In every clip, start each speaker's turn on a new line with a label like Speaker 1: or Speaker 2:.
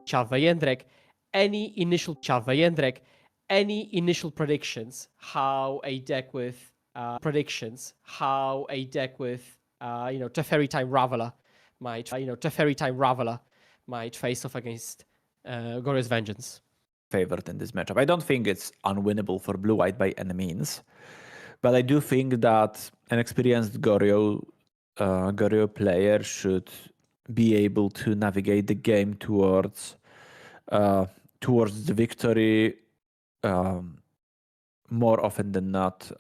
Speaker 1: Jędrek, any initial predictions how a deck with Teferi Time Raveler might face off against Goryo's Vengeance.
Speaker 2: Favored in this matchup. I don't think it's unwinnable for blue-white by any means, but I do think that an experienced Goryo player should be able to navigate the game towards the victory more often than not.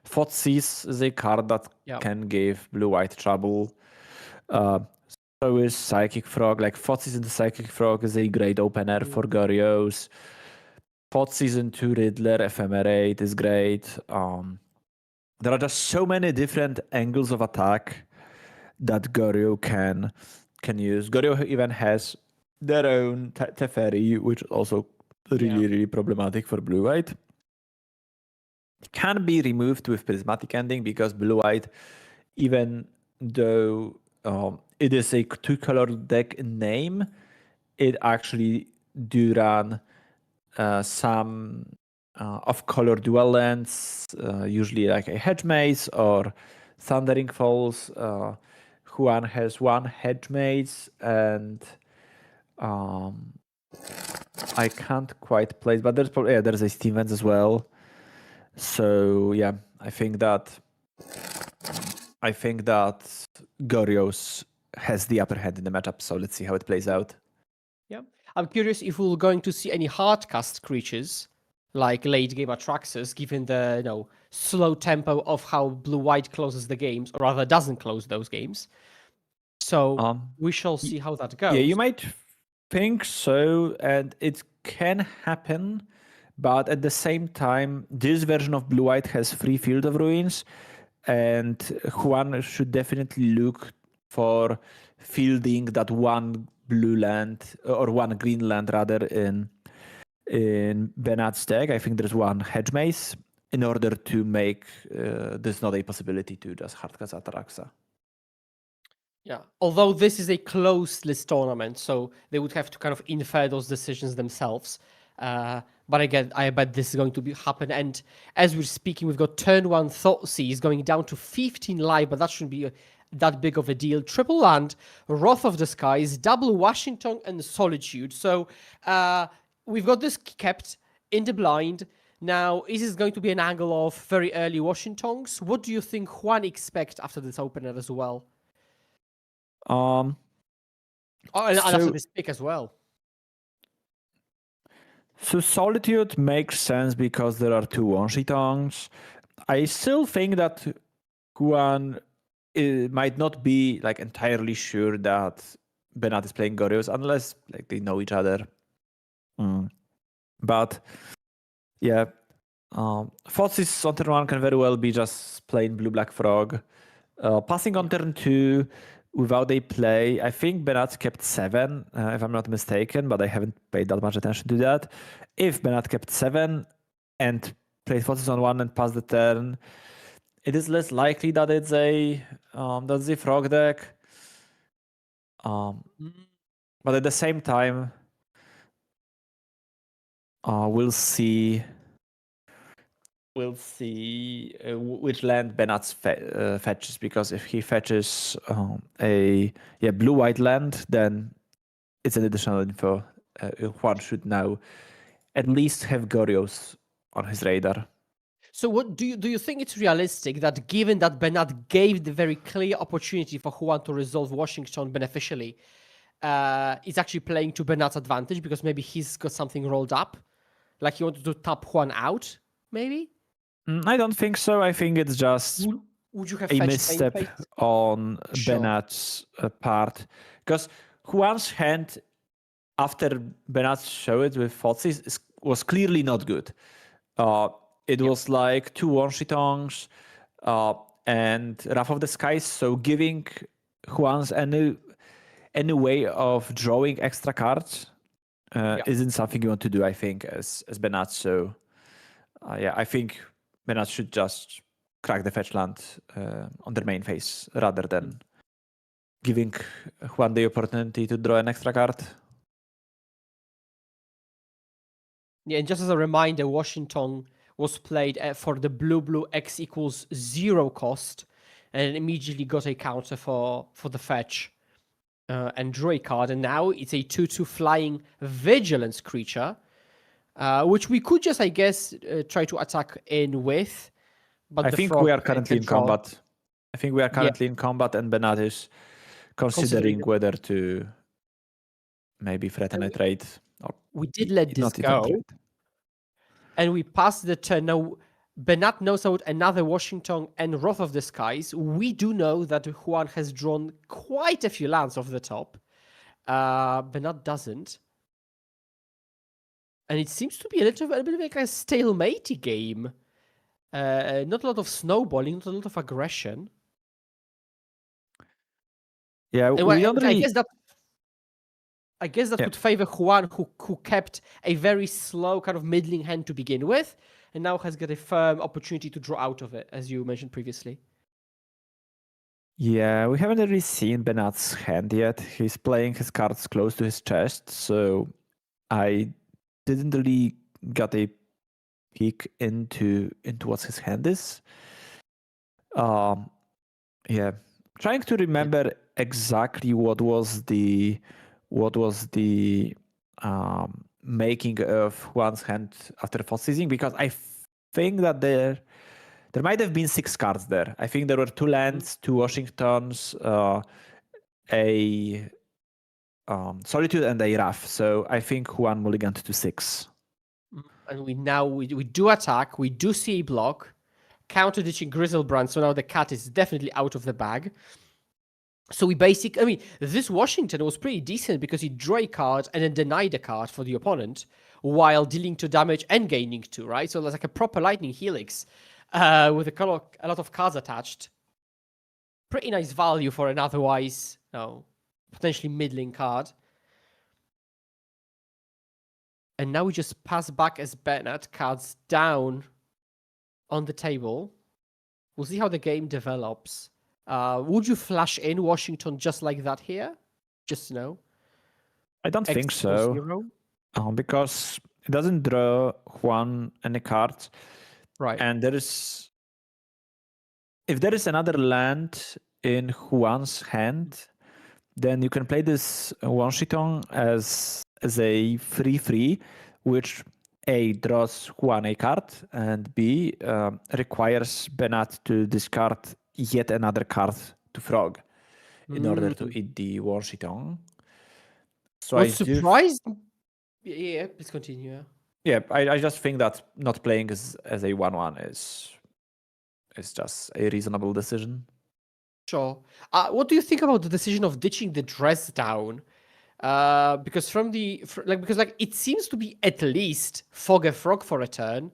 Speaker 2: Fotzis is a card that can give blue-white trouble. So is Psychic Frog. Like Fotzis into Psychic Frog is a great opener for Goryos. Fotzis into Riddler, Ephemerate is great. There are just so many different angles of attack that Goryo can use. Goryo even has their own Teferi, which is also really problematic for blue-white. It can be removed with Prismatic Ending because blue-white, even though it is a two-color deck in name, it actually do run some off-color dual lands, usually like a Hedge Maze or Thundering Falls. Juan has one Hedge Maze, and I can't quite place, but there's probably there's a Steam Vents as well. So yeah, I think that Goryos has the upper hand in the matchup. So let's see how it plays out.
Speaker 1: Yeah, I'm curious if we're going to see any hardcast creatures like late game Atraxas, given the slow tempo of how blue-white closes the games, or rather doesn't close those games. So we shall see how that goes.
Speaker 2: Yeah, you might think so, and it can happen. But at the same time, this version of blue-white has free Field of Ruins, and Juan should definitely look for fielding that one blue land, or one green land rather, in Benat's deck. I think there's one Hedge Maze in order to make this not a possibility to just hardcast Ataraxa.
Speaker 1: Yeah, although this is a closed list tournament, so they would have to kind of infer those decisions themselves. But again, I bet this is going to happen. And as we're speaking, we've got turn 1 Thoughtseas going down to 15 live, but that shouldn't be that big of a deal. Triple land, Wrath of the Skies, double Washington, and Solitude. So we've got this kept in the blind. Now, is this going to be an angle of very early Washingtons? What do you think Juan expect after this opener as well? And after this pick as well.
Speaker 2: So Solitude makes sense because there are two Washingtons. I still think that Juan might not be like entirely sure that Benat is playing Goryos unless like they know each other. But yeah, Fotzis on turn 1 can very well be just plain blue-black frog. Passing on turn 2 without a play, I think Benat kept 7, if I'm not mistaken, but I haven't paid that much attention to that. If Benat kept 7 and played Fotzis on 1 and passed the turn, it is less likely that it's a frog deck. But at the same time, we'll see which land Benat fetches, because if he fetches a blue-white land, then it's an additional info. Juan should now at least have Goryos on his radar.
Speaker 1: So what do you think it's realistic that, given that Benat gave the very clear opportunity for Juan to resolve Washington beneficially, is actually playing to Benat's advantage because maybe he's got something rolled up? Like he wanted to tap Juan out, maybe?
Speaker 2: I don't think so. I think it's just
Speaker 1: would you have
Speaker 2: a misstep on Benat's part. Because Juan's hand, after Benat showed it with Fotzis, was clearly not good. It was like two Washingtons and Wrath of the Skies, so giving Juan's any way of drawing extra cards isn't something you want to do, I think, as Benat. So I think Benat should just crack the fetch land on their main phase rather than giving Juan the opportunity to draw an extra card.
Speaker 1: Yeah, and just as a reminder, Washington was played for the blue X equals 0 cost, and immediately got a counter for the fetch and draw a card. And now it's a 2/2 flying vigilance creature, which we could just, I guess, try to attack in with. But
Speaker 2: I think we are currently in combat. I think we are currently in combat, and Benat is considering whether to maybe threaten a trade. Or
Speaker 1: we did let this go, and we passed the turn. Now, Benat knows about another Washington and Wrath of the Skies. We do know that Juan has drawn quite a few lands off the top. Benat doesn't. And it seems to be a bit like a stalemate game. Not a lot of snowballing, not a lot of aggression.
Speaker 2: Yeah, we don't really...
Speaker 1: I guess that would favor Juan, who kept a very slow kind of middling hand to begin with, and now has got a firm opportunity to draw out of it, as you mentioned previously.
Speaker 2: Yeah, we haven't really seen Benat's hand yet. He's playing his cards close to his chest, so I didn't really get a peek into what his hand is. Yeah, trying to remember exactly what was the making of Juan's hand after fall season, because I think that there might have been 6 cards there. I think there were 2 lands, 2 Washingtons, a Solitude, and a Wrath. So I think Juan mulliganed to 6.
Speaker 1: And we do attack. We do see a block, counter ditching Grizzlebrand. So now the cat is definitely out of the bag. So we this Washington was pretty decent because he drew a card and then denied a card for the opponent while dealing 2 damage and gaining 2, right? So there's like a proper lightning helix with a lot of cards attached. Pretty nice value for an otherwise potentially middling card. And now we just pass back as Bennett, cards down on the table. We'll see how the game develops. Would you flash in Washington just like that here? Just no?
Speaker 2: I don't think so. Because it doesn't draw Juan any cards.
Speaker 1: Right.
Speaker 2: And if there is another land in Juan's hand, then you can play this Washington as a 3/3, which A, draws Juan a card, and B, requires Benat to discard yet another card to Frog in order to eat the Washington. So
Speaker 1: I was surprised. Yeah, please continue.
Speaker 2: Yeah, I just think that not playing as a 1/1 is just a reasonable decision.
Speaker 1: Sure. What do you think about the decision of ditching the dress down? Because it seems to be at least Fog a Frog for a turn,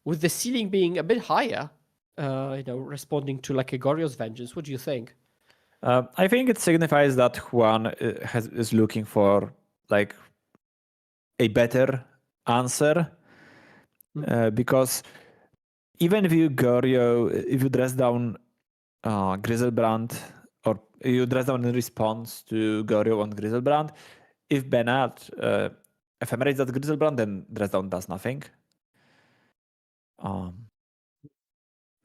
Speaker 1: with the ceiling being a bit higher. Responding to like a Goryo's Vengeance. What do you think?
Speaker 2: I think it signifies that Juan is looking for like a better answer, because even if you dress down Grizzlebrand, or you dress down in response to Goryo on Grizzlebrand, if Benat ephemerates that Grizzlebrand, then dress down does nothing.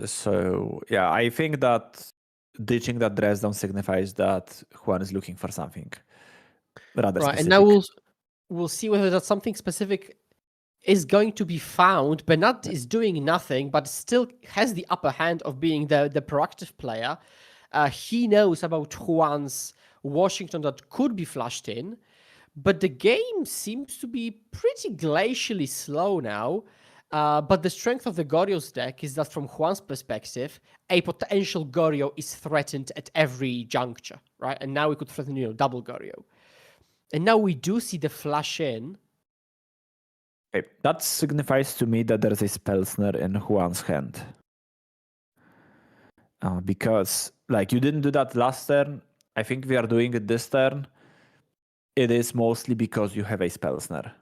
Speaker 2: So yeah, I think that ditching that dress down signifies that Juan is looking for something rather specific.
Speaker 1: And now we'll see whether that something specific is going to be found. Benat is doing nothing, but still has the upper hand of being the proactive player. He knows about Juan's Washington that could be flashed in, but the game seems to be pretty glacially slow now. But the strength of the Goryo's deck is that from Juan's perspective, a potential Goryo is threatened at every juncture, right? And now we could threaten, double Goryo. And now we do see the flash in.
Speaker 2: Okay. That signifies to me that there's a spell snare in Juan's hand. Because you didn't do that last turn. I think we are doing it this turn. It is mostly because you have a spell snare.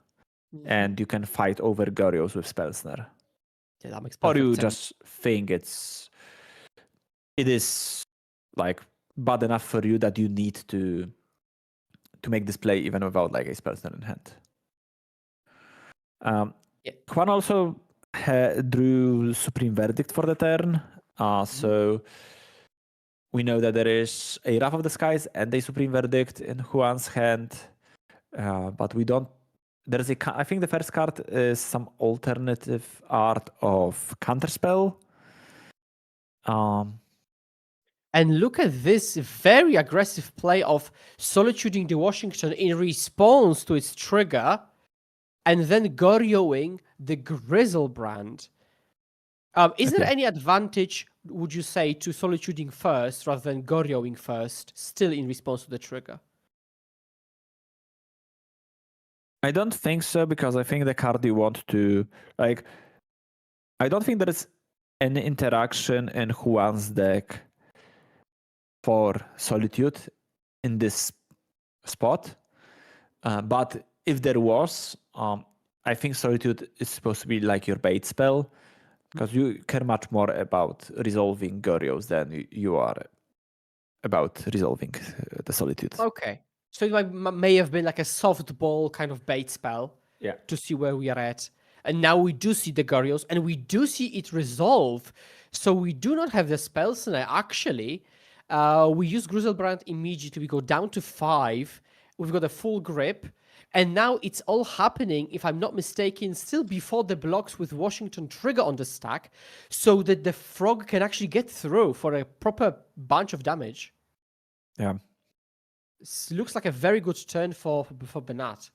Speaker 2: And you can fight over Goryos with spell snare.
Speaker 1: Yeah, that makes
Speaker 2: perfect sense. Or you
Speaker 1: sense.
Speaker 2: just think it is bad enough for you that you need to make this play even without a spell snare in hand.
Speaker 1: Yeah.
Speaker 2: Juan also drew Supreme Verdict for the turn. So we know that there is a Wrath of the Skies and a Supreme Verdict in Juan's hand. But we don't. There's I think the first card is some alternative art of Counterspell.
Speaker 1: And look at this very aggressive play of Solituding the Washington in response to its trigger, and then Goryoing the Grizzlebrand. Is there any advantage, would you say, to Solituding first rather than Goryoing first, still in response to the trigger?
Speaker 2: I don't think so, because I think the card you want to, like, I don't think there is any interaction in Juan's deck for Solitude in this spot. But if there was, I think Solitude is supposed to be like your bait spell, because you care much more about resolving Goryos than you are about resolving the Solitude.
Speaker 1: Okay. So it may have been like a softball kind of bait spell to see where we are at. And now we do see the Goryos, and we do see it resolve. So we do not have the spells tonight. Actually, we use Grizzlebrand immediately. We go down to 5. We've got a full grip. And now it's all happening, if I'm not mistaken, still before the blocks with Washington trigger on the stack, so that the frog can actually get through for a proper bunch of damage.
Speaker 2: Yeah.
Speaker 1: It looks like a very good turn for Bernat.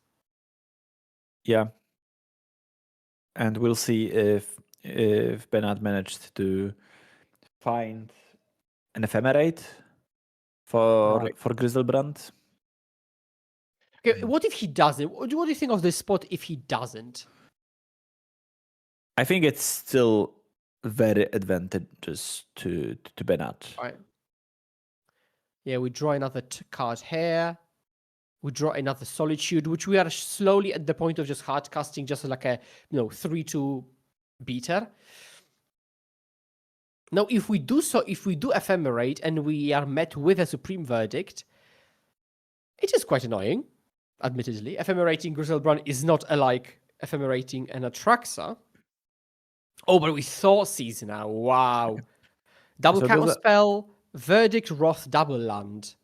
Speaker 2: Yeah. And we'll see if Bernat managed to find an ephemerate for Grizzlebrand.
Speaker 1: Okay, what if he doesn't? What do you think of this spot if he doesn't?
Speaker 2: I think it's still very advantageous to Bernat.
Speaker 1: Right. Yeah, we draw another card here. We draw another Solitude, which we are slowly at the point of just hard casting, just like a 3-2 beater. Now, if we do ephemerate and we are met with a Supreme Verdict, it is quite annoying, admittedly. Ephemerating Grizzlebrand is not alike ephemerating an Atraxa. Oh, but we saw Seasoner. Wow. Double counterspell, Verdict, Wrath, double land.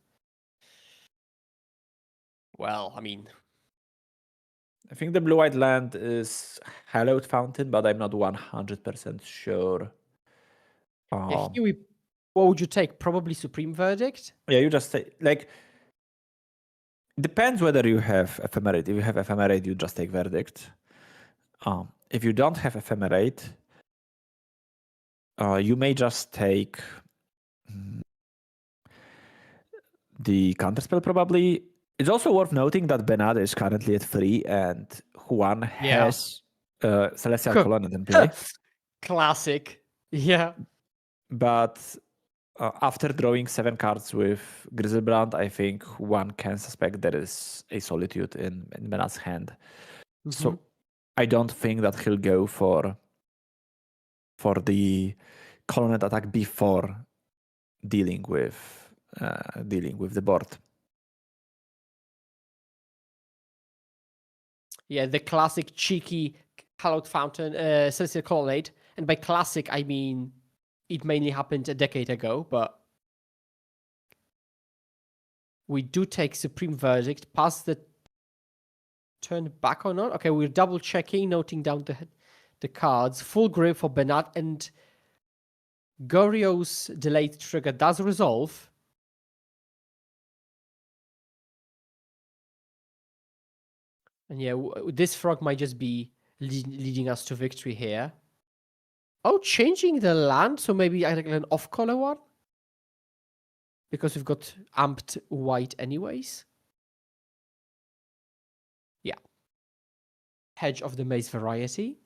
Speaker 1: Well, I mean,
Speaker 2: I think the blue-white land is Hallowed Fountain, but I'm not 100% sure.
Speaker 1: Here what would you take? Probably Supreme Verdict?
Speaker 2: Yeah, you just say, like, depends whether you have Ephemerate. If you have Ephemerate, you just take Verdict. If you don't have Ephemerate, you may just take the Counterspell, probably. It's also worth noting that Bernat is currently at 3 and Juan has Celestial Colonnade in play.
Speaker 1: Classic. Yeah.
Speaker 2: But after drawing 7 cards with Grizzlebrand, I think one can suspect there is a Solitude in Bernat's hand. Mm-hmm. So I don't think that he'll go for the Colonnade attack before dealing with the board.
Speaker 1: Yeah, the classic cheeky Hallowed Fountain, Celestial Colonnade. And by classic, I mean it mainly happened a decade ago, but we do take Supreme Verdict. Pass the turn back or not? Okay, we're double checking, noting down the cards. Full grip for Bernat, and Goryo's delayed trigger does resolve. And yeah, this frog might just be leading us to victory here. Oh, changing the land, so maybe I like an off-color one? Because we've got amped white anyways. Yeah. Hedge of the Maze variety.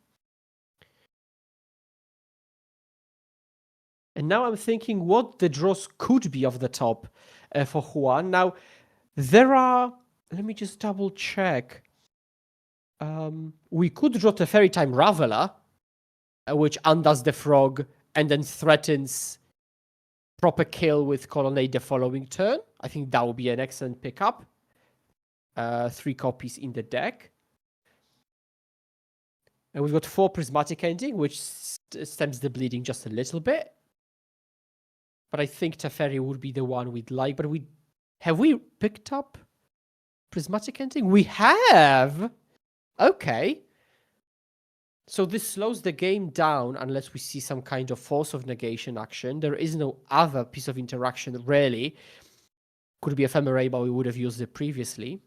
Speaker 1: And now I'm thinking what the draws could be off the top for Juan. Now, there are... Let me just double check. We could draw Teferi Time Raveler, which undoes the frog and then threatens proper kill with Colonnade the following turn. I think that would be an excellent pickup. 3 copies in the deck. And we've got 4 prismatic ending, which stems the bleeding just a little bit. But I think Teferi would be the one we'd like. But have we picked up prismatic ending? We have. Okay. So this slows the game down unless we see some kind of force of negation action. There is no other piece of interaction, really. Could be Ephemerate, but we would have used it previously.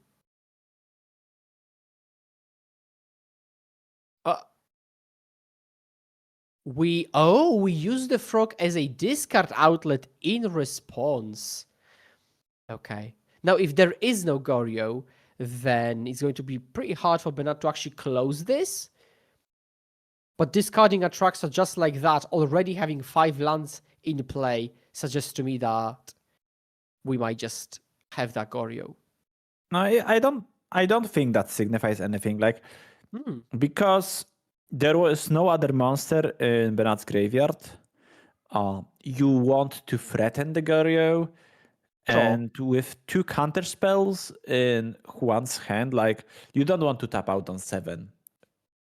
Speaker 1: We use the frog as a discard outlet in response. Okay. Now, if there is no Goryo, then it's going to be pretty hard for Bernat to actually close this. But discarding Atraxa just like that, already having 5 lands in play, suggests to me that we might just have that Goryo.
Speaker 2: No, I don't think that signifies anything. Like, because there was no other monster in Bernat's graveyard. You want to threaten the Goryo, and with 2 counter spells in Juan's hand, like, you don't want to tap out on 7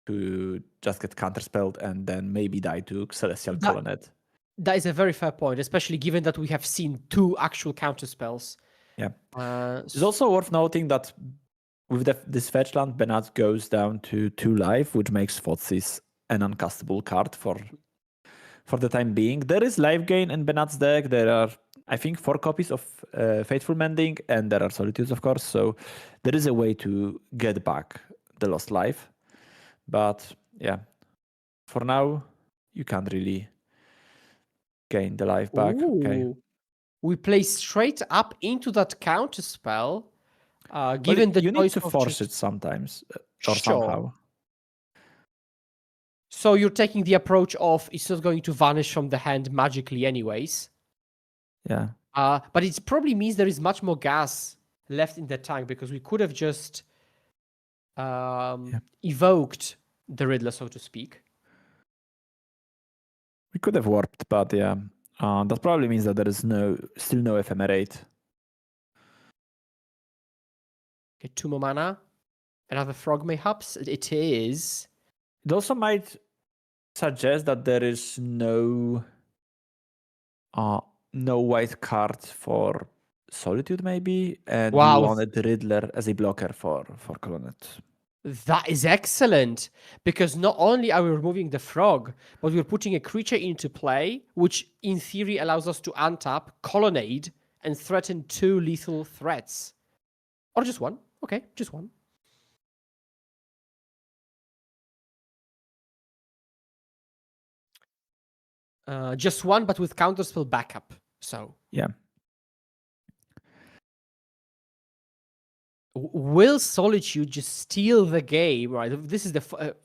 Speaker 2: to just get counterspelled and then maybe die to Celestial Coronet.
Speaker 1: That is a very fair point, especially given that we have seen 2 actual counterspells.
Speaker 2: Yeah. It's also worth noting that with this fetch land, Bernat goes down to 2 life, which makes Thoughtseize an uncastable card for the time being. There is life gain in Bernat's deck. There are, I think, 4 copies of Fateful Mending, and there are Solitudes, of course. So there is a way to get back the lost life. But yeah, for now, you can't really gain the life back. Okay.
Speaker 1: We play straight up into that counterspell. Given the
Speaker 2: you need to force it sometimes or somehow.
Speaker 1: So you're taking the approach of it's not going to vanish from the hand magically anyways.
Speaker 2: Yeah.
Speaker 1: But it probably means there is much more gas left in the tank because we could have just evoked the Riddler, so to speak.
Speaker 2: We could have warped, but yeah. That probably means that there is still no Ephemerate.
Speaker 1: Okay, 2 more mana. Another frog mayhaps. It is.
Speaker 2: It also might suggest that there is no white card for Solitude, maybe, and you wanted Riddler as a blocker for Colonet.
Speaker 1: That is excellent, because not only are we removing the frog, but we're putting a creature into play, which in theory allows us to untap, colonnade, and threaten 2 lethal threats. Or just 1. Okay, just 1. Just 1, but with counterspell backup. So
Speaker 2: yeah.
Speaker 1: Will Solitude just steal the game? Right. This is the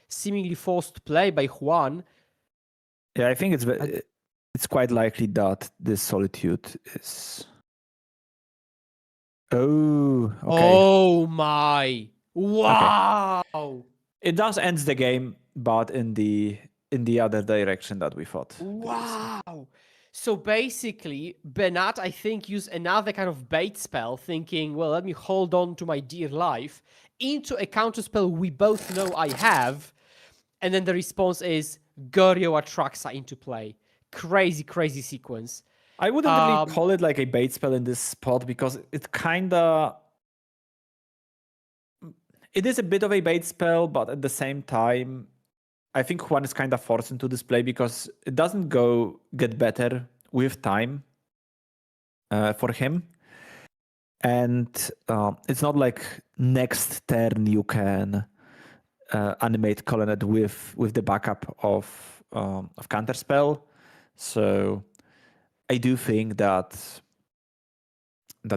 Speaker 1: seemingly forced play by Juan.
Speaker 2: Yeah, I think it's quite likely that this Solitude is. Oh. Okay.
Speaker 1: Oh my! Wow.
Speaker 2: Okay. It does end the game, but in the other direction that we thought.
Speaker 1: Wow. So basically, Bernat, I think, used another kind of bait spell, thinking, well, let me hold on to my dear life, into a counterspell we both know I have, and then the response is Goryo Atraxa into play. Crazy, crazy sequence.
Speaker 2: I wouldn't really call it like a bait spell in this spot, because it is a bit of a bait spell, but at the same time, I think Juan is kind of forced into this play because it doesn't get better with time for him. And it's not like next turn you can animate Colonet with the backup of Counterspell. So I do think that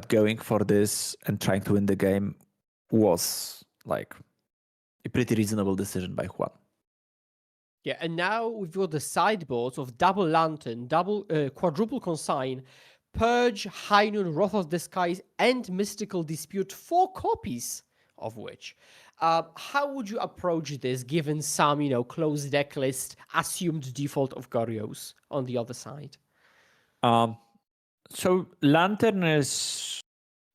Speaker 2: going for this and trying to win the game was like a pretty reasonable decision by Juan.
Speaker 1: Yeah, and now we've got the sideboards of Double Lantern, Quadruple Consign, Purge, High Noon, Wrath of the Skies, and Mystical Dispute, 4 copies of which. How would you approach this, given some, closed deck list, assumed default of Goryos on the other side?
Speaker 2: So Lantern is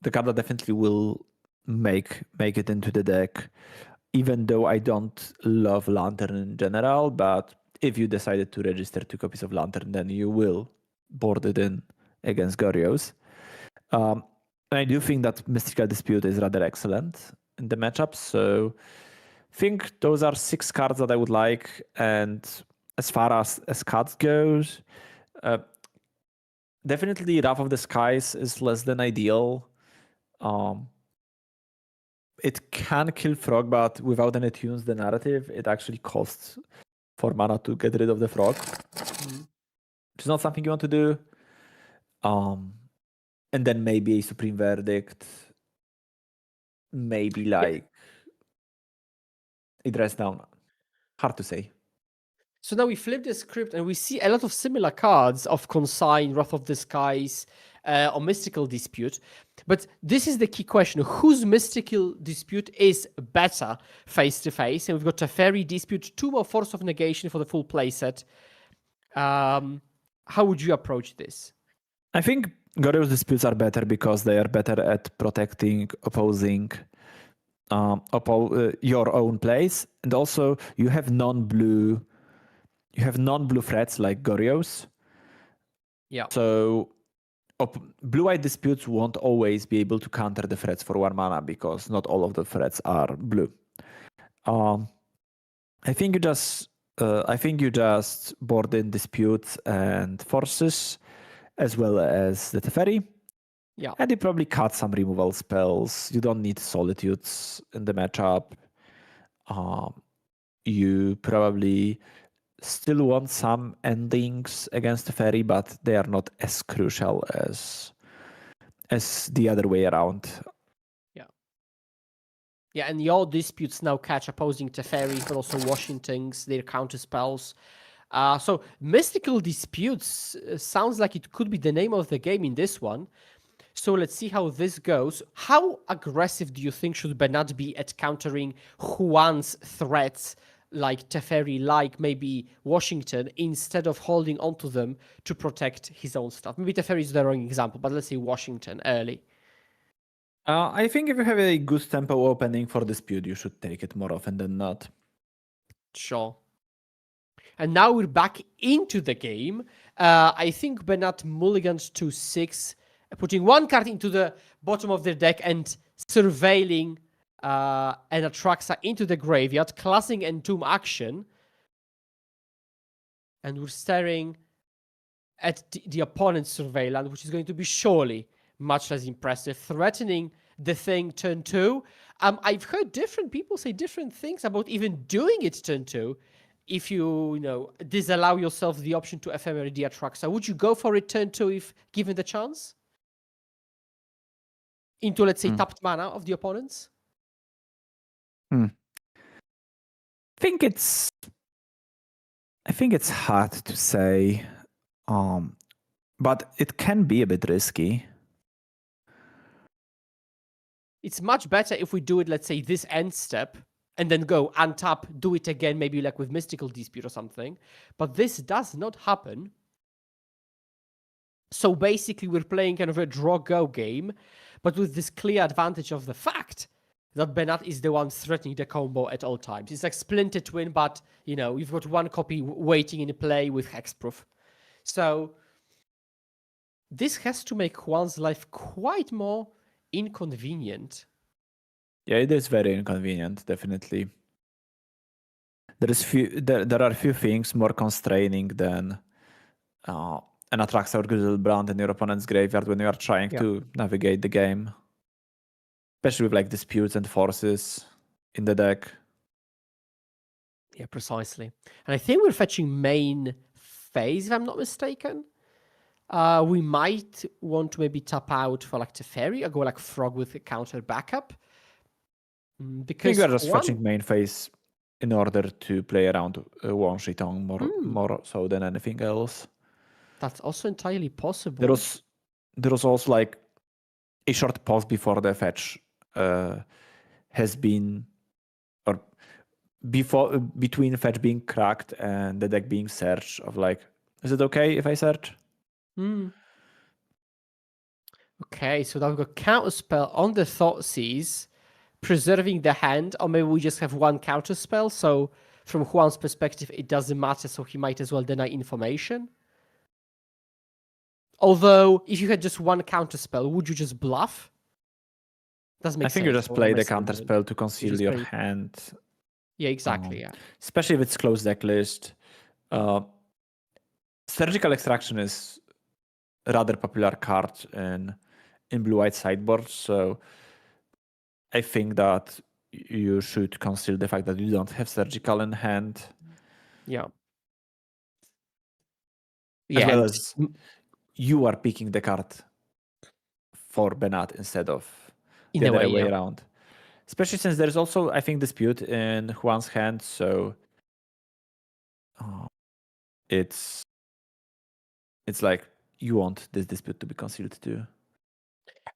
Speaker 2: the card that definitely will make it into the deck. even though I don't love Lantern in general, but if you decided to register 2 copies of Lantern, then you will board it in against Goryo's. I do think that Mystical Dispute is rather excellent in the matchup, so I think those are 6 cards that I would like. And as far as cards goes, definitely Wrath of the Skies is less than ideal. It can kill Frog, but without any tunes, the narrative, it actually costs 4 mana to get rid of the Frog. Which is not something you want to do. And then maybe a Supreme Verdict. Maybe like a Dress Down. Hard to say.
Speaker 1: So now we flip the script and we see a lot of similar cards of Consign, Wrath of the Skies, or Mystical Dispute. But this is the key question. Whose Mystical Dispute is better face-to-face? And we've got Teferi Dispute, 2 more Force of Negation for the full playset. How would you approach this?
Speaker 2: I think Goryo's Disputes are better because they are better at protecting opposing your own plays. And also you have non-blue threats like Goryo's.
Speaker 1: Yeah.
Speaker 2: So blue-white disputes won't always be able to counter the threats for 1 mana because not all of the threats are blue. I think you just board in disputes and forces as well as the Teferi.
Speaker 1: Yeah.
Speaker 2: And you probably cut some removal spells. You don't need solitudes in the matchup. You probably still want some endings against the Teferi, but they are not as crucial as the other way around.
Speaker 1: Yeah, and your disputes now catch opposing Teferi, but also Washington's, their counter spells. So Mystical Disputes sounds like it could be the name of the game in this one. So let's see how this goes. How aggressive do you think should Bernat be at countering Juan's threats like Teferi, like maybe Washington, instead of holding onto them to protect his own stuff? Maybe Teferi is the wrong example, but let's say Washington early.
Speaker 2: I think if you have a good tempo opening for dispute, you should take it more often than not.
Speaker 1: Sure. And now we're back into the game. I think Bernat mulligans to 6, putting 1 card into the bottom of their deck and surveilling an Atraxa into the graveyard, classing Entomb action. And we're staring at the opponent's surveillance, which is going to be surely much less impressive, threatening the thing turn 2. I've heard different people say different things about even doing it turn 2. If you disallow yourself the option to Ephemerate the Atraxa, would you go for it turn 2 if given the chance? Into, let's say, tapped mana of the opponents?
Speaker 2: I think it's hard to say, but it can be a bit risky.
Speaker 1: It's much better if we do it, let's say, this end step, and then go untap, do it again, maybe like with Mystical Dispute or something. But this does not happen. So basically, we're playing kind of a draw-go game, but with this clear advantage of the fact that Bernat is the one threatening the combo at all times. It's like Splinter Twin, but, you've got 1 copy waiting in play with Hexproof. So this has to make Juan's life quite more inconvenient.
Speaker 2: Yeah, it is very inconvenient, definitely. There are few things more constraining than an Atraxa or Grizzlebrand in your opponent's graveyard when you are trying to navigate the game. Especially with disputes and forces in the deck.
Speaker 1: Yeah, precisely. And I think we're fetching main phase, if I'm not mistaken. We might want to maybe tap out for Teferi or go Frog with a counter backup. Because
Speaker 2: I think we are just fetching main phase in order to play around One Shitong more so than anything else.
Speaker 1: That's also entirely possible.
Speaker 2: There was also a short pause before the fetch has been, or between fetch being cracked and the deck being searched of is it okay if I search?
Speaker 1: Okay, so now we've got Counterspell on the Thoughtseize, preserving the hand, or maybe we just have one counter spell. So from Juan's perspective, it doesn't matter. So he might as well deny information. Although, if you had just one counter spell, would you just bluff? Doesn't make
Speaker 2: I
Speaker 1: sense.
Speaker 2: think you just
Speaker 1: So what
Speaker 2: play
Speaker 1: am I
Speaker 2: the
Speaker 1: saying
Speaker 2: counter
Speaker 1: then?
Speaker 2: spell to conceal
Speaker 1: just
Speaker 2: your
Speaker 1: play-
Speaker 2: hand.
Speaker 1: Yeah, exactly. Yeah.
Speaker 2: Especially if it's closed deck list. Surgical Extraction is a rather popular card in blue-white sideboards, so I think that you should conceal the fact that you don't have Surgical in hand.
Speaker 1: Yeah.
Speaker 2: As well as you are picking the card for Benat instead of the other way around. Especially since there's also, I think, dispute in Juan's hand, so it's like you want this dispute to be concealed too.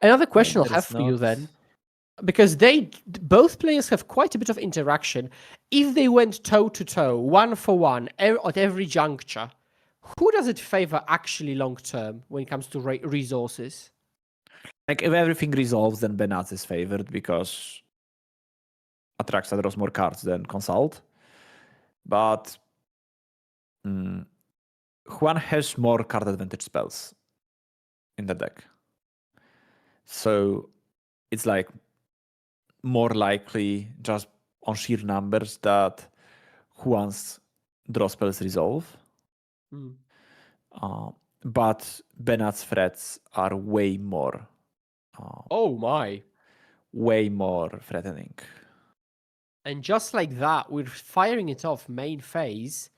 Speaker 1: Another question I'll have for you then, because both players have quite a bit of interaction. If they went toe to toe, 1-for-1 at every juncture, who does it favor actually long term when it comes to resources?
Speaker 2: Like if everything resolves, then Benat is favored because Atraxa draws more cards than Consult. But Juan has more card advantage spells in the deck. So it's like more likely just on sheer numbers that Juan's draw spells resolve. But Benat's threats are way more. Way more threatening.
Speaker 1: And just like that, we're firing it off main phase.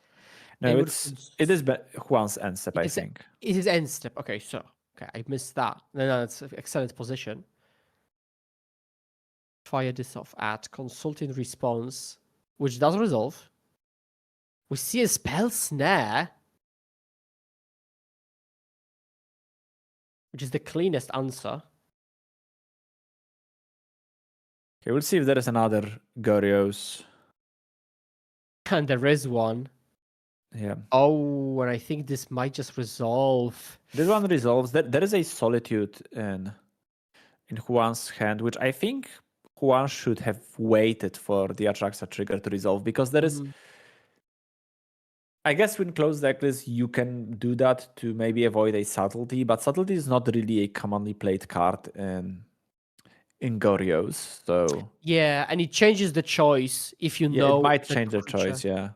Speaker 2: No, it is Juan's end step, I think.
Speaker 1: It is end step. Okay, I missed that. No, that's an excellent position. Fire this off at consulting response, which does resolve. We see a spell snare, which is the cleanest answer.
Speaker 2: Okay, we'll see if there is another Gorios.
Speaker 1: And there is one.
Speaker 2: Yeah.
Speaker 1: Oh, and I think this might just resolve.
Speaker 2: This one resolves. There is a Solitude in Juan's hand, which I think Juan should have waited for the Atraxa trigger to resolve, because there is... I guess when closed deck list, you can do that to maybe avoid a Subtlety, but Subtlety is not really a commonly played card in Gorios, so...
Speaker 1: Yeah, and it changes the choice if you know...
Speaker 2: it might change the choice, yeah.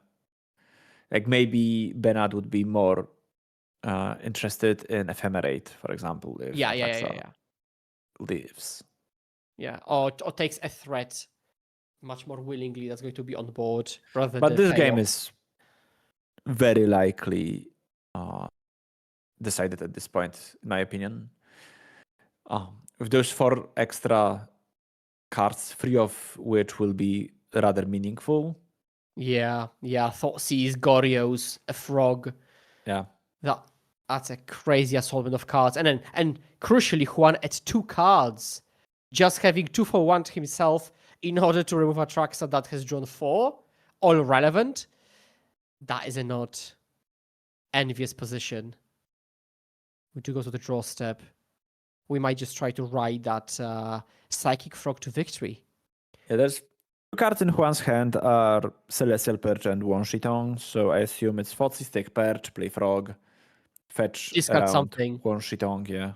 Speaker 2: Like maybe Benat would be more interested in Ephemerate, for example, if Atraxa leaves.
Speaker 1: Yeah, or takes a threat much more willingly that's going to be on board rather than...
Speaker 2: But this game is very likely decided at this point, in my opinion. With those 4 extra cards, 3 of which will be rather meaningful.
Speaker 1: Yeah, Thoughtseize, Gorios, a frog.
Speaker 2: Yeah.
Speaker 1: That's a crazy assortment of cards. And crucially, Juan at 2 cards. Just having 2-for-1 himself in order to remove Atraxa that has drawn 4, all relevant. That is a not envious position. We do go to the draw step. We might just try to ride that Psychic Frog to victory.
Speaker 2: Yeah, there's 2 cards in Juan's hand are Celestial Perch and One-Shitong, so I assume it's Thoughtseize, take Perch, play Frog, fetch
Speaker 1: Discard
Speaker 2: around
Speaker 1: something.
Speaker 2: One-Shitong, yeah.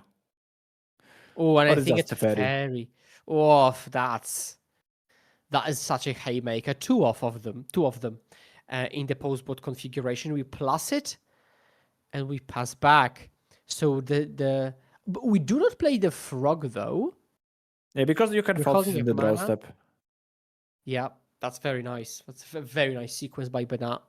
Speaker 1: Oh, and I think it's a fairy. Oh, that is such a haymaker. 2 of them. In the postboard configuration, we plus it, and we pass back. So but we do not play the frog though.
Speaker 2: Yeah, because you can Thoughtseize in the draw step.
Speaker 1: Yeah, that's very nice. That's a very nice sequence by Benat.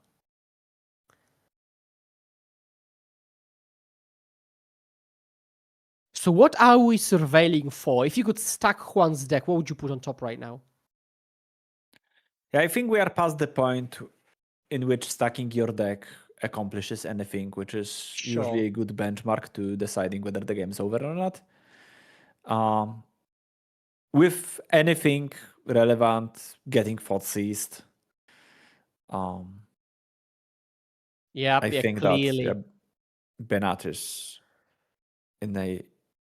Speaker 1: So what are we surveilling for? If you could stack Juan's deck, what would you put on top right now?
Speaker 2: Yeah, I think we are past the point in which stacking your deck accomplishes anything, which is usually a good benchmark to deciding whether the game's over or not. With anything relevant, getting Thoughtseized. I think clearly that Benat is in a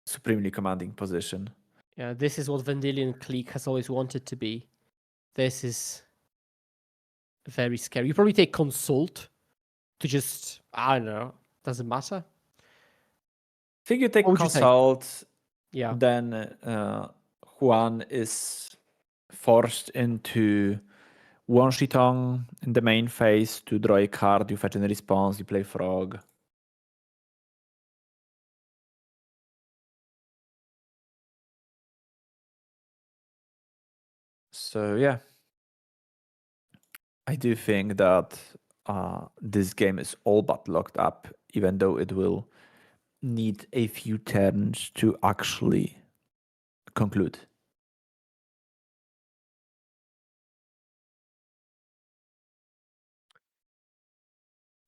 Speaker 2: supremely commanding position.
Speaker 1: Yeah, this is what Vendilion Clique has always wanted to be. This is very scary. You probably take Consult to just, I don't know, doesn't matter.
Speaker 2: I think you take
Speaker 1: What would you
Speaker 2: Consult,
Speaker 1: Yeah.
Speaker 2: then Juan is forced into one Shitong in the main phase to draw a card, you fetch in response, you play Frog. So yeah, I do think that this game is all but locked up, even though it will need a few turns to actually conclude.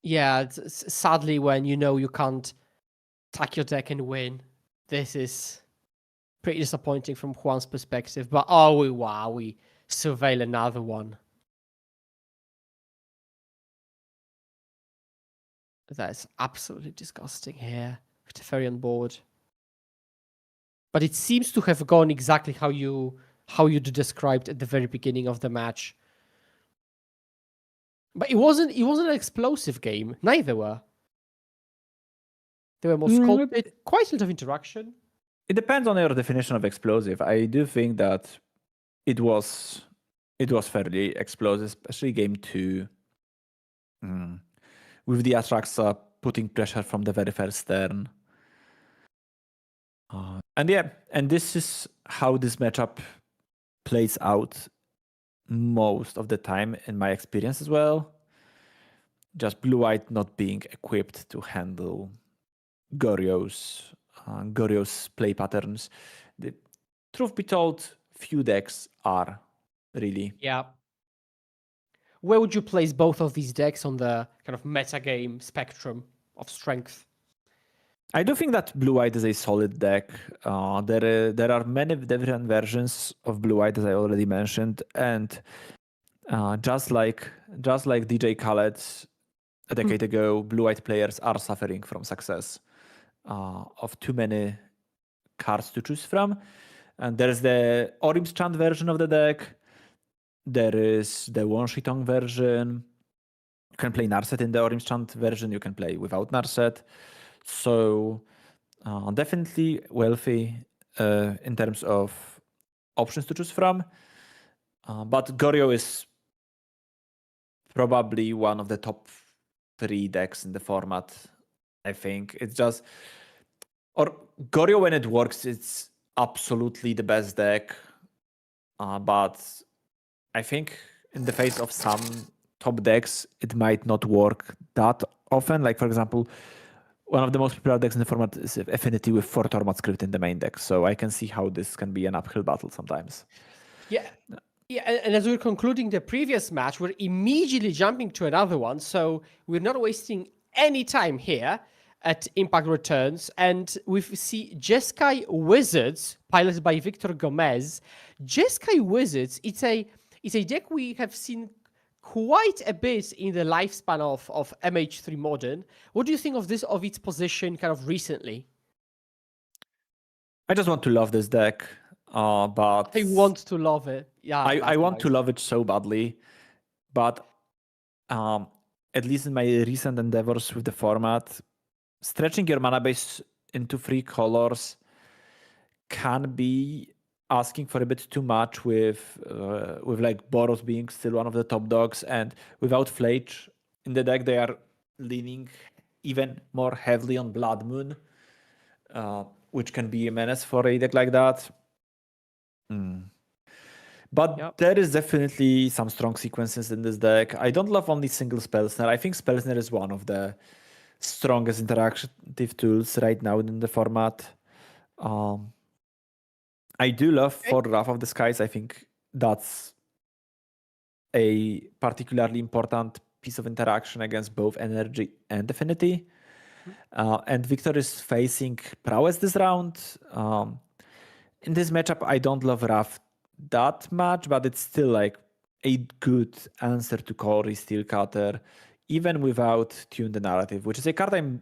Speaker 1: Yeah, sadly, when you know you can't attack your deck and win, this is pretty disappointing from Juan's perspective. But oh, wow, we surveil another one. That is absolutely disgusting here. Teferi on board. But it seems to have gone exactly how you described at the very beginning of the match. But it wasn't an explosive game. Neither were. They were more sculpted. Quite a lot of interaction.
Speaker 2: It depends on your definition of explosive. I do think that it was fairly explosive, especially game 2. With the Atraxa putting pressure from the very first turn. And this is how this matchup plays out most of the time in my experience as well. Just blue-white not being equipped to handle Goryo's play patterns. The truth be told, few decks are really.
Speaker 1: Yeah. Where would you place both of these decks on the kind of metagame spectrum of strength?
Speaker 2: I do think that blue-white is a solid deck. There are many different versions of blue-white, as I already mentioned, and just like DJ Khaled a decade ago, blue-white players are suffering from success of too many cards to choose from. And there's the Orim's Chant version of the deck. There is the One Shitong version. You can play Narset in the Orim's Chant version. You can play without Narset. So definitely wealthy in terms of options to choose from. But Goryo is probably one of the top 3 decks in the format. I think it's just, or Goryo when it works, it's absolutely the best deck. But I think in the face of some top decks, it might not work that often. Like for example, one of the most popular decks in the format is Affinity with 4 Tormod script in the main deck. So I can see how this can be an uphill battle sometimes.
Speaker 1: Yeah. Yeah, and as we're concluding the previous match, we're immediately jumping to another one. So we're not wasting any time here at Impact Returns. And we see Jeskai Wizards, piloted by Victor Gomez. Jeskai Wizards, it's a deck we have seen quite a bit in the lifespan of MH3 Modern. What do you think of its position kind of recently?
Speaker 2: I just want to love this deck. But
Speaker 1: I want to love it. Yeah,
Speaker 2: I want to love it so badly, but at least in my recent endeavors with the format, stretching your mana base into 3 colors can be asking for a bit too much with like Boros being still one of the top dogs, and without Flage in the deck, they are leaning even more heavily on Blood Moon, which can be a menace for a deck like that. But there is definitely some strong sequences in this deck. I don't love only single Spellsnare. I think Spellsnare is one of the strongest interactive tools right now in the format. I do love for Wrath of the Skies. I think that's a particularly important piece of interaction against both Energy and Affinity. And Victor is facing Prowess this round. In this matchup, I don't love Wrath that much, but it's still like a good answer to Cory Steelcutter, even without Tune the Narrative, which is a card I'm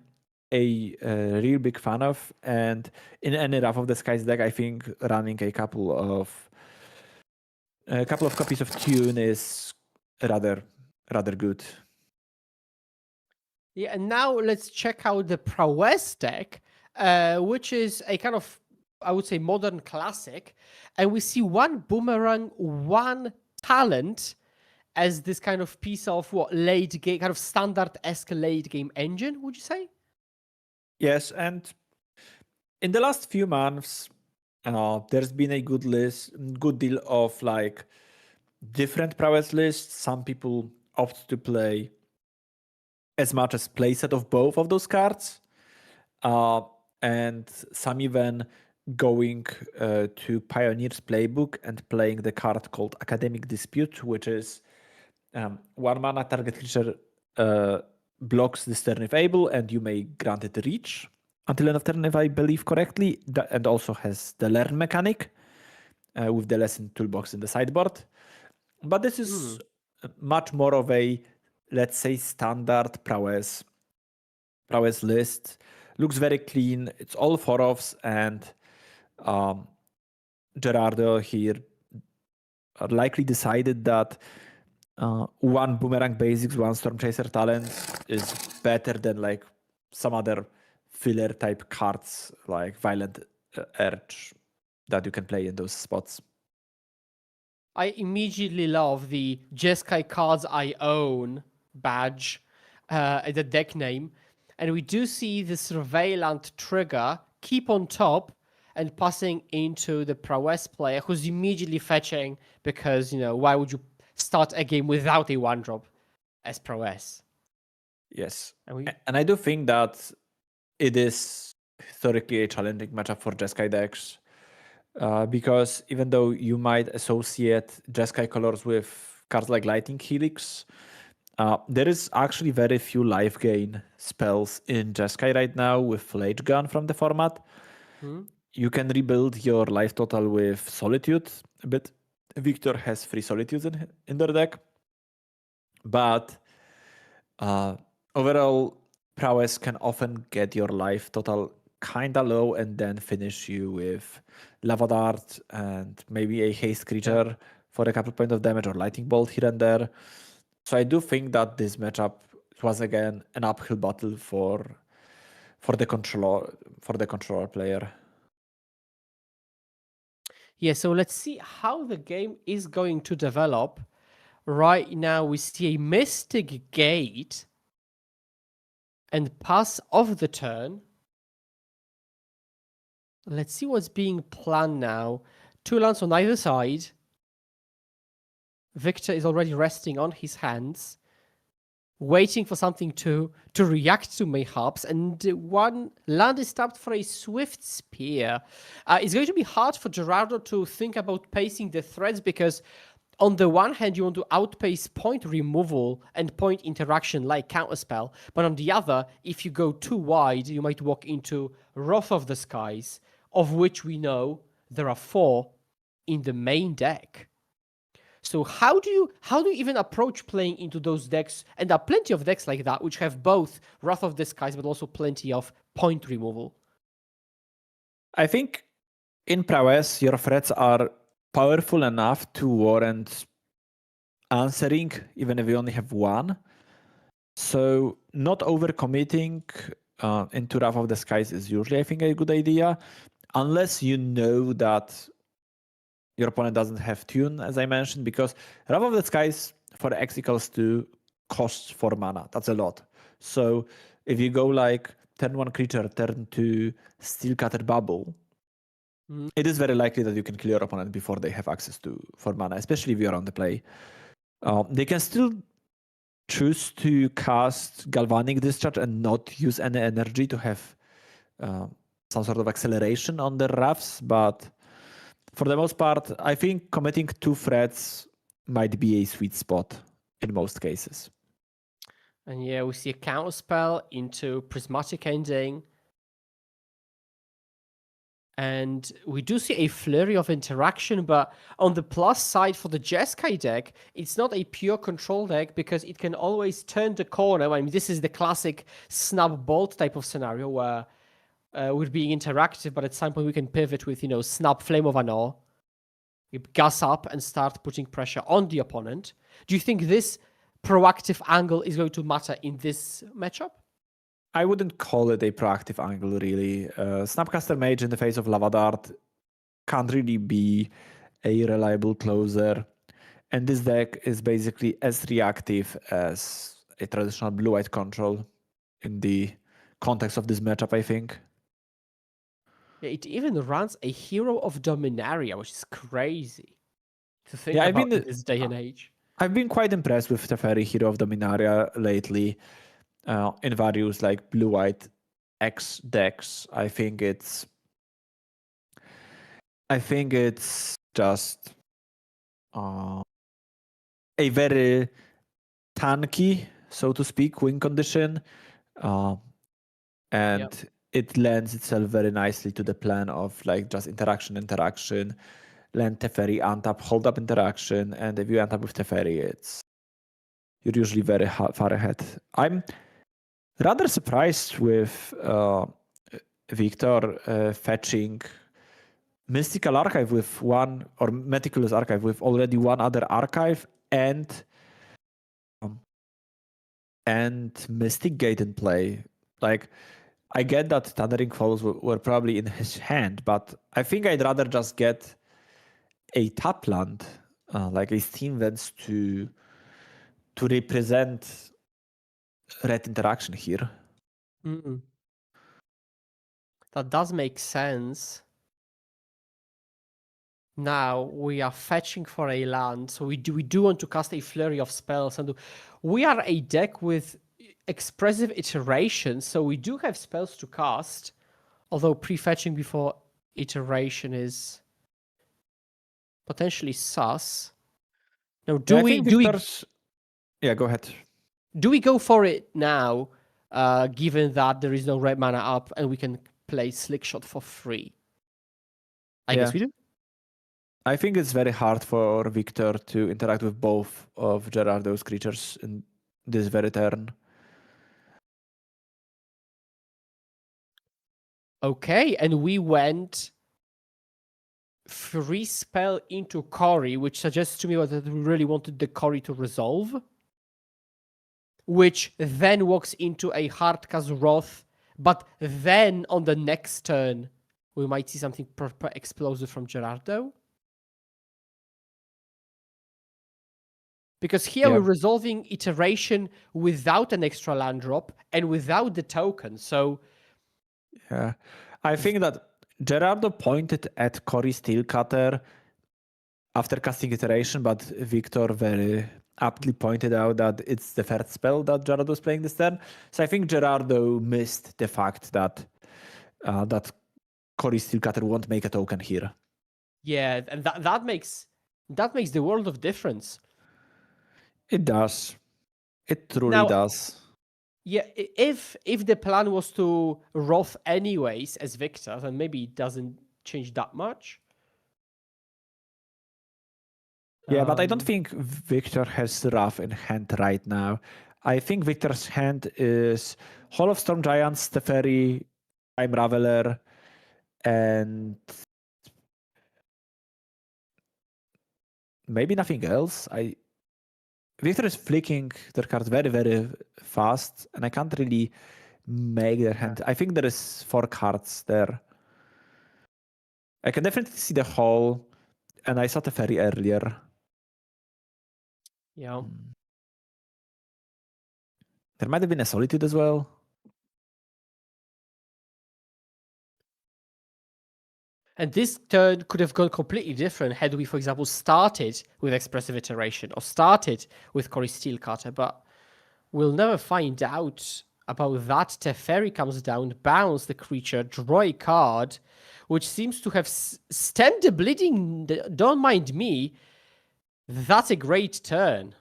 Speaker 2: a real big fan of. And in any Wrath of the Skies deck, I think running a couple of copies of Tune is rather good.
Speaker 1: Yeah, and now let's check out the Prowess deck, which is a kind of, I would say, modern classic. And we see one Boomerang, one Talent as this kind of piece of late game, kind of standard-esque late game engine, would you say?
Speaker 2: Yes, and in the last few months, there's been a good deal of like different prowess lists. Some people opt to play as much as playset of both of those cards, and some even going to Pioneer's playbook and playing the card called Academic Dispute, which is 1 mana target creature blocks this turn if able, and you may grant it reach until end of turn, if I believe correctly, and also has the learn mechanic with the lesson toolbox in the sideboard. But this is much more of a, let's say, standard prowess list. Looks very clean. It's all 4-offs, and Gerardo here likely decided that one Boomerang Basics, one Storm Chaser Talent is better than like some other filler type cards like Violent Urge that you can play in those spots.
Speaker 1: I immediately love the Jeskai cards I own badge, the deck name. And we do see the Surveillant trigger keep on top and passing into the Prowess player, who's immediately fetching because, why would you start a game without a 1-drop as Prowess?
Speaker 2: Yes. And I do think that it is historically a challenging matchup for Jeskai decks. Because even though you might associate Jeskai colors with cards like Lightning Helix, there is actually very few life gain spells in Jeskai right now with Flage Gun from the format. You can rebuild your life total with Solitude, but Victor has 3 Solitudes in their deck. But overall, Prowess can often get your life total kinda low and then finish you with Lava Dart and maybe a haste creature for a couple points of damage or Lightning Bolt here and there. So I do think that this matchup was again an uphill battle for the controller player.
Speaker 1: Yeah, so let's see how the game is going to develop. Right now we see a Mystic Gate and pass of the turn. Let's see what's being planned now. 2 lands on either side. Victor is already resting on his hands, waiting for something to react to mayhaps, and 1 land is tapped for a Swift Spear. It's going to be hard for Gerardo to think about pacing the threads because on the one hand, you want to outpace point removal and point interaction like Counterspell, but on the other, if you go too wide, you might walk into Wrath of the Skies, of which we know there are 4 in the main deck. So how do you even approach playing into those decks? And there are plenty of decks like that which have both Wrath of the Skies but also plenty of point removal.
Speaker 2: I think in Prowess, your threats are powerful enough to warrant answering, even if you only have 1. So not overcommitting into Wrath of the Skies is usually, I think, a good idea, unless you know that your opponent doesn't have Tune, as I mentioned, because Wrath of the Skies for X equals 2 costs 4 mana. That's a lot. So if you go like turn 1 creature, turn 2 Steelcutter Bubble, it is very likely that you can kill your opponent before they have access to 4 mana, especially if you're on the play. They can still choose to cast Galvanic Discharge and not use any energy to have some sort of acceleration on the Wraths, but for the most part, I think committing 2 threats might be a sweet spot in most cases.
Speaker 1: And yeah, we see a Counterspell into Prismatic Ending. And we do see a flurry of interaction, but on the plus side for the Jeskai deck, it's not a pure control deck because it can always turn the corner. I mean, this is the classic snap bolt type of scenario where we're being interactive, but at some point we can pivot with, snap Flame of Anor, gas up and start putting pressure on the opponent. Do you think this proactive angle is going to matter in this matchup?
Speaker 2: I wouldn't call it a proactive angle, really. Snapcaster Mage in the face of Lava Dart can't really be a reliable closer. And this deck is basically as reactive as a traditional blue-white control in the context of this matchup, I think.
Speaker 1: Yeah, it even runs a Hero of Dominaria, which is crazy to think about in this day and age.
Speaker 2: I've been quite impressed with Teferi Hero of Dominaria lately. In various like blue-white X decks. I think it's just a very tanky, so to speak, win condition, and it lends itself very nicely to the plan of like just interaction, land Teferi, untap, hold up interaction, and if you untap with Teferi, you're usually very far ahead. I'm rather surprised with Victor fetching Mystical Archive with one, or Meticulous Archive with already one other archive and Mystic Gate in play. Like, I get that Thundering Falls were probably in his hand, but I think I'd rather just get a tap land, like a Steam Vents to represent red interaction here.
Speaker 1: Mm-mm. That does make sense. Now we are fetching for a land, so we do want to cast a flurry of spells, and we are a deck with expressive iteration, so we do have spells to cast, although pre-fetching before iteration is potentially sus. Now,
Speaker 2: yeah, go ahead.
Speaker 1: Do we go for it now, given that there is no red mana up and we can play Slickshot for free? I guess we do.
Speaker 2: I think it's very hard for Victor to interact with both of Gerardo's creatures in this very turn.
Speaker 1: Okay, and we went free spell into Cory, which suggests to me that we really wanted the Cory to resolve, which then walks into a Hardcast Wrath, but then on the next turn, we might see something proper explosive from Gerardo. Because here we're resolving iteration without an extra land drop and without the token, so...
Speaker 2: Yeah, I think that Gerardo pointed at Cory Steelcutter after casting iteration, but Victor very aptly pointed out that it's the first spell that Gerardo is playing this turn. So I think Gerardo missed the fact that that Cory Steelcutter won't make a token here. Yeah,
Speaker 1: and that makes the world of difference.
Speaker 2: It does. It truly does.
Speaker 1: Yeah, if the plan was to Wrath anyways as Victor, then maybe it doesn't change that much.
Speaker 2: Yeah, but I don't think Victor has Wrath in hand right now. I think Victor's hand is Hall of Storm Giants, Teferi, Time Raveler, and maybe nothing else. Victor is flicking their cards very, very fast, and I can't really make their hand. I think there is 4 cards there. I can definitely see the Hall, and I saw Teferi earlier.
Speaker 1: Yeah.
Speaker 2: There might have been a Solitude as well.
Speaker 1: And this turn could have gone completely different had we, for example, started with Expressive Iteration or started with Cory Steelcutter, but we'll never find out about that. Teferi comes down, bounce the creature, draw a card, which seems to have stemmed the bleeding. Don't mind me. That's a great turn.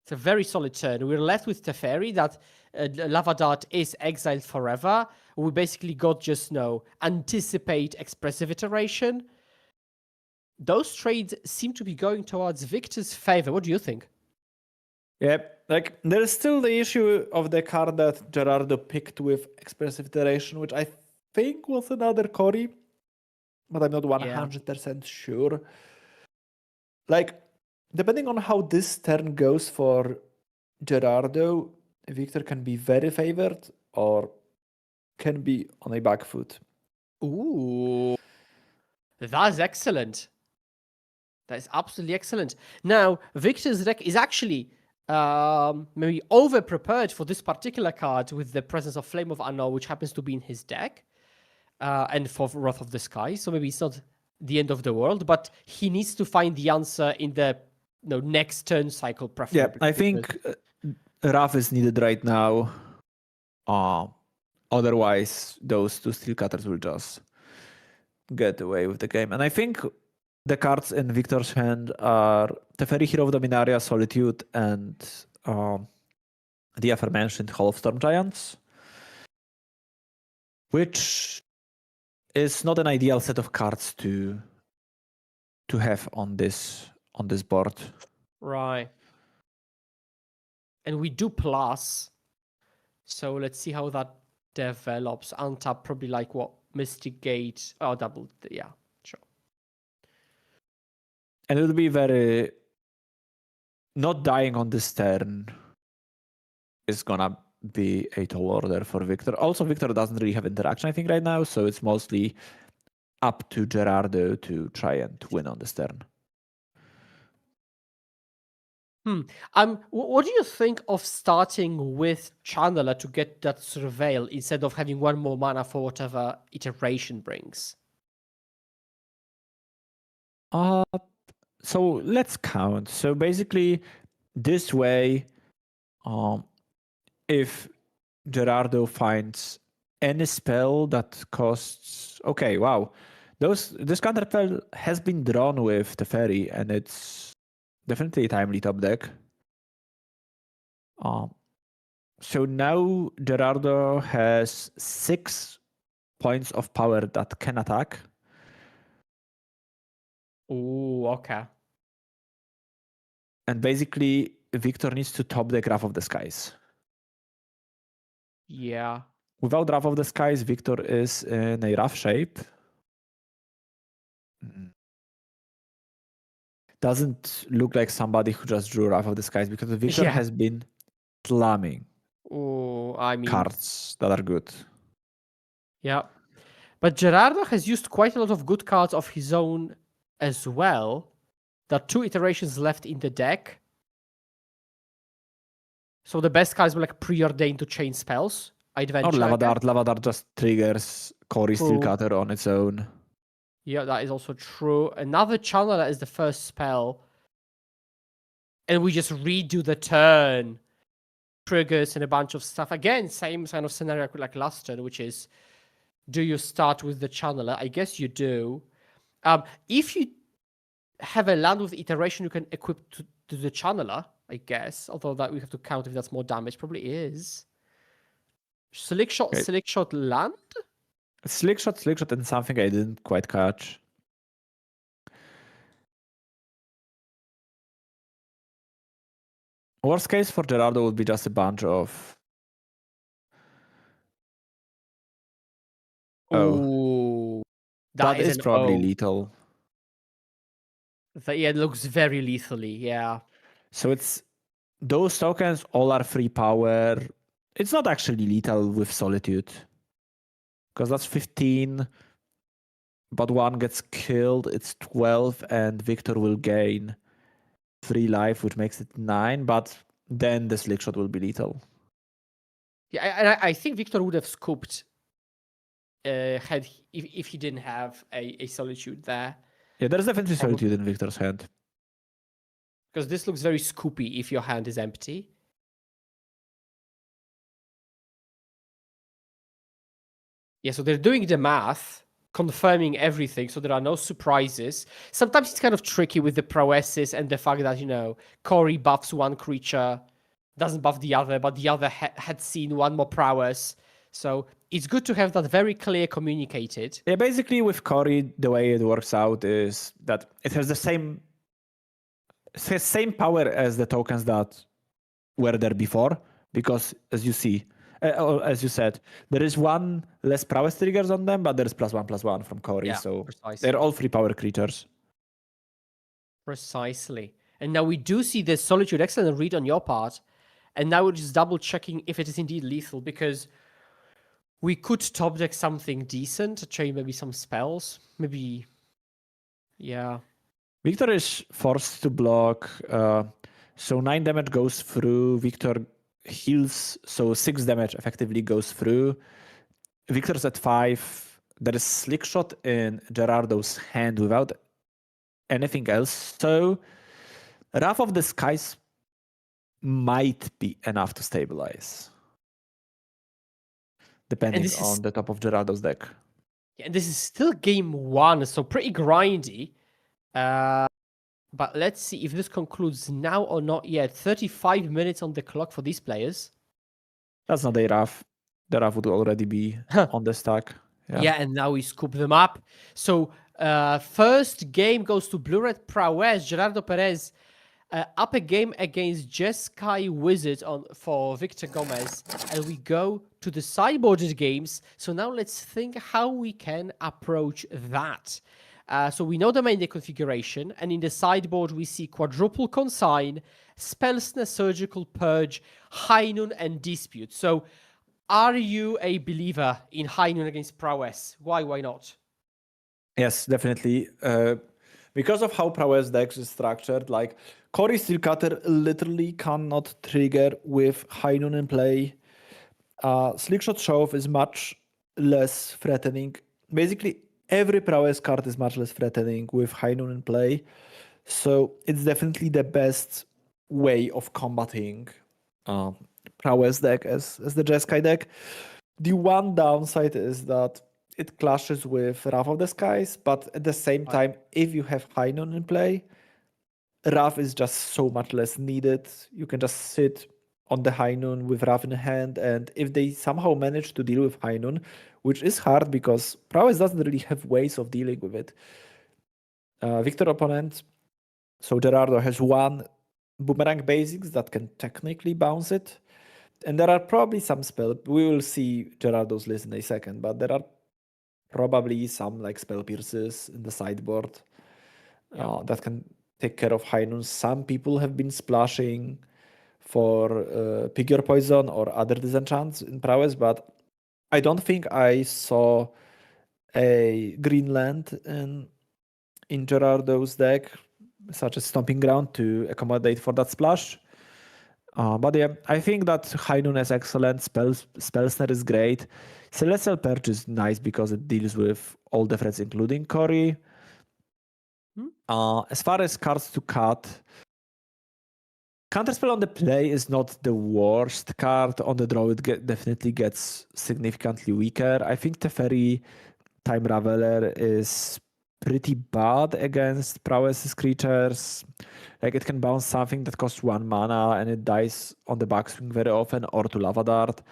Speaker 1: It's a very solid turn. We're left with Teferi, that Lava Dart is exiled forever. We basically got just anticipate expressive iteration. Those trades seem to be going towards Victor's favor. What do you think?
Speaker 2: Yeah, like there is still the issue of the card that Gerardo picked with expressive iteration, which I think was another Cory, but I'm not 100% sure. Like, depending on how this turn goes for Gerardo, Victor can be very favored or can be on a back foot.
Speaker 1: Ooh, that's excellent. That is absolutely excellent. Now, Victor's deck is actually maybe over-prepared for this particular card with the presence of Flame of Unknown, which happens to be in his deck, and for Wrath of the Sky. So maybe it's not the end of the world, but he needs to find the answer in the next turn cycle, preferably.
Speaker 2: Yeah, I think Wrath is needed right now. Otherwise, those two Steel Cutters will just get away with the game. And I think the cards in Victor's hand are Teferi, Hero of Dominaria, Solitude, and the aforementioned Hall of Storm Giants, which is not an ideal set of cards to have on this board.
Speaker 1: Right. And we do plus. So let's see how that develops. Untap probably like what? Mystic Gate. Oh, double. Yeah, sure.
Speaker 2: And it would be very... Not dying on this turn is gonna be a tall order for Victor. Also, Victor doesn't really have interaction, I think, right now, so it's mostly up to Gerardo to try and win on this turn.
Speaker 1: What do you think of starting with Channeler to get that Surveil instead of having one more mana for whatever iteration brings?
Speaker 2: So let's count. So basically, this way, if Gerardo finds any spell that costs... Okay, wow. This counterspell has been drawn with Teferi, and it's definitely a timely top deck. So now Gerardo has 6 points of power that can attack.
Speaker 1: Ooh, okay.
Speaker 2: And basically, Victor needs to top the Wrath of the Skies.
Speaker 1: Yeah.
Speaker 2: Without Wrath of the Skies, Victor is in a rough shape. Doesn't look like somebody who just drew Wrath of the Skies, because Victor has been slamming cards that are good.
Speaker 1: Yeah. But Gerardo has used quite a lot of good cards of his own as well. There are 2 iterations left in the deck. So the best cards were like preordained to chain spells, I'd venture.
Speaker 2: Or Lava Dart. Lava Dart just triggers Cory Steel Cutter on its own.
Speaker 1: Yeah, that is also true. Another Channeler is the first spell. And we just redo the turn. Triggers and a bunch of stuff. Again, same kind of scenario like last turn, which is, do you start with the Channeler? I guess you do. If you have a land with iteration, you can equip to the Channeler, I guess. Although that we have to count if that's more damage. Probably is. Slick shot land?
Speaker 2: Slick shot, and something I didn't quite catch. Worst case for Gerardo would be just a bunch of...
Speaker 1: Oh.
Speaker 2: That is probably lethal.
Speaker 1: Yeah, it looks very lethally, yeah.
Speaker 2: So it's... Those tokens all are free power. It's not actually lethal with Solitude, because that's 15, but one gets killed, it's 12, and Victor will gain 3 life, which makes it 9, but then the Slick Shot will be lethal.
Speaker 1: Yeah, and I think Victor would have scooped if he didn't have a Solitude there.
Speaker 2: Yeah, there's definitely Solitude in Victor's hand.
Speaker 1: Because this looks very scoopy if your hand is empty. Yeah, so they're doing the math confirming everything, so there are no surprises. Sometimes it's kind of tricky with the prowesses and the fact that, Cory buffs one creature, doesn't buff the other, but the other had seen one more prowess. So it's good to have that very clear communicated.
Speaker 2: Yeah, basically with Cory, the way it works out is that it has the same power as the tokens that were there before, because as you see, as you said, there is one less prowess triggers on them, but there's +1/+1 from Cory, so precisely. They're all 3 power creatures.
Speaker 1: Precisely. And now we do see this Solitude, excellent read on your part, and now we're just double checking if it is indeed lethal, because we could top deck something decent, chain maybe some spells, maybe, yeah.
Speaker 2: Victor is forced to block, so 9 damage goes through, Victor heals, so 6 damage effectively goes through. Victor's at 5. There is Slickshot in Gerardo's hand without anything else. So Wrath of the Skies might be enough to stabilize, depending on the top of Gerardo's deck.
Speaker 1: Yeah, and this is still game 1, so pretty grindy. But let's see if this concludes now or not yet. 35 minutes on the clock for these players.
Speaker 2: That's not a Wrath. The Wrath would already be on the stack.
Speaker 1: Yeah, and now we scoop them up. So first game goes to Blue-Red Prowess, Gerardo Perez. Up a game against Jeskai Wizard for Victor Gomez. And we go to the sideboarded games. So now let's think how we can approach that. So we know the main deck configuration, and in the sideboard we see Quadruple Consign, Spellsnare, Surgical Purge, High Noon, and Dispute. So are you a believer in High Noon against Prowess? Why not?
Speaker 2: Yes, definitely. Because of how Prowess decks is structured, like Cory Steelcutter literally cannot trigger with High Noon in play. Slickshot Show-Off is much less threatening. Basically, every Prowess card is much less threatening with High Noon in play. So it's definitely the best way of combating Prowess deck as the Jeskai deck. The one downside is that it clashes with Wrath of the Skies, but at the same time, if you have High Noon in play, Wrath is just so much less needed. You can just sit on the High Noon with Wrath in hand, and if they somehow manage to deal with High Noon, which is hard because Prowess doesn't really have ways of dealing with it. Victor opponent, so Gerardo has 1 Boomerang Basics that can technically bounce it, and there are probably some spells. We will see Gerardo's list in a second, but there are probably some like Spell Pierces in the sideboard that can take care of High Noon. Some people have been splashing for Pick Your Poison or other disenchants in Prowess, but I don't think I saw a green land in Gerardo's deck, such as Stomping Ground, to accommodate for that splash. But yeah, I think that High Noon is excellent. Spellsnare is great. Celestial Perch is nice because it deals with all the threats, including Cory. As far as cards to cut, Counterspell on the play is not the worst card. On the draw, it definitely gets significantly weaker. I think Teferi Time Raveler is pretty bad against Prowess's creatures. Like, it can bounce something that costs 1 mana and it dies on the backswing very often, or to Lava Dart.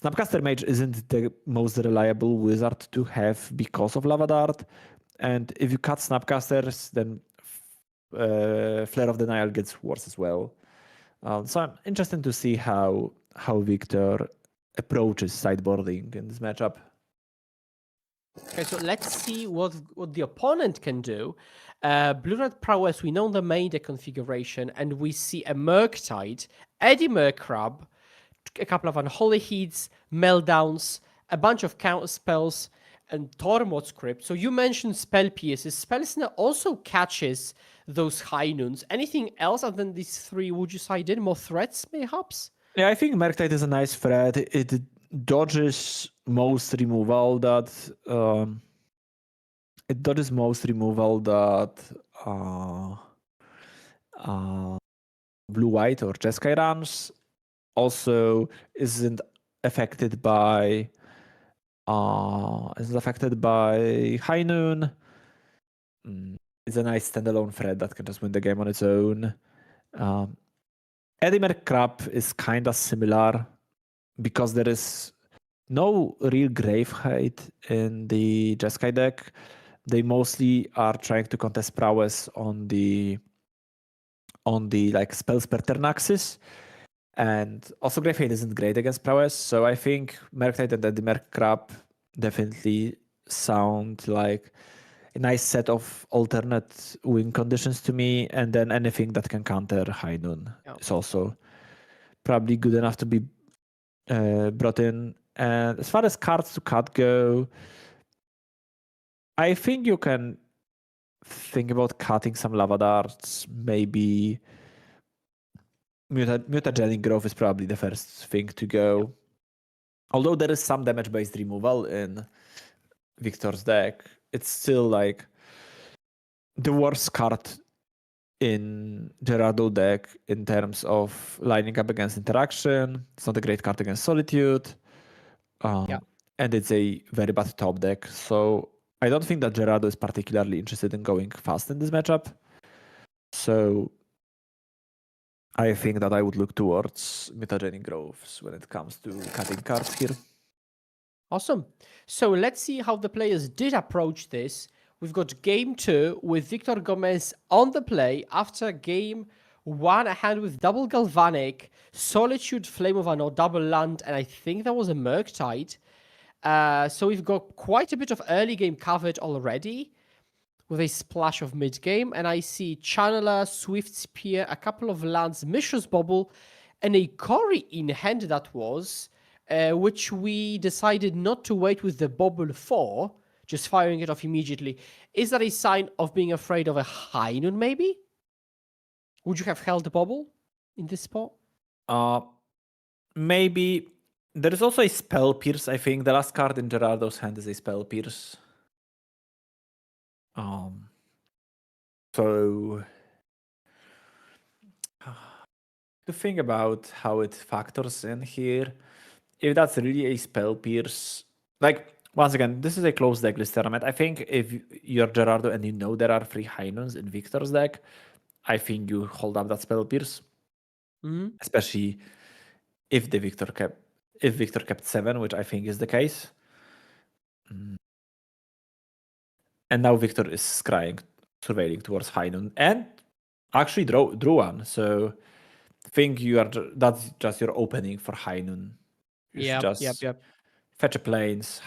Speaker 2: Snapcaster Mage isn't the most reliable wizard to have because of Lava Dart. And if you cut Snapcasters, then Flare of Denial gets worse as well. So I'm interested to see how Victor approaches sideboarding in this matchup.
Speaker 1: Okay, so let's see what the opponent can do. Blue-Red Prowess, we know the main deck configuration, and we see a Murktide, Eddie Murkrab, a couple of Unholy Heats, Meltdowns, a bunch of counter spells, and Tormod's Crypt. So you mentioned Spell Pierces. Spellsnare also catches those High Noons. Anything else other than these 3 would you side in? More threats, mayhaps?
Speaker 2: Yeah, I think Murktide is a nice threat. It dodges most removal that Blue-White or Jeskai runs. Also isn't affected by is affected by High Noon. It's a nice standalone threat that can just win the game on its own. Edimer Crab is kind of similar because there is no real grave hate in the Jeskai deck. They mostly are trying to contest prowess on the like spells per turn axis. And also grave hate isn't great against prowess. So I think Merktide and Edimer Crab definitely sound like a nice set of alternate win conditions to me. And then anything that can counter High Noon is also probably good enough to be brought in. And as far as cards to cut go, I think you can think about cutting some Lava Darts. Maybe Mutagenic Growth is probably the first thing to go. Although there is some damage-based removal in Victor's deck, it's still like the worst card in Gerardo deck in terms of lining up against interaction. It's not a great card against Solitude. And it's a very bad top deck. So I don't think that Gerardo is particularly interested in going fast in this matchup. So I think that I would look towards Mutagenic Growths when it comes to cutting cards here.
Speaker 1: Awesome. So let's see how the players did approach this. We've got game 2 with Victor Gomez on the play after game 1, a hand with double Galvanic, Solitude, Flame of Anor, double land, and I think that was a Murktide. So we've got quite a bit of early game covered already with a splash of mid game. And I see Channeler, Swift Spear, a couple of lands, Mishra's Bobble, and a Cory in hand that was, which we decided not to wait with the Bobble for, just firing it off immediately. Is that a sign of being afraid of a High Noon, maybe? Would you have held the Bobble in this spot?
Speaker 2: Maybe. There is also a Spell Pierce, I think. The last card in Gerardo's hand is a Spell Pierce. So to think about how it factors in here, if that's really a Spell Pierce, like, once again, this is a closed deck list tournament. I think if you're Gerardo and you know there are 3 High Noons in Victor's deck, I think you hold up that Spell Pierce. Especially if Victor kept 7, which I think is the case. And now Victor is scrying, surveilling towards High Noon, and actually drew one. So I think that's just your opening for High Noon.
Speaker 1: Yep.
Speaker 2: Fetch a plains,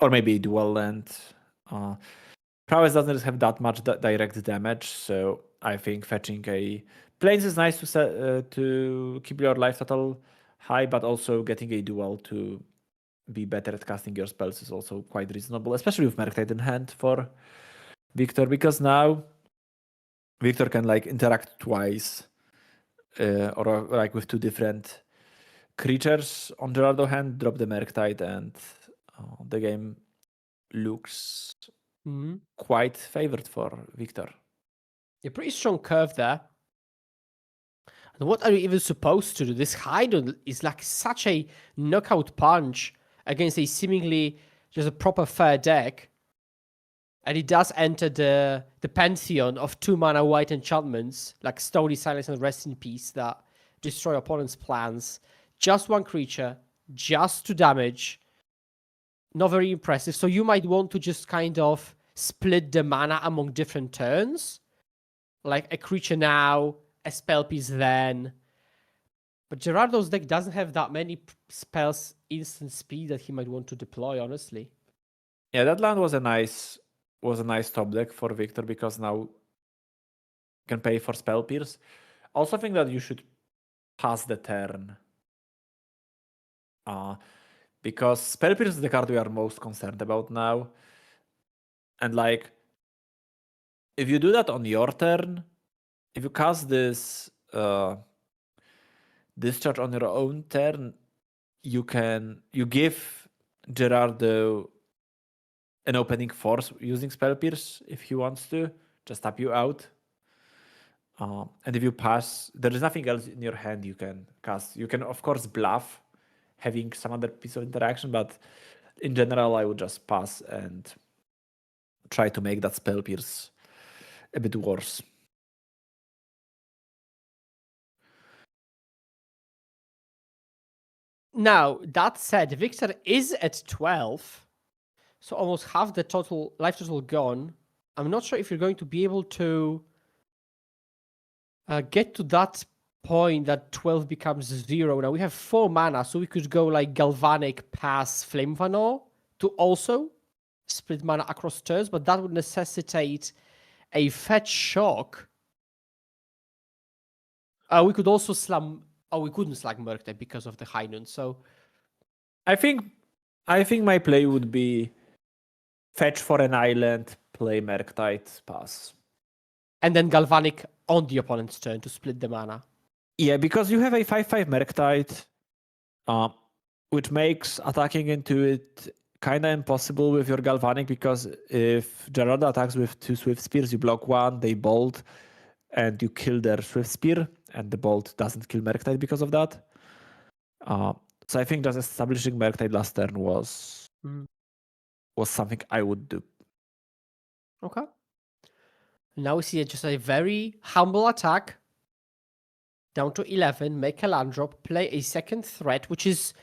Speaker 2: or maybe a dual land. Prowess doesn't have that much direct damage, so I think fetching a plains is nice to keep your life total high, but also getting a dual to be better at casting your spells is also quite reasonable, especially with Murktide in hand for Victor, because now Victor can like interact twice or like with 2 different creatures on Gerardo hand, drop the Murktide, and the game looks quite favored for Victor.
Speaker 1: A pretty strong curve there. And what are you even supposed to do? This High Noon is like such a knockout punch against a seemingly just a proper fair deck. And it does enter the pantheon of 2-mana white enchantments, like Stony Silence and Rest in Peace, that destroy opponents' plans. Just 1 creature, just 2 damage. Not very impressive. So you might want to just kind of split the mana among different turns. Like a creature now, a spell piece then. But Gerardo's deck doesn't have that many spells instant speed that he might want to deploy, honestly.
Speaker 2: Yeah, that land was a nice top deck for Victor, because now you can pay for Spell Pierce. Also think that you should pass the turn. Because Spell Pierce is the card we are most concerned about now. And like, if you do that on your turn, if you cast this discharge on your own turn, you give Gerardo an opening force using Spell Pierce if he wants to, just tap you out. And if you pass, there is nothing else in your hand you can cast. You can, of course, bluff having some other piece of interaction, but in general, I would just pass and try to make that spell pierce a bit worse.
Speaker 1: Now, that said, Victor is at 12, so almost half the total life total gone. I'm not sure if you're going to be able to get to that point that 12 becomes 0. Now, we have 4 mana, so we could go like Galvanic, pass, Flame Vanor to also split mana across turns, but that would necessitate a fetch shock. We could also slam... Oh, we couldn't slag Murktide because of the High Noon, so...
Speaker 2: I think my play would be fetch for an island, play Murktide, pass.
Speaker 1: And then Galvanic on the opponent's turn to split the mana.
Speaker 2: Yeah, because you have a 5/5 Murktide, which makes attacking into it kind of impossible with your Galvanic, because if Gerardo attacks with 2 Swift Spears, you block 1, they bolt, and you kill their Swift Spear, and the bolt doesn't kill Murktide because of that. So I think just establishing Murktide last turn was something I would do.
Speaker 1: Okay. Now we see just a very humble attack. Down to 11, make a land drop, play a second threat, which is,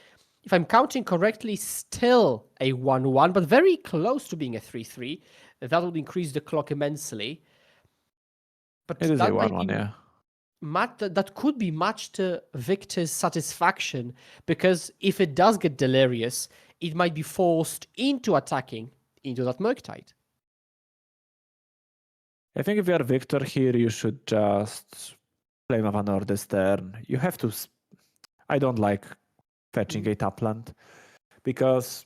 Speaker 1: if I'm counting correctly, still a 1/1, but very close to being a 3/3. That would increase the clock immensely. But
Speaker 2: It is
Speaker 1: that
Speaker 2: a 1/1, yeah.
Speaker 1: That could be much to Victor's satisfaction, because if it does get Delirious, it might be forced into attacking into that Murktide.
Speaker 2: I think if you are Victor here, you should just play Mavanor this turn. You have to... I don't like fetching a tapland, because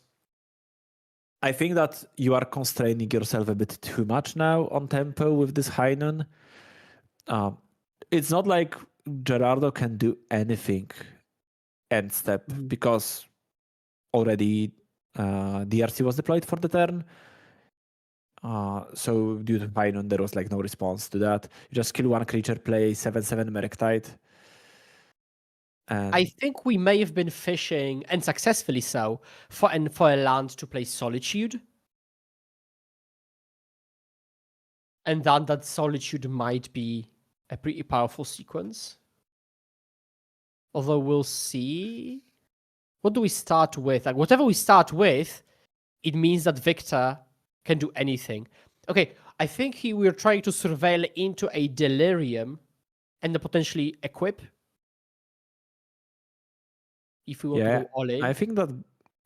Speaker 2: I think that you are constraining yourself a bit too much now on tempo with this High Noon. It's not like Gerardo can do anything end step, because already DRC was deployed for the turn. So due to High Noon, there was like no response to that. You just kill 1 creature, play 7/7 Murktide. And
Speaker 1: I think we may have been fishing, and successfully so, for a land to play Solitude. And then that Solitude might be a pretty powerful sequence. Although we'll see. What do we start with? Like, whatever we start with, it means that Victor can do anything. Okay, I think we're trying to surveil into a Delirium and then potentially equip. If we want to go all in.
Speaker 2: I think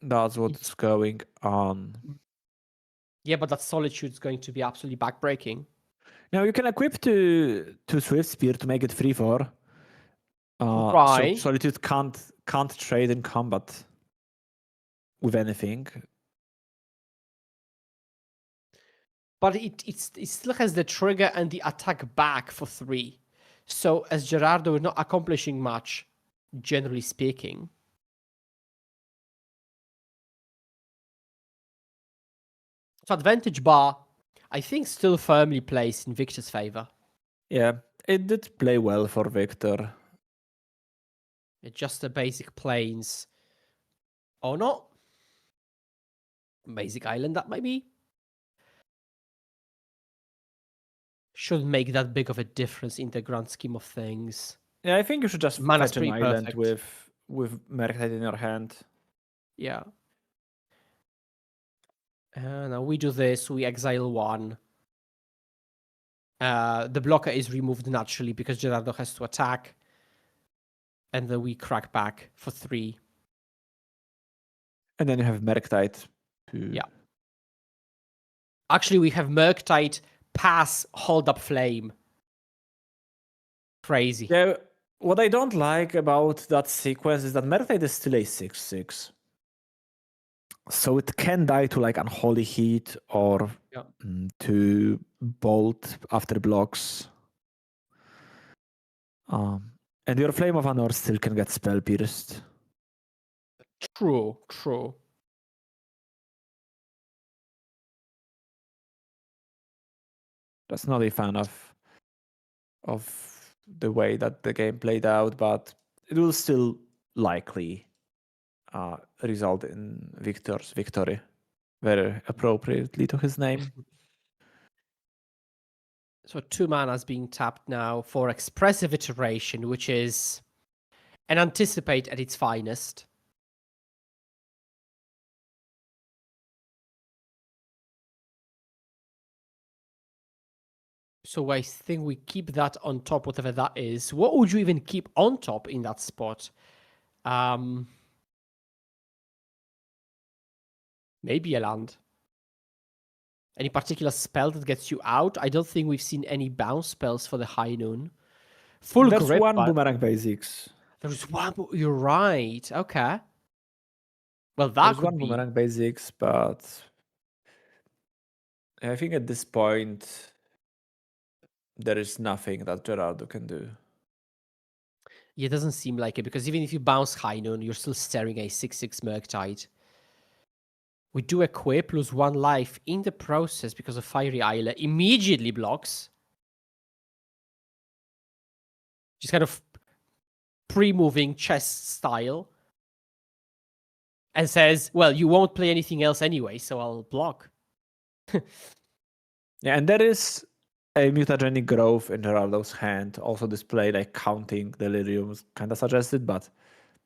Speaker 2: that's what's going on.
Speaker 1: Yeah, but that Solitude is going to be absolutely backbreaking.
Speaker 2: Now you can equip to Swift Spear to make it 3/4.
Speaker 1: Right.
Speaker 2: So Solitude can't trade in combat with anything.
Speaker 1: But it still has the trigger and the attack back for 3. So as Gerardo, we're not accomplishing much, generally speaking. So advantage bar, I think, still firmly placed in Victor's favor.
Speaker 2: Yeah, it did play well for Victor.
Speaker 1: It's just the basic plains. Or not. Basic island, that might be. Should make that big of a difference in the grand scheme of things.
Speaker 2: Yeah, I think you should just
Speaker 1: Mana's
Speaker 2: fetch an
Speaker 1: pretty
Speaker 2: island
Speaker 1: perfect.
Speaker 2: with Murktide in your hand.
Speaker 1: Yeah. Now we do this, we exile 1. The blocker is removed naturally because Gerardo has to attack. And then we crack back for 3.
Speaker 2: And then you have Murktide.
Speaker 1: Yeah. Actually, we have Murktide, pass, hold up flame. Crazy.
Speaker 2: Yeah, what I don't like about that sequence is that Murktide is still a 6/6. So it can die to like Unholy Heat or to Bolt after blocks. And your Flame of Honor still can get spell pierced.
Speaker 1: True.
Speaker 2: That's not a fan of the way that the game played out, but it will still likely result in Victor's victory. Very appropriately to his name.
Speaker 1: So 2 mana is being tapped now for Expressive Iteration, which is an Anticipate at its finest. So I think we keep that on top, whatever that is. What would you even keep on top in that spot? Maybe a land. Any particular spell that gets you out? I don't think we've seen any bounce spells for the High Noon. Full
Speaker 2: There's
Speaker 1: grip.
Speaker 2: one Boomerang Basics.
Speaker 1: There's one. You're right. Okay. Well, that
Speaker 2: There's
Speaker 1: could
Speaker 2: one
Speaker 1: be.
Speaker 2: Boomerang Basics, but I think at this point there is nothing that Gerardo can do.
Speaker 1: Yeah, it doesn't seem like it, because even if you bounce High Noon, you're still staring a 6/6 Murktide. We do equip, lose 1 life in the process because of Fiery Isle. Immediately blocks. Just kind of pre-moving chess style. And says, well, you won't play anything else anyway, so I'll block.
Speaker 2: Yeah, and there is a mutagenic growth in Gerardo's hand. Also display like counting deliriums kind of suggested, but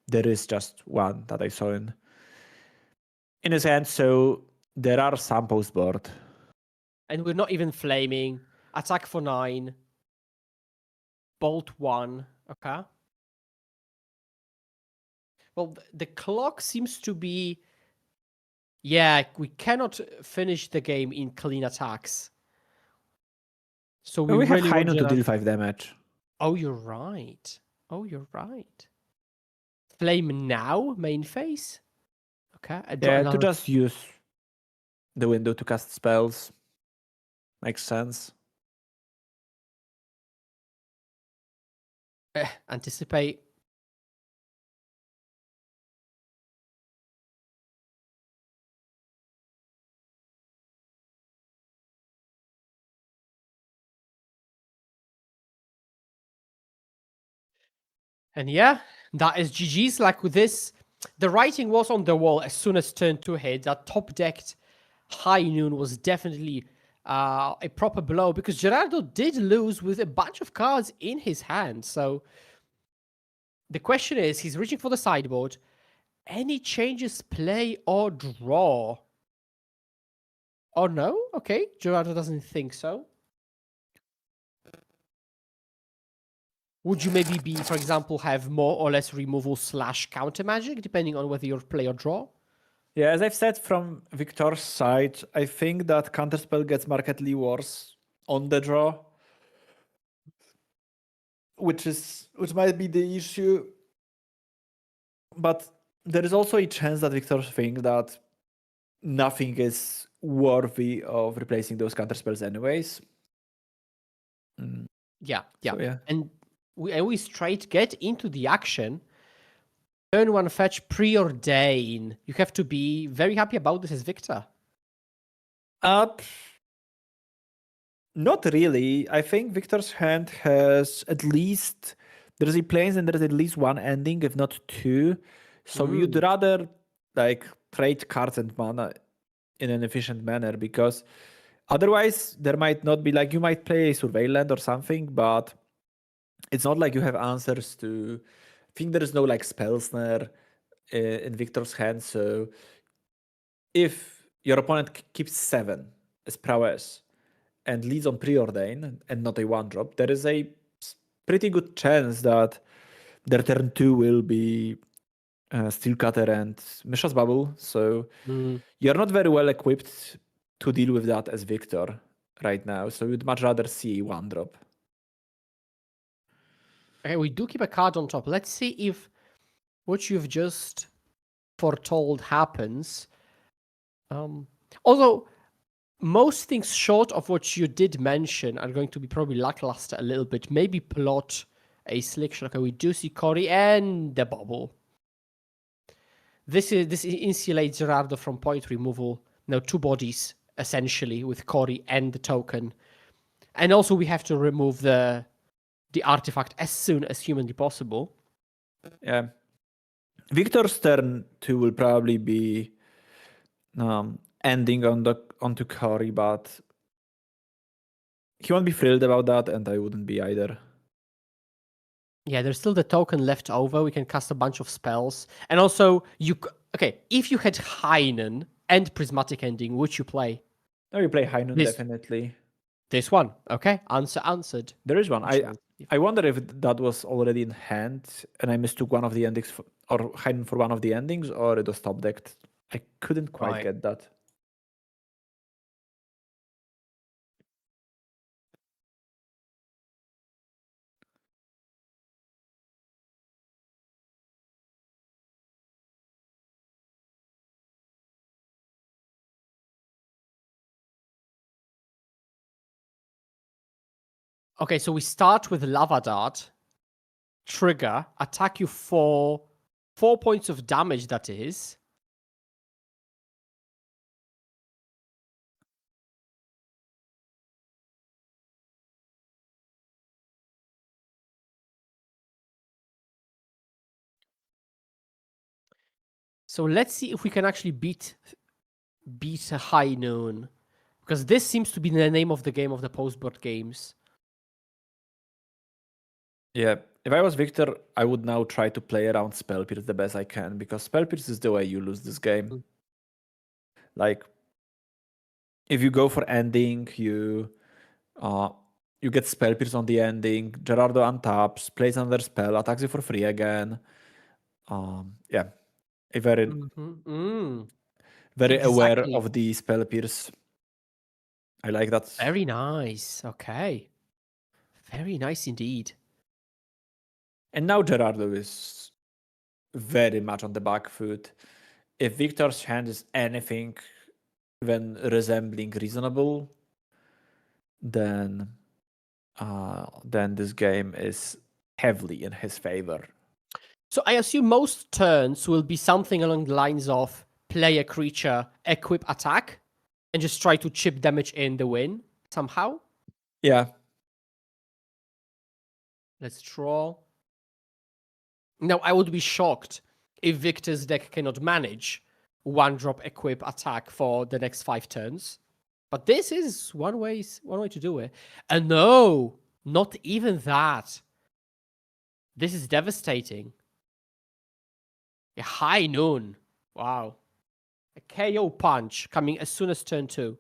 Speaker 2: there is just one that I saw in his hand. So there are some post board.
Speaker 1: And we're not even flaming. Attack for 9. Bolt 1. Okay. Well, the clock seems to be... Yeah, we cannot finish the game in clean attacks. So we
Speaker 2: have
Speaker 1: really
Speaker 2: High
Speaker 1: want
Speaker 2: Noon to
Speaker 1: to
Speaker 2: deal 5 damage.
Speaker 1: Oh, you're right. Oh, you're right. Flame now, main phase? Okay.
Speaker 2: Yeah, to just use the window to cast spells. Makes sense.
Speaker 1: Anticipate. And yeah, that is GG's. Like with this, the writing was on the wall as soon as turn 2 hit. That top decked High Noon was definitely a proper blow, because Gerardo did lose with a bunch of cards in his hand. So the question is, he's reaching for the sideboard. Any changes, play or draw? Oh no? Okay, Gerardo doesn't think so. Would you maybe be, for example, have more or less removal / counter magic, depending on whether you're play or draw?
Speaker 2: Yeah, as I've said from Victor's side, I think that counterspell gets markedly worse on the draw, which might be the issue. But there is also a chance that Victor thinks that nothing is worthy of replacing those counterspells anyways.
Speaker 1: Yeah.
Speaker 2: So, yeah.
Speaker 1: And we straight get into the action. Turn 1 fetch, preordain. You have to be very happy about this as Victor.
Speaker 2: Not really. I think Victor's hand has at least... There's a planes and there's at least one ending, if not 2. So you'd rather like trade cards and mana in an efficient manner, because otherwise there might not be, like, you might play a Surveillant or something, but it's not like you have answers to... I think there is no like spell snare in Victor's hand. So if your opponent keeps 7 as prowess and leads on preordain and not a 1-drop, there is a pretty good chance that their turn 2 will be Steelcutter and Mishra's Bubble. So you're not very well equipped to deal with that as Victor right now. So you'd much rather see a 1-drop.
Speaker 1: Okay, we do keep a card on top. Let's see if what you've just foretold happens. Although most things short of what you did mention are going to be probably lackluster a little bit. Maybe plot a slick shot. Okay, we do see Cory and the bubble. This insulates Gerardo from point removal. Now 2 bodies essentially with Cory and the token, and also we have to remove the artifact as soon as humanly possible.
Speaker 2: Yeah, Victor's turn 2 will probably be ending onto Cory, but he won't be thrilled about that, and I wouldn't be either.
Speaker 1: Yeah, there's still the token left over. We can cast a bunch of spells. And also, if you had Heinen and Prismatic Ending, would you play?
Speaker 2: No, you play Heinun, definitely.
Speaker 1: This one. Okay, answer answered.
Speaker 2: There is one. I wonder if that was already in hand, and I mistook one of the endings, or Heinun for one of the endings, or it was top decked. I couldn't quite get that.
Speaker 1: Okay, so we start with Lava Dart. Trigger, attack you for 4 points of damage, that is. So let's see if we can actually beat a High Noon. Because this seems to be the name of the game of the post-board games.
Speaker 2: Yeah, if I was Victor, I would now try to play around Spell Pierce the best I can, because Spell Pierce is the way you lose this game. Like, if you go for ending, you get Spell Pierce on the ending, Gerardo untaps, plays another spell, attacks you for free again. Yeah, a very aware of the Spell Pierce. I like that.
Speaker 1: Very nice. Okay. Very nice indeed.
Speaker 2: And now Gerardo is very much on the back foot. If Victor's hand is anything even resembling reasonable, then this game is heavily in his favor.
Speaker 1: So I assume most turns will be something along the lines of play a creature, equip attack, and just try to chip damage in the win somehow.
Speaker 2: Yeah.
Speaker 1: Let's draw. Now, I would be shocked if Victor's deck cannot manage 1-drop equip attack for the next 5 turns. But this is one way to do it. And no, not even that. This is devastating. A High Noon. Wow. A KO punch coming as soon as turn 2.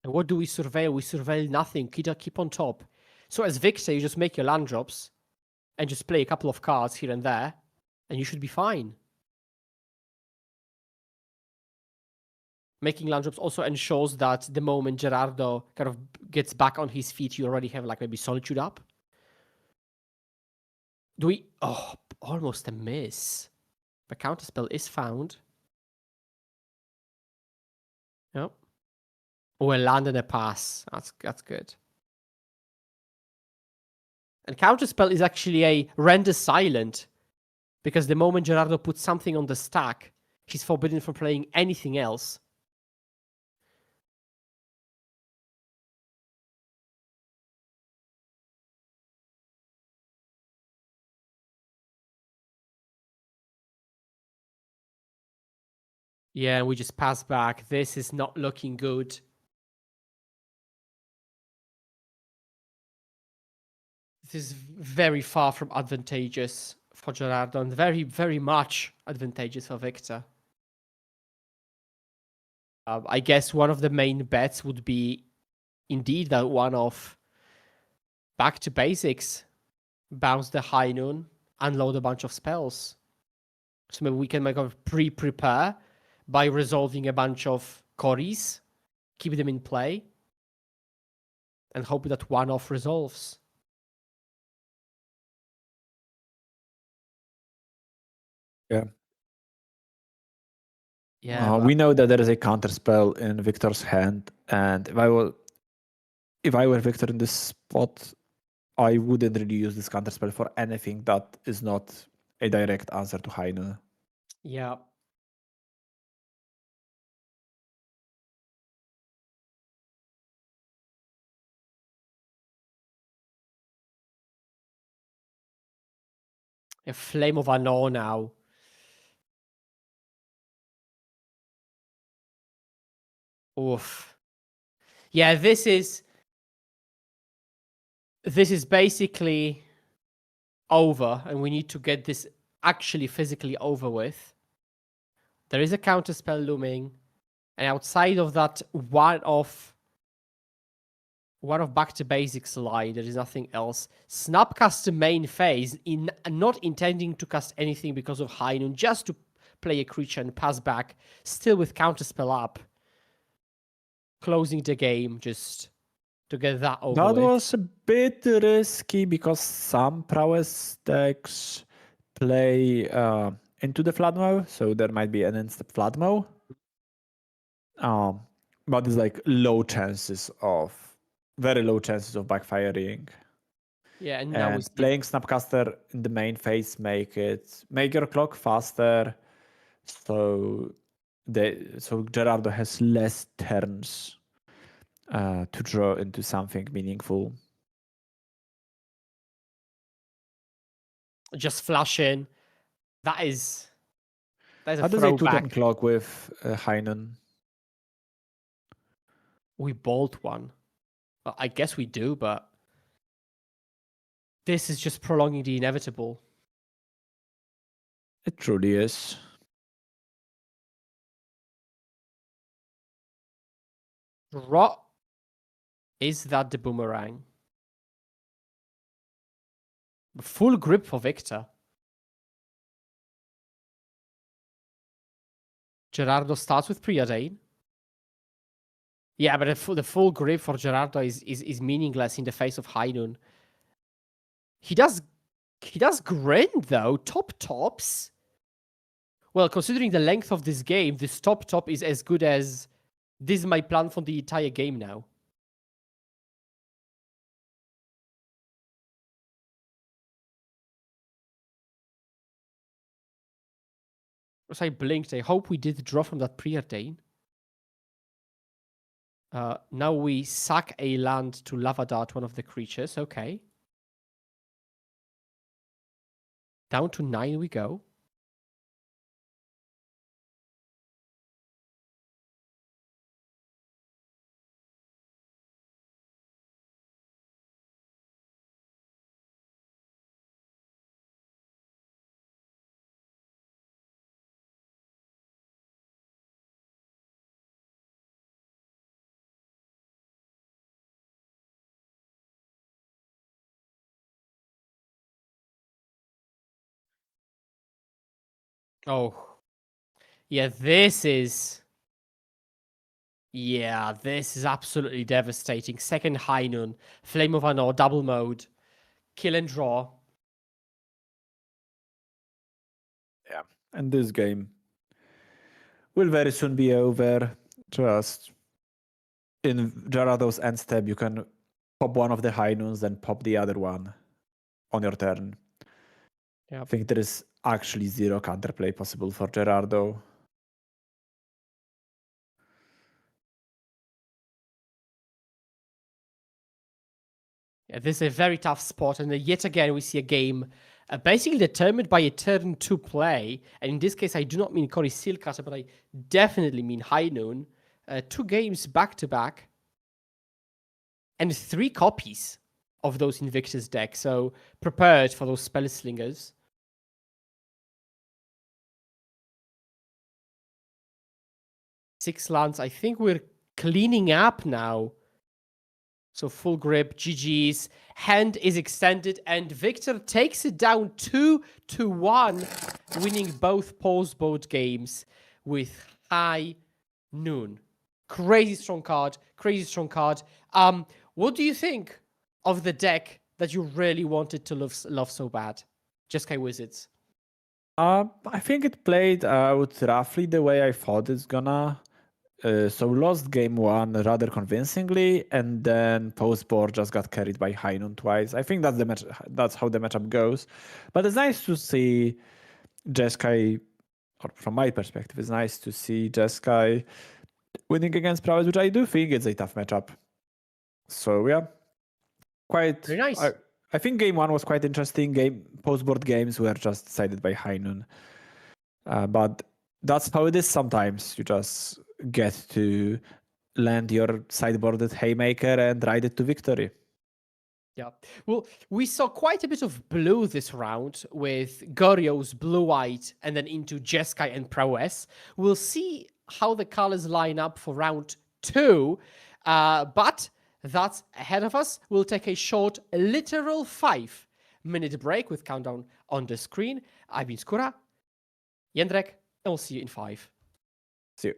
Speaker 1: And what do we surveil? We surveil nothing. Keep on top. So as Victor, you just make your land drops and just play a couple of cards here and there, and you should be fine. Making land drops also ensures that the moment Gerardo kind of gets back on his feet, you already have like maybe Solitude up. Do we? Oh, almost a miss. The counterspell is found. Yep. Oh, a land and a pass. That's good. And counterspell is actually a render silent, because the moment Gerardo puts something on the stack, he's forbidden from playing anything else. Yeah, we just pass back. This is not looking good. This is very far from advantageous for Gerardo, and very, very much advantageous for Victor. I guess one of the main bets would be indeed that one of back to basics, bounce the High Noon, unload a bunch of spells. So maybe we can make a prepare by resolving a bunch of Cories, keep them in play, and hope that one off resolves.
Speaker 2: Yeah.
Speaker 1: Yeah.
Speaker 2: We know that there is a counterspell in Victor's hand, and if I were Victor in this spot, I wouldn't really use this counterspell for anything that is not a direct answer to Heine.
Speaker 1: Yeah. A Flame of Anor now. Oof. Yeah, this is basically over, and we need to get this actually physically over with. There is a counterspell looming, and outside of that one of back to basics lie, there is nothing else. Snapcaster main phase, in not intending to cast anything because of High Noon, just to play a creature and pass back, still with counterspell up. Closing the game just to get that over
Speaker 2: That
Speaker 1: with.
Speaker 2: was a bit risky because some prowess decks play into the Floodmow, so there might be an instant Floodmow. But it's like very low chances of backfiring.
Speaker 1: Yeah, and now we see
Speaker 2: playing Snapcaster in the main phase make your clock faster, so Gerardo has less turns to draw into something meaningful.
Speaker 1: just flashing. That is a
Speaker 2: How does a
Speaker 1: throwback.
Speaker 2: 2-turn clock with Heinen?
Speaker 1: We bolt one. Well, I guess we do, but this is just prolonging the inevitable.
Speaker 2: It truly is.
Speaker 1: Rot. Is that the boomerang? Full grip for Victor. Gerardo starts with Preordain. Yeah, but the full grip for Gerardo is meaningless in the face of High Noon. He does grind though. Tops. Well, considering the length of this game, this top is as good as this is my plan for the entire game now. As I blinked, I hope we did draw from that Preordain. Now we sack a land to Lava Dart one of the creatures. Okay. Down to 9 we go. Oh. Yeah, this is absolutely devastating. Second High Noon, Flame of Anor, double mode, kill and draw.
Speaker 2: Yeah, and this game will very soon be over. Just in Gerardo's end step, you can pop one of the High Noons, then pop the other one on your turn.
Speaker 1: Yeah.
Speaker 2: I think there is actually zero counterplay possible for Gerardo.
Speaker 1: Yeah, this is a very tough spot, and yet again we see a game basically determined by a turn 2 play. And in this case, I do not mean Cory Sealcutter, but I definitely mean High Noon. 2 games back to back, and 3 copies of those Invictus decks. So prepared for those spell slingers. Six lands. I think we're cleaning up now. So full grip, GG's. Hand is extended, and Victor takes it down 2-1, winning both post-board games with High Noon. Crazy strong card. What do you think of the deck that you really wanted to love so bad? Jeskai Wizards.
Speaker 2: I think it played out roughly the way I thought it's gonna. So lost game 1 rather convincingly, and then post-board just got carried by High Noon twice. I think that's the match. That's how the matchup goes. But it's nice to see Jeskai, or from my perspective, it's nice to see Jeskai winning against Prowess, which I do think it's a tough matchup. So yeah, quite
Speaker 1: Very nice.
Speaker 2: I think game 1 was quite interesting. Post-board games were just decided by Heinun. But that's how it is sometimes. You just get to land your sideboarded Haymaker and ride it to victory.
Speaker 1: Yeah. Well, we saw quite a bit of blue this round with Goryo's blue-white and then into Jeskai and Prowess. We'll see how the colors line up for round 2. But that's ahead of us. We'll take a short, literal 5-minute break with countdown on the screen. I've been Skura, Jędrek, and we'll see you in 5.
Speaker 2: See you.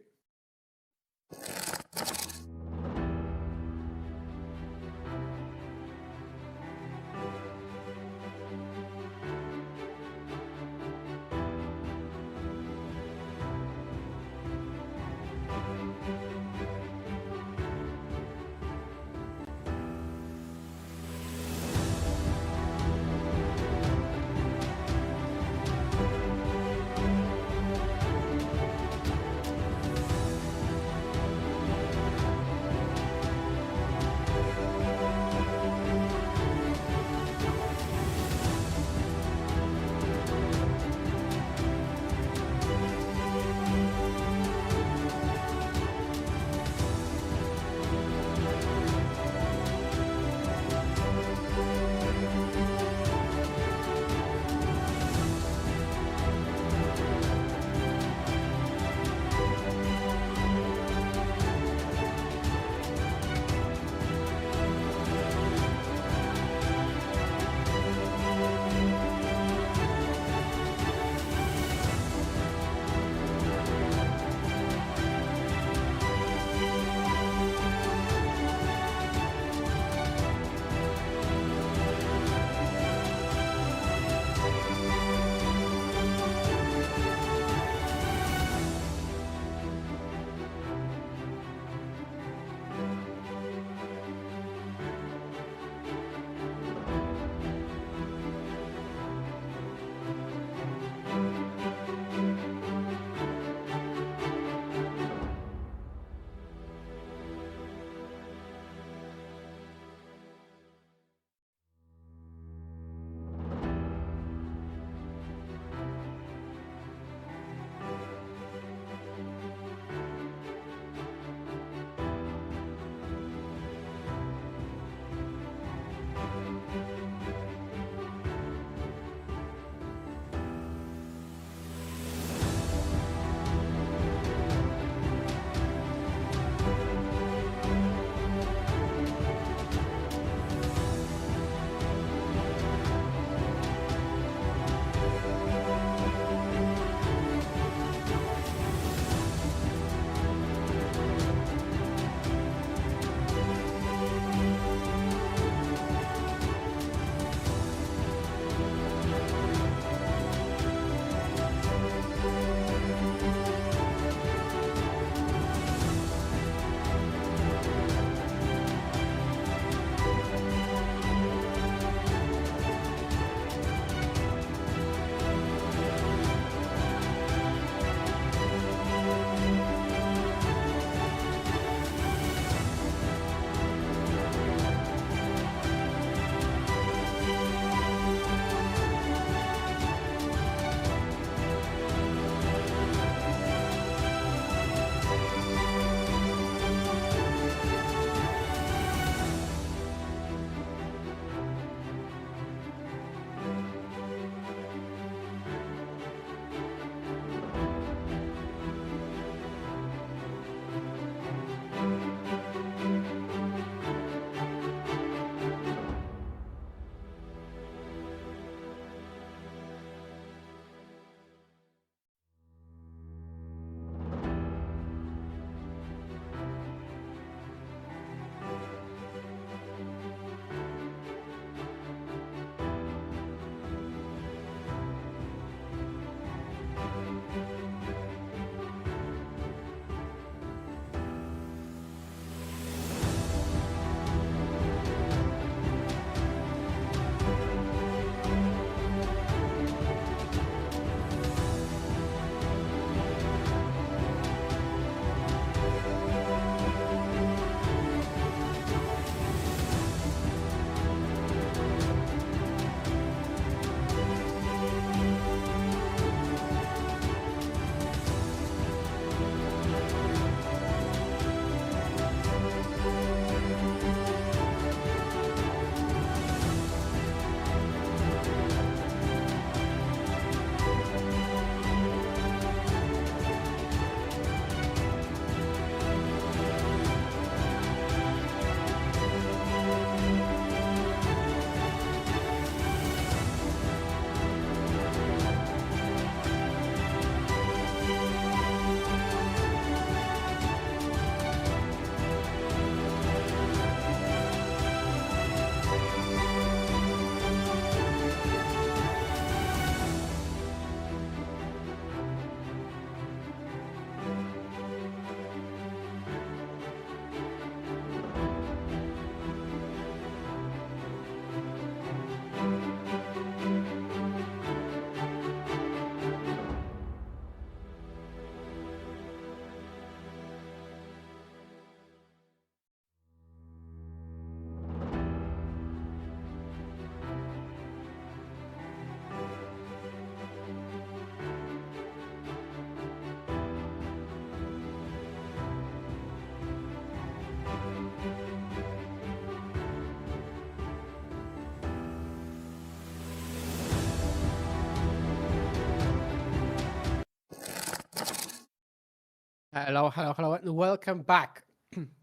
Speaker 1: Hello, and welcome back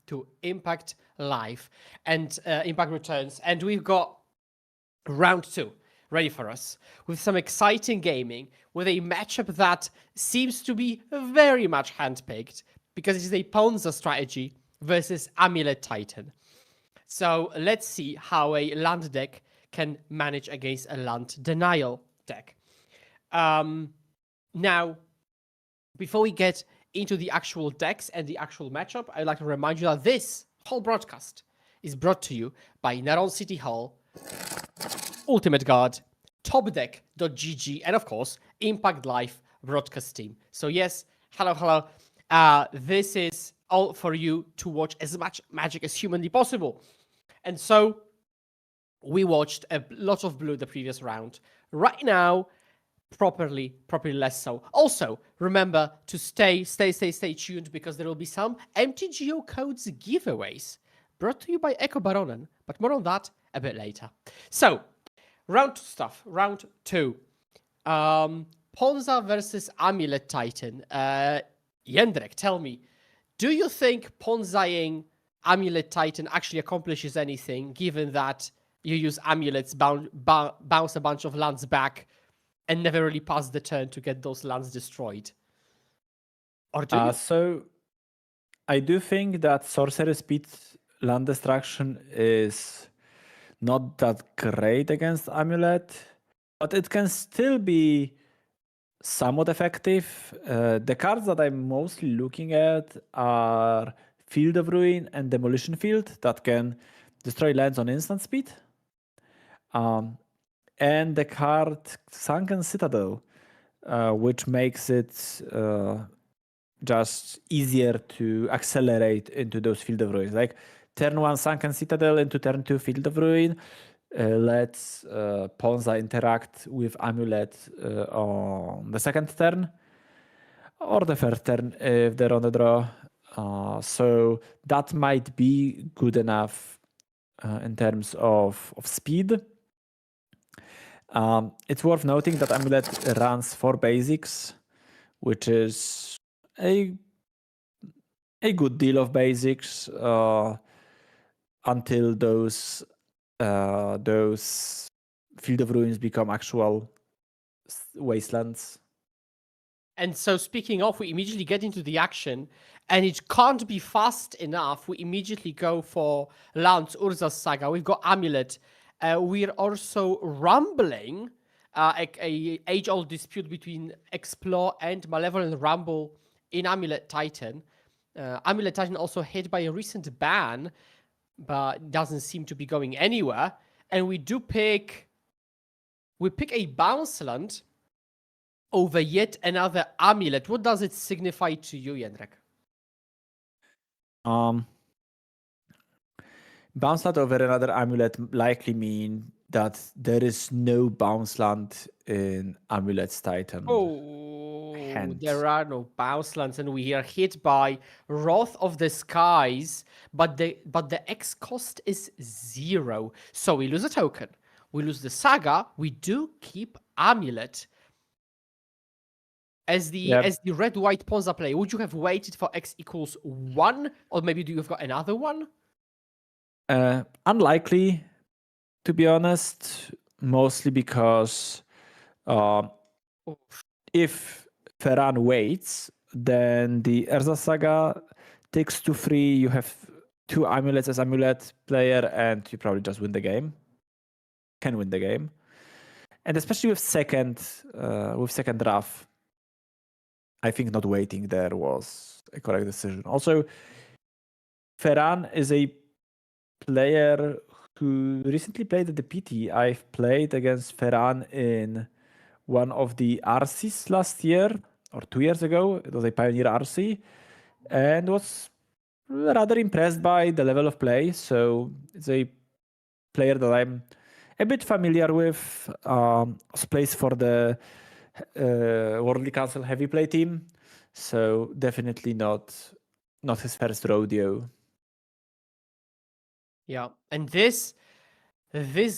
Speaker 1: to Impact Live and Impact Returns. And we've got round 2 ready for us with some exciting gaming, with a matchup that seems to be very much handpicked because it is a Ponza strategy versus Amulet Titan. So let's see how a land deck can manage against a land denial deck. Now, before we get into the actual decks and the actual matchup, I'd like to remind you that this whole broadcast is brought to you by Narón City Hall, Ultimate Guard, TopDeck.gg, and of course, Impact Live broadcast team. So yes, hello. This is all for you to watch as much Magic as humanly possible. And so we watched a lot of blue the previous round. Right now, properly less so. Also, remember to stay tuned because there will be some MTGO codes giveaways brought to you by Echo Baronen, but more on that a bit later. So, round two. Ponza versus Amulet Titan. Jędrek, tell me, do you think Ponzaing Amulet Titan actually accomplishes anything, given that you use amulets, bounce a bunch of lands back, and never really pass the turn to get those lands destroyed? Or do you?
Speaker 2: So I do think that sorcery speed land destruction is not that great against Amulet, but it can still be somewhat effective. The cards that I'm mostly looking at are Field of Ruin and Demolition Field that can destroy lands on instant speed. And the card Sunken Citadel, which makes it just easier to accelerate into those Field of Ruins. Like turn 1 Sunken Citadel into turn 2 Field of Ruin. Let's Ponza interact with Amulet on the second turn or the first turn if they're on the draw. So that might be good enough in terms of speed. It's worth noting that Amulet runs 4 basics, which is a good deal of basics until those Field of Ruins become actual wastelands.
Speaker 1: And so, speaking of, we immediately get into the action, and it can't be fast enough. We immediately go for Lands Urza's Saga. We've got Amulet. We're also rumbling a age-old dispute between Explore and Malevolent Rumble in Amulet Titan. Amulet Titan also hit by a recent ban, but doesn't seem to be going anywhere. And we pick a bounce land over yet another amulet. What does it signify to you, Jędrek?
Speaker 2: Bounce land over another amulet likely mean that there is no bounce land in Amulet's Titan.
Speaker 1: There are no bounce lands, and we are hit by Wrath of the Skies, but the X cost is 0. So we lose a token. We lose the Saga. We do keep Amulet. As the red-white Ponza player, would you have waited for X equals 1? Or maybe do you have got another one?
Speaker 2: Unlikely, to be honest, mostly because if Ferran waits, then the Urza Saga takes 2-3, you have 2 amulets as amulet player, and you probably just win the game. Can win the game. And especially with second draft, I think not waiting there was a correct decision. Also, Ferran is a player who recently played at the PT. I've played against Ferran in one of the RCs last year or 2 years ago. It was a Pioneer RC and was rather impressed by the level of play. So it's a player that I'm a bit familiar with. Plays for the Worldly Council heavy play team. So definitely not his first rodeo.
Speaker 1: Yeah, and this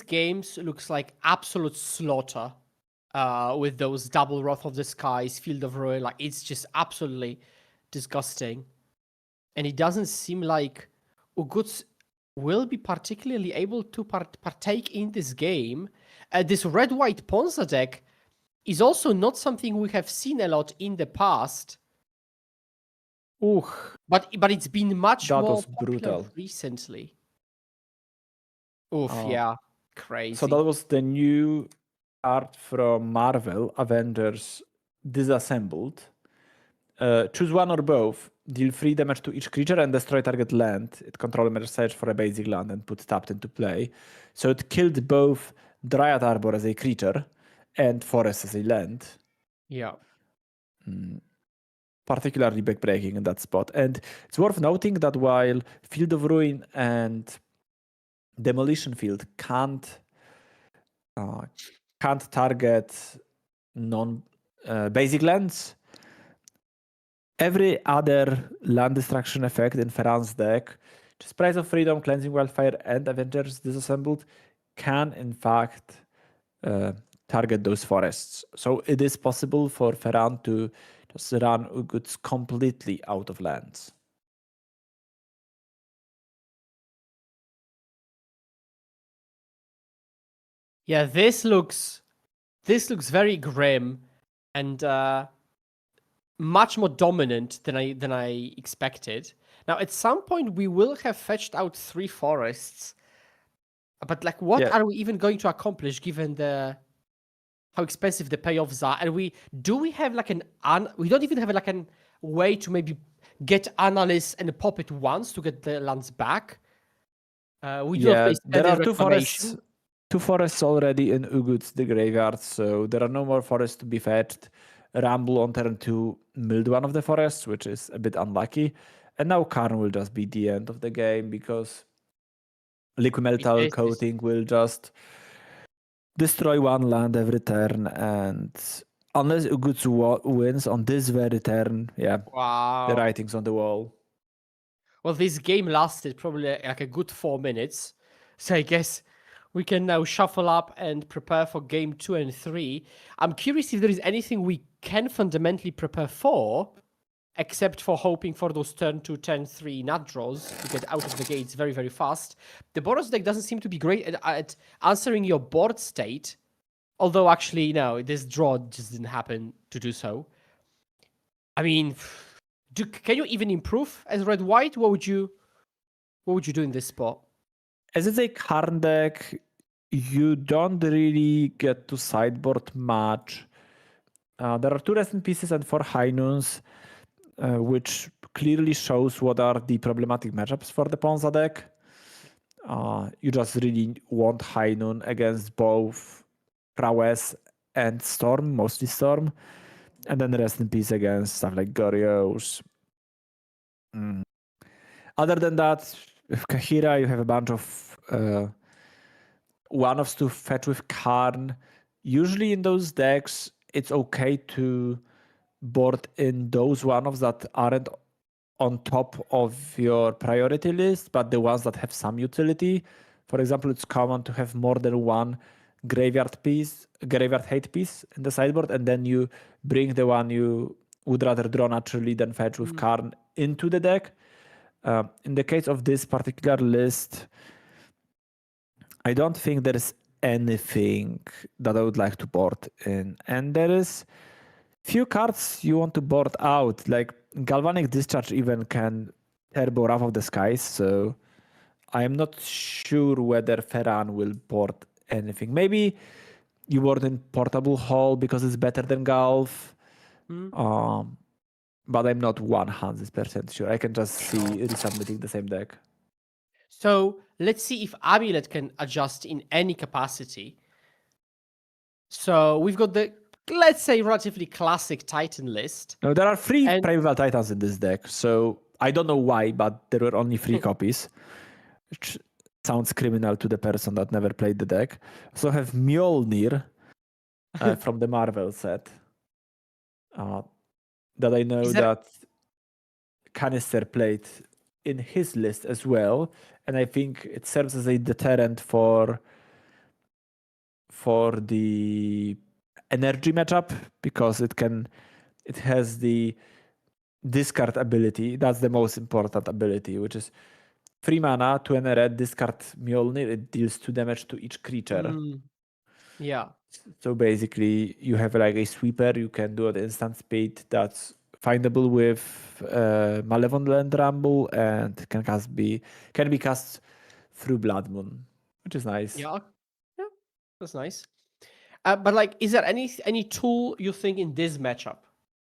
Speaker 1: game looks like absolute slaughter with those double Wrath of the Skies, Field of Ruin. Like, it's just absolutely disgusting. And it doesn't seem like Uguts will be particularly able to partake in this game. This red-white Ponza deck is also not something we have seen a lot in the past.
Speaker 2: Ooh,
Speaker 1: but it's been much
Speaker 2: that
Speaker 1: more
Speaker 2: was brutal
Speaker 1: recently. Oof, yeah, crazy.
Speaker 2: So that was the new card from Marvel Avengers Disassembled. Choose one or both. Deal 3 damage to each creature and destroy target land. It controls a search for a basic land and put tapped into play. So it killed both Dryad Arbor as a creature and Forest as a land.
Speaker 1: Yeah.
Speaker 2: Particularly backbreaking in that spot. And it's worth noting that while Field of Ruin and Demolition Field can't target non-basic lands, every other land destruction effect in Ferran's deck, just Price of Freedom, Cleansing Wildfire, and Avengers Disassembled, can in fact target those forests. So it is possible for Ferran to just run Uguts completely out of lands.
Speaker 1: Yeah, this looks very grim and much more dominant than I expected. Now, at some point, we will have fetched out 3 forests, but like, what are we even going to accomplish given how expensive the payoffs are? And we have like we don't even have like a way to maybe get Analyst and pop it once to get the lands back.
Speaker 2: There are 2 forests. 2 forests already in Uguts, the graveyard, so there are no more forests to be fetched. Ramble on turn 2 milled one of the forests, which is a bit unlucky. And now Karn will just be the end of the game because Liquid Metal Coating will just destroy 1 land every turn. And unless Uguts wins on this very turn, the writing's on the wall.
Speaker 1: Well, this game lasted probably like a good 4 minutes. So I guess we can now shuffle up and prepare for game 2 and 3. I'm curious if there is anything we can fundamentally prepare for, except for hoping for those turn 2, turn 3 nut draws to get out of the gates very, very fast. The Boros deck doesn't seem to be great at answering your board state, although actually, no, this draw just didn't happen to do so. I mean, can you even improve as red-white? What would you do in this spot?
Speaker 2: As it's a Karn deck, you don't really get to sideboard much. There are 2 Resting Pieces and 4 High Noons, which clearly shows what are the problematic matchups for the Ponza deck. You just really want High Noon against both Prowess and Storm, mostly Storm, and then Rest in Peace against stuff like Gorios. Other than that, with Kahira, you have a bunch of 1-offs to fetch with Karn. Usually in those decks, it's okay to board in those 1-offs that aren't on top of your priority list, but the ones that have some utility. For example, it's common to have more than 1 graveyard hate piece in the sideboard, and then you bring the one you would rather draw naturally than fetch with Karn into the deck. In the case of this particular list, I don't think there is anything that I would like to board in. And there is few cards you want to board out, like Galvanic Discharge even can turbo Wrath of the Skies, so I am not sure whether Ferran will board anything. Maybe you board in Portable Hall because it's better than Golf. But I'm not 100% sure. I can just see resubmitting the same deck.
Speaker 1: So let's see if Amulet can adjust in any capacity. So we've got the, let's say, relatively classic Titan list.
Speaker 2: No, there are 3 Primeval Titans in this deck. So I don't know why, but there were only 3 copies, which sounds criminal to the person that never played the deck. So I have Mjolnir from the Marvel set. That I know that Canister played in his list as well, and I think it serves as a deterrent for the energy matchup because it has the discard ability. That's the most important ability, which is 3 mana, 2 and a red, discard Mjolnir. It deals 2 damage to each creature.
Speaker 1: Yeah.
Speaker 2: So basically, you have like a sweeper. You can do at instant speed. That's findable with Malevolent Rumble, and can be cast through Blood Moon, which is nice.
Speaker 1: Yeah. Yeah. That's nice. But like, is there any tool you think in this matchup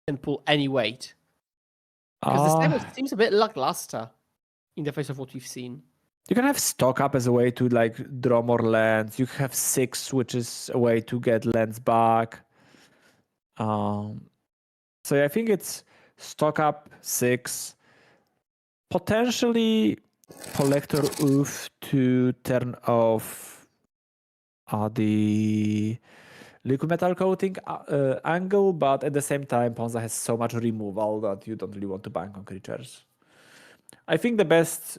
Speaker 1: can pull any weight? Because the stable seems a bit lackluster in the face of what we've seen.
Speaker 2: You can have stock up as a way to like draw more lands. You have 6, which is a way to get lands back. So I think it's stock up 6, potentially Collector Oof to turn off the liquid metal coating angle, but at the same time, Ponza has so much removal that you don't really want to bank on creatures. I think the best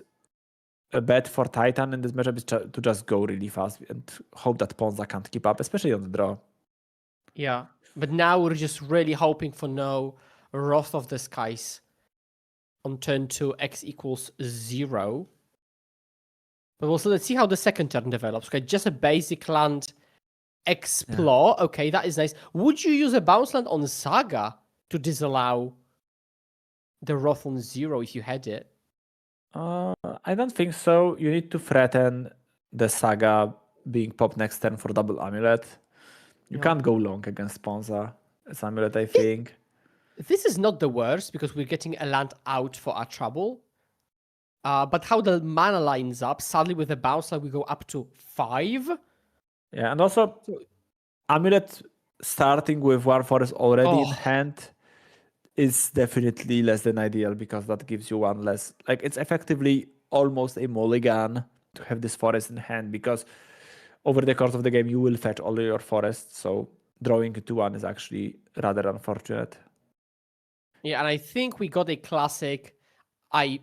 Speaker 2: bet for Titan in this matchup is to just go really fast and hope that Ponza can't keep up, especially on the draw.
Speaker 1: Yeah, but now we're just really hoping for no Wrath of the Skies on turn 2, X equals 0. But also, let's see how the second turn develops. Okay, just a basic land explore. Yeah. Okay, that is nice. Would you use a bounce land on Saga to disallow the Wrath on 0 if you had it?
Speaker 2: I don't think so. You need to threaten the Saga being popped next turn for double Amulet. You can't go long against Ponza as Amulet, I think.
Speaker 1: This is not the worst because we're getting a land out for our trouble. But how the mana lines up, sadly with the bounce land we go up to 5.
Speaker 2: Yeah, and also Amulet starting with War Forest already in hand is definitely less than ideal because that gives you 1 less. Like, it's effectively almost a mulligan to have this forest in hand because over the course of the game you will fetch all your forests, so drawing it to 1 is actually rather unfortunate.
Speaker 1: Yeah, and I think we got a classic I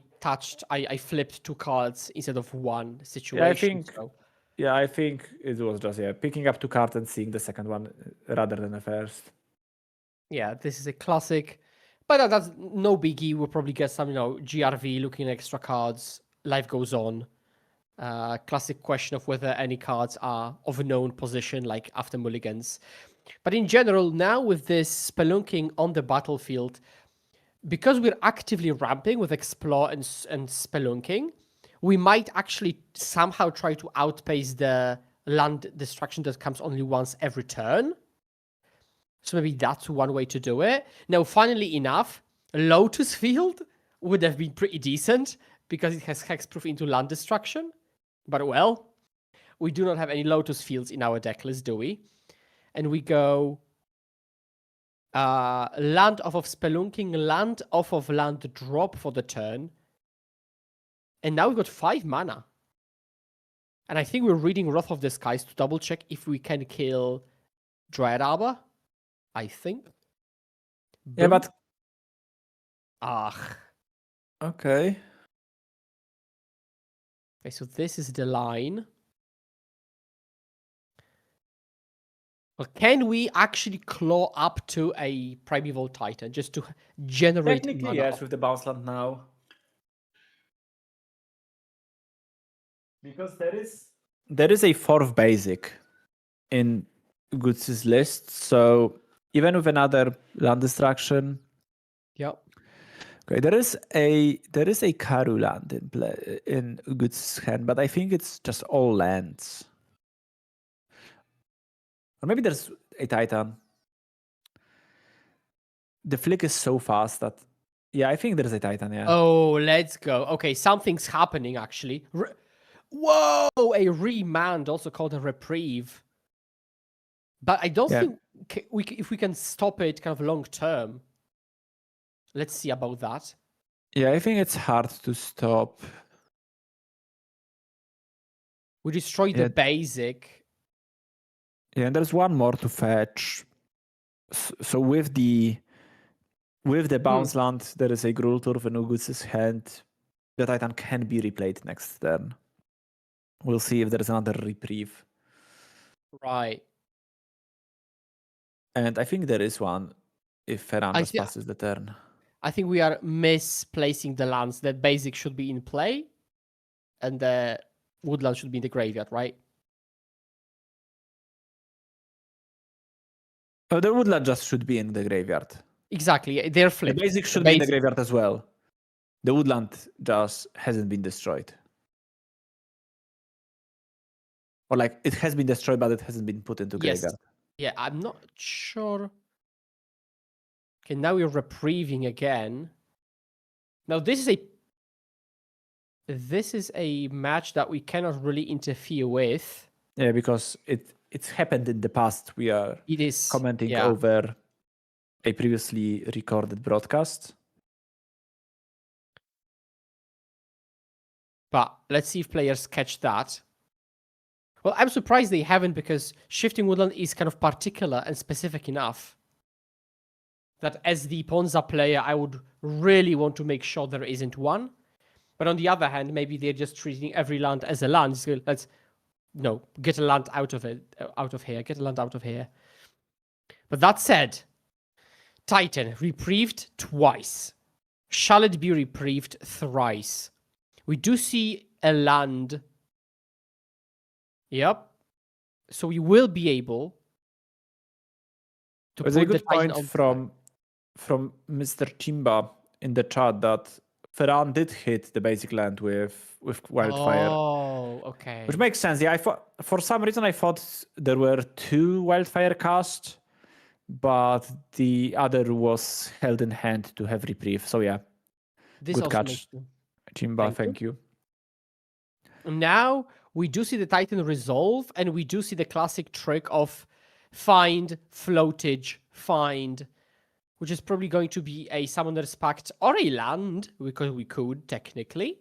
Speaker 1: flipped 2 cards instead of 1 situation.
Speaker 2: I think it was just picking up 2 cards and seeing the second one rather than the first.
Speaker 1: Yeah, this is a classic. But that's no biggie. We'll probably get some, GRV, looking at extra cards. Life goes on. Classic question of whether any cards are of a known position, like after mulligans. But in general, now with this spelunking on the battlefield, because we're actively ramping with explore and spelunking, we might actually somehow try to outpace the land destruction that comes only once every turn. So maybe that's one way to do it. Now, funnily enough, Lotus Field would have been pretty decent because it has hexproof into land destruction. But well, we do not have any Lotus Fields in our deck list, do we? And we go land off of Spelunking, land off of land drop for the turn. And now we've got 5 mana. And I think we're reading Wrath of the Skies to double check if we can kill Dryad Arbor. I think.
Speaker 2: Yeah, but...
Speaker 1: Okay, so this is the line. Well, can we actually claw up to a Primeval Titan just to generate
Speaker 2: Technically,
Speaker 1: mana?
Speaker 2: yes, with the bounce land now. Because there is a 4th basic in Goods' list, so even with another land destruction.
Speaker 1: Yep.
Speaker 2: Okay, there is a Karu land in play in Goods' hand, but I think it's just all lands. Or maybe there's a Titan. The flick is so fast that I think there's a Titan, yeah.
Speaker 1: Oh, let's go. Okay, something's happening actually. Whoa, a remand, also called a reprieve. But I don't think if we can stop it kind of long term. Let's see about that.
Speaker 2: Yeah, I think it's hard to stop.
Speaker 1: We destroyed the basic.
Speaker 2: Yeah, and there's one more to fetch. So with the bounce land, there is a Grultur in Uguts' hand. The Titan can be replayed next turn. We'll see if there's another reprieve.
Speaker 1: Right.
Speaker 2: And I think there is one if Ferran passes the turn.
Speaker 1: I think we are misplacing the lands that basic should be in play, and the woodland should be in the graveyard, right?
Speaker 2: Oh, the woodland just should be in the graveyard.
Speaker 1: Exactly, they're flipped.
Speaker 2: The basic should be in the graveyard as well. The woodland just hasn't been destroyed. Or like, it has been destroyed, but it hasn't been put into graveyard.
Speaker 1: Yeah, I'm not sure. Okay, now we're reprieving again. Now this is a match that we cannot really interfere with.
Speaker 2: Yeah, because it's happened in the past. We are commenting over a previously recorded broadcast.
Speaker 1: But let's see if players catch that. Well, I'm surprised they haven't, because shifting woodland is kind of particular and specific enough that as the Ponza player, I would really want to make sure there isn't one. But on the other hand, maybe they're just treating every land as a land. So let's get a land out of here. Get a land out of here. But that said, Titan reprieved twice. Shall it be reprieved thrice? We do see a land. Yep. So we will be able to
Speaker 2: put a good point from Mr. Chimba in the chat that Ferran did hit the basic land with wildfire.
Speaker 1: Oh, okay.
Speaker 2: Which makes sense. Yeah, for some reason I thought there were 2 wildfire cast, but the other was held in hand to have reprieve. So yeah,
Speaker 1: this
Speaker 2: good catch, Chimba. Thank you.
Speaker 1: Now we do see the Titan resolve, and we do see the classic trick of find, floatage, find, which is probably going to be a Summoner's Pact or a land, because we could technically.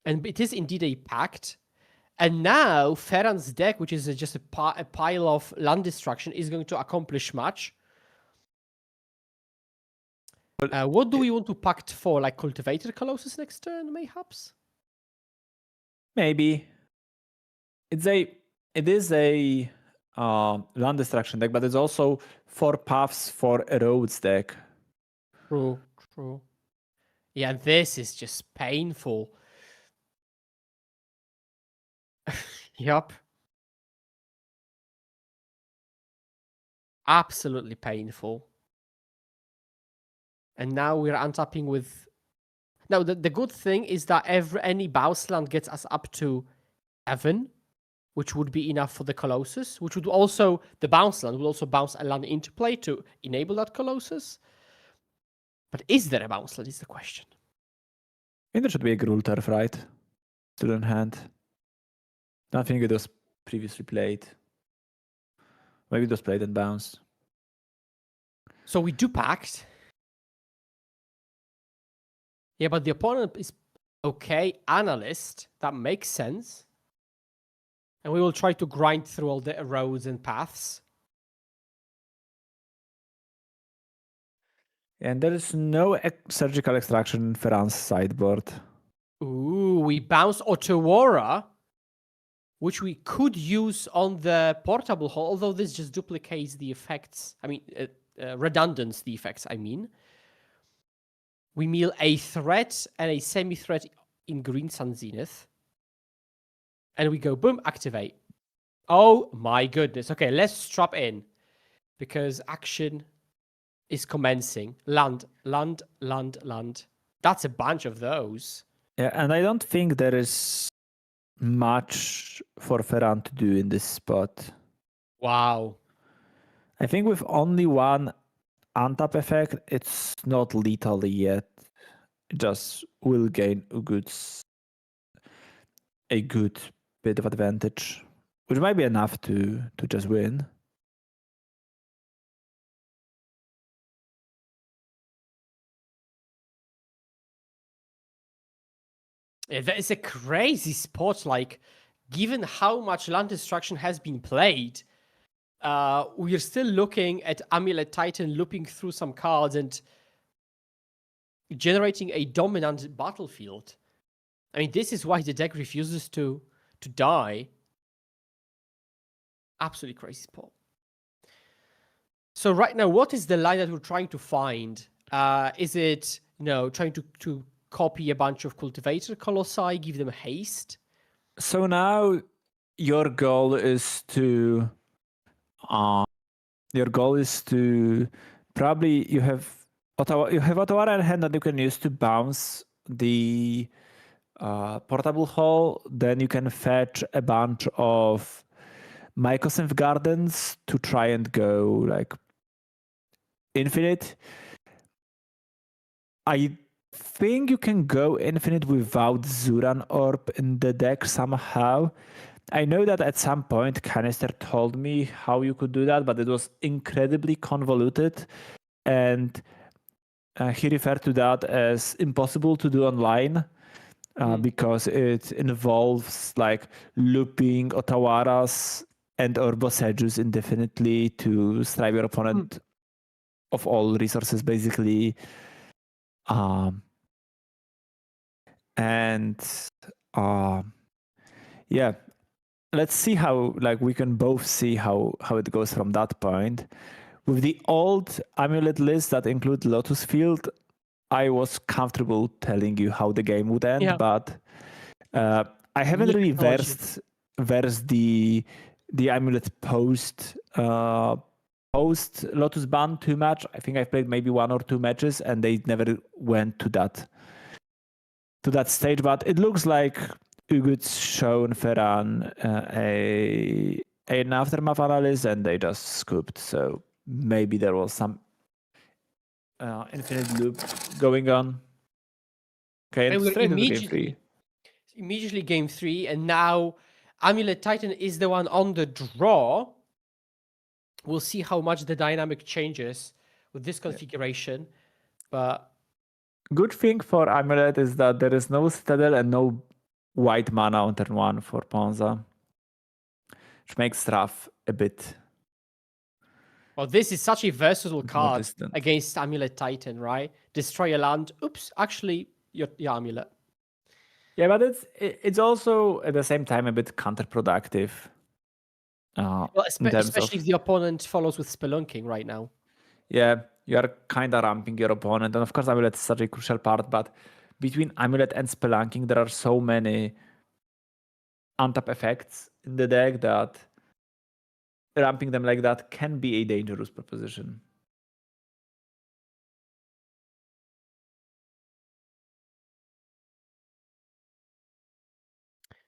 Speaker 1: And it is indeed a pact. And now Ferran's deck, which is just a pile of land destruction, is going to accomplish much. What do we want to pact for? Like Cultivator Colossus next turn, mayhaps?
Speaker 2: Maybe. It is a land destruction deck, but it's also 4 paths for a roads deck.
Speaker 1: True. Yeah, this is just painful. Yup. Absolutely painful. And now we're untapping with... Now, the good thing is that any bounce land gets us up to 7, which would be enough for the Colossus, which would also... The bounce land will also bounce a land into play to enable that Colossus. But is there a bounce land is the question.
Speaker 2: I think there should be a Gruul Turf, right? Still in hand. I think it was previously played. Maybe it was played and bounced.
Speaker 1: So we do pact. Yeah, but the opponent is okay. Analyst. That makes sense. And we will try to grind through all the roads and paths.
Speaker 2: And there is no surgical extraction in Ferran's sideboard.
Speaker 1: Ooh, we bounce Otawara, which we could use on the portable hull, although this just duplicates the effects. I mean, redundance the effects, I mean. We mill a threat and a semi-threat in Green Sun Zenith. And we go, boom, activate. Oh my goodness. Okay, let's strap in. Because action is commencing. Land. That's a bunch of those.
Speaker 2: Yeah, and I don't think there is much for Ferran to do in this spot.
Speaker 1: Wow.
Speaker 2: I think with only one untap effect, it's not lethal yet. It just will gain a good bit of advantage, which might be enough to just win.
Speaker 1: Yeah, that is a crazy spot. Like, given how much land destruction has been played, we are still looking at Amulet Titan looping through some cards and generating a dominant battlefield. I mean, this is why the deck refuses to die. Absolutely crazy spot. So right now, what is the line that we're trying to find? Is it, trying to copy a bunch of cultivator colossi, give them haste?
Speaker 2: So now your goal is to probably you have Ottawa in hand that you can use to bounce the portable hall. Then you can fetch a bunch of Mycosynth Gardens to try and go like infinite. I think you can go infinite without Zuran Orb in the deck somehow. I know that at some point Canister told me how you could do that, but it was incredibly convoluted, and he referred to that as impossible to do online because it involves like looping Otawaras and or Bosegus indefinitely to strive your opponent of all resources, basically. Yeah, let's see how we can both see how it goes from that point. With the old amulet list that include Lotus Field, I was comfortable telling you how the game would end, but I haven't really versed the amulet post Lotus Ban too much. I think I've played maybe 1 or 2 matches, and they never went to that stage. But it looks like Ugut's shown Ferran an aftermath analysis, and they just scooped. So maybe there was some infinite loop going on. Okay, and straight into game 3.
Speaker 1: Immediately game 3, and now Amulet Titan is the one on the draw. We'll see how much the dynamic changes with this configuration, but
Speaker 2: good thing for Amulet is that there is no Citadel and no white mana on turn 1 for Ponza, which makes Straff a bit.
Speaker 1: Well, this is such a versatile card against Amulet Titan, right? Destroy a land. Oops, actually, your Amulet.
Speaker 2: Yeah, but it's also at the same time a bit counterproductive.
Speaker 1: Well, especially if the opponent follows with Spelunking right now.
Speaker 2: Yeah, you are kind of ramping your opponent. And of course, Amulet is such a crucial part. But between Amulet and Spelunking, there are so many untap effects in the deck that ramping them like that can be a dangerous proposition.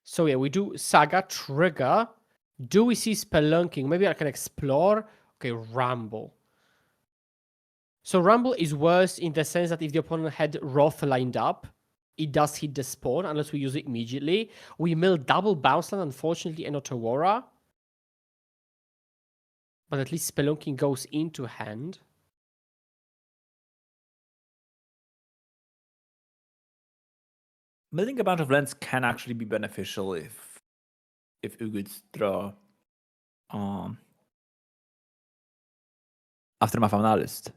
Speaker 1: So yeah, we do Saga, Trigger. Do we see Spelunking? Maybe I can explore. Okay, Ramble. So Ramble is worse in the sense that if the opponent had Wrath lined up, it does hit the spawn unless we use it immediately. We mill double bounce land, unfortunately, and Otawara. But at least Spelunking goes into hand.
Speaker 2: Milling a bunch of lands can actually be beneficial if Uguts draw Aftermath Analyst.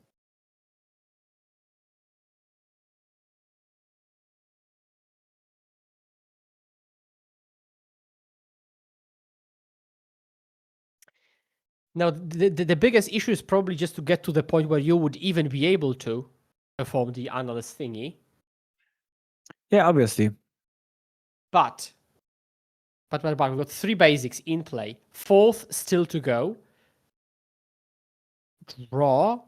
Speaker 1: Now, the biggest issue is probably just to get to the point where you would even be able to perform the analyst thingy.
Speaker 2: Yeah, obviously.
Speaker 1: But we've got 3 basics in play. 4th still to go. Draw.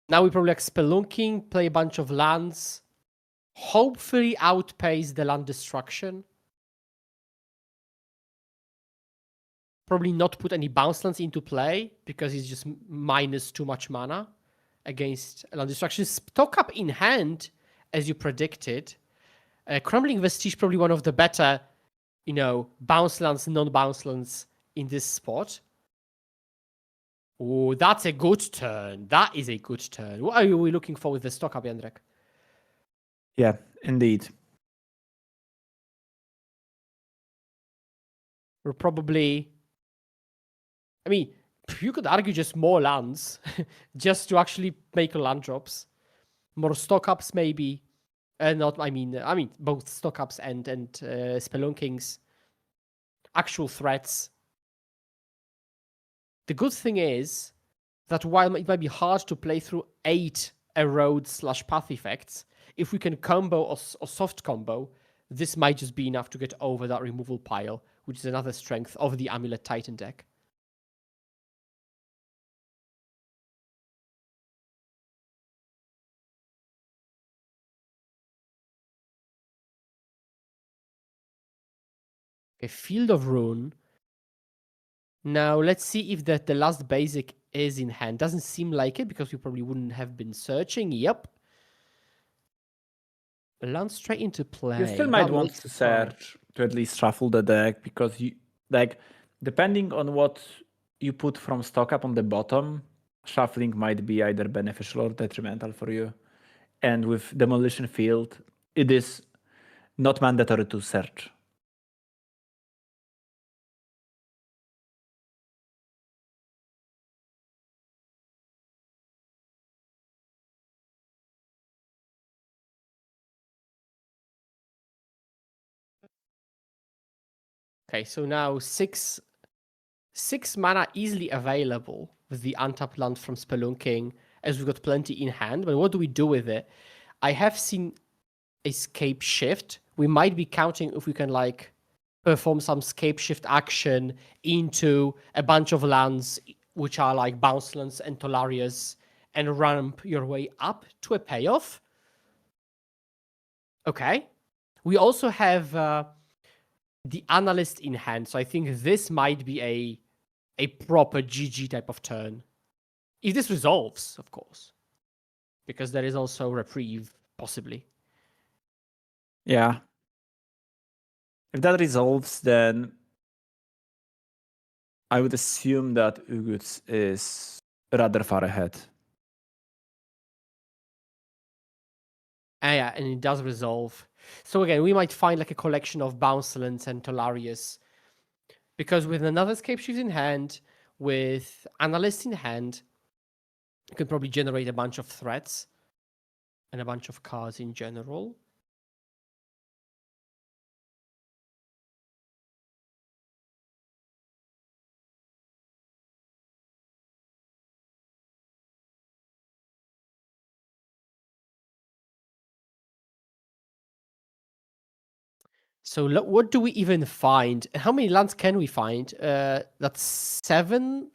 Speaker 1: Now we probably like Spelunking, play a bunch of lands. Hopefully outpace the land destruction. Probably not put any bounce lands into play because it's just minus too much mana against land destruction. Stock up in hand, as you predicted. Crumbling Vestige probably one of the better, bounce lands, non-bounce lands in this spot. Oh, that's a good turn. That is a good turn. What are we looking for with the stock up, Jędrek?
Speaker 2: Yeah, indeed.
Speaker 1: We're probably... you could argue just more lands just to actually make land drops. More stock ups, maybe. Both stock ups and Spelunkings. Actual threats. The good thing is that while it might be hard to play through 8 erode/path effects, if we can combo or soft combo, this might just be enough to get over that removal pile, which is another strength of the Amulet Titan deck. Okay, Field of Ruin. Now, let's see if the last basic is in hand. Doesn't seem like it, because we probably wouldn't have been searching. Yep. Land straight into play.
Speaker 2: You still might want to search to at least shuffle the deck, because you, like, depending on what you put from stock up on the bottom, shuffling might be either beneficial or detrimental for you. And with Demolition Field, it is not mandatory to search.
Speaker 1: Okay, so now six mana easily available with the untapped land from Spelunking, as we've got plenty in hand. But what do we do with it? I have seen Scape Shift. We might be counting if we can like perform some Scape Shift action into a bunch of lands which are like Bounce Lands and Tolarius, and ramp your way up to a payoff. Okay. We also have the Analyst in hand, so I think this might be a proper GG type of turn. If this resolves, of course. Because there is also Reprieve, possibly.
Speaker 2: Yeah. If that resolves, then I would assume that Uguts is rather far ahead.
Speaker 1: Yeah, and it does resolve. So again, we might find like a collection of Bouncelands and Tolarius. Because with another Scape Shift in hand, with Analyst in hand, you can probably generate a bunch of threats and a bunch of cards in general. So what do we even find? How many lands can we find? That's 7.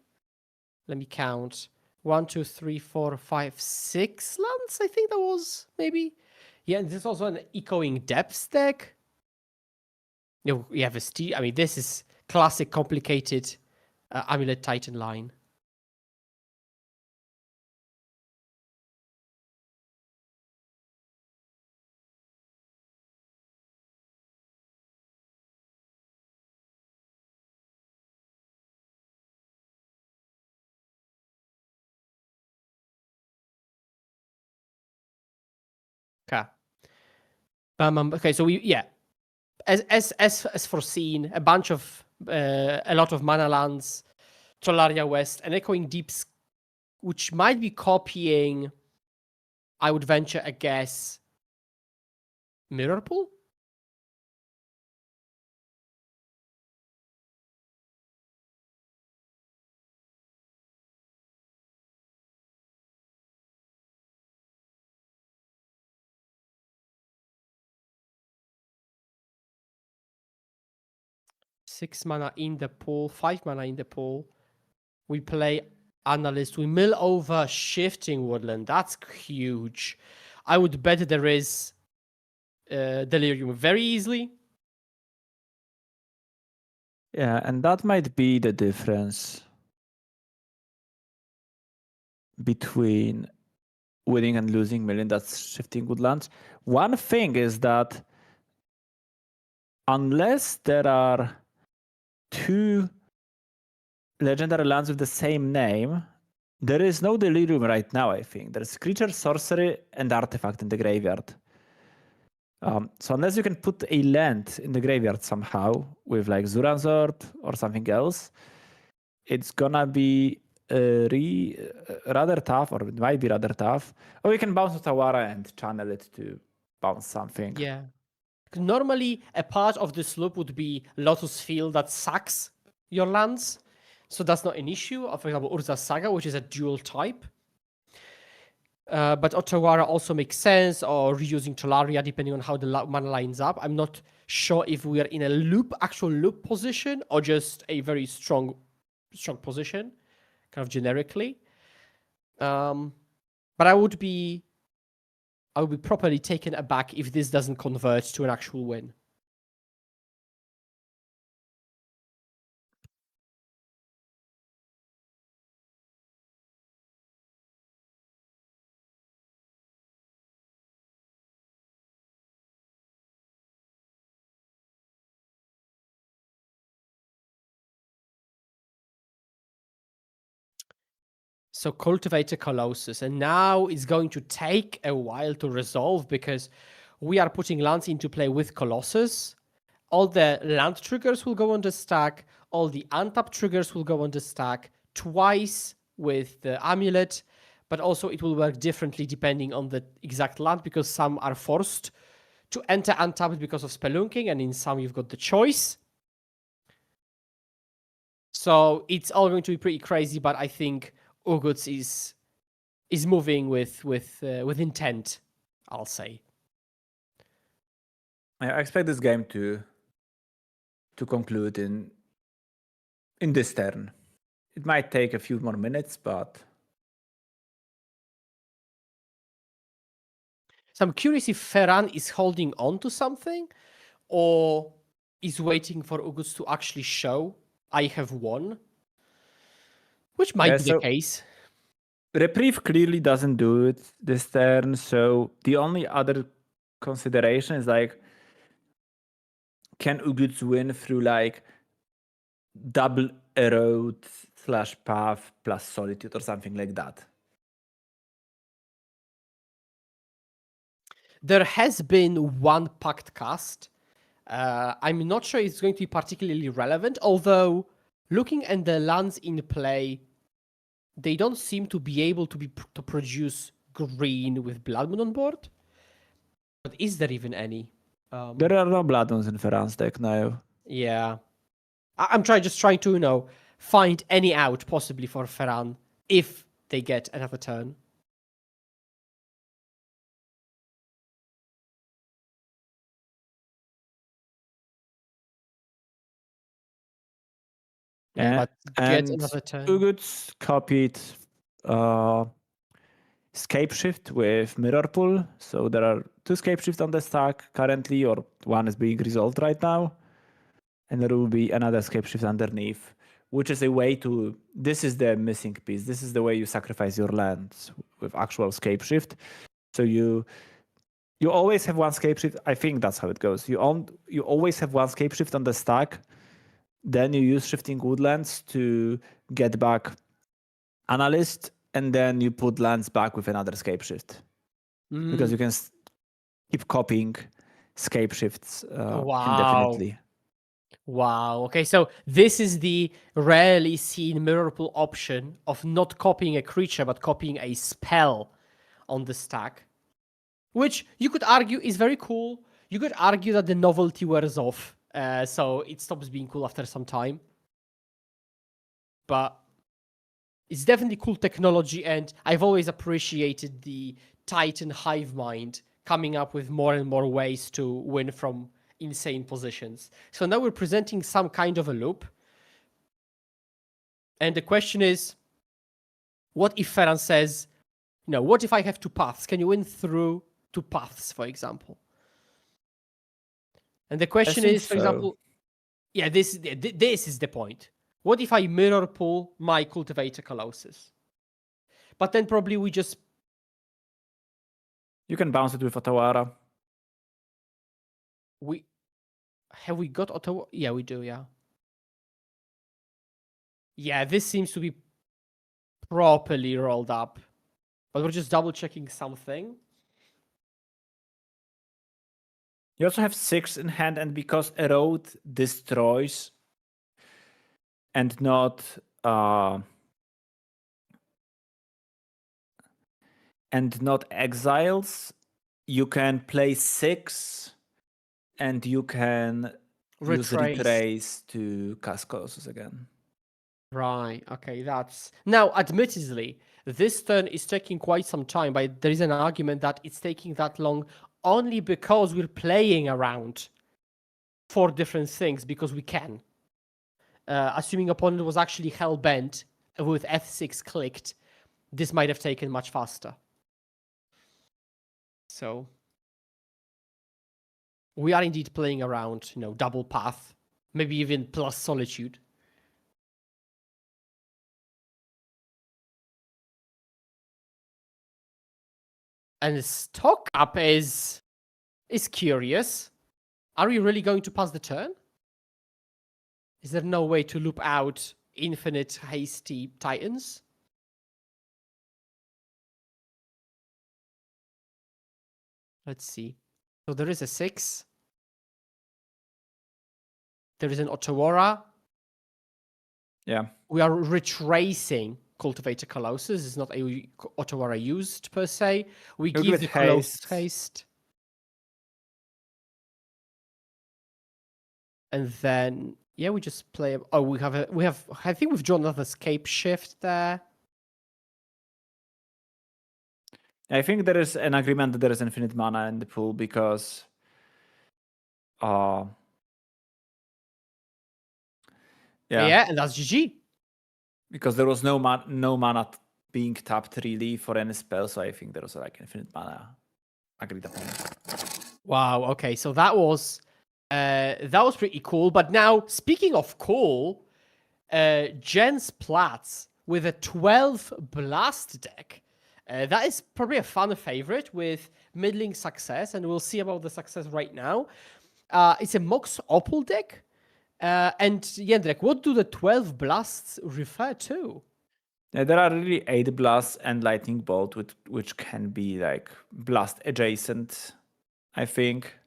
Speaker 1: Let me count. 1, 2, 3, 4, 5, 6 lands. I think that was maybe. Yeah, and this is also an Echoing Depths deck. You have a I mean, this is classic complicated Amulet Titan line. Okay. Okay, so as foreseen, a bunch of a lot of mana lands, Tolaria West, and Echoing Deeps, which might be copying, I would venture a guess, Mirror Pool? Six mana in the pool, 5 mana in the pool. We play Analyst. We mill over Shifting Woodland. That's huge. I would bet there is Delirium very easily.
Speaker 2: Yeah, and that might be the difference between winning and losing milling. That's Shifting Woodlands. One thing is that unless there are 2 legendary lands with the same name, there is no Delirium right now, I think. There's Creature, Sorcery, and Artifact in the graveyard. So unless you can put a land in the graveyard somehow with like Zuranzord or something else, it's gonna be rather tough, or it might be rather tough. Or you can bounce Otawara and channel it to bounce something.
Speaker 1: Yeah. Normally, a part of this loop would be Lotus Field that sacks your lands. So that's not an issue. For example, Urza Saga, which is a dual type. But Otawara also makes sense, or reusing Chalaria depending on how the mana lines up. I'm not sure if we are in a actual loop position, or just a very strong position, kind of generically. But I would be properly taken aback if this doesn't convert to an actual win. So Cultivator Colossus, and now it's going to take a while to resolve because we are putting lands into play with Colossus. All the land triggers will go on the stack. All the untap triggers will go on the stack twice with the amulet, but also it will work differently depending on the exact land because some are forced to enter untapped because of spelunking, and in some you've got the choice. So it's all going to be pretty crazy, but I think Uguts is moving with intent, I'll say.
Speaker 2: I expect this game to conclude in this turn. It might take a few more minutes, but
Speaker 1: so I'm curious if Ferran is holding on to something, or is waiting for Uguts to actually show I have won, which might be the case.
Speaker 2: Reprieve clearly doesn't do it this turn, so the only other consideration is like, can Uguts win through like double erode / path plus solitude or something like that?
Speaker 1: There has been one pact cast. I'm not sure it's going to be particularly relevant, although looking at the lands in play, they don't seem to be able to produce green with Blood Moon on board. But is there even any?
Speaker 2: There are no Blood Moons in Ferran's deck now.
Speaker 1: Yeah. I'm just trying to, find any out possibly for Ferran if they get another turn. Yeah, but get another turn.
Speaker 2: Uguts copied Scapeshift with Mirror Pool. So there are 2 Scapeshifts on the stack currently, or one is being resolved right now. And there will be another Scapeshift underneath, which is a way to... This is the missing piece. This is the way you sacrifice your lands with actual Scapeshift. So you always have one Scapeshift. I think that's how it goes. You always have one Scapeshift on the stack. Then you use Shifting Woodlands to get back Analyst, and then you put lands back with another Scapeshift. Because you can keep copying Scapeshifts indefinitely.
Speaker 1: Wow. Okay, so this is the rarely seen Mirror Pool option of not copying a creature, but copying a spell on the stack. Which you could argue is very cool. You could argue that the novelty wears off. So it stops being cool after some time. But it's definitely cool technology, and I've always appreciated the Titan hive mind coming up with more and more ways to win from insane positions. So now we're presenting some kind of a loop. And the question is, what if Ferran says, what if I have 2 paths? Can you win through 2 paths, for example? And the question is, for example, this is the point. What if I Mirror Pool my Cultivator Colossus? But then probably we just...
Speaker 2: You can bounce it with Otawara.
Speaker 1: Have we got Otawara? Yeah, we do, yeah. Yeah, this seems to be properly rolled up. But we're just double checking something.
Speaker 2: You also have 6 in hand, and because Erode destroys and not exiles, you can play 6 and you can use Retrace to cast Colossus again.
Speaker 1: Right. Okay. That's now, admittedly, this turn is taking quite some time, but there is an argument that it's taking that long only because we're playing around 4 different things because we can. Assuming opponent was actually hell bent with F6 clicked, this might have taken much faster. So we are indeed playing around, double path, maybe even plus solitude. And stock up is curious. Are we really going to pass the turn? Is there no way to loop out infinite hasty titans? Let's see. So there is a 6. There is an Otawara.
Speaker 2: Yeah.
Speaker 1: We are retracing Cultivator Colossus. It's not a Otawara used per se. We give the Colossus haste. And then we just play. Oh, we have. I think we've drawn another Scape Shift there.
Speaker 2: I think there is an agreement that there is infinite mana in the pool because
Speaker 1: Yeah, and that's GG.
Speaker 2: Because there was no mana being tapped really for any spell, so I think there was like infinite mana agreed upon.
Speaker 1: Wow, okay, so that was pretty cool. But now, speaking of cool, Jens Platz with a 12 blast deck. That is probably a fun favorite with middling success, and we'll see about the success right now. It's a Mox Opal deck. And Jędrek, what do the 12 blasts refer to?
Speaker 2: There are really 8 blasts and lightning bolt, which can be like blast adjacent, I think.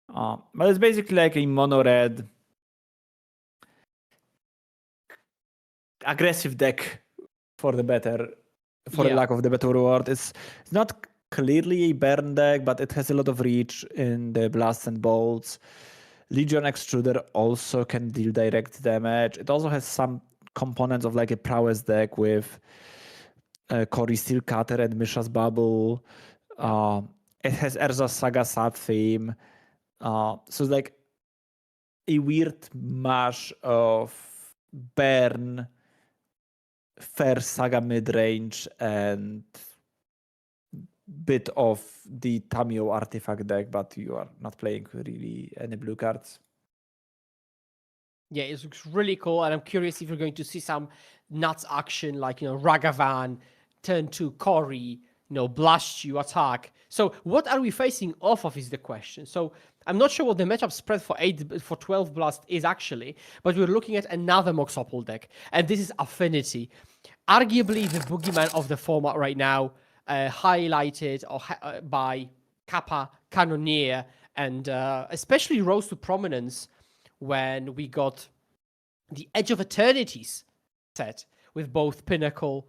Speaker 2: But it's basically like a mono red aggressive deck for the lack of the better word. It's not clearly a burn deck, but it has a lot of reach in the blasts and bolts. Legion Extruder also can deal direct damage. It also has some components of like a prowess deck with Cory Steel Cutter and Misha's Bubble. It has Urza's Saga Sad theme. So it's like a weird mash of burn, fair Saga mid-range, and bit of the Tamio artifact deck, but you are not playing really any blue cards.
Speaker 1: Yeah, it looks really cool, and I'm curious if you're going to see some nuts action like, Ragavan, turn to Cory, blast you, attack. So what are we facing off of is the question. So I'm not sure what the matchup spread for 12 blast is actually, but we're looking at another Mox Opal deck, and this is Affinity. Arguably the boogeyman of the format right now, highlighted by Kappa, Cannoneer, and especially rose to prominence when we got the Edge of Eternities set with both Pinnacle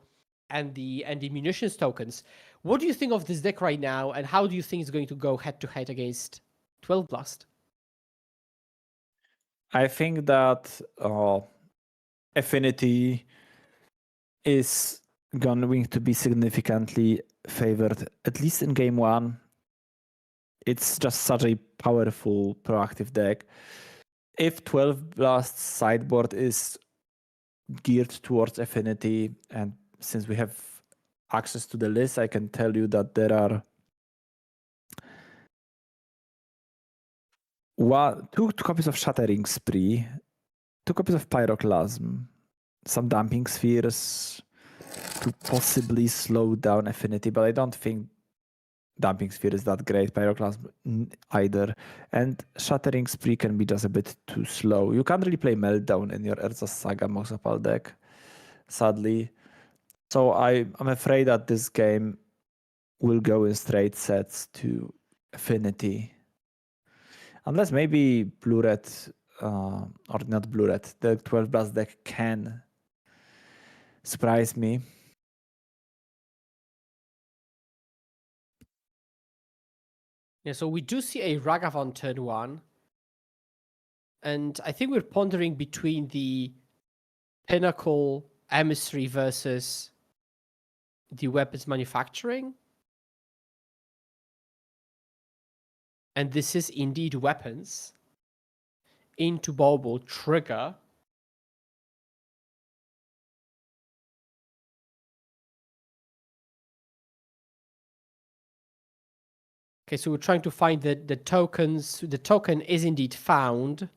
Speaker 1: and the munitions tokens. What do you think of this deck right now, and how do you think it's going to go head-to-head against 12 Blast?
Speaker 2: I think that Affinity is going to be significantly favored, at least in game 1. It's just such a powerful, proactive deck. If 12 Blast's sideboard is geared towards Affinity, and since we have access to the list, I can tell you that there are two copies of Shattering Spree, 2 copies of Pyroclasm, some Damping Spheres to possibly slow down Affinity, but I don't think Damping Sphere is that great, Pyroclasm either, and Shattering Spree can be just a bit too slow. You can't really play Meltdown in your Urza's Saga Mox Opal deck, sadly. So I'm afraid that this game will go in straight sets to Affinity. Unless maybe Blue-Red, or not Blue-Red, the 12 Blast deck can surprise me.
Speaker 1: Yeah, so we do see a Ragavan turn 1. And I think we're pondering between the Pinnacle Emissary versus the weapons manufacturing. And this is indeed weapons. Into Bobo, trigger. Okay, so we're trying to find the tokens. The token is indeed found.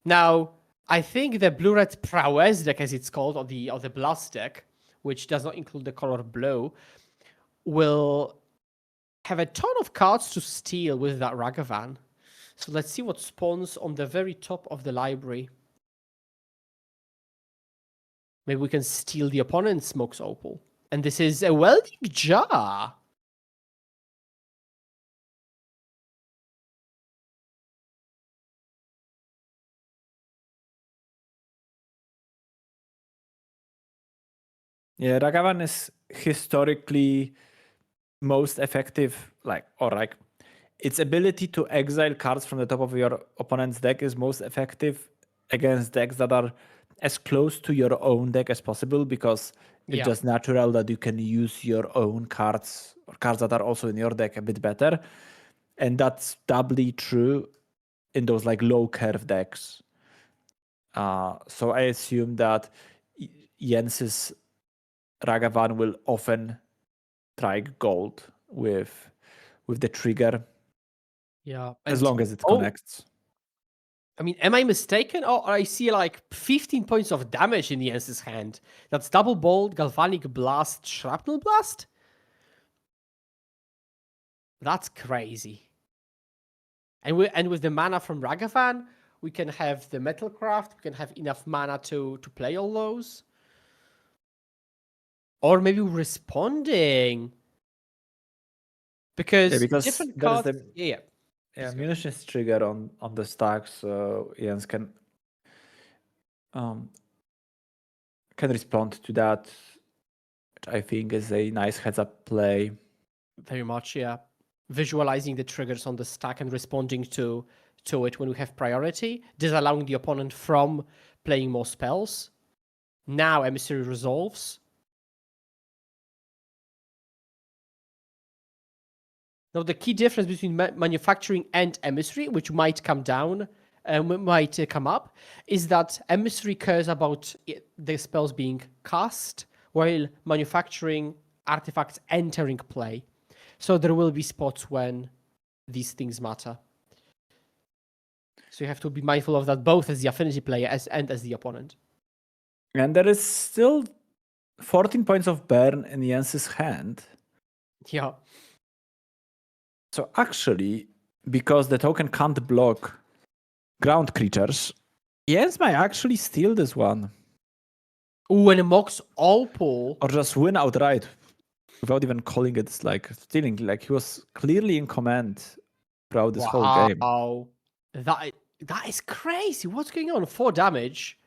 Speaker 1: Now, I think the blue-red prowess deck, as it's called, or the blast deck, which does not include the color blue, will have a ton of cards to steal with that Ragavan. So let's see what spawns on the very top of the library. Maybe we can steal the opponent's Mox Opal. And this is a welding jar.
Speaker 2: Yeah, Ragavan is historically most effective, its ability to exile cards from the top of your opponent's deck is most effective against decks that are as close to your own deck as possible, because it's just natural that you can use your own cards or cards that are also in your deck a bit better. And that's doubly true in those low curve decks. So I assume that Jens's Ragavan will often try gold with the trigger.
Speaker 1: Yeah.
Speaker 2: As long as it connects.
Speaker 1: I mean, am I mistaken? Oh, I see 15 points of damage in Jens's hand. That's double bolt, galvanic blast, shrapnel blast? That's crazy. And with the mana from Ragavan, we can have the Metalcraft, we can have enough mana to play all those. Or maybe responding. Because different cards... Yeah,
Speaker 2: munitions trigger on the stack, so Jens can respond to that, which I think is a nice heads-up play.
Speaker 1: Very much, yeah. Visualizing the triggers on the stack and responding to it when we have priority, disallowing the opponent from playing more spells. Now Emissary resolves. Now the key difference between manufacturing and Emissary, which might come down, might come up, is that Emissary cares about the spells being cast, while manufacturing artifacts entering play. So there will be spots when these things matter. So you have to be mindful of that both as the affinity player and as the opponent.
Speaker 2: And there is still 14 points of burn in Jens's hand.
Speaker 1: Yeah.
Speaker 2: So actually, because the token can't block ground creatures, Jens might actually steal this one.
Speaker 1: Ooh, and a Mox Opal.
Speaker 2: Or just win outright without even calling it stealing. He was clearly in command throughout this whole game.
Speaker 1: Wow. That is crazy. What's going on? 4 damage.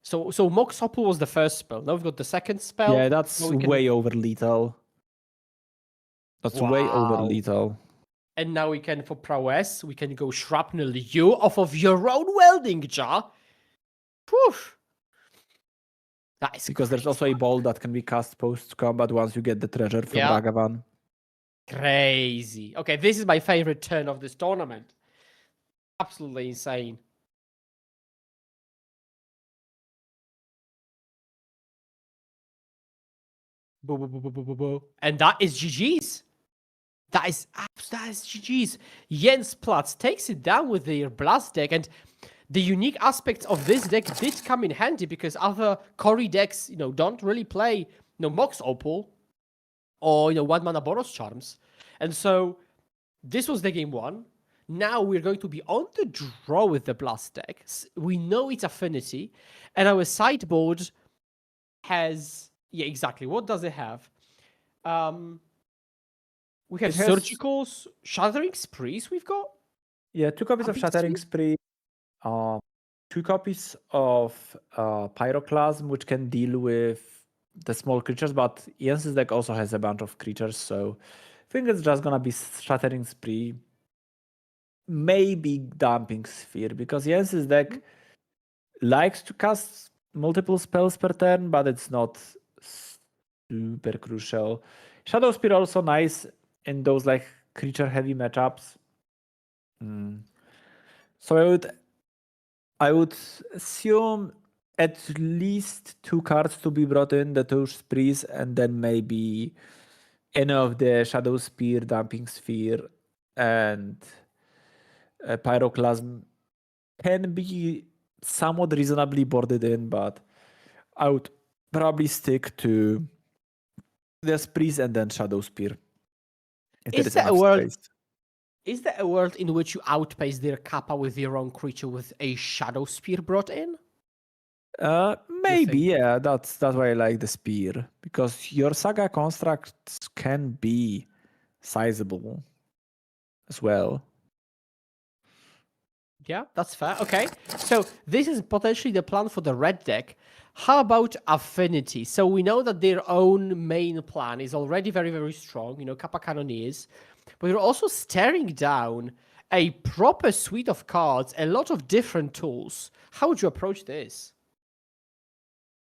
Speaker 1: So Mox Opal was the first spell. Now we've got the second spell.
Speaker 2: Yeah, that's way over lethal. That's way over lethal.
Speaker 1: And now we can, for prowess, we can go shrapnel you off of your own welding jar. Whew. That is
Speaker 2: because
Speaker 1: crazy.
Speaker 2: There's also a ball that can be cast post-combat once you get the treasure from Ragavan.
Speaker 1: Crazy. Okay, this is my favorite turn of this tournament. Absolutely insane. Boo, boo, boo, boo, boo, boo, boo. And that is GG's. That is GG's. Jens Platz takes it down with their blast deck, and the unique aspects of this deck did come in handy because other Cory decks, don't really play, Mox Opal or 1-mana Boros Charms, and so this was the game 1. Now we're going to be on the draw with the blast deck. We know its affinity, and our sideboard has exactly. What does it have? We have Surgicals, Shattering Sprees we've got?
Speaker 2: Yeah, 2 copies of Shattering Spree, 2 copies of Pyroclasm, which can deal with the small creatures, but Jens's deck also has a bunch of creatures, so I think it's just gonna be Shattering Spree, maybe Dumping Sphere, because Jens's deck likes to cast multiple spells per turn, but it's not super crucial. Shadow Spear also nice in those like creature heavy matchups. So I would assume at least 2 cards to be brought in, the Touch Sprees, and then maybe any of the Shadow Spear, Damping Sphere, and Pyroclasm can be somewhat reasonably boarded in, but I would probably stick to the Sprees and then Shadow Spear.
Speaker 1: Is there a world in which you outpace their Kappa with your own creature with a Shadow Spear brought in?
Speaker 2: Maybe, yeah. That's why I like the Spear, because your Saga constructs can be sizable as well.
Speaker 1: Yeah, that's fair. Okay, so this is potentially the plan for the red deck. How about Affinity? So we know that their own main plan is already very, very strong. Kappa Cannoneers. But you're also staring down a proper suite of cards, a lot of different tools. How would you approach this?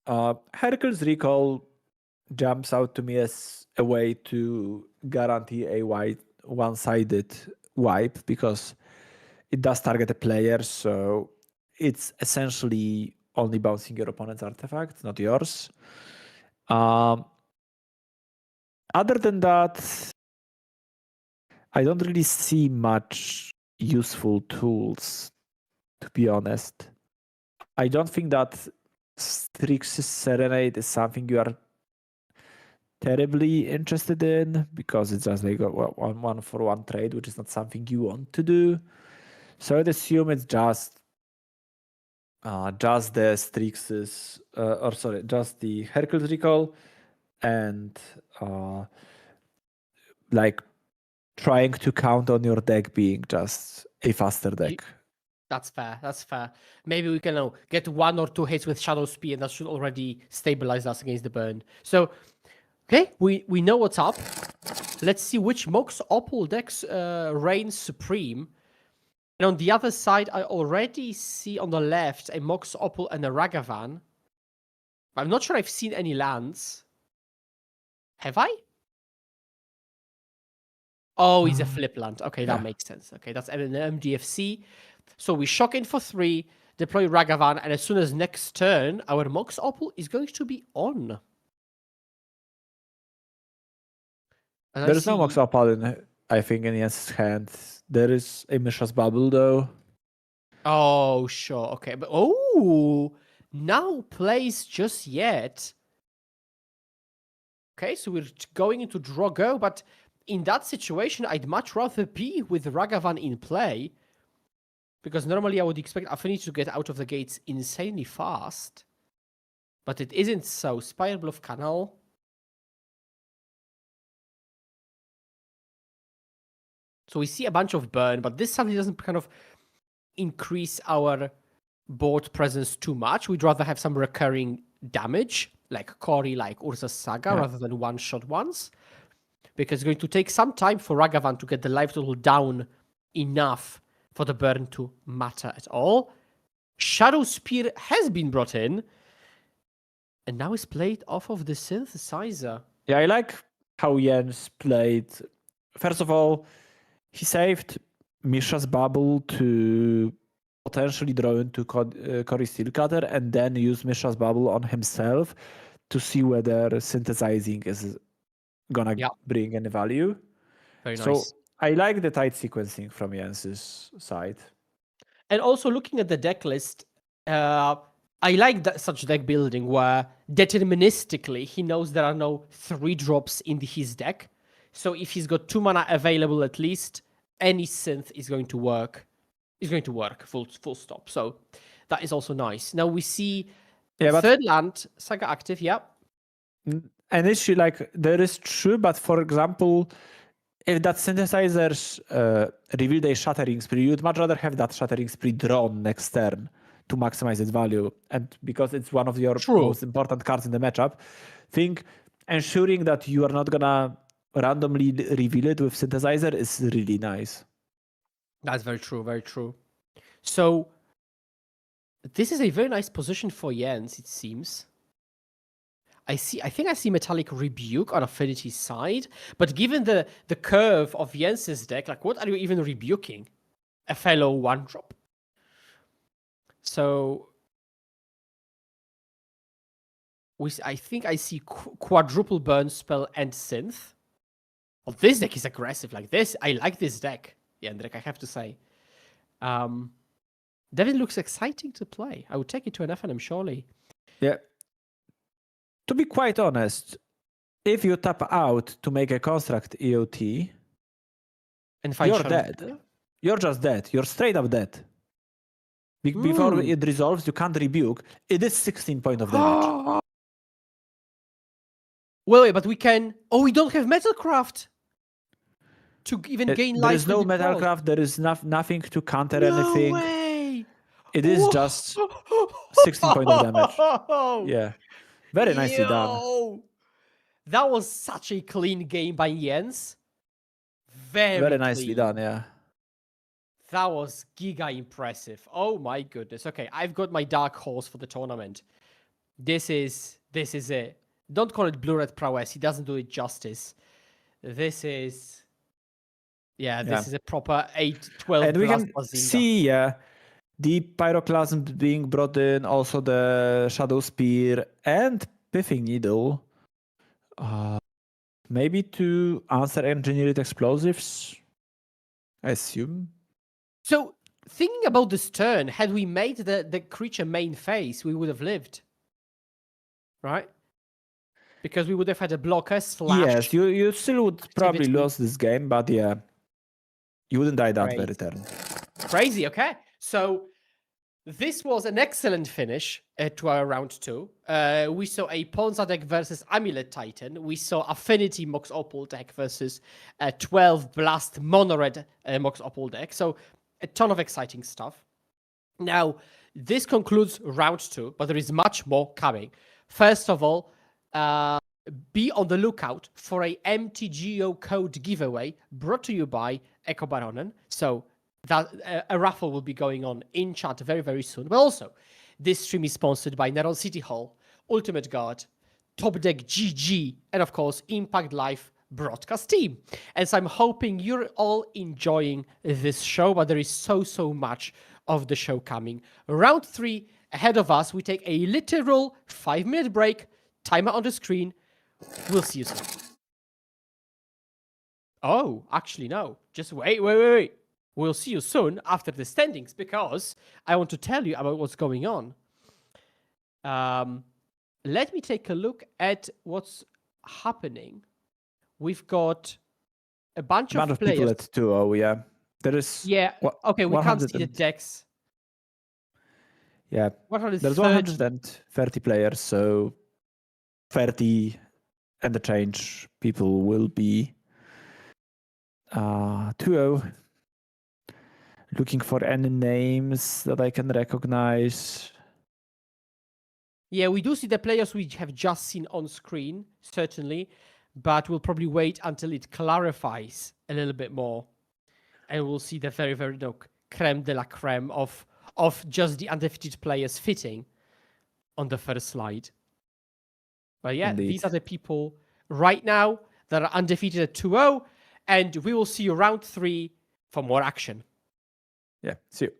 Speaker 2: Hercules Recall jumps out to me as a way to guarantee a one-sided wipe, because it does target a player, so it's essentially only bouncing your opponent's artifact, not yours. Other than that, I don't really see much useful tools, to be honest. I don't think that Strix's Serenade is something you are terribly interested in, because it's just like a one-for-one trade, which is not something you want to do. So I'd assume it's just the Strix's, just the Hercules Recall, and like trying to count on your deck being just a faster deck.
Speaker 1: That's fair. That's fair. Maybe we can get 1 or 2 hits with Shadow Spear, and that should already stabilize us against the burn. So, okay, we know what's up. Let's see which Mox Opal decks reigns supreme. And on the other side, I already see on the left a Mox Opal and a Ragavan. I'm not sure I've seen any lands. Have I? Oh, he's a flip land. Okay, that makes sense. Okay, that's an MDFC. So we shock in for 3, deploy Ragavan, and as soon as next turn, our Mox Opal is going to be on. And
Speaker 2: There's no Mox Opal I think, in Jens's hand. There is a Mishra's Bubble, though.
Speaker 1: Oh, sure. Okay, but now plays just yet. Okay, so we're going into draw go, but in that situation, I'd much rather be with Ragavan in play, because normally I would expect Affinity to get out of the gates insanely fast, but it isn't so. Spirebluff Canal. So we see a bunch of burn, but this suddenly doesn't kind of increase our board presence too much. We'd rather have some recurring damage, like Kori, like Urza's Saga, rather than one-shot ones. Because it's going to take some time for Ragavan to get the life total down enough for the burn to matter at all. Shadow Spear has been brought in, and now is played off of the Synthesizer.
Speaker 2: Yeah, I like how Jens played. First of all, he saved Mishra's Bubble to potentially draw into Cory Steelcutter, and then use Mishra's Bubble on himself to see whether synthesizing is gonna bring any value.
Speaker 1: Very
Speaker 2: so
Speaker 1: nice.
Speaker 2: I like the tight sequencing from Jens's side.
Speaker 1: And also looking at the deck list, I like such deck building where deterministically he knows there are no 3 drops in his deck. So if he's got 2 mana available at least, any synth is going to work. Full stop. So that is also nice. Now we see third land, Saga active,
Speaker 2: An issue like there is true, but for example, if that synthesizers revealed a Shattering Spree, you'd much rather have that Shattering Spree drawn next turn to maximize its value. And because it's one of your most important cards in the matchup, ensuring that you are not gonna randomly reveal it with Synthesizer is really nice.
Speaker 1: That's very true, very true. So This is a very nice position for Jens, it seems. I think I see Metallic Rebuke on Affinity's side, but given the curve of Jens's deck, like what are you even rebuking? A fellow 1-drop. So I think I see quadruple burn spell and synth. Oh, this deck is aggressive like this. I like this deck, Jędrek, I have to say. Devin looks exciting to play. I would take it to an FNM, surely.
Speaker 2: Yeah. To be quite honest, if you tap out to make a construct EOT,
Speaker 1: and
Speaker 2: you're dead. You're just dead. You're straight up dead. Before it resolves, you can't rebuke. It is 16 points of damage.
Speaker 1: Wait, but we can... Oh, we don't have Metalcraft to even gain life.
Speaker 2: There is no Metalcraft. There is nothing to counter anything.
Speaker 1: No way!
Speaker 2: It is just 16 points of damage. Yeah. Very nicely done.
Speaker 1: That was such a clean game by Jens. Very
Speaker 2: nicely done, yeah.
Speaker 1: That was giga impressive. Oh my goodness. Okay, I've got my dark horse for the tournament. This is it. Don't call it Blue-Red Prowess. He doesn't do it justice. This is... Yeah, this is a proper 8-12
Speaker 2: and we can
Speaker 1: Bazinga.
Speaker 2: see the Pyroclasm being brought in, also the Shadow Spear and Piffing Needle. Maybe to answer engineered explosives, I assume.
Speaker 1: So, thinking about this turn, had we made the creature main phase, we would have lived. Right? Because we would have had a blocker slash...
Speaker 2: Yes, you still would probably lose this game, but yeah. You wouldn't die that very turn.
Speaker 1: Crazy, okay. So, this was an excellent finish to our round 2. We saw a Ponza deck versus Amulet Titan. We saw Affinity Mox Opal deck versus a 12 Blast Mono Red Mox Opal deck. So, a ton of exciting stuff. Now, this concludes round 2, but there is much more coming. First of all, be on the lookout for a MTGO code giveaway brought to you by Echo Baronen. So that a raffle will be going on in chat very, very soon. But also, this stream is sponsored by Narón City Hall, Ultimate Guard, Top Deck GG, and of course, Impact Live broadcast team. And so I'm hoping you're all enjoying this show, but there is so much of the show coming. Round 3 ahead of us. We take a literal 5-minute break. Timer on the screen. We'll see you soon. Oh, actually, no. Just wait. We'll see you soon after the standings, because I want to tell you about what's going on. Let me take a look at what's happening. We've got a bunch of players.
Speaker 2: People at 2-0, yeah. There is...
Speaker 1: Yeah, okay, we can't see the decks.
Speaker 2: Yeah, there's 130 players, so 30 and the change people will be 2-0. Looking for any names that I can recognize.
Speaker 1: Yeah, we do see the players we have just seen on screen, certainly, but we'll probably wait until it clarifies a little bit more. And we'll see the very, very creme de la creme of just the undefeated players fitting on the first slide. But yeah,
Speaker 2: Indeed.
Speaker 1: These are the people right now that are undefeated at 2-0, and we will see you round 3 for more action.
Speaker 2: Yeah, see you.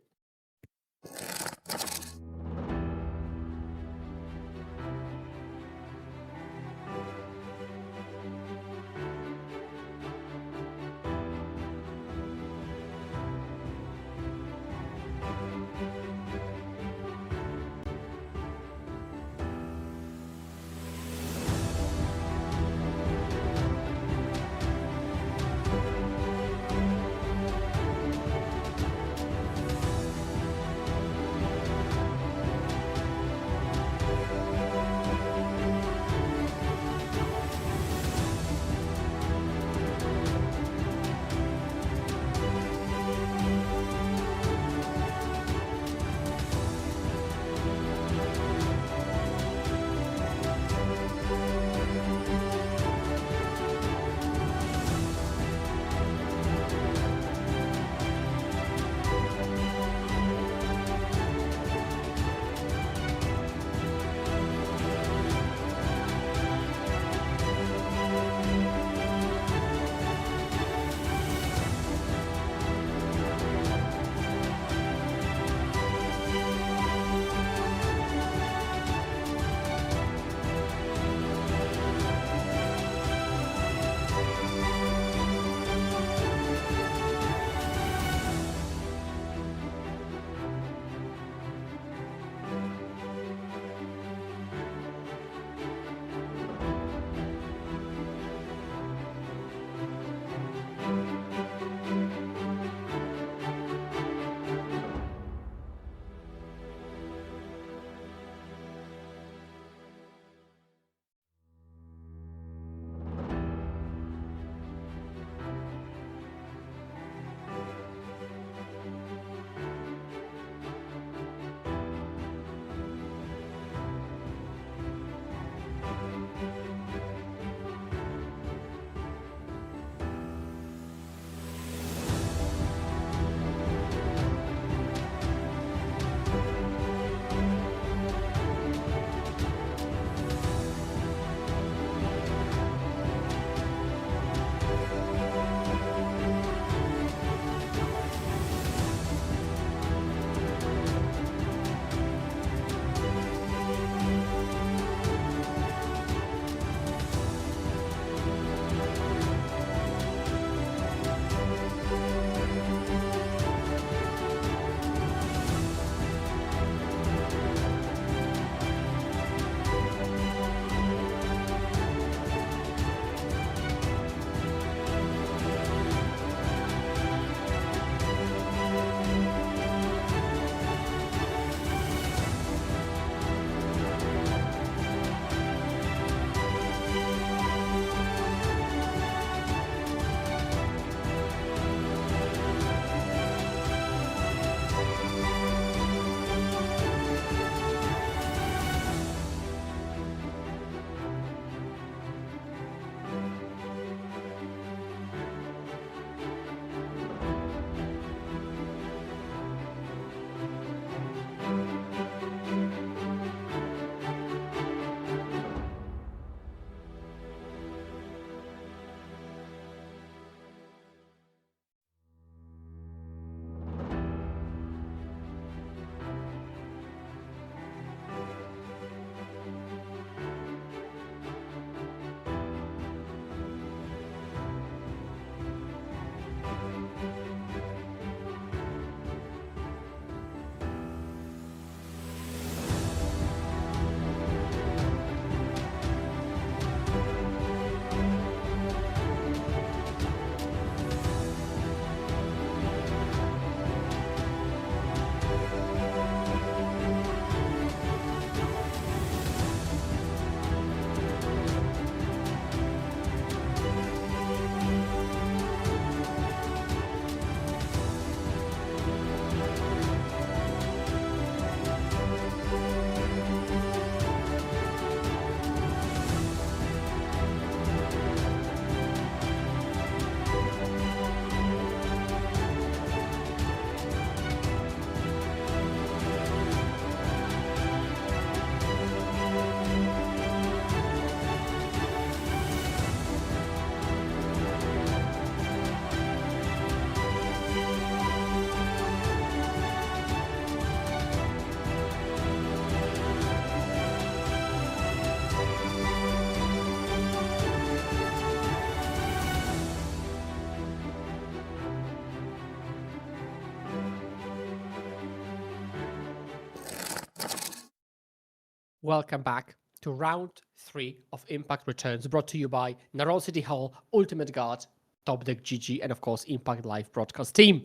Speaker 1: Welcome back to round 3 of Impact Returns, brought to you by Narón City Hall, Ultimate Guard, Top Deck GG, and of course, Impact Live broadcast team.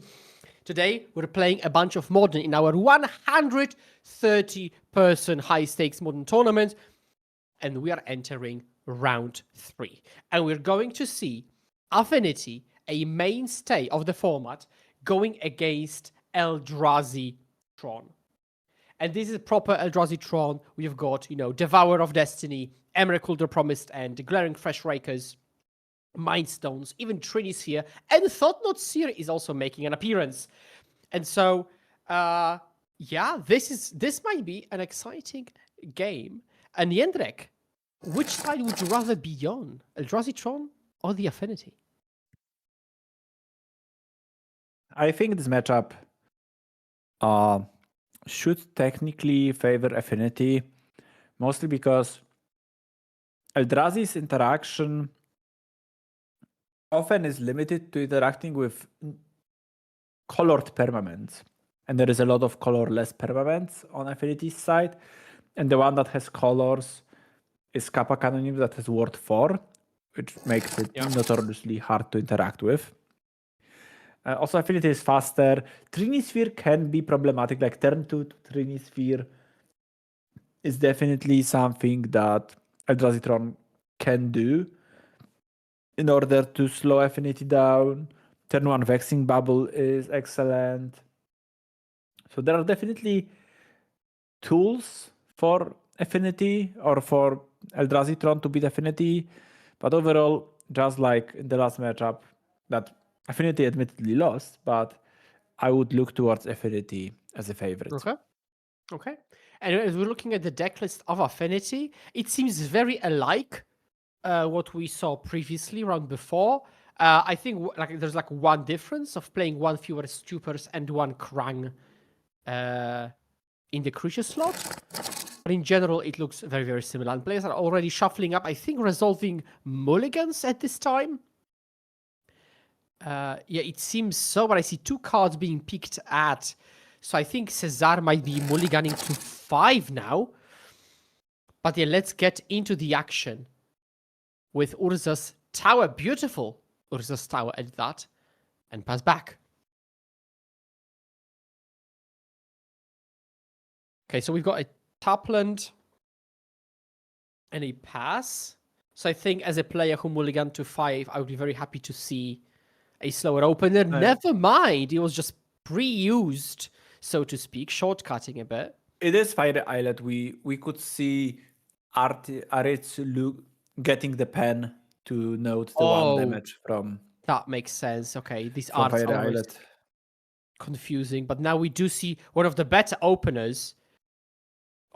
Speaker 1: Today, we're playing a bunch of Modern in our 130-person high-stakes Modern tournament, and we are entering round 3. And we're going to see Affinity, a mainstay of the format, going against Eldrazi Tron. And this is proper Eldrazi Tron. We've got, Devourer of Destiny, Emrakul the Promised End, Glaring Fresh Rakers, Mindstones, even Trinisphere, and Thought-Knot Seer is also making an appearance. And so, this might be an exciting game. And Jędrek, which side would you rather be on, Eldrazi Tron or the Affinity?
Speaker 2: I think this matchup should technically favor Affinity, mostly because Eldrazi's interaction often is limited to interacting with colored permanents. And there is a lot of colorless permanents on Affinity's side. And the one that has colors is Kappa Cannoneer that has ward 4, which makes it notoriously hard to interact with. Also, Affinity is faster. Trinisphere can be problematic, like turn 2 to Trinisphere is definitely something that Eldrazi Tron can do in order to slow Affinity down. Turn 1 Vexing Bubble is excellent. So there are definitely tools for Affinity or for Eldrazi Tron to beat Affinity. But overall, just like in the last matchup, that Affinity admittedly lost, but I would look towards Affinity as a favorite.
Speaker 1: Okay. And as we're looking at the deck list of Affinity, it seems very alike what we saw previously, round before. I think there's one difference of playing one fewer Stupors and one Krang in the creature slot. But in general, it looks very, very similar. And players are already shuffling up, I think, resolving mulligans at this time. It seems so, but I see 2 cards being picked at. So I think Cesar might be mulliganing to 5 now. But let's get into the action with Urza's Tower. Beautiful Urza's Tower at that. And pass back. Okay, so we've got a Tapland and a pass. So I think as a player who mulliganed to 5, I would be very happy to see a slower opener. Never mind, it was just pre-used, so to speak, shortcutting a bit.
Speaker 2: It is Fire Islet. We could see Aritz getting the pen to note the 1 damage from.
Speaker 1: That makes sense. Okay, these are
Speaker 2: Fire Islet.
Speaker 1: Confusing, but now we do see one of the better openers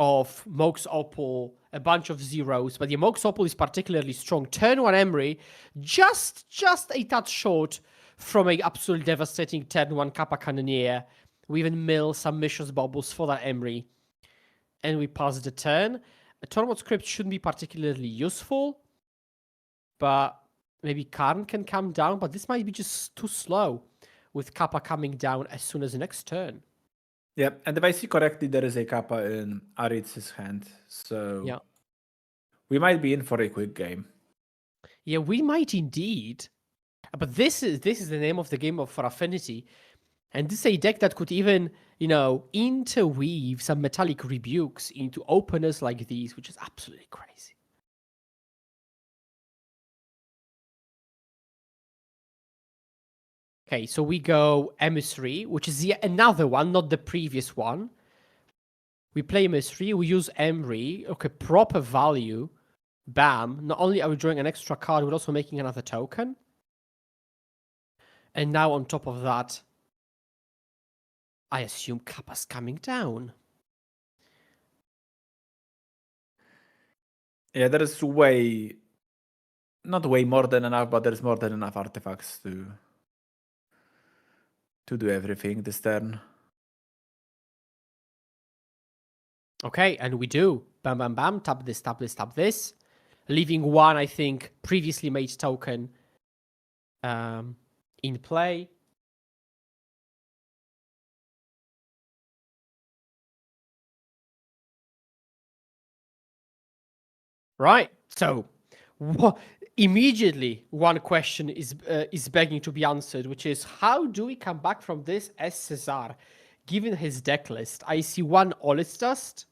Speaker 1: of Mox Opal, a bunch of zeros, but the Mox Opal is particularly strong. Turn 1 Emery, just a touch short from a absolutely devastating turn 1 Kappa Cannoneer. We even mill some Mishra's Bubbles for that Emery. And we pass the turn. A Tormod Script shouldn't be particularly useful, but maybe Karn can come down, but this might be just too slow with Kappa coming down as soon as the next turn.
Speaker 2: Yeah, and if I see correctly, there is a Kappa in Aritz's hand, so we might be in for a quick game.
Speaker 1: Yeah, we might indeed. But this is the name of the game for Affinity. And this is a deck that could even, interweave some Metallic Rebukes into openers like these, which is absolutely crazy. Okay, so we go Emissary, which is yet another one, not the previous one. We play Emissary, we use Emery. Okay, proper value. Bam. Not only are we drawing an extra card, we're also making another token. And now on top of that, I assume Kappa's coming down.
Speaker 2: Yeah, there is not way more than enough, but there's more than enough artifacts to do everything this turn.
Speaker 1: Okay, and we do. Bam, bam, bam. Tap this, tap this, tap this. Leaving 1, I think, previously made token in play. Right. So, immediately one question is begging to be answered, which is how do we come back from this as Cesar, given his deck list? I see one Olis Dust.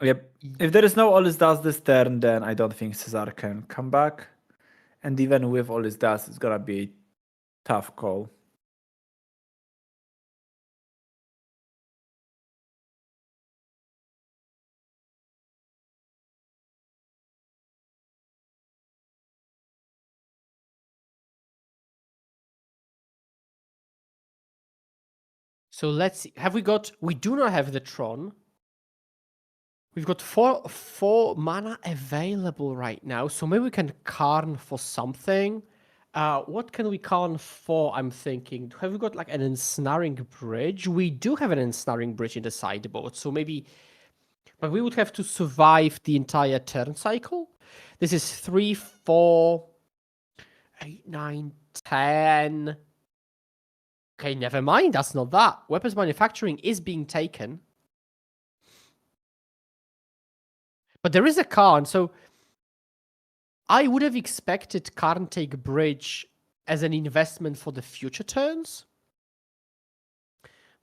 Speaker 2: Yep. If there is no Olis Dust this turn, then I don't think Cesar can come back. And even with Olis Dust, it's gonna be a tough call.
Speaker 1: So let's see. Have we got? We do not have the Tron. We've got four mana available right now, so maybe we can Karn for something. What can we Karn for? I'm thinking. Have we got like an ensnaring bridge? We do have an ensnaring bridge in the sideboard, so maybe. But we would have to survive the entire turn cycle. This is 3, 4, 8, 9, 10. Okay, never mind. That's not that. Weapons manufacturing is being taken. But there is a Karn, so I would have expected Karn take bridge as an investment for the future turns.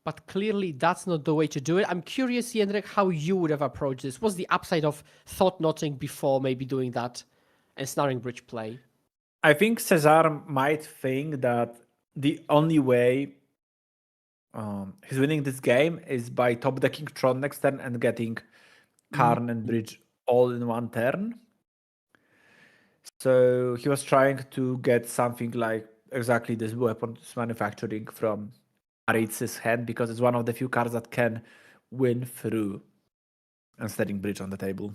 Speaker 1: But clearly that's not the way to do it. I'm curious, Jędrek, how you would have approached this. What's the upside of thought knotting before maybe doing that ensnaring bridge play?
Speaker 2: I think Cesar might think that the only way he's winning this game is by top decking Tron next turn and getting Karn and Bridge all in one turn. So he was trying to get something like exactly this weapons manufacturing from Aritz's hand because it's one of the few cards that can win through ensnaring Bridge on the table.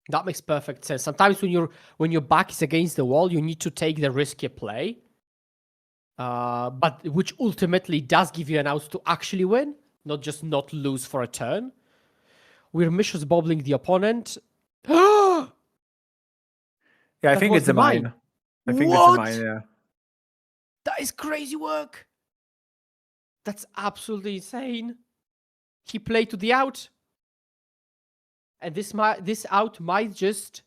Speaker 1: That makes perfect sense. Sometimes when your back is against the wall, you need to take the riskier play. But which ultimately does give you an out to actually win, not just not lose for a turn. We're Mishra's bobbling the opponent.
Speaker 2: Yeah, I think it's a mine. I think it's a mine, yeah.
Speaker 1: That is crazy work. That's absolutely insane. He played to the out. And this out might just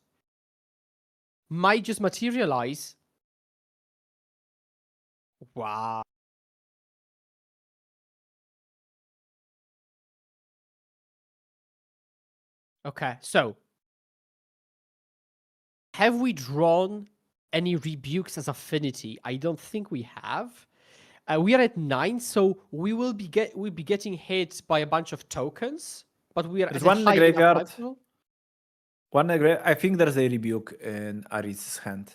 Speaker 1: materialize. Wow. Okay, so have we drawn any rebukes as affinity? I don't think we have. We are at 9, so we'll be getting hit by a bunch of tokens, but we are
Speaker 2: there's
Speaker 1: at
Speaker 2: one in the graveyard.
Speaker 1: I
Speaker 2: think there's a rebuke in Aritz's hand.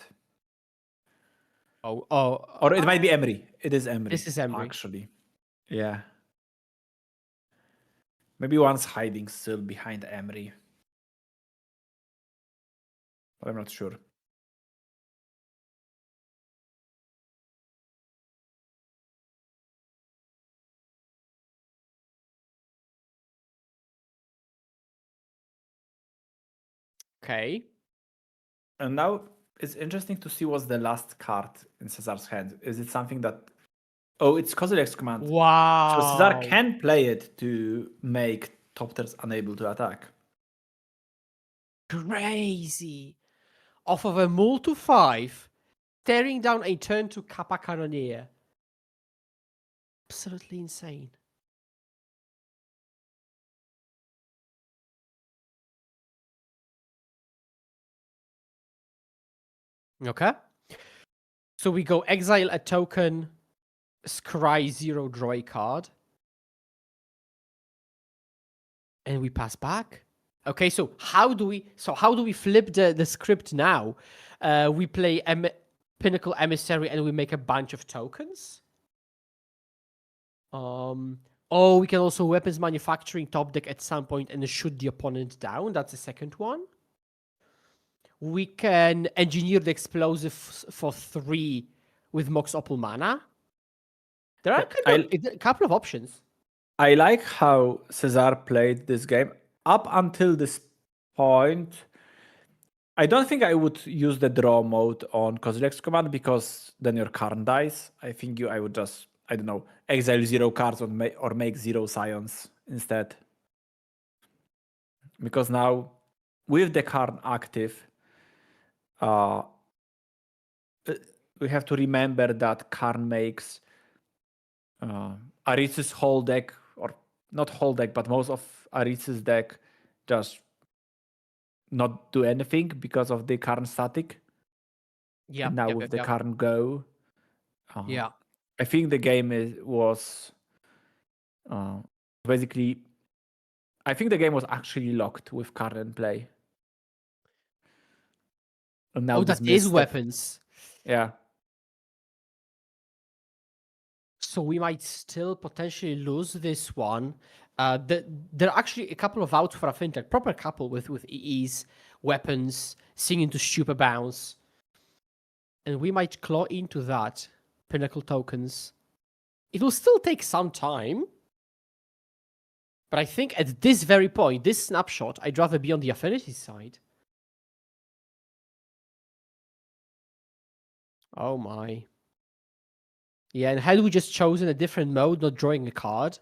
Speaker 1: Or
Speaker 2: it might be Emery. It is Emery.
Speaker 1: This is Emery,
Speaker 2: actually. Yeah. Maybe one's hiding still behind Emery. But I'm not sure.
Speaker 1: Okay.
Speaker 2: And now it's interesting to see what's the last card in Cesar's hand. Is it something that... Oh, it's Kozilek's command.
Speaker 1: Wow.
Speaker 2: So Cesar can play it to make top tiers unable to attack.
Speaker 1: Crazy. Off of a mull to 5, tearing down a turn to Kappa Cannoneer. Absolutely insane. Okay. So we go exile a token, scry 0, draw a card. And we pass back. Okay, so how do we flip the script now? We play Pinnacle Emissary and we make a bunch of tokens. We can also weapons manufacturing top deck at some point and shoot the opponent down. That's the second one. We can engineer the explosive for 3 with Mox Opal mana. There are a couple of options.
Speaker 2: I like how Cesar played this game. Up until this point, I don't think I would use the draw mode on Kozilek's command because then your Karn dies. I think I would just I don't know, exile 0 cards or make 0 scions instead. Because now, with the Karn active, we have to remember that Karn makes Aritz's whole deck, or not whole deck, but most of Aritz's deck just not do anything because of the Karn static.
Speaker 1: Yeah.
Speaker 2: And now with the Karn Go, I think the game was basically. I think the game was actually locked with Karn in play. And now
Speaker 1: that is weapons.
Speaker 2: Yeah.
Speaker 1: So we might still potentially lose this one. There are actually a couple of outs for a fintech, proper couple with EEs, weapons, singing to stupid bounce. And we might claw into that. Pinnacle tokens. It will still take some time. But I think at this very point, this snapshot, I'd rather be on the affinity side. Oh my. Yeah, and had we just chosen a different mode, not drawing a card,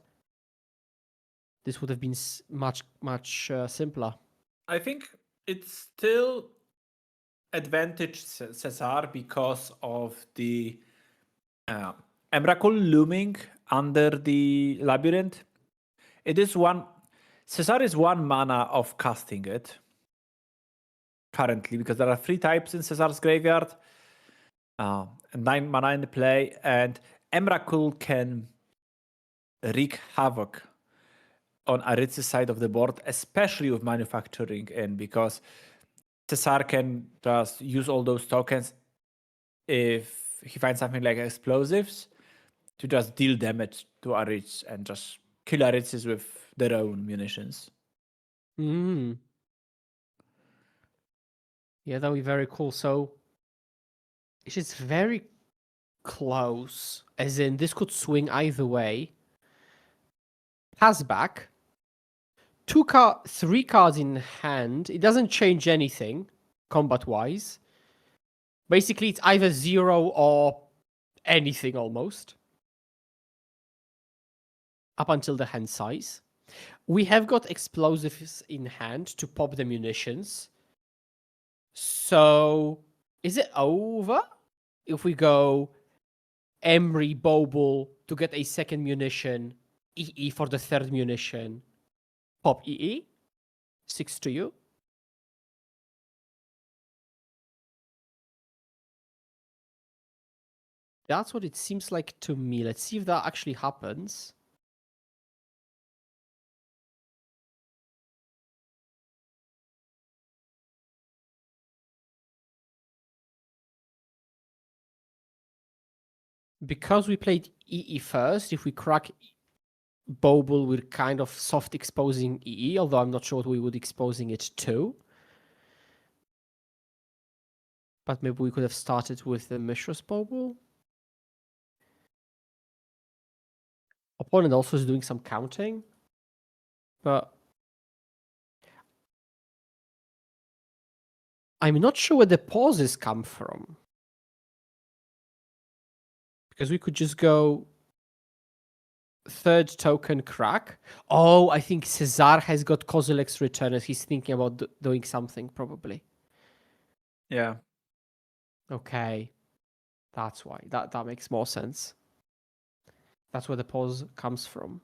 Speaker 1: this would have been much simpler.
Speaker 2: I think it's still advantage Cesar because of the Emrakul looming under the labyrinth. It is Cesar is 1 mana of casting it currently, because there are 3 types in Cesar's graveyard, and 9 mana in the play, and Emrakul can wreak havoc on Aritz's side of the board, especially with manufacturing in, because Cesar can just use all those tokens if he finds something like explosives to just deal damage to Aritz and just kill Aritz's with their own munitions.
Speaker 1: Yeah, that would be very cool. So it's just very close, as in this could swing either way. Pass back. 3 cards in hand. It doesn't change anything combat-wise. Basically, it's either 0 or anything almost. Up until the hand size. We have got explosives in hand to pop the munitions. So, is it over if we go Emery, Bobble to get a second munition, EE for the third munition, pop EE, 6 to you? That's what it seems like to me. Let's see if that actually happens. Because we played EE first, if we crack Bobble, we're kind of soft exposing EE, although I'm not sure what we would exposing it to. But maybe we could have started with the Mishra's Bobble. Opponent also is doing some counting. But I'm not sure where the pauses come from. Because we could just go third token crack. Oh, I think Cesar has got Kozilek's return as he's thinking about doing something, probably.
Speaker 2: Yeah.
Speaker 1: Okay. That's why. That makes more sense. That's where the pause comes from.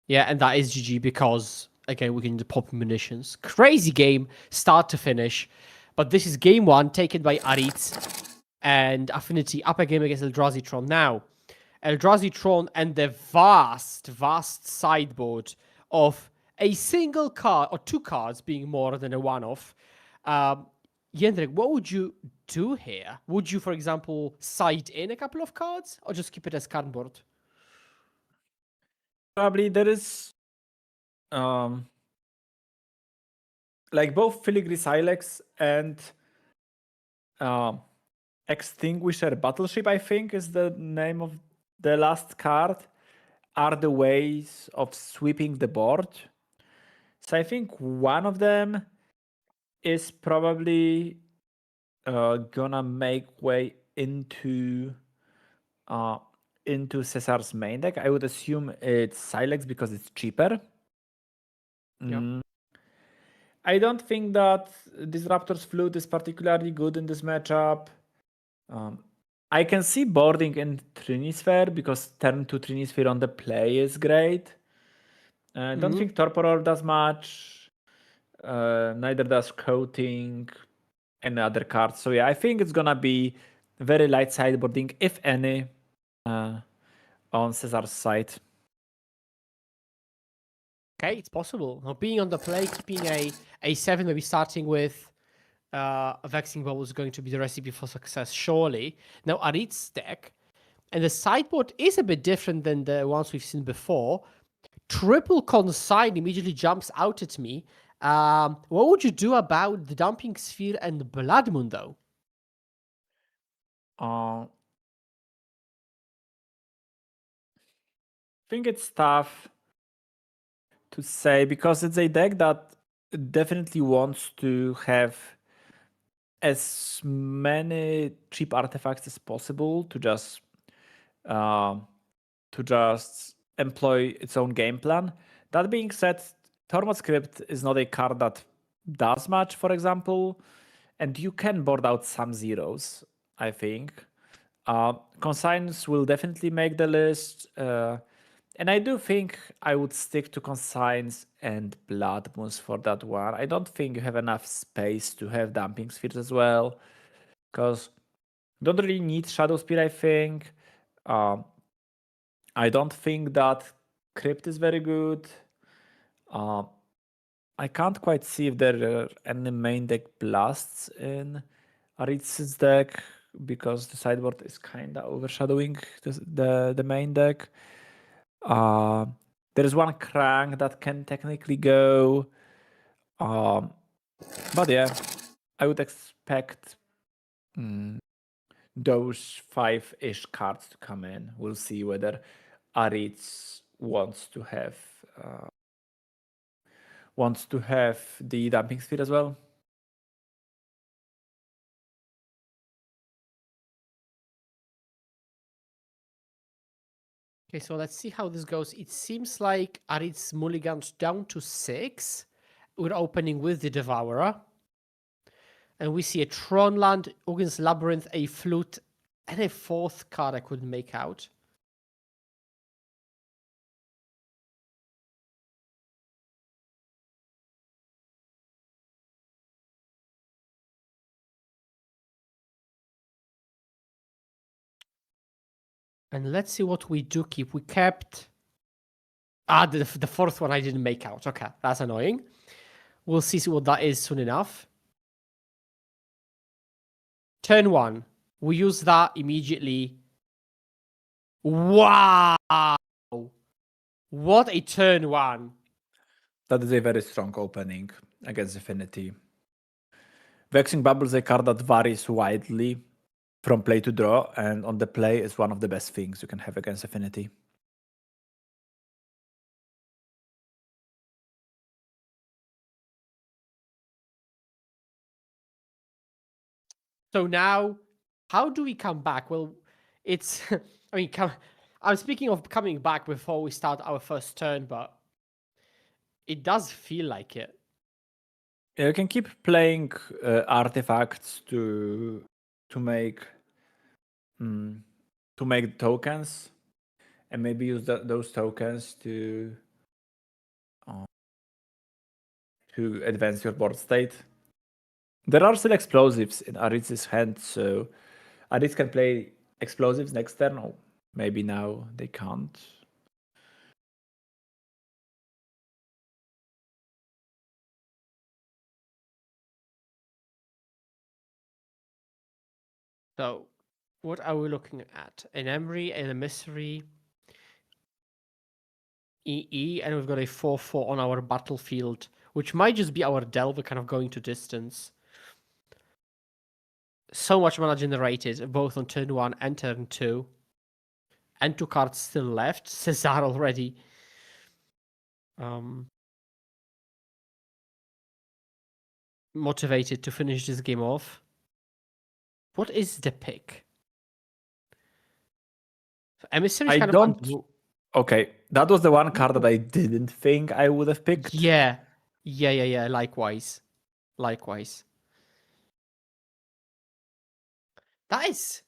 Speaker 1: Yeah, and that is GG because, again, we can pop munitions. Crazy game, start to finish. But this is game 1 taken by Aritz and Affinity up a game against Eldrazi Tron. Now, Eldrazi Tron and the vast sideboard of a single card or 2 cards being more than a one-off. Jędrek, what would you do here? Would you, for example, side in a couple of cards or just keep it as cardboard?
Speaker 2: Probably there is like both Filigree Silex and Extinguisher Battleship, I think is the name of the last card, are the ways of sweeping the board. So I think one of them is probably gonna make way into into Cesar's main deck. I would assume it's Silex because it's cheaper.
Speaker 1: Yeah.
Speaker 2: I don't think that Disruptor's Flute is particularly good in this matchup. I can see boarding in Trinisphere because turn 2 Trinisphere on the play is great. I don't think Torpor does much. Neither does Coating and other cards. So yeah, I think it's gonna be very light sideboarding, if any, on Cesar's side.
Speaker 1: Okay, it's possible. Now, being on the play, keeping a 7, maybe starting with a Vexing Bubble is going to be the recipe for success, surely. Now, Arit's deck, and the sideboard is a bit different than the ones we've seen before. Triple Consign immediately jumps out at me. What would you do about the Dumping Sphere and Blood Moon, though?
Speaker 2: I think it's tough to say because it's a deck that definitely wants to have as many cheap artifacts as possible to just employ its own game plan. That being said, Tormod Script is not a card that does much, for example, and you can board out some zeros, I think. Consigns will definitely make the list, and I do think I would stick to Consigns and Blood Moons for that one. I don't think you have enough space to have Dumping Spheres as well, because you don't really need Shadow Spear, I think. I don't think that Crypt is very good. I can't quite see if there are any main deck blasts in Aritz's deck because the sideboard is kind of overshadowing the main deck. There is one Crank that can technically go. But yeah, I would expect those 5-ish cards to come in. We'll see whether Aritz wants to have the Dumping Sphere as well.
Speaker 1: Okay, so let's see how this goes. It seems like Aritz mulligans down to 6. We're opening with the Devourer. And we see a Tronland, Ugin's Labyrinth, a Flute, and a 4th card I couldn't make out. And let's see what we do keep. We kept... the 4th one I didn't make out. Okay, that's annoying. We'll see what that is soon enough. Turn 1. We use that immediately. Wow! What a turn 1.
Speaker 2: That is a very strong opening against Affinity. Vexing Bubble is a card that varies widely from play to draw, and on the play is one of the best things you can have against Affinity.
Speaker 1: So now, how do we come back? Well, it's... I mean, I'm speaking of coming back before we start our first turn, but it does feel like it.
Speaker 2: Yeah, you can keep playing artifacts to make tokens, and maybe use those tokens to advance your board state. There are still explosives in Aritz's hand, so Aritz can play explosives next turn. Or maybe now they can't.
Speaker 1: So, what are we looking at? An Emery, an Emissary, EE, and we've got a 4/4 on our battlefield, which might just be our Delver kind of going to distance. So much mana generated, both on turn 1 and turn 2. And 2 cards still left. Cesar already. Motivated to finish this game off. What is the pick? Emissary is
Speaker 2: I
Speaker 1: kind
Speaker 2: don't.
Speaker 1: of
Speaker 2: Okay, that was the one card that I didn't think I would have picked.
Speaker 1: Yeah. Likewise. That's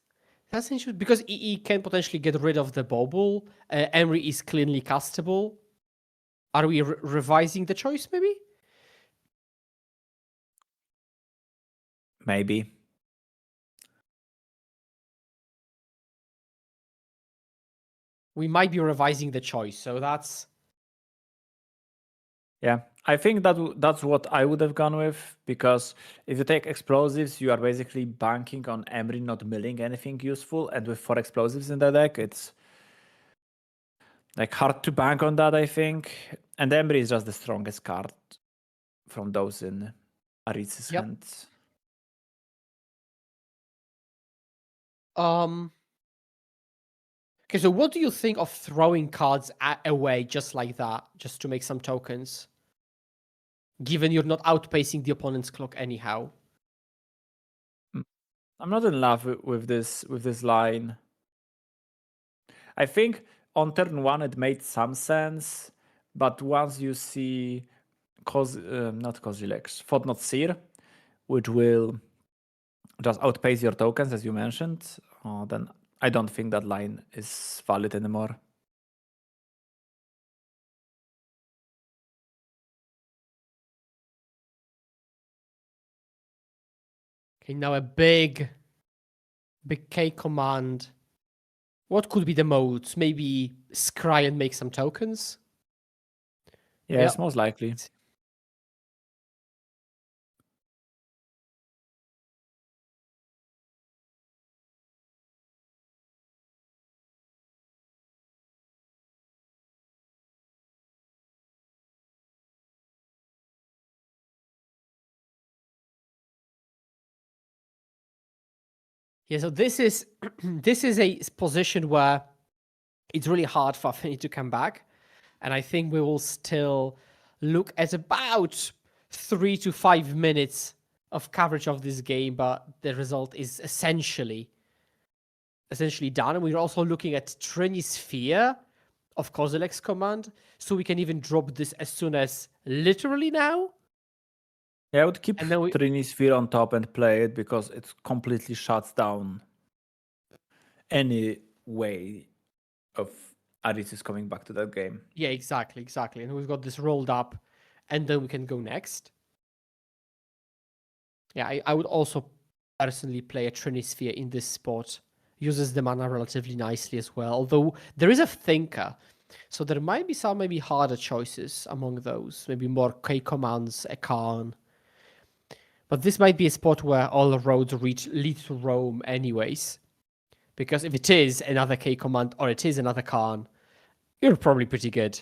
Speaker 1: interesting because EE can potentially get rid of the bobble. Emery is cleanly castable. Are we revising the choice, maybe?
Speaker 2: Maybe.
Speaker 1: We might be revising the choice, so that's...
Speaker 2: Yeah, I think that's what I would have gone with, because if you take explosives, you are basically banking on Emery not milling anything useful, and with 4 explosives in the deck, it's like hard to bank on that, I think. And Emery is just the strongest card from those in Aritz's hands.
Speaker 1: Okay, so what do you think of throwing cards away just like that, just to make some tokens? Given you're not outpacing the opponent's clock anyhow.
Speaker 2: I'm not in love with this line. I think on turn 1 it made some sense, but once you see not Kozilek's, Fodnot Seer, which will just outpace your tokens, as you mentioned, then I don't think that line is valid anymore.
Speaker 1: Okay, now a big K command. What could be the modes? Maybe scry and make some tokens?
Speaker 2: Yes, most likely.
Speaker 1: Yeah, so this is this is a position where it's really hard for Affinity to come back. And I think we will still look at about 3 to 5 minutes of coverage of this game, but the result is essentially done. And we're also looking at Trinisphere of Kozilek's command, so we can even drop this as soon as literally now.
Speaker 2: Yeah, I would keep Trinisphere on top and play it, because it completely shuts down any way of Aritzis coming back to that game.
Speaker 1: Yeah, exactly. And we've got this rolled up, and then we can go next. Yeah, I would also personally play a Trinisphere in this spot. Uses the mana relatively nicely as well, although there is a Thinker. So there might be some maybe harder choices among those. Maybe more K commands, a Khan. But this might be a spot where all roads lead to Rome anyways. Because if it is another K command or it is another Khan, you're probably pretty good.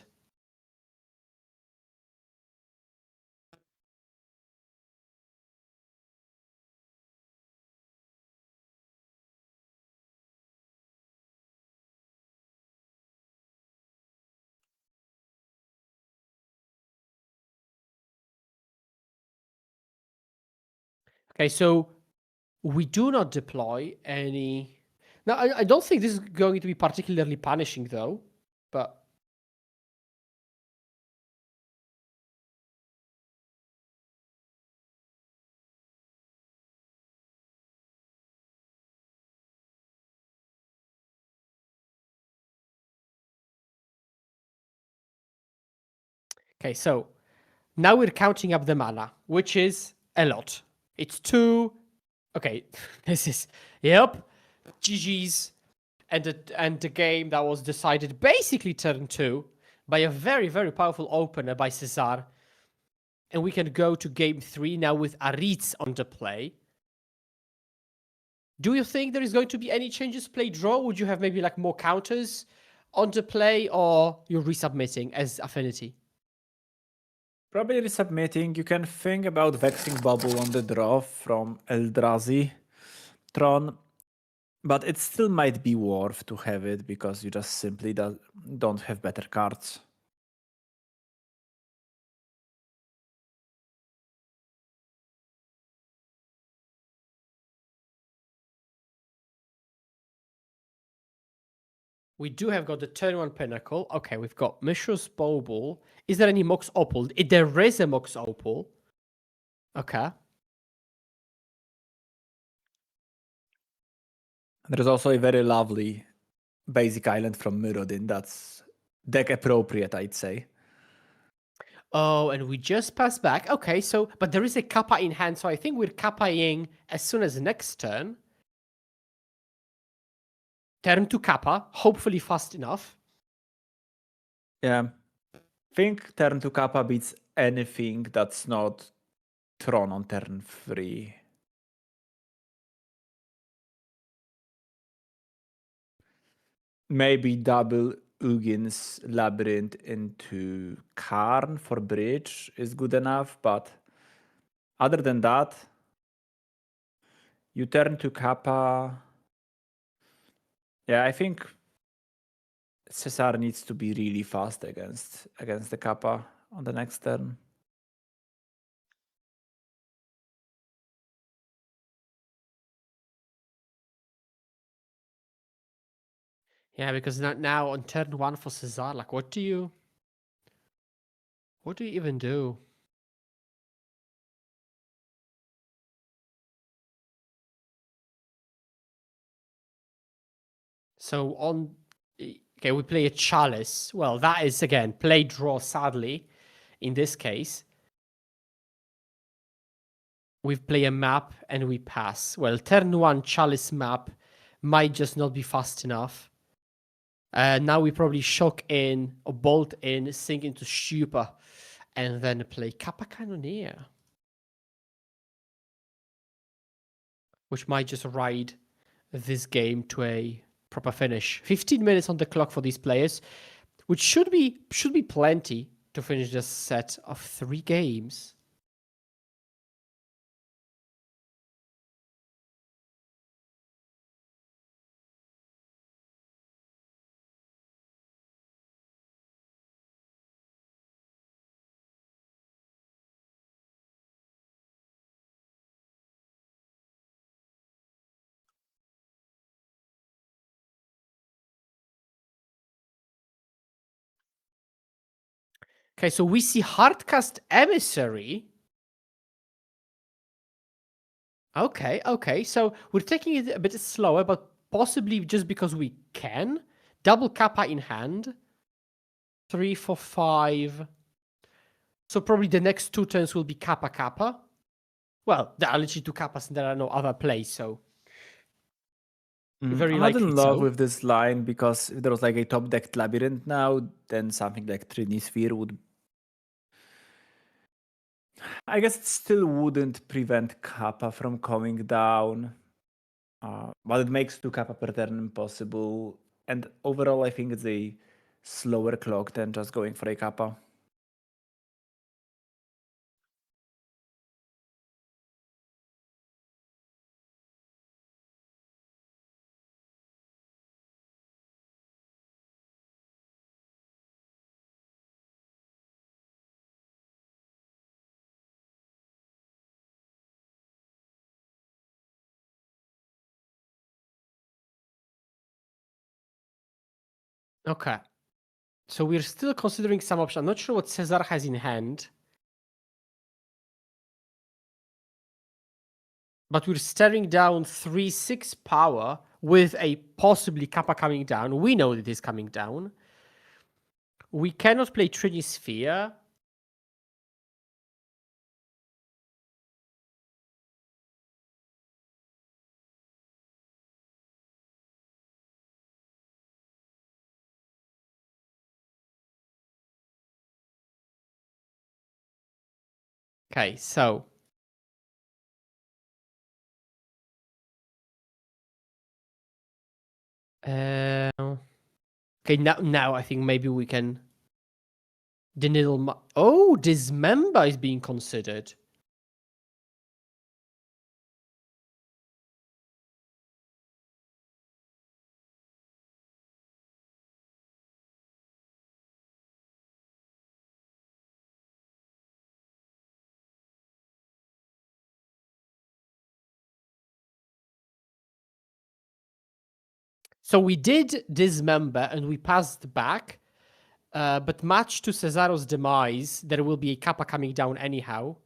Speaker 1: Okay, so we do not deploy any... Now, I don't think this is going to be particularly punishing, though, but... Okay, so now we're counting up the mana, which is a lot. It's 2. Okay, this is... Yep. GG's. And the game that was decided basically turn 2 by a very, very powerful opener by Cesar. And we can go to game 3 now with Aritz on the play. Do you think there is going to be any changes play draw? Would you have maybe like more counters on the play, or you're resubmitting as Affinity?
Speaker 2: Probably resubmitting. You can think about Vexing Bubble on the draw from Eldrazi Tron, but it still might be worth to have it, because you just simply don't have better cards.
Speaker 1: We do have got the turn 1 pinnacle. Okay, we've got Mishra's Bauble. Is there any Mox Opal? There is a Mox Opal. Okay.
Speaker 2: There's also a very lovely basic island from Murodin that's deck appropriate, I'd say.
Speaker 1: Oh, and we just passed back. Okay, so, but there is a Kappa in hand, so I think we're Kappa-ing as soon as the next turn. Turn to Kappa, hopefully fast enough.
Speaker 2: Yeah. Think turn to Kappa beats anything that's not Tron on turn 3. Maybe double Ugin's Labyrinth into Karn for bridge is good enough, but other than that, you turn to Kappa. Yeah, I think Cesar needs to be really fast against the Kappa on the next turn.
Speaker 1: Yeah, because now on turn 1 for Cesar, like, what do you even do? So okay, we play a Chalice. Well, that is, again, play draw, sadly, in this case. We play a map and we pass. Well, turn 1 Chalice map might just not be fast enough. Now we probably shock in or bolt in, sink into Stupor, and then play Kappa Cannoneer, which might just ride this game to a proper finish. 15 minutes on the clock for these players, which should be plenty to finish this set of 3 games. Okay, so we see Hardcast Emissary. Okay. So we're taking it a bit slower, but possibly just because we can. Double Kappa in hand. 3, 4, 5. So probably the next 2 turns will be Kappa Kappa. Well, there are literally 2 Kappas and there are no other plays, so very
Speaker 2: I'm not
Speaker 1: likely
Speaker 2: in love
Speaker 1: so.
Speaker 2: with this line because if there was like a top decked Labyrinth now, then something like Trinisphere would. I guess it still wouldn't prevent Kappa from coming down, but it makes 2 Kappa per turn impossible. And overall, I think it's a slower clock than just going for a Kappa.
Speaker 1: Okay. So we're still considering some options. I'm not sure what Cesar has in hand. But we're staring down 3/6 power with a possibly Kappa coming down. We know that it is coming down. We cannot play Trinisphere. Okay, so okay, now I think maybe we can. Oh, Dismember is being considered. So we did dismember and we passed back, but much to Cesaro's demise, there will be a kappa coming down anyhow.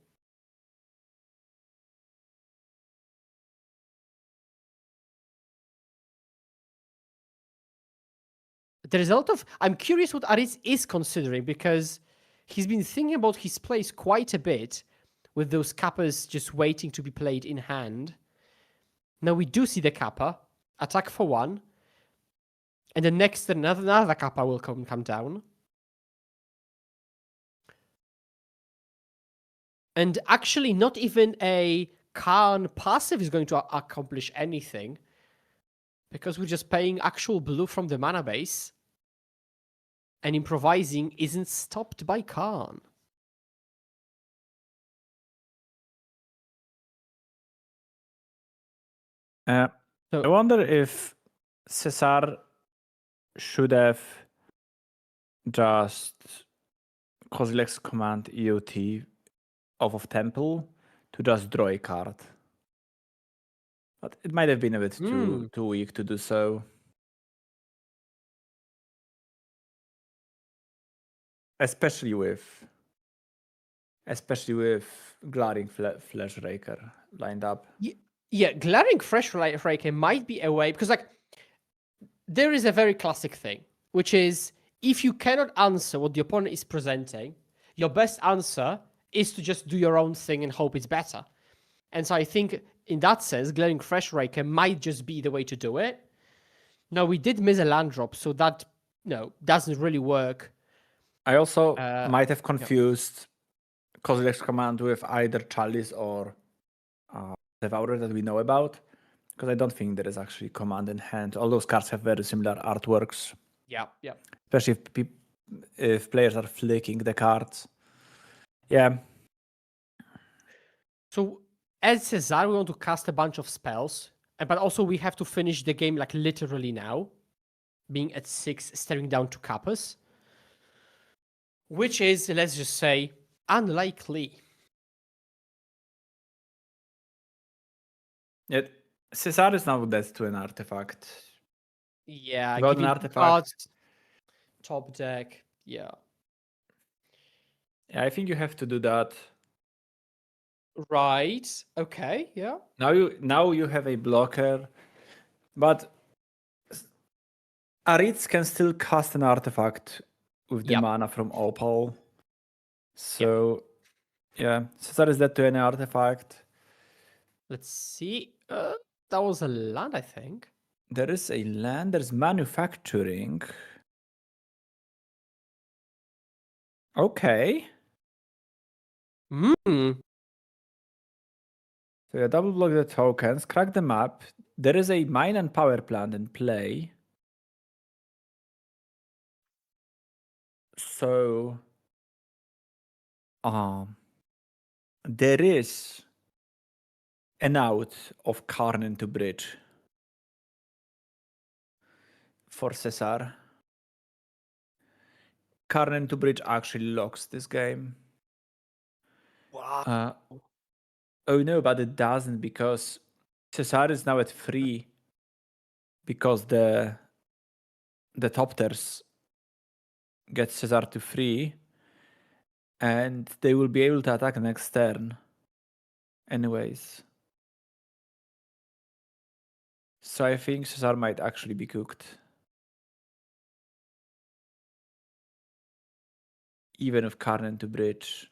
Speaker 1: There is a lot of... I'm curious what Aritz is considering, because he's been thinking about his plays quite a bit, with those kappas just waiting to be played in hand. Now we do see the kappa. Attack for 1. And the next turn, another kappa will come down. And actually, not even a Khan passive is going to accomplish anything, because we're just paying actual blue from the mana base. And improvising isn't stopped by Khan.
Speaker 2: I wonder if Cesar should have just Kozilek's command EOT off of Temple to just draw a card. But it might have been a bit too weak to do so. Especially with Glaring Fleshraker lined up.
Speaker 1: Yeah, Glaring Fleshraker might be a way, because like there is a very classic thing, which is if you cannot answer what the opponent is presenting, your best answer is to just do your own thing and hope it's better. And so I think in that sense, Glaring Fleshraker might just be the way to do it. Now, we did miss a land drop, so that doesn't really work.
Speaker 2: I also might have confused Kozilek's command with either Chalice or Devourer that we know about, because I don't think there is actually command in hand. All those cards have very similar artworks.
Speaker 1: Yeah.
Speaker 2: Especially if players are flicking the cards. Yeah.
Speaker 1: So as Cesar, we want to cast a bunch of spells, but also we have to finish the game like literally now, being at 6, staring down to kappas, which is, let's just say, unlikely.
Speaker 2: Cesar is now dead to an artifact.
Speaker 1: Yeah,
Speaker 2: Got an artifact.
Speaker 1: Top deck, yeah.
Speaker 2: Yeah, I think you have to do that.
Speaker 1: Right. Okay. Yeah.
Speaker 2: Now you have a blocker, but Aritz can still cast an artifact with the mana from Opal. So yeah, Cesar is dead to an artifact.
Speaker 1: Let's see. That was a land, I think.
Speaker 2: There is a land. There's manufacturing. Okay. So you double block the tokens, crack the map. There is a mine and power plant in play. So there is an out of Karn into bridge for Cesar. Karn into bridge actually locks this game.
Speaker 1: Wow.
Speaker 2: Oh no, but it doesn't, because Cesar is now at 3 because the Topters get Cesar to 3 and they will be able to attack next turn anyways. So I think Cesar might actually be cooked. Even with Karn into bridge.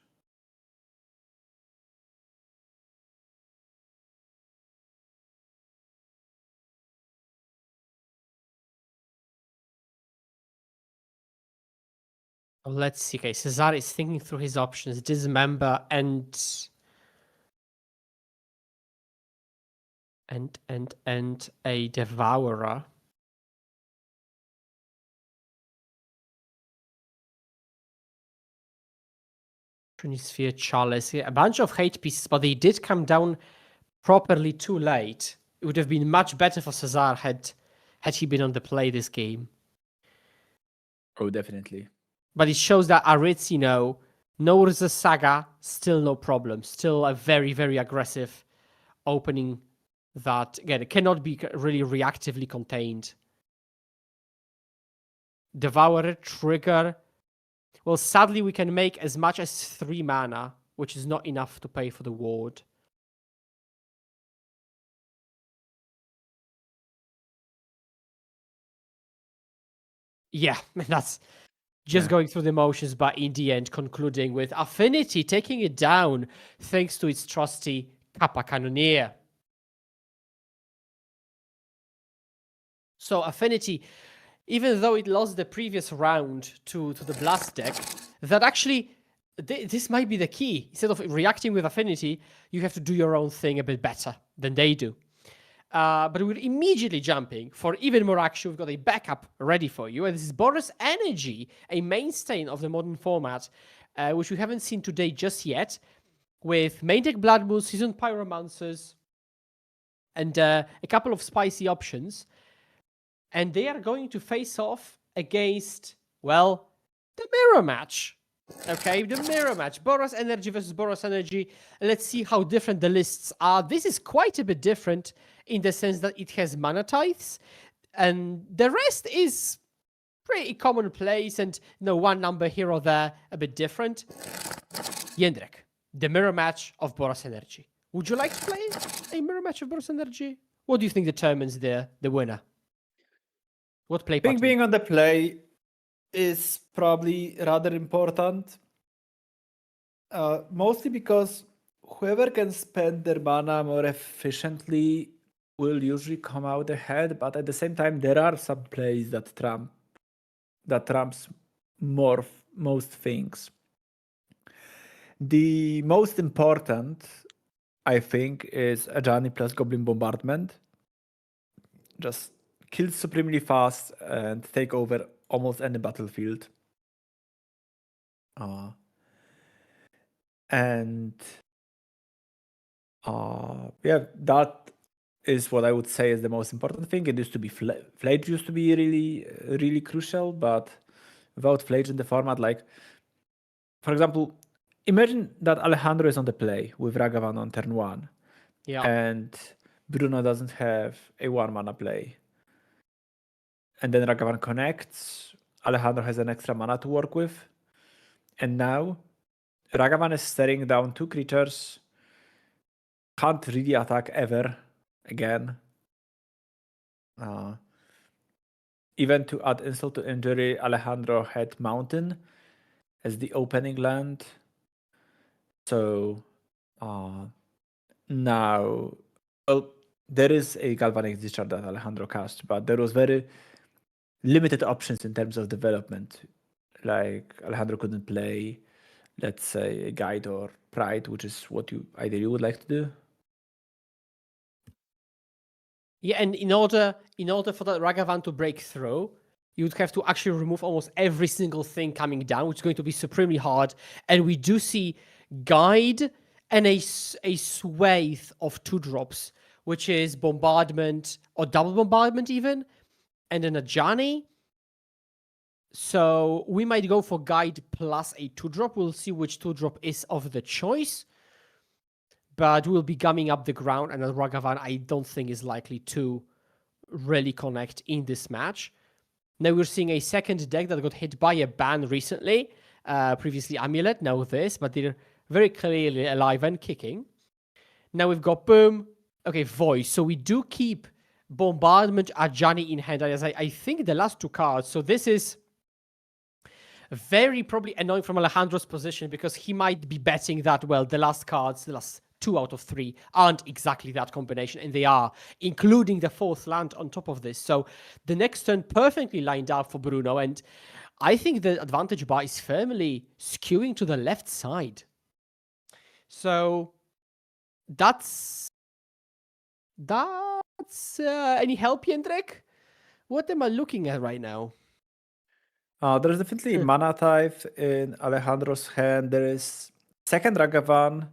Speaker 1: Let's see. Okay, Cesar is thinking through his options. Dismember and a Devourer. Trinisphere, Chalice. A bunch of hate pieces, but they did come down properly too late. It would have been much better for Cesar had he been on the play this game.
Speaker 2: Oh, definitely.
Speaker 1: But it shows that Aritz, no Urza Saga, still no problem. Still a very, very aggressive opening that, again, cannot be really reactively contained. Devourer, Trigger. Well, sadly, we can make as much as 3 mana, which is not enough to pay for the ward. Yeah, that's just going through the motions, but in the end, concluding with Affinity taking it down thanks to its trusty Kappa Cannoneer. So Affinity, even though it lost the previous round to the Blast deck, that actually, this might be the key. Instead of reacting with Affinity, you have to do your own thing a bit better than they do. But we're immediately jumping for even more action. We've got a backup ready for you. And this is Boros Energy, a mainstay of the modern format, which we haven't seen today just yet, with main deck Blood Moon, Seasoned Pyromancers, and a couple of spicy options. And they are going to face off against, well, the mirror match. Okay, the mirror match. Boros Energy versus Boros Energy. Let's see how different the lists are. This is quite a bit different in the sense that it has mana tithes, and the rest is pretty commonplace, and one number here or there a bit different. Jędrek, the mirror match of Boros Energy. Would you like to play a mirror match of Boros Energy? What do you think determines the winner? What play pattern?
Speaker 3: Being on the play is probably rather important. Mostly because whoever can spend their mana more efficiently will usually come out ahead, but at the same time there are some plays that trumps most things. The most important, I think, is Ajani plus Goblin Bombardment. Just kill supremely fast and take over almost any battlefield. Yeah, that is what I would say is the most important thing. It used to be Flage used to be really, really crucial, but without Flage in the format, like, for example, imagine that Alejandro is on the play with Ragavan on turn 1.
Speaker 1: Yeah.
Speaker 3: And Bruno doesn't have a 1 mana play. And then Ragavan connects. Alejandro has an extra mana to work with. And now Ragavan is staring down 2 creatures. Can't really attack ever again. Even to add insult to injury, Alejandro had Mountain as the opening land. So now, well, there is a Galvanic Discharge that Alejandro cast, but there was very limited options in terms of development. Like Alejandro couldn't play, let's say, a Guide or Pride, which is what you ideally would like to do.
Speaker 1: Yeah, and in order for that Ragavan to break through, you would have to actually remove almost every single thing coming down, which is going to be supremely hard. And we do see Guide and a swathe of 2-drops, which is Bombardment or Double Bombardment even, and then a Ajani. So we might go for Guide plus a 2-drop. We'll see which 2-drop is of the choice. But we'll be gumming up the ground, and Ragavan I don't think is likely to really connect in this match. Now we're seeing a second deck that got hit by a ban recently. Previously Amulet, now this, but they're very clearly alive and kicking. Now we've got Boom. Okay, Voice. So we do keep Bombardment, Ajani in hand, as I think the last 2 cards. So this is very probably annoying from Alejandro's position, because he might be betting that, well, the last cards, the last 2 out of 3 aren't exactly that combination, and they are, including the 4th land on top of this. So the next turn perfectly lined up for Bruno, and I think the advantage bar is firmly skewing to the left side. So that's any help, Jędrek? What am I looking at right now?
Speaker 3: There's definitely mana type in Alejandro's hand. There is second Ragavan.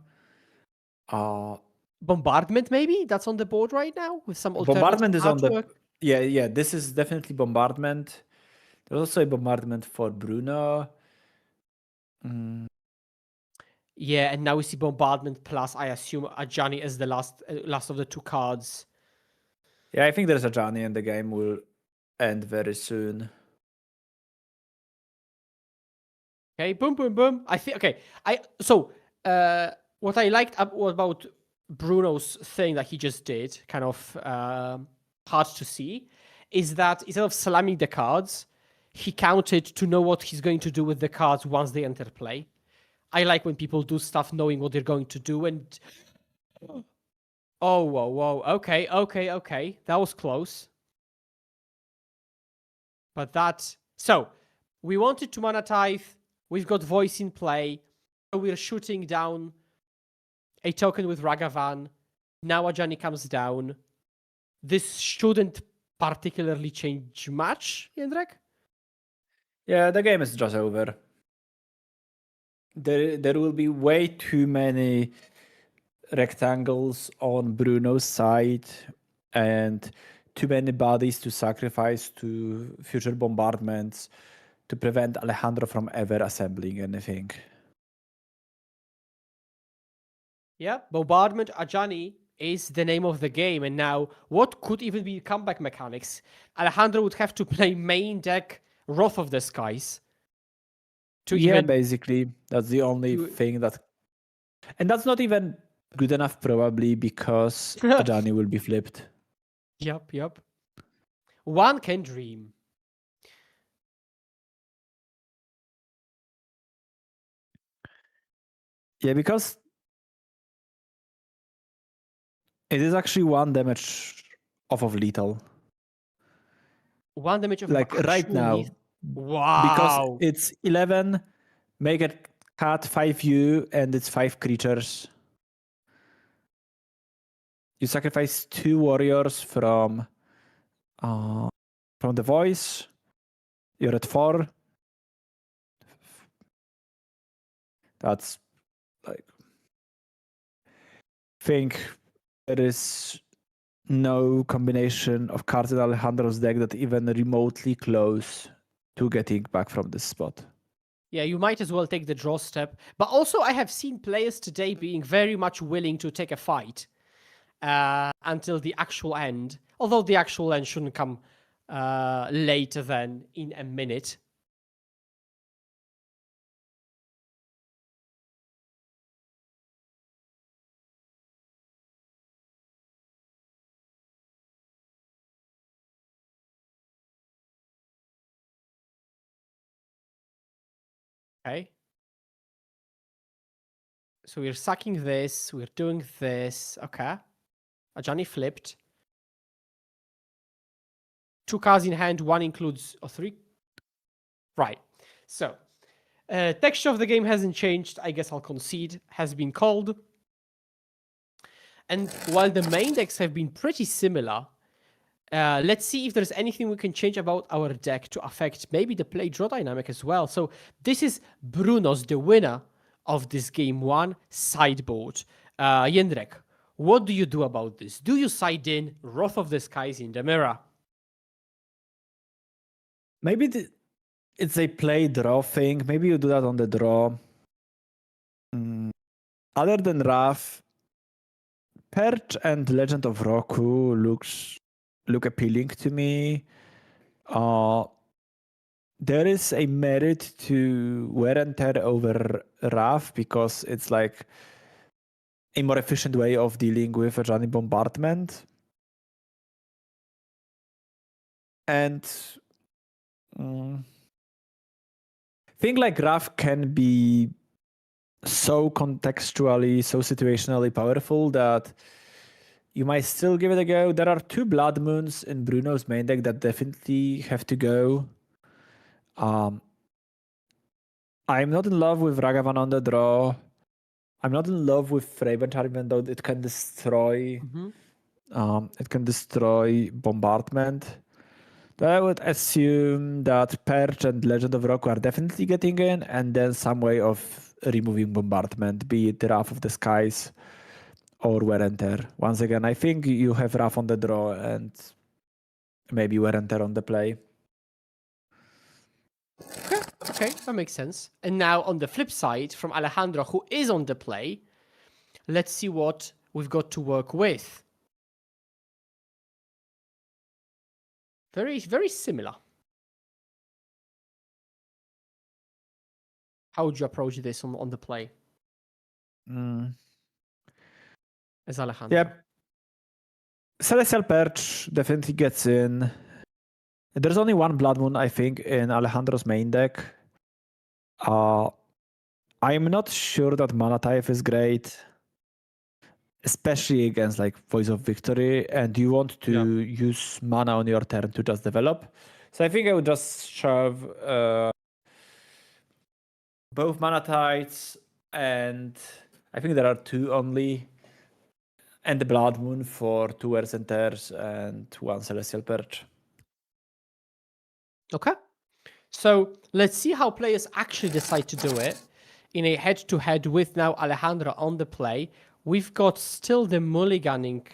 Speaker 1: Bombardment, maybe? That's on the board right now with some alternative
Speaker 3: Bombardment is
Speaker 1: artwork.
Speaker 3: on the... Yeah, this is definitely Bombardment. There's also a Bombardment for Bruno.
Speaker 1: Yeah, and now we see Bombardment plus, I assume, Ajani as the last of the 2 cards.
Speaker 3: Yeah, I think there's Ajani and the game will end very soon.
Speaker 1: Okay, boom, boom, boom. I think okay. What I liked about Bruno's thing that he just did, kind of hard to see, is that instead of slamming the cards, he counted to know what he's going to do with the cards once they enter play. I like when people do stuff knowing what they're going to do and. Oh, whoa, whoa. Okay. That was close. But that. So, we wanted to mana tithe. We've got voice in play. So we're shooting down a token with Ragavan. Now Ajani comes down. This shouldn't particularly change much, Jędrek?
Speaker 3: Yeah, the game is just over. There will be way too many rectangles on Bruno's side and too many bodies to sacrifice to future bombardments to prevent Alejandro from ever assembling anything.
Speaker 1: Yeah, Bombardment Ajani is the name of the game, and now what could even be comeback mechanics? Alejandro would have to play main deck Wrath of the Skies.
Speaker 3: Basically, that's the only thing that... And that's not even good enough, probably, because Ajani will be flipped.
Speaker 1: Yep. One can dream.
Speaker 3: Yeah, because it is actually 1 damage off of lethal.
Speaker 1: 1 damage of
Speaker 3: like right now.
Speaker 1: Wow.
Speaker 3: Because it's 11, make it cut 5U, and it's 5 creatures. You sacrifice 2 warriors from the voice. You're at 4. That's like... think there is no combination of cards in Alejandro's deck that even remotely close to getting back from this spot.
Speaker 1: Yeah, you might as well take the draw step. But also, I have seen players today being very much willing to take a fight until the actual end. Although the actual end shouldn't come later than in a minute. Okay. So we're sucking this. We're doing this. Okay. Ajani flipped. 2 cards in hand. 1 includes 3. Right. So texture of the game hasn't changed. I guess I'll concede. Has been called. And while the main decks have been pretty similar, let's see if there's anything we can change about our deck to affect maybe the play draw dynamic as well. So this is Bruno's, the winner of this game 1 sideboard. Jędrek, what do you do about this? Do you side in Wrath of the Skies in the mirror?
Speaker 3: Maybe it's a play draw thing. Maybe you do that on the draw. Other than Wrath, Perch and Legend of Roku look appealing to me. There is a merit to wear and tear over Wrath because it's like a more efficient way of dealing with a Ajani bombardment. And thing like Wrath can be so contextually, so situationally powerful that you might still give it a go. There are 2 Blood Moons in Bruno's main deck that definitely have to go. I'm not in love with Ragavan on the draw. I'm not in love with Ravencharm, even though it can destroy it can destroy bombardment. But I would assume that Perch and Legend of Roku are definitely getting in, and then some way of removing bombardment, be it Wrath of the Skies or Wear and Tear. Once again, I think you have Wrath on the draw and maybe Wear and Tear on the play.
Speaker 1: Okay, that makes sense. And now on the flip side, from Alejandro, who is on the play, let's see what we've got to work with. Very, very similar. How would you approach this on the play as Alejandro?
Speaker 3: Yeah. Celestial Perch definitely gets in. There's only one Blood Moon, I think, in Alejandro's main deck. I'm not sure that Mana Tithe is great, especially against like Voice of Victory, and you want to use mana on your turn to just develop. So I think I would just shove both Mana Tides, and I think there are 2 only, and the Blood Moon for 2 Wears and Tears and 1 Celestial Perch.
Speaker 1: Okay. So let's see how players actually decide to do it in a head-to-head with now Alejandro on the play. We've got still the mulliganing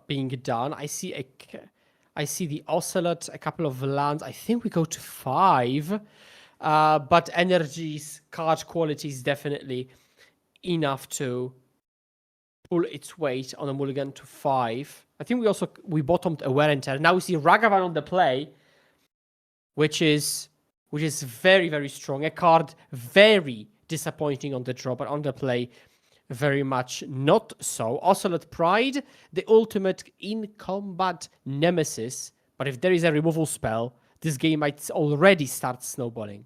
Speaker 1: being done. I see the Ocelot, a couple of lands. I think we go to 5, but energy's card quality is definitely enough to pull its weight on a mulligan to 5. I think we bottomed a Wear and Tear. Now we see Ragavan on the play, which is very, very strong. A card very disappointing on the draw, but on the play, very much not so. Ocelot Pride, the ultimate in-combat nemesis. But if there is a removal spell, this game might already start snowballing.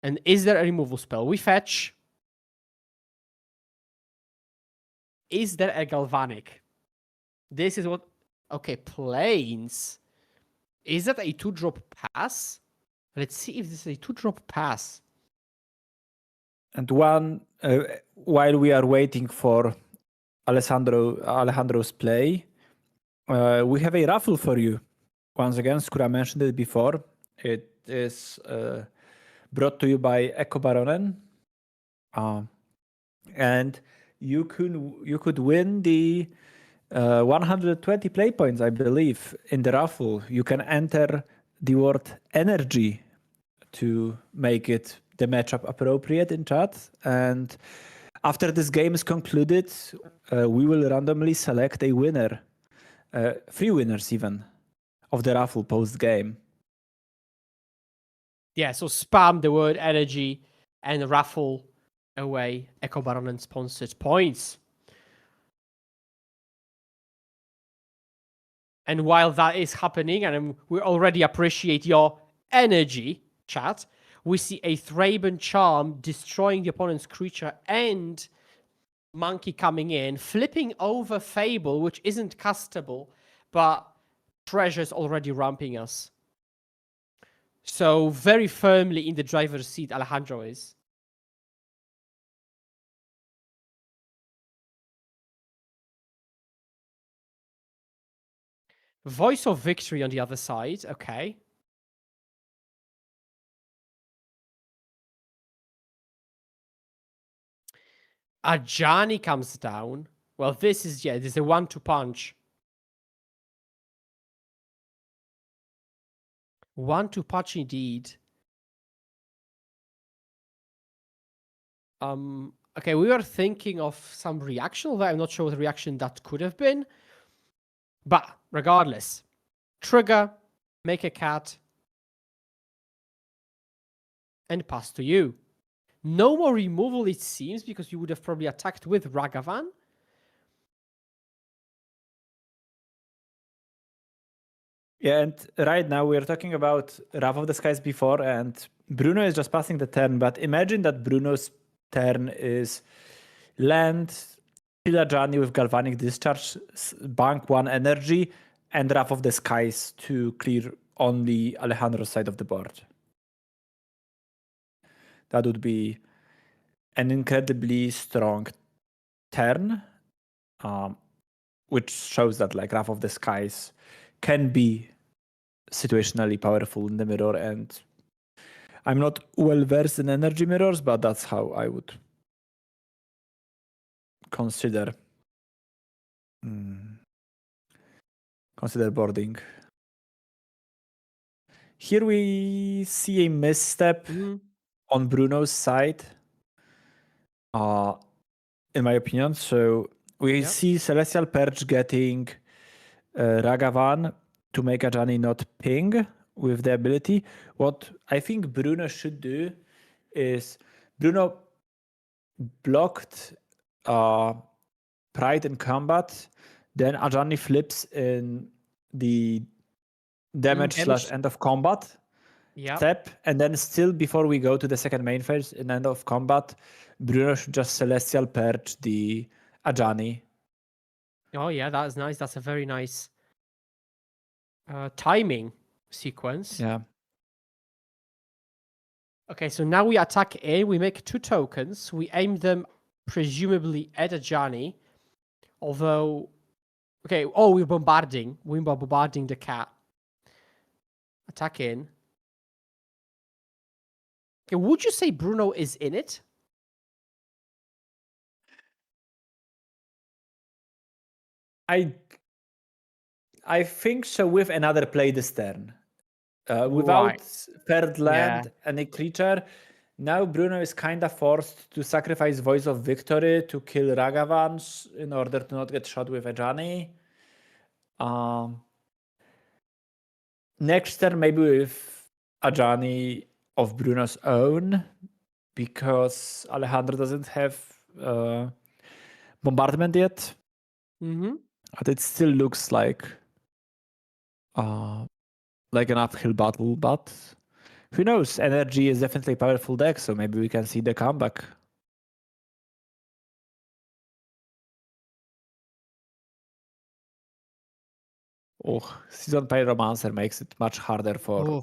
Speaker 1: And is there a removal spell? We fetch. Is there a Galvanic? This is what... Okay, Plains. Is that a 2-drop pass? Let's see if this is a 2-drop pass.
Speaker 3: And one, while we are waiting for Alejandro's play, we have a raffle for you. Once again, Skura mentioned it before. It is brought to you by Echo Baronen. And you could win the 120 play points, I believe, in the raffle. You can enter the word energy to make it the matchup appropriate in chat. And after this game is concluded, we will randomly select a winner, 3 winners even, of the raffle post-game.
Speaker 1: Yeah, so spam the word energy and raffle away Echo Baronen sponsored points. And while that is happening, and we already appreciate your energy, chat, we see a Thraben Charm destroying the opponent's creature and Monkey coming in, flipping over Fable, which isn't castable, but Treasure's already ramping us. So very firmly in the driver's seat, Alejandro is. Voice of Victory on the other side, okay. Ajani comes down. Well, this is a 1-2 punch. 1-2 punch indeed. Okay, we were thinking of some reaction, although I'm not sure what reaction that could have been. But regardless, trigger, make a cat, and pass to you. No more removal, it seems, because you would have probably attacked with Ragavan.
Speaker 3: Yeah, and right now we're talking about Wrath of the Skies before, and Bruno is just passing the turn, but imagine that Bruno's turn is land, kill Ajani with Galvanic Discharge, bank 1 energy, and Wrath of the Skies to clear only Alejandro's side of the board. That would be an incredibly strong turn, which shows that like Wrath of the Skies can be situationally powerful in the mirror. And I'm not well versed in energy mirrors, but that's how I would consider boarding. Here we see a misstep on Bruno's side, in my opinion. So we see Celestial Perch getting Ragavan to make Ajani not ping, with the ability. What I think Bruno should do is Bruno blocked Pride in combat, then Ajani flips in the damage / end of combat step, and then still before we go to the second main phase in end of combat, Bruno should just Celestial Purge the Ajani.
Speaker 1: Oh yeah, that is nice. That's a very nice timing sequence.
Speaker 3: Yeah.
Speaker 1: Okay, so now we attack A. We make 2 tokens. We aim them presumably at Ajani. Although, okay, we're bombarding. We're bombarding the cat. Attack in. Okay, would you say Bruno is in it?
Speaker 3: I think so with another play this turn. Without third land, any creature, now Bruno is kind of forced to sacrifice Voice of Victory to kill Ragavans in order to not get shot with Ajani. Next turn, maybe with Ajani of Bruno's own, because Alejandro doesn't have bombardment yet.
Speaker 1: Mm-hmm.
Speaker 3: But it still looks like an uphill battle, but who knows? Energy is definitely a powerful deck, so maybe we can see the comeback. Oh, Seasoned Pyromancer makes it much harder for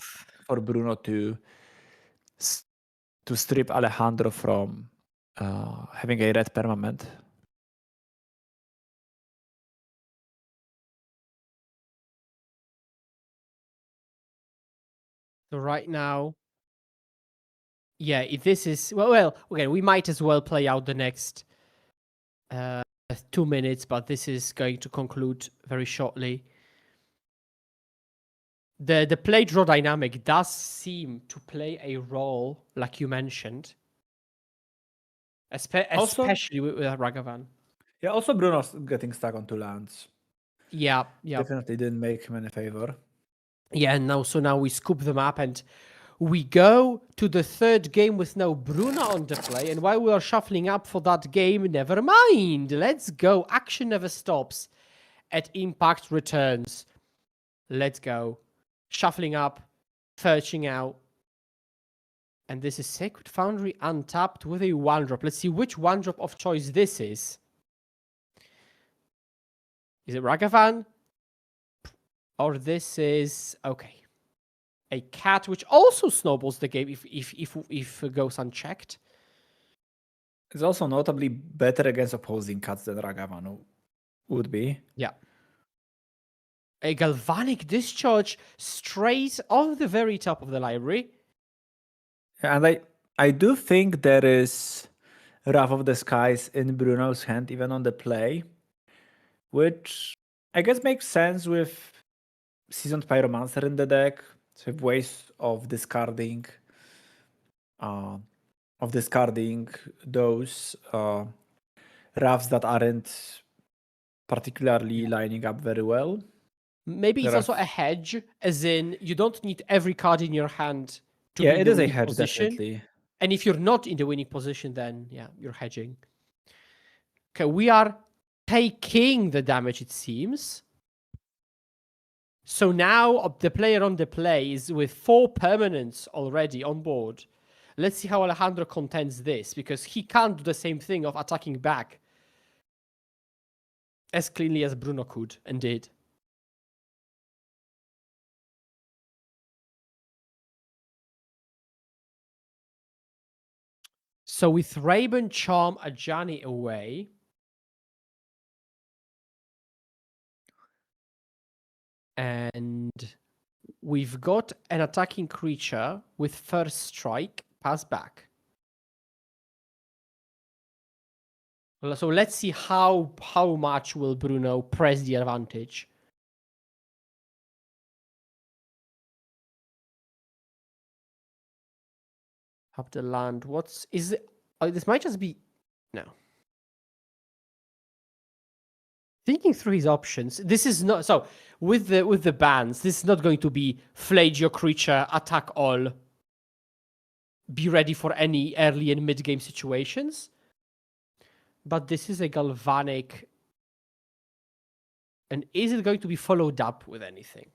Speaker 3: Bruno to strip Alejandro from having a red permanent.
Speaker 1: So right now, yeah, if this is well, okay, we might as well play out the next 2 minutes, but this is going to conclude very shortly. The play draw dynamic does seem to play a role, like you mentioned, especially with Ragavan.
Speaker 3: Yeah, also Bruno's getting stuck on 2 lands.
Speaker 1: Yeah.
Speaker 3: Definitely didn't make him any favor.
Speaker 1: Yeah, and so now we scoop them up and we go to the third game with no Bruno on the play. And while we are shuffling up for that game, never mind. Let's go. Action never stops. At impact returns. Let's go. Shuffling up, searching out. And this is Sacred Foundry untapped with a 1-drop. Let's see which 1-drop of choice this is. Is it Ragavan? Or this is okay. A cat, which also snowballs the game if it goes unchecked.
Speaker 3: It's also notably better against opposing cats than Ragavan would be.
Speaker 1: Yeah. A Galvanic Discharge straight off the very top of the library.
Speaker 3: And I do think there is Wrath of the Skies in Bruno's hand, even on the play, which I guess makes sense with Seasoned Pyromancer in the deck. So ways of discarding those Wraths that aren't particularly lining up very well.
Speaker 1: Maybe it's also a hedge, as in you don't need every card in your hand to be in
Speaker 3: it
Speaker 1: the
Speaker 3: is a
Speaker 1: winning
Speaker 3: hedge,
Speaker 1: position.
Speaker 3: definitely.
Speaker 1: And if you're not in the winning position, then yeah, you're hedging. Okay, we are taking the damage, it seems. So now the player on the play is with 4 permanents already on board. Let's see how Alejandro contends this, because he can't do the same thing of attacking back as cleanly as Bruno could and did. So with Raven Charm Ajani away, and we've got an attacking creature with first strike, pass back. So let's see how much will Bruno press the advantage. Up the land. Is it? Oh, this might just be no. Thinking through his options, this is not so. With the bans, this is not going to be flage your creature, attack all, be ready for any early and mid game situations. But this is a galvanic, and is it going to be followed up with anything?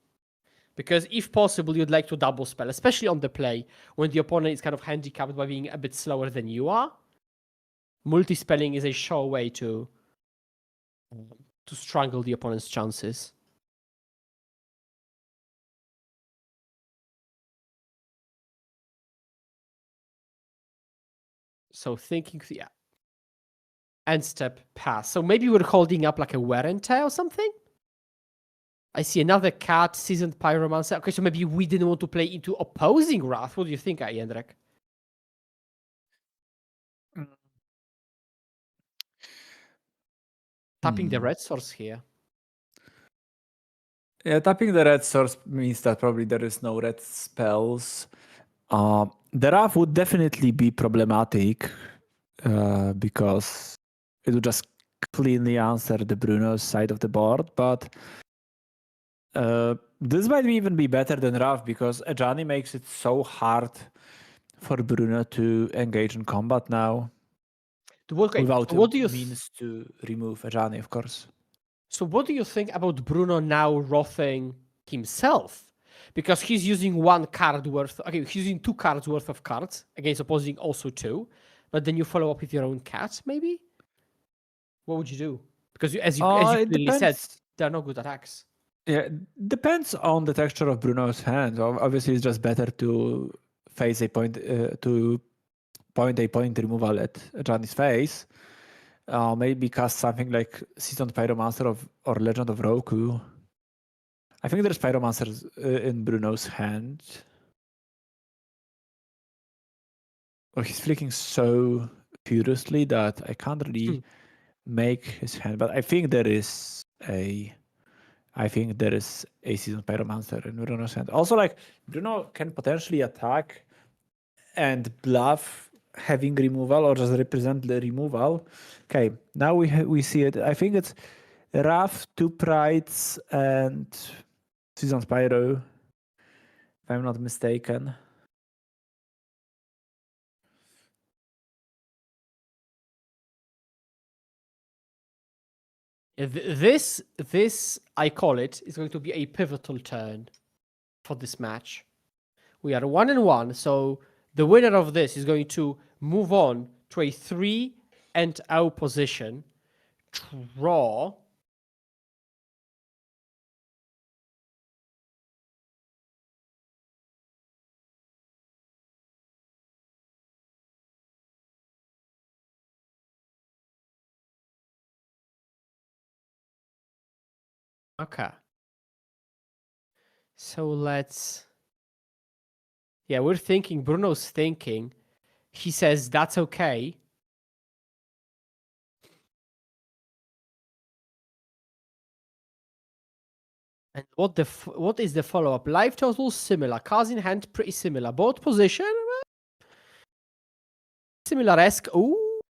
Speaker 1: Because if possible, you'd like to double spell, especially on the play when the opponent is kind of handicapped by being a bit slower than you are. Multi-spelling is a sure way to strangle the opponent's chances. So thinking, yeah. End step, pass. So maybe we're holding up like a wear and tear or something? I see another cat, seasoned pyromancer. Okay, so maybe we didn't want to play into opposing Wrath. What do you think, Jędrek? Tapping the red source here.
Speaker 3: Yeah, tapping the red source means that probably there is no red spells. The Wrath would definitely be problematic because it would just cleanly answer the Bruno's side of the board, but this might even be better than Wrath because Ajani makes it so hard for Bruno to engage in combat now. Without
Speaker 1: what do you
Speaker 3: means to remove Ajani, of course.
Speaker 1: So what do you think about Bruno now wrathing himself? Because he's using 1 card worth. Okay, he's using 2 cards worth of cards against opposing also 2. But then you follow up with your own cat, maybe? What would you do? Because as you clearly said, there are no good attacks.
Speaker 3: Yeah, depends on the texture of Bruno's hand. Obviously, it's just better to face a point to point a point removal at Johnny's face. Maybe cast something like Seasoned Pyromancer or Legend of Roku. I think there's Pyromancers in Bruno's hand. Or he's flicking so furiously that I can't really make his hand. But I think there is a Seasoned Pyromancer in Bruno's hand. Also, like, Bruno can potentially attack and bluff having removal or just represent the removal. Okay, now we see it. I think it's Wrath, 2 Prides, and Seasoned Pyro, if I'm not mistaken.
Speaker 1: This, I call it, is going to be a pivotal turn for this match. We are 1-1, so the winner of this is going to move on to a 3-0 position, draw. Okay. So let's... Yeah, we're thinking, Bruno's thinking. He says that's okay. And what is the follow-up? Life total similar. Cards in hand pretty similar. Both position similar-esque. Ooh,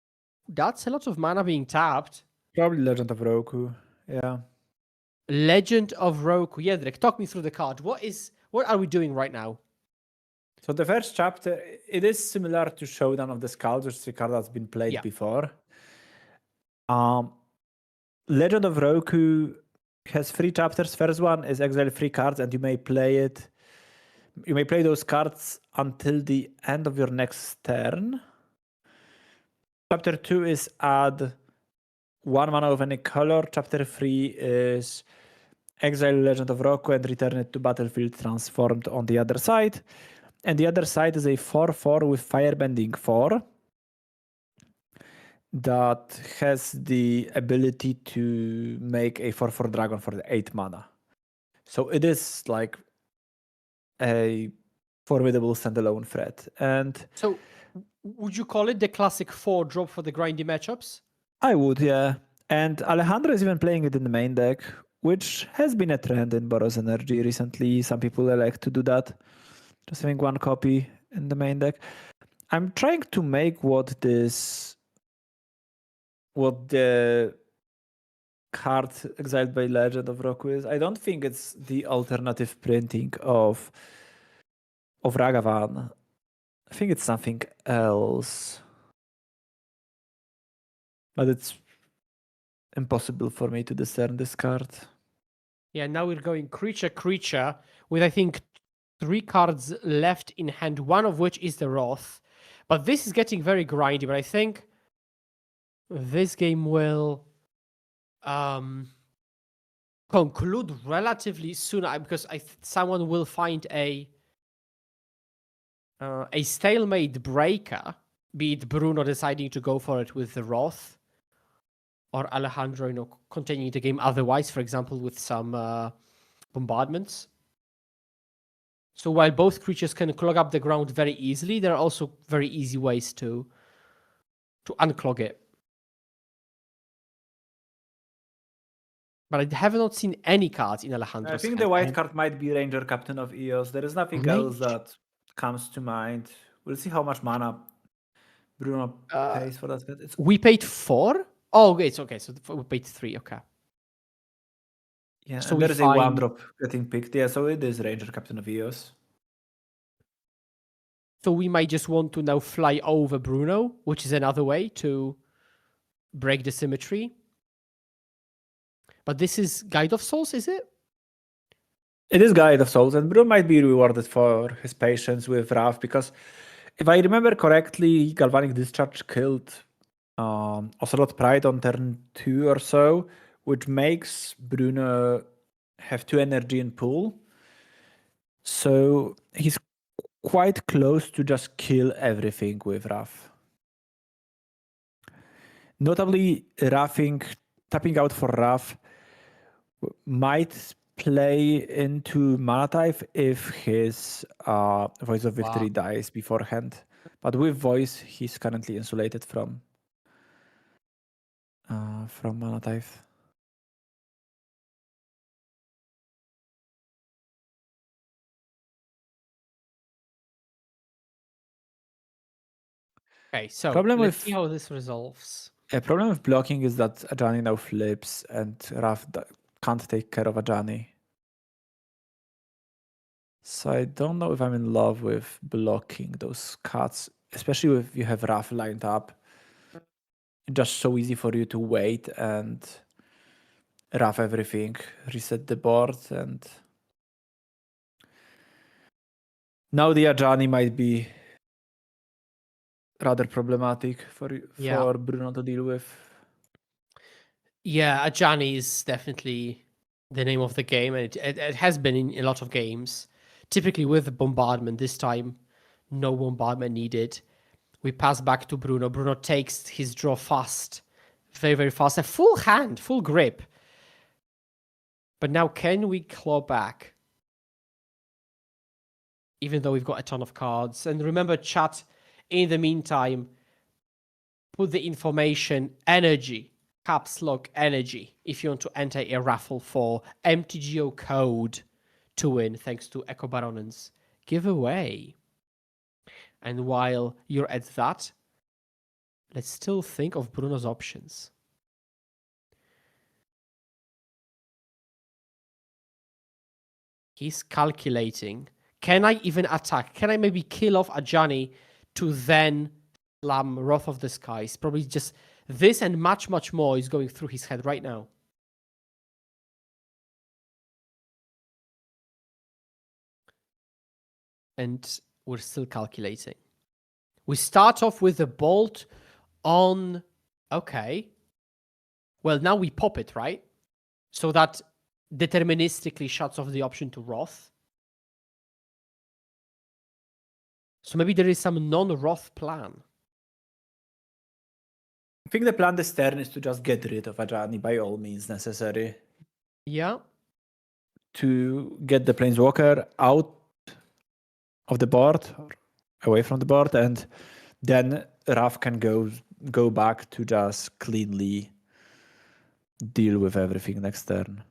Speaker 1: that's a lot of mana being tapped.
Speaker 3: Probably Legend of Roku. Yeah.
Speaker 1: Legend of Roku. Jędrek, talk me through the card. What are we doing right now?
Speaker 3: So the first chapter, it is similar to Showdown of the Skulls, which is a card that's been played before. Legend of Roku has 3 chapters. First one is exile 3 cards, and you may play it. You may play those cards until the end of your next turn. Chapter 2 is add 1 mana of any color. Chapter 3 is exile Legend of Roku and return it to battlefield transformed on the other side. And the other side is a 4/4 with Firebending 4 that has the ability to make a 4/4 dragon for the 8 mana. So it is like a formidable standalone threat. And
Speaker 1: so would you call it the classic 4 drop for the grindy matchups?
Speaker 3: I would, yeah. And Alejandro is even playing it in the main deck, which has been a trend in Boros Energy recently. Some people like to do that. Just having 1 copy in the main deck. I'm trying to make what the card exiled by Legend of Rockwiz. I don't think it's the alternative printing of Ragavan. I think it's something else. But it's impossible for me to discern this card.
Speaker 1: Yeah, now we're going creature with I think 3 cards left in hand, one of which is the Wrath. But this is getting very grindy, but I think this game will conclude relatively soon because someone will find a stalemate breaker, be it Bruno deciding to go for it with the Wrath, or Alejandro, continuing the game otherwise, for example, with some bombardments. So while both creatures can clog up the ground very easily, there are also very easy ways to unclog it. But I have not seen any cards in Alejandro's
Speaker 3: I think
Speaker 1: hand.
Speaker 3: the white card might be Ranger Captain of Eos. There is nothing else that comes to mind. We'll see how much mana Bruno pays for that.
Speaker 1: We paid 4? Oh, it's okay. So we paid 3. Okay.
Speaker 3: Yeah,
Speaker 1: so
Speaker 3: and there is a 1-drop getting picked. Yeah, so it is Ranger Captain of Eos.
Speaker 1: So we might just want to now fly over Bruno, which is another way to break the symmetry. But this is Guide of Souls, is it?
Speaker 3: It is Guide of Souls, and Bruno might be rewarded for his patience with Wrath, because if I remember correctly, Galvanic Discharge killed Ocelot Pride on turn 2 or so, which makes Bruno have 2 energy in pool. So he's quite close to just kill everything with Wrath. Notably, tapping out for Wrath might play into mana type if his Voice of Victory dies beforehand. But with Voice, he's currently insulated from mana type.
Speaker 1: Okay, so let's see how this resolves.
Speaker 3: A problem with blocking is that Ajani now flips and Wrath can't take care of Ajani. So I don't know if I'm in love with blocking those cuts, especially if you have Wrath lined up. It's just so easy for you to wait and Wrath everything, reset the board, and now the Ajani might be rather problematic for Bruno to deal with.
Speaker 1: Yeah, Ajani is definitely the name of the game, and it has been in a lot of games. Typically with bombardment, this time no bombardment needed. We pass back to Bruno. Bruno takes his draw fast, very, very fast. A full hand, full grip. But now can we claw back? Even though we've got a ton of cards. And remember, chat, in the meantime, put the information, energy, caps lock energy, if you want to enter a raffle for MTGO code to win, thanks to Echo Baronen's giveaway. And while you're at that, let's still think of Bruno's options. He's calculating. Can I even attack? Can I maybe kill off Ajani to then slam Wrath of the Skies? Probably just this and much, much more is going through his head right now. And we're still calculating. We start off with a bolt on... Okay. Well, now we pop it, right? So that deterministically shuts off the option to Wrath. So maybe there is some non-Wrath plan.
Speaker 3: I think the plan this turn is to just get rid of Ajani by all means necessary.
Speaker 1: Yeah.
Speaker 3: To get the Planeswalker out of the board, or away from the board, and then Wrath can go back to just cleanly deal with everything next turn.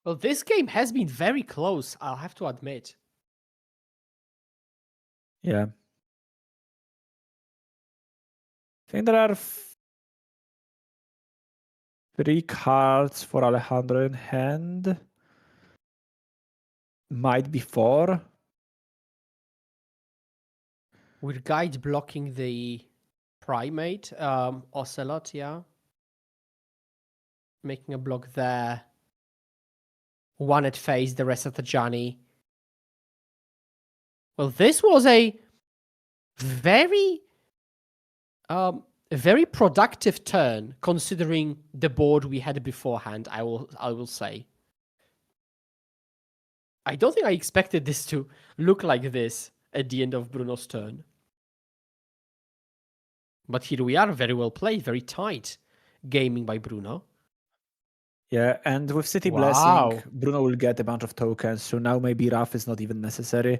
Speaker 1: Well, this game has been very close, I'll have to admit.
Speaker 3: Yeah. think there are 3 cards for Alejandro in hand. Might be 4.
Speaker 1: With guide blocking the primate, Ocelot, yeah. Making a block there. One at face, the rest at the Johnny. Well, this was a very productive turn considering the board we had beforehand, I will say. I don't think I expected this to look like this at the end of Bruno's turn. But here we are, very well played, very tight gaming by Bruno.
Speaker 3: Yeah, and with City
Speaker 1: Wow.
Speaker 3: Blessing, Bruno will get a bunch of tokens, so now maybe Raf is not even necessary.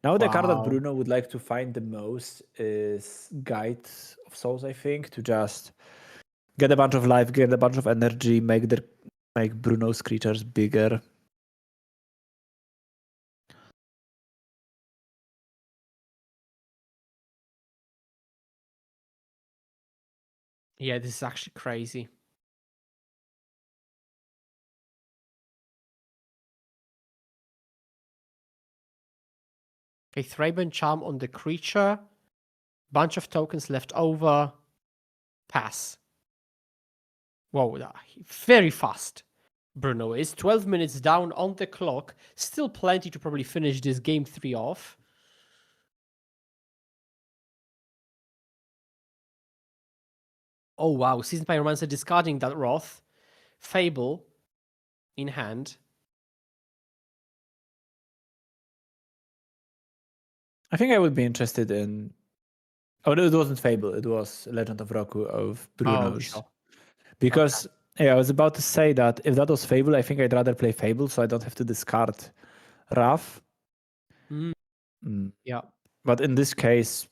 Speaker 3: Now the card that
Speaker 1: Wow.
Speaker 3: Bruno would like to find the most is Guide of Souls, I think, to just get a bunch of life, get a bunch of energy, make Bruno's creatures bigger.
Speaker 1: Yeah, this is actually crazy. Okay, Thraben Charm on the creature. Bunch of tokens left over. Pass. Whoa, very fast. Bruno is 12 minutes down on the clock. Still plenty to probably finish this game 3 off. Oh wow, Seasoned Pyromancer discarding that Wrath. Fable in hand.
Speaker 3: I think I would be interested in... Oh, it wasn't Fable. It was Legend of Roku of Bruno's.
Speaker 1: Oh, sure.
Speaker 3: Because I was about to say that if that was Fable, I think I'd rather play Fable so I don't have to discard Wrath.
Speaker 1: Yeah.
Speaker 3: But in this case,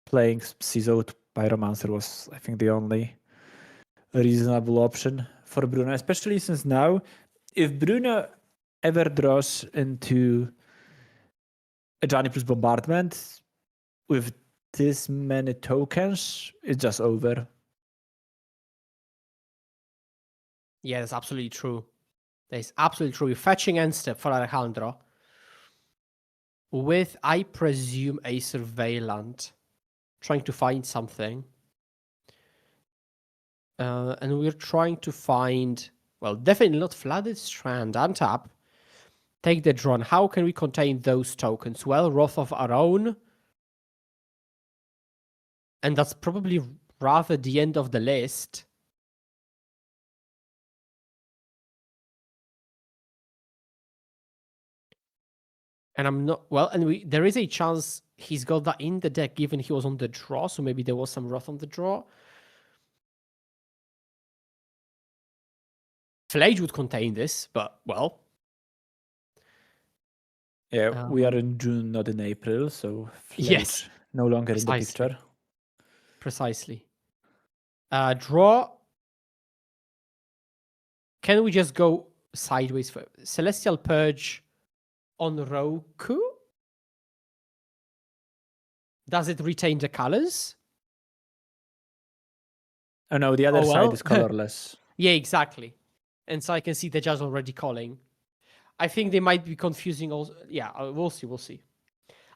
Speaker 3: playing Seasoned Pyromancer was, I think, the only reasonable option for Bruno, especially since now, if Bruno ever draws into a Johnny plus Bombardment with this many tokens, it's just over.
Speaker 1: Yeah, that's absolutely true. That is absolutely true. Fetching end step for Alejandro. With, I presume, a Surveillant. Trying to find something. And we're trying to find, well, definitely not Flooded Strand. Untap. Take the drone. How can we contain those tokens? Well, Wrath of our own. And that's probably rather the end of the list. And I'm not, well, and there is a chance he's got that in the deck given he was on the draw, so maybe there was some Wrath on the draw. Flage would contain this, but, well.
Speaker 3: Yeah, we are in June, not in April, so Flage
Speaker 1: Yes,
Speaker 3: no longer
Speaker 1: precisely.
Speaker 3: in the picture.
Speaker 1: Precisely. Draw. Can we just go sideways for Celestial Purge on Roku? Does it retain the colors?
Speaker 3: Oh no, the other side is colorless.
Speaker 1: Yeah, exactly. And so I can see the judge already calling. I think they might be confusing also. Yeah, we'll see, we'll see.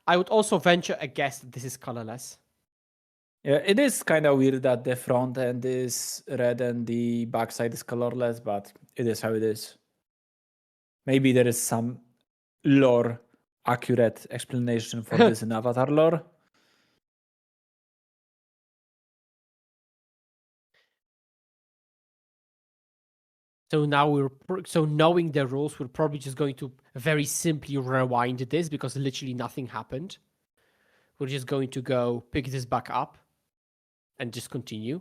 Speaker 1: I would also venture a guess that this is colorless.
Speaker 3: Yeah, it is kind of weird that the front end is red and the backside is colorless, but it is how it is. Maybe there is some lore accurate explanation for this in Avatar lore.
Speaker 1: So now so knowing the rules, we're probably just going to very simply rewind this because literally nothing happened. We're just going to go pick this back up and just continue.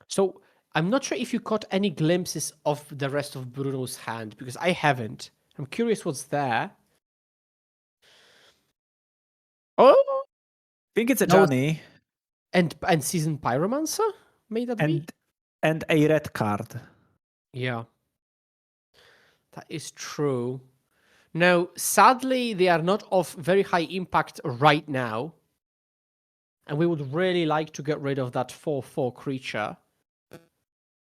Speaker 1: So I'm not sure if you caught any glimpses of the rest of Bruno's hand because I haven't. I'm curious what's there. Oh,
Speaker 3: I think it's a Johnny.
Speaker 1: And Seasoned Pyromancer? May that be?
Speaker 3: And a red card.
Speaker 1: Yeah. That is true. Now, sadly, they are not of very high impact right now. And we would really like to get rid of that 4/4 creature.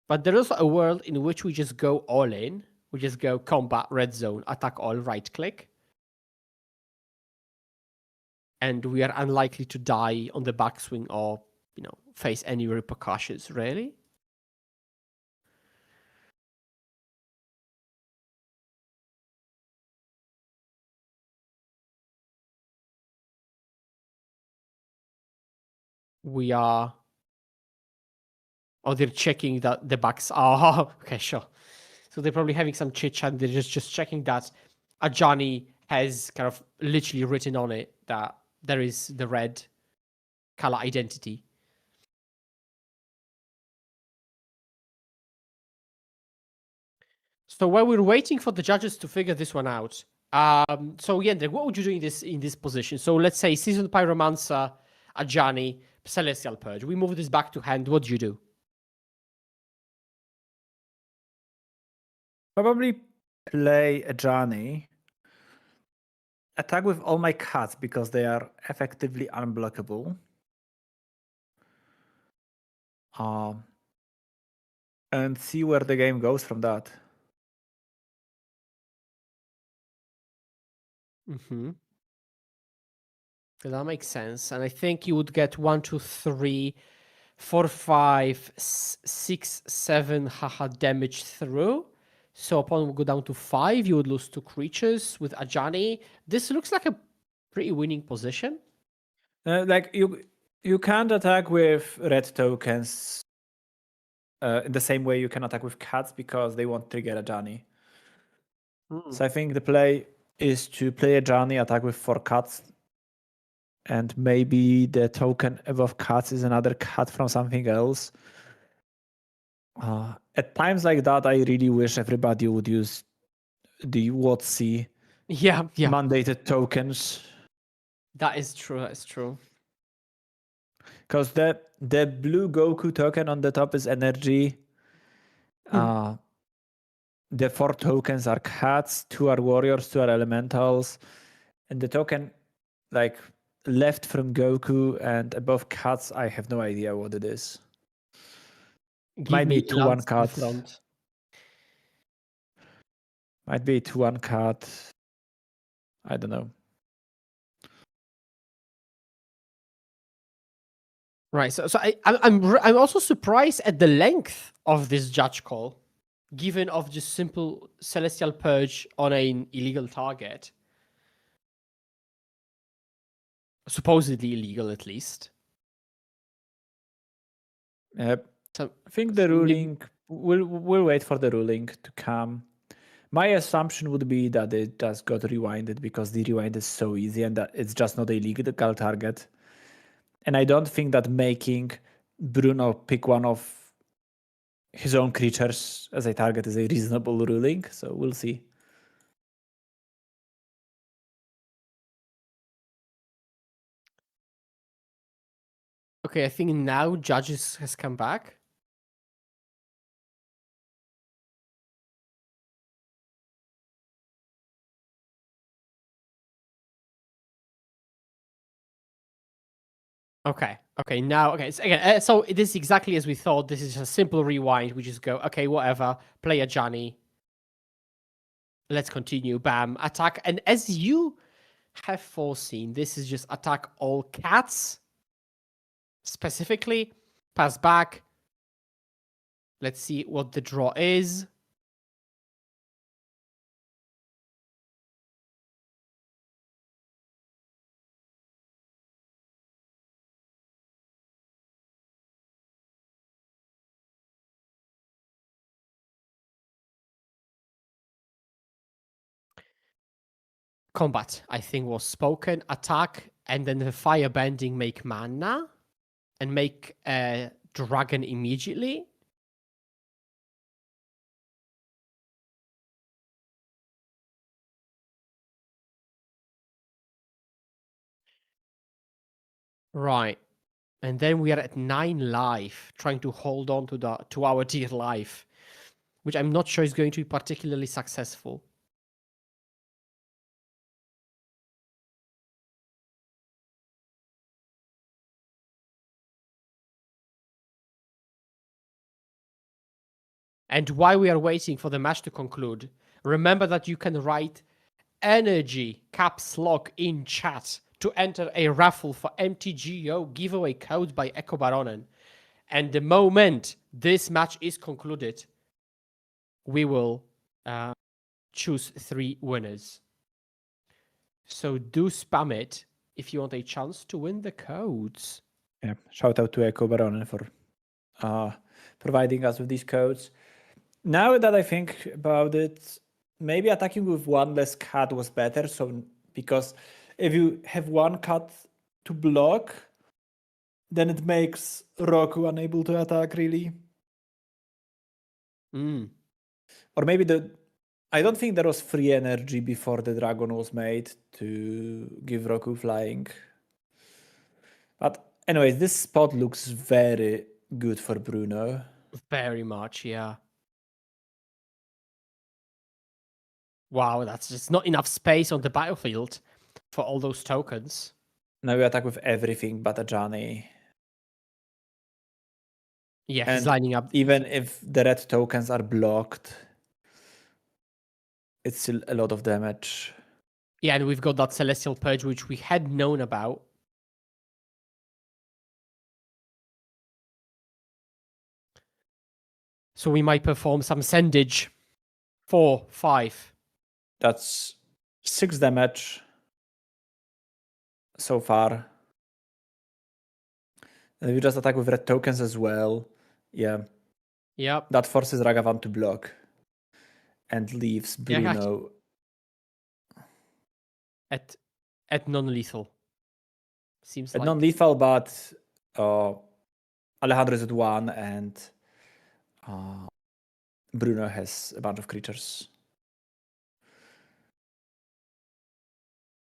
Speaker 1: But there is a world in which we just go all in. We just go combat, red zone, attack all, right click. And we are unlikely to die on the backswing or, face any repercussions, really. We are... Oh, they're checking that the backs. Oh, okay, sure. So they're probably having some chit chat. They're just checking that Ajani has kind of literally written on it that there is the red color identity. So while we're waiting for the judges to figure this one out, so Jędrek, what would you do in this position? So let's say Seasoned Pyromancer, Ajani, Celestial Purge. We move this back to hand. What do you do?
Speaker 3: Probably play Ajani. Attack with all my cats because they are effectively unblockable. And see where the game goes from that.
Speaker 1: Mm-hmm. That makes sense. And I think you would get 1, 2, 3, 4, 5, 6, 7 haha damage through. So upon we go down to 5, you would lose 2 creatures with Ajani. This looks like a pretty winning position.
Speaker 3: Like you can't attack with red tokens in the same way you can attack with cats because they won't trigger Ajani. So I think the play is to play Ajani, attack with 4 cats, and maybe the token above cats is another cat from something else. At times like that, I really wish everybody would use the WotC mandated tokens.
Speaker 1: That is true. That's true.
Speaker 3: Because the blue Goku token on the top is energy. The 4 tokens are cats, 2 are warriors, 2 are elementals, and the token like left from Goku and above cats, I have no idea what it is. Might be 2/1 cat. Might be 2/1 cat. I don't know.
Speaker 1: Right. So I'm also surprised at the length of this judge call, given of just simple Celestial Purge on an illegal target. Supposedly illegal, at least.
Speaker 3: So I think the ruling, we'll wait for the ruling to come. My assumption would be that it just got rewinded because the rewind is so easy and that it's just not a legal target. And I don't think that making Bruno pick one of his own creatures as a target is a reasonable ruling. So we'll see.
Speaker 1: Okay, I think now Judges has come back. Okay. Now, okay. So again, so this is exactly as we thought. This is just a simple rewind. We just go, okay, whatever. Play a Johnny. Let's continue. Bam. Attack. And as you have foreseen, this is just attack all cats. Specifically, pass back. Let's see what the draw is. Combat, I think, was spoken. Attack, and then the firebending make mana and make a dragon immediately. Right. And then we are at 9 life, trying to hold on to our dear life, which I'm not sure is going to be particularly successful. And while we are waiting for the match to conclude, remember that you can write energy caps lock in chat to enter a raffle for MTGO giveaway code by Echo Baronen. And the moment this match is concluded, we will choose 3 winners. So do spam it if you want a chance to win the codes.
Speaker 3: Yeah, shout out to Echo Baronen for providing us with these codes. Now that I think about it, maybe attacking with 1 less cat was better. So because if you have 1 cat to block, then it makes Roku unable to attack, really. Or maybe I don't think there was free energy before the dragon was made to give Roku flying. But anyways, this spot looks very good for Bruno.
Speaker 1: Very much, yeah. Wow, that's just not enough space on the battlefield for all those tokens.
Speaker 3: Now we attack with everything but a Johnny.
Speaker 1: Yeah,
Speaker 3: And
Speaker 1: he's lining up.
Speaker 3: Even if the red tokens are blocked, it's still a lot of damage.
Speaker 1: Yeah, and we've got that Celestial Purge, which we had known about. So we might perform some sendage. 4, 5.
Speaker 3: That's 6 damage so far. And we just attack with red tokens as well. Yeah.
Speaker 1: Yep.
Speaker 3: That forces Ragavan to block. And leaves Bruno
Speaker 1: at non-lethal. Seems
Speaker 3: at
Speaker 1: like
Speaker 3: non-lethal, but Alejandro is at 1 and Bruno has a bunch of creatures.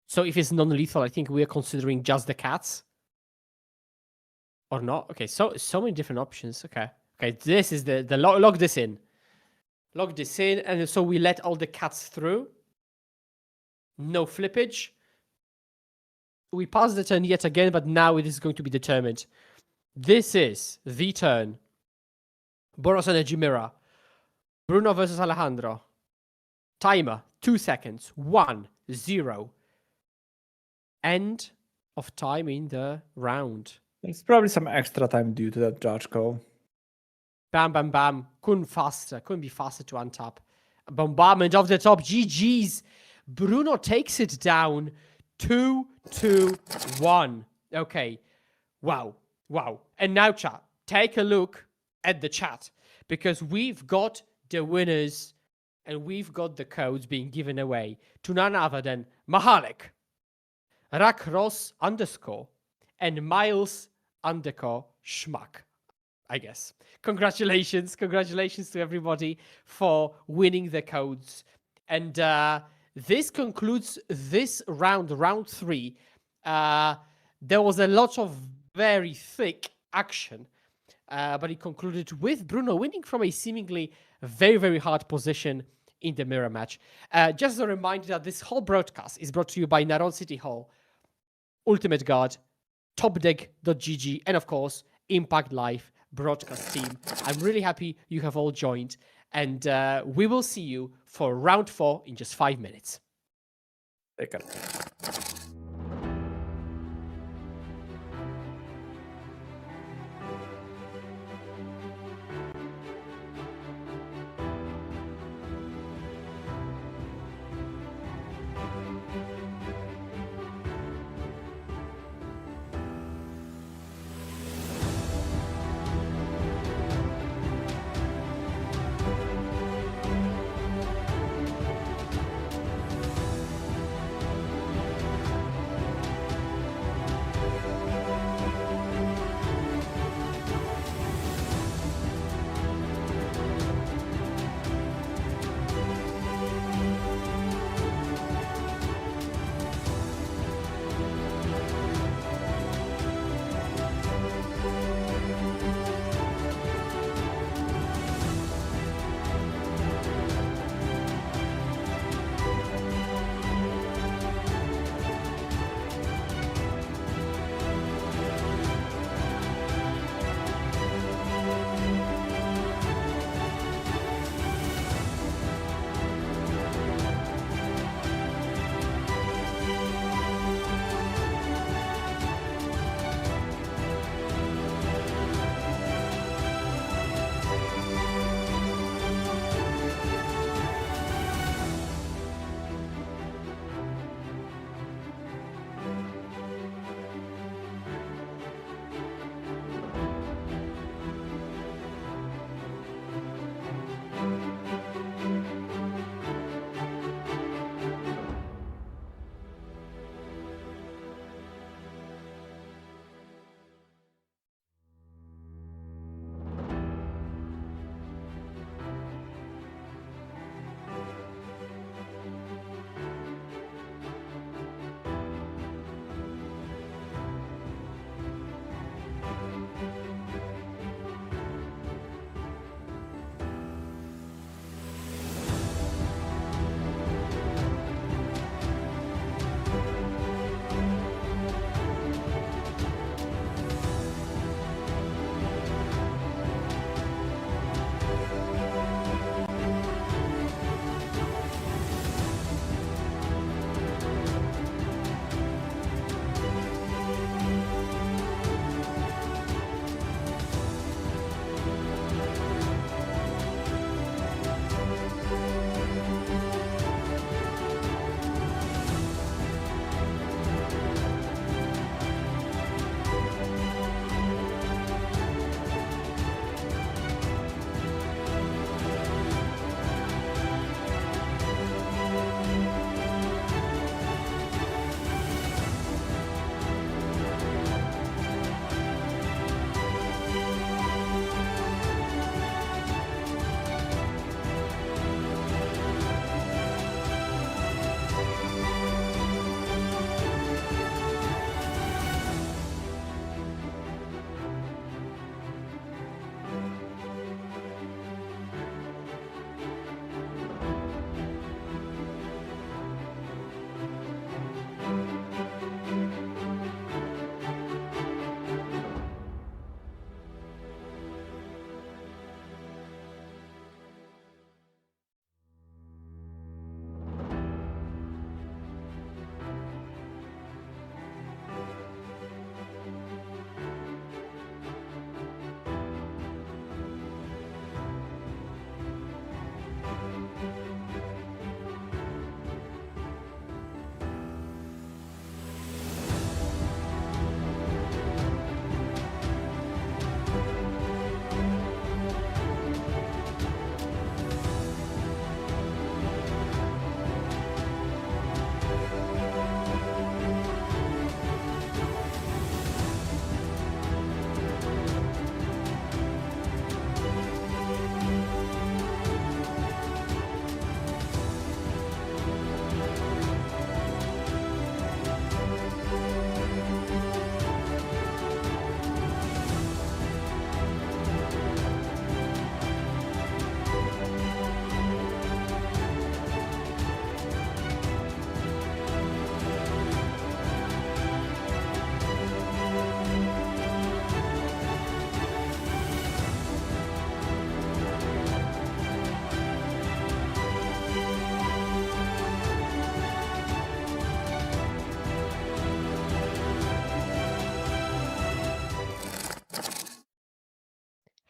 Speaker 1: So if it's non-lethal, I think we are considering just the cats. Or not? Okay, so many different options. Okay, this is the log this in. Log this in, and so we let all the cats through. No flippage. We pass the turn yet again, but now it is going to be determined. This is the turn. Boros Energy Mirror. Bruno versus Alejandro. Timer, 2 seconds. 1, 0. End of time in the round.
Speaker 3: There's probably some extra time due to that judge call.
Speaker 1: Bam, bam, bam. Couldn't be faster to untap. Bombardment off the top. GG's. Bruno takes it down. 2-2-1. Okay. Wow. And now, chat, take a look at the chat, because we've got the winners and we've got the codes being given away to none other than Mahalik, Rakros _ and Miles _ Schmuck, I guess. Congratulations to everybody for winning the codes. And this concludes this round 3. There was a lot of very thick action, but it concluded with Bruno winning from a seemingly very, very hard position in the mirror match. Just a reminder that this whole broadcast is brought to you by Narón City Hall, Ultimate Guard, TopDeck.gg, and of course, Impact Live broadcast team. I'm really happy you have all joined, and we will see you for round 4 in just 5 minutes.
Speaker 3: Take care.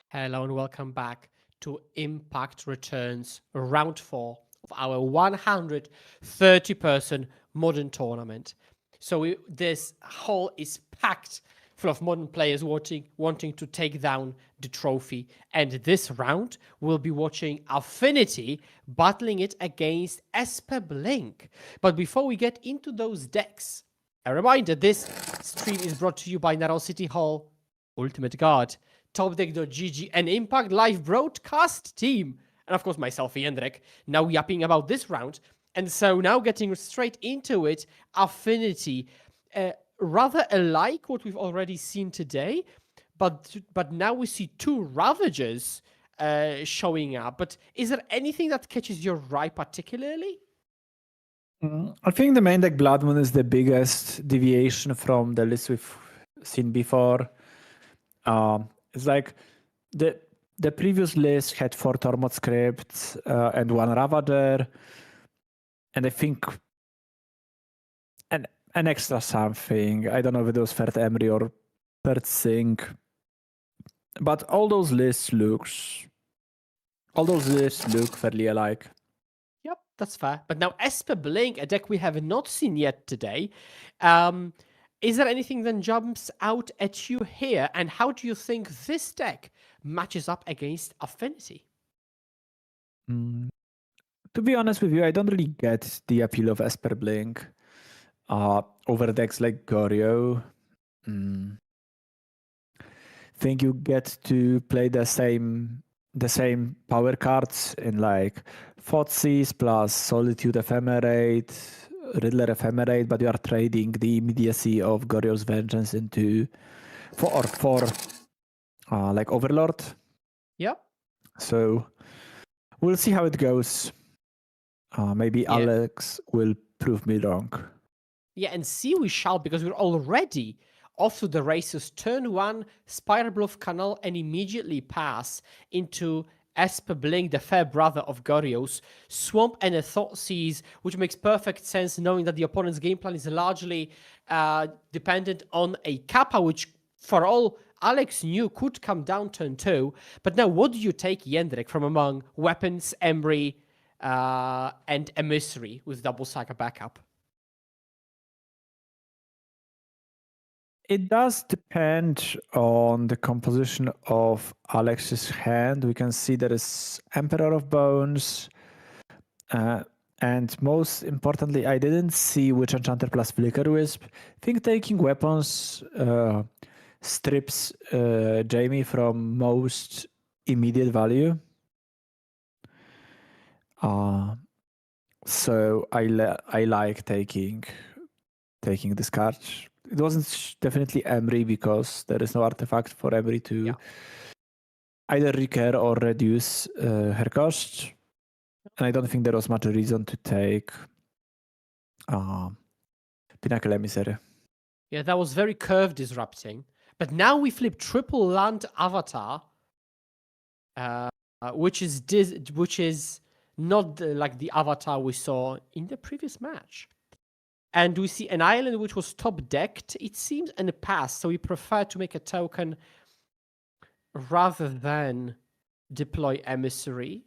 Speaker 1: Hello and welcome back to Impact Returns Round 4 of our 130-person modern tournament. So this hall is packed full of modern players wanting to take down the trophy. And this round, we'll be watching Affinity battling it against Esper Blink. But before we get into those decks, a reminder, this stream is brought to you by Narón City Hall, Ultimate Guard, TopDeck.gg, and Impact Live broadcast team. And of course, myself, Jędrek, now yapping about this round. And so now getting straight into it, Affinity, rather alike what we've already seen today, but now we see two Ravagers showing up. But is there anything that catches your eye particularly?
Speaker 3: I think the main deck Blood Moon is the biggest deviation from the list we've seen before. It's like the previous list had 4 Tormod scripts and 1 Ravager, and I think an extra something. I don't know if it was third Emery or third Sync, but all those lists look fairly alike.
Speaker 1: Yep, that's fair. But now Esper Blink, a deck we have not seen yet today. Is there anything that jumps out at you here? And how do you think this deck matches up against Affinity?
Speaker 3: To be honest with you, I don't really get the appeal of Esper Blink over decks like Goryo. Think you get to play the same power cards in like Thoughtseize plus Solitude Ephemerate, Riddler Ephemerate, but you are trading the immediacy of Goryo's Vengeance into for like Overlord.
Speaker 1: Yep.
Speaker 3: So we'll see how it goes. Maybe Alex will prove me wrong.
Speaker 1: Yeah, and see we shall, because we're already off to the races. Turn 1, Spiral Bluff Canal, and immediately pass into Esper Blink, the fair brother of Goryo's, Swamp and a Thoughtseize, which makes perfect sense knowing that the opponent's game plan is largely dependent on a Kappa, which for all Alex knew could come down turn 2. But now what do you take, Jędrek, from among weapons, Emery, and Emissary with double Saga backup?
Speaker 3: It does depend on the composition of Alex's hand. We can see there is Emperor of Bones. And most importantly, I didn't see Witch Enchanter plus Flicker Wisp. I think taking weapons strips Jamie from most immediate value. So I like taking this card. It wasn't definitely Emery because there is no artifact for Emery to either recur or reduce her cost. And I don't think there was much reason to take Pinnacle Emissary.
Speaker 1: Yeah, that was very curve disrupting. But now we flip triple land Avatar, which is not like the Avatar we saw in the previous match. And we see an island which was top decked, it seems, and a pass. So we prefer to make a token rather than deploy Emissary,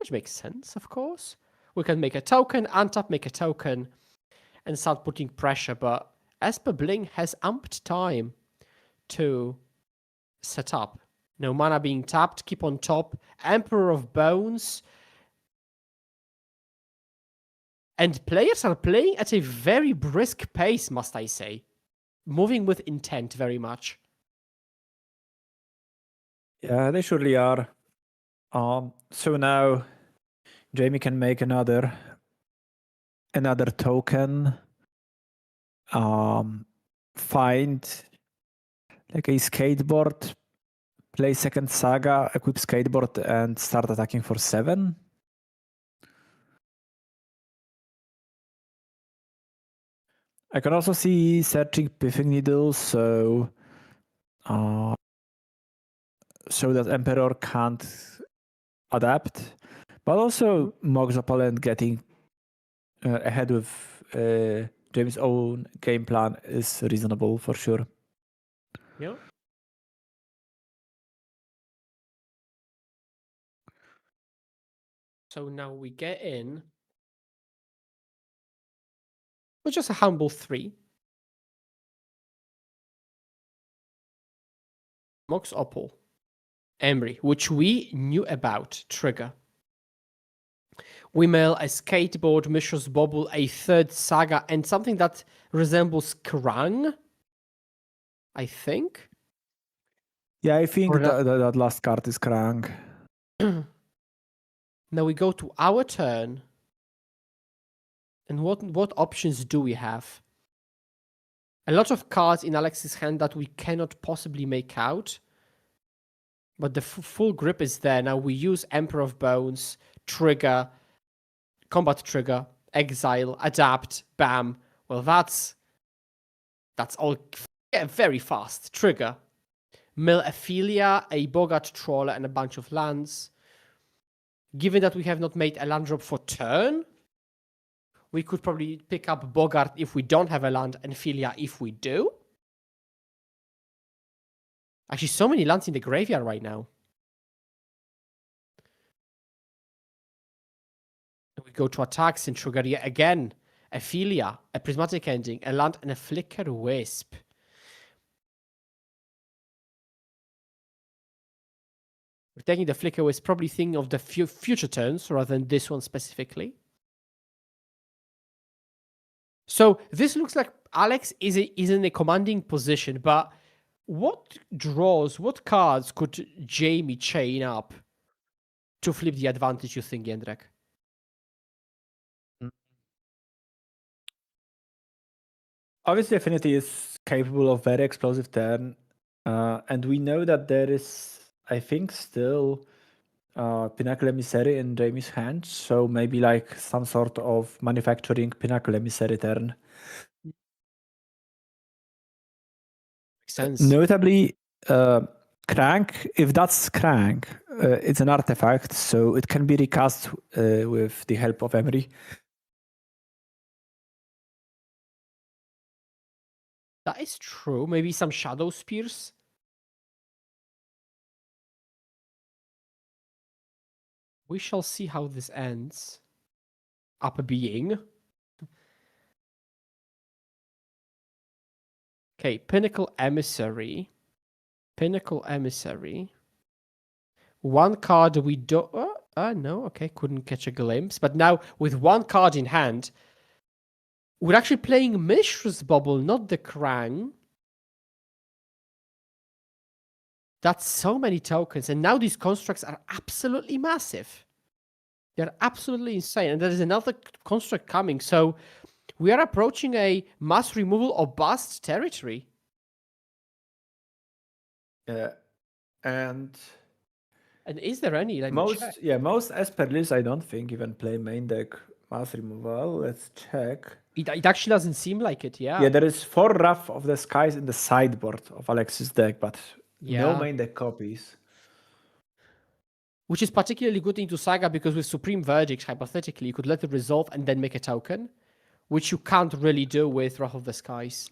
Speaker 1: which makes sense, of course. We can make a token, untap, make a token, and start putting pressure. But Esper Blink has amped time to set up. No mana being tapped, keep on top. Emperor of Bones. And players are playing at a very brisk pace, must I say. Moving with intent very much.
Speaker 3: Yeah, they surely are. So now Jamie can make another token. Find like a skateboard, play second Saga, equip skateboard, and start attacking for 7. I can also see searching Piffing Needles, so that Emperor can't adapt, but also Mog's opponent getting ahead with James' own game plan is reasonable for sure.
Speaker 1: Yeah. So now we get in. With just a humble 3. Mox Opal. Emery, which we knew about. Trigger. We mail a skateboard, Mishra's Bobble, a third saga, and something that resembles Krang, I think.
Speaker 2: Yeah, I think
Speaker 1: Or
Speaker 2: that last card is Krang.
Speaker 1: Now we go to our turn. And what options do we have? A lot of cards in Alex's hand that we cannot possibly make out. But the full grip is there. Now we use Emperor of Bones, Trigger, Combat Trigger, Exile, Adapt, Bam. Well, that's all very fast. Trigger. Mill Ophelia, a Bogart Trawler, and a bunch of lands. Given that we have not made a land drop for turn, we could probably pick up Bogart if we don't have a land, and Ophelia if we do. Actually, so many lands in the graveyard right now. We go to attacks and trigger yet again. Ophelia, a Prismatic Ending, a land, and a Flicker Wisp. We're taking the Flicker Wisp, probably thinking of the future turns rather than this one specifically. So this looks like Alex is in a commanding position, but what cards could Jamie chain up to flip the advantage, you think, Jędrek?
Speaker 3: Obviously, Affinity is capable of very explosive turn. And we know that there is, I think, still Pinnacle Emissary in Jamie's hand. So maybe like some sort of manufacturing Pinnacle Emissary turn.
Speaker 1: Makes sense.
Speaker 2: Notably, Crank, if that's Crank, it's an artifact, so it can be recast with the help of Emery.
Speaker 1: That is true. Maybe some Shadow Spears. We shall see how this ends. Up being. Okay, Pinnacle Emissary. Pinnacle Emissary. One card we don't... no, okay, couldn't catch a glimpse. But now, with one card in hand, we're actually playing Mishra's Bubble, not the Krang. That's so many tokens. And now these constructs are absolutely massive. They're absolutely insane. And there is another construct coming. So we are approaching a mass removal or bust territory.
Speaker 3: Yeah. And
Speaker 1: is there any?
Speaker 3: most as per list, I don't think even play main deck mass removal. Let's check.
Speaker 1: It actually doesn't seem like it, yeah.
Speaker 3: Yeah, there is 4 Wrath of the Skies in the sideboard of Alex's deck, but no main deck copies.
Speaker 1: Which is particularly good into Saga because with Supreme Verdict, hypothetically, you could let it resolve and then make a token, which you can't really do with Wrath of the Skies.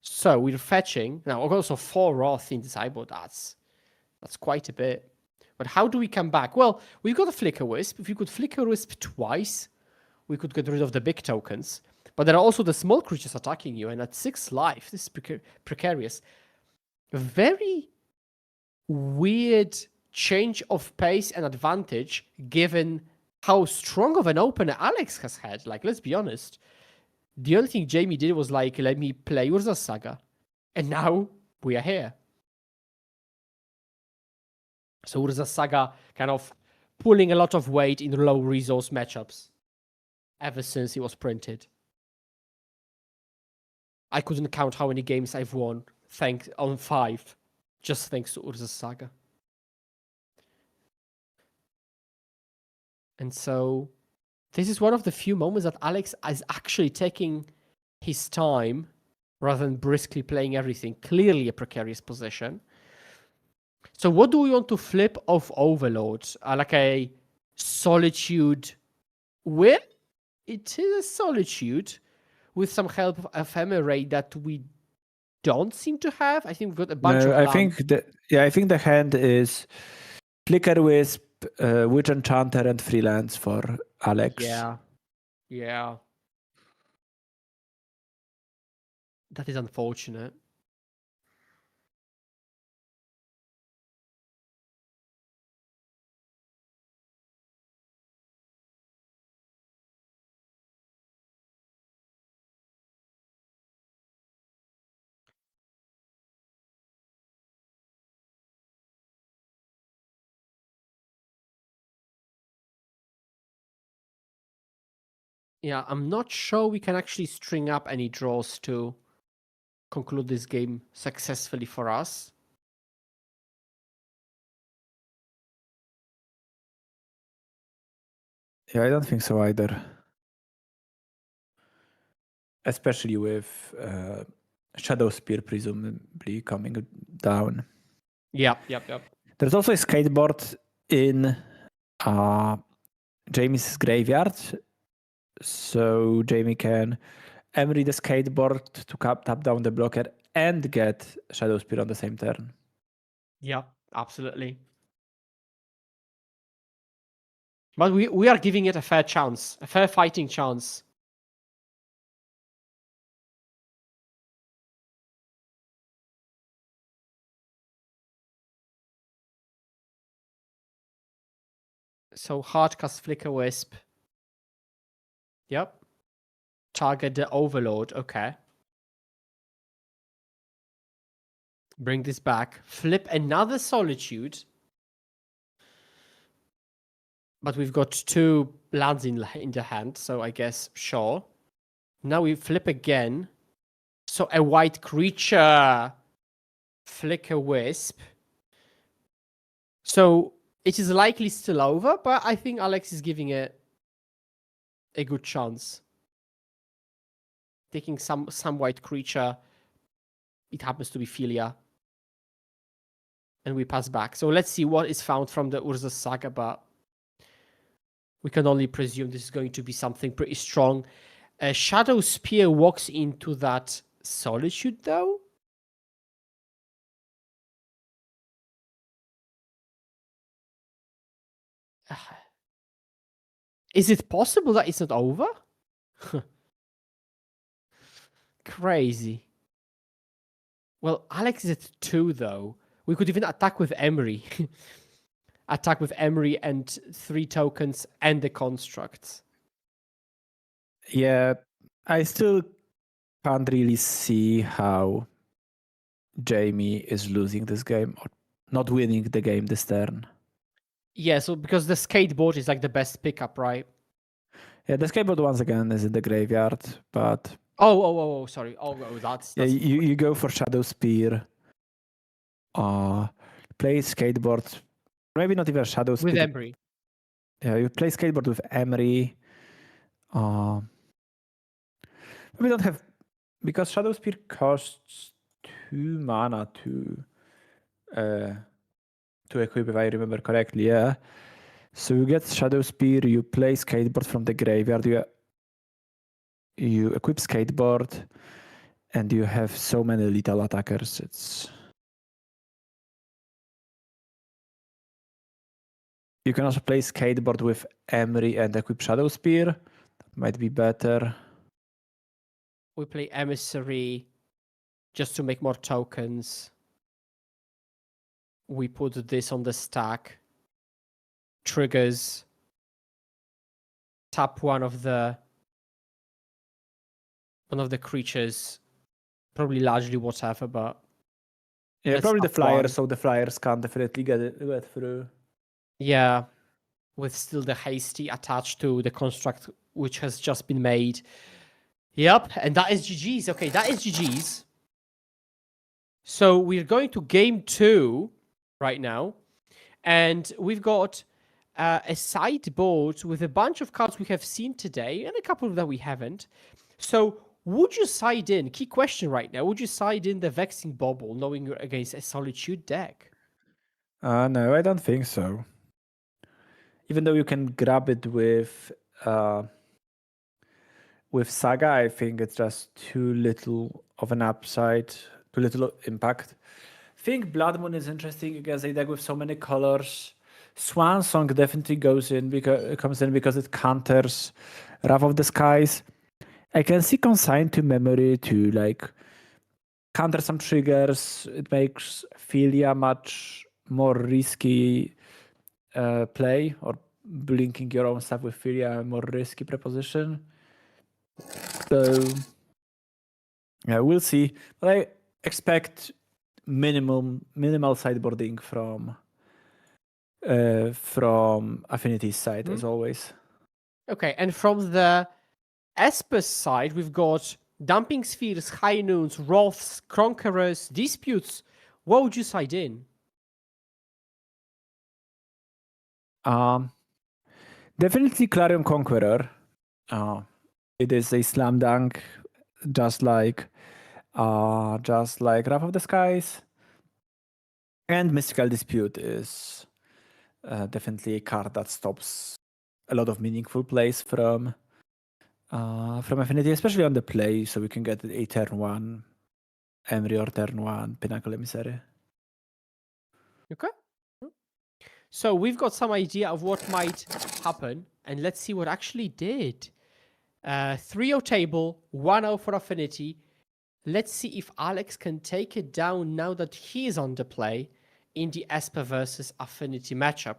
Speaker 1: So we're fetching. Now, also 4 Wrath in the sideboard. That's quite a bit. But how do we come back? Well, we've got a Flicker Wisp. If we could Flicker Wisp twice, we could get rid of the big tokens. But there are also the small creatures attacking you, and at 6 life, this is precarious. Very weird change of pace and advantage, given how strong of an opener Alex has had. Like, let's be honest. The only thing Jamie did was like, let me play Urza's Saga. And now we are here. So Urza's Saga kind of pulling a lot of weight in low resource matchups ever since it was printed. I couldn't count how many games I've won on 5, just thanks to Urza's Saga. And so this is one of the few moments that Alex is actually taking his time rather than briskly playing everything. Clearly a precarious position. So what do we want to flip off Overlord? Like a Solitude with? It is a Solitude with some help of Ephemerate that we don't seem to have. I think we've got a bunch of
Speaker 2: I think the hand is Flicker Wisp, Witch Enchanter, and Freelance for Alex.
Speaker 1: Yeah. That is unfortunate. Yeah, I'm not sure we can actually string up any draws to conclude this game successfully for us.
Speaker 2: Yeah, I don't think so either.
Speaker 3: Especially with Shadow Spear presumably coming down.
Speaker 1: Yep.
Speaker 2: There's also a skateboard in Jamie's graveyard. So Jamie can Emery the skateboard to tap down the blocker and get Shadow Spear on the same turn.
Speaker 1: Yeah, absolutely. But we are giving it a fair chance, a fair fighting chance. So hardcast Flicker Wisp. Yep. Target the Overlord. Okay. Bring this back. Flip another Solitude. But we've got 2 lands in the hand, so I guess sure. Now we flip again. So a white creature. Flicker Wisp. So it is likely still over, but I think Alex is giving it a good chance. Taking some white creature. It happens to be Philia. And we pass back. So let's see what is found from the Urza Saga, but we can only presume this is going to be something pretty strong. Shadow Spear walks into that Solitude, though. Is it possible that it's not over? Crazy. Well, Alex is at 2, though. We could even attack with Emery. Attack with Emery and 3 tokens and the constructs.
Speaker 2: Yeah, I still can't really see how Jamie is losing this game or not winning the game this turn.
Speaker 1: Yeah, so because the skateboard is like the best pickup, right?
Speaker 2: Yeah, the skateboard once again is in the graveyard, but
Speaker 1: sorry. That's
Speaker 2: yeah, you go for Shadow Spear. Play skateboard. Maybe not even Shadow Spear.
Speaker 1: with Emery.
Speaker 2: Yeah, you play skateboard with Emery. We don't have, because Shadow Spear costs 2 mana to equip, if I remember correctly. Yeah. So you get Shadow Spear. You play skateboard from the graveyard. You equip skateboard, and you have so many lethal attackers. You can also play skateboard with Emery and equip Shadow Spear. That might be better.
Speaker 1: We play Emissary just to make more tokens. We put this on the stack. Triggers. Tap one of the creatures. Probably largely whatever, but
Speaker 2: yeah,
Speaker 1: let's
Speaker 2: probably the
Speaker 1: tap
Speaker 2: flyers,
Speaker 1: one.
Speaker 2: so the flyers can definitely get through.
Speaker 1: Yeah, with still the hasty attached to the construct which has just been made. Yep, and that is GG's. Okay, that is GG's. So we're going to game 2 right now. And we've got a sideboard with a bunch of cards we have seen today and a couple that we haven't. So would you side in, key question right now, would you side in the Vexing Bauble knowing you're against a Solitude deck?
Speaker 2: No, I don't think so. Even though you can grab it with Saga, I think it's just too little of an upside, too little impact. I think Blood Moon is interesting against a deck with so many colors.
Speaker 3: Swan Song definitely comes in because it counters Wrath of the Skies. I can see Consign to Memory to like counter some triggers. It makes Philia much more risky play, or blinking your own stuff with Philia a more risky proposition. So yeah, we'll see. But I expect minimal sideboarding from Affinity's side, as always.
Speaker 1: Okay, and from the Esper's side, we've got Dumping Spheres, High Noons, Wraths, Conquerors, Disputes. What would you side in?
Speaker 3: Definitely Clarion Conqueror. It is a slam dunk, just like Wrath of the Skies. And Mystical Dispute is definitely a card that stops a lot of meaningful plays from Affinity, especially on the play, so we can get a turn 1 Emry or turn 1 Pinnacle Emissary.
Speaker 1: Okay. So we've got some idea of what might happen, and let's see what actually did. 3-0 table, 1-0 for Affinity. Let's see if Alex can take it down now that he is on the play in the Esper versus Affinity matchup.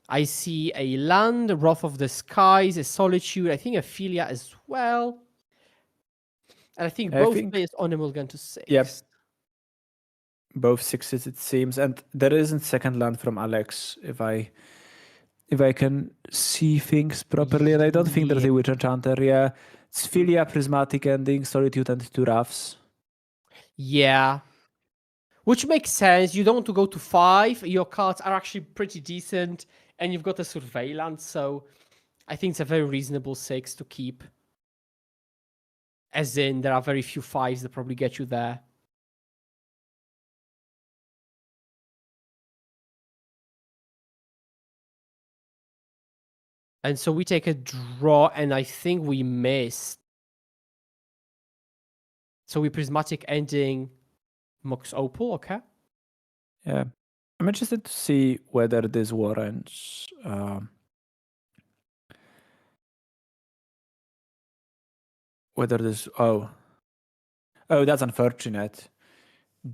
Speaker 1: I see a land, a Wrath of the Skies, a Solitude, I think a Philia as well. And I think both players on him will go to 6.
Speaker 3: Yes. Both 6s, it seems. And there isn't second land from Alex, if I can see things properly. And I don't think there's a Witch Enchanter. Yeah. It's Philia, Prismatic Ending, Solitude, and 2 Wraths.
Speaker 1: Yeah. Which makes sense. You don't want to go to 5. Your cards are actually pretty decent. And you've got a Surveillance. So I think it's a very reasonable 6 to keep. As in, there are very few 5s that probably get you there. And so we take a draw, and I think we missed. So we Prismatic Ending Mox Opal, okay?
Speaker 3: Yeah. I'm interested to see whether this warrants that's unfortunate.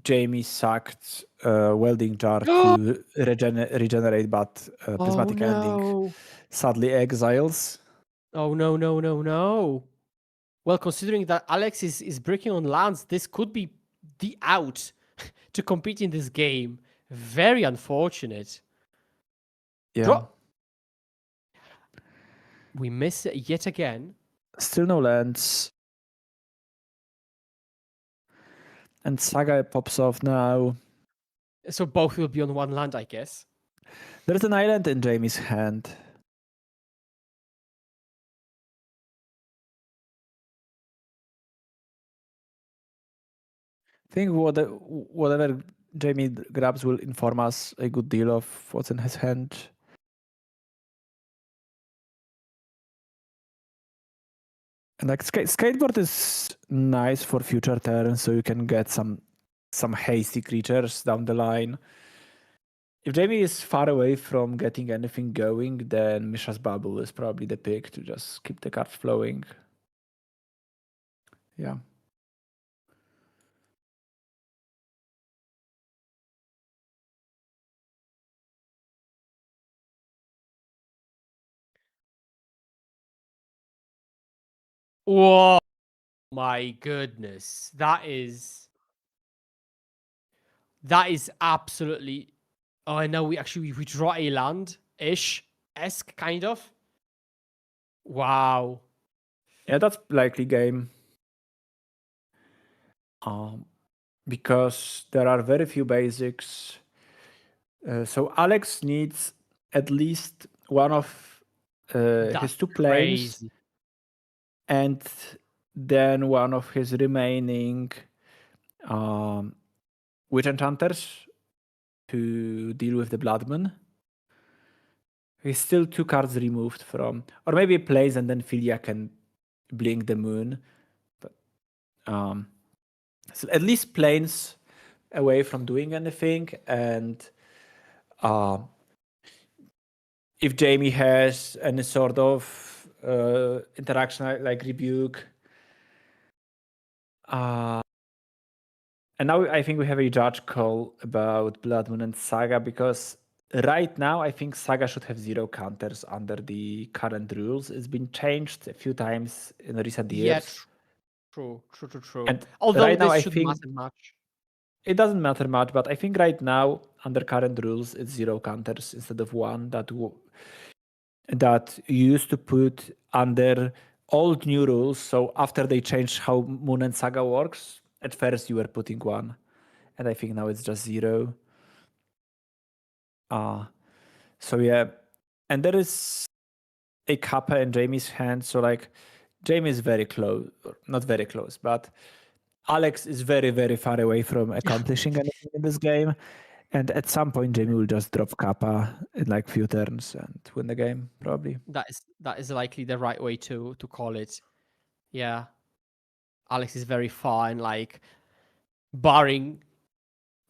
Speaker 3: Jamie sacked Welding Jar to regenerate, but Prismatic Ending sadly exiles.
Speaker 1: Oh, no. Well, considering that Alex is breaking on lands, this could be the out to compete in this game. Very unfortunate.
Speaker 3: Yeah.
Speaker 1: Draw. We miss it yet again.
Speaker 3: Still no lands. And Saga pops off now.
Speaker 1: So both will be on one land, I guess.
Speaker 3: There's an island in Jamie's hand. I think whatever Jamie grabs will inform us a good deal of what's in his hand. And like skateboard is nice for future turns, so you can get some hasty creatures down the line. If Jamie is far away from getting anything going, then Misha's Bubble is probably the pick to just keep the cards flowing. Yeah.
Speaker 1: Whoa, my goodness. That is absolutely... Oh, I know we draw a land-ish-esque, kind of. Wow.
Speaker 3: Yeah, that's likely game. Because there are very few basics. So Alex needs at least one of his 2 planes.
Speaker 1: Crazy.
Speaker 3: And then one of his remaining Witch Enchanters to deal with the Blood Moon. He's still 2 cards removed from, or maybe plays and then Philia can blink the moon. But so at least planes away from doing anything, and if Jamie has any sort of interaction like rebuke. And now I think we have a judge call about Blood Moon and Saga, because right now I think Saga should have 0 counters under the current rules. It's been changed a few times in recent years.
Speaker 1: True.
Speaker 3: And
Speaker 1: Although
Speaker 3: right now
Speaker 1: this
Speaker 3: I
Speaker 1: shouldn't
Speaker 3: think
Speaker 1: matter much.
Speaker 3: it doesn't matter much, but I think right now under current rules it's 0 counters instead of 1 that you used to put under old new rules. So after they changed how Moon and Saga works, at first you were putting 1, and I think now it's just 0. So yeah, and there is a Kappa in Jamie's hand. So like Jamie is very close, not very close, but Alex is very, very far away from accomplishing anything in this game. And at some point, Jamie will just drop Kappa in like few turns and win the game, probably.
Speaker 1: That is likely the right way to call it. Yeah. Alex is very fine, like barring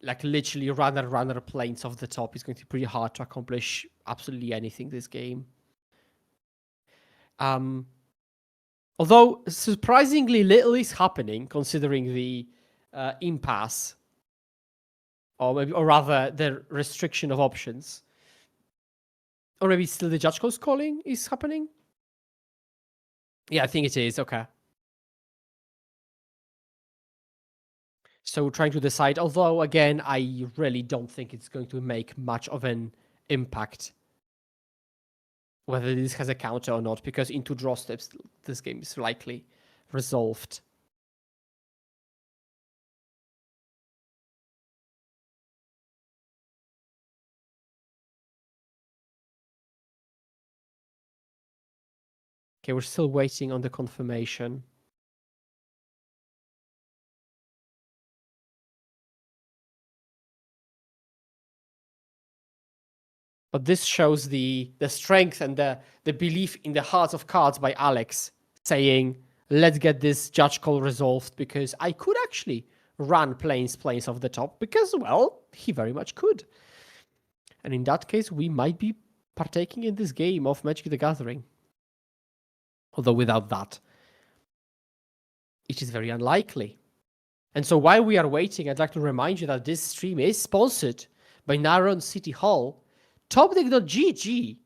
Speaker 1: like literally runner planes off the top, it's going to be pretty hard to accomplish absolutely anything this game. Although surprisingly little is happening considering the impasse, or rather the restriction of options. Or maybe still the judge calls calling is happening? Yeah, I think it is. Okay. So trying to decide, although again, I really don't think it's going to make much of an impact whether this has a counter or not, because in 2 draw steps, this game is likely resolved. Okay, we're still waiting on the confirmation. But this shows the strength and the belief in the heart of cards by Alex, saying, let's get this judge call resolved, because I could actually run planes off the top, because, well, he very much could. And in that case, we might be partaking in this game of Magic the Gathering. Although without that, it is very unlikely. And so while we are waiting, I'd like to remind you that this stream is sponsored by Narón City Hall, TopDeck.gg,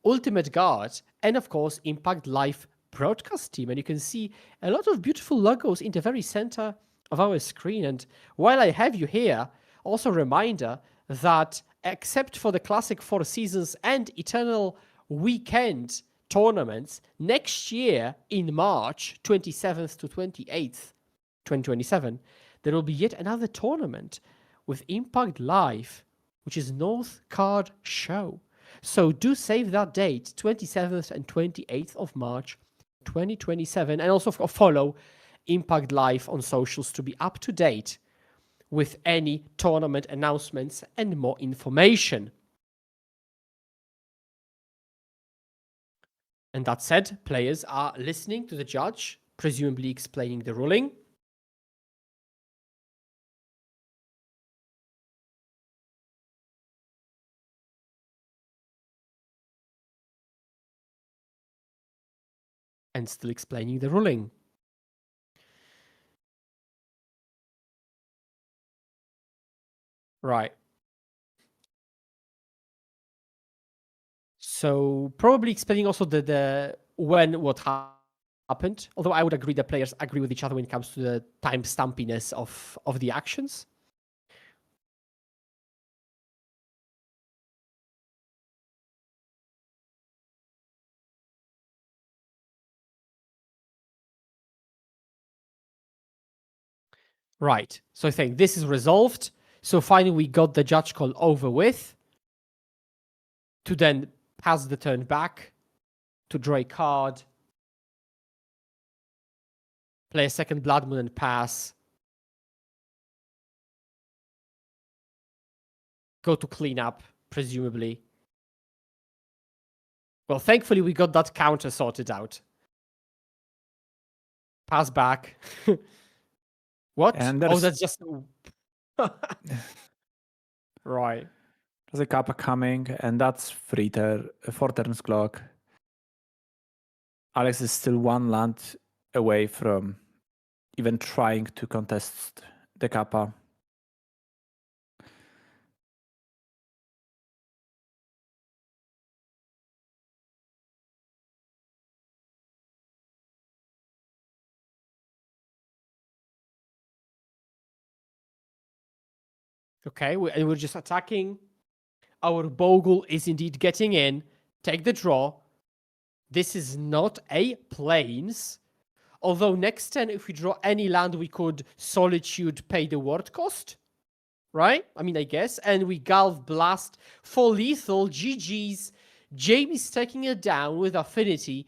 Speaker 1: Ultimate Guard, and of course, Impact Live broadcast team. And you can see a lot of beautiful logos in the very center of our screen. And while I have you here, also a reminder that except for the Classic Four Seasons and Eternal Weekend tournaments, next year in March 27th to 28th, 2027, there will be yet another tournament with Impact Live, which is North Card Show. So do save that date, 27th and 28th of March 2027, and also follow Impact Live on socials to be up to date with any tournament announcements and more information. And that said, players are listening to the judge, presumably explaining the ruling. And still explaining the ruling. Right. So probably explaining also the when what happened. Although I would agree that players agree with each other when it comes to the time stampiness of the actions. Right. So I think this is resolved. So finally we got the judge call over with, to then pass the turn back, to draw a card, play a second Blood Moon and pass, go to clean up, presumably. Well, thankfully we got that counter sorted out. Pass back. What?
Speaker 3: And
Speaker 1: Oh, that's just... Right.
Speaker 2: There's a kappa coming, and that's 4 turns clock. Alex is still 1 land away from even trying to contest the kappa.
Speaker 1: Okay, and we're just attacking. Our Bogle is indeed getting in. Take the draw. This is not a plains. Although next turn, if we draw any land, we could Solitude pay the ward cost. Right? I mean, I guess. And we Galv Blast for lethal. GG's. Jamie's taking it down with Affinity.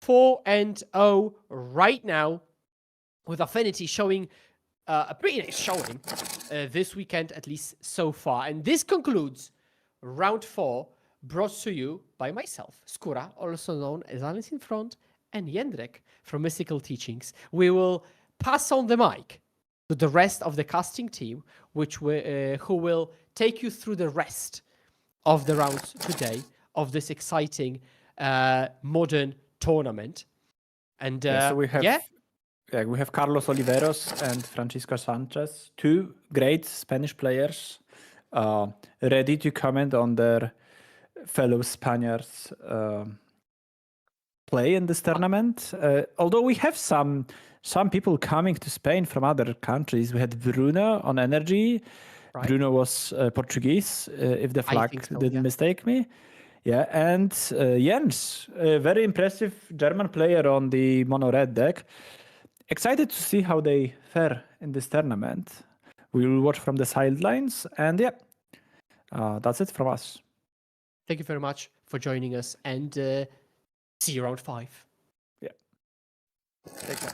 Speaker 1: 4-0 right now. With Affinity showing a pretty nice showing this weekend, at least so far. And this concludes round 4, brought to you by myself, Skura, also known as Alice in Front, and Jędrek from Mystical Teachings. We will pass on the mic to the rest of the casting team, who will take you through the rest of the rounds today of this exciting modern tournament. And
Speaker 2: so we have Carlos Oliveros and Patxi Sánchez, 2 great Spanish players, ready to comment on their fellow Spaniards' play in this tournament. Although we have some people coming to Spain from other countries. We had Bruno on Energy. Right. Bruno was Portuguese, if the flag didn't mistake me. Yeah, and Jens, a very impressive German player on the mono-red deck. Excited to see how they fare in this tournament. We will watch from the sidelines, and that's it from us.
Speaker 1: Thank you very much for joining us, and see you round 5.
Speaker 2: Yeah. Take care.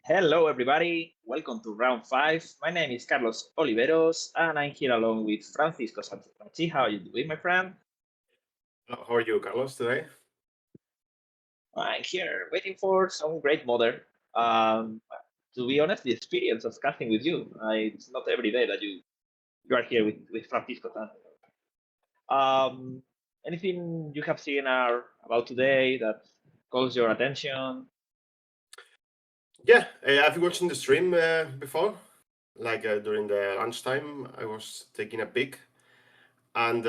Speaker 4: Hello, everybody. Welcome to round 5. My name is Carlos Oliveros, and I'm here along with Francisco Sánchez. Patxi, how are you doing, my friend?
Speaker 5: How are you, Carlos, today?
Speaker 4: I'm here waiting for some great modern. To be honest, the experience of casting with you, it's not every day that you are here with Francisco Sánchez. Anything you have seen about today that calls your attention?
Speaker 5: Yeah, I've been watching the stream before, like during the lunchtime. I was taking a peek, and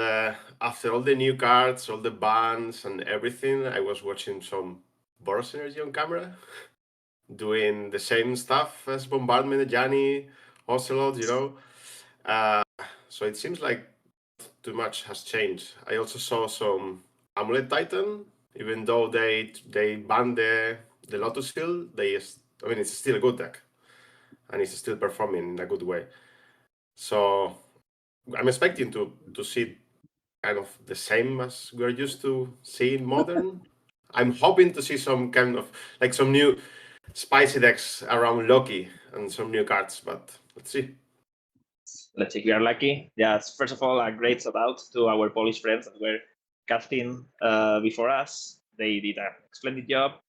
Speaker 5: after all the new cards, all the bans, and everything, I was watching some Boros Energy on camera, doing the same stuff as Bombardment, Gianni, Ocelot, So it seems like too much has changed. I also saw some Amulet Titan, even though they banned the Lotus Field, it's still a good deck, and it's still performing in a good way. So I'm expecting to see kind of the same as we're used to seeing modern. I'm hoping to see some kind of like some new spicy decks around Loki and some new cards, but let's see.
Speaker 4: Let's see if we are lucky. Yes, first of all, a great shout out to our Polish friends that were casting before us. They did a splendid job.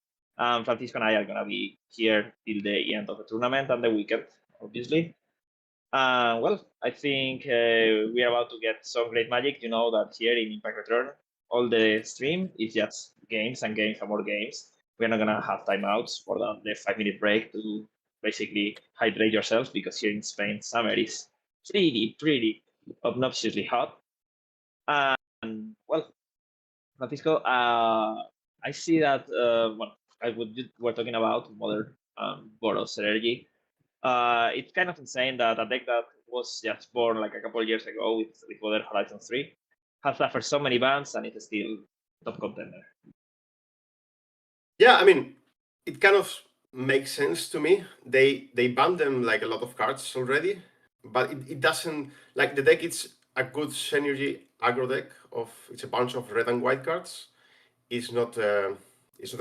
Speaker 4: Francisco and I are gonna be here till the end of the tournament and the weekend, obviously. Well, I think we are about to get some great magic. You know that here in Impact Return, all the stream is just games and games and more games. We're not gonna have timeouts for the 5-minute break to basically hydrate yourselves, because here in Spain, summer is pretty obnoxiously hot. And well, Francisco, I see that we're talking about modern Boros Energy. It's kind of insane that a deck that was just born like a couple of years ago with Modern Horizon 3 has suffered so many bans and it's still top contender.
Speaker 5: Yeah, I mean, it kind of makes sense to me. They banned them like a lot of cards already, but it doesn't, like, the deck, it's a good synergy aggro deck it's a bunch of red and white cards. It's not a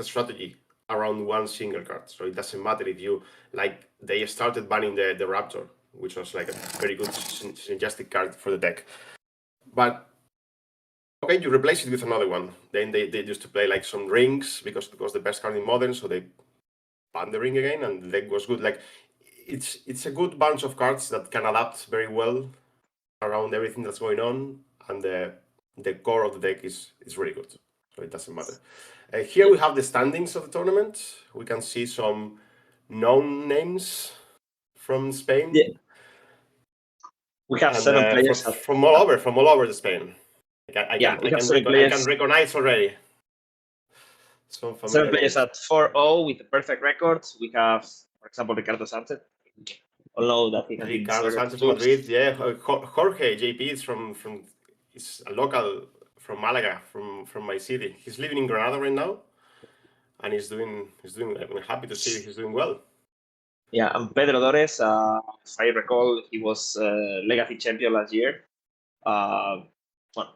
Speaker 5: strategy around one single card, so it doesn't matter if you, like, they started banning the Raptor, which was like a very good synergistic card for the deck, but okay, you replace it with another one. Then they used to play like some rings because it was the best card in modern, so they banned the ring again, and the deck was good. Like, it's a good bunch of cards that can adapt very well around everything that's going on, and the core of the deck is really good, so it doesn't matter. Here we have the standings of the tournament. We can see some known names from Spain.
Speaker 4: Yeah. We have 7 players
Speaker 5: from all over the Spain. I can recognize already.
Speaker 4: 7 players at 4-0 with a perfect record. We have, for example, Ricardo Sánchez. All know that he has
Speaker 5: Ricardo Sánchez Madrid, yeah. Jorge JP is is a local from Malaga, from my city. He's living in Granada right now, and he's doing. I'm happy to see he's doing well.
Speaker 4: Yeah, and Pedro Dores, if I recall, he was Legacy champion last year.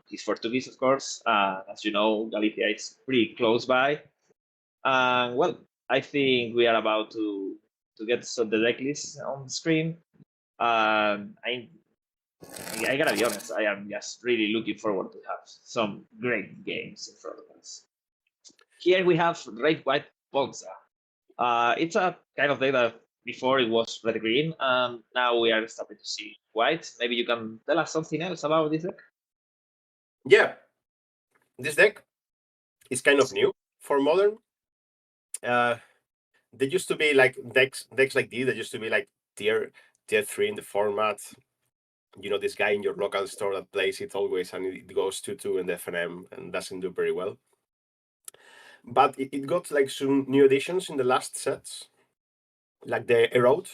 Speaker 4: He's Portuguese, of course. As you know, Galicia is pretty close by. Well, I think we are about to get the deck list on the screen. I gotta be honest, I am just really looking forward to have some great games in front of us. Here we have Red White Ponza. It's a kind of deck that before it was red green, and now we are starting to see white. Maybe you can tell us something else about this deck?
Speaker 5: Yeah, this deck is kind of new for modern. There used to be like decks like these. There used to be like tier 3 in the format. You know, this guy in your local store that plays it always, and it goes 2-2 in the FNM and doesn't do very well. But it got like some new additions in the last sets, like the Erode,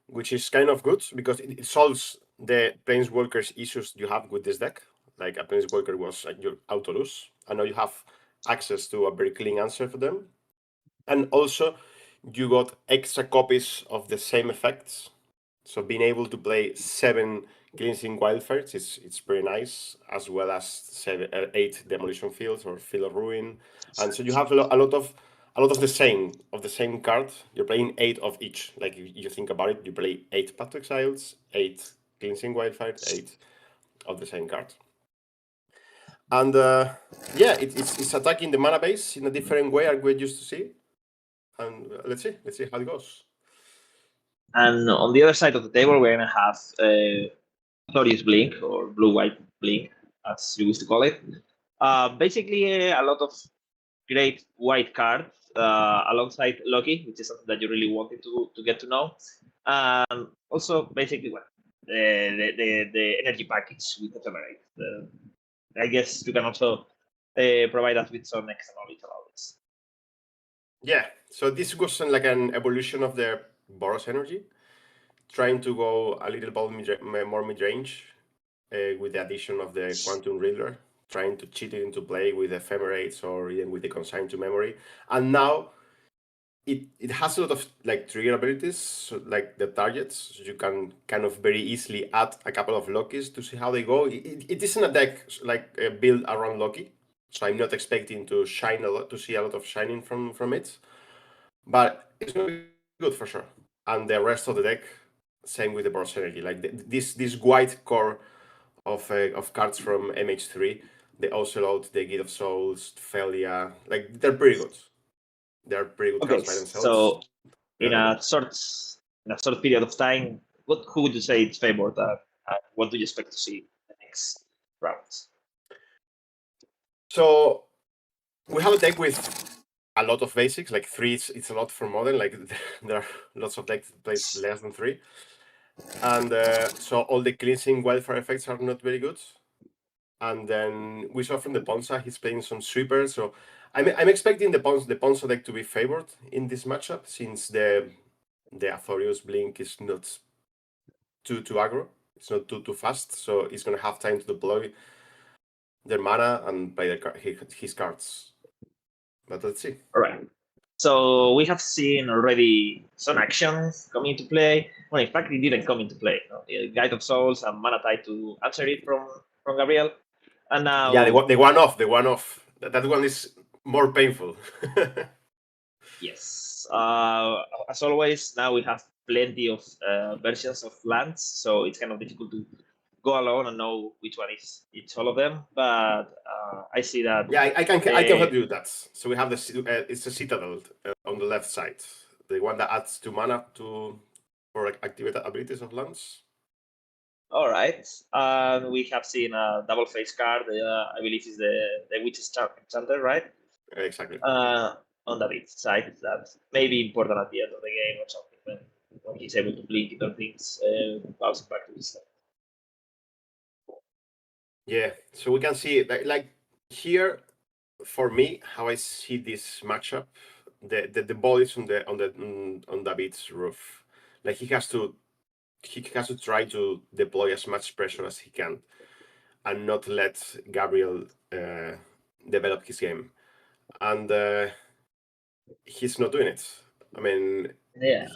Speaker 5: which is kind of good because it solves the Planeswalker's issues you have with this deck. Like, a Planeswalker was like your auto lose, and now you have access to a very clean answer for them. And also, you got extra copies of the same effects. So being able to play 7 Cleansing Wildfires, it's pretty nice, as well as 8 Demolition Fields or Field of Ruin. And so you have a lot of a lot of the same card. You're playing 8 of each. Like you think about it, you play 8 Path to Exiles, 8 Cleansing Wildfire, 8 of the same card. And yeah, it's attacking the mana base in a different way as we're used to see. And let's see how it goes.
Speaker 4: And on the other side of the table, we're gonna have Glorious Blink or Blue-White Blink, as you used to call it. Basically, a lot of great white cards alongside Loki, which is something that you really wanted to get to know. And also, basically, well, the energy package with Ephemerate. I guess you can also provide us with some extra knowledge about this.
Speaker 5: Yeah, so this was like an evolution of the Boros energy, trying to go a little bit more mid-range with the addition of the Quantum Riddler, trying to cheat it into play with Ephemerates or even with the Consign to Memory. And now it has a lot of like trigger abilities, so like the targets. So you can kind of very easily add a couple of Lokis to see how they go. It isn't a deck like built around Loki, so I'm not expecting to shine a lot, to see a lot of shining from it. But it's going to be good for sure. And the rest of the deck, same with the Boros energy. Like this white core of cards from MH3, the Ocelot, the Gate of Souls, Felia, like they're pretty good. They're pretty good
Speaker 4: Okay,
Speaker 5: cards by themselves.
Speaker 4: so in
Speaker 5: Yeah.
Speaker 4: a short period of time, who would you say is favored? What do you expect to see in the next rounds?
Speaker 5: So we have a deck with a lot of basics, like 3. It's a lot for modern. Like there are lots of decks that plays less than 3, and so all the cleansing wildfire effects are not very good. And then we saw from the Ponza he's playing some sweepers, so I'm expecting the Ponza deck to be favored in this matchup, since the Azorius Blink is not too aggro. It's not too fast, so he's gonna have time to deploy their mana and play his cards. But let's see.
Speaker 4: All right. So we have seen already some actions come into play. Well, in fact, it didn't come into play. No? The Guide of Souls and Mana Tide to answer it from Gabriel. And now,
Speaker 5: Yeah, the one off. That one is more painful.
Speaker 4: yes. As always, now we have plenty of versions of lands, so it's kind of difficult to go alone and know which one is each all of them. But I see that.
Speaker 5: Yeah, I can help you with that. So we have it's a Citadel on the left side, the one that adds 2 mana for like activated abilities of lands.
Speaker 4: All right, and we have seen a double face card. I believe is the Witch's Enchanter, right?
Speaker 5: Exactly.
Speaker 4: On the bit side, that may be important at the end of the game or something when he's able to blink different things, bouncing back to his side.
Speaker 5: Yeah, so we can see like here, for me, how I see this matchup, the ball is on David's roof. Like he has to try to deploy as much pressure as he can, and not let Gabriel develop his game. And he's not doing it. I mean,
Speaker 4: Yeah,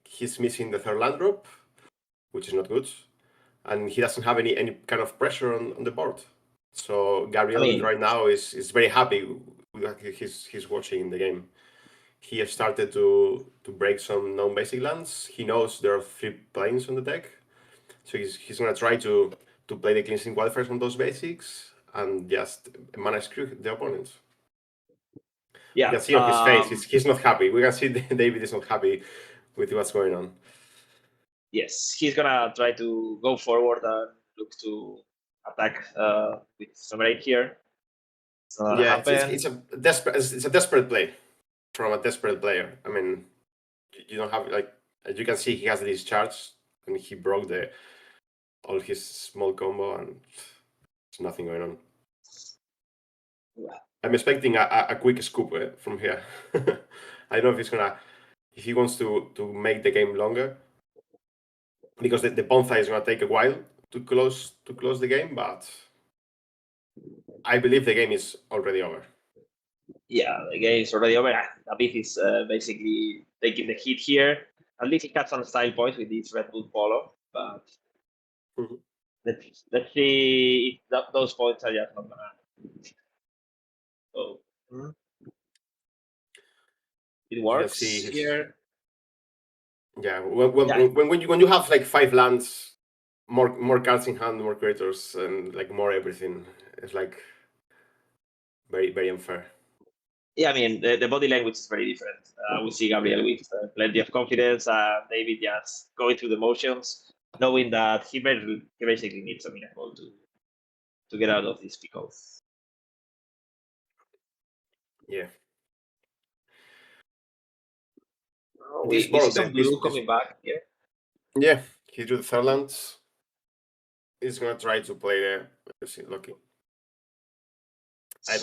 Speaker 5: he's missing the 3rd land drop, which is not good, and he doesn't have any kind of pressure on the board. So Gabriel right now is very happy with what he's watching the game. He has started to break some non-basic lands. He knows there are 3 planes on the deck, so he's gonna try to play the cleansing wildfires on those basics and just mana screw the opponent.
Speaker 4: yeah.
Speaker 5: You can see on his face, he's not happy. We can see David is not happy with what's going on.
Speaker 4: Yes, he's gonna try to go forward and look to attack with Summary here.
Speaker 5: Yeah, it's a desperate play from a desperate player. I mean, you don't have, like, as you can see, he has this charge and he broke all his small combo, and there's nothing going on. I'm expecting a quick scoop from here. I don't know if he wants to make the game longer, because the Bonfire is gonna take a while to close the game, but I believe the game is already over.
Speaker 4: Yeah, the game is already over. David is basically taking the hit here. At least he got some style points with this Red Bull Polo, but let's see if those points are just not gonna. So, works
Speaker 5: see his-
Speaker 4: here.
Speaker 5: Yeah, when you have like 5 lands, more cards in hand, more creators, and like more everything, it's like very, very unfair.
Speaker 4: Yeah, I mean, the body language is very different. We see Gabriel with plenty of confidence, David just going through the motions, knowing that he basically needs a miracle to get out of this pickle.
Speaker 5: Yeah.
Speaker 4: We see some blue coming back here.
Speaker 5: Yeah, he drew the third land. He's gonna try to play the. Let's see, lucky. I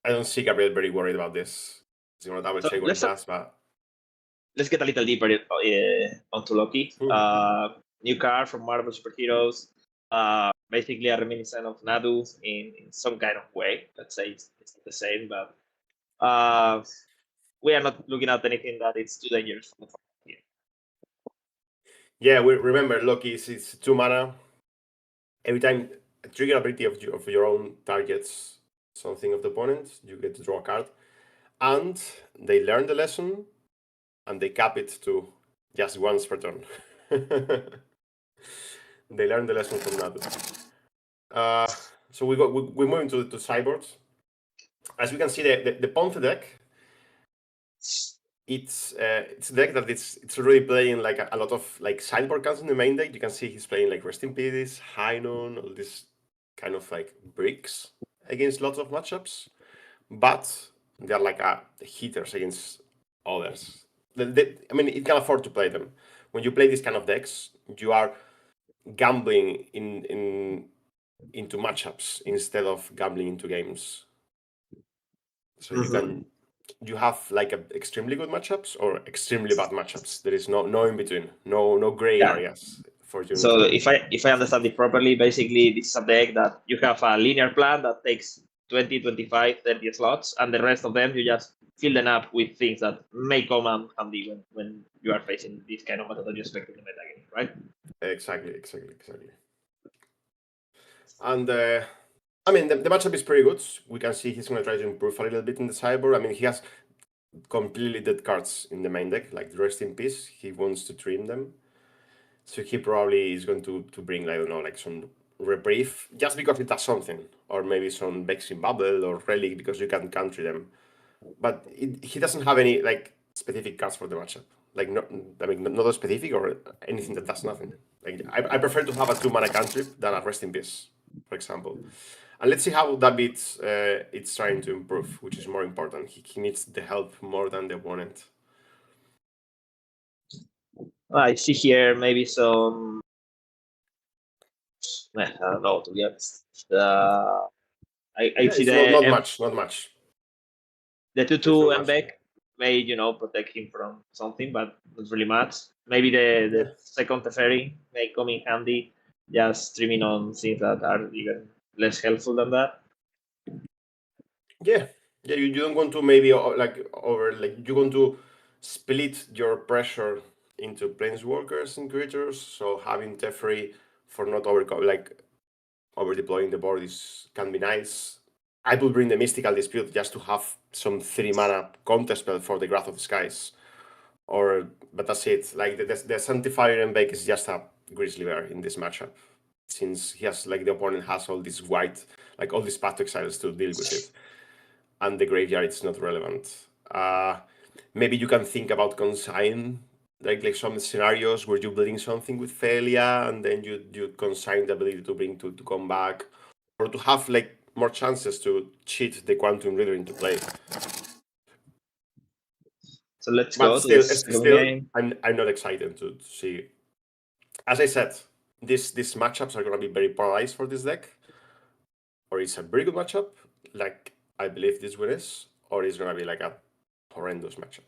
Speaker 5: don't see Gabriel very worried about this. He's gonna double check what he has, but
Speaker 4: let's get a little deeper onto Loki. New card from Marvel Superheroes. Basically a reminiscent of Nadu in some kind of way. Let's say it's not the same, but we are not looking at anything that it's too dangerous for the here.
Speaker 5: Yeah, we remember Loki is 2 mana. Every time trigger ability of your own targets something of the opponent, you get to draw a card. And they learn the lesson and they cap it to just once per turn. They learned the lesson from that. So we move into sideboards. As we can see, the Ponce deck, it's a deck that it's already playing like a lot of like sideboard cards in the main deck. You can see he's playing like Rest in Peace, High Noon, all these kind of like bricks against lots of matchups, but they're like hitters against others. I mean, it can afford to play them. When you play these kind of decks, you are gambling into matchups instead of gambling into games. So you have like extremely good matchups or extremely bad matchups. There is no in between, no gray areas for you.
Speaker 4: So if I understand it properly, basically this is a deck that you have a linear plan that takes 20, 25, 30 slots, and the rest of them you just fill them up with things that may come handy when you are facing this kind of meta that you expect in the meta game, right?
Speaker 5: Exactly. And I mean, the matchup is pretty good. We can see he's going to try to improve a little bit in the sideboard. I mean, he has completely dead cards in the main deck, like Rest in Peace. He wants to trim them. So he probably is going to bring, I don't know, like some Reprieve, just because it does something. Or maybe some Vexing Bubble or Relic, because you can country them. But he doesn't have any like specific cards for the matchup. Like, not a specific or anything that does nothing. Like, I prefer to have a 2-mana cantrip than a Rest in Peace, for example. And let's see how that bit it's trying to improve, which is more important. He needs the help more than the opponent.
Speaker 4: I see here maybe some. I don't know, to be honest. I see
Speaker 5: not much.
Speaker 4: The 2/2 Mbek may protect him from something, but not really much. Maybe the second Teferi may come in handy, just streaming on things that are even less helpful than that.
Speaker 5: Yeah, you don't want to maybe you want to split your pressure into planeswalkers and creatures. So having Teferi for not over deploying the board can be nice. I would bring the Mystical Dispute just to have some 3-mana counter spell for the Wrath of the Skies. But that's it. Like the Sanctifier and Bake is just a Grizzly Bear in this matchup, since he has the opponent has all these white, all these Path to Exiles to deal with it, and the graveyard it's not relevant. Maybe you can think about consign like some scenarios where you bring something with Felia and then you consign the ability to bring to come back, or to have more chances to cheat the Quantum Reader into play.
Speaker 4: So let's go to the game.
Speaker 5: I'm not excited to see. As I said, these matchups are going to be very polarized for this deck. Or it's a very good matchup, like I believe this one is, or it's going to be a horrendous matchup.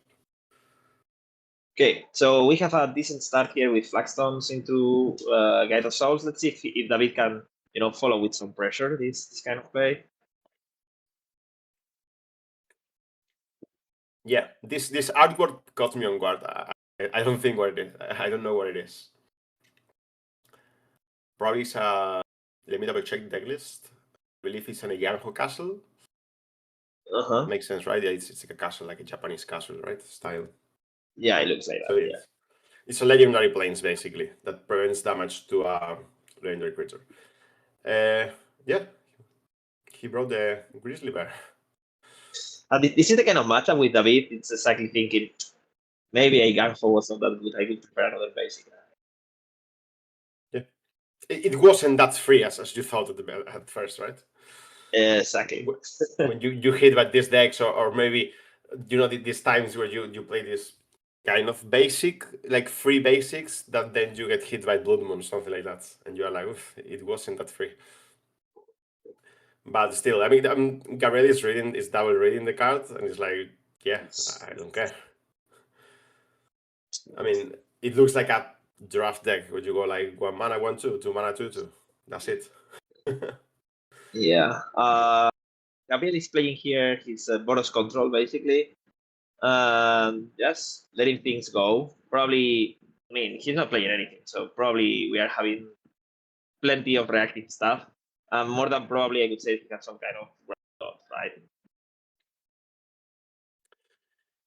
Speaker 4: Okay, so we have a decent start here with Flagstones into Guide of Souls. Let's see if David can, follow with some pressure this kind of play.
Speaker 5: Yeah, this artwork caught me on guard. I don't think what it is. I don't know what it is. Probably it's a. Let me double check the deck list. I believe it's an Ianho Castle. Makes sense, right? Yeah, it's like a castle, like a Japanese castle, right? Style.
Speaker 4: Yeah, it looks like
Speaker 5: So
Speaker 4: that.
Speaker 5: it's a legendary planes basically that prevents damage to a legendary creature. Yeah, he brought the grizzly bear.
Speaker 4: This is the kind of matchup with David. It's exactly thinking maybe a Gangfo was not that good. I could prepare another basic.
Speaker 5: Yeah, it wasn't that free as you thought at first, right?
Speaker 4: Exactly.
Speaker 5: When you hit by these decks, or maybe these times where you play this kind of basic, like free basics, that then you get hit by Blood Moon, something like that, and you're like, oof, it wasn't that free. But still, I mean, Gabriel is double reading the card, and it's like, yeah, I don't care. I mean, it looks like a draft deck where you go like 1 mana 1/2, 2 mana 2/2. That's it.
Speaker 4: Yeah. Gabriel is playing here his bonus control basically. Just letting things go. Probably, I mean, he's not playing anything, so probably we are having plenty of reactive stuff. More than probably, I would say he has some kind of thought, right?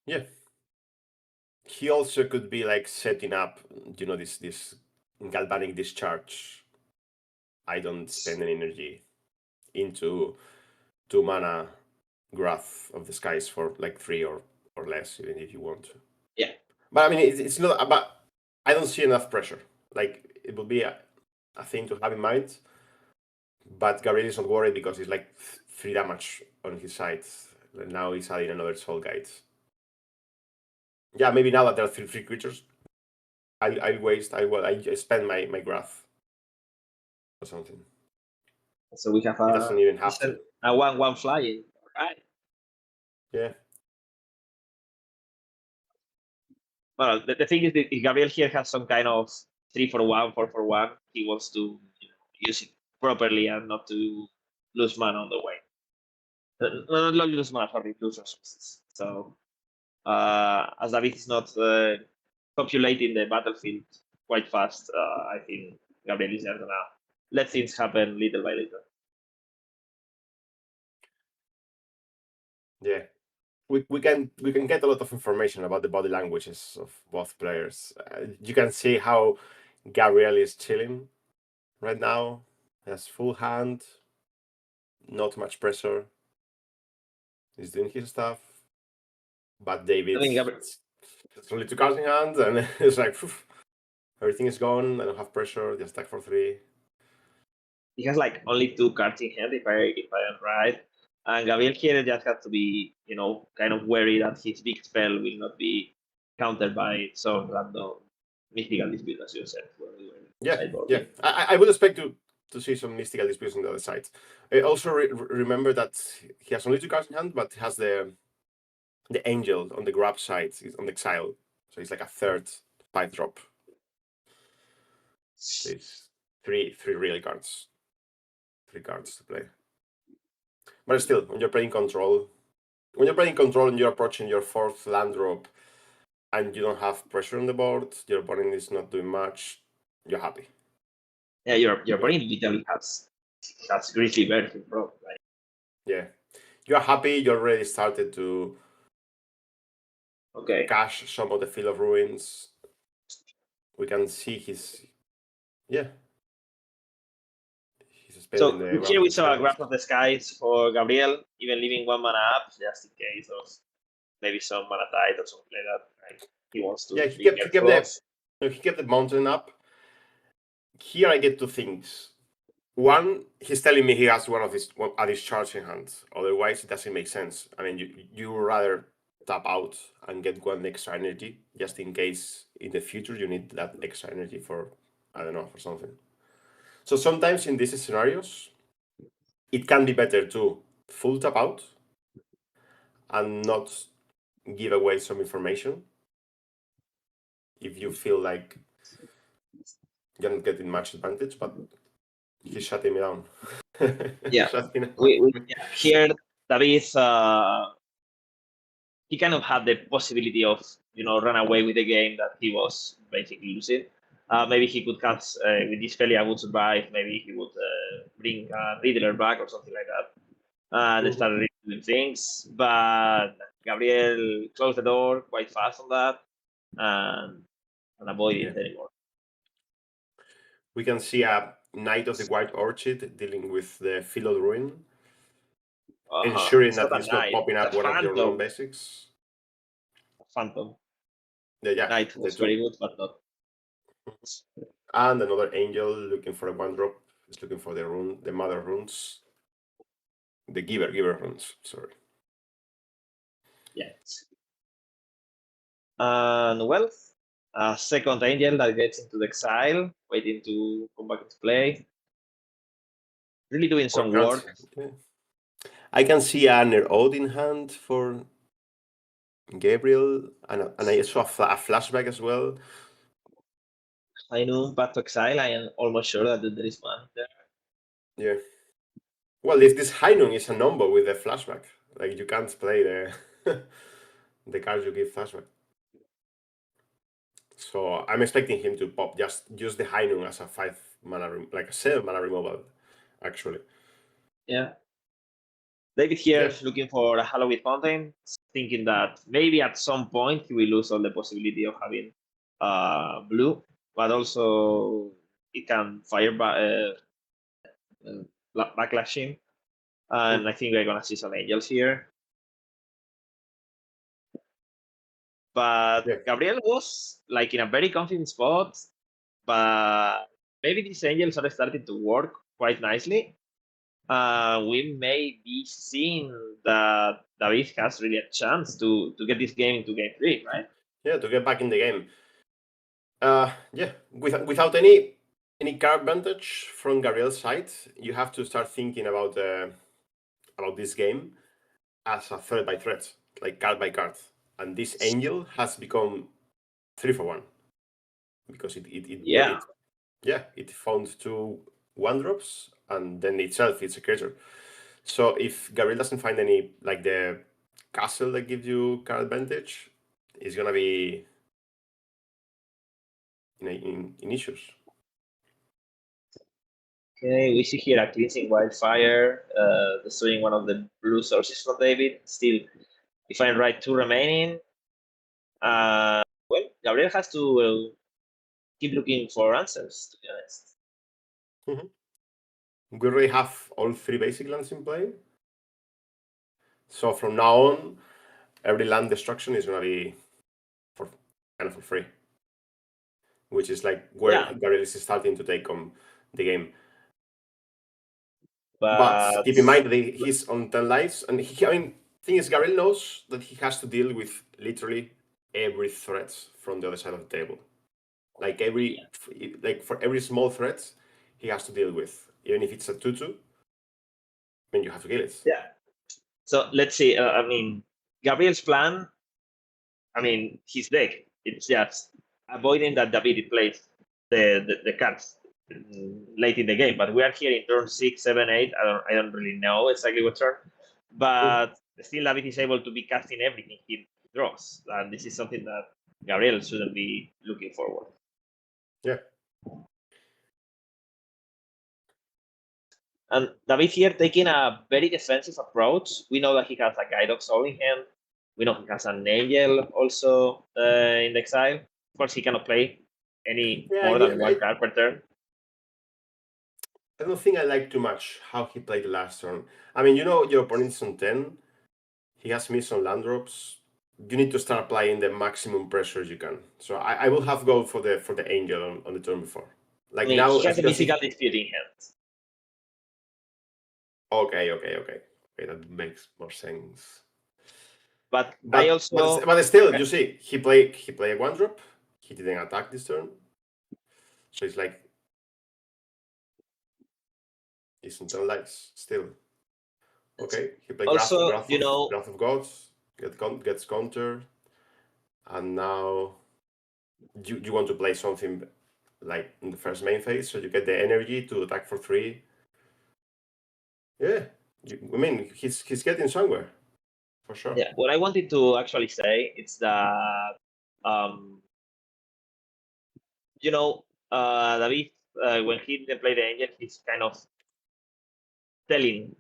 Speaker 5: Yeah. He also could be like setting up, this galvanic discharge. I don't spend any energy into 2 mana Wrath of the Skies for like 3 or less, even if you want to.
Speaker 4: Yeah.
Speaker 5: But I mean, it's not. But I don't see enough pressure. Like it will be a thing to have in mind. But Gabriel is not worried because he's like 3 damage on his side. And now he's adding another Soul Guide. Yeah, maybe now that there are 3 creatures, I spend my Wrath or something.
Speaker 4: So we have
Speaker 5: He doesn't even have to.
Speaker 4: a 1/1 flying, right?
Speaker 5: Yeah.
Speaker 4: Well, the thing is that if Gabriel here has some kind of 3/1, 4/1, he wants to use it properly and not to lose mana on the way. Not lose mana, sorry, lose resources. So, as David is not populating the battlefield quite fast, I think Gabriel is just gonna let things happen little by little.
Speaker 5: Yeah. We can get a lot of information about the body languages of both players. You can see how Gabriel is chilling right now. He has full hand, not much pressure. He's doing his stuff. But David, it's only 2 cards in hand, and it's like, phew, everything is gone. I don't have pressure. Just attack for 3.
Speaker 4: He has like only 2 cards in hand, if I am right. And Gabriel here just has to be, kind of wary that his big spell will not be countered by some random mystical dispute, as you said.
Speaker 5: Yeah. I would expect to see some mystical disputes on the other side. I also remember that he has only 2 cards in hand, but he has the angel on the grab side, is on the exile. So it's like a third 5-drop. So it's 3 real cards. 3 cards to play. But still, when you're playing control and you're approaching your 4th land drop and you don't have pressure on the board, your opponent is not doing much, you're happy.
Speaker 4: Yeah, your opponent literally has Grizzly Bear in front, right?
Speaker 5: Yeah. You're happy, you already started to cash some of the Field of Ruins. We can see his. Yeah.
Speaker 4: So here we saw a Graph of the Skies for Gabriel, even leaving 1 mana up, just in case of maybe some mana tide or something like that. Right? He wants to.
Speaker 5: Yeah, he kept the mountain up. Here I get 2 things. One, he's telling me he has one of his charge in hand. Otherwise, it doesn't make sense. I mean, you would rather tap out and get 1 extra energy, just in case in the future you need that extra energy for, I don't know, for something. So sometimes in these scenarios, it can be better to full tap out and not give away some information if you feel like you're not getting much advantage, but he's shutting me down.
Speaker 4: Yeah. Here, David, he kind of had the possibility of, run away with the game that he was basically losing. Maybe he could have, with this Felia would survive, maybe he would bring Riddler back or something like that. And start doing things, but Gabriel closed the door quite fast on that and avoided it anymore.
Speaker 5: We can see a Knight of the White Orchid dealing with the Philo Ruin, ensuring that he's not popping up one of your non basics.
Speaker 4: Phantom.
Speaker 5: Yeah,
Speaker 4: Knight was very good, but not.
Speaker 5: And another angel looking for a 1-drop. Is looking for the rune, the mother runes. The giver runes, sorry.
Speaker 4: Yes. And well, a second angel that gets into the exile, waiting to come back into play. Really doing some work.
Speaker 5: Okay. I can see an Ode in hand for Gabriel, and I saw a flashback as well.
Speaker 4: I know back to exile. I am almost sure that there is one there.
Speaker 5: Yeah. Well, this Hainun is a number with a flashback. Like you can't play the the cards you give flashback. So I'm expecting him to pop just use the Hainun as a 5 mana, like a 7 mana removal, actually.
Speaker 4: Yeah. David here looking for a Halloween Fountain, thinking that maybe at some point he will lose all the possibility of having blue, but also it can fire backlash him. And I think we're gonna see some angels here. But Gabriel was like in a very confident spot, but maybe these angels are starting to work quite nicely. We may be seeing that David has really a chance to get this game into game 3, right?
Speaker 5: Yeah, to get back in the game. Yeah, without any card advantage from Gabriel's side, you have to start thinking about this game as a threat by threat, like card by card. And this angel has become 3 for 1 because it found 2 1-drops, and then itself it's a creature. So if Gabriel doesn't find any, like the castle that gives you card advantage, it's gonna be in issues.
Speaker 4: Okay, we see here a cleansing wildfire, destroying one of the blue sources from David. Still, if I'm right, 2 remaining. Well, Gabriel has to keep looking for answers, to be honest.
Speaker 5: We already have all 3 basic lands in play. So from now on, every land destruction is gonna be for free, which is like where Gabriel is starting to take on the game. But keep in mind that he's on 10 lives, and thing is, Gabriel knows that he has to deal with literally every threat from the other side of the table. Like for every small threat, he has to deal with, even if it's a 2/2. Then you have to kill it.
Speaker 4: Yeah. So let's see. Gabriel's plan. His deck. It's just avoiding that David plays the cards late in the game. But we are here in turn 6, 7, 8. I don't really know exactly what turn. But still, David is able to be casting everything he draws, and this is something that Gabriel shouldn't be looking forward.
Speaker 5: Yeah.
Speaker 4: And David here taking a very defensive approach. We know that he has a Guide of Soul in hand. We know he has an Angel also in the exile. Of course, he cannot play any more than 1 card per turn.
Speaker 5: I don't think I like too much how he played the last turn. Your opponent's on 10. He has missed some land drops. You need to start applying the maximum pressure you can. So I will have go for the angel on the turn before. Like now,
Speaker 4: he has a Mythical Dispute in hand.
Speaker 5: Okay. That makes more sense.
Speaker 4: But
Speaker 5: still, you see, he played a 1-drop. He didn't attack this turn. So it's like he's on 10 lives still. Okay, he played Wrath of Gods, gets countered, and now you want to play something like in the first main phase, so you get the energy to attack for 3. Yeah, he's getting somewhere, for sure.
Speaker 4: Yeah, what I wanted to actually say is that, David, when he didn't play the angel, he's kind of telling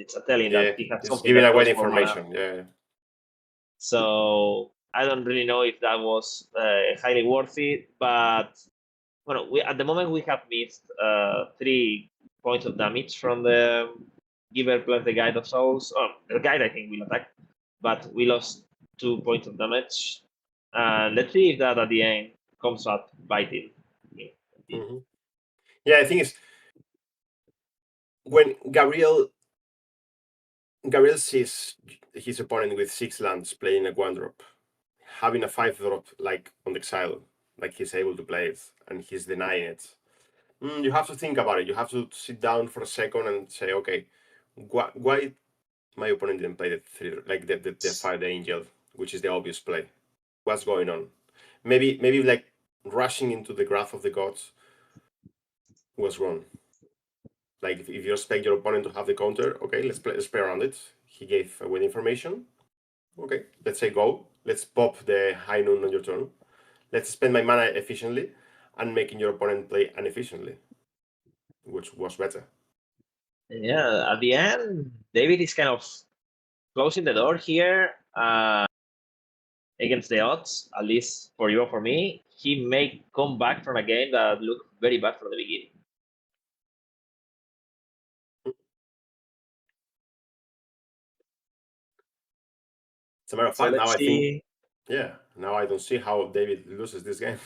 Speaker 4: it's a telling that he has
Speaker 5: it's
Speaker 4: something
Speaker 5: giving
Speaker 4: that
Speaker 5: away
Speaker 4: costs
Speaker 5: the
Speaker 4: more mana.
Speaker 5: information. Yeah.
Speaker 4: So I don't really know if that was highly worth it, but well, at the moment we have missed 3 points of damage from the giver plus the guide of souls. Oh, the guide I think will attack, but we lost 2 points of damage. And let's see if that at the end comes up biting.
Speaker 5: Mm-hmm. Yeah, I think it's when Gabriel sees his opponent with 6 lands playing a 1-drop, having a 5-drop like on the exile, like he's able to play it, and he's denying it. You have to think about it. You have to sit down for a second and say, okay, why my opponent didn't play the 3, like the 5 angel, which is the obvious play? What's going on? Maybe like rushing into the Graph of the Gods was wrong. Like if you expect your opponent to have the counter, okay, let's play around it. He gave away the information. Okay, let's say go. Let's pop the high noon on your turn. Let's spend my mana efficiently and making your opponent play inefficiently, which was better.
Speaker 4: Yeah, at the end, David is kind of closing the door here against the odds, at least for you or for me. He may come back from a game that looked very bad from the beginning.
Speaker 5: As a matter of
Speaker 4: So
Speaker 5: fact, now
Speaker 4: let's
Speaker 5: I think,
Speaker 4: see.
Speaker 5: now I don't see how David loses this game.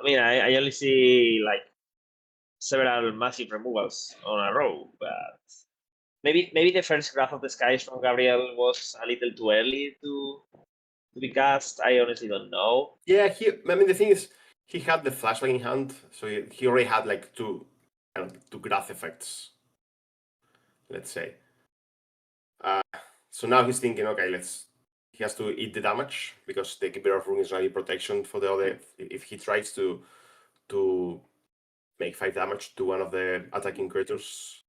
Speaker 4: I mean, I only see like several massive removals on a row, but maybe the first Graph of the Skies from Gabriel was a little too early to be cast. I honestly don't know.
Speaker 5: Yeah, I mean, the thing is, he had the flashback in hand, so he already had like two Graph effects, let's say. So now he's thinking, okay, he has to eat the damage because the Keeper of Rune is really protection for the other. If he tries to make 5 damage to one of the attacking creatures,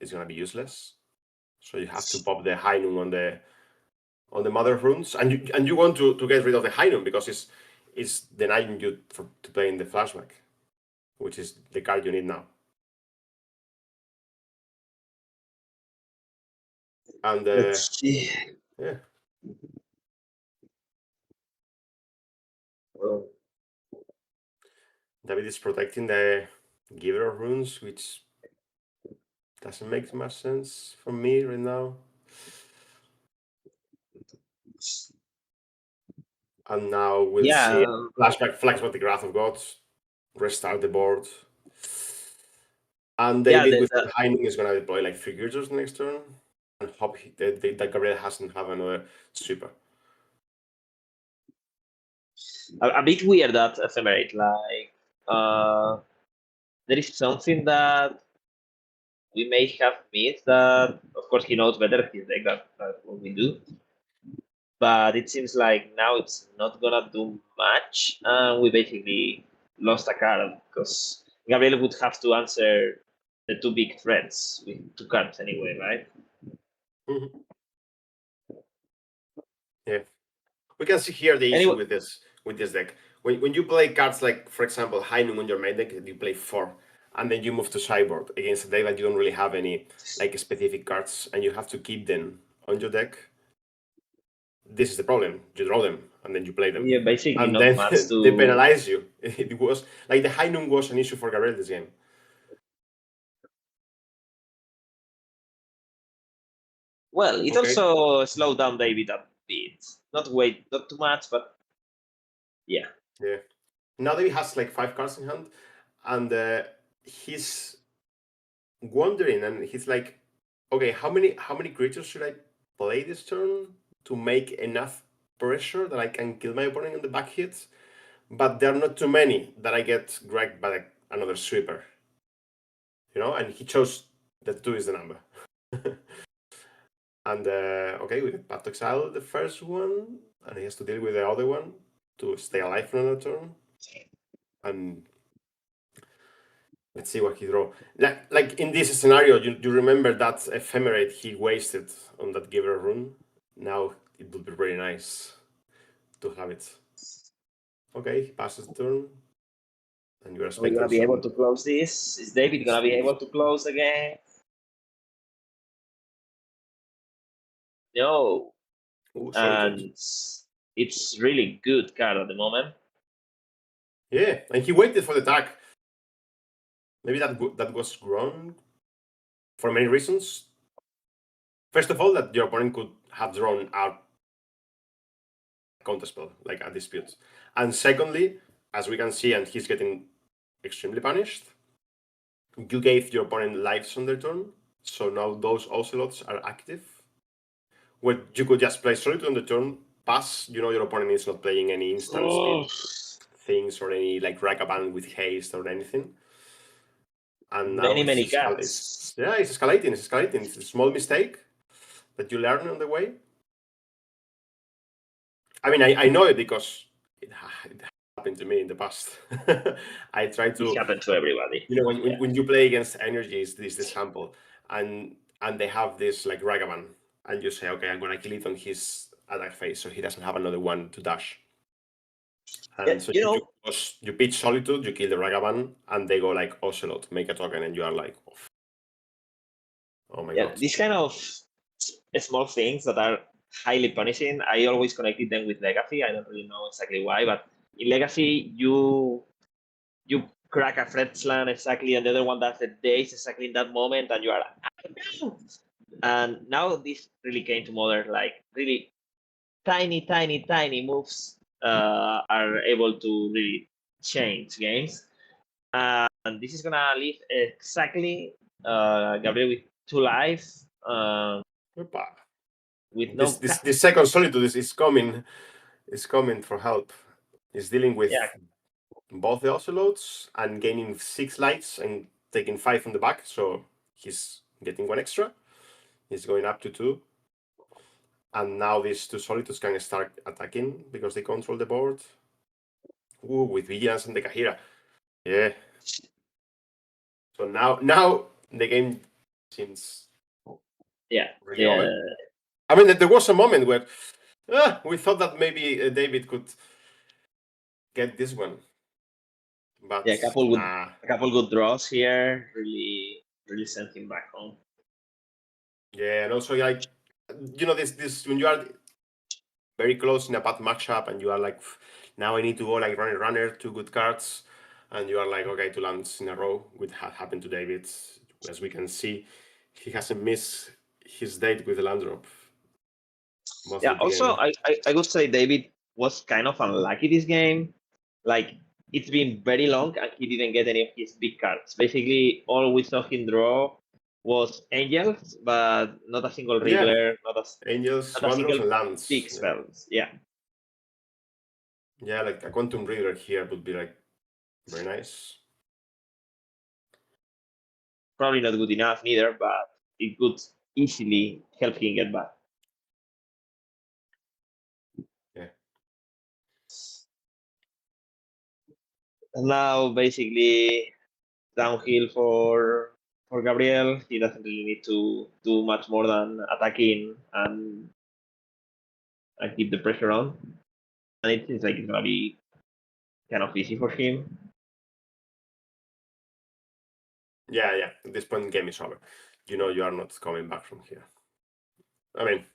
Speaker 5: it's gonna be useless. So you have to pop the High Noon on the Mother of Runes, and you want to get rid of the High Noon because it's denying you to play in the flashback, which is the card you need now. And
Speaker 4: Let's see.
Speaker 5: yeah,
Speaker 4: Well,
Speaker 5: David is protecting the Giver of Runes, which doesn't make much sense for me right now. And now we'll see flashback with the Wrath of Gods, restart the board. And David with the High Noon is going to deploy like 3 creatures next turn and hope that Gabriel hasn't have another sweeper.
Speaker 4: A bit weird that Ephemerate. Like, there is something that we may have missed that, of course, he knows better his deck than what we do. But it seems like now it's not gonna do much, and we basically lost a card because Gabriel would have to answer the 2 big threats with 2 cards anyway, right?
Speaker 5: Mm-hmm. Yeah, we can see here the issue with this deck. When you play cards like, for example, High Noon on your main deck, you play 4, and then you move to sideboard against a deck that you don't really have any like specific cards, and you have to keep them on your deck. This is the problem. You draw them and then you play them.
Speaker 4: Yeah, basically,
Speaker 5: and
Speaker 4: not
Speaker 5: then
Speaker 4: much to...
Speaker 5: they penalize you. It was like the High Noon was an issue for Gabriel this game.
Speaker 4: Well, it also slowed down David a bit. Not too much, but yeah.
Speaker 5: Yeah. Now David has like 5 cards in hand, and he's wondering, and he's like, okay, how many creatures should I play this turn to make enough pressure that I can kill my opponent in the back hits? But there are not too many that I get grabbed by another sweeper. You know, and he chose that 2 is the number. And okay, we get Path to Exile the first one, and he has to deal with the other one to stay alive for another turn. And let's see what he draw. Like in this scenario, you remember that Ephemerate he wasted on that Giver rune. Now it would be very nice to have it. Okay, he passes the turn. And you're
Speaker 4: Are we
Speaker 5: expecting
Speaker 4: gonna be able
Speaker 5: some-
Speaker 4: to close this? Is David gonna be able to close again? No.
Speaker 5: Ooh, solitude.
Speaker 4: And it's really good card at the moment.
Speaker 5: Yeah, and he waited for the attack. Maybe that was wrong for many reasons. First of all, that your opponent could have drawn out counterspell, like a dispute. And secondly, as we can see, and he's getting extremely punished, you gave your opponent lives on their turn, so now those ocelots are active. Where you could just play Solitude on the turn, pass, your opponent is not playing any instant speed things or any like Ragavan with haste or anything. And now
Speaker 4: Many
Speaker 5: it's
Speaker 4: cards.
Speaker 5: escalating. It's a small mistake that you learn on the way. I mean, I know it because it happened to me in the past. I try to.
Speaker 4: It happened to everybody.
Speaker 5: When you play against energies, this example, and they have this like Ragavan, and you say, okay, I'm gonna kill it on his attack phase, so he doesn't have another one to dash. And so you pitch Solitude, you kill the Ragavan, and they go like Ocelot, make a token, and you are like, oh my god.
Speaker 4: These kind of small things that are highly punishing, I always connected them with Legacy. I don't really know exactly why, but in Legacy, you crack a Fred Slam exactly, and the other one does the days exactly in that moment, and you are like, and now this really came to Modern, like really tiny moves are able to really change games. And this is gonna leave exactly Gabriel with 2 lives. With no
Speaker 5: This second Solitude is coming for help. He's dealing with both the Ocelots and gaining 6 lights and taking 5 from the back, so he's getting 1 extra. He's going up to 2. And now these 2 Solitudes can start attacking because they control the board. Ooh, with Vigilance and the Kahira. Yeah. So now the game seems really over. I mean, there was a moment where we thought that maybe David could get this one. But
Speaker 4: a couple good draws here really sent him back home.
Speaker 5: Yeah, and also like this when you are very close in a bad matchup and you are like, now I need to go like runner 2 good cards, and you are like, okay, 2 lands in a row, which had happened to David. As we can see, he hasn't missed his date with the land drop.
Speaker 4: Also I would say David was kind of unlucky this game. Like, it's been very long and he didn't get any of his big cards. Basically, all we saw him draw was Angels, but not a single Riddler,
Speaker 5: Angels, Wanderers, and lands.
Speaker 4: Big spells. Yeah,
Speaker 5: like a Quantum Riddler here would be like very nice.
Speaker 4: Probably not good enough neither, but it could easily help him get back. And now basically downhill for Gabriel. He doesn't really need to do much more than attacking and keep the pressure on. And it seems like it's gonna be kind of easy for him.
Speaker 5: Yeah. At this point, the game is over. You are not coming back from here. I mean,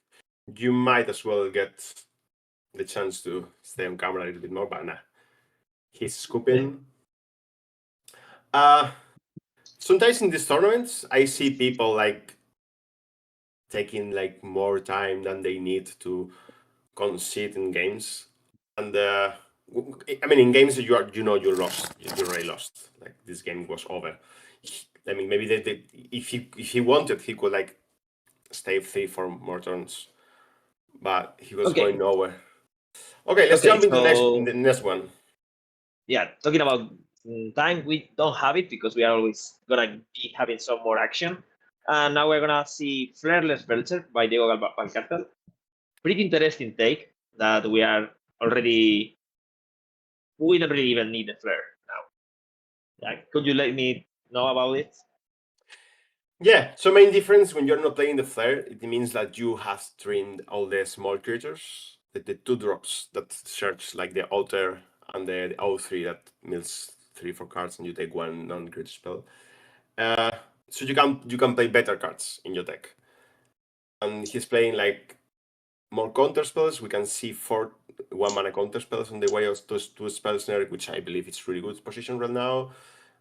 Speaker 5: you might as well get the chance to stay on camera a little bit more, but nah. He's scooping. Sometimes in these tournaments, I see people like taking like more time than they need to concede in games, and I mean, in games that you're lost. You're already lost. Like, this game was over. I mean, maybe if he wanted, he could like stay 3-4 more turns, but he was going nowhere. Okay, let's jump into the next one.
Speaker 4: Yeah, talking about time, we don't have it because we are always gonna be having some more action. And now we're gonna see Flareless Belcher by Diego Valcartel. Pretty interesting take that we don't really even need the flare now. Could you let me know about it?
Speaker 5: Yeah, so main difference when you're not playing the flare, it means that you have trimmed all the small creatures, the 2 drops that search like the altar and the O3 that mills 3-4 cards, and you take one non-crit spell. So you can play better cards in your deck. And he's playing like more counter spells. We can see 4 1-mana counter spells on the way of those 2 spells, which I believe it's really good position right now.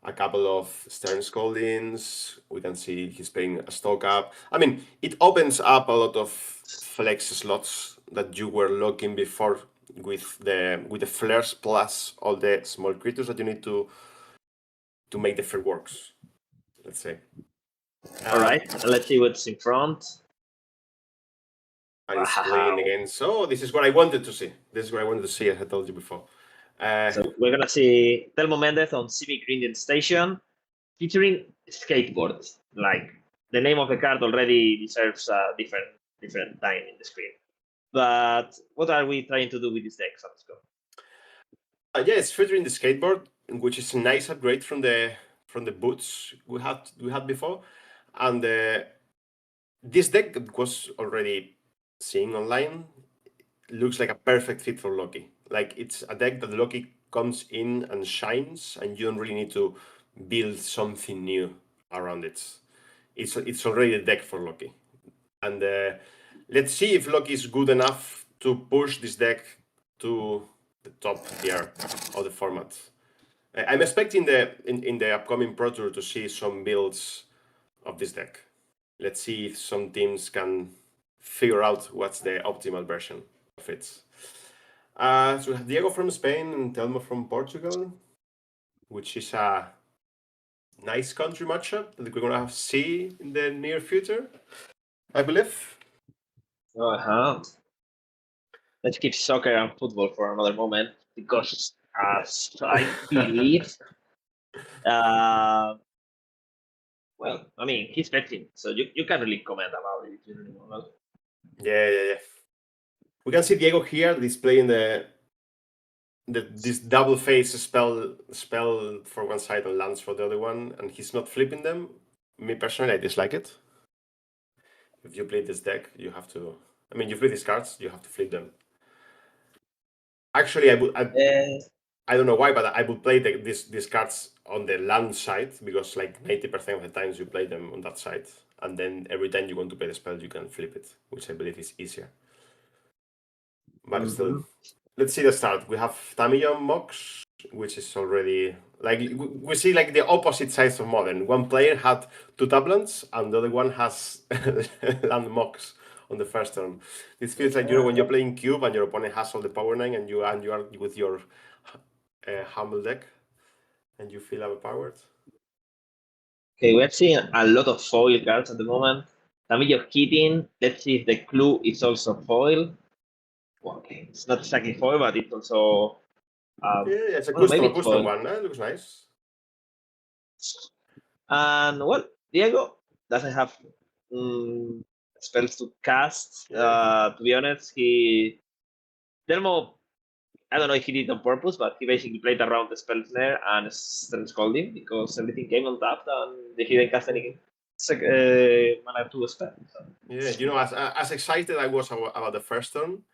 Speaker 5: A couple of Stern Scoldings. We can see he's playing a stock up. I mean, it opens up a lot of flex slots that you were looking before with the flares plus all the small creatures that you need to make the field works. Let's say.
Speaker 4: All right, let's see what's in front.
Speaker 5: And he's playing again. So this is what I wanted to see. This is what I wanted to see, as I told you before.
Speaker 4: So we're gonna see Telmo Mendez on Civic Indian Station, featuring skateboard. Like the name of the card already deserves a different time in the screen. But what are we trying to do with this deck, Francisco?
Speaker 5: Yeah, it's featuring the skateboard, which is a nice upgrade from the boots we had before, and this deck that was already seen online looks like a perfect fit for Loki. Like it's a deck that Loki comes in and shines, and you don't really need to build something new around it. It's already a deck for Loki, and let's see if Loki is good enough to push this deck to the top tier of the format. I'm expecting in the upcoming Pro Tour to see some builds of this deck. Let's see if some teams can figure out what's the optimal version of it. So we have Diego from Spain and Telmo from Portugal, which is a nice country matchup that we're gonna see in the near future, I believe.
Speaker 4: Let's keep soccer and football for another moment, because as I believe, well, I mean, he's betting, so you can't really comment about it if you really want.
Speaker 5: Yeah. We can see Diego here displaying this double face spell for one side and lands for the other one, and he's not flipping them. Me personally, I dislike it. If you play this deck, you have to. I mean, you play these cards, you have to flip them. Actually, I don't know why, but I would play these cards on the land side, because like 90% of the times you play them on that side, and then every time you want to play the spell, you can flip it, which I believe is easier. But still, let's see the start. We have Tamiyo Mox, which is already like we see like the opposite sides of Modern. One player had 2 Tablands, and the other one has land Mox on the first turn. This feels like, when you're playing Cube and your opponent has all the power 9, and you are with your humble deck, and you feel overpowered.
Speaker 4: Okay, we're seeing a lot of foil cards at the moment. Tamiyo Keating. Let's see if the clue is also foil. Well, okay, it's not exactly foil, but it's also.
Speaker 5: Yeah, it's a custom one. It looks nice.
Speaker 4: And well, Diego doesn't have spells to cast. To be honest, Telmo, I don't know if he did on purpose, but he basically played around the spell snare and Stern Scolding, because everything came on tapped and he didn't cast any mana 2 spell. So.
Speaker 5: Yeah, as excited I was about the first turn,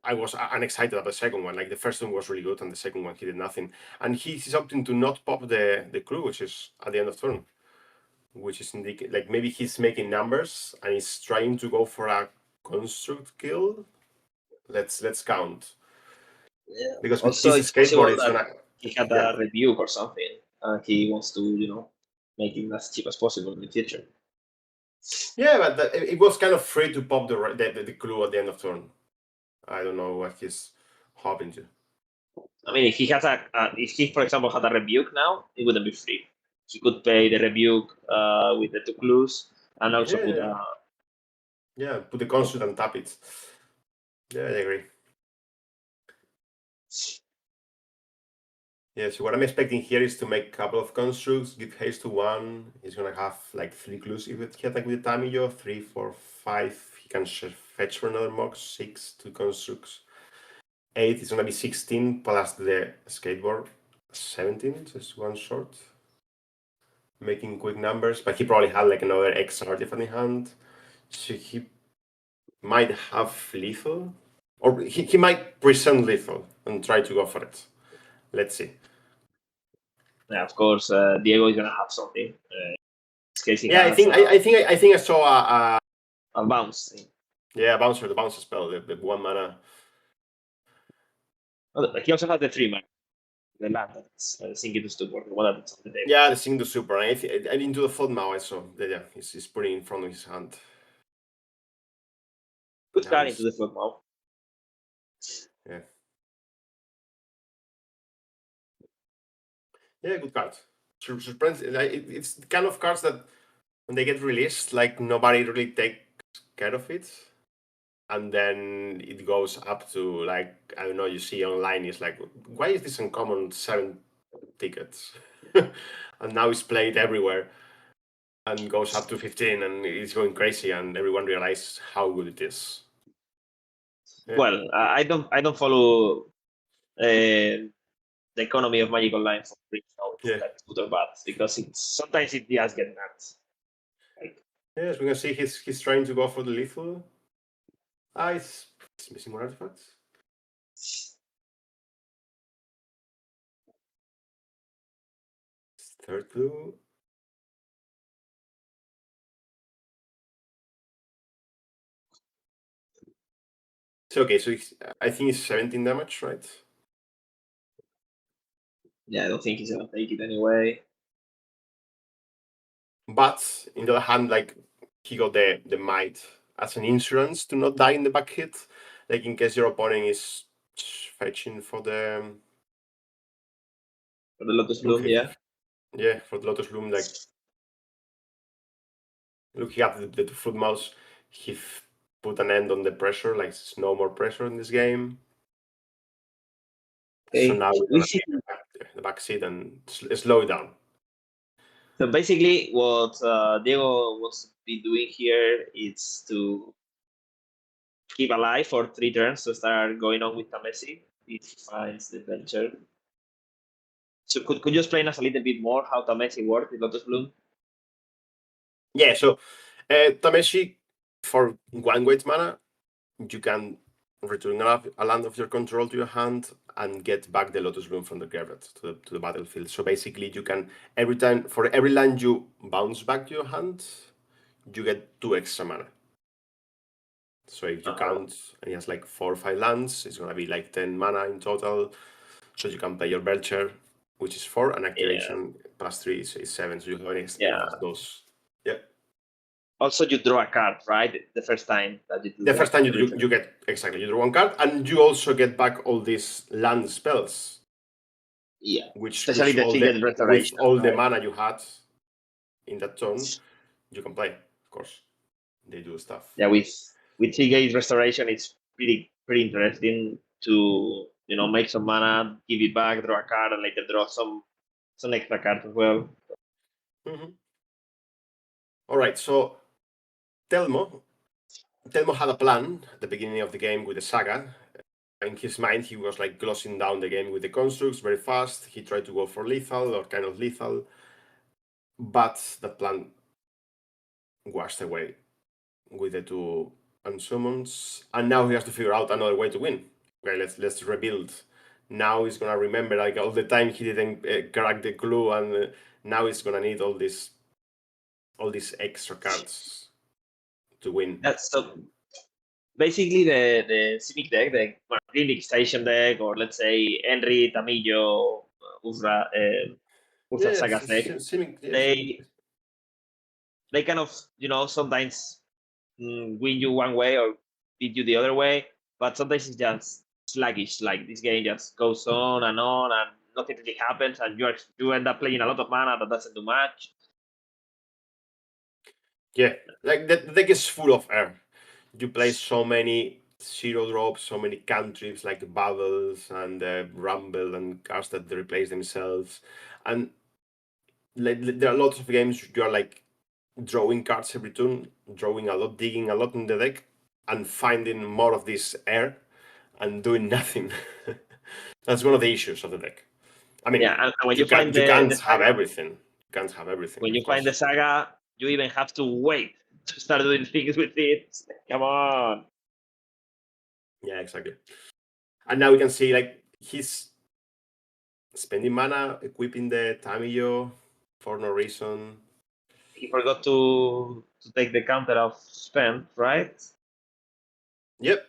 Speaker 5: I was unexcited about the second one. Like the first one was really good, and the second one he did nothing. And he's opting to not pop the clue, which is at the end of turn, which is like maybe he's making numbers and he's trying to go for a construct kill. Let's count.
Speaker 4: Yeah.
Speaker 5: Because
Speaker 4: also,
Speaker 5: this skateboard is
Speaker 4: he had a rebuke or something, and he wants to make it as cheap as possible in the future.
Speaker 5: Yeah, but it was kind of free to pop the clue at the end of turn. I don't know what he's hoping to.
Speaker 4: I mean, if he, for example, had a rebuke now, it wouldn't be free. He could pay the rebuke with the 2 clues, and also
Speaker 5: put the construct and tap it. Yeah, I agree. Yeah, so what I'm expecting here is to make a couple of constructs, give haste to 1. He's gonna have like 3 clues if he attack with the Tamiyo, 3, 4, 5. He can fetch for another Mox, 6, 2 constructs. 8 is gonna be 16 plus the skateboard, 17. So it's 1 short. Making quick numbers, but he probably had like another X artifact in hand. So he might have lethal, or he might present lethal and try to go for it. let's see.
Speaker 4: Yeah, of course, Diego is gonna have something. In this case, he
Speaker 5: Yeah,
Speaker 4: has,
Speaker 5: I think I saw
Speaker 4: a bounce.
Speaker 5: yeah, bouncer, the bouncer spell, the 1 mana.
Speaker 4: Oh, he also has the 3 mana. The land that's sinking to stupor, the one that's on the table.
Speaker 5: Yeah, the Sing the Super. And into the fold now I saw that, yeah, he's putting in front of his hand.
Speaker 4: Good
Speaker 5: Now
Speaker 4: card
Speaker 5: he's-
Speaker 4: into the float now.
Speaker 5: Yeah, good card. Surprising. It's the kind of cards that when they get released, like nobody really takes care of it. And then it goes up to like, I don't know, you see online, it's like, why is this uncommon 7 tickets? And now it's played everywhere and goes up to 15 and it's going crazy and everyone realizes how good it is. Yeah.
Speaker 4: Well, I don't follow the economy of Magic Online for free, so
Speaker 5: Yeah.
Speaker 4: that's good or bad, because sometimes it does get nuts.
Speaker 5: Yes, we can see he's trying to go for the lethal. It's missing more artifacts. Third clue. So okay, so I think it's 17 damage, right?
Speaker 4: Yeah, I don't think he's gonna take it anyway.
Speaker 5: But in the other hand, like he got the might as an insurance to not die in the back hit, like in case your opponent is fetching for the
Speaker 4: For the Lotus Bloom,
Speaker 5: yeah, for the Lotus Bloom. Like looking at the foot mouse, he put an end on the pressure. Like there's no more pressure in this game.
Speaker 4: Okay.
Speaker 5: So now we're gonna take the back seat and slow it down.
Speaker 4: So basically, what Diego wants to be doing here is to keep alive for 3 turns to start going on with Tamesi if he finds the venture. So could you explain us a little bit more how Tamesi works with Lotus Bloom?
Speaker 5: Yeah, so Tameshi, for 1 white mana, you can return a land of your control to your hand and get back the Lotus Bloom from the graveyard to the battlefield. So basically, you can for every land you bounce back to your hand, you get 2 extra mana. So if you count, and he has like 4 or 5 lands, it's gonna be like 10 mana in total. So you can play your Belcher, which is 4, and activation +3 is 7. So you have an extra those. Yeah.
Speaker 4: Also, you draw a card, right? The first time that you do
Speaker 5: The first time you get, exactly, you draw 1 card, and you also get back all these land spells.
Speaker 4: Yeah,
Speaker 5: Which
Speaker 4: especially the Triggered Restoration.
Speaker 5: With all the mana you had in that turn, you can play, of course. They do stuff.
Speaker 4: Yeah, with Triggered Restoration, it's pretty interesting to make some mana, give it back, draw a card, and later draw some extra cards as well.
Speaker 5: Mm-hmm. All right, so Telmo had a plan at the beginning of the game with the Saga. In his mind, he was like closing down the game with the constructs very fast. He tried to go for lethal or kind of lethal, but the plan washed away with the 2 unsummons, and now he has to figure out another way to win. Okay, let's rebuild. Now he's gonna remember like all the time he didn't crack the clue, and now he's gonna need all these extra cards to win.
Speaker 4: That's so basically the Civic deck, the Green Station deck, or let's say Henry, Tamillo, Uzra Saga's deck. They kind of sometimes win you one way or beat you the other way, but sometimes it's just sluggish. Like this game just goes on and nothing really happens, and you end up playing a lot of mana that doesn't do much.
Speaker 5: Yeah, like the deck is full of air. You play so many 0 drops, so many cantrips like Bubbles and Rumble and cards that they replace themselves, and there are lots of games you are like drawing cards every turn, drawing a lot, digging a lot in the deck, and finding more of this air and doing nothing. That's one of the issues of the deck. I mean,
Speaker 4: yeah, and when
Speaker 5: you can't have everything. You can't have everything.
Speaker 4: When you find the Saga, you even have to wait to start doing things with it. Come on.
Speaker 5: Yeah, exactly. And now we can see like he's spending mana, equipping the Tamiyo for no reason.
Speaker 4: He forgot to take the counter of spend, right?
Speaker 5: Yep.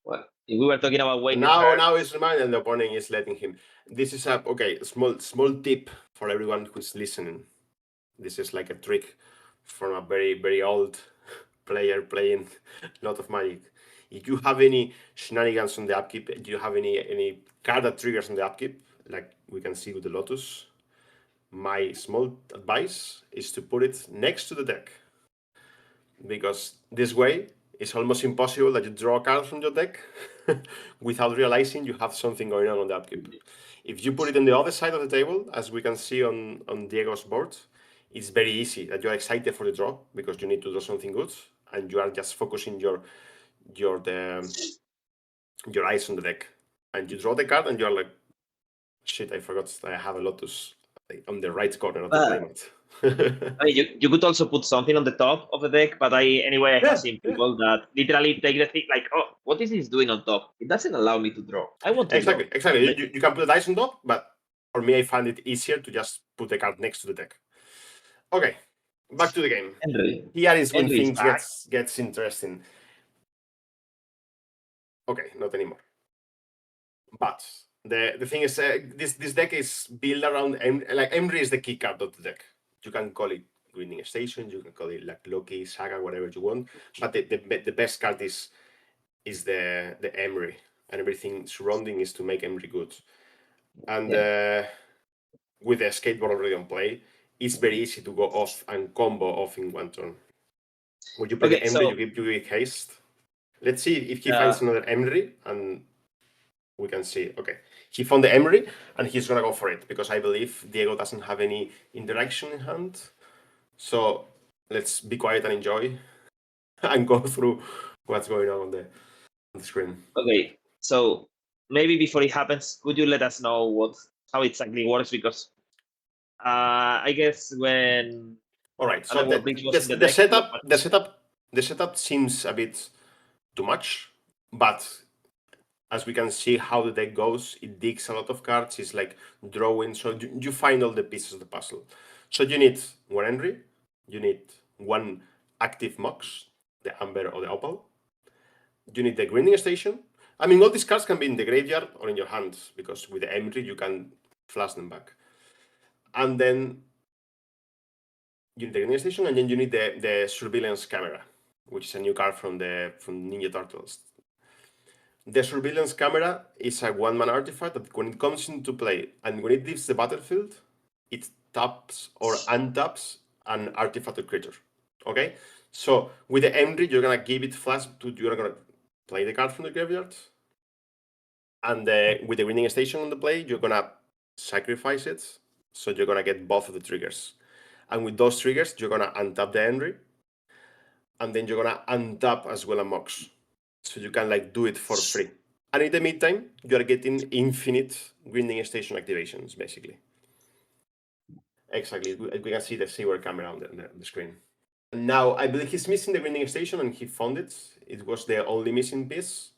Speaker 4: Well, if we were talking about waiting
Speaker 5: Now it's reminded the opponent is letting him. This is a small tip for everyone who's listening. This is like a trick from a very old player playing a lot of Magic. If you have any shenanigans on the upkeep, do you have any card that triggers on the upkeep, like we can see with the Lotus, my small advice is to put it next to the deck. Because this way, it's almost impossible that you draw a card from your deck without realizing you have something going on the upkeep. If you put it on the other side of the table, as we can see on Diego's board, it's very easy that you're excited for the draw because you need to draw something good and you are just focusing your eyes on the deck. And you draw the card and you're like, shit, I forgot I have a Lotus on the right corner of the playmat.
Speaker 4: I mean, you could also put something on the top of the deck, but I have seen people that literally take the thing like, oh, what is this doing on top? It doesn't allow me to draw. I want to
Speaker 5: Exactly. You can put the dice on top, but for me, I find it easier to just put the card next to the deck. Okay, back to the game. Here is when things gets interesting. Okay, not anymore. But the thing is, this deck is built around Emry is the key card of the deck. You can call it Grinding Station, you can call it like Loki, Saga, whatever you want. But the best card is the Emry, and everything surrounding is to make Emry good. And with the skateboard already on play, it's very easy to go off and combo off in one turn. When you play the Emry, you give haste. Let's see if he finds another Emry, and we can see. Okay, he found the Emry, and he's gonna go for it because I believe Diego doesn't have any interaction in hand. So let's be quiet and enjoy, and go through what's going on the screen.
Speaker 4: Okay, so maybe before it happens, could you let us know how exactly works? Because I guess when
Speaker 5: all right, so the setup seems a bit too much, but as we can see how the deck goes, it digs a lot of cards. It's like drawing, so you find all the pieces of the puzzle. So you need one Emry, you need one active Mox, the Amber or the Opal. You need the Grinding Station. I mean, all these cards can be in the graveyard or in your hands because with the Emry you can flash them back. And then you need the Grinding Station, and then you need the Surveillance Camera, which is a new card from Ninja Turtles. The Surveillance Camera is a 1-mana artifact that when it comes into play and when it leaves the battlefield, it taps or untaps an artifact or creature. Okay? So with the Emry, you're gonna give it flash you're gonna play the card from the graveyard. And with the Grinding Station on the play, you're gonna sacrifice it. So you're gonna get both of the triggers. And with those triggers, you're gonna untap the Emry. And then you're gonna untap as well a Mox. So you can like do it for free. And in the meantime, you are getting infinite Grinding Station activations, basically. Exactly. We can see the Sewer camera on the screen. Now, I believe he's missing the Grinding Station, and he found it. It was the only missing piece.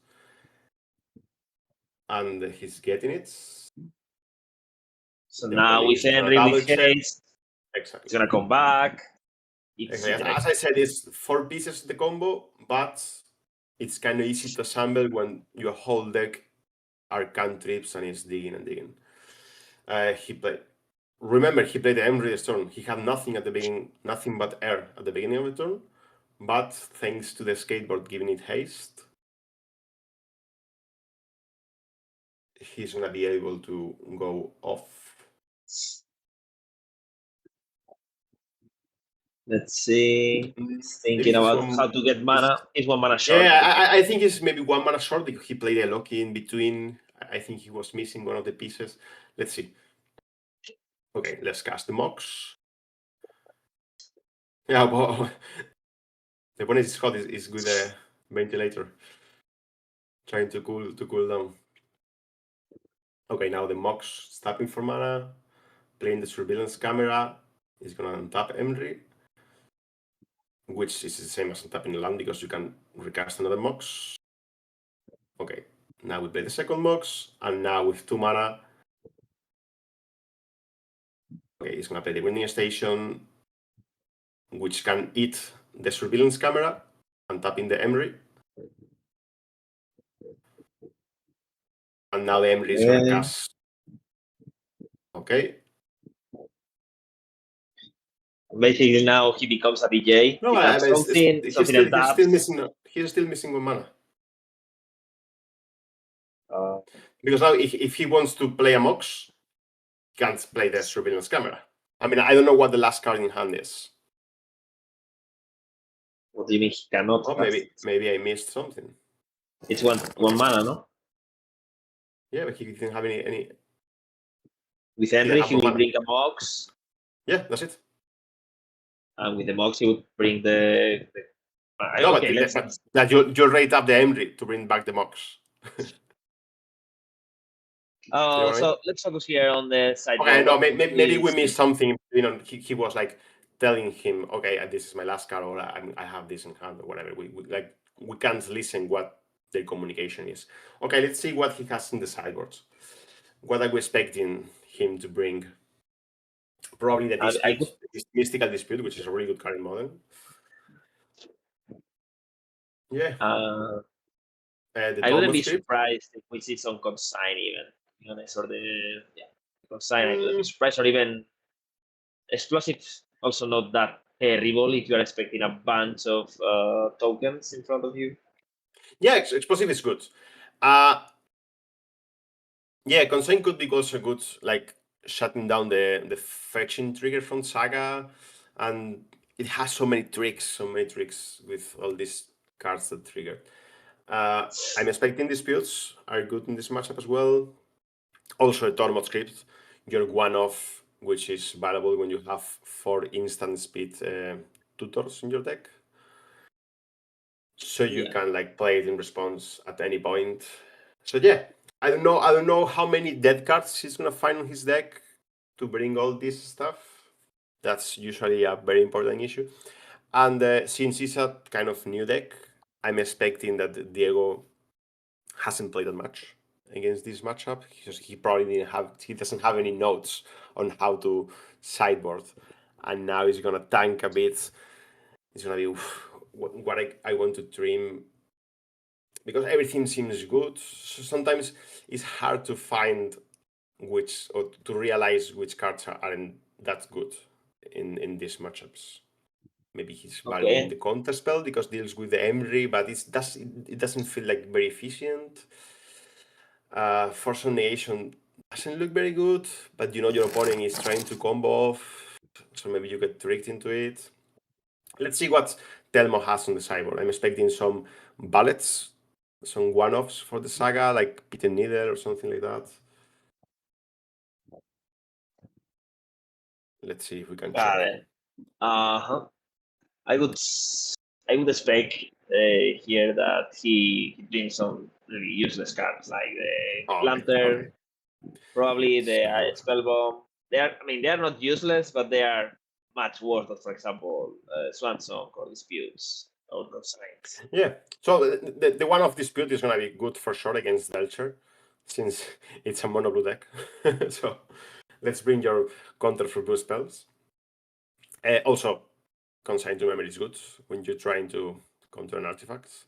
Speaker 5: And he's getting it.
Speaker 4: So now with Emry, with haste,
Speaker 5: exactly.
Speaker 4: It's going to come back.
Speaker 5: Exactly. As I said, it's 4 pieces of the combo, but it's kind of easy to assemble when your whole deck are cantrips and it's digging and digging. Remember, he played the Emry this turn. He had nothing at the beginning, nothing but air at the beginning of the turn. But thanks to the skateboard giving it haste, he's going to be able to go off.
Speaker 4: Let's see. He's thinking about how to get mana. He's 1 mana short.
Speaker 5: Yeah, I think he's maybe 1 mana short because he played a Loki in between. I think he was missing one of the pieces. Let's see. Okay, let's cast the Mox. Yeah, well, the opponent is hot is with a ventilator. Trying to cool down. Okay, now the Mox is tapping for mana. Playing the Surveillance Camera. He's gonna untap Emry, which is the same as untapping the land because you can recast another Mox. Okay, Now we play the second Mox, and now with 2 mana. Okay, he's gonna play the Grinding Station, which can eat the Surveillance Camera and tap in the Emery. And now the Emery is gonna cast. Okay.
Speaker 4: Basically, now he becomes a DJ.
Speaker 5: No,
Speaker 4: He
Speaker 5: I
Speaker 4: taps
Speaker 5: mean,
Speaker 4: something,
Speaker 5: he's
Speaker 4: something
Speaker 5: still,
Speaker 4: and taps.
Speaker 5: he's still missing 1 mana.
Speaker 4: Uh,
Speaker 5: Because now, if he wants to play a Mox, he can't play the Surveillance Camera. I mean, I don't know what the last card in hand is.
Speaker 4: what do you mean he cannot?
Speaker 5: Oh, maybe I missed something.
Speaker 4: It's one mana, no?
Speaker 5: Yeah, but he didn't have any.
Speaker 4: With Henry,
Speaker 5: have
Speaker 4: he
Speaker 5: one
Speaker 4: will
Speaker 5: mana.
Speaker 4: bring a Mox,
Speaker 5: Yeah, that's it.
Speaker 4: and with the Mox, he would bring the
Speaker 5: No,
Speaker 4: okay,
Speaker 5: but that you rate up the Emery to bring back the Mox.
Speaker 4: Oh,
Speaker 5: You know what I
Speaker 4: so
Speaker 5: mean?
Speaker 4: let's focus here on the sideboard.
Speaker 5: Okay, no,
Speaker 4: What
Speaker 5: maybe we
Speaker 4: is-
Speaker 5: missed something. You know, he was like telling him, okay, this is my last card, or I have this in hand, or whatever. We can't listen what the communication is. Okay, let's see what he has in the sideboard. What are we expecting him to bring? Probably the dispute, this Mystical Dispute, which is a really good card in Modern. Yeah.
Speaker 4: I wouldn't be surprised if we see some consign even, to be honest, or the consign. I wouldn't be surprised, or even explosives. Also, not that terrible if you are expecting a bunch of tokens in front of you.
Speaker 5: Yeah, explosive is good. Yeah, consign could be also good, like shutting down the fetching trigger from Saga, and it has so many tricks with all these cards that trigger. I'm expecting disputes are good in this matchup as well. Also, a Tormod script, your one-off, which is valuable when you have 4 instant speed tutors in your deck. So you can like play it in response at any point. So yeah, I don't know how many dead cards he's gonna find on his deck to bring all this stuff. That's usually a very important issue. And since it's a kind of new deck, I'm expecting that Diego hasn't played that much against this matchup because he probably doesn't have any notes on how to sideboard, and now he's gonna tank a bit. It's gonna be what I want to dream, because everything seems good. So sometimes it's hard to find or to realize which cards aren't that good in these matchups. Maybe he's valuing the counter spell because deals with the Emery, but it doesn't feel like very efficient. Force on Negation doesn't look very good, but you know your opponent is trying to combo off, so maybe you get tricked into it. Let's see what Telmo has on the sideboard. I'm expecting some bullets, some one-offs for the Saga, like Pit and Needle or something like that. Let's see if we can check.
Speaker 4: I would expect here that he brings some really useless cards like the Lantern, probably the Spellbomb. They are not useless, but they are much worse than, for example, Swan Song or Disputes or Consigns.
Speaker 5: Yeah, so the one-off Dispute is going to be good for sure against Delcher, since it's a mono blue deck. So let's bring your counter for blue spells. Also, Consign to Memory is good when you're trying to counter an artifact.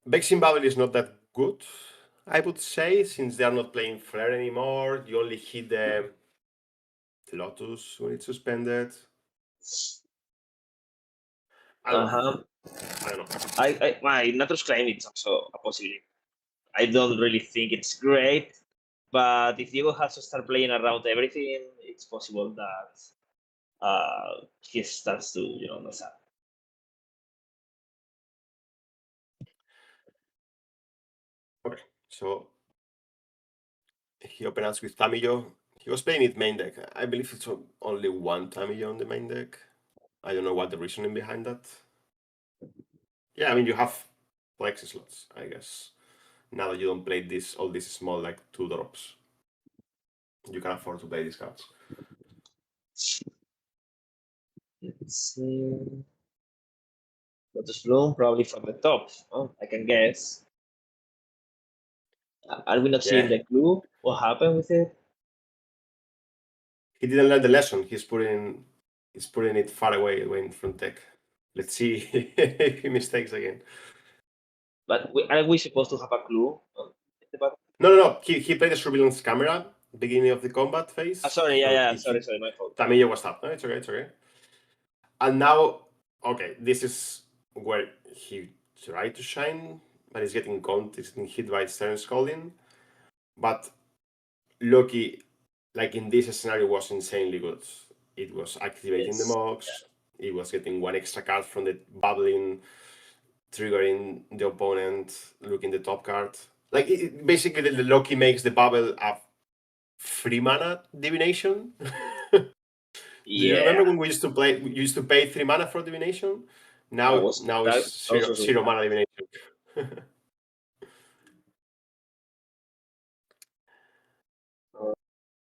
Speaker 5: Vexing Babel is not that good, I would say, since they are not playing Flare anymore. You only hit the Lotus when it's suspended. I don't know.
Speaker 4: My Natur's Claim is also a possibility. I don't really think it's great, but if Diego has to start playing around everything, it's possible that he starts to mess up.
Speaker 5: Okay, so he opens with Tamiyo. He was playing it main deck. I believe it's only one Tamiyo on the main deck. I don't know what the reasoning behind that. Yeah, I mean, you have flexi slots, I guess. Now that you don't play all these small, like 2 drops, you can afford to play these cards.
Speaker 4: Let's see. Lotus Bloom probably from the top. I can guess. Are we not seeing the clue? What happened with it?
Speaker 5: He didn't learn the lesson. He's putting it far away in front tech. Let's see if he mistakes again.
Speaker 4: But are we supposed to have a clue?
Speaker 5: No. He played the surveillance camera beginning of the combat phase.
Speaker 4: Sorry, sorry, my fault.
Speaker 5: Tamillo was up. No, it's okay. And now, okay, this is where he tried to shine, but he's getting hit by Stern Scolding. But Loki, like in this scenario, was insanely good. It was activating the mocks. Yeah. It was getting one extra card from the bubbling, triggering the opponent, looking the top card. Like basically, the Loki makes the bubble a free mana divination. Do you remember when we used to play? We used to pay 3 mana for divination. Now it's zero mana divination.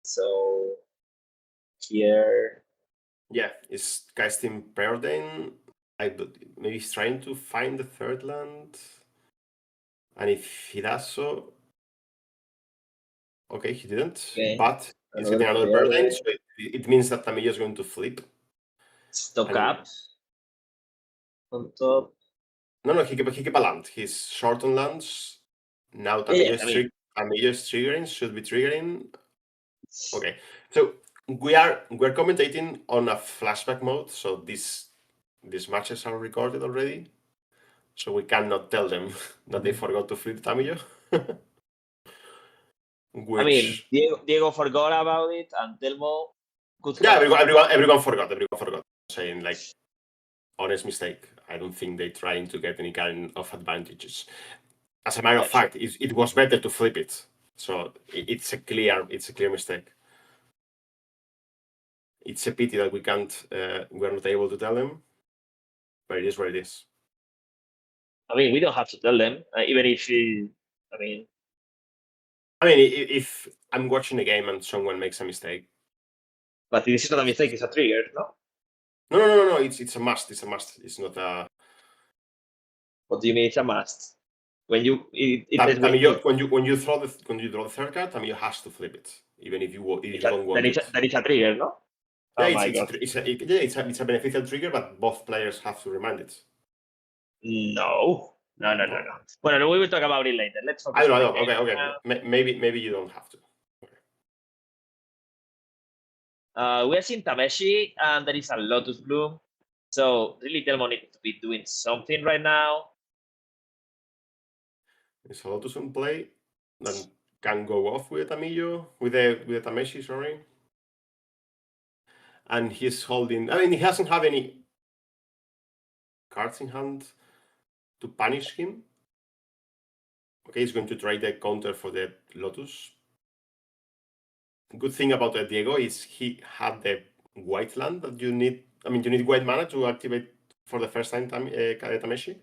Speaker 4: So here,
Speaker 5: yeah, is casting Preordain. Maybe he's trying to find the third land, and if he does so, okay, he didn't. Okay. But he's getting another Preordain, so it means that Tamillo is going to flip.
Speaker 4: Stock up on top.
Speaker 5: No, he keep a land. He's short on lands. Now Tamillo is triggering, should be triggering. Okay, so we're commentating on a flashback mode, so these matches are recorded already, so we cannot tell them that they forgot to flip Tamillo.
Speaker 4: I mean, Diego forgot about it, and Telmo could.
Speaker 5: Yeah, everyone forgot. Saying like, honest mistake. I don't think they're trying to get any kind of advantages. As a matter of fact, it was better to flip it. So it's a clear mistake. It's a pity that we're not able to tell them, but it is what it is.
Speaker 4: I mean, we don't have to tell them, even if
Speaker 5: if I'm watching a game and someone makes a mistake.
Speaker 4: But this is not a mistake, it's a trigger, no?
Speaker 5: No. It's a must. It's not a.
Speaker 4: What do you mean it's a must? When you
Speaker 5: when you draw the third card, Tamillo has to flip it, even if you don't want it.
Speaker 4: That is a trigger, no?
Speaker 5: Yeah, it's a beneficial trigger, but both players have to remind it.
Speaker 4: No. Well, we will talk about it later. Let's focus.
Speaker 5: I don't know. Okay. Maybe you don't have to.
Speaker 4: We are seeing Tameshi, and there is a Lotus Bloom. So really, Telmo needs to be doing something right now.
Speaker 5: There's a Lotus in play that can go off with Tamillo, with the Tameshi, sorry. And he's holding. I mean, he hasn't had any cards in hand to punish him. Okay, he's going to try the counter for the Lotus. Good thing about Diego is he had the white land that you need. I mean, you need white mana to activate for the first time Tameshi.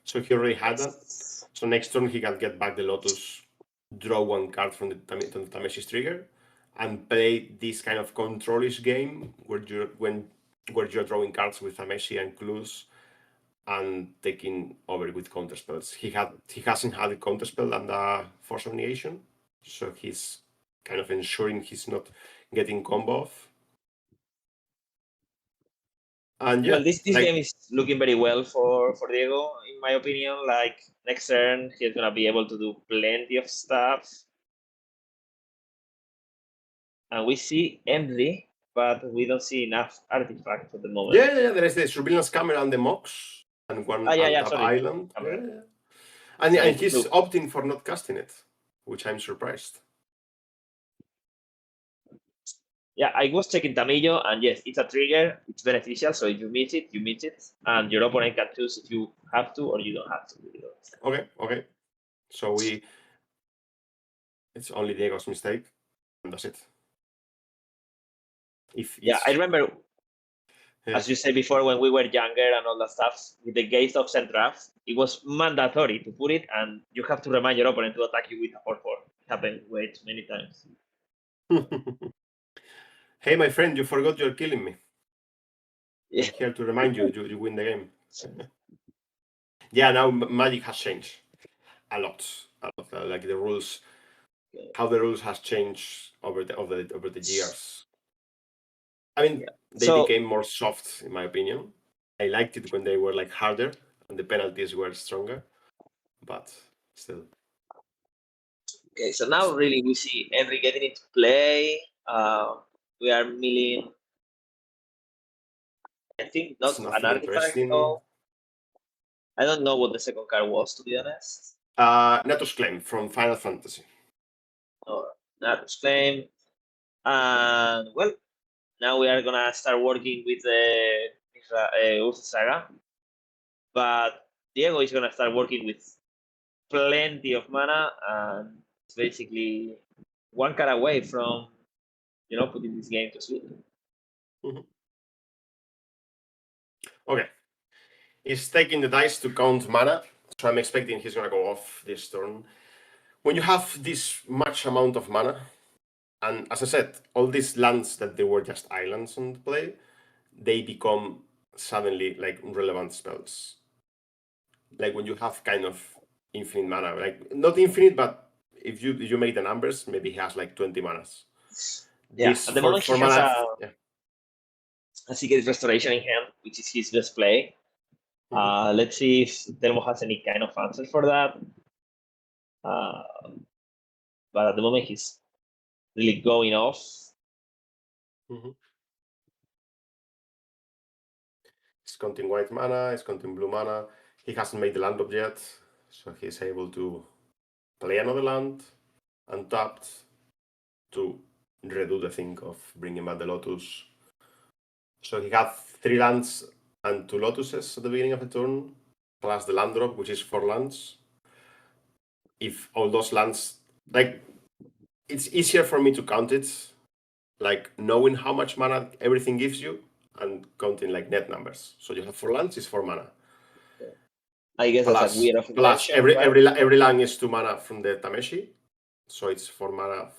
Speaker 5: So he already had that. So next turn he can get back the Lotus, draw one card from the Tameshi's trigger, and play this kind of controlish game where you're drawing cards with Tameshi and clues and taking over with counterspells. He hasn't had a counterspell and a Force of Negation, so he's kind of ensuring he's not getting combo off. And yeah,
Speaker 4: well, this game is looking very well for Diego, in my opinion. Like next turn, he's gonna be able to do plenty of stuff. And we see Emily, but we don't see enough artifacts at the moment.
Speaker 5: Yeah. There is the surveillance camera and the mocks and one island. Yeah. And he's opting for not casting it, which I'm surprised.
Speaker 4: Yeah, I was checking Tamillo, and yes, it's a trigger. It's beneficial, so if you miss it, you miss it, and your opponent can choose if you have to or you don't have to.
Speaker 5: Okay. So it's only Diego's mistake, and that's it.
Speaker 4: I remember, as you said before, when we were younger and all that stuff, with the Gates of Draft, it was mandatory to put it, and you have to remind your opponent to attack you with a 4/4. It happened way too many times.
Speaker 5: Hey, my friend, you forgot you're killing me. Yeah. I'm here to remind you, you win the game. Yeah, now Magic has changed a lot. like the rules, how the rules has changed over the years. I mean, they became more soft, in my opinion. I liked it when they were like harder and the penalties were stronger, but still.
Speaker 4: Okay, so now really we see every getting into play. We are milling. I think not
Speaker 5: It's
Speaker 4: an
Speaker 5: nothing
Speaker 4: artifact.
Speaker 5: interesting.
Speaker 4: I don't know what the second card was, to be honest.
Speaker 5: Natus Claim from Final Fantasy.
Speaker 4: Oh, Natus Claim. And well, now we are gonna start working with the Ursa Saga. But Diego is gonna start working with plenty of mana, and it's basically one card away from putting this game to sleep.
Speaker 5: Okay. He's taking the dice to count mana, so I'm expecting he's gonna go off this turn. When you have this much amount of mana, and as I said, all these lands that they were just islands on the play, they become suddenly like relevant spells. Like when you have kind of infinite mana, like not infinite, but if you make the numbers, maybe he has like 20 manas.
Speaker 4: Yeah, at the moment he has a Secret Restoration in hand, which is his best play. Let's see if Telmo has any kind of answer for that. But at the moment he's really going off.
Speaker 5: He's counting white mana, he's counting blue mana. He hasn't made the land drop yet, so he's able to play another land, untapped, to redo the thing of bringing back the Lotus. So he had 3 lands and 2 Lotuses at the beginning of the turn, plus the land drop, which is 4 lands. If all those lands, like, it's easier for me to count it, like knowing how much mana everything gives you and counting like net numbers. So you have 4 lands, it's 4 mana.
Speaker 4: I guess that's a weird of
Speaker 5: plus every land is 2 mana from the Tameshi, so it's 4 mana.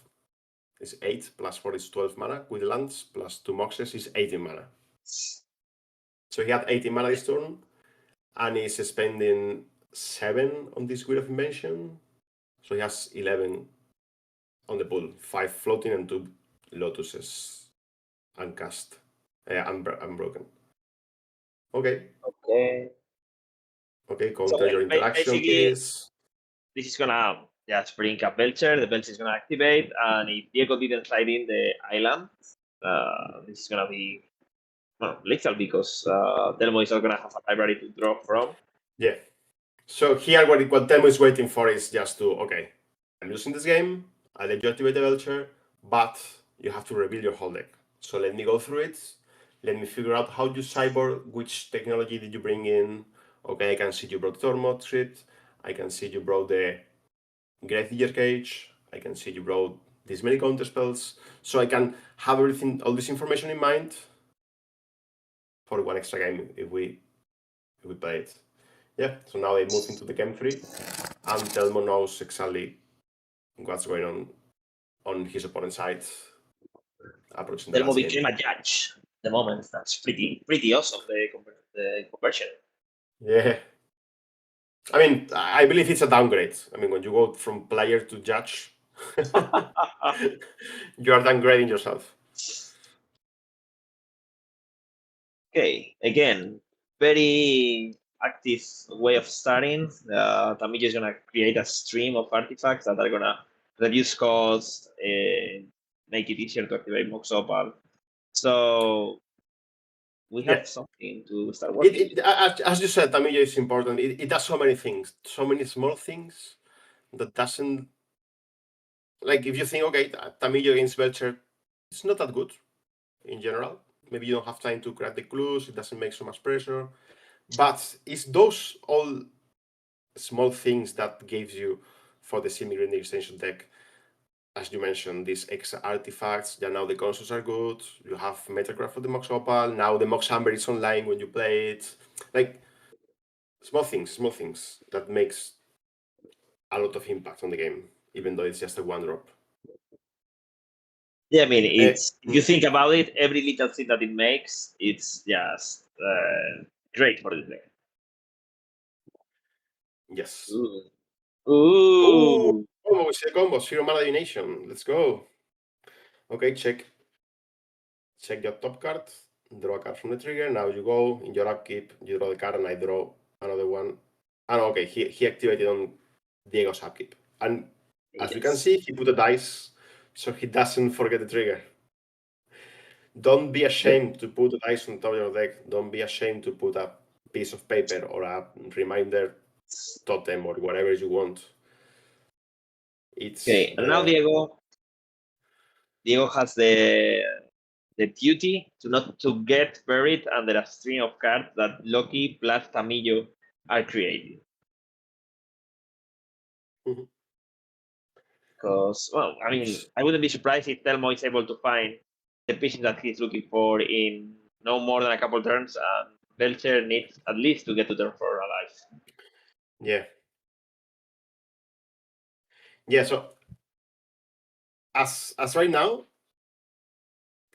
Speaker 5: Is 8 plus 4 is 12 mana with lands plus 2 moxes is 18 mana. So he had 18 mana this turn, and he's spending 7 on this Wheel of Invention. So he has 11 on the pool, 5 floating and 2 Lotuses uncast, unbroken. Okay, counter
Speaker 4: So
Speaker 5: your interaction, please.
Speaker 4: This is gonna just bring up Belcher. The Belcher is gonna activate, and if Diego didn't slide in the island, this is gonna be lethal because Telmo is not gonna have a library to draw from.
Speaker 5: Yeah. So here, what Telmo is waiting for is just to, okay, I'm losing this game. I'll let you activate the Belcher, but you have to reveal your whole deck. So let me go through it. Let me figure out how you cyborg, which technology did you bring in. Okay, I can see you brought Tormod Treat. I can see you brought the Gravedigger Cage. I can see you brought these many counter spells. So I can have everything, all this information in mind for one extra game if we play it. Yeah, so now they move into the game 3, and Telmo knows exactly what's going on his opponent's side. Approaching the
Speaker 4: Telmo
Speaker 5: last
Speaker 4: became
Speaker 5: game.
Speaker 4: a judge. The moment that's pretty awesome. The conversion.
Speaker 5: Yeah. I mean, I believe it's a downgrade. I mean, when you go from player to judge, you are downgrading yourself.
Speaker 4: Okay, again, very active way of starting. Tamillo is gonna create a stream of artifacts that are gonna reduce cost, make it easier to activate Mox Opal. So we have something to start working.
Speaker 5: As you said, Tamillo is important. It does so many things, so many small things that doesn't. Like, if you think, okay, Tamillo against Belcher, it's not that good in general. Maybe you don't have time to crack the clues, it doesn't make so much pressure. But it's those all small things that gives you for the semi-green extension deck. As you mentioned, these extra artifacts, now the consoles are good. You have Metacraft for the Mox Opal. Now the Mox Amber is online when you play it. Like, small things that makes a lot of impact on the game, even though it's just a 1-drop.
Speaker 4: Yeah, I mean, it's if you think about it, every little thing that it makes, it's just great for the deck.
Speaker 5: Yes.
Speaker 4: Ooh. Ooh.
Speaker 5: Oh, we see the combo. 0 mana divination. Let's go. Okay, check your top card. Draw a card from the trigger. Now you go in your upkeep. You draw the card, and I draw another one. And okay, he activated on Diego's upkeep. And as you can see, he put a dice so he doesn't forget the trigger. Don't be ashamed to put a dice on top of your deck. Don't be ashamed to put a piece of paper or a reminder totem or whatever you want. It's
Speaker 4: Okay, and now Diego has the duty to not to get buried under a string of cards that Loki plus Tamillo are creating.
Speaker 5: Mhm.
Speaker 4: Because, well, I mean, I wouldn't be surprised if Telmo is able to find the pieces that he's looking for in no more than a couple turns, and Belcher needs at least to get to turn 4 alive.
Speaker 5: Yeah. Yeah, so as right now,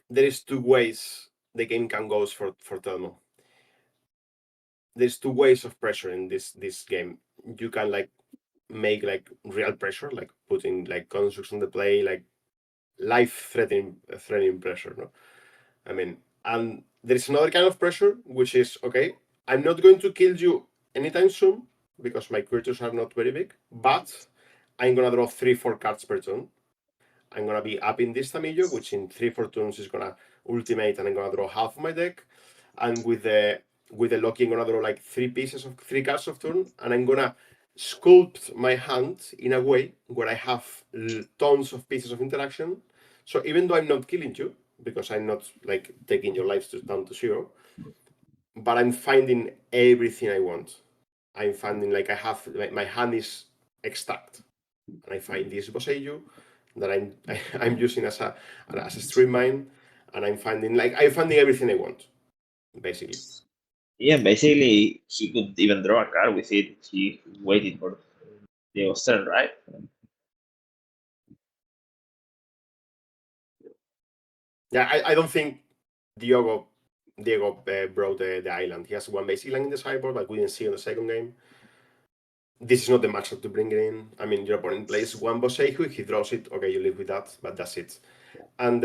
Speaker 5: there is two ways the game can go for Telmo. There's two ways of pressure in this game. You can like make like real pressure, like putting like constructs on the play, like life-threatening pressure. No, I mean, and there is another kind of pressure, which is okay. I'm not going to kill you anytime soon because my creatures are not very big, but I'm gonna draw 3-4 cards per turn. I'm gonna be up in this Tamillo, which in 3-4 turns is gonna ultimate, and I'm gonna draw half of my deck. And with the Loki, I'm gonna draw like 3 cards of turn, and I'm gonna sculpt my hand in a way where I have tons of pieces of interaction. So even though I'm not killing you, because I'm not like taking your lives down to 0, but I'm finding everything I want. I'm finding like I have my hand is extract, and I find this Boseiju that I'm using as a stream mine, and I'm finding everything I want, basically.
Speaker 4: Yeah, basically, he could even draw a card with it if he waited for Diego's turn, right?
Speaker 5: Yeah, I don't think Diego brought the island. He has one base island in the sideboard, but we didn't see in the second game. This is not the matchup to bring it in. I mean, your opponent plays one Boseiju, he draws it. Okay, you live with that, but that's it. And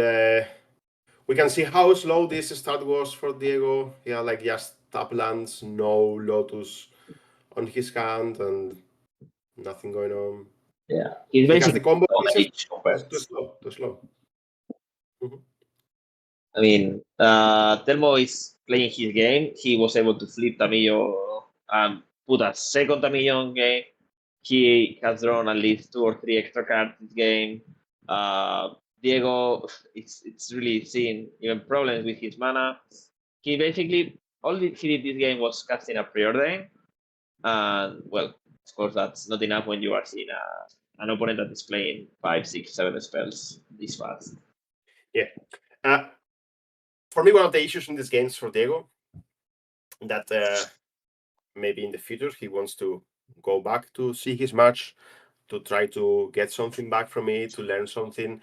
Speaker 5: we can see how slow this start was for Diego. Yeah, like just tap lands, no Lotus on his hand, and nothing going on.
Speaker 4: Yeah, he's
Speaker 5: He has
Speaker 4: basically
Speaker 5: the combo pieces.
Speaker 4: compared.
Speaker 5: Too slow.
Speaker 4: I mean, Telmo is playing his game. He was able to flip Tamillo and put a second Tamillo on game. He has drawn at least 2 or 3 extra cards this game. Diego, it's really seeing even problems with his mana. He basically, all he did this game was casting a preordain. And, well, of course, that's not enough when you are seeing an opponent that is playing 5, 6, 7 spells this fast.
Speaker 5: Yeah. For me, one of the issues in these games for Diego that maybe in the future he wants to go back to see his match, to try to get something back from it, to learn something.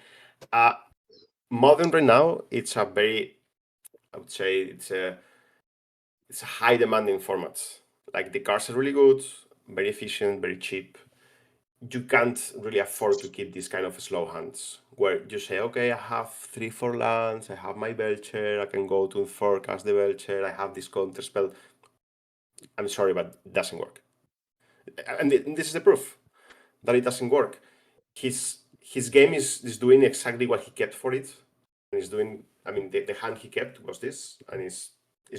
Speaker 5: Modern right now, it's a very, I would say, it's a high demanding format. Like the cards are really good, very efficient, very cheap. You can't really afford to keep these kind of slow hands where you say, okay, I have 3-4 lands, I have my Belcher, I can go to forecast the Belcher, I have this counter spell. I'm sorry, but it doesn't work. And this is the proof that it doesn't work. His game is doing exactly what he kept for it. And he's doing, I mean, the hand he kept was this, and it's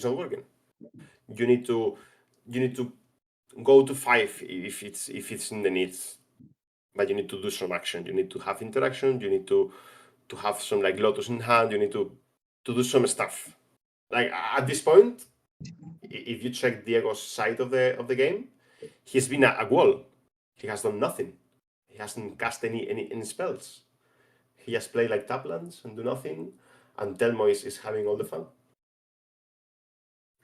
Speaker 5: not working. You need to go to 5 if it's in the needs, but you need to do some action. You need to have interaction. You need to have some like Lotus in hand. You need to do some stuff. Like at this point, if you check Diego's side of the game, he's been a wall. He has done nothing. He hasn't cast any spells. He just play like taplands and do nothing, and Telmo is having all the fun.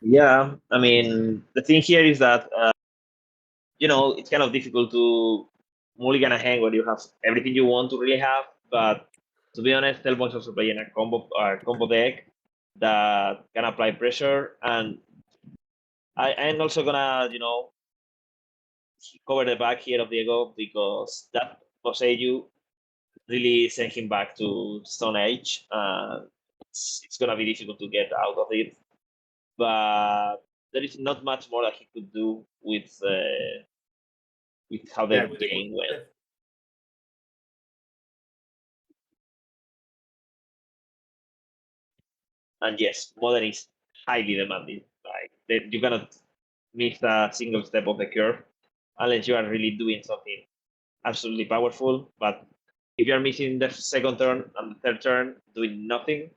Speaker 4: Yeah, I mean, the thing here is that, it's kind of difficult to mulligan a hand where you have everything you want to really have, but to be honest, Telmo is also playing a combo deck that can apply pressure, and I'm also gonna, cover the back here of Diego, because that Poseidon really sent him back to Stone Age. It's gonna be difficult to get out of it, but there is not much more that he could do with how the game went. And yes, modern is highly demanding. Like you cannot miss a single step of the curve unless you are really doing something absolutely powerful. But if you are missing the second turn and the third turn doing nothing,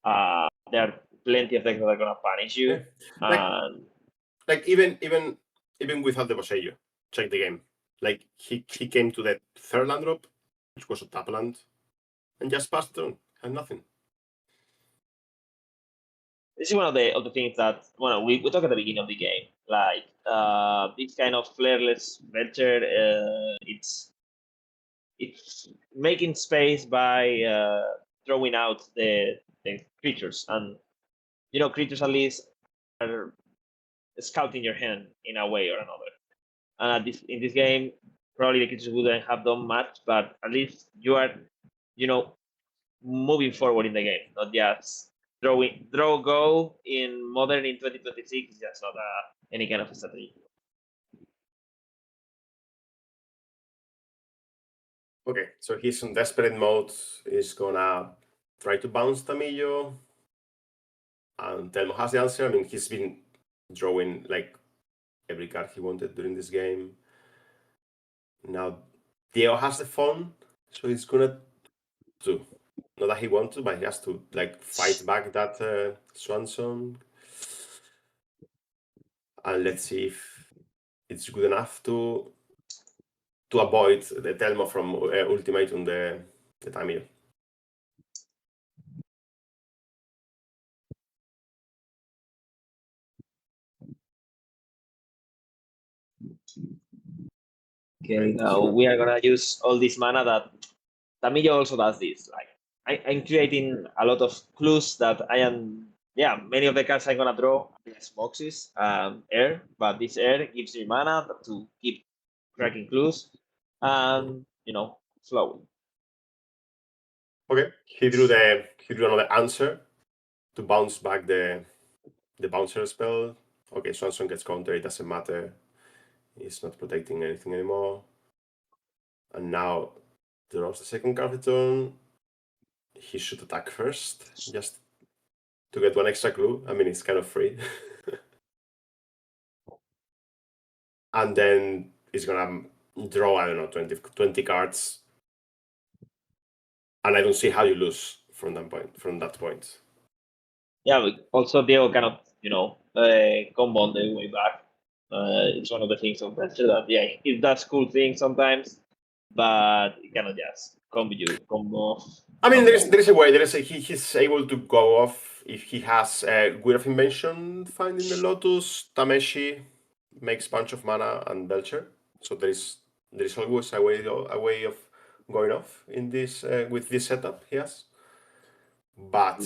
Speaker 4: there are plenty of decks that are gonna punish you.
Speaker 5: Like even without the Poseidon, check the game. Like he came to the third land drop, which was a tap land, and just passed turn, had nothing.
Speaker 4: This is one of the things that we talked at the beginning of the game. Like this kind of flareless venture, it's making space by throwing out the creatures, and creatures at least are scouting your hand in a way or another. And in this game, probably the creatures wouldn't have done much, but at least you are, moving forward in the game, not just draw go in modern in 2026 is just not any kind of strategy.
Speaker 5: Okay, so he's in desperate mode. He's gonna try to bounce Tamillo, and Telmo has the answer. I mean, he's been drawing like every card he wanted during this game. Now Diego has the phone, so he's gonna do. Not that he wants to, but he has to like fight back that Swan Song. And let's see if it's good enough to avoid the Telmo from ultimatum the Tamillo.
Speaker 4: Okay, now we are gonna use all this mana that Tamillo also does this. Like I'm creating a lot of clues that many of the cards I'm gonna draw as boxes, air, but this air gives me mana to keep cracking clues and flowing.
Speaker 5: Okay, he drew another answer to bounce back the bouncer spell. Okay, Swanson gets counter, it doesn't matter. He's not protecting anything anymore. And now draws the second card of the turn. He should attack first, just to get one extra clue. I mean, it's kind of free. And then he's gonna draw, I don't know, 20 cards. And I don't see how you lose from that point.
Speaker 4: Yeah, but also Diego cannot, combo on the way back. It's one of the things of Venture that, it does cool things sometimes, but it cannot just combo.
Speaker 5: I mean, there's a way. He's able to go off if he has a Wheel of Invention, Finding the Lotus, Tameshi, makes bunch of mana, and Belcher. So there is always a way of going off in this with this setup he has. But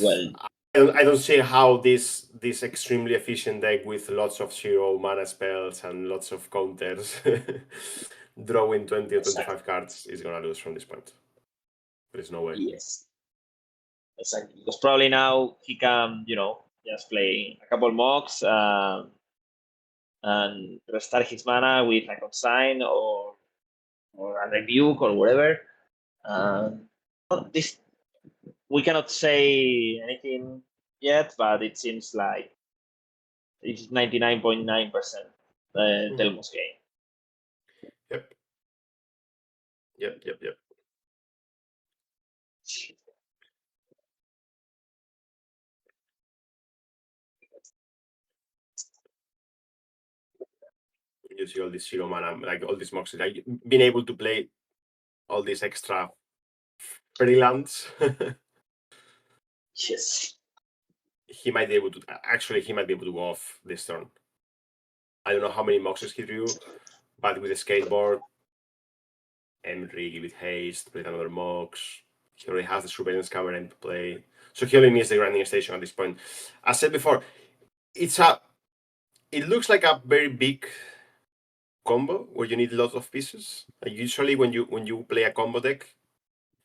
Speaker 5: I don't see how this extremely efficient deck with lots of 0 mana spells and lots of counters drawing 20 or 25 cards is gonna lose from this point. There's no way.
Speaker 4: Yes. Exactly. Because probably now he can, just play a couple mocks and restart his mana with a consign or a rebuke or whatever. We cannot say anything yet, but it seems like it's 99.9% Telmo's game.
Speaker 5: Yep. You see all this 0 mana, like all these mocks, like being able to play all these extra free lands.
Speaker 4: Yes.
Speaker 5: He might be able to go off this turn. I don't know how many moxes he drew, but with the skateboard, Emry with haste, play another mox. He already has the surveillance camera into play, so he only needs the grinding station at this point. As said before, it looks like a very big combo where you need lots of pieces. Usually when you play a combo deck,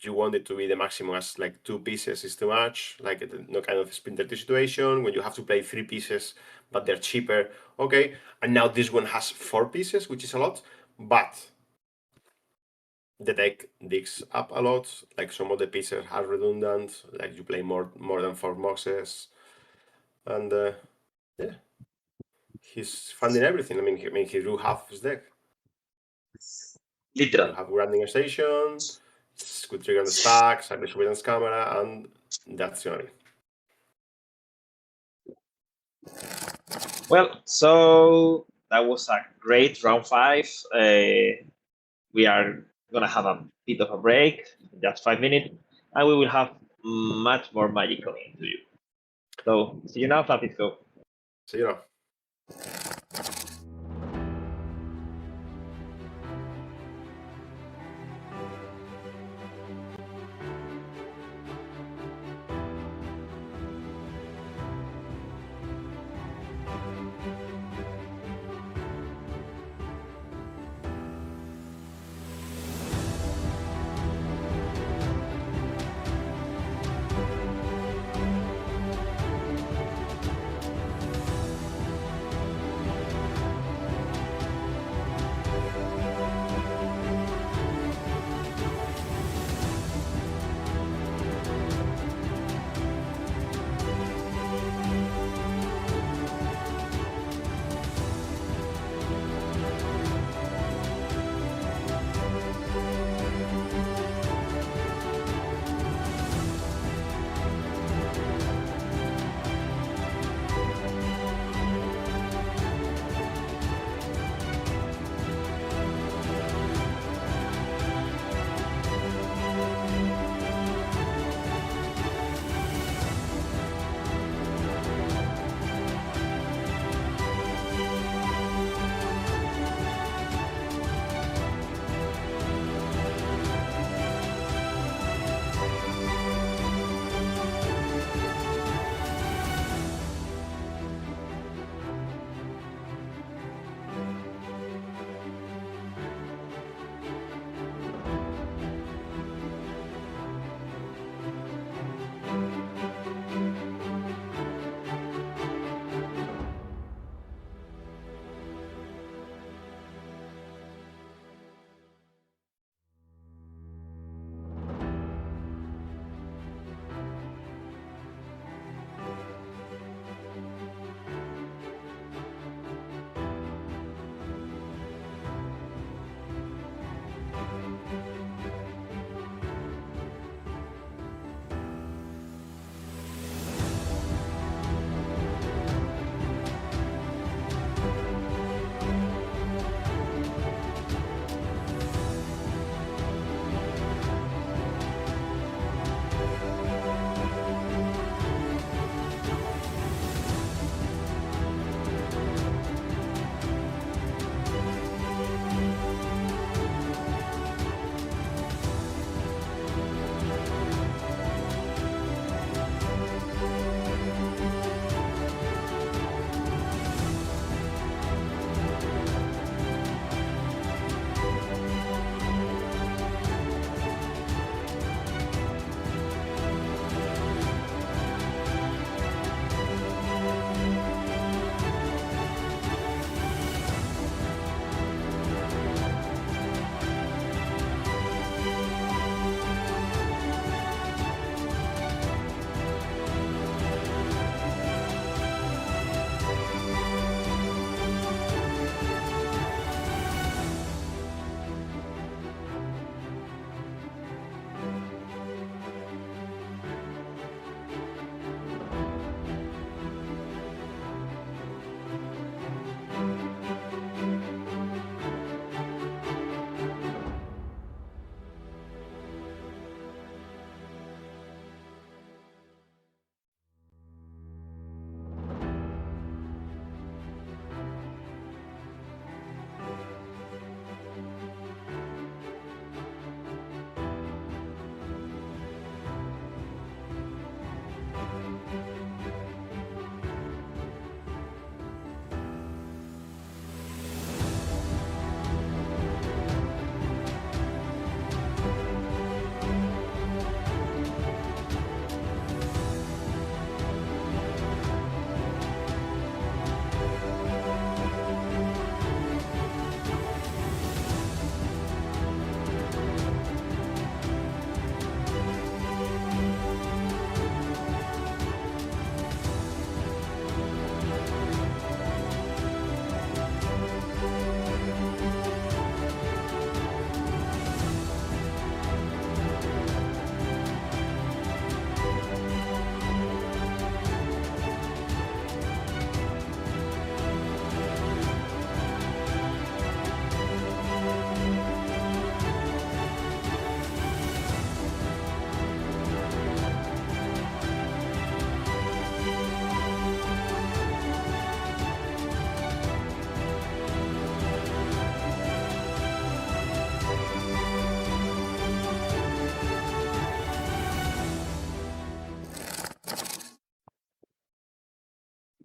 Speaker 5: you want it to be the maximum as like 2 pieces is too much, like no kind of splinter 2 situation. When you have to play 3 pieces, but they're cheaper, okay. And now this one has 4 pieces, which is a lot, but the deck digs up a lot. Like some of the pieces are redundant, like you play more than 4 boxes, and yeah, he's funding everything. I mean, he drew half his deck.
Speaker 4: Literal.
Speaker 5: You have Grinding Station, could trigger the stack, cyber surveillance camera, and that's the only.
Speaker 4: Well, so that was a great round 5. We are gonna have a bit of a break, just 5 minutes, and we will have much more magic coming to you. So see you now, Francisco.
Speaker 5: So you know.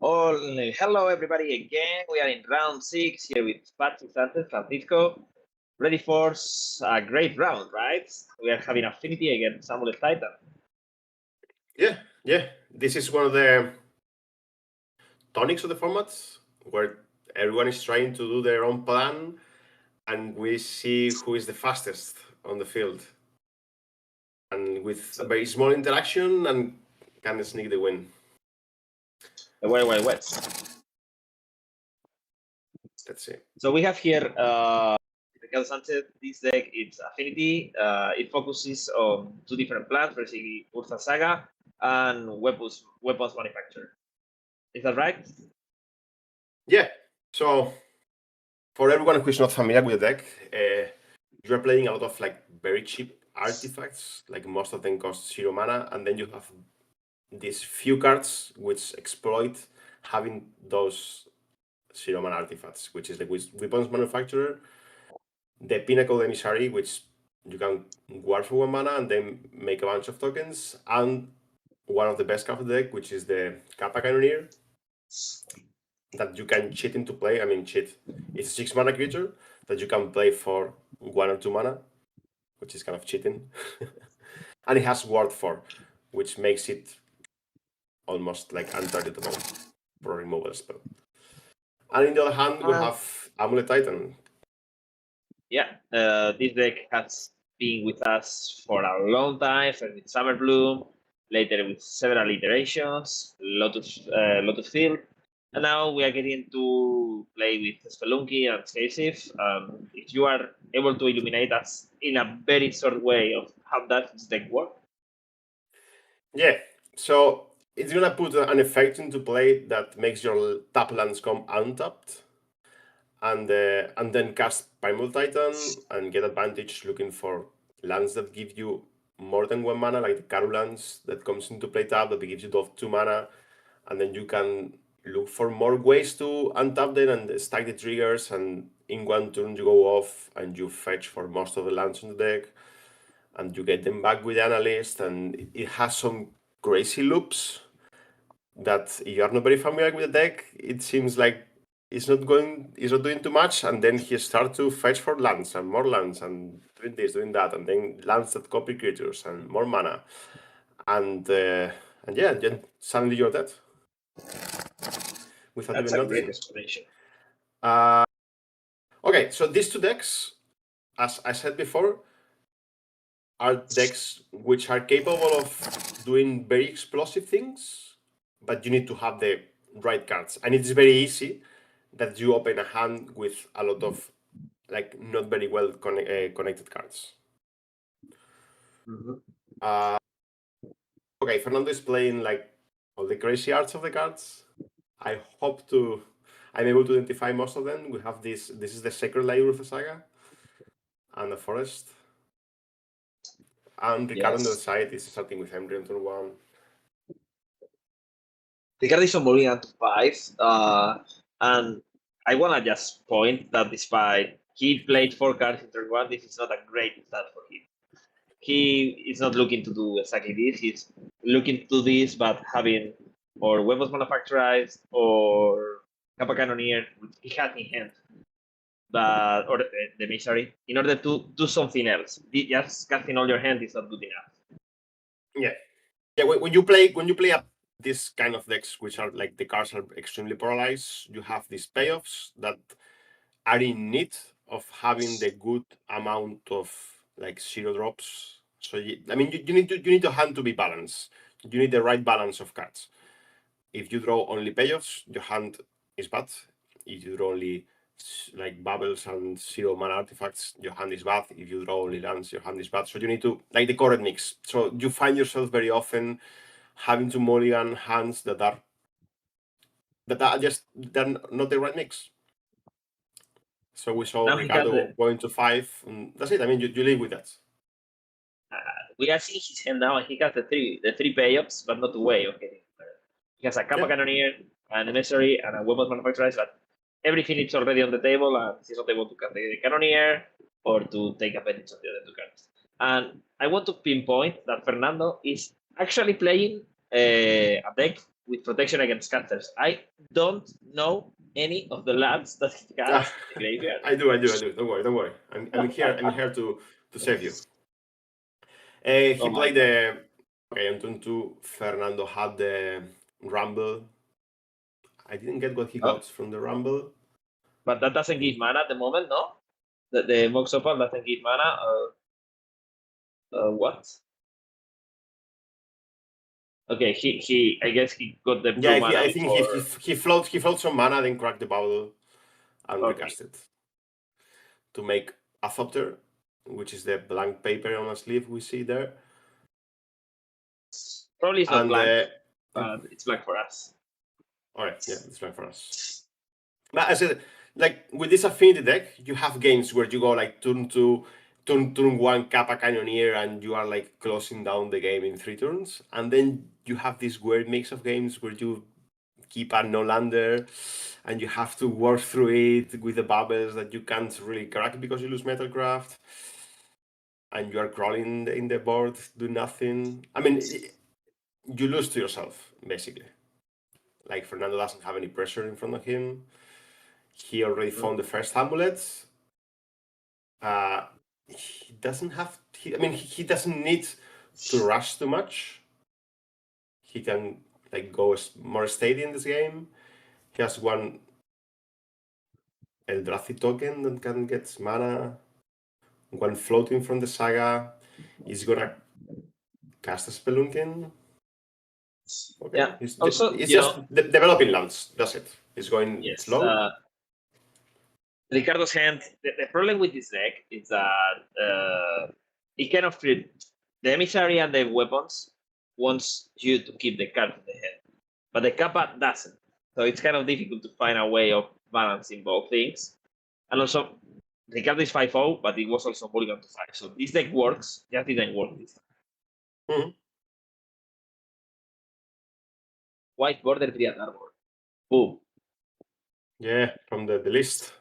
Speaker 4: Hello everybody again. We are in round 6 here with Patxi Sánchez, Francisco, ready for a great round, right? We are having Affinity against Amulet Titan.
Speaker 5: Yeah. This is one of the tonics of the formats where everyone is trying to do their own plan, and we see who is the fastest on the field, and with a very small interaction and can sneak the win.
Speaker 4: The Wild Wild West.
Speaker 5: Let's see.
Speaker 4: So we have here Patxi Sánchez. This deck, it's Affinity. It focuses on 2 different plans, basically Urza Saga and weapons manufacture. Is that right?
Speaker 5: Yeah. So for everyone who is not familiar with the deck, you're playing a lot of like very cheap artifacts, like most of them cost 0 mana, and then you have these few cards which exploit having those 0 mana artifacts, which is the weapons manufacturer, the Pinnacle Emissary, which you can guard for 1 mana and then make a bunch of tokens, and one of the best cards of the deck, which is the Kappa Cannoneer, that you can cheat into play. I mean, cheat. It's a 6 mana creature that you can play for 1 or 2 mana, which is kind of cheating. And it has Ward 4, which makes it almost like untargetable for a removal spell. And on the other hand, we have Amulet Titan.
Speaker 4: Yeah, this deck has been with us for a long time, first with Summer Bloom, later with several iterations, Lotus Field, and now we are getting to play with Spelunky and Scasive. If you are able to illuminate us in a very short way of how does this deck work?
Speaker 5: Yeah, so it's gonna put an effect into play that makes your tap lands come untapped, and then cast Primal Titan and get advantage looking for lands that give you more than 1 mana, like the Karu lands that comes into play tap that gives you 2 mana, and then you can look for more ways to untap them and stack the triggers, and in 1 turn you go off and you fetch for most of the lands on the deck, and you get them back with the Analyst, and it has some crazy loops that if you are not very familiar with the deck, it seems like it's not doing too much, and then he starts to fetch for lands and more lands and doing this, doing that, and then lands that copy creatures and more mana, and yeah, then suddenly you're dead without
Speaker 4: That's
Speaker 5: even
Speaker 4: a great
Speaker 5: noticing.
Speaker 4: explanation.
Speaker 5: Okay, so these 2 decks, as I said before, are decks which are capable of doing very explosive things, but you need to have the right cards, and it's very easy that you open a hand with a lot of like not very well connected cards.
Speaker 4: Mm-hmm.
Speaker 5: Okay, Fernando is playing like all the crazy arts of the cards. I'm able to identify most of them. We have this is the Sacred Layer of the Saga and the Forest. And Ricardo on the other side is starting with Embryo on turn 1.
Speaker 4: Ricardo is moving on to 5, and I want to just point that despite he played 4 cards in turn 1, this is not a great start for him. He is not looking to do exactly this. He's looking to do this, but having or weapons manufactured or Kappa Cannoneer, he has in hand, but or the Emissary, in order to do something else. Just casting all your hand is not good enough.
Speaker 5: Yeah. When you play up this kind of decks, which are like the cards are extremely polarized, you have these payoffs that are in need of having the good amount of like 0 drops. So you need your hand to be balanced. You need the right balance of cards. If you draw only payoffs, your hand is bad. If you draw only like bubbles and 0 mana artifacts, your hand is bad. If you draw only lands, your hand is bad. So you need to like the correct mix. So you find yourself very often having to mulligan hands that are just they're not the right mix. So we saw
Speaker 4: Now
Speaker 5: Ricardo going to 5, and that's it. I mean, you live with that.
Speaker 4: We are seeing his hand now, and he has the three payoffs, but not the way of getting there. He has a Kappa Cannoneer, an Emissary, and a weapons manufacturer, but everything is already on the table, and he's not able to cut the Cannoneer or to take advantage of the other 2 cards. And I want to pinpoint that Fernando is actually playing a deck with protection against casters. I don't know any of the lands that he has in the graveyard.
Speaker 5: I do. Don't worry. I'm here to save you. He played the. Okay, on turn 2, Fernando had the Rumble. I didn't get what he got from the Rumble.
Speaker 4: But that doesn't give mana at the moment, no? The Mox Opal doesn't give mana. What? Okay, he I guess he got the blue mana.
Speaker 5: I think he floats some mana, then cracked the bubble and recast it to make a Thopter, which is the blank paper on a sleeve we see there.
Speaker 4: Probably it's not blank, but it's blank for us.
Speaker 5: Alright, yeah, it's blank for us. But I said, like with this affinity deck, you have games where you go like turn 2, turn 1 Kappa Cannoneer, and you are like closing down the game in 3 turns, and then you have this weird mix of games where you keep a no-lander and you have to work through it with the bubbles that you can't really crack because you lose Metalcraft, and you are crawling in the board, do nothing. I mean, you lose to yourself, basically. Like, Fernando doesn't have any pressure in front of him. He already found the first amulet. He doesn't have... he doesn't need to rush too much. He can like go more steady in this game. He has one Eldrazi token that can get mana. One floating from the Saga. He's gonna cast a Spelunking. Okay.
Speaker 4: Yeah.
Speaker 5: He's
Speaker 4: Also,
Speaker 5: just developing lands. That's it. He's going slow.
Speaker 4: Ricardo's hand. The problem with this deck is that it kind of the emissary and the weapons wants you to keep the card in the hand, but the Kappa doesn't. So it's kind of difficult to find a way of balancing both things. And also, Ricardo is 5-0, but it was also mulligan to 5. So this deck works, just didn't work this time.
Speaker 5: Mm-hmm.
Speaker 4: White border 3 at Arbor. Boom.
Speaker 5: Yeah, from the list.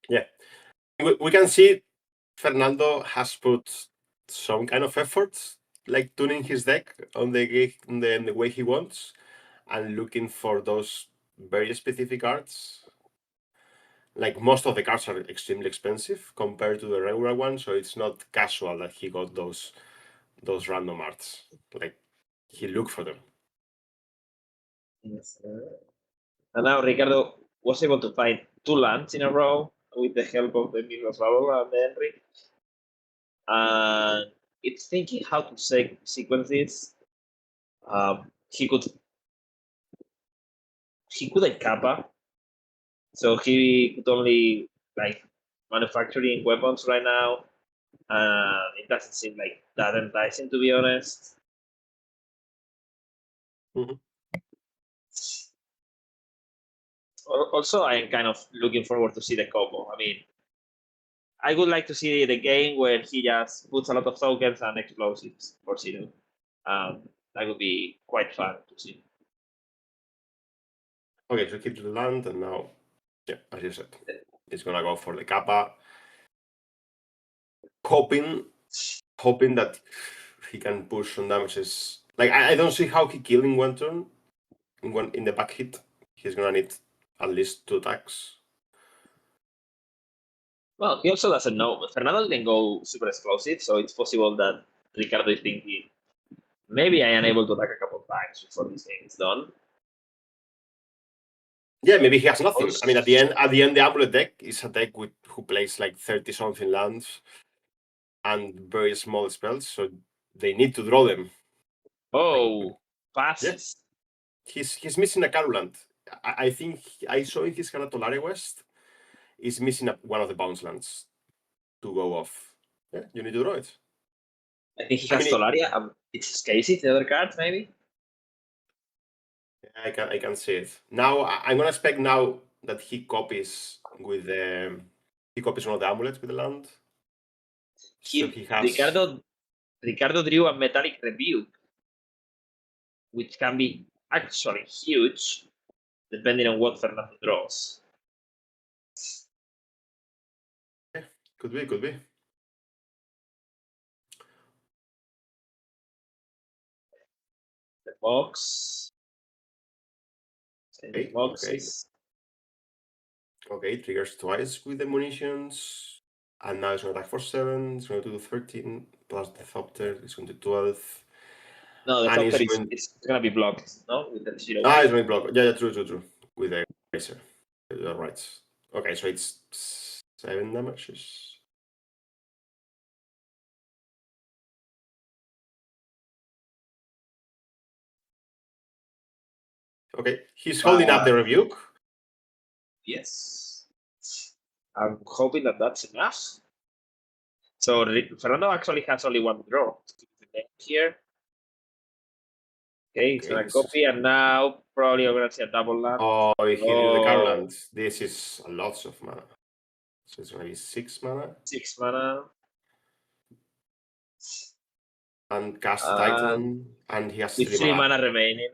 Speaker 5: Yeah. We can see Fernando has put some kind of effort, like tuning his deck on the way he wants, and looking for those very specific cards. Like, most of the cards are extremely expensive compared to the regular one, so it's not casual that he got those random arts. Like, he looked for them.
Speaker 4: Yes. And now Ricardo was able to find 2 lands in a row with the help of the Mirror's Bubble and the Henry. And it's thinking how to sequence this. He could have Kappa, so he could only like manufacturing weapons right now. It doesn't seem like that enticing, to be honest.
Speaker 5: Mm-hmm.
Speaker 4: Also, I am kind of looking forward to see the combo. I mean, I would like to see the game where he just puts a lot of tokens and explosives for 0. That would be quite fun to see.
Speaker 5: Okay, so keep to the land, and now, yeah, as you said, he's gonna go for the Kappa, hoping that he can push some damages. Like, I don't see how he killed in 1 turn. In the back hit, he's gonna need at least 2 attacks.
Speaker 4: Well, he also doesn't know. Fernando didn't go super explosive, so it's possible that Ricardo is thinking, maybe I am able to attack a couple times before this game is done.
Speaker 5: Yeah, maybe he has nothing. Also, I mean, at the end, the Amulet deck is a deck who plays like 30-something lands and very small spells, so they need to draw them.
Speaker 4: Oh, passes.
Speaker 5: Yeah. He's missing a Carulant. I think I saw in his Canatolare West, he's missing one of the bounce lands to go off. Yeah, you need to draw it.
Speaker 4: I think he has Tolaria. It's Casey, the other card, maybe.
Speaker 5: Yeah, I can see it. Now I'm gonna expect now that he copies one of the amulets with the land.
Speaker 4: So he has... Ricardo drew a Metallic Rebuke, which can be actually huge, depending on what Fernando draws.
Speaker 5: Yeah, could be.
Speaker 4: the box.
Speaker 5: Okay,
Speaker 4: Boxes.
Speaker 5: Okay, triggers twice with the munitions. And now it's going to attack for 7. It's going to do 13 plus the Thopter. It's going to do 12.
Speaker 4: No, the
Speaker 5: And
Speaker 4: Thopter
Speaker 5: it's going-
Speaker 4: it's going to be blocked, no? With the 0.
Speaker 5: it's going to block. Yeah, true. With the Razor. You're right. Okay, so it's 7 damages. Okay, he's holding up the rebuke.
Speaker 4: Yes. I'm hoping that that's enough. So Fernando actually has only one draw here. Okay, he's gonna copy, and now probably we're gonna see a double land.
Speaker 5: Oh, he drew the Carland. This is a lot of mana. So it's gonna be 6 mana.
Speaker 4: 6 mana.
Speaker 5: And cast Titan, and he has
Speaker 4: With 3 mana remaining.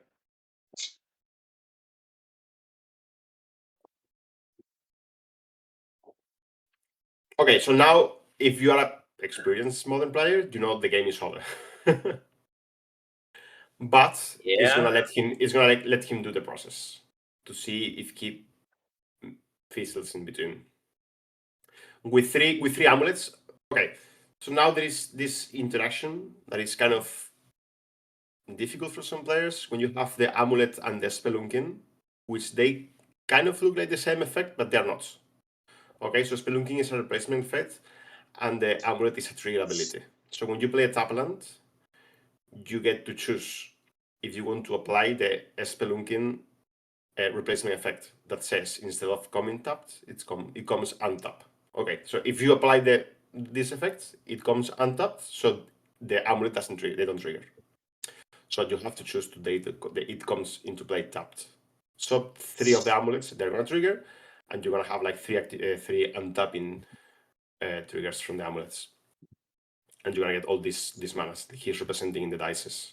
Speaker 5: Okay, so now if you are an experienced modern player, you know the game is over. But it's gonna let him do the process to see if he fizzles in between. With three amulets. Okay, so now there is this interaction that is kind of difficult for some players when you have the amulet and the spelunking, which they kind of look like the same effect, but they're not. Okay, so spelunking is a replacement effect, and the amulet is a trigger ability. So when you play a tap land, you get to choose if you want to apply the spelunking replacement effect that says instead of coming tapped, it comes untapped. Okay, so if you apply this effect, it comes untapped, so the amulet doesn't trigger. They don't trigger. So you have to choose today that it comes into play tapped. So 3 of the amulets they're gonna trigger, and you're gonna have like 3 untapping triggers from the amulets, and you're gonna get all these manas he's representing in the dices.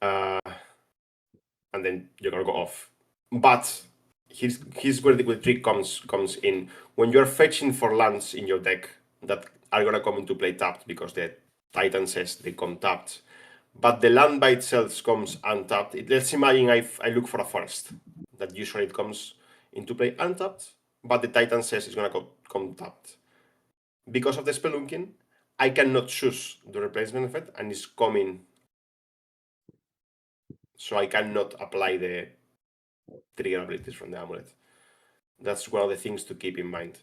Speaker 5: And then you're gonna go off. But here's where the trick comes in. When you're fetching for lands in your deck that are gonna come into play tapped because the Titan says they come tapped, but the land by itself comes untapped. Let's imagine I look for a forest that usually it comes into play untapped, but the Titan says it's gonna come tapped. Because of the spelunking, I cannot choose the replacement effect, and it's coming. So I cannot apply the trigger abilities from the amulet. That's one of the things to keep in mind.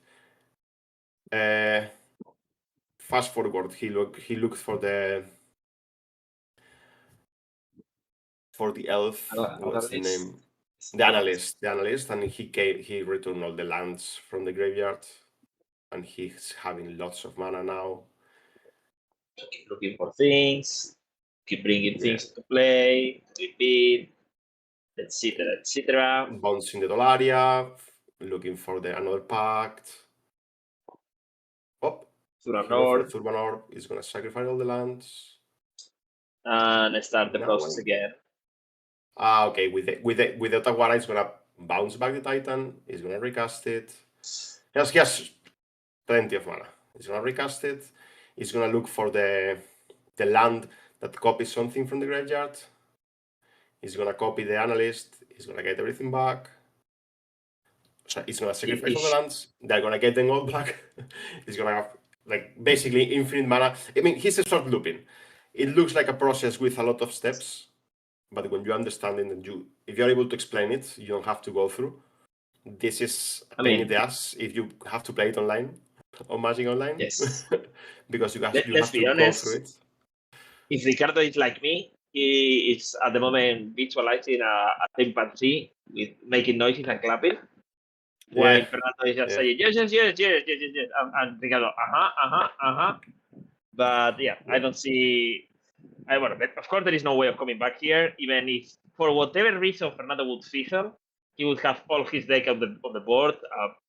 Speaker 5: Fast forward, he looked for the elf. What's the name? The analyst, and he returned all the lands from the graveyard, and he's having lots of mana now.
Speaker 4: Keep looking for things, keep bringing things to play, repeat, etc.
Speaker 5: Bouncing the Dollaria, looking for another pact. Thurban Orb is gonna sacrifice all the lands
Speaker 4: and start the process again.
Speaker 5: Okay. With the Otawara, it's gonna bounce back the Titan. He's gonna recast it. He has plenty of mana. He's gonna recast it. He's gonna look for the land that copies something from the graveyard. He's gonna copy the analyst. He's gonna get everything back. So he's gonna sacrifice all the lands. They're gonna get them all back. He's gonna have like basically infinite mana. I mean, he's a short looping. It looks like a process with a lot of steps, but when you understand it and if you're able to explain it, you don't have to go through. This is a pain in the ass if you have to play it online or Magic Online.
Speaker 4: Yes.
Speaker 5: Because you have
Speaker 4: Let's
Speaker 5: to
Speaker 4: be honest,
Speaker 5: go through it.
Speaker 4: If Ricardo is like me, he is at the moment visualizing a chimpanzee with making noises and clapping. While Fernando is just saying yes, and Ricardo, But yeah, I don't see. Of course, there is no way of coming back here. Even if, for whatever reason, Fernando would fizzle, he would have all his deck on the board,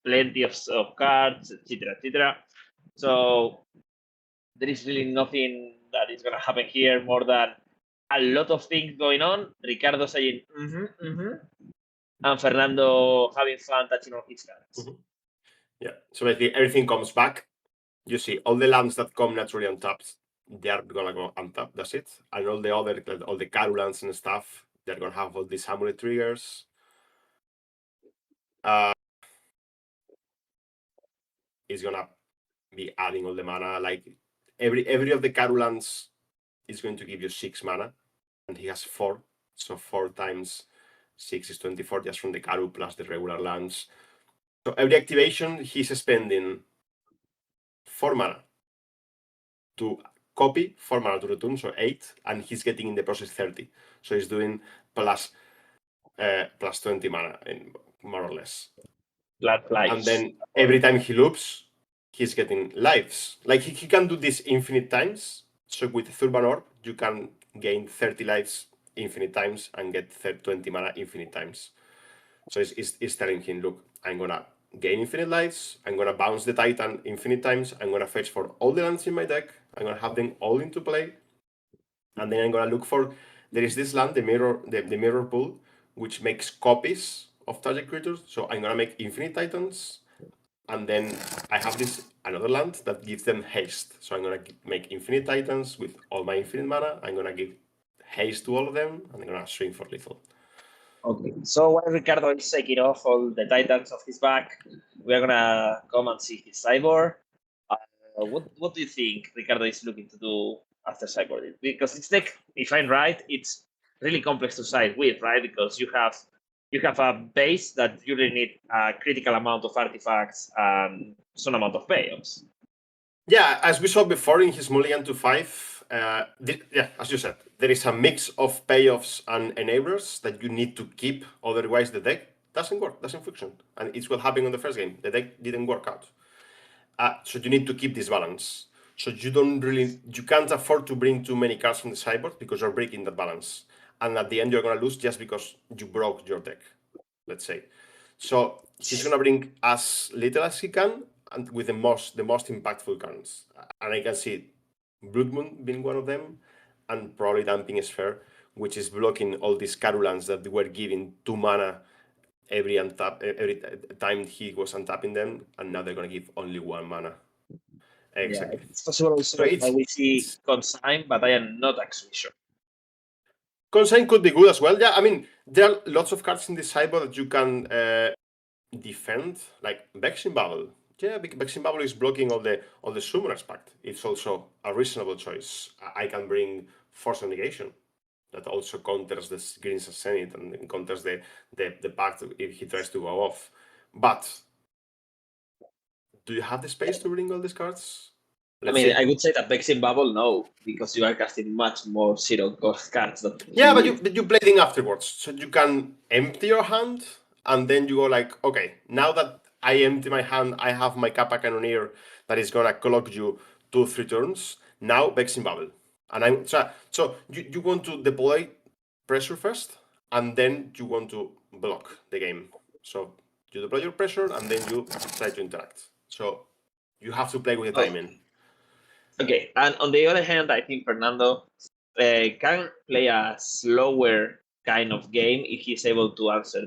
Speaker 4: plenty of cards, etc. So there is really nothing that is going to happen here more than a lot of things going on. Ricardo saying and Fernando having fun touching on his cards.
Speaker 5: Yeah. So basically, everything comes back. You see all the lands that come naturally untapped they are gonna go untap. That's it. And all the other, all the Carulans and stuff, they're gonna have all these amulet triggers. Is gonna be adding all the mana. Like every of the Carulans is going to give you 6 mana, and he has 4. So 4 times 6 is 24 just from the Caru plus the regular lands. So every activation he's spending 4 mana to copy, 4 mana to return, so 8, and he's getting in the process 30. So he's doing plus 20 mana, more or less. And then every time he loops, he's getting lives. Like he can do this infinite times. So with Thurban Orb, you can gain 30 lives infinite times and get 20 mana infinite times. So it's telling him, look, I'm gonna gain infinite lives, I'm gonna bounce the Titan infinite times, I'm gonna fetch for all the lands in my deck, I'm gonna have them all into play, and then I'm gonna look for, there is this land, the mirror pool, which makes copies of target creatures. So I'm gonna make infinite Titans, and then I have this another land that gives them haste. So I'm gonna make infinite Titans with all my infinite mana. I'm gonna give haste to all of them, and I'm gonna swing for lethal.
Speaker 4: Okay, so while Ricardo is taking off all the Titans off his back, we're gonna come and see his sideboard. What do you think Ricardo is looking to do after sideboard? Because this deck, if I'm right, it's really complex to side with, right? Because you have a base that you really need a critical amount of artifacts and some amount of payoffs.
Speaker 5: Yeah, as we saw before in his mulligan to 5, as you said, there is a mix of payoffs and enablers that you need to keep, otherwise the deck doesn't work, doesn't function. And it's what happened in the first game. The deck didn't work out. So you need to keep this balance. So you can't afford to bring too many cards from the sideboard because you're breaking that balance. And at the end, you're going to lose just because you broke your deck, let's say. So he's going to bring as little as he can, and with the most impactful cards. And I can see Blood Moon being one of them, and probably Damping Sphere, which is blocking all these Carulans that were giving 2 mana every time he was untapping them, and now they're going to give only 1 mana. Exactly.
Speaker 4: Yeah, it's possible also that we see Consign, but I am not actually sure.
Speaker 5: Consign could be good as well. Yeah, I mean, there are lots of cards in this sideboard that you can defend, like Vexing Bubble. Yeah, Vexing Bubble is blocking all the Summoner's Pact. It's also a reasonable choice. I can bring Force of Negation that also counters the Green's Senate and counters the Pact if he tries to go off. But do you have the space to bring all these cards?
Speaker 4: I would say that Vexing Bubble, no, because you are casting much more zero-cost cards.
Speaker 5: Yeah, but you play them afterwards. So you can empty your hand, and then you go like, okay, now that I empty my hand, I have my Kappa Cannoneer that is going to clock you 2-3 turns. Now, Vexing Bubble. And so you want to deploy pressure first, and then you want to block the game. So you deploy your pressure, and then you try to interact. So you have to play with the timing.
Speaker 4: Okay, and on the other hand, I think Fernando can play a slower kind of game if he's able to answer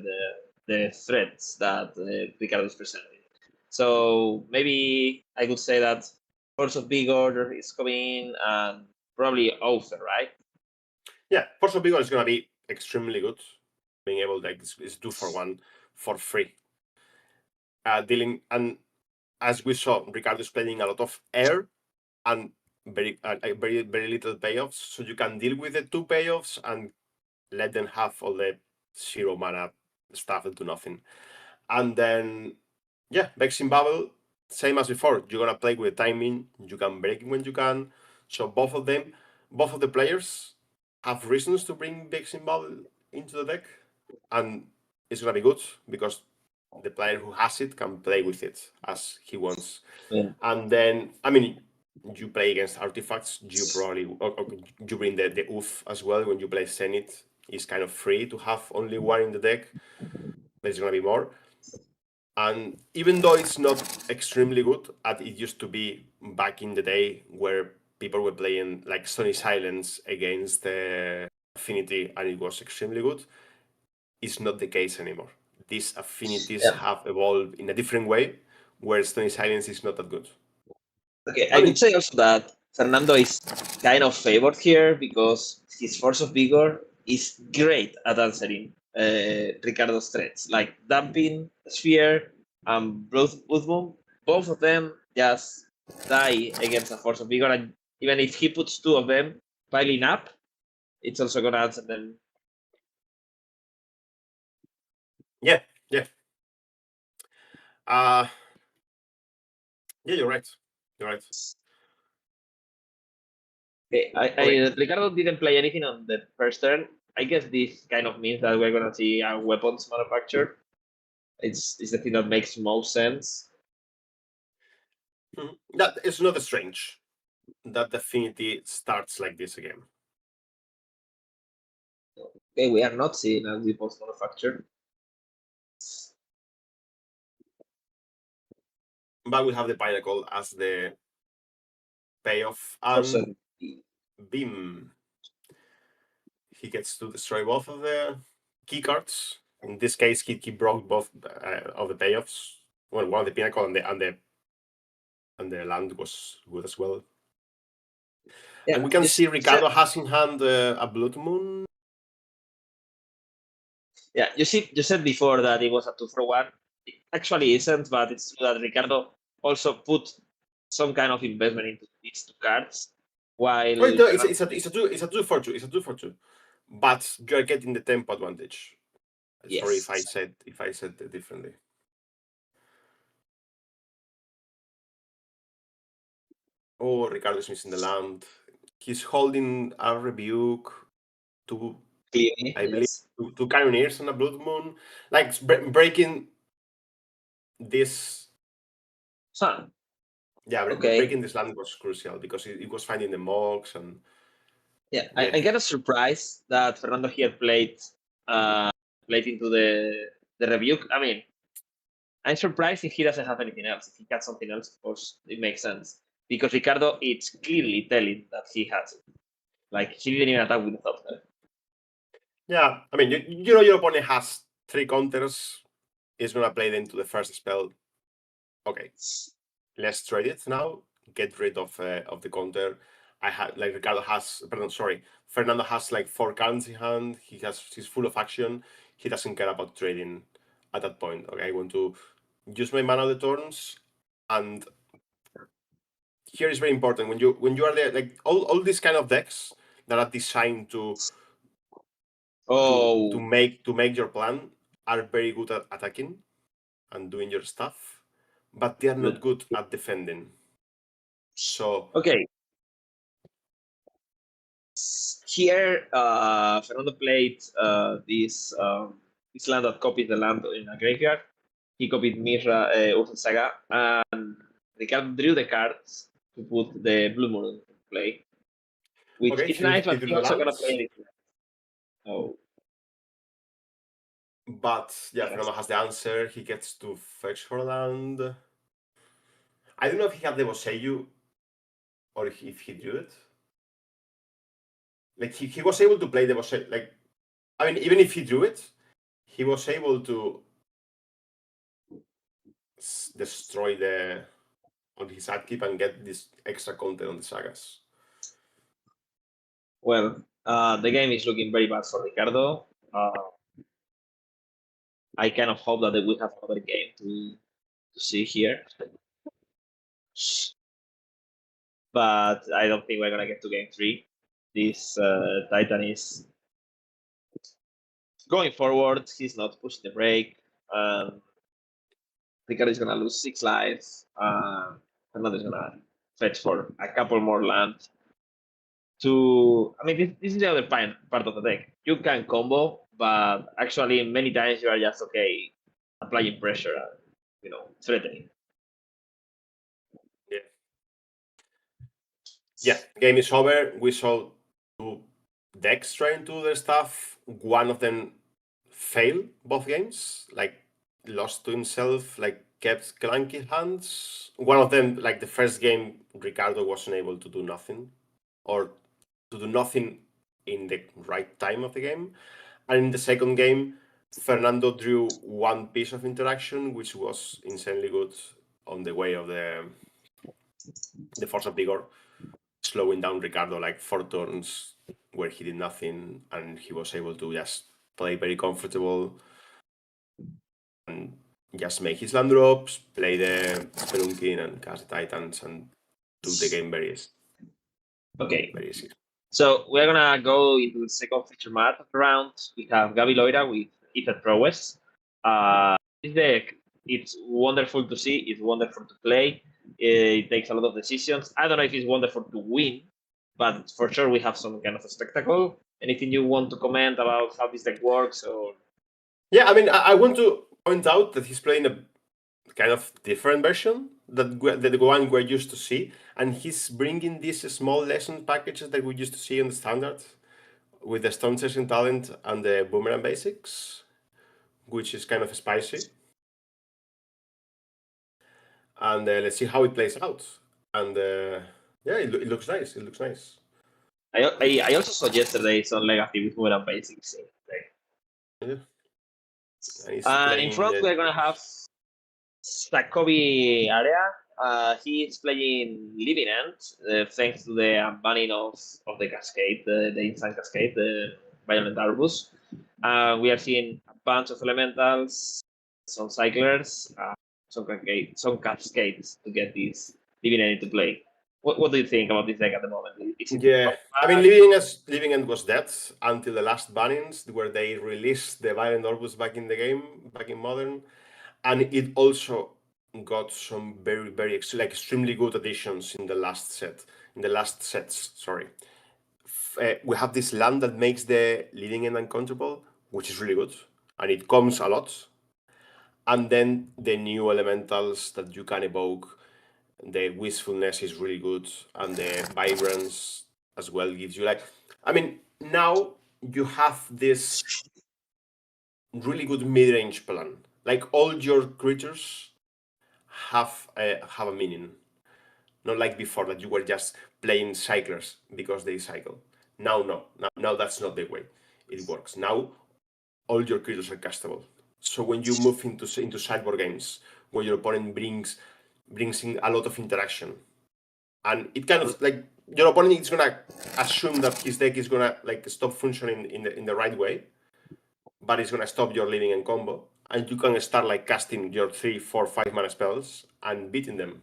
Speaker 4: the threats that Ricardo is presenting. So maybe I could say that Force of Vigor is coming in, and probably Author, right?
Speaker 5: Yeah, Force of Vigor is going to be extremely good. Being able to is 2-for-1 for free. Dealing, and as we saw, Ricardo is playing a lot of air and very little payoffs. So you can deal with the 2 payoffs and let them have all the 0 mana stuff and do nothing. And then, yeah, Vexing Bubble, same as before. You're going to play with timing. You can break it when you can. So both of the players have reasons to bring Vexing Bubble into the deck. And it's going to be good because the player who has it can play with it as he wants.
Speaker 4: Yeah.
Speaker 5: And then, I mean, you play against artifacts, you probably you bring the UF as well. When you play Zenith, it's kind of free to have only 1 in the deck. There's going to be more. And even though it's not extremely good, as it used to be back in the day where people were playing like Stony Silence against Affinity and it was extremely good, it's not the case anymore. These affinities have evolved in a different way where Stony Silence is not that good.
Speaker 4: Okay, I would say also that Fernando is kind of favored here because his force of vigor is great at answering Ricardo's threats, like dumping, sphere, and blood boom. Both of them just die against a force of vigor, and even if he puts two of them piling up, it's also gonna answer them.
Speaker 5: Yeah. Yeah, you're right. You're right.
Speaker 4: Okay, Ricardo didn't play anything on the first turn. I guess this kind of means that we're gonna see a weapons manufacture. It's the thing that makes most sense.
Speaker 5: That is not strange. That definitely starts like this again.
Speaker 4: Okay, we are not seeing a weapons manufacture.
Speaker 5: But we have the Pinnacle as the payoff. And Beam. He gets to destroy both of the key cards. In this case, he broke both of the payoffs. Well, one of the Pinnacle and the land was good as well. Yeah, and we can see Ricardo has in hand a Blood Moon.
Speaker 4: Yeah, you said before that it was a 2-for-1. It actually isn't, but it's true that Ricardo also put some kind of investment into these two cards. While
Speaker 5: no, it's a 2-for-2. It's a 2-for-2. But you're getting the tempo advantage. Yes. Sorry if I said it differently. Oh, Ricardo is missing the land. He's holding a Rebuke to, I believe, to Cannoneers and a Blood Moon. Like breaking this.
Speaker 4: Huh.
Speaker 5: Yeah, breaking this land was crucial because it was finding the Mogs and.
Speaker 4: Yeah, I get a surprise that Fernando here played into the Rebuke. I mean, I'm surprised if he doesn't have anything else. If he has something else, of course, it makes sense. Because Ricardo, it's clearly telling that he has it. Like, he didn't even attack with the top there.
Speaker 5: Yeah, I mean, you know your opponent has 3 counters. He's going to play them to the first spell. Okay, let's trade it now. Get rid of the counter. Fernando has like 4 cards in hand. He's full of action. He doesn't care about trading at that point. Okay, I want to use my mana of the turns, and here is very important when you are there. Like all these kind of decks that are designed to make your plan are very good at attacking and doing your stuff, but they are not good at defending. So
Speaker 4: okay. Here, Fernando played this land that copies the land in a graveyard. He copied Mirra, Urza Saga, and Ricardo drew the cards to put the Blue Moon in play. Which is nice, but he's also going to play it. Oh.
Speaker 5: But yeah, Fernando has the answer. He gets to fetch for land. I don't know if he had the Boseiju or if he drew it. Like he was able to play the Boseiju. Like, I mean, even if he drew it, he was able to destroy on his upkeep and get this extra content on the sagas.
Speaker 4: Well, the game is looking very bad for Ricardo. I kind of hope that we have another game to see here. But I don't think we're going to get to game 3. This Titan is going forward. He's not pushing the brake. Ricardo is going to lose 6 lives. Fernando is going to fetch for a couple more land. I mean, this is the other part of the deck. You can combo, but actually many times you are just applying pressure and threatening.
Speaker 5: Yeah, game is over. We saw 2 decks trying to do their stuff. One of them failed both games, like lost to himself, like kept clunky hands. One of them, like the first game, Ricardo wasn't able to do nothing or to do nothing in the right time of the game. And in the second game, Fernando drew 1 piece of interaction, which was insanely good on the way of the force of vigor. slowing down Ricardo like 4 turns where he did nothing, and he was able to just play very comfortable and just make his land drops, play the Spelunking and cast the Titans, and do the game very easy.
Speaker 4: Okay.
Speaker 5: Very easy.
Speaker 4: So we're gonna go into the second feature map of the round. We have Gabi Loira with Ether Prowess. This deck, it's wonderful to see. It's wonderful to play. It takes a lot of decisions. I don't know if it's wonderful to win, but for sure we have some kind of a spectacle. Anything you want to comment about how this deck works? Or
Speaker 5: Yeah, I mean, I want to point out that he's playing a kind of different version that the one we're used to see, and he's bringing these small lesson packages that we used to see in the standard with the Stone Chasing Talent and the Boomerang Basics, which is kind of spicy. And let's see how it plays out. And yeah, it looks nice. It looks nice.
Speaker 4: I also saw yesterday some Legacy with Boomerang Basics.
Speaker 5: Yeah.
Speaker 4: And in front we're gonna have Stakovi area. He is playing Living End thanks to the banning of the Cascade, the instant Cascade, the Violent Arbus. We are seeing a bunch of elementals, some cyclers, some cascades to get this Living End into play. What do you think about this deck at the moment?
Speaker 5: Yeah, I mean, Living End was dead until the last bannings, where they released the Violent Orbus back in the game, back in Modern, and it also got some very extremely good additions in the last sets. Sorry, we have this land that makes the Living End uncounterable, which is really good, and it comes a lot. And then the new elementals that you can evoke. The Wistfulness is really good, and the Vibrance as well gives you I mean, now you have this really good mid-range plan. Like all your creatures have a meaning. Not like before that you were just playing cyclers because they cycle. Now, no. Now that's not the way it works. Now all your creatures are castable. So when you move into sideboard games where your opponent brings in a lot of interaction, and it kind of like your opponent is gonna assume that his deck is gonna stop functioning in the right way, but it's gonna stop your Living End combo, and you can start casting your 3, 4, 5 mana spells and beating them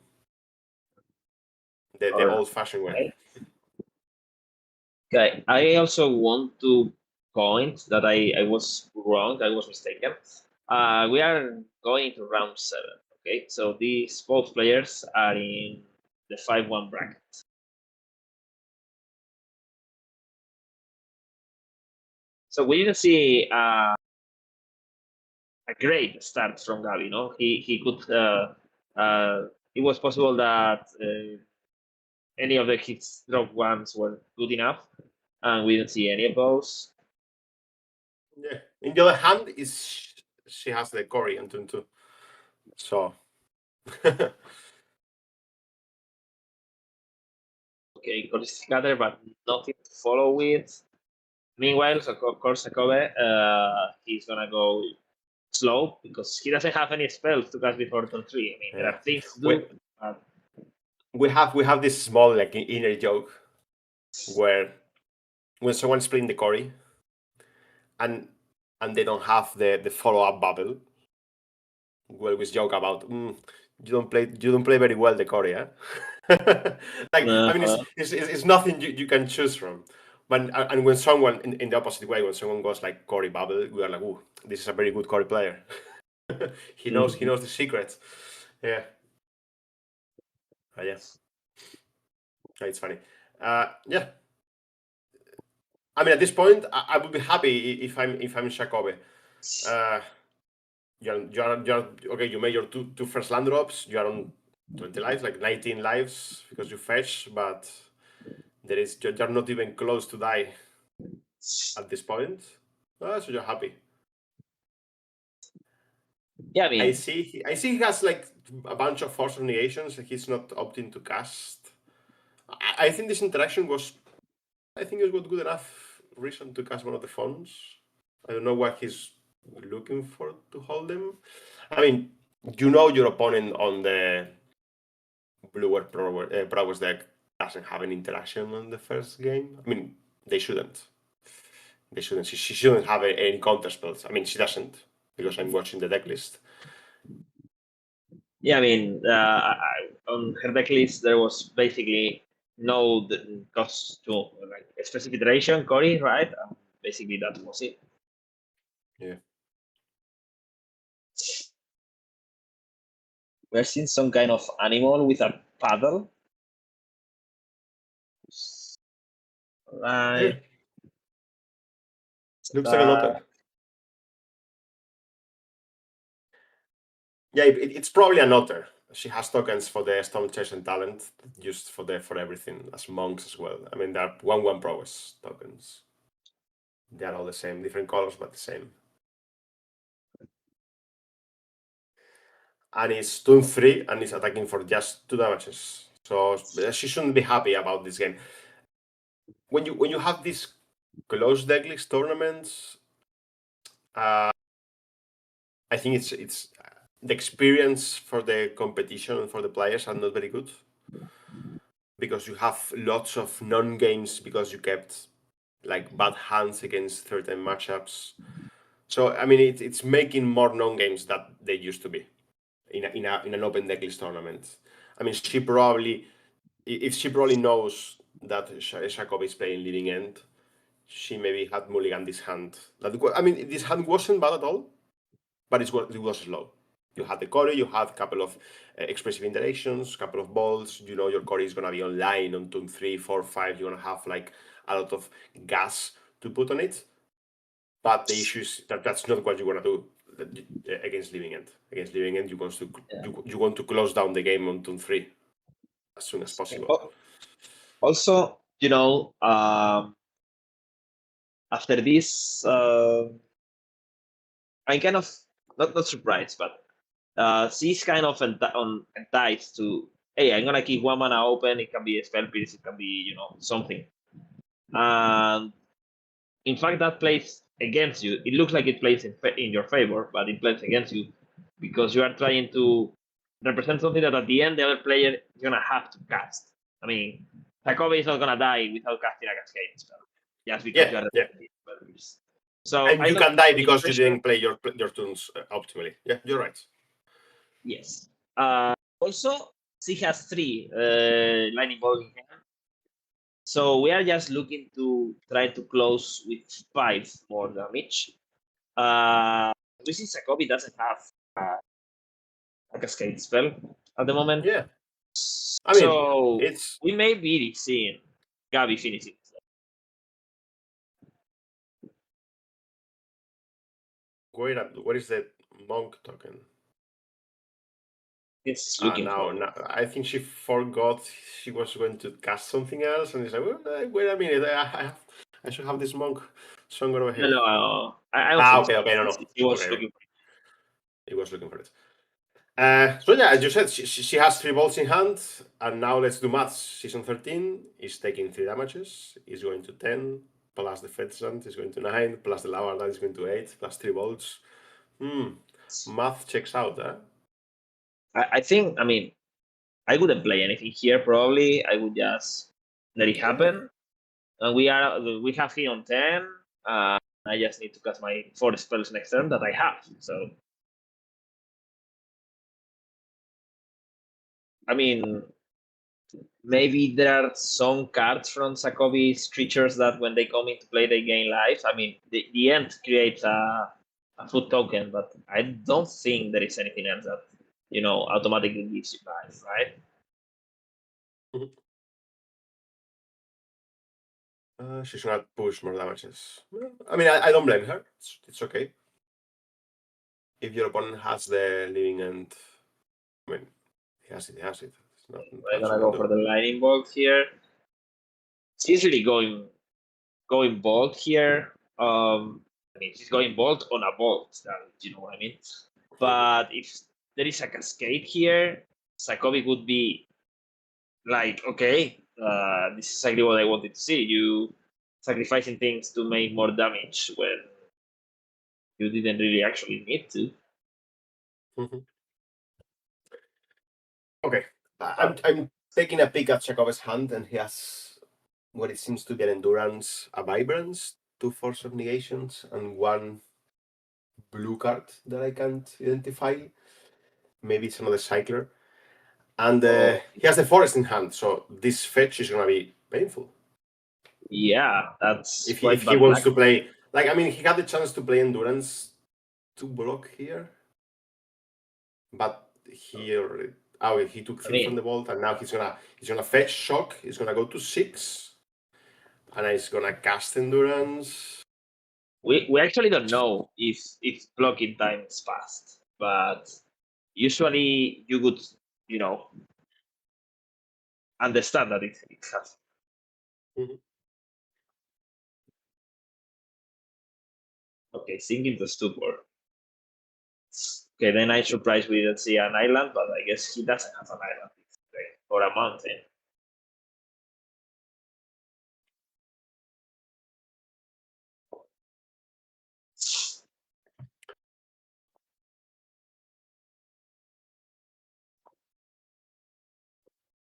Speaker 5: the old-fashioned way.
Speaker 4: Okay, I also want to point that I was wrong. I was mistaken. We are going to round 7. Okay, so these both players are in the 5-1 bracket. So we didn't see a great start from Gabi. No, he could. It was possible that any of the hits drop ones were good enough, and we didn't see any of those.
Speaker 5: Yeah. In the other hand, she has the Cory and turn 2. So.
Speaker 4: Okay, Coris Gather, but nothing to follow with. Meanwhile, so of course, Kobe, he's gonna go slow because he doesn't have any spells to cast before turn 3. I mean, there are things to do.
Speaker 5: We have this small inner joke where when someone's playing the Cory and they don't have the follow-up bubble, we always joke about you don't play very well the Cory, eh? I mean, it's nothing you can choose from. And when someone in the opposite way, when someone goes Cory bubble, we are like, ooh, this is a very good Cory player. he knows the secret. Yeah. Yes. It's funny. Yeah. I mean, at this point, I would be happy if I'm Shakobe. You're okay. You made your two first land drops. You are on 20 lives, 19 lives because you fetch, but you're not even close to die at this point. So you're happy.
Speaker 4: Yeah, I mean,
Speaker 5: I see he has a bunch of force of negations and he's not opting to cast. I think this interaction was good enough reason to cast one of the phones. I don't know what he's looking for to hold them. I mean, your opponent on the bluer prowess deck doesn't have any interaction on the first game. I mean, they shouldn't. They shouldn't. She shouldn't have any counter spells. I mean, she doesn't, because I'm watching the deck list.
Speaker 4: Yeah, I mean, on her deck list there was basically no cost to like a specific iteration, Cory, right? Basically, that was it.
Speaker 5: Yeah.
Speaker 4: We're seeing some kind of animal with a paddle. Like,
Speaker 5: Looks like an otter. Yeah, it's probably an otter. She has tokens for the Storm Chase and Talent, used for everything, as monks as well. I mean, they're 1/1 prowess tokens. They're all the same, different colors, but the same. And it's 2/3, and it's attacking for just 2 damages. So she shouldn't be happy about this game. When you have these close deck list tournaments, I think it's the experience for the competition and for the players are not very good, because you have lots of non-games because you kept like bad hands against certain matchups. So I mean, it's making more non-games that they used to be in an open deck list tournament. I mean, she probably knows that Jacob is playing Living End, she maybe had mulligan this hand. I mean, this hand wasn't bad at all, but it was slow. You had the Cory, you had a couple of expressive interactions, a couple of balls. You know your Cory is going to be online on turn 3, 4, 5. You're going to have like a lot of gas to put on it. But the issue is that's not what you want to do against Living End. Against Living End, you want to close down the game on turn 3 as soon as possible.
Speaker 4: Also, you know, after this, I'm kind of not surprised, but she's kind of enticed to, hey, I'm gonna keep 1 mana open. It can be a spell piece, it can be something. And in fact, that plays against you. It looks like it plays in your favor, but it plays against you because you are trying to represent something that at the end the other player is gonna have to cast. I mean, Jacob is not gonna die without casting a cascade spell, just because you are spells. So
Speaker 5: and you can die because you didn't play your turns optimally. Yeah, you're right.
Speaker 4: Yes. Also, she has 3 lightning bolt in hand. So we are just looking to try to close with 5 more damage. We see Jacobi doesn't have a cascade spell at the moment.
Speaker 5: Yeah. I mean,
Speaker 4: so we may be seeing Gabi finishing.
Speaker 5: Where is the monk token?
Speaker 4: It's looking
Speaker 5: now, I think she forgot she was going to cast something else, and it's like, well, wait a minute, I should have this monk somewhere over here.
Speaker 4: No, I don't think
Speaker 5: okay,
Speaker 4: so.
Speaker 5: no.
Speaker 4: He was looking for it.
Speaker 5: He was looking for it. So yeah, as you said, she has 3 bolts in hand, and now let's do maths. Season 13 is taking 3 damages, is going to 10, plus the Fetchant is going to 9, plus the Lava is going to 8, plus 3 bolts. Math checks out, huh?
Speaker 4: I think, I mean, I wouldn't play anything here probably. I would just let it happen. And we have him on 10. I just need to cast my 4 spells next turn that I have. So I mean, maybe there are some cards from Jacobi's creatures that when they come into play they gain life. I mean, the end creates a food token, but I don't think there is anything else that automatically gives you life, right?
Speaker 5: She's gonna push more damages. I mean, I don't blame her. It's okay. If your opponent has the Living End, I mean, he has it. It's not
Speaker 4: I'm gonna go for the lightning bolt here. She's really going bolt here. I mean, she's going bolt on a bolt. You know what I mean? But if there is a cascade here, Jacobi would be like, okay, this is exactly what I wanted to see. You sacrificing things to make more damage when you didn't really actually need to.
Speaker 5: Okay, I'm taking a peek at Chekhov's hand, and he has what it seems to be an endurance, a vibrance, 2 force of negations, and 1 blue card that I can't identify. Maybe it's another cycler. And he has the forest in hand, so this fetch is gonna be painful.
Speaker 4: Yeah, that's
Speaker 5: If
Speaker 4: quite
Speaker 5: he wants to play, like, I mean, he had the chance to play endurance to block here, but here, he took 3 from the vault, and now he's gonna fetch shock. He's gonna go to 6, and he's gonna cast endurance.
Speaker 4: We actually don't know if blocking time is fast, but usually you would, you know, understand that it has.
Speaker 5: Mhm.
Speaker 4: Okay, sink into stupor. Okay, then I'm surprised we didn't see an island, but I guess he doesn't have an island, right? Or a mountain.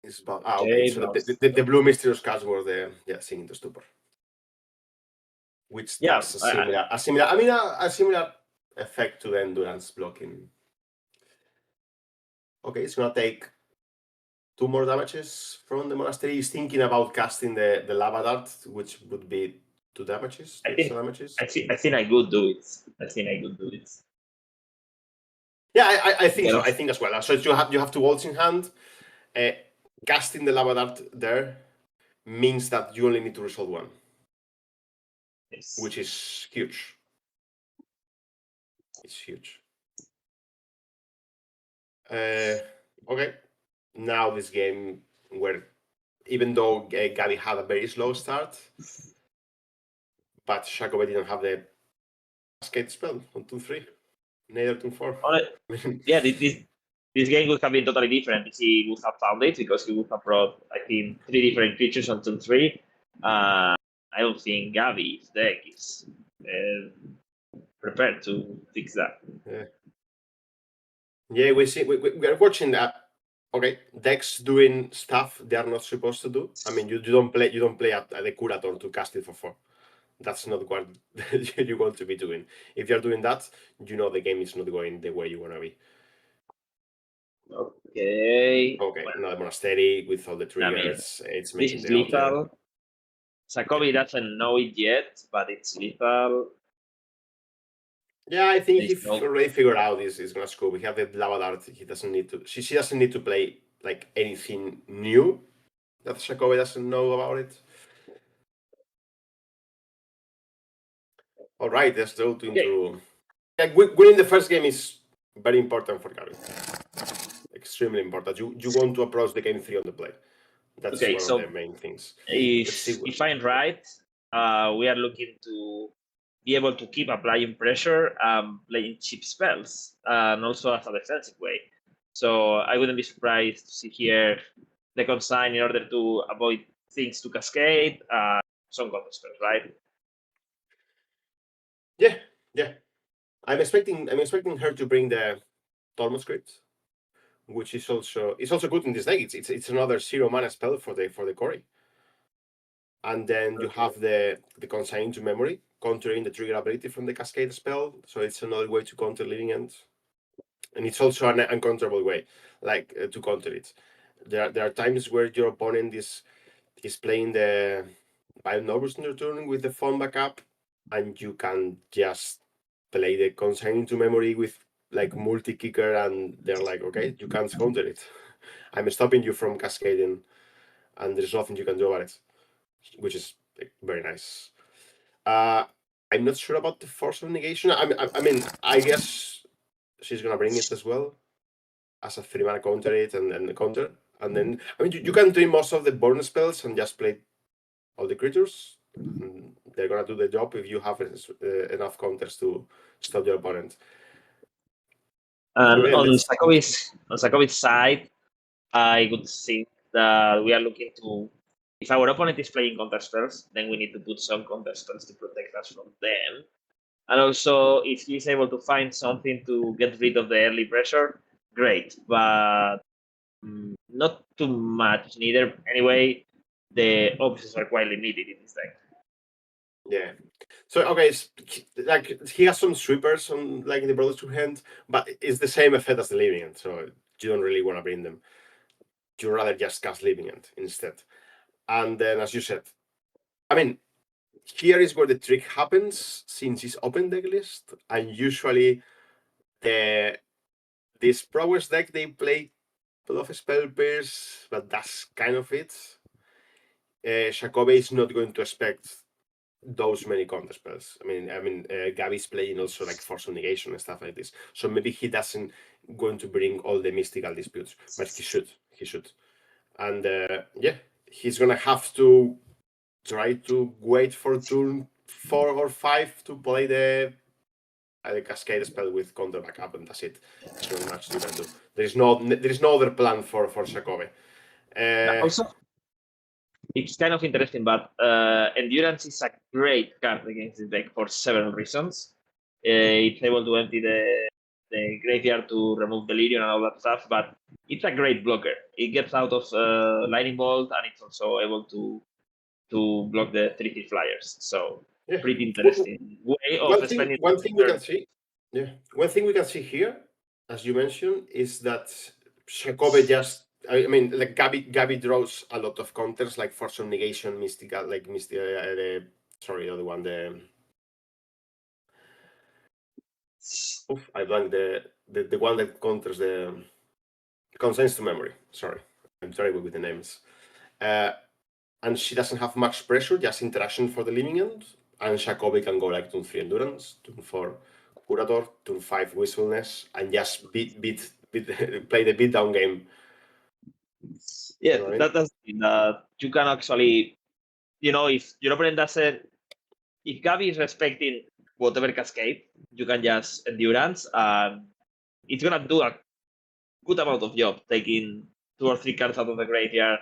Speaker 5: It's about, okay. So the blue mysterious cards were the singing the stupor, which does a similar effect to the endurance blocking. Okay, it's gonna take 2 more damages from the monastery. He's thinking about casting the lava dart, which would be 2 damages.
Speaker 4: I think I could do it.
Speaker 5: Yeah, I think so. I think as well. So you have 2 walls in hand. Casting the lava dart there means that you only need to resolve 1,
Speaker 4: Yes.
Speaker 5: which is huge. It's huge. Okay. Now this game where, even though Gabi had a very slow start, but Shakove didn't have the cascade spell on 2-3, neither 2-4.
Speaker 4: Yeah, this game would have been totally different if he would have found it, because he would have brought, I think, 3 different creatures on turn 3. I don't think Gabi's deck is prepared to fix that.
Speaker 5: Yeah, we are watching that. Okay, decks doing stuff they are not supposed to do. I mean, you don't play at the Curator to cast it for 4. That's not what you want to be doing. If you're doing that, you know the game is not going the way you want to be.
Speaker 4: Okay.
Speaker 5: Okay, another monastery with all the triggers. It's making
Speaker 4: this is lethal. Sakovi doesn't know it yet, but it's lethal.
Speaker 5: Yeah, I think he already figured out this is gonna scope. We have the lava dart. He doesn't need to. She doesn't need to play like anything new that Shakove doesn't know about it. All right, let's go into. Like, winning the first game is very important for Gabi. Extremely important. You want to approach the game 3 on the play. That's one of the main things.
Speaker 4: If I'm right, we are looking to be able to keep applying pressure, playing cheap spells, and also as a defensive way. So I wouldn't be surprised to see here the consign in order to avoid things to cascade, some counter spells, right?
Speaker 5: Yeah. I'm expecting her to bring the Tormo script, which is also good in this deck. It's another 0 mana spell for the Cory. And then you have the consign into memory, countering the trigger ability from the cascade spell. So it's another way to counter Living End. And it's also an uncounterable way, like to counter it. There are times where your opponent is playing the Wild Novus in your turn with the phone backup, and you can just play the consign into memory with like multi-kicker, and they're like, okay, you can't counter it. I'm stopping you from cascading, and there's nothing you can do about it, which is very nice. I'm not sure about the force of negation. I mean, I guess she's gonna bring it as well as a 3 mana counter it and counter. And then, I mean, you can do most of the burn spells and just play all the creatures. And they're gonna do the job if you have enough counters to stop your opponent.
Speaker 4: And on Sakovi's side, I would think that we are looking to, if our opponent is playing counter spells, then we need to put some counter spells to protect us from them. And also, if he's able to find something to get rid of the early pressure, great. But not too much neither. Anyway, the options are quite limited in this deck.
Speaker 5: Yeah. So okay, like he has some sweepers on like in the brothers to hand, but it's the same effect as the Living End, so you don't really want to bring them. You rather just cast Living End instead. And then, as you said, I mean, here is where the trick happens since it's open deck list, and usually this prowess deck they play Bluff Spell Pierce, but that's kind of it. Jacobe is not going to expect those many counter spells. I mean, Gabi's playing also like Force of Negation and stuff like this. So maybe he doesn't going to bring all the mystical disputes, but he should. He should. And yeah, he's gonna have to try to wait for turn 4 or 5 to play the cascade spell with counter backup, and that's it. There's not much you can do. There is no other plan for Jacobe.
Speaker 4: Also, it's kind of interesting, but Endurance is a great card against this deck for several reasons. It's able to empty the graveyard to remove Delirium and all that stuff, but it's a great blocker. It gets out of Lightning Bolt, and it's also able to block the 3-3 flyers. So
Speaker 5: Yeah.
Speaker 4: pretty interesting way of spending.
Speaker 5: One thing we can see, one thing we can see here, as you mentioned, is that Jacobe just. I mean, like Gabi draws a lot of counters, like Force of Negation, Mystical, like sorry, the other one, I blanked the one that counters the Consents to Memory. Sorry, I'm terrible with the names. And she doesn't have much pressure, just interaction for the Living End. And Jacobe can go like turn 3 Endurance, turn 4 Curator, turn 5 Wistfulness, and just play the beatdown game.
Speaker 4: Yeah, right? That's you can actually, if your opponent doesn't, if Gabi is respecting whatever cascade, you can just Endurance, and it's gonna do a good amount of job, taking 2 or 3 cards out of the graveyard,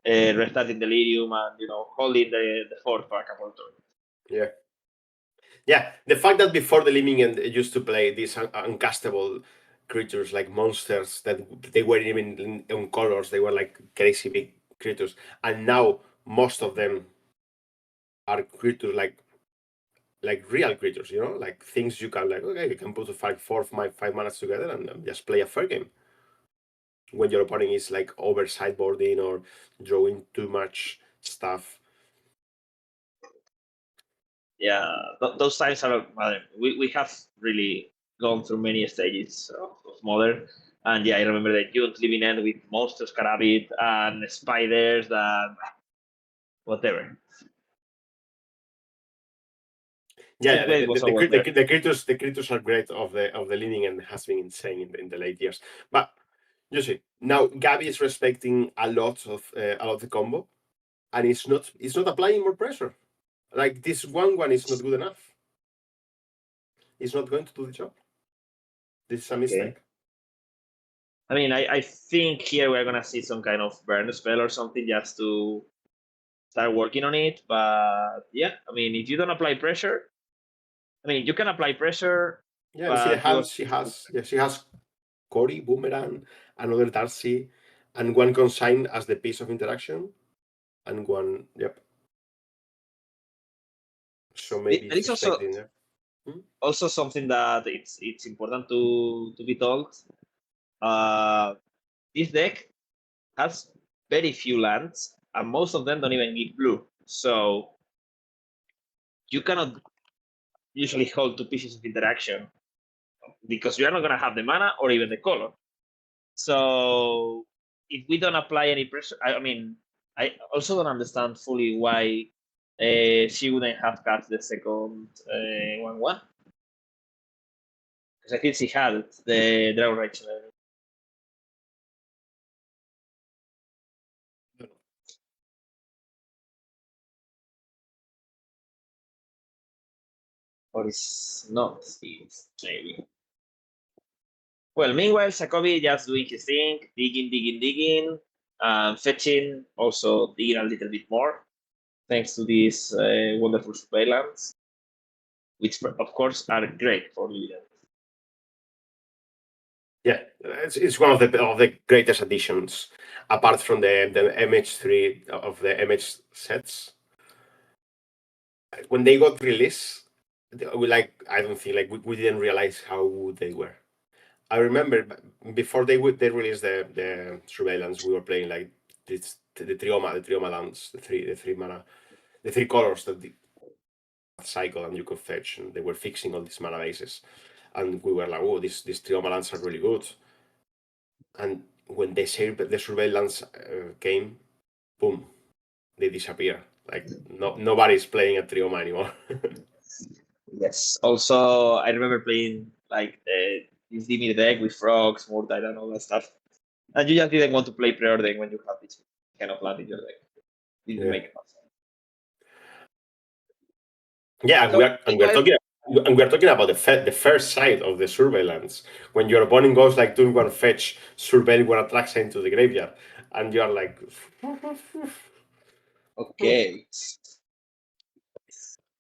Speaker 4: restarting Delirium, and holding the 4 for a couple of turns.
Speaker 5: Yeah. The fact that before the Living End used to play these uncastable creatures like monsters that they weren't even on colors, they were like crazy big creatures, and now most of them are creatures like real creatures, like things you can you can put 4 mana together and just play a fair game. When your opponent is like over sideboarding or drawing too much stuff.
Speaker 4: Yeah, those times are. We have really gone through many stages of Modern, and yeah, I remember the June Living End with monsters, Carabit, and spiders, and whatever.
Speaker 5: Yeah, the creatures are great of the Living End has been insane in the late years. But you see, now Gabi is respecting a lot of the combo, and it's not applying more pressure. Like this 1/1 is not good enough. It's not going to do the job. This is a mistake.
Speaker 4: Okay. I mean, I think here we're gonna see some kind of burn spell or something just to start working on it. But yeah, I mean, if you don't apply pressure, I mean, you can apply pressure.
Speaker 5: Yeah, she has Cory, Boomerang, another Darcy, and one consign as the piece of interaction, and one, yep. So maybe
Speaker 4: there is also something that it's important to be told. This deck has very few lands, and most of them don't even give blue. So you cannot usually hold 2 pieces of interaction because you are not going to have the mana or even the color. So if we don't apply any pressure, I mean, I also don't understand fully why she wouldn't have cut the second 1/1. Because I think she had the draw right. Or it's not, maybe. Well, meanwhile, Jacobi just doing his thing, digging, fetching, also digging a little bit more, thanks to these wonderful surveillance, which of course are great for leaders.
Speaker 5: Yeah, it's one of the greatest additions, apart from the MH3 of the MH sets. When they got released, I don't think we didn't realize how good they were. I remember before they released the surveillance, we were playing like this the trioma lands, the three mana, the three colors that the cycle and you could fetch, and they were fixing all these mana bases, and we were like, oh, these trioma lands are really good. And when they say the surveillance came, boom, they disappear. Like nobody's playing a trioma anymore.
Speaker 4: Yes. Also, I remember playing like this Dimir deck with frogs, Murtide, and all that stuff. And you just didn't want to play preordain when you have this kind of land in your deck. It didn't make much sense.
Speaker 5: Yeah, and we are talking about the first side of the surveillance. When your opponent goes like turn one fetch, surveil one attracts into the graveyard, and you are like,
Speaker 4: okay.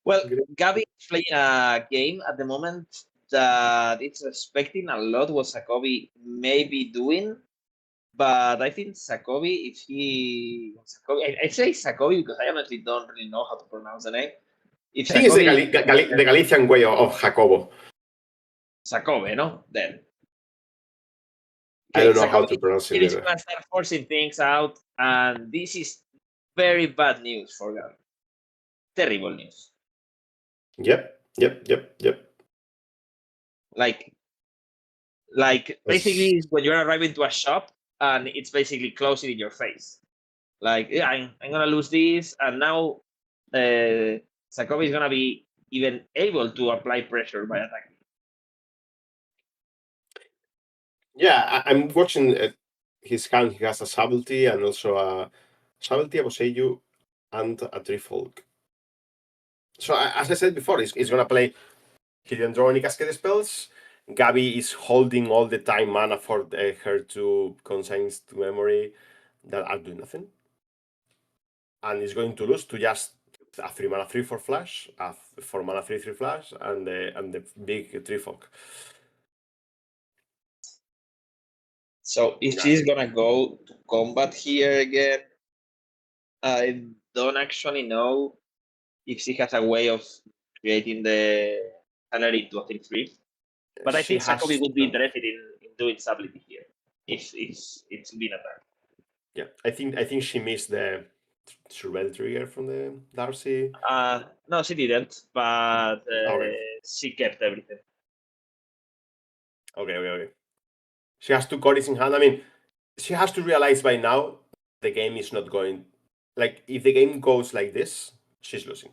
Speaker 4: Well, Gabi is playing a game at the moment that it's expecting a lot what Sakobi may be doing, but I think Sakobi, if he I say Sakobi because I honestly don't really know how to pronounce the name. If
Speaker 5: I think it's the Galician way of Jacobo.
Speaker 4: Sakobe, no? Then
Speaker 5: I don't know how to pronounce it.
Speaker 4: He's gonna start forcing things out, and this is very bad news for Gabi. Terrible news.
Speaker 5: Yep.
Speaker 4: Like basically when you're arriving to a shop and it's basically closing in your face. Like, yeah, I'm gonna lose this, and now Sakobi is gonna be even able to apply pressure by attacking.
Speaker 5: Yeah, I'm watching his hand. He has a Subtlety and also a Subtlety, a Boseiju, and a Trifolk. So as I said before, he's gonna play Hidden Draw any Cascade spells. Gabi is holding all the time mana for her to consigns to memory that are doing nothing. And is going to lose to just a 3 mana 3/4 flash, a 4 mana 3/3 flash, and the big Trifolk.
Speaker 4: So if she's gonna go to combat here again, I don't actually know if she has a way of creating the salary into a 3/3. But I think Sakobi would be interested in doing stability here if it's been attacked.
Speaker 5: Yeah, I think she missed the surveil trigger from the Darcy.
Speaker 4: No, she didn't, but she kept everything.
Speaker 5: Okay. She has 2 Coris in hand. I mean, she has to realize by now the game is not going. Like, if the game goes like this, she's losing.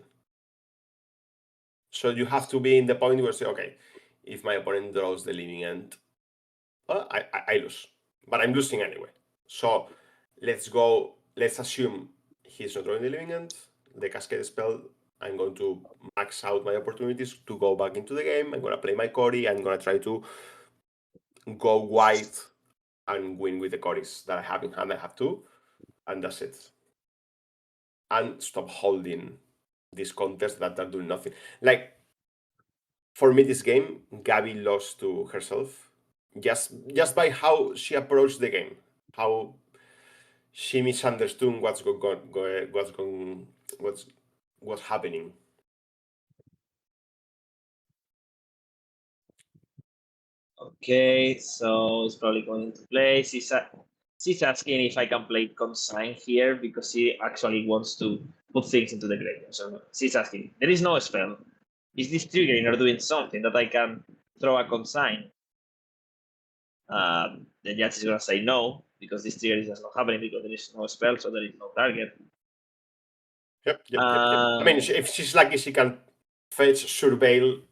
Speaker 5: So you have to be in the point where you say, okay, if my opponent draws the living end, well, I lose. But I'm losing anyway. So let's assume he's not drawing the living end. The Cascade spell, I'm going to max out my opportunities to go back into the game. I'm going to play my Cori. I'm going to try to go wide and win with the Coris that I have in hand. I have 2, and that's it. And stop holding these contests that are doing nothing. Like, for me, this game, Gabi lost to herself just by how she approached the game, how she misunderstood what's happening.
Speaker 4: Okay, so it's probably going to play. She's asking if I can play consign here because she actually wants to put things into the graveyard. So she's asking. There is no spell. Is this triggering or doing something that I can throw a consign? The judge is gonna say no because this trigger is just not happening because there is no spell, so there is no target.
Speaker 5: Yep. I mean, if she's lucky, she can fetch, surveil.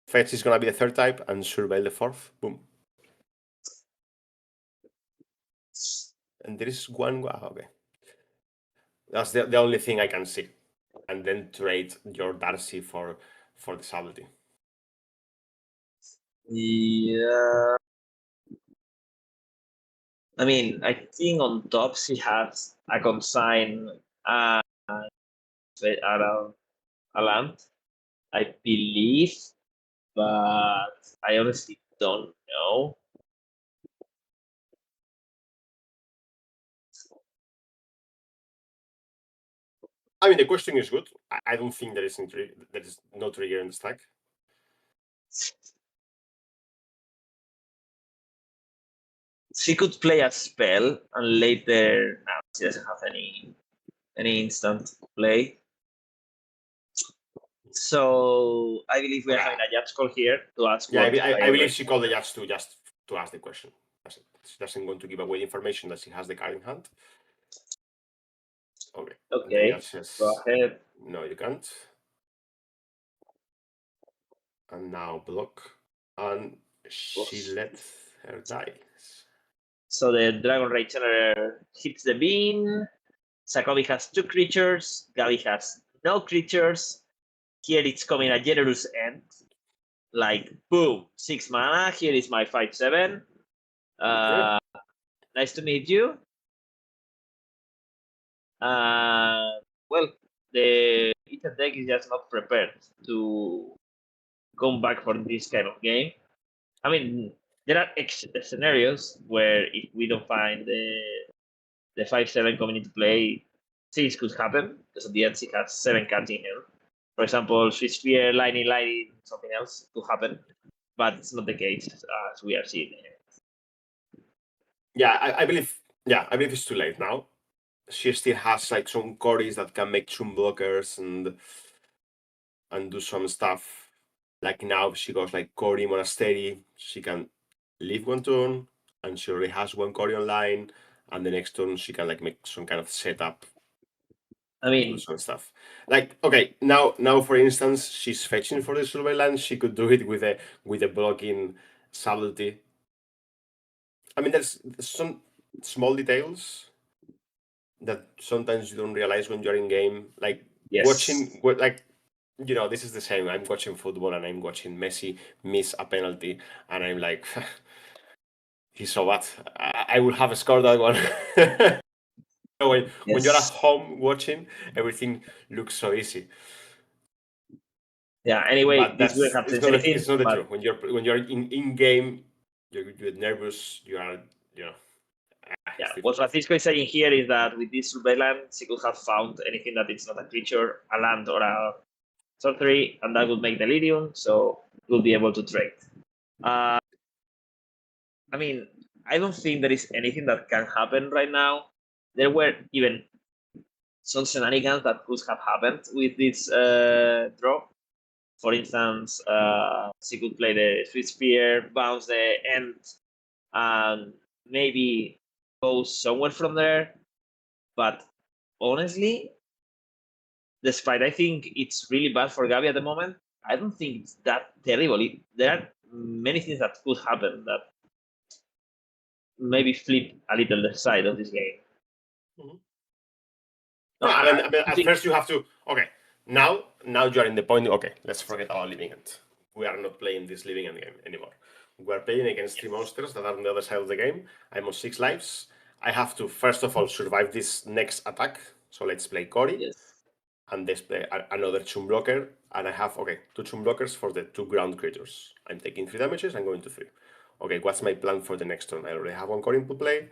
Speaker 5: Fetch is gonna be the 3rd type, and surveil the 4th. Boom. And there is one. Okay. That's the only thing I can see. And then trade your Darcy for the Subtlety.
Speaker 4: Yeah. I mean, I think on top she has a consign and a land, I believe, but I honestly don't know.
Speaker 5: I mean, the question is good. I don't think there is no trigger in the stack.
Speaker 4: She could play a spell and later now she doesn't have any instant play. So I believe we are having a judge call here to ask.
Speaker 5: Yeah, I believe she called the judge just to ask the question. She doesn't want to give away information that she has the card in hand. Okay.
Speaker 4: Okay. Go ahead.
Speaker 5: No, you can't. And now block. And she let her die.
Speaker 4: So the Dragon Rage Channeler hits the bean. Sakobi has 2 creatures. Gabi has no creatures. Here it's coming a generous end. Like, boom, 6 mana. Here is my 5/7. Nice to meet you. Well, the Ether deck is just not prepared to come back for this kind of game. I mean, there are scenarios where if we don't find the 5/7 coming into play, things could happen because at the end she has 7 cards in here. For example, Swiss Spear, Lightning, something else could happen, but it's not the case as we are seeing here.
Speaker 5: Yeah, I believe it's too late now. She still has like some Cories that can make Chum blockers and do some stuff. Like now she goes like Cory Monastery, she can leave one turn and she already has 1 Cory online, and the next turn she can like make some kind of setup.
Speaker 4: I mean,
Speaker 5: do some stuff. Like, okay, now for instance, she's fetching for the silver land. She could do it with a blocking subtlety. I mean, there's some small details that sometimes you don't realize when you're in game. Like watching, like, you know, this is the same. I'm watching football and I'm watching Messi miss a penalty, and I'm like, he's so bad. I would have scored that one. When you're at home watching, everything looks so easy.
Speaker 4: Yeah. Anyway,
Speaker 5: But
Speaker 4: this will have anything.
Speaker 5: It's not the truth. When you're in game, you're nervous. You are, you know.
Speaker 4: Yeah. What Francisco is saying here is that with this surveillance, she could have found anything that it's not a creature, a land, or a sorcery, and that would make Delirium, so we'll be able to trade. I mean, I don't think there is anything that can happen right now. There were even some shenanigans that could have happened with this draw. For instance, she could play the Swiss Spear, bounce the end, and maybe go somewhere from there. But honestly, despite I think it's really bad for Gabi at the moment, I don't think it's that terrible. There are many things that could happen that maybe flip a little the side of this game.
Speaker 5: Mm-hmm. No, I mean, at first you have to. Okay, now you are in the point. Okay, let's forget our living end. We are not playing this living end game anymore. We are playing against 3 monsters that are on the other side of the game. I'm on 6 lives. I have to first of all survive this next attack. So let's play Cory.
Speaker 4: Yes.
Speaker 5: And let's play another Chum blocker. And I have 2 Chum blockers for the 2 ground creatures. I'm taking 3 damages. I'm going to 3. Okay, what's my plan for the next turn? I already have 1 Cory input play.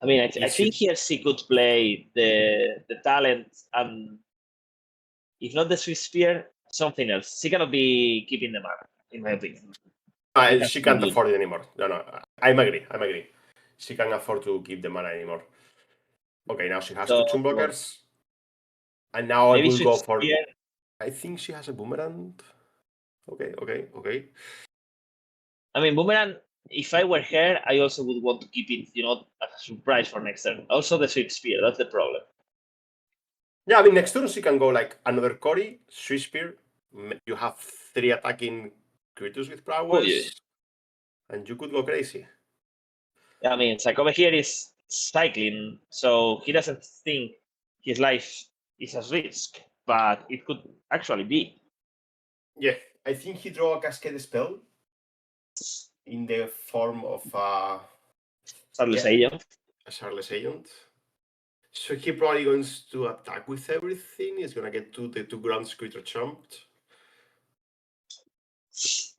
Speaker 4: I mean, I think here she could play the talent, and if not the Swiss Spear, something else. She cannot be keeping the mana, in my opinion.
Speaker 5: She can't afford it anymore. No, I agree. She can't afford to keep the mana anymore. Okay, now she has 2 Chum blockers. And now I will go for... Spear. I think she has a Boomerang. Okay.
Speaker 4: I mean, Boomerang, if I were her, I also would want to keep it, as a surprise for next turn. Also the Swiss Spear, that's the problem.
Speaker 5: Yeah, I mean, next turn she can go like another Cory, Swiss Spear. You have 3 attacking creatures with prowess, and you could go crazy.
Speaker 4: Yeah, I mean, Sakobe here is cycling, so he doesn't think his life is at risk, but it could actually be.
Speaker 5: Yeah, I think he drew a Cascade spell in the form of a
Speaker 4: Shardless Agent.
Speaker 5: A Shardless Agent. So he probably going to attack with everything. He's gonna get the 2 ground creature chumped.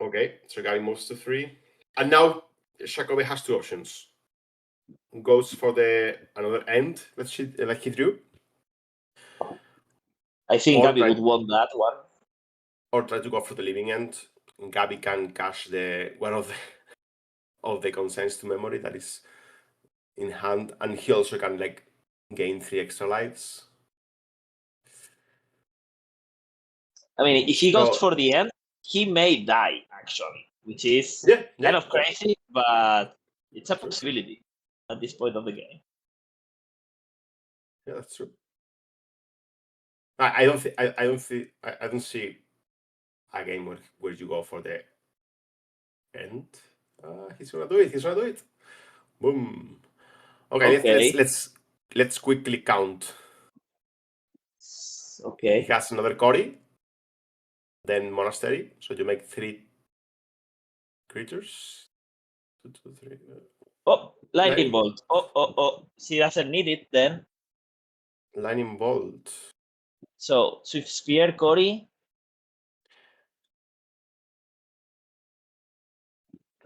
Speaker 5: Okay, so Gabi moves to 3. And now Sakobe has 2 options. goes for the another end that he drew.
Speaker 4: I think
Speaker 5: Or
Speaker 4: Gabi
Speaker 5: try-
Speaker 4: would want that one.
Speaker 5: Or try to go for the living end. Gabi can cash one of the consents to memory that is in hand, and he also can like gain 3 extra lives.
Speaker 4: I mean, if he goes
Speaker 5: So-
Speaker 4: for the end, he may die actually, which is
Speaker 5: Yeah,
Speaker 4: kind of crazy, but it's a possibility at this point of the game.
Speaker 5: Yeah, that's true. I don't see a game where you go for the end. He's gonna do it. Boom. Okay. Let's quickly count.
Speaker 4: Okay.
Speaker 5: He has another Cory, then Monastery. So you make 3 creatures. 2, 2, 3.
Speaker 4: Oh, lightning bolt. Oh. She doesn't need it then.
Speaker 5: Lightning bolt.
Speaker 4: So Swift Spear, Cory.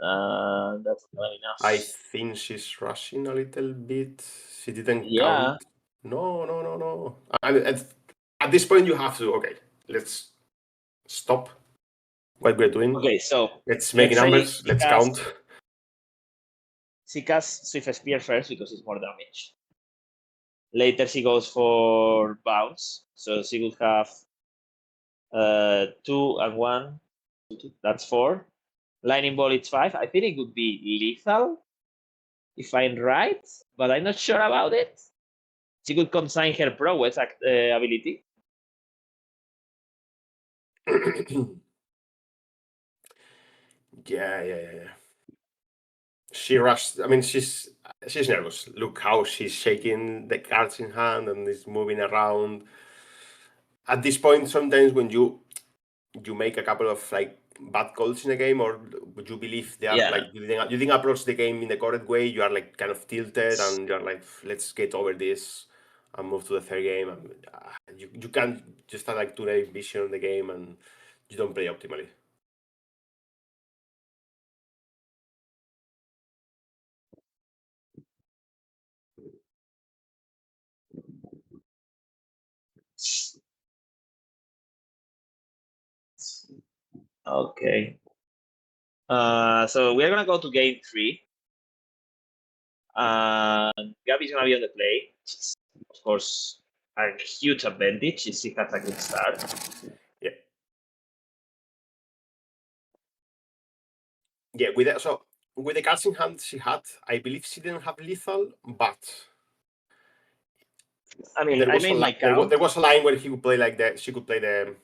Speaker 4: That's not enough.
Speaker 5: I think she's rushing a little bit. She didn't
Speaker 4: Yeah.
Speaker 5: count. No. I mean, at this point, you have to. Okay, let's stop what we're doing.
Speaker 4: Okay, so
Speaker 5: Let's make
Speaker 4: let's say
Speaker 5: numbers. Let's count.
Speaker 4: She casts Swift Spear first because it's more damage. Later she goes for bounce, so she would have 2 and 1. That's 4. Lightning bolt, it's 5. I think it would be lethal if I'm right, but I'm not sure about it. She could consign her prowess ability.
Speaker 5: Yeah. She rushed. I mean, she's nervous. Look how she's shaking the cards in hand and is moving around. At this point, sometimes when you make a couple of like bad calls in a game, or you believe they are like you didn't approach the game in the correct way, you are like kind of tilted and you're like, let's get over this and move to the third game. And you can't just have like tunnel vision on the game and you don't play optimally.
Speaker 4: Okay. So we're gonna go to game 3. Gabi's gonna be on the play. Of course, a huge advantage if she has a good start.
Speaker 5: Yeah, with the cards in hand she had, I believe she didn't have lethal, but
Speaker 4: I mean,
Speaker 5: there was a line where he would play like that. She could play the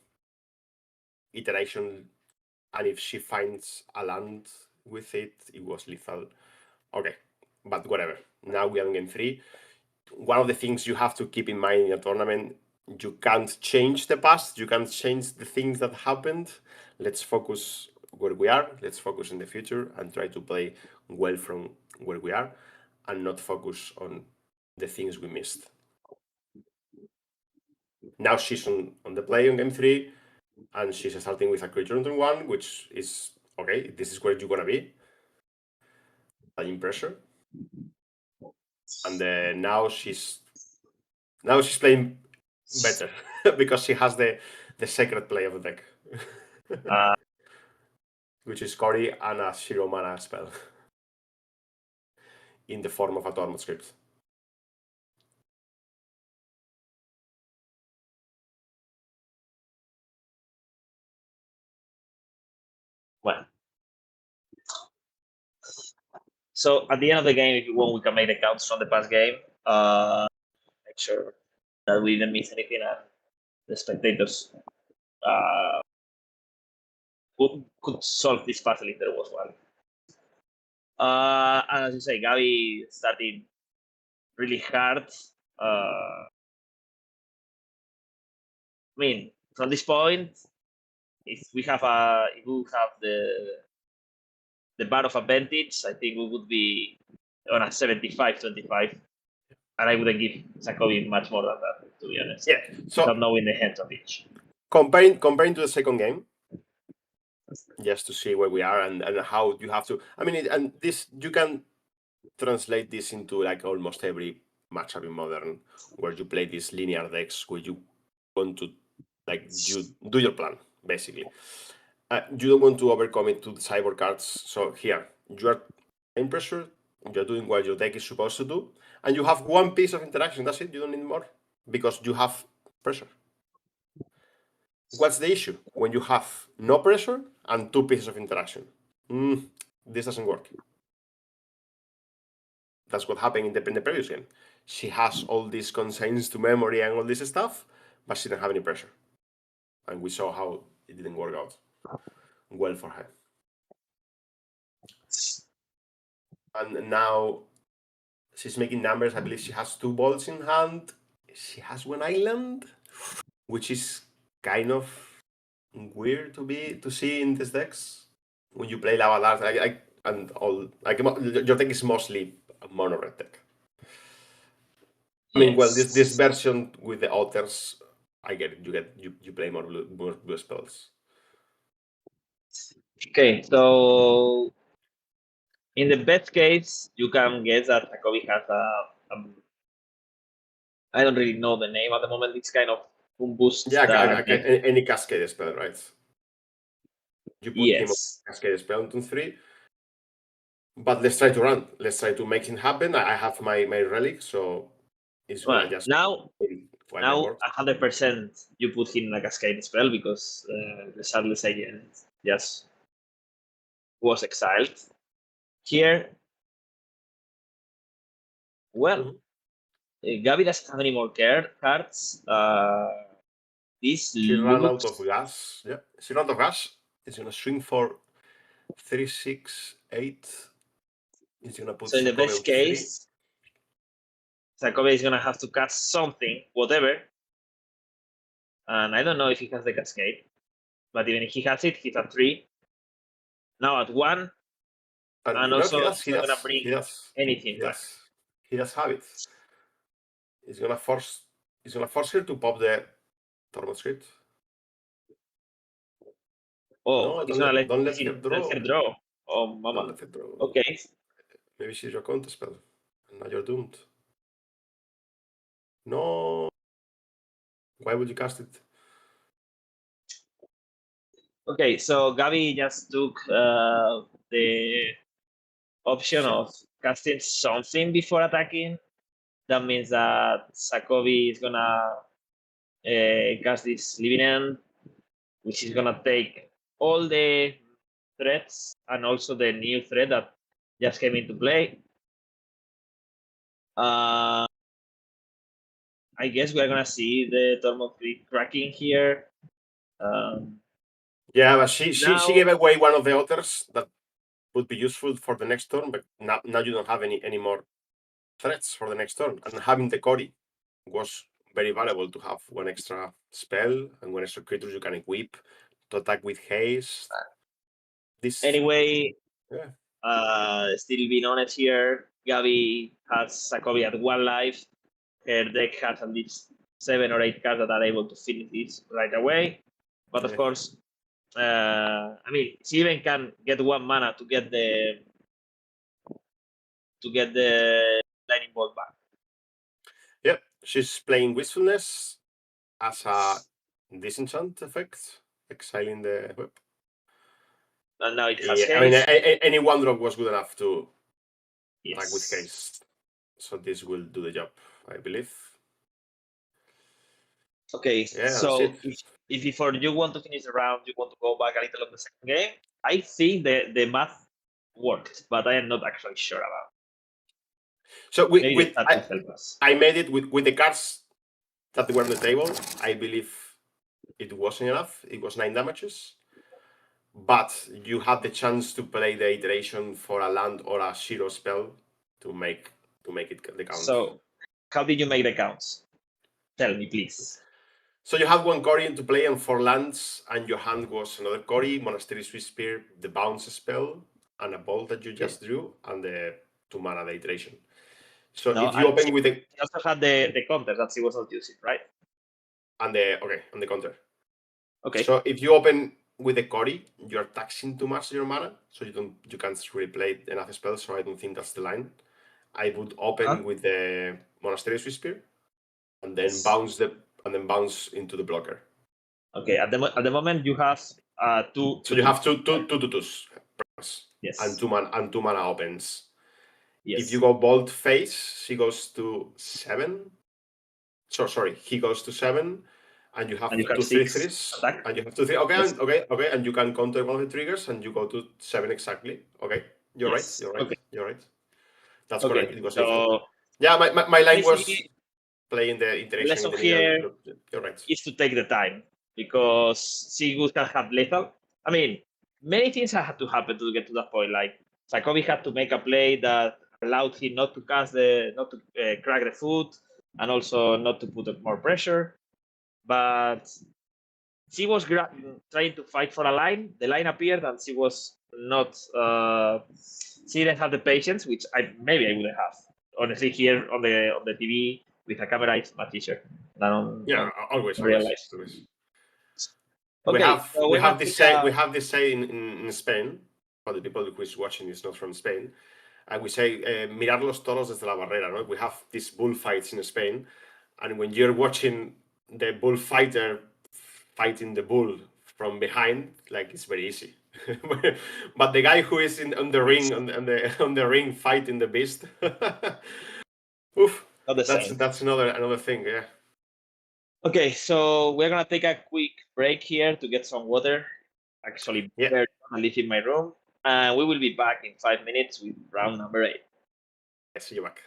Speaker 5: iteration, and if she finds a land with it, it was lethal. Okay, but whatever. Now we are in game 3. One of the things you have to keep in mind in a tournament, you can't change the past. You can't change the things that happened. Let's focus where we are. Let's focus in the future and try to play well from where we are and not focus on the things we missed. Now she's on the play on game 3, and she's starting with a creature on turn 1, which is okay. This is where you're gonna be. Applying pressure, and now she's playing better because she has the secret play of the deck, which is Cory and a 0 mana spell in the form of a Tormod script.
Speaker 4: Well, so at the end of the game, if you want, we can make the counts from the past game. Make sure that we didn't miss anything, and the spectators could solve this puzzle if there was one. And as you say, Gabi started really hard. I mean, from this point, if we have the bar of advantage, I think we would be on a 75-25, and I wouldn't give Sakovi much more than that, to be honest.
Speaker 5: Yeah. So
Speaker 4: not knowing the hands of each.
Speaker 5: Comparing to the second game, just to see where we are and how you have to. I mean, and this you can translate this into like almost every matchup in Modern, where you play these linear decks where you want to you do your plan basically. You don't want to overcommit to the cyber cards. So here you are in pressure. You're doing what your deck is supposed to do, and you have one piece of interaction. That's it. You don't need more because you have pressure. What's the issue? When you have no pressure and two pieces of interaction. This doesn't work. That's what happened in the previous game. She has all these consigns to memory and all this stuff, but she didn't have any pressure. And we saw how it didn't work out well for her. And now she's making numbers. I believe she has 2 balls in hand. She has 1 island, which is kind of weird to see in these decks. When you play Lava Large, your deck is mostly a mono red deck. I mean, well, this version with the alters, I get it. You play more blue spells.
Speaker 4: Okay, so in the best case, you can guess that Jacobi has I don't really know the name at the moment. It's kind of boost.
Speaker 5: Yeah, any cascade spell, right? You put him on cascade spell on 3. But let's try to run. Let's try to make it happen. I have my relic, so it's gonna just
Speaker 4: now 100% you put him in a cascade spell because the Shardless Agent just was exiled. Here, well, Gabi doesn't have any more cards.
Speaker 5: She ran out of gas. Yeah, she ran out of gas. It's gonna swing for 3, 6, 8. It's gonna put.
Speaker 4: So in the best case, Jacobi is gonna have to cast something, whatever. And I don't know if he has the cascade, but even if he has it, he's at 3. Now at 1. And also, he's not gonna bring anything back.
Speaker 5: He does have it. He's gonna force her to pop the Torment Script.
Speaker 4: Oh,
Speaker 5: no,
Speaker 4: he's gonna let
Speaker 5: her draw.
Speaker 4: Oh, mama.
Speaker 5: Don't let her draw.
Speaker 4: Okay.
Speaker 5: Maybe she's your counter spell, and now you're doomed. No. Why would you cast it?
Speaker 4: Okay, so Gabi just took the option of casting something before attacking. That means that Jacobi is gonna cast this Living End, which is gonna take all the threats and also the new threat that just came into play. I guess we are gonna see the Torment cracking here.
Speaker 5: Yeah, but she gave away one of the others that would be useful for the next turn, but now you don't have any more threats for the next turn. And having the Cory was very valuable to have 1 extra spell and 1 extra creature you can equip to attack with haste.
Speaker 4: Anyway, still being honest here, Gabi has Jacobi at 1 life. Her deck has at least 7 or 8 cards that are able to finish this right away. But of course, I mean, she even can get 1 mana to get the lightning bolt back.
Speaker 5: Yep, she's playing Wistfulness as a disenchant effect, exiling the whip.
Speaker 4: And now it has haste.
Speaker 5: I mean, any 1-drop was good enough to attack with haste. So this will do the job, I believe.
Speaker 4: Okay, so if before you want to finish the round, you want to go back a little on the second game, I think the math worked, but I am not actually sure about it.
Speaker 5: So I made it with the cards that were on the table. I believe it wasn't enough. It was 9 damages. But you had the chance to play the iteration for a land or a 0 spell to make it the count.
Speaker 4: So how did you make the counts? Tell me, please.
Speaker 5: So you had 1 Cory into play and 4 lands, and your hand was another Cory, Monastery Swiss Spear, the bounce spell, and a bolt that you just drew, and the 2 mana the iteration. So if you open with the...
Speaker 4: You also had the counter that she was not using, right?
Speaker 5: And the counter.
Speaker 4: Okay.
Speaker 5: So if you open with the Cory, you're taxing too much your mana, so you can't really play enough spells, so I don't think that's the line. I would open with the Monastery Swiss Spear, and then
Speaker 4: Yes.
Speaker 5: bounce into the blocker.
Speaker 4: Okay, at the moment you have two.
Speaker 5: So you have two tutus,
Speaker 4: Yes.
Speaker 5: and two mana opens.
Speaker 4: Yes.
Speaker 5: If you go bolt face, he goes to 7. So sorry, he goes to 7, and you have
Speaker 4: And you have
Speaker 5: 2
Speaker 4: 6
Speaker 5: 3/3s,
Speaker 4: attack.
Speaker 5: and you have 2 3. Okay,
Speaker 4: Yes.
Speaker 5: okay, and you can counter one of the triggers, and you go to 7 exactly. Okay, you're
Speaker 4: Yes.
Speaker 5: right.
Speaker 4: Okay.
Speaker 5: You're right. That's
Speaker 4: Okay.
Speaker 5: correct. It was default.
Speaker 4: So
Speaker 5: Yeah, my line was
Speaker 4: basically,
Speaker 5: playing the
Speaker 4: the
Speaker 5: interaction
Speaker 4: lesson
Speaker 5: in the
Speaker 4: here
Speaker 5: middle. You're right.
Speaker 4: is to take the time, because Sigurd can have lethal. I mean, many things had to happen to get to that point. Like Sakovi had to make a play that allowed him not to crack the foot, and also not to put up more pressure. But she was trying to fight for a line. The line appeared, and she was not. She didn't have the patience, which maybe I wouldn't have. Honestly, here on the TV with a camera, it's much easier than on
Speaker 5: always
Speaker 4: real
Speaker 5: always.
Speaker 4: life.
Speaker 5: Always.
Speaker 4: Okay,
Speaker 5: we have this say in Spain. For the people who is watching is not from Spain, and we say mirar los toros desde la barrera. No? We have these bullfights in Spain, and when you're watching the bullfighter fighting the bull from behind, like, it's very easy. But the guy who is on the ring on the ring fighting the beast, oof, that's another thing. Yeah.
Speaker 4: Okay, so we're gonna take a quick break here to get some water. Actually, I live in my room, and we will be back in 5 minutes with round number 8.
Speaker 5: I see you back.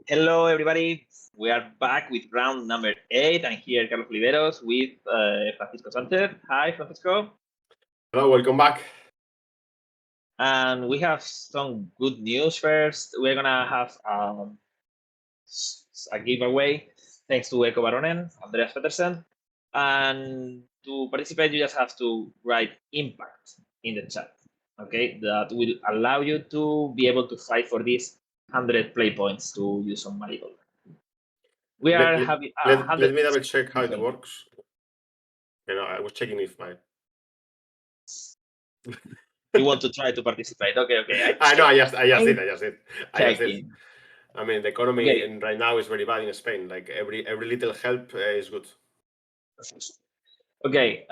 Speaker 4: Hello, everybody. We are back with round number 8, and here Carlos Oliveros with Francisco Sánchez. Hi, Francisco.
Speaker 5: Hello, welcome back.
Speaker 4: And we have some good news first. We're gonna have a giveaway thanks to Eko Baronen, Andreas Petersen. And to participate, you just have to write impact in the chat. Okay, that will allow you to be able to fight for these 100 play points to use on Marigold. We are having.
Speaker 5: Let me double check how it works. You know, I was checking if my.
Speaker 4: You want to try to participate? Okay.
Speaker 5: I know. I just did.
Speaker 4: Checking.
Speaker 5: I mean, the economy right now is very bad in Spain. Like every little help is good.
Speaker 4: Okay.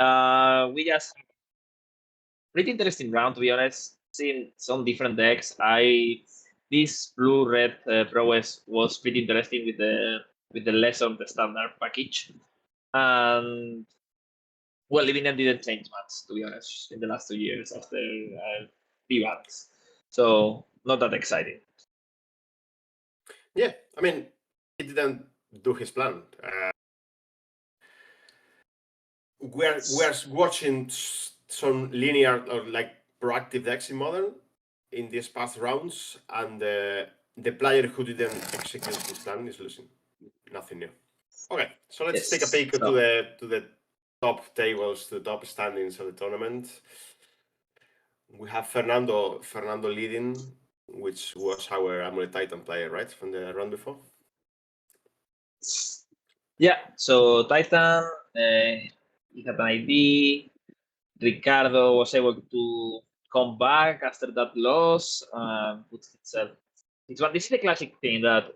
Speaker 4: We just pretty interesting round, to be honest. Seen some different decks. This blue-red prowess was pretty interesting with the less of the standard package, and well, Living didn't change much, to be honest, in the last 2 years after rebans. So not that exciting.
Speaker 5: Yeah, I mean, he didn't do his plan. We're watching some linear or like proactive decks in Modern in these past rounds, and the player who didn't execute his plan is losing. Nothing new. Okay, so let's take a peek to the top tables, the top standings of the tournament. We have Fernando leading, which was our Amulet Titan player, right, from the round before?
Speaker 4: Yeah, so Titan, he had an ID. Ricardo was able to come back after that loss. Puts itself. This is the classic thing that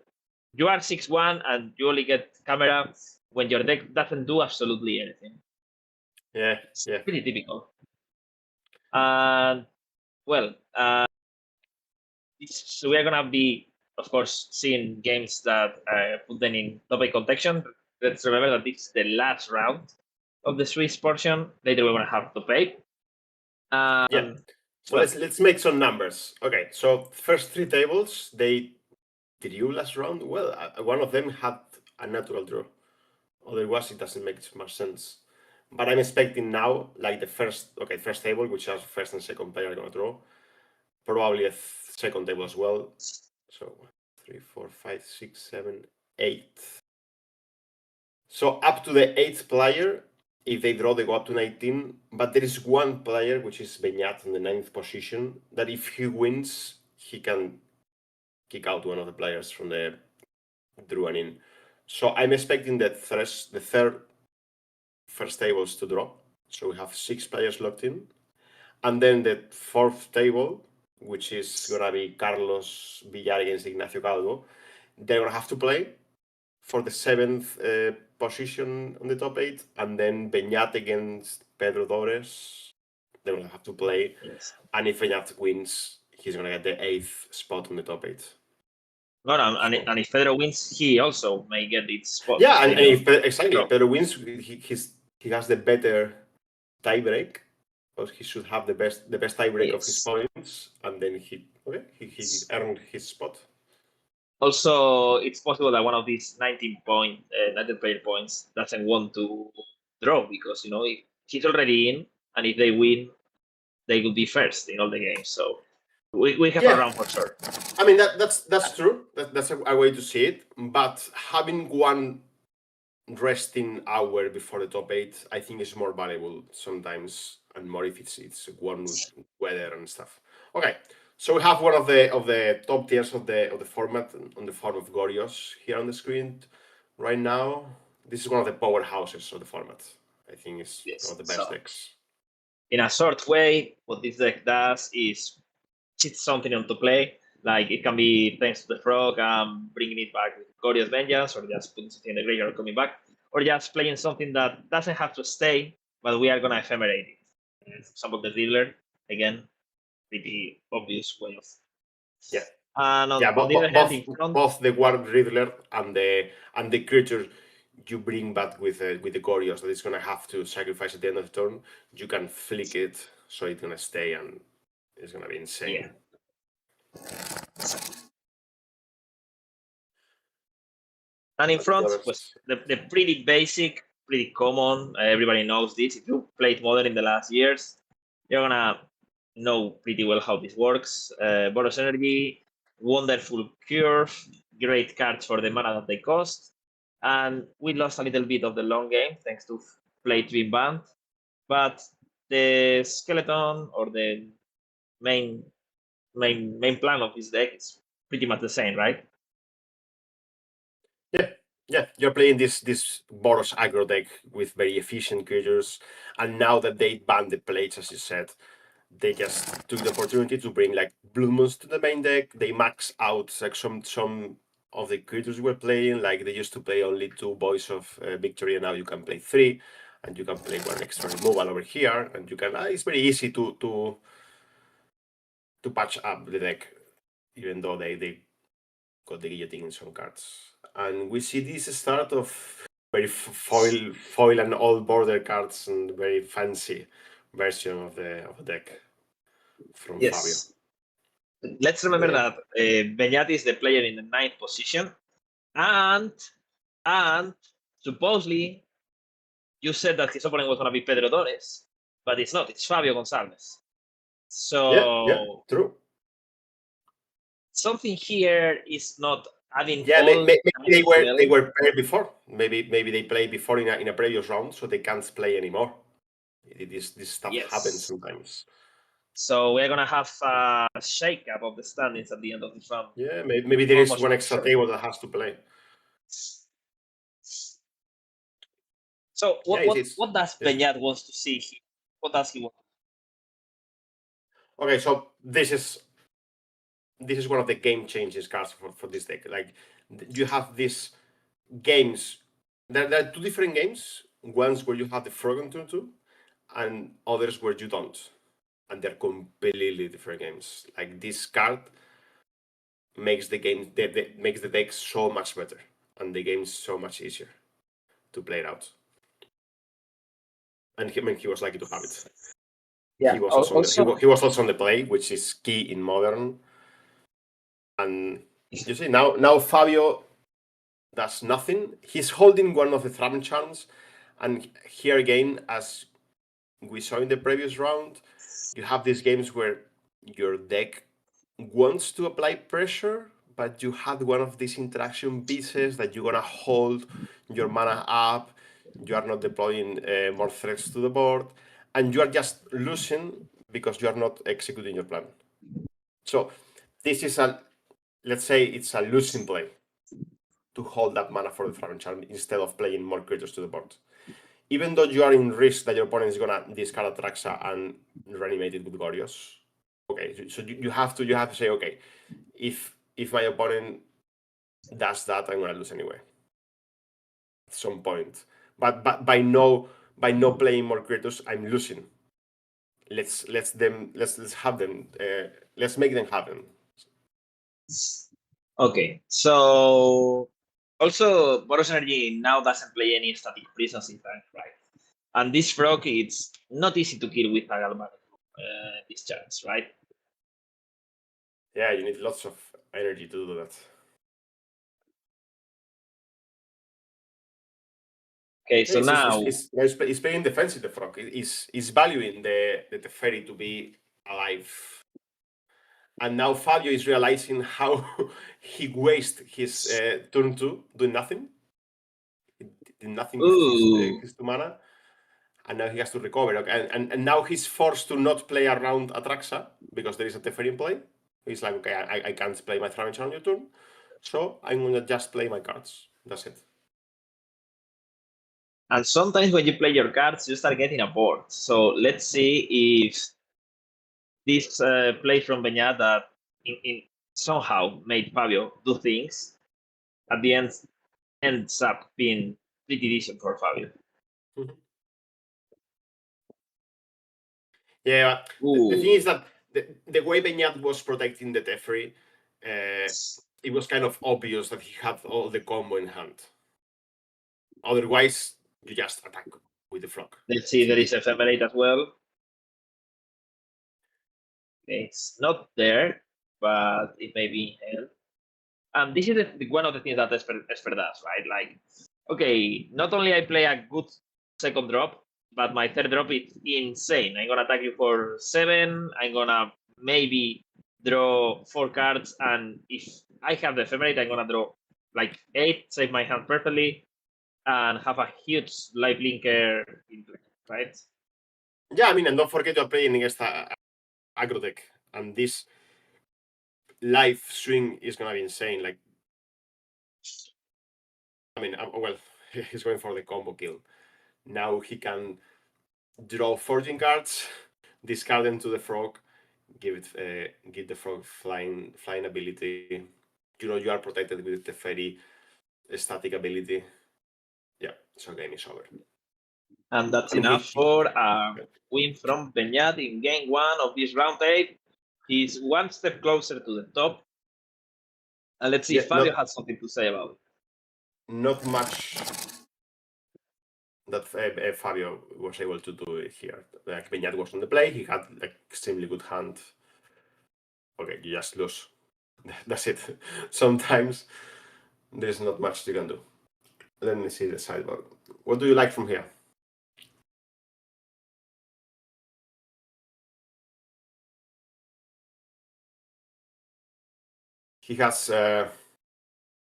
Speaker 4: you are 6-1 and you only get camera when your deck doesn't do absolutely anything.
Speaker 5: Yeah.
Speaker 4: Pretty typical. And well, so we are gonna be, of course, seeing games that put them in top 8 contention. Let's remember that this is the last round of the Swiss portion. Later we're gonna have top 8.
Speaker 5: Yeah. So let's make some numbers. Okay, so first 3 tables, they drew last round. Well, one of them had a natural draw. Otherwise, it doesn't make much sense. But I'm expecting now, like the first table, which has first and second player gonna draw. Probably a second table as well. So 3, 4, 5, 6, 7, 8. So up to the 8th player, if they draw, they go up to 19. But there is one player, which is Beñat in the 9th position, that if he wins, he can kick out one of the players from the draw and in. So I'm expecting the third first tables to draw. So we have 6 players locked in. And then the 4th table, which is going to be Carlos Villar against Ignacio Calvo, they're going to have to play for the 7th position on the top 8. And then Beñat against Pedro Dores, they're going to have to play.
Speaker 4: Yes.
Speaker 5: And if Beñat wins, he's going to get the 8th spot on the top 8.
Speaker 4: No, and if Pedro wins, he also may get its spot.
Speaker 5: Yeah, and if Pedro wins, he has the better tiebreak, because he should have the best tiebreak of his points, and then he earned his spot.
Speaker 4: Also, it's possible that one of these 19 player points doesn't want to draw because if he's already in, and if they win, they will be first in all the games. So we have a round for sure.
Speaker 5: I mean that's true. That's a way to see it. But having one resting hour before the top 8, I think is more valuable sometimes, and more if it's one with weather and stuff. Okay, so we have one of the top tiers of the format on the form of Gorios here on the screen right now. This is one of the powerhouses of the format. I think it's one of the best decks.
Speaker 4: In a short way, what this deck does is cheat something onto play. Like it can be thanks to the frog, bringing it back with Glorious Vengeance, or just putting something in the graveyard coming back, or just playing something that doesn't have to stay, but we are going to ephemerate it. For example, the Riddler, again, pretty obvious way of.
Speaker 5: Yeah.
Speaker 4: Both
Speaker 5: the War Riddler and the creature you bring back with the Gorios that is going to have to sacrifice at the end of the turn, you can flick it so it's going to stay, and it's going to be insane.
Speaker 4: Yeah. And in
Speaker 5: But
Speaker 4: front
Speaker 5: the
Speaker 4: was
Speaker 5: others-
Speaker 4: the pretty basic, pretty common. Everybody knows this. If you played Modern in the last years, you're gonna know pretty well how this works. Boros Energy, wonderful curve, great cards for the mana that they cost. And we lost a little bit of the long game thanks to play being banned. But the skeleton or the main plan of this deck is pretty much the same, right?
Speaker 5: Yeah, you're playing this Boros aggro deck with very efficient creatures, and now that they banned the plates, as you said, they just took the opportunity to bring like Blue Moons to the main deck. They max out like some of the creatures you were playing. Like they used to play only 2 Voice of Victory, and now you can play 3, and you can play 1 extra removal over here, and you can. It's very easy to patch up the deck, even though they got the guillotine in some cards. And we see this start of very foil and all border cards and very fancy version of the deck from Fabio.
Speaker 4: Let's remember that Beñat is the player in the 9th position, and supposedly you said that his opponent was going to be Pedro Torres, but it's not. It's Fabio González. So
Speaker 5: Yeah, true.
Speaker 4: something here is not adding.
Speaker 5: Yeah,
Speaker 4: all
Speaker 5: maybe they
Speaker 4: well.
Speaker 5: were paired before. Maybe they played before in a previous round, so they can't play anymore. This stuff happens sometimes.
Speaker 4: So we're gonna have a shake-up of the standings at the end of the round.
Speaker 5: Yeah, maybe there is one extra table that has to play.
Speaker 4: So what does
Speaker 5: yeah.
Speaker 4: Beñat wants to see here? What does he want?
Speaker 5: Okay, so this is one of the game changes cards for this deck. Like you have these games. There are 2 different games. Ones where you have the frog on turn 2, and others where you don't. And they're completely different games. Like this card makes the game makes the deck so much better, and the game so much easier to play it out. And he was lucky to have it.
Speaker 4: Yeah.
Speaker 5: He was also on the play, which is key in Modern. And you see now Fabio does nothing. He's holding one of the Thrum Charms, and here again, as we saw in the previous round, you have these games where your deck wants to apply pressure, but you had one of these interaction pieces that you're gonna hold your mana up. You are not deploying more threats to the board, and you are just losing because you are not executing your plan. So this is let's say it's a losing play to hold that mana for the Thrum Charm instead of playing more creatures to the board. Even though you are in risk that your opponent is gonna discard Atraxa and reanimate it with Gorios. Okay, so you have to say, okay, if my opponent does that, I'm gonna lose anyway. At some point. But by no playing more creatures, I'm losing. Let's have them. Let's make them happen.
Speaker 4: Okay, so also Boros Energy now doesn't play any static prisons in fact, right? And this frog, it's not easy to kill with a galvanic discharge, right?
Speaker 5: Yeah, you need lots of energy to do that.
Speaker 4: Okay, so now
Speaker 5: he's playing defensive. The frog is valuing the Teferi to be alive. And now Fabio is realizing how he wasted his turn 2 doing nothing. He did nothing with his 2 mana. And now he has to recover. Okay? And now he's forced to not play around Atraxa because there is a Teferi in play. He's like, okay, I can't play my Thrum on your turn. So I'm going to just play my cards. That's it.
Speaker 4: And sometimes when you play your cards, you start getting a board. So let's see if this play from Beñat that in somehow made Fabio do things at the end ends up being pretty decent for Fabio.
Speaker 5: Mm-hmm. Yeah, the thing is that the way Beñat was protecting the Teferi, it was kind of obvious that he had all the combo in hand. Otherwise, you just attack with the frog.
Speaker 4: Let's see, there is Ephemerate as well. Okay, it's not there, but it may be held. And this is one of the things that Esper does, right? Like, okay, not only I play a good second drop, but my third drop is insane. I'm gonna attack you for 7. I'm gonna maybe draw 4 cards, and if I have the ephemerate, I'm gonna draw like 8, save my hand perfectly, and have a huge life linker in play, right?
Speaker 5: Yeah, I mean, and don't forget you're playing against a aggro deck, and this life swing is gonna be insane. Like, I mean, well, he's going for the combo kill. Now he can draw forging cards, discard them to the frog, give the frog flying ability. You know you are protected with the fairy static ability. Yeah, so game is over.
Speaker 4: And that's enough for a win from Beñat in game 1 of this round 8. He's one step closer to the top. And let's see if Fabio has something to say about it.
Speaker 5: Not much that Fabio was able to do here. Like Beñat was on the play, he had like extremely good hand. Okay, you just lose. That's it. Sometimes there's not much you can do. Let me see the sideboard. What do you like from here? He has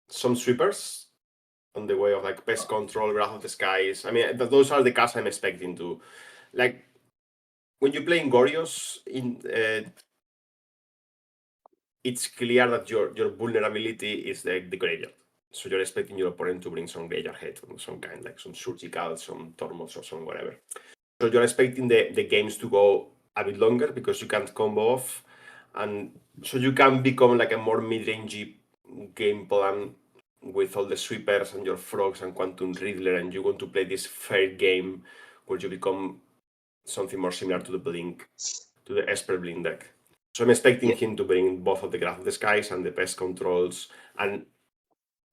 Speaker 5: some sweepers on the way of like pest control, Wrath of the Skies. I mean, those are the cards I'm expecting to. Like, when you play in Gorios, it's clear that your vulnerability is the graveyard. So you're expecting your opponent to bring some graveyard head of some kind, like some surgical, some Tormos or some whatever. So you're expecting the games to go a bit longer because you can't combo off. And so you can become like a more mid-rangey game plan with all the sweepers and your frogs and Quantum Riddler, and you want to play this fair game where you become something more similar to the Blink, to the Esper Blink deck. So I'm expecting him to bring both of the Wrath of the Skies and the pest controls and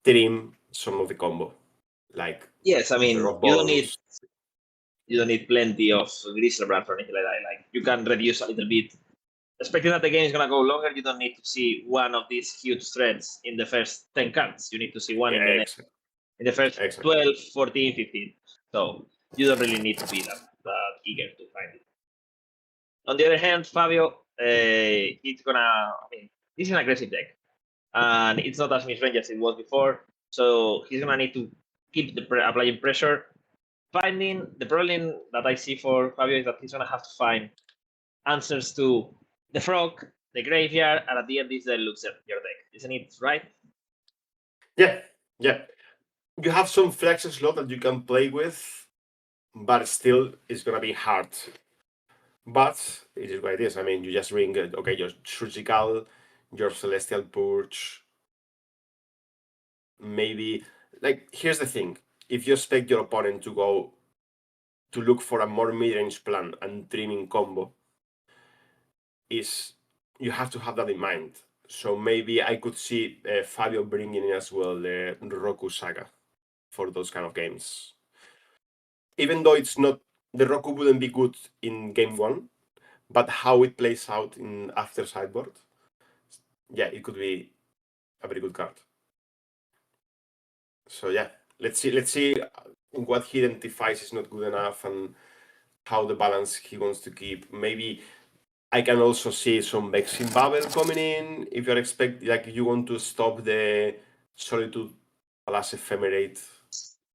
Speaker 5: trim some of the combo. Like,
Speaker 4: yes, I mean, you don't need plenty of Griselbrand or anything like that. Like, you can reduce a little bit. Expecting that the game is going to go longer, you don't need to see one of these huge threads in the first 10 cards. You need to see one in the first 12, 14, 15. So you don't really need to be that eager to find it. On the other hand, Fabio, he's going to, I mean, this is an aggressive deck. And it's not as mid-range as it was before. So he's going to need to keep applying pressure. The problem that I see for Fabio is that he's going to have to find answers to the frog, the graveyard, and at the end is the Luxor, your deck. Isn't it right?
Speaker 5: Yeah. You have some flex slot that you can play with, but still it's going to be hard. But it is what it is. I mean, you just ring, okay, your Surgical, your Celestial Purge. Maybe, like, here's the thing. If you expect your opponent to go to look for a more mid-range plan and trimming combo, you have to have that in mind. So maybe I could see Fabio bringing in as well the Roku Saga for those kind of games. Even though it's not, the Roku wouldn't be good in game 1, but how it plays out in after sideboard, yeah, it could be a very good card. So yeah, let's see what he identifies is not good enough and how the balance he wants to keep. Maybe I can also see some Vexing Bubble coming in if you're expecting, like, you want to stop the Solitude plus Ephemerate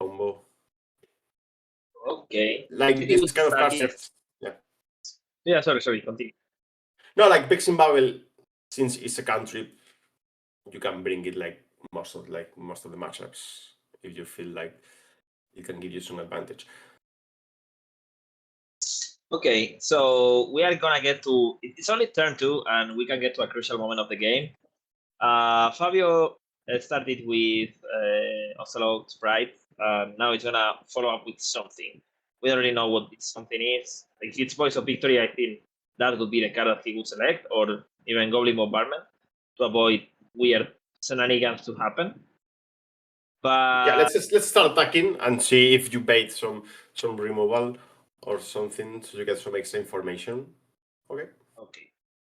Speaker 5: combo.
Speaker 4: Okay.
Speaker 5: Like, this kind of cards.
Speaker 4: Yeah, sorry, continue.
Speaker 5: No, like Vexing Bubble, since it's a cantrip, you can bring it like most of the matchups if you feel like it can give you some advantage.
Speaker 4: Okay, so we are gonna get to, it's only turn 2 and we can get to a crucial moment of the game. Fabio started with Ocelot Sprite, now it's gonna follow up with something. We don't really know what this something is. If it's Voice of Victory, I think that would be the card that he would select, or even Goblin Bombardment, to avoid weird shenanigans to happen. But
Speaker 5: yeah, let's start attacking and see if you bait some removal or something so you get some extra information. Okay.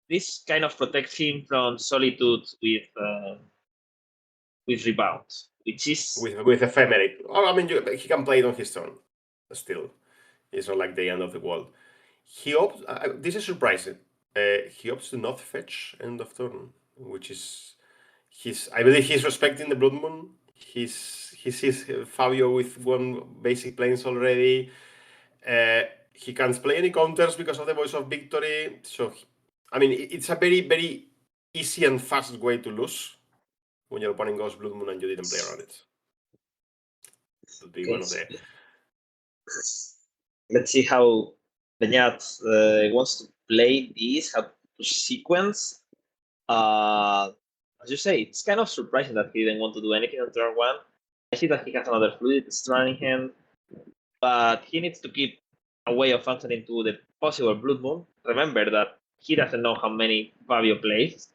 Speaker 4: This kind of protects him from Solitude with with rebound, which is
Speaker 5: with ephemerate. Oh, I mean, he can play it on his turn. Still, it's not like the end of the world. He opts. This is surprising. He opts to not fetch end of turn, which is I believe he's respecting the Blood Moon. He sees Fabio with one basic planes already. He can't play any counters because of the Voice of Victory. So, I mean, it's a very, very easy and fast way to lose when your opponent goes Blood Moon and you didn't play around it. It would be one of the.
Speaker 4: Let's see how Beñat wants to play this, how to sequence. As you say, it's kind of surprising that he didn't want to do anything on turn 1. I see that he has another Fluid Strand in hand, but he needs to keep a way of answering to the possible Blood Moon. Remember that he doesn't know how many Fabio plays,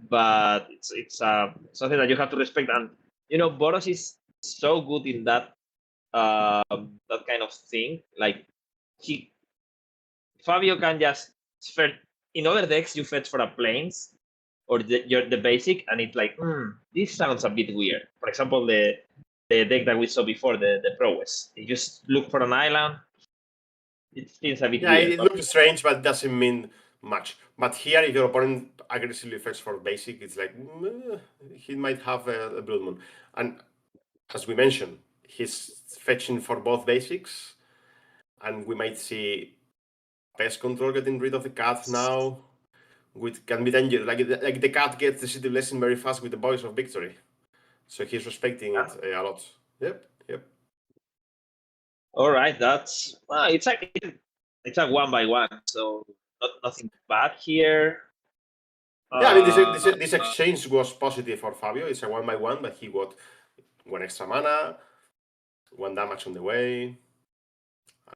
Speaker 4: but it's something that you have to respect. And Boros is so good in that that kind of thing. Like Fabio can just fetch in other decks. You fetch for a planes or the basic, and it's like this sounds a bit weird. For example, the deck that we saw before, the Prowess. You just look for an island. It seems a bit weird.
Speaker 5: It looks strange, but doesn't mean much. But here, if your opponent aggressively fetches for basic, it's like he might have a Blood Moon. And as we mentioned, he's fetching for both basics, and we might see Pest Control getting rid of the cat now. Which can be dangerous. Like the cat gets the City Blessing very fast with the Voice of Victory, so he's respecting it a lot. Yep.
Speaker 4: All right, that's it's a 1-by-1, so nothing bad here.
Speaker 5: Yeah, I mean this exchange was positive for Fabio. It's a 1-by-1, but he got 1 extra mana, 1 damage on the way,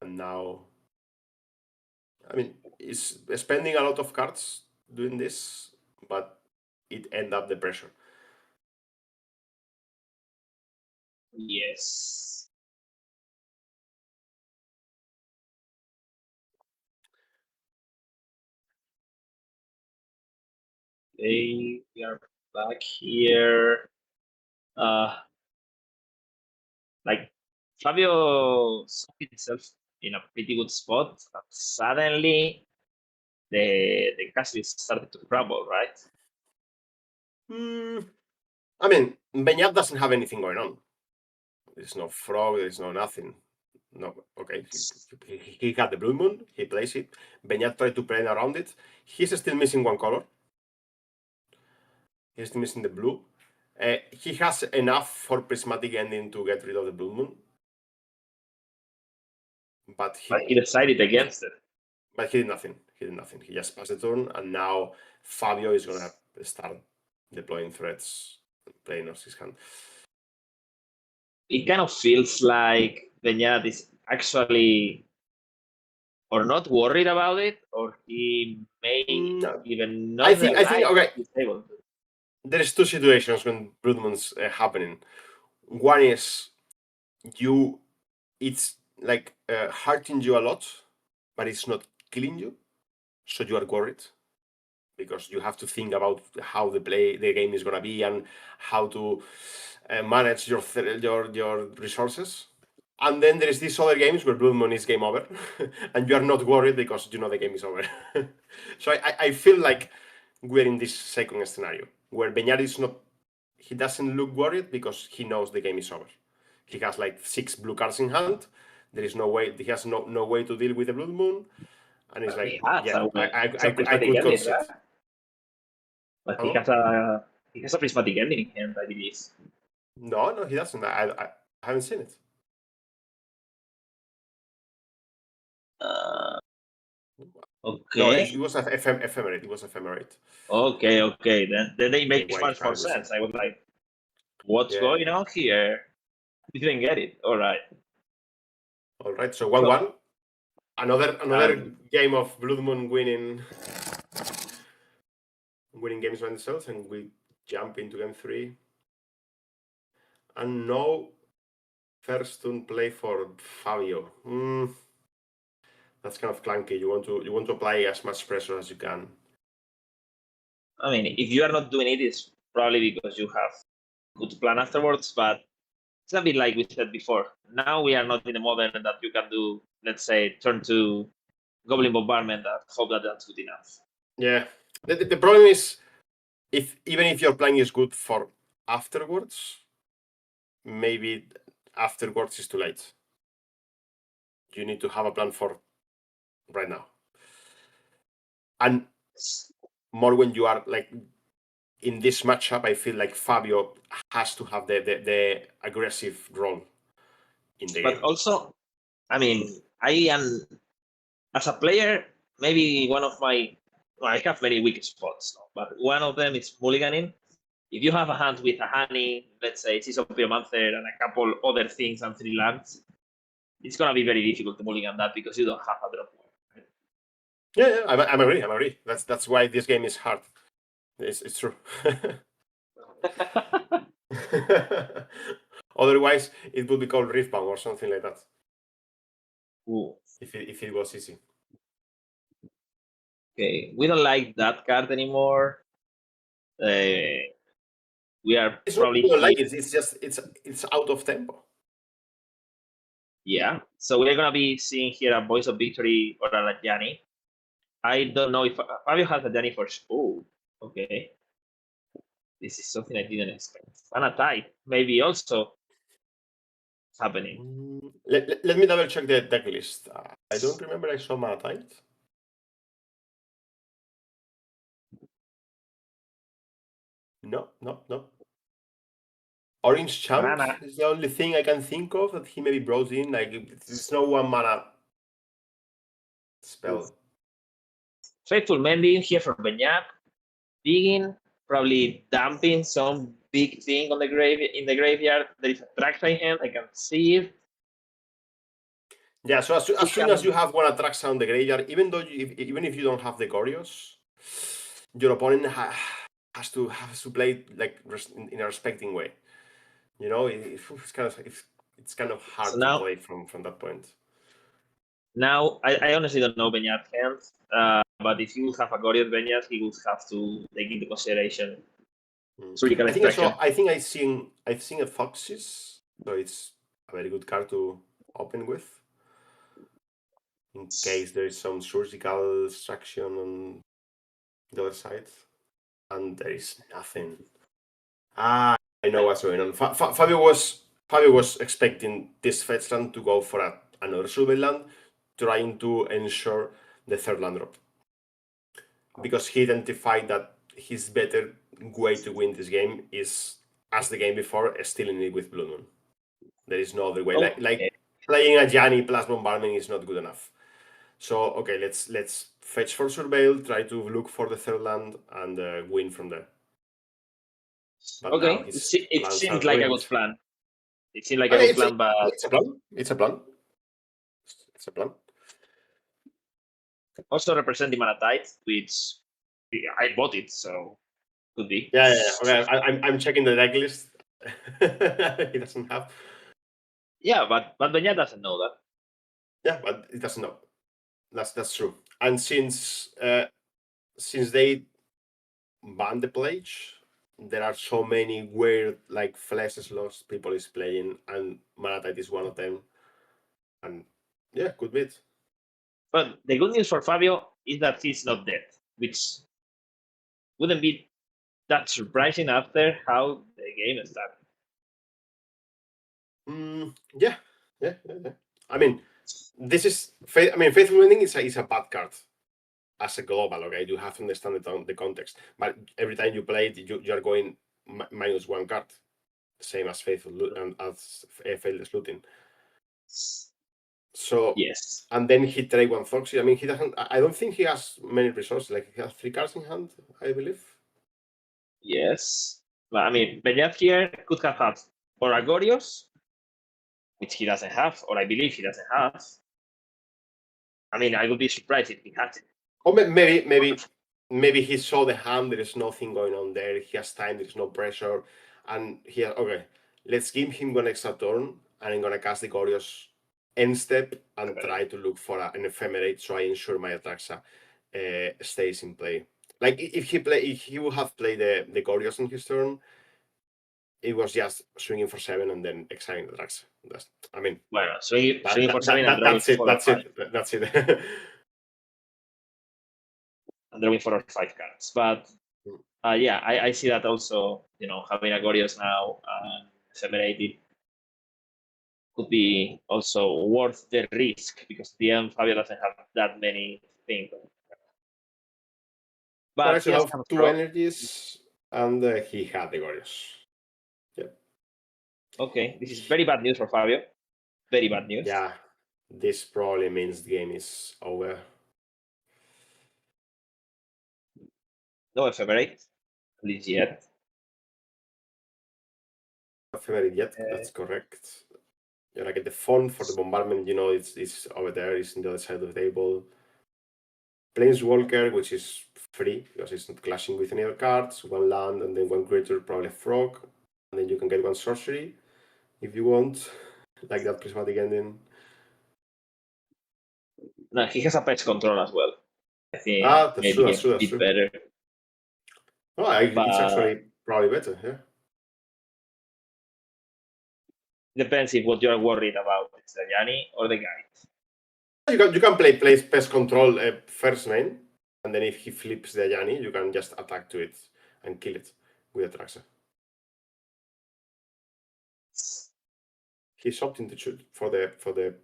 Speaker 5: and now, I mean, he's spending a lot of cards doing this, but it ended up the pressure.
Speaker 4: Yes. Okay, we are back here. Like Fabio saw himself in a pretty good spot, but suddenly the castle started to crumble, right?
Speaker 5: I mean, Beñat doesn't have anything going on. There's no frog, there's no nothing. No, okay. He got the Blue Moon, he plays it. Beñat tried to play around it. He's still missing 1 color. He's still missing the blue. He has enough for Prismatic Ending to get rid of the Blue Moon. But
Speaker 4: he decided against it.
Speaker 5: But he did nothing. He just passed the turn, and now Fabio is going to start deploying threats, playing off his hand.
Speaker 4: It kind of feels like Beñat is actually or not worried about it, or he may even not.
Speaker 5: I think okay. There's 2 situations when Blood Moon's happening. One is it's like hurting you a lot, but it's not killing you, so you are worried because you have to think about how the game is gonna be and how to manage your resources. And then there is these other games where Blood Moon is game over, and you are not worried because you know the game is over. So I feel like we're in this second scenario where Beñat is not. He doesn't look worried because he knows the game is over. He has like 6 blue cards in hand. There is no way. He has no way to deal with the Blood Moon, and it's like, I could concede.
Speaker 4: But he has a Prismatic Ending in hand, I believe.
Speaker 5: No, he doesn't. I haven't seen it.
Speaker 4: Okay.
Speaker 5: No, it was ephemerate. It was ephemerate.
Speaker 4: Okay. Then they make much more sense. I was like, what's going on here? Didn't get it. All right.
Speaker 5: So 1-1. Another game of Blood Moon winning games by themselves, and we jump into game 3. And no first turn play for Fabio. That's kind of clunky. You want to apply as much pressure as you can.
Speaker 4: I mean, if you are not doing it, it's probably because you have good plan afterwards. But it's a bit like we said before. Now we are not in the modern that you can do, let's say, turn to Goblin Bombardment and hope that that's good enough.
Speaker 5: Yeah. The problem is, even if your plan is good for afterwards, maybe afterwards is too late. You need to have a plan for right now. And more when you are like in this matchup, I feel like Fabio has to have the aggressive role in the game.
Speaker 4: But also, I mean, I am, as a player, maybe one of my, well, I have very weak spots, but one of them is mulliganing. If you have a hand with a honey, let's say Seas of Pyromancer and a couple other things and 3 lands, it's gonna be very difficult to mulligan that because you don't have a drop.
Speaker 5: Yeah, I'm agree. That's why this game is hard. It's true. Otherwise, it would be called Riftbound or something like that.
Speaker 4: Ooh.
Speaker 5: If it was easy.
Speaker 4: Okay, we don't like that card anymore. We are
Speaker 5: It's
Speaker 4: probably
Speaker 5: not like it. It's just it's out of tempo.
Speaker 4: Yeah, so we're gonna be seeing here a Voice of Victory or a Lajani. I don't know if Fabio has a Lajani for sure. Oh, okay. This is something I didn't expect. Mana Tide, maybe also happening.
Speaker 5: Let me double check the deck list. I don't remember I saw Mana Tide. No. Orange Chunk is the only thing I can think of that he maybe brought in. Like, there's no 1 mana spell.
Speaker 4: Faithful Mending here for Benyat. Digging, probably dumping some big thing on the in the graveyard. There is a Traxa hand, I can see it.
Speaker 5: Yeah, so as soon as you have 1 Atraxa on the graveyard, even if you don't have the Gorios, your opponent has to play like in a respecting way. You know, it's kind of hard
Speaker 4: So now,
Speaker 5: to play from that point.
Speaker 4: Now, I honestly don't know Benyat's hands, but if you have a Goriot Benyat, he would have to take into consideration surgical extraction.
Speaker 5: I think I've seen a Foxes, so it's a very good card to open with in case there is some surgical extraction on the other side, and there is nothing. I know what's going on. Fabio was expecting this fetch land to go for another survey land, trying to ensure the 3rd land drop, because he identified that his better way to win this game is, as the game before, stealing it with Blue Moon. There is no other way. Like playing a Gianni plus bombardment is not good enough. So okay, let's fetch for Surveil, try to look for the 3rd land, and win from there. But
Speaker 4: okay, it seems like a good plan. It seems like a good plan, but
Speaker 5: it's a plan. It's a plan.
Speaker 4: Also representing Mana Tide, which I bought it, so could be.
Speaker 5: Yeah. Okay, I'm checking the deck list. He doesn't have.
Speaker 4: Yeah, but Benyat doesn't know that.
Speaker 5: Yeah, but it doesn't know. That's true. And since they banned the Pledge, there are so many weird like flesh slots people is playing, and Mana Tide is one of them. And yeah, could be it.
Speaker 4: But the good news for Fabio is that he's not dead, which wouldn't be that surprising after how the game started.
Speaker 5: Yeah. I mean, Faithful Ending is a bad card as a global. Okay, you have to understand the context. But every time you play it, you are going -1 card, same as Faithful and as Faithless Looting. So
Speaker 4: yes,
Speaker 5: and then he trade 1 Foxy. I mean, he doesn't. I don't think he has many resources. Like he has 3 cards in hand, I believe.
Speaker 4: Yes, but I mean, Benyat here could have had or a Gorios, which he doesn't have, or I believe he doesn't have. I mean, I would be surprised if he had it.
Speaker 5: Or maybe he saw the hand. There is nothing going on there. He has time. There is no pressure, and okay, let's give him 1 extra turn, and I'm gonna cast the Gorios end step and try to look for an ephemerate, so I ensure my Atraxa stays in play. Like if he would have played the Gorios on his turn, it was just swinging for 7 and then exiling the Drax. I mean,
Speaker 4: well, swinging for 7 and drawing
Speaker 5: that's it.
Speaker 4: 4 or
Speaker 5: That's
Speaker 4: 5.
Speaker 5: it. That's it.
Speaker 4: And drawing 4 or 5 cards. But yeah, I see that also, having a Gorios now and separated could be also worth the risk, because at the end Fabio doesn't have that many things. But
Speaker 5: I should have 2 energies, and he had the Gorios. Yeah.
Speaker 4: Okay, this is very bad news for Fabio. Very bad news.
Speaker 5: Yeah, this probably means the game is over.
Speaker 4: No ephemerate, at least yet.
Speaker 5: Ephemerate yet, that's correct. Yeah, like the font for the bombardment, it's over there, it's on the other side of the table. Planeswalker, which is free because it's not clashing with any other cards. 1 land and then 1 creature, probably a frog. And then you can get 1 sorcery if you want, like that prismatic ending.
Speaker 4: No, he has a pest control as well. I think
Speaker 5: that's true, that's true.
Speaker 4: Better.
Speaker 5: Oh, it's actually probably better, yeah.
Speaker 4: Depends if what you're worried about is the Yanni or the guide.
Speaker 5: You can play pest control first main, and then if he flips the Yanni, you can just attack to it and kill it with a Traxa. He's opting to shoot for the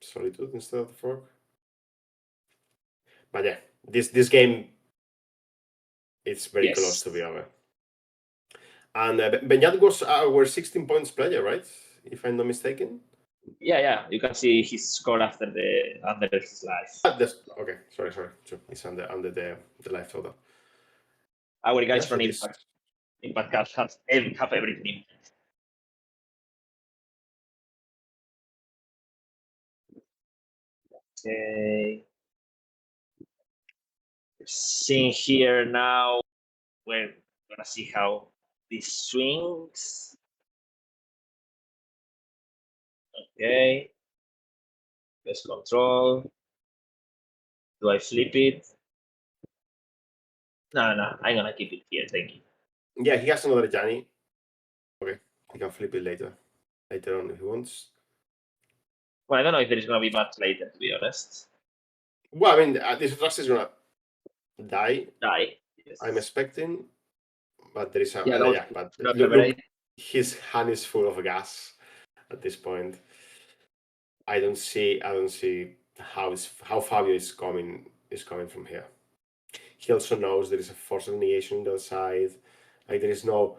Speaker 5: Solitude instead of the Frog. But yeah, this game, it's very close to be over. And Beñat was our 16 points player, right? If I'm not mistaken.
Speaker 4: Yeah. You can see his score under his life.
Speaker 5: Okay, sorry. It's under the life total.
Speaker 4: Our guys from Impact Cards have everything. Okay. Seeing here now, we're gonna see how this swings. Okay. Let's control. Do I flip it? No, I'm gonna keep it here, thank you.
Speaker 5: Yeah, he has another Yanni. Okay, he can flip it later on if he wants.
Speaker 4: Well, I don't know if there is gonna be much later, to be honest.
Speaker 5: Well, I mean, this Drax is gonna die.
Speaker 4: Yes.
Speaker 5: I'm expecting, but there is a but
Speaker 4: look,
Speaker 5: his hand is full of gas at this point. I don't see how Fabio is coming from here. He also knows there is a force of negation on the other side. Like there is no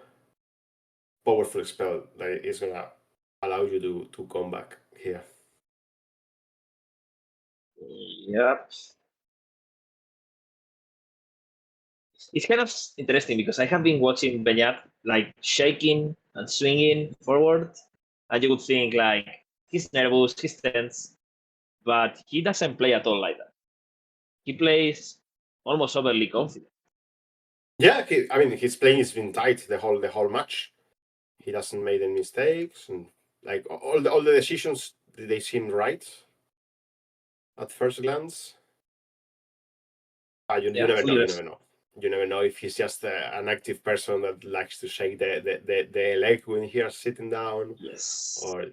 Speaker 5: powerful spell that is gonna allow you to come back here.
Speaker 4: Yep. It's kind of interesting because I have been watching Beñat like shaking and swinging forward, and you would think like he's nervous, he's tense, but he doesn't play at all like that. He plays almost overly confident.
Speaker 5: Yeah, his playing has been tight the whole match. He doesn't make any mistakes, and like all the decisions, they seem right at first glance. You never know. You never know if he's just an active person that likes to shake the leg when he is sitting down.
Speaker 4: Yes.
Speaker 5: Or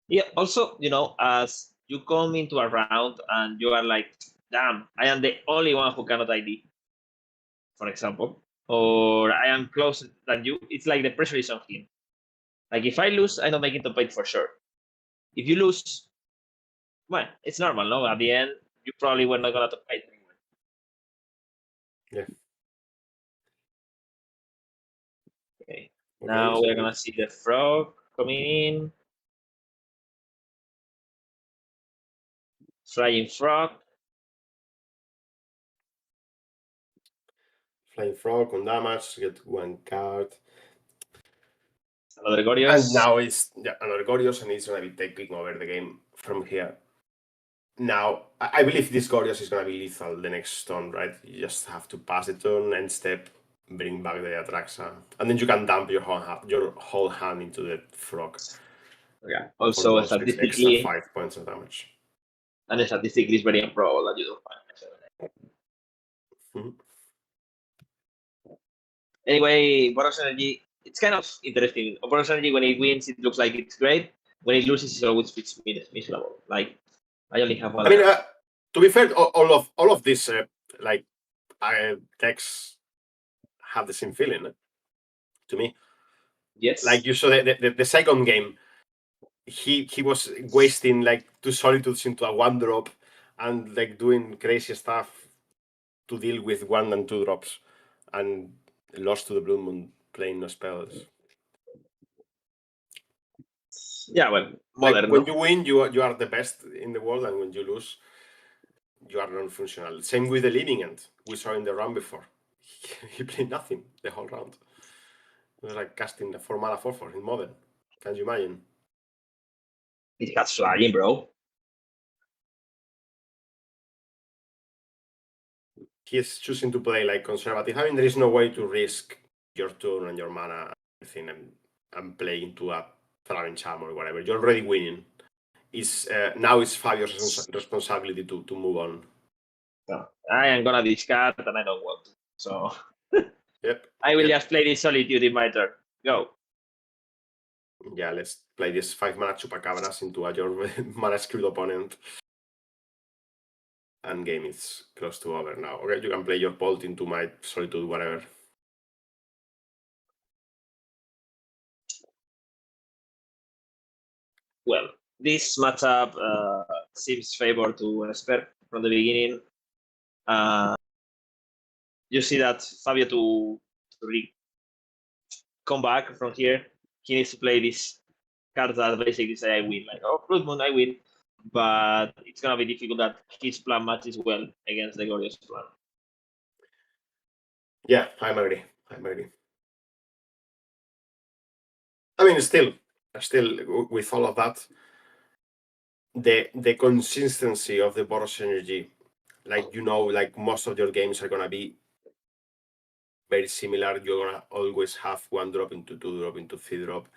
Speaker 4: yeah. Also, as you come into a round and you are like, damn, I am the only one who cannot ID, for example, or I am closer than you, it's like the pressure is on him. Like if I lose, I'm not making top 8 for sure. If you lose, well, it's normal, no? At the end, you probably were not gonna top 8 anyway.
Speaker 5: Yeah.
Speaker 4: Okay. Now we're gonna see the frog coming in. Flying frog.
Speaker 5: Flying frog on damage, get 1 card.
Speaker 4: Another Gorios.
Speaker 5: And now it's another Gorios, and it's gonna be taking over the game from here. Now, I believe this Gorios is gonna be lethal the next turn, right? You just have to pass the turn, end step, bring back the Atraxa, and then you can dump your whole hand into the frog.
Speaker 4: Yeah. Also, statistically,
Speaker 5: extra 5 points of damage.
Speaker 4: And statistically, it's very improbable that you don't find 7. Anyway, Boros Energy, it's kind of interesting. Boros Energy, when it wins, it looks like it's great. When it loses, it always feels miserable. Like, I only have one.
Speaker 5: I mean, to be fair, all of these decks have the same feeling to me.
Speaker 4: Yes.
Speaker 5: Like you saw the second game, he was wasting like 2 solitudes into a 1-drop and like doing crazy stuff to deal with 1 and 2 drops, and lost to the Blue Moon playing no spells.
Speaker 4: Yeah, well,
Speaker 5: like when you win, you are the best in the world, and when you lose, you are non-functional. Same with the Living End. We saw in the round before. He played nothing the whole round. It was like casting the 4-mana 4/4 in Modern. Can you imagine?
Speaker 4: It got flying, bro.
Speaker 5: He's choosing to play like conservative. I mean, there is no way to risk your turn and your mana and play into a Throwing Charm or whatever. You're already winning. Now it's Fabio's responsibility to move on.
Speaker 4: So, I am gonna discard and I don't want to. So
Speaker 5: Yep.
Speaker 4: I will just play this Solitude in my turn. Go.
Speaker 5: Yeah, let's play this 5-mana Chupacabras into your mana skewed opponent. And game is close to over now. Okay, you can play your Bolt into my Solitude, whatever.
Speaker 4: Well, this matchup seems favor to Esper from the beginning. You see that Fabio to come back from here, he needs to play this card that basically say I win. Like, oh, Blood Moon, I win. But it's gonna be difficult that his plan matches well against the Gorgeous plan.
Speaker 5: Yeah, I agree. I mean, still with all of that, the consistency of the Boros Energy, like like most of your games are gonna be very similar. You're gonna always have 1-drop into 2-drop into 3-drop,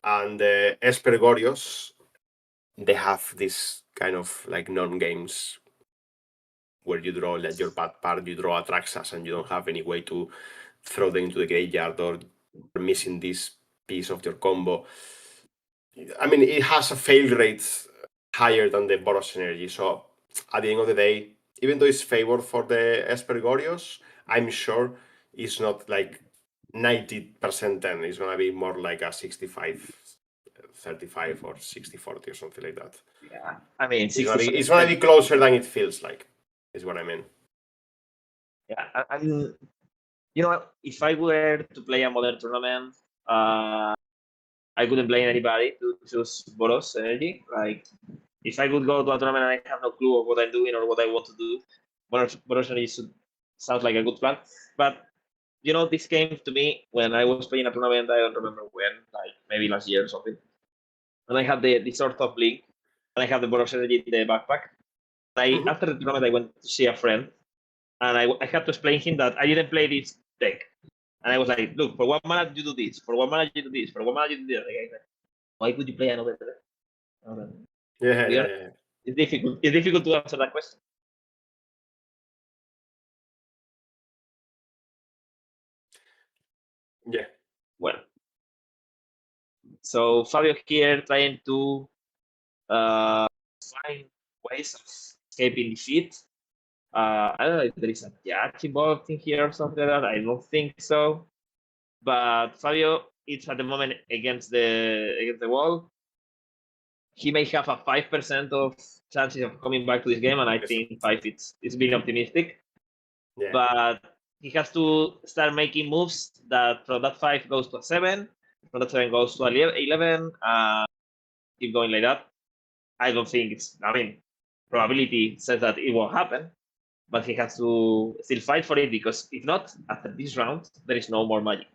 Speaker 5: and Esper Gorgeous, they have this kind of like non-games where you draw like your bad part, you draw Atraxas, and you don't have any way to throw them into the graveyard, or you're missing this piece of your combo. I mean, it has a fail rate higher than the Boros Energy. So at the end of the day, even though it's favored for the Esper Gorgeous, I'm sure it's not like 90% 10. It's gonna be more like a 65-35 or 60-40 or something like that.
Speaker 4: Yeah, I mean,
Speaker 5: it's gonna be closer than it feels like, is what I mean.
Speaker 4: Yeah, I'm. If I were to play a Modern tournament, I couldn't blame anybody to choose Boros Energy. Like, if I could go to a tournament and I have no clue of what I'm doing or what I want to do, Boros Energy sounds like a good plan. But this came to me when I was playing a tournament. I don't remember when, like maybe last year or something. And I had the sort of link, and I had the Boros Energy in the backpack. After the tournament, I went to see a friend, and I had to explain him that I didn't play this deck. And I was like, look, for 1 mana you do this, for 1 mana you do this, for 1 mana you do this. Like, why would you play another deck?
Speaker 5: Yeah.
Speaker 4: It's difficult. It's difficult to answer that question.
Speaker 5: Yeah.
Speaker 4: Well, so Fabio here trying to find ways of escaping defeat. I don't know if there is a judge involved in here or something like that. I don't think so. But Fabio is at the moment against the wall. He may have a 5% of chances of coming back to this game, and I think 5 it's being optimistic.
Speaker 5: Yeah.
Speaker 4: But he has to start making moves that from that 5 goes to a 7, from that 7 goes to 11, keep going like that. I don't think probability says that it won't happen, but he has to still fight for it, because if not, after this round, there is no more magic.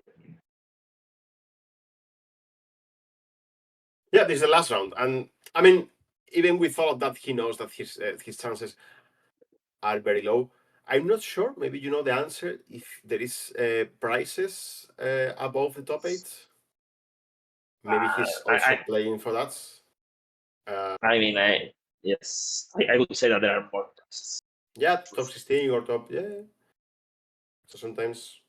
Speaker 5: Yeah, this is the last round, and I mean, even with all of that, he knows that his chances are very low. I'm not sure. Maybe you know the answer. If there is prices above the top 8, maybe he's also playing for that.
Speaker 4: Yes, I would say that there are more prices.
Speaker 5: Yeah, top 16 or top. Yeah. So sometimes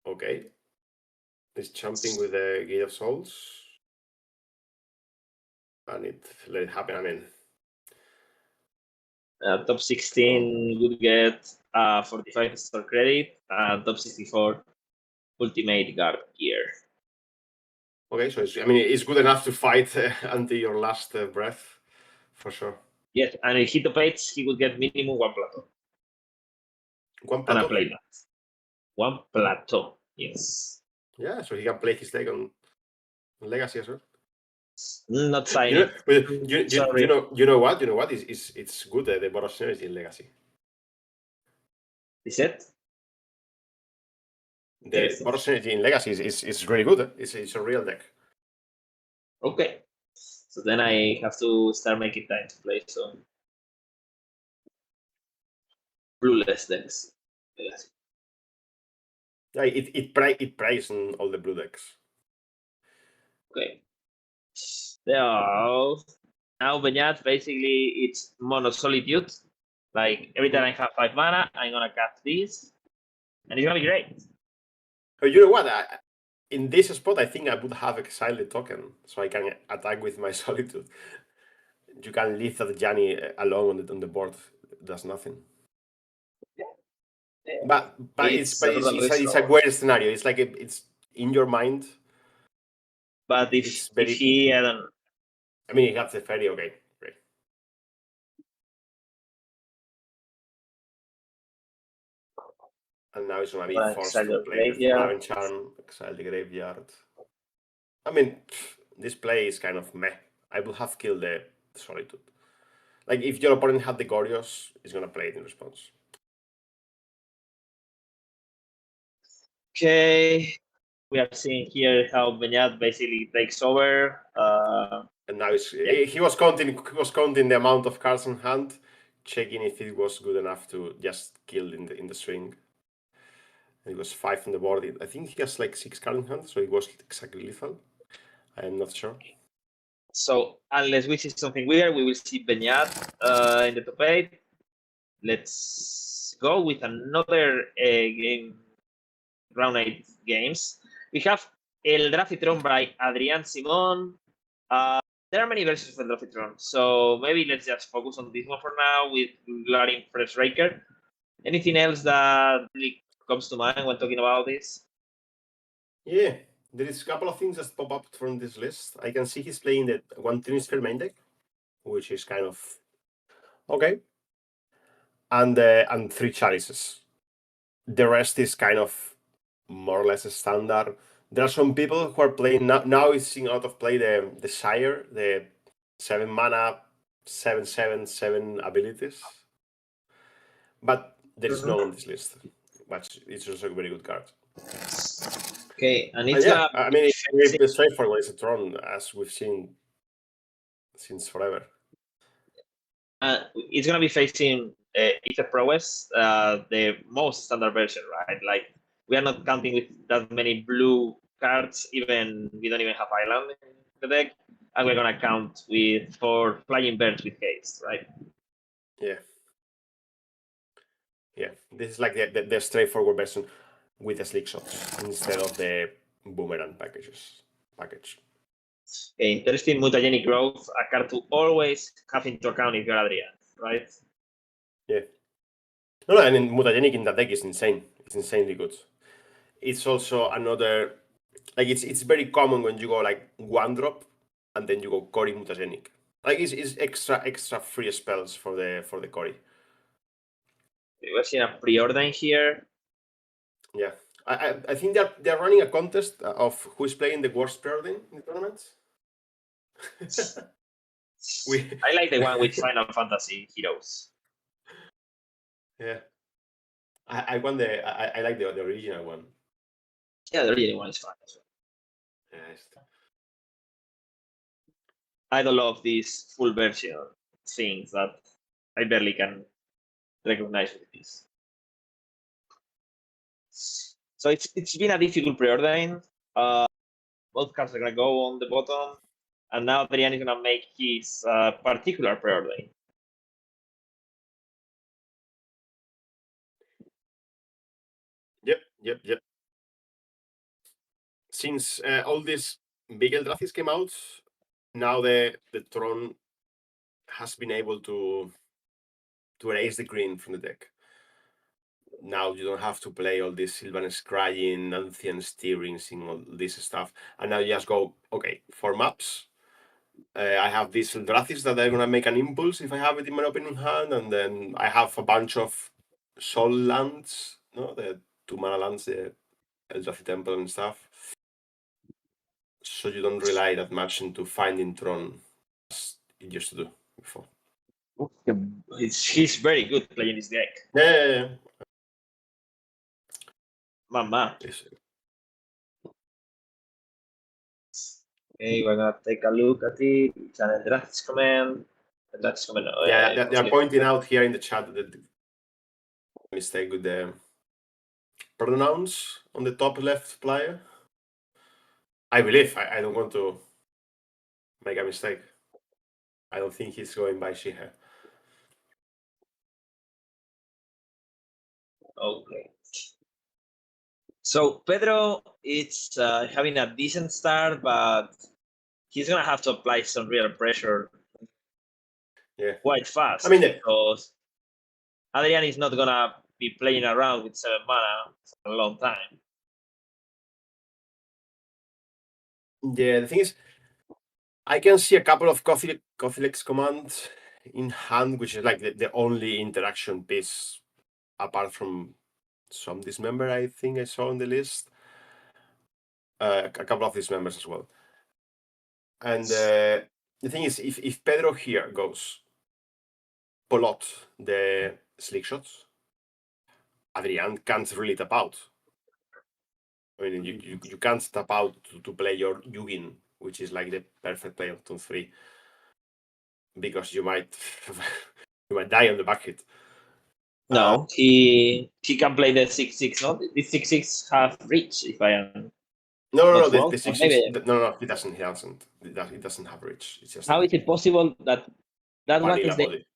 Speaker 5: Okay. It's jumping with the Gate of Souls. And let it happen. I mean,
Speaker 4: top 16 would get 45 store credit, top 64 ultimate guard gear.
Speaker 5: okay, so it's good enough to fight until your last breath, for sure.
Speaker 4: Yes, and if he topates, he would get minimum 1 plateau.
Speaker 5: One
Speaker 4: And a
Speaker 5: plateau.
Speaker 4: playmat. 1 plateau, yes.
Speaker 5: Yeah, so he can play his deck on Legacy as well.
Speaker 4: Not sign
Speaker 5: You
Speaker 4: it.
Speaker 5: know what? It's good the Boros Synergy in Legacy.
Speaker 4: Is it?
Speaker 5: The Boros Synergy in Legacy is really good. It's a real deck.
Speaker 4: Okay. So then I have to start making time to play some blueless decks. Yes.
Speaker 5: Yeah, it prays on all the blue decks.
Speaker 4: Okay. Now Benyat basically it's mono solitude. Like every time I have 5 mana, I'm gonna cast this, and it's gonna be great.
Speaker 5: Oh, you know what? In this spot, I think I would have exiled the token, so I can attack with my Solitude. You can leave that Janny alone on the board. It does nothing. But it's a weird scenario. It's like it's in your mind.
Speaker 4: But if he, I don't.
Speaker 5: I mean, he has the fairy. Okay, great. And now it's gonna be forced to play with Raven Charm, exile the graveyard. I mean, this play is kind of meh. I would have killed the Solitude. Like, if your opponent had the Gorios, he's gonna play it in response.
Speaker 4: Okay, we are seeing here how Benyat basically takes over.
Speaker 5: And now he was counting the amount of cards in hand, checking if it was good enough to just kill in the swing. And it was 5 on the board. I think he has like 6 cards in hand, so it was exactly lethal. I am not sure.
Speaker 4: So unless we see something weird, we will see Benyat in the top 8. Let's go with another game, round 8 games. We have El Drafitron by Adrián Simón. There are many versions of El Drafitron, so maybe let's just focus on this one for now with Glaring Fresh Raker. Anything else that really comes to mind when talking about this?
Speaker 5: Yeah, there is a couple of things that pop up from this list. I can see he's playing the 1 Trinisphere main deck, which is kind of okay. And 3 Chalices. The rest is kind of more or less standard. There are some people who are playing now. It's seeing out of play the Sire, the 7 mana, 7/7 abilities. But there is no on this list. But it's also a very good card.
Speaker 4: Okay, and it's
Speaker 5: I mean, it's very straightforward. It's a Tron, as we've seen since forever.
Speaker 4: It's gonna be facing Ether Prowess, the most standard version, right? Like we are not counting with that many blue cards. Even we don't even have Island in the deck, and we're gonna count with 4 flying birds with haste, right?
Speaker 5: Yeah. This is like the straightforward version with the slick shots instead of the boomerang package.
Speaker 4: Okay, interesting mutagenic growth, a card to always have into account if you're Adrián, right?
Speaker 5: Yeah. No, and then mutagenic in that deck is insane. It's insanely good. It's also another, like it's very common when you go like 1 drop and then you go Cory mutagenic. Like it's extra free spells for the Cory.
Speaker 4: We're seeing a preordain here.
Speaker 5: Yeah, I think they're running a contest of who is playing the worst preordain in the tournament.
Speaker 4: I like the one with Final Fantasy Heroes.
Speaker 5: Yeah, I like the original one.
Speaker 4: Yeah, the original one is fine as well.
Speaker 5: Yeah,
Speaker 4: I don't love these full version things that I barely can recognize with this. So it's been a difficult preordain. Both cards are gonna go on the bottom, and now Adrián is gonna make his particular preordain.
Speaker 5: Yep. since all these big Eldrathis came out, now the Tron has been able to erase the green from the deck. Now you don't have to play all this Sylvan Scrying, Ancient Steerings, and all this stuff. And now you just go, okay, 4 maps. I have these Eldrathis that are going to make an impulse if I have it in my opening hand. And then I have a bunch of Soul lands, no, the 2 mana lands, the Eldrathi Temple and stuff. So you don't rely that much into finding Tron as it used to do before.
Speaker 4: He's very good playing this deck.
Speaker 5: Yeah.
Speaker 4: Mama.
Speaker 5: Yes.
Speaker 4: Okay, we're gonna take a look at it. It's an Eldrathis command. Eldrathis command.
Speaker 5: Yeah, they're pointing out here in the chat that the mistake with the pronouns on the top left player. I believe. I don't want to make a mistake. I don't think he's going by she, her.
Speaker 4: Okay. So Pedro, it's having a decent start, but he's gonna have to apply some real pressure.
Speaker 5: Yeah.
Speaker 4: Quite fast.
Speaker 5: I mean,
Speaker 4: because Adrian is not gonna be playing around with 7 mana for a long time.
Speaker 5: Yeah, the thing is, I can see a couple of Kothilek's commands in hand, which is like the only interaction piece apart from some dismember I think I saw on the list. A couple of dismembers as well. And the thing is, if Pedro here goes Polot the slick shots, Adrian can't really tap out. I mean, you can't tap out to play your Yugin, which is like the perfect play of turn 3, because you might die on the back hit.
Speaker 4: No, he can play the 6/6. No, the 6/6 have reach. If I am
Speaker 5: No,
Speaker 4: wrong,
Speaker 5: the 6
Speaker 4: maybe-
Speaker 5: no, he doesn't. It doesn't have reach. It's just
Speaker 4: how is it possible that one
Speaker 5: vanilla
Speaker 4: is
Speaker 5: body.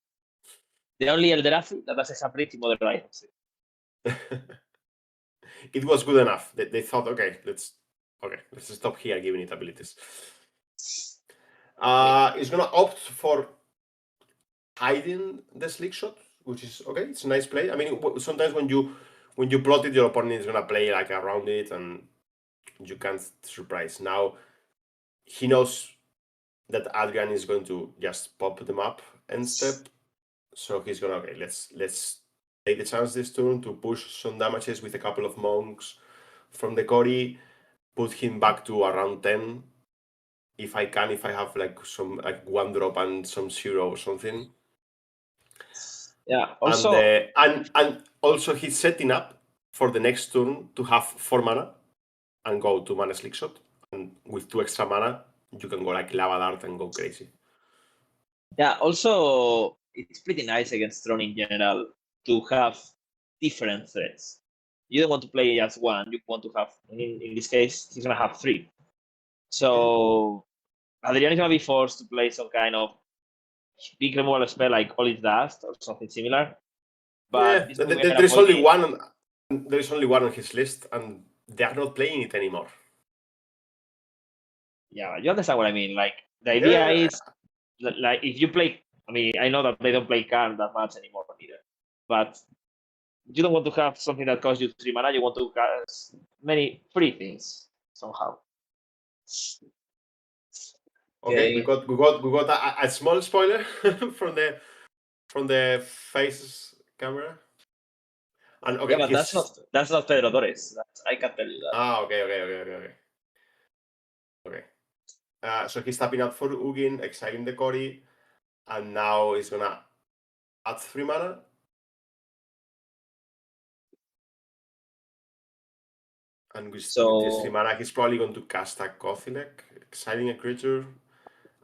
Speaker 4: the only Eldrazi that doesn't have reach in Modern Horizons?
Speaker 5: It was good enough. They thought, okay, let's stop here giving it abilities. It's gonna opt for hiding the slick shot, which is okay. It's a nice play. I mean, sometimes when you plot it, your opponent is gonna play like around it, and you can't surprise. Now he knows that Adrian is going to just pop them up and step, so he's gonna let's take the chance this turn to push some damages with a couple of monks from the Cory, put him back to around 10 if I have like some like 1 drop and some 0 or something.
Speaker 4: Yeah. Also,
Speaker 5: and also he's setting up for the next turn to have 4 mana and go 2 mana slick shot, and with 2 extra mana you can go like lava dart and go crazy.
Speaker 4: yeah. Also, it's pretty nice against Tron in general to have different threats. You don't want to play just one. You want to have, in this case, he's gonna have 3. So Adrian is gonna be forced to play some kind of big removal spell like Olive Dust or something similar. But
Speaker 5: yeah, there's only one. There's only one on his list, and they are not playing it anymore.
Speaker 4: Yeah, you understand what I mean. Like the idea is, like if you play. I mean, I know that they don't play Karn that much anymore either, but you don't want to have something that costs you 3 mana. You want to have many free things somehow.
Speaker 5: Okay, we got a small spoiler from the faces camera. And okay,
Speaker 4: yeah, but that's not Pedro Torres. I can tell you that.
Speaker 5: Okay. So he's tapping out for Ugin, exiling the Cory, and now he's gonna add 3 mana. And with this 3 mana, he's probably going to cast a Kothilek, exiling a creature,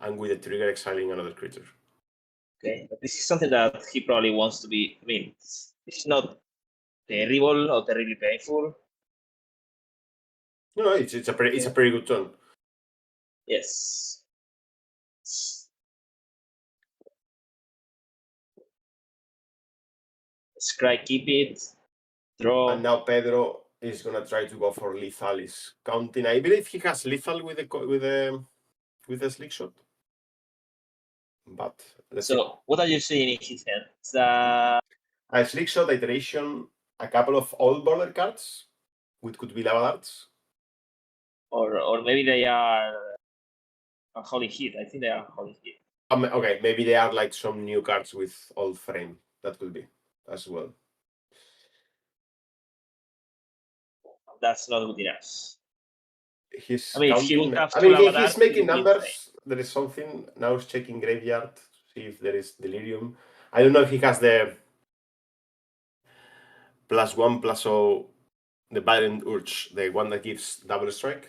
Speaker 5: and with the trigger, exiling another creature.
Speaker 4: Okay, but this is something that he probably wants to be. I mean, it's not terrible or terribly painful.
Speaker 5: No, it's a pretty good turn.
Speaker 4: Yes. Scry, keep it. Draw.
Speaker 5: And now Pedro is gonna try to go for lethal. Is counting. I believe he has lethal with the slick shot. But let's see.
Speaker 4: So what are you seeing in his hand?
Speaker 5: A slick shot iteration, a couple of old border cards, which could be lava darts.
Speaker 4: Or maybe they are a holy hit. I think they are holy hit.
Speaker 5: Okay, maybe they are like some new cards with old frame. That could be as well.
Speaker 4: That's not good enough.
Speaker 5: He's
Speaker 4: I mean, if he
Speaker 5: counting.
Speaker 4: would have
Speaker 5: I
Speaker 4: two
Speaker 5: mean,
Speaker 4: lava
Speaker 5: he's
Speaker 4: darts,
Speaker 5: making
Speaker 4: it would be
Speaker 5: numbers. There is something now. He's checking graveyard to see if there is delirium. I don't know if he has the +1/+0, the Violent Urge, the one that gives double strike.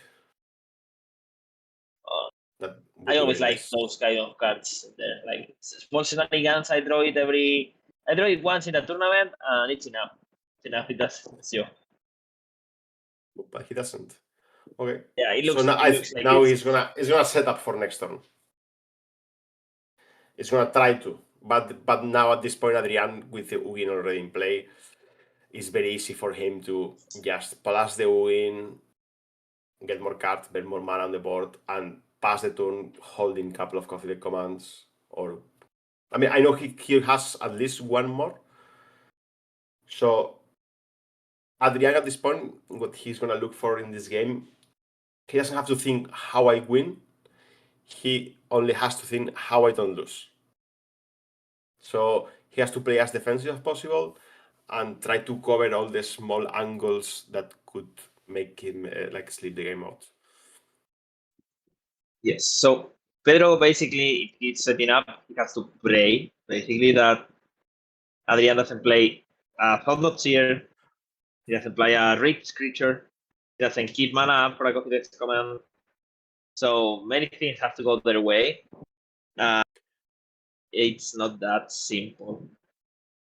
Speaker 5: That would
Speaker 4: I
Speaker 5: be
Speaker 4: always
Speaker 5: very
Speaker 4: like
Speaker 5: nice.
Speaker 4: those kind of cards. There, like small shenanigans. I draw it once in a tournament, and it's enough. It's enough. It does zero.
Speaker 5: But he doesn't. Okay.
Speaker 4: Yeah, it
Speaker 5: So
Speaker 4: looks.
Speaker 5: now,
Speaker 4: It looks like
Speaker 5: now
Speaker 4: it's,
Speaker 5: he's gonna set up for next turn. He's gonna try to, but now at this point, Adrian with the Ugin already in play, it's very easy for him to just plus the Ugin, get more cards, get more mana on the board, and pass the turn holding a couple of coffee deck commands. Or, I mean, I know he has at least one more. So Adrian at this point, what he's gonna look for in this game, he doesn't have to think how I win. He only has to think how I don't lose. So he has to play as defensive as possible and try to cover all the small angles that could make him like sleep the game out.
Speaker 4: yes. So Pedro basically, if he's setting up, he has to pray basically that Adrian doesn't play a Thought Seer. He doesn't play a Rift creature. He doesn't keep mana up for a coffee deck command. So many things have to go their way. It's not that simple.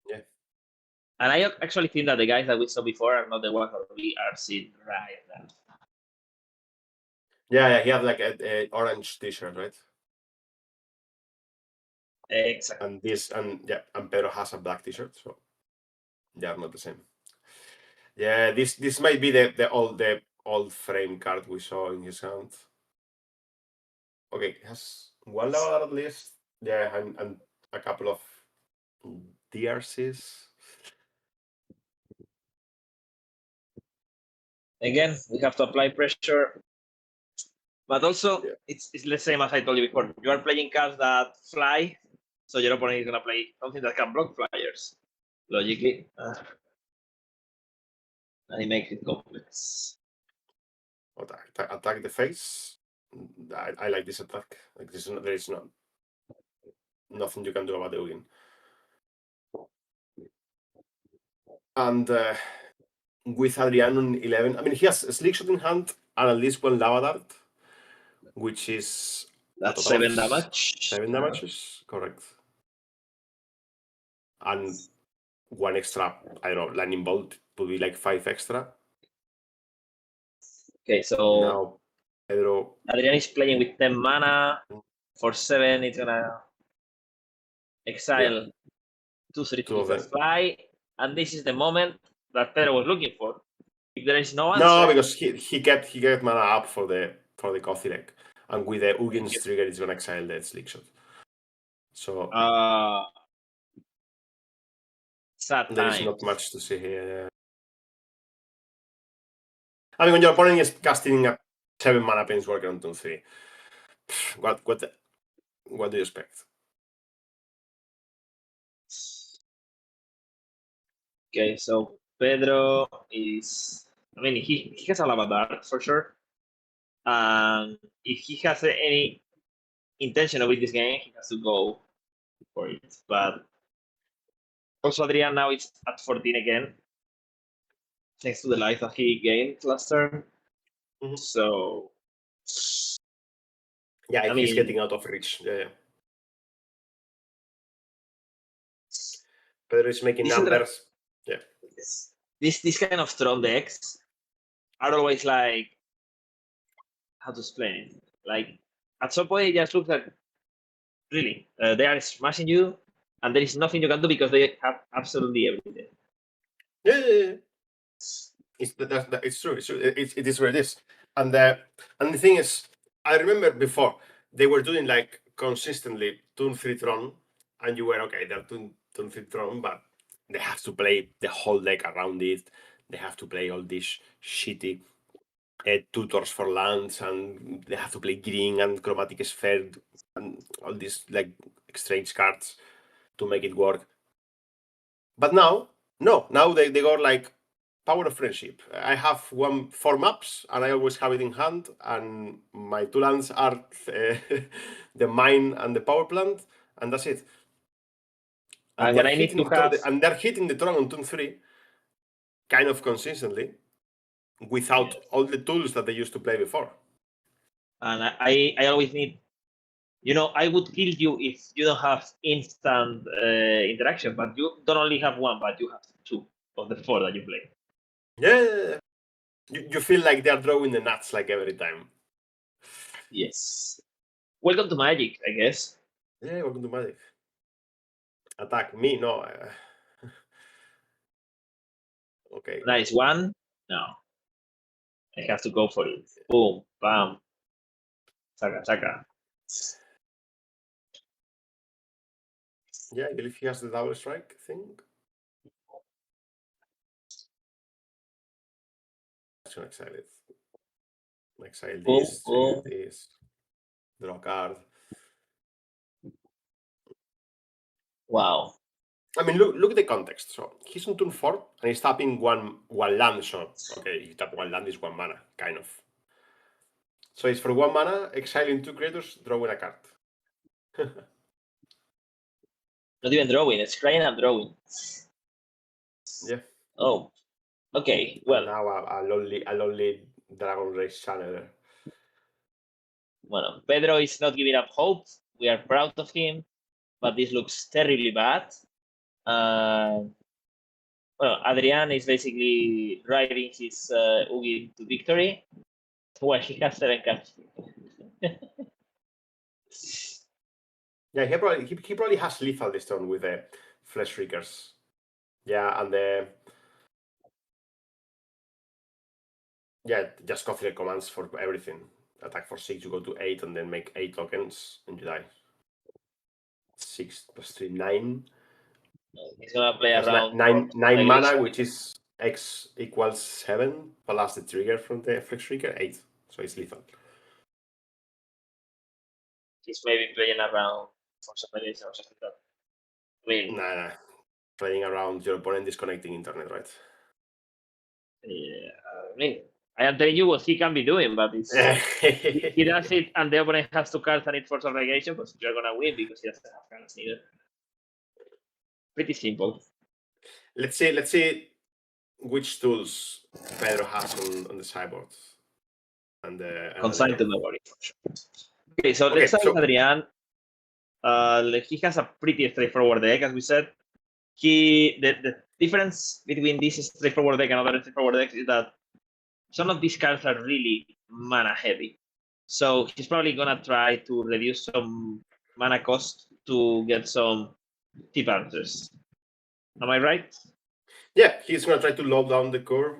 Speaker 5: Yeah.
Speaker 4: And I actually think that the guys that we saw before are not the ones that we are seeing right now.
Speaker 5: Yeah, he had like a orange t-shirt, right?
Speaker 4: Exactly.
Speaker 5: And Pedro has a black t-shirt, so they are not the same. Yeah, this might be the old frame card we saw in his hand. Okay, he has one lava at least. Yeah, and a couple of DRCs.
Speaker 4: Again, we have to apply pressure. But also, it's the same as I told you before. You are playing cards that fly, so your opponent is going to play something that can block flyers, logically. And it makes it complex.
Speaker 5: Attack the face. I like this attack. Like there is nothing you can do about the Ugin. And with Adrian on 11, I mean, he has a slick shot in hand and at least one lava dart, which is
Speaker 4: that's 7 damage.
Speaker 5: 7 damages, correct. And one extra, I don't know, lightning bolt would be like 5 extra.
Speaker 4: Okay, so
Speaker 5: now Pedro.
Speaker 4: Adrian is playing with 10 mana. For 7, it's gonna exile 2 3/2 that fly. And this is the moment that Pedro was looking for. If there is no answer.
Speaker 5: No, because he get mana up for the coffee deck. And with the Ugin's trigger, it's gonna exile the slick shot. So
Speaker 4: sad
Speaker 5: there is
Speaker 4: times.
Speaker 5: not much to see here. I mean, when your opponent is casting a 7 mana Planeswalker on turn 3, what do you expect?
Speaker 4: Okay, so Pedro is. I mean, he has a lava dart for sure. And if he has any intention of winning this game, he has to go for it. But also, Adrian now is at 14 again, thanks to the life that he gained last turn.
Speaker 5: Mm-hmm.
Speaker 4: So.
Speaker 5: Yeah, he's getting out of reach. Yeah. Pedro is making numbers. Yeah.
Speaker 4: This kind of strong decks are always like, how to explain it? Like, at some point, it just looks like, really, they are smashing you, and there is nothing you can do because they have absolutely everything.
Speaker 5: Yeah. It's true. It is what it is. And the thing is, I remember before they were doing like consistently turn 3 Tron, and you were okay. They're turn 3 Tron, but they have to play the whole deck around it. They have to play all these shitty tutors for lands, and they have to play green and chromatic sphere and all these like strange cards to make it work. But now, no. Now they got like Power of Friendship. I have 4 maps, and I always have it in hand. And my 2 lands are the mine and the power plant, and that's it. And
Speaker 4: when I need to have,
Speaker 5: and they're hitting the Tron on turn 3, kind of consistently, without all the tools that they used to play before.
Speaker 4: and I always need, I would kill you if you don't have instant interaction, but you don't only have 1, but you have 2 of the 4 that you play.
Speaker 5: Yeah. You feel like they're drawing the nuts like every time.
Speaker 4: Yes. Welcome to Magic, I guess.
Speaker 5: Yeah, welcome to Magic. Attack me, no. Okay.
Speaker 4: Nice one. No. I have to go for it. Boom, bam. Chaka.
Speaker 5: Yeah, I believe he has the double strike thing. Let's go exile it. Exile this, trigger this, draw card.
Speaker 4: Wow.
Speaker 5: I mean, look at the context. So he's on turn 4 and he's tapping one land. So okay, he tap 1 land is 1 mana, kind of. So it's for 1 mana, exiling 2 creatures, drawing a card.
Speaker 4: Not even drawing, it's crying and drawing.
Speaker 5: Yeah.
Speaker 4: Oh. Okay, well.
Speaker 5: And now a lonely Dragon Race channeler.
Speaker 4: Well, Pedro is not giving up hope. We are proud of him, but this looks terribly bad. Well, Adrian is basically riding his Oogie to victory. Well, he has 7 cards.
Speaker 5: Yeah, he probably has lethal this turn with the Flesh Riggers. Yeah, and the just copy the commands for everything. Attack for 6, you go to 8, and then make 8 tokens, and you die. 6 plus 3, 9.
Speaker 4: He's gonna play around
Speaker 5: 9 mana, which is X equals 7 plus the trigger from the Flex Trigger 8. So it's lethal.
Speaker 4: He's maybe playing around for some reason or something like that. I mean,
Speaker 5: Nah. Playing around your opponent disconnecting internet, right?
Speaker 4: Yeah, I mean, I am telling you what he can be doing, but it's he does it, and the opponent has to cast and it for obligation, but you're gonna win because he doesn't have cards neither. Pretty simple.
Speaker 5: Let's see which tools Pedro has on the sideboard. And
Speaker 4: consigned to memory. Okay, so let's start with Adrian. He has a pretty straightforward deck, as we said. The difference between this straightforward deck and other straightforward decks is that some of these cards are really mana heavy. So he's probably gonna try to reduce some mana cost to get some cheap answers. Am I right?
Speaker 5: Yeah, he's gonna try to low down the curve.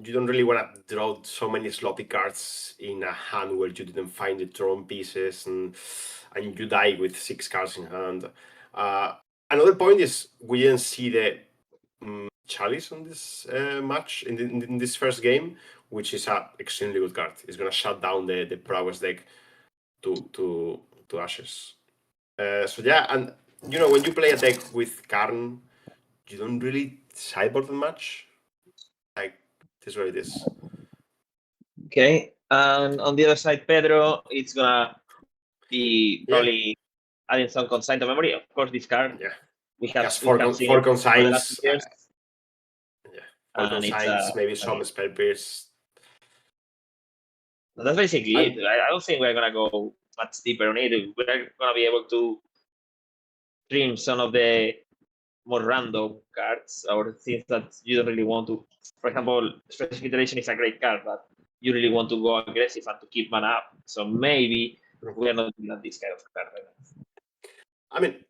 Speaker 5: You don't really want to draw so many slotty cards in a hand where you didn't find the Tron pieces and you die with 6 cards in hand. Another point is we didn't see the Chalice on this match in this first game, which is an extremely good card. It's gonna shut down the prowess deck to ashes. So yeah, and when you play a deck with Karn, you don't really sideboard that much. Like this is what it is.
Speaker 4: Okay, and on the other side, Pedro, it's gonna be probably adding some consigned to memory. Of course, this card.
Speaker 5: Yeah.
Speaker 4: We have
Speaker 5: four consigns. 4 consigns, maybe some spell pierce.
Speaker 4: That's basically it. I don't think we're gonna go much deeper on it. We're gonna be able to trim some of the more random cards or things that you don't really want to. For example, Specific Iteration is a great card, but you really want to go aggressive and to keep mana up. So maybe we are not doing this kind of card right now.
Speaker 5: I mean,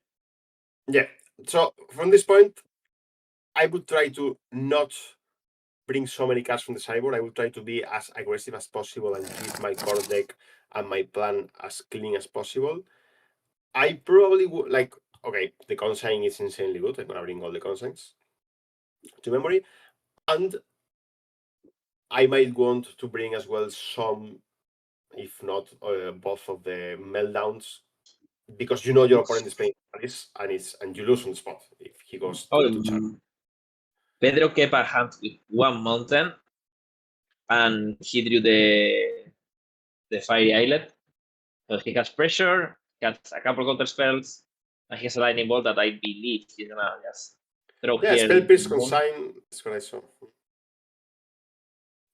Speaker 5: yeah. So from this point, I would try to not bring so many cards from the sideboard, I will try to be as aggressive as possible and keep my core deck and my plan as clean as possible. I probably would like, okay, the consign is insanely good. I'm gonna bring all the consigns to memory. And I might want to bring as well some, if not both of the meltdowns, because you know your opponent is playing this and you lose on the spot if he goes to charge.
Speaker 4: Pedro kept a hand with one mountain, and he drew the fiery islet. So he has pressure, he has a couple counter spells, and he has a lightning bolt that I believe he's gonna just throw
Speaker 5: Yeah,
Speaker 4: here.
Speaker 5: spell pierce consign. That's what I saw.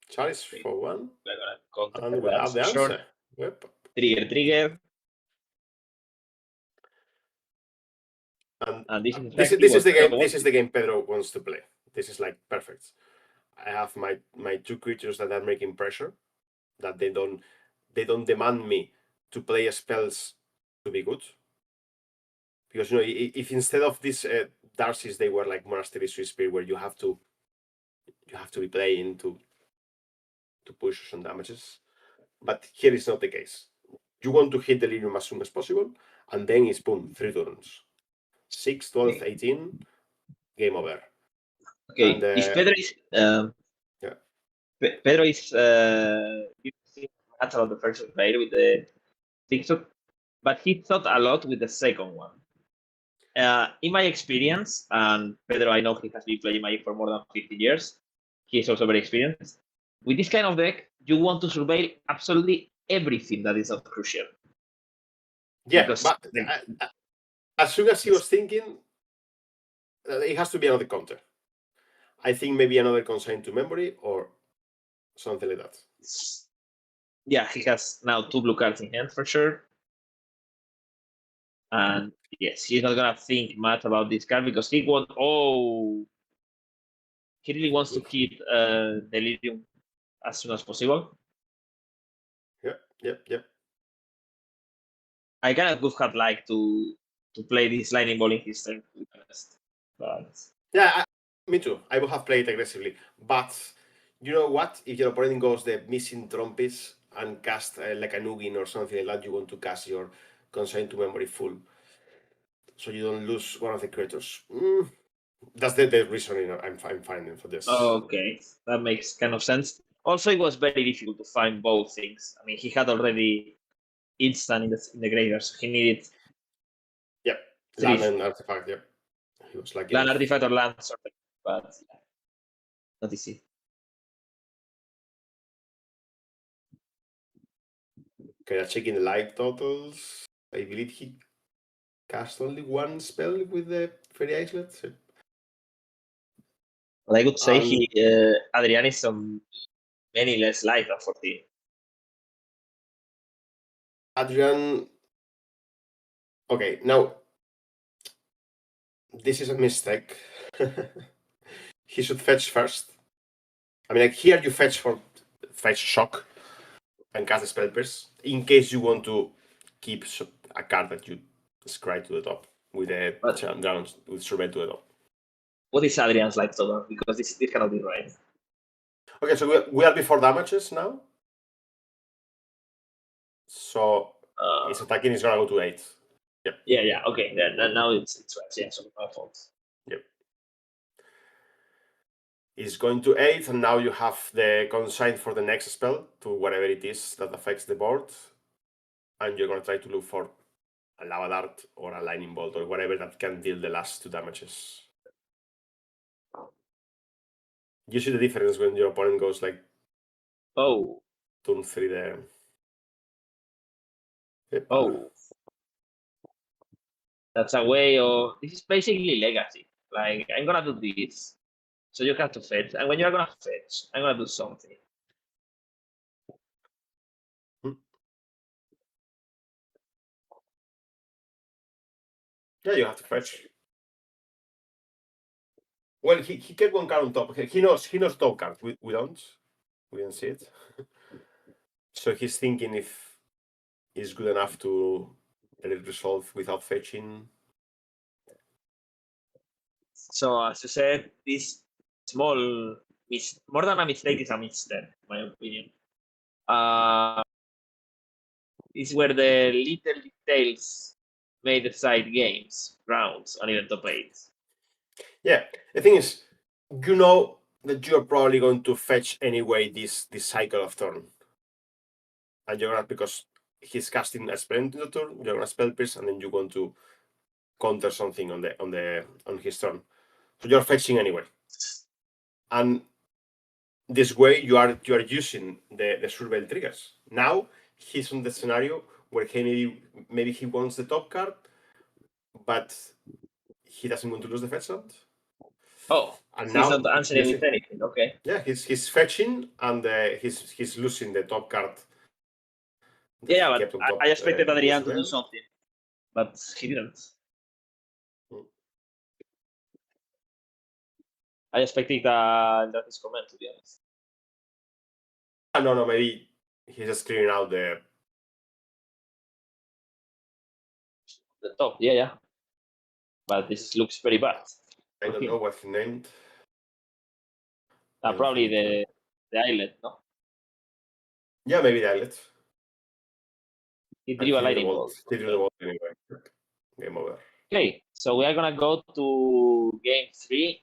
Speaker 5: Charge for one. And we have the answer. Yep.
Speaker 4: Trigger.
Speaker 5: And
Speaker 4: this
Speaker 5: is the game. This is the game Pedro wants to play. This is like perfect. I have my two creatures that are making pressure, that they don't demand me to play spells to be good. Because you know, if instead of these Darcy's they were like Monastery Swiss Spear, where you have to be playing to push some damages. But here is not the case. You want to hit Delirium as soon as possible, and then it's boom, 3 turns. 6, 12, 18, game over.
Speaker 4: Okay,
Speaker 5: And,
Speaker 4: if Pedro is Pedro is about the first player with the TikTok, but he thought a lot with the second one. In my experience, and Pedro, I know he has been playing Magic for more than 50 years. He is also very experienced. With this kind of deck, you want to surveil absolutely everything that is not crucial.
Speaker 5: Yeah,
Speaker 4: Because,
Speaker 5: but as soon as he was thinking, it has to be another counter. I think maybe another consign to memory or something like that.
Speaker 4: Yeah, he has now 2 blue cards in hand for sure. And yes, he's not gonna think much about this card because he wants. Oh, he really wants to keep Delirium as soon as possible.
Speaker 5: Yep.
Speaker 4: I kind of would have liked to play this lightning ball in his turn, to be honest. But
Speaker 5: yeah, me too. I would have played aggressively, but you know what? If your opponent goes the missing trumpets and cast like a Nugin or something like that, you want to cast your consign to memory full, so you don't lose one of the creatures. That's the reasoning I'm finding for this.
Speaker 4: okay, that makes kind of sense. Also, it was very difficult to find both things. I mean, he had already instant in the graveyard, so he needed.
Speaker 5: Yep, land and artifact. Yep, he was lucky.
Speaker 4: Land artifact or land something, but yeah, not easy.
Speaker 5: Okay, I'm checking the life totals. I believe he cast only one spell with the Fairy Islet.
Speaker 4: Well, I would say Adrian is on many less life than 14.
Speaker 5: Adrian. Okay, now this is a mistake. He should fetch first. I mean, like here you fetch shock and cast a spell pierce in case you want to keep a card that you scribe to the top with a down with survey to the top.
Speaker 4: What is Adrian's life total? Because this cannot be right. Okay,
Speaker 5: so we are before damages now. So his attacking is gonna go to 8. Yep.
Speaker 4: Yeah. Okay. Then now it's right. Yeah, so my fault.
Speaker 5: Yep. It's going to 8, and now you have the consign for the next spell to whatever it is that affects the board, and you're gonna try to look for a lava dart or a lightning bolt or whatever that can deal the last 2 damages. You see the difference when your opponent goes like turn 3 there. Yep.
Speaker 4: That's a way of. This is basically legacy. Like, I'm gonna do this, so you have to fetch, and when you're gonna fetch, I'm gonna do something.
Speaker 5: Yeah, you have to fetch. Well, he kept one card on top. He knows top card. We don't see it. So he's thinking if it's good enough to let it resolve without fetching.
Speaker 4: So as you said, this small more than a mistake is a misstep, in my opinion. Is where the little details may decide games, rounds, and even top 8.
Speaker 5: Yeah, the thing is, you know that you're probably going to fetch anyway this cycle of turn, and you're gonna, because he's casting a spell into the turn, you're gonna spell pierce, and then you're going to counter something on his turn. So you're fetching anyway, and this way you are using the surveil triggers. Now he's on the scenario where maybe he wants the top card, but he doesn't want to lose the fetch land.
Speaker 4: Oh,
Speaker 5: and
Speaker 4: he's
Speaker 5: now
Speaker 4: not answering with anything. Okay.
Speaker 5: Yeah, he's fetching, and he's losing the top card.
Speaker 4: Yeah, but I expected Adrian to do something, but he didn't. I expected that his comment, to be honest.
Speaker 5: No, maybe he's just clearing out the
Speaker 4: top. Yeah. But this looks very bad.
Speaker 5: I don't know what he named.
Speaker 4: Probably the islet, no?
Speaker 5: Yeah, maybe the islet.
Speaker 4: He drew a lightning bolt.
Speaker 5: He drew the bolt anyway. Game over.
Speaker 4: Okay, so we are gonna go to game 3.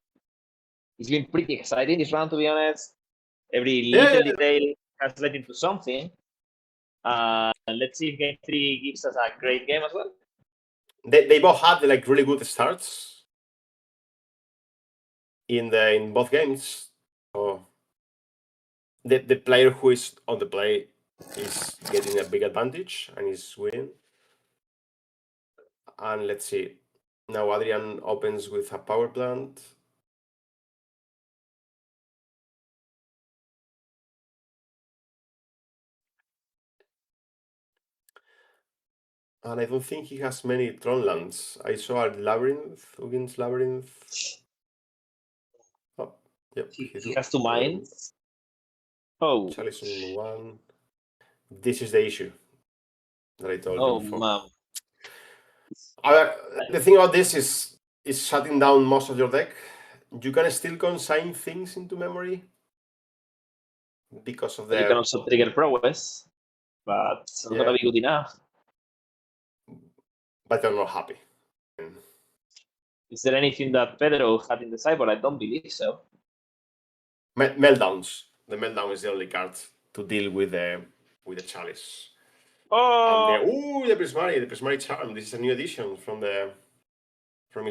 Speaker 4: It's been pretty exciting this round, to be honest. Every little detail has led into something. Let's see if game 3 gives us a great game as well.
Speaker 5: They both had like really good starts in both games. So the player who is on the play is getting a big advantage and is winning. And let's see. Now Adrian opens with a power plant. And I don't think he has many Tron lands. I saw a Labyrinth against Labyrinth. Oh, yep.
Speaker 4: He has 2 mines. Oh.
Speaker 5: Chalice on 1. This is the issue that I told you before.
Speaker 4: Man.
Speaker 5: The thing about this is shutting down most of your deck. You can still consign things into memory because of the.
Speaker 4: You can also trigger prowess, but it's not gonna be good enough.
Speaker 5: But they're not happy.
Speaker 4: Is there anything that Pedro had in the sideboard? I don't believe so.
Speaker 5: Meltdowns. The meltdown is the only card to deal with the chalice.
Speaker 4: Oh!
Speaker 5: And the Prismari Charm. This is a new addition from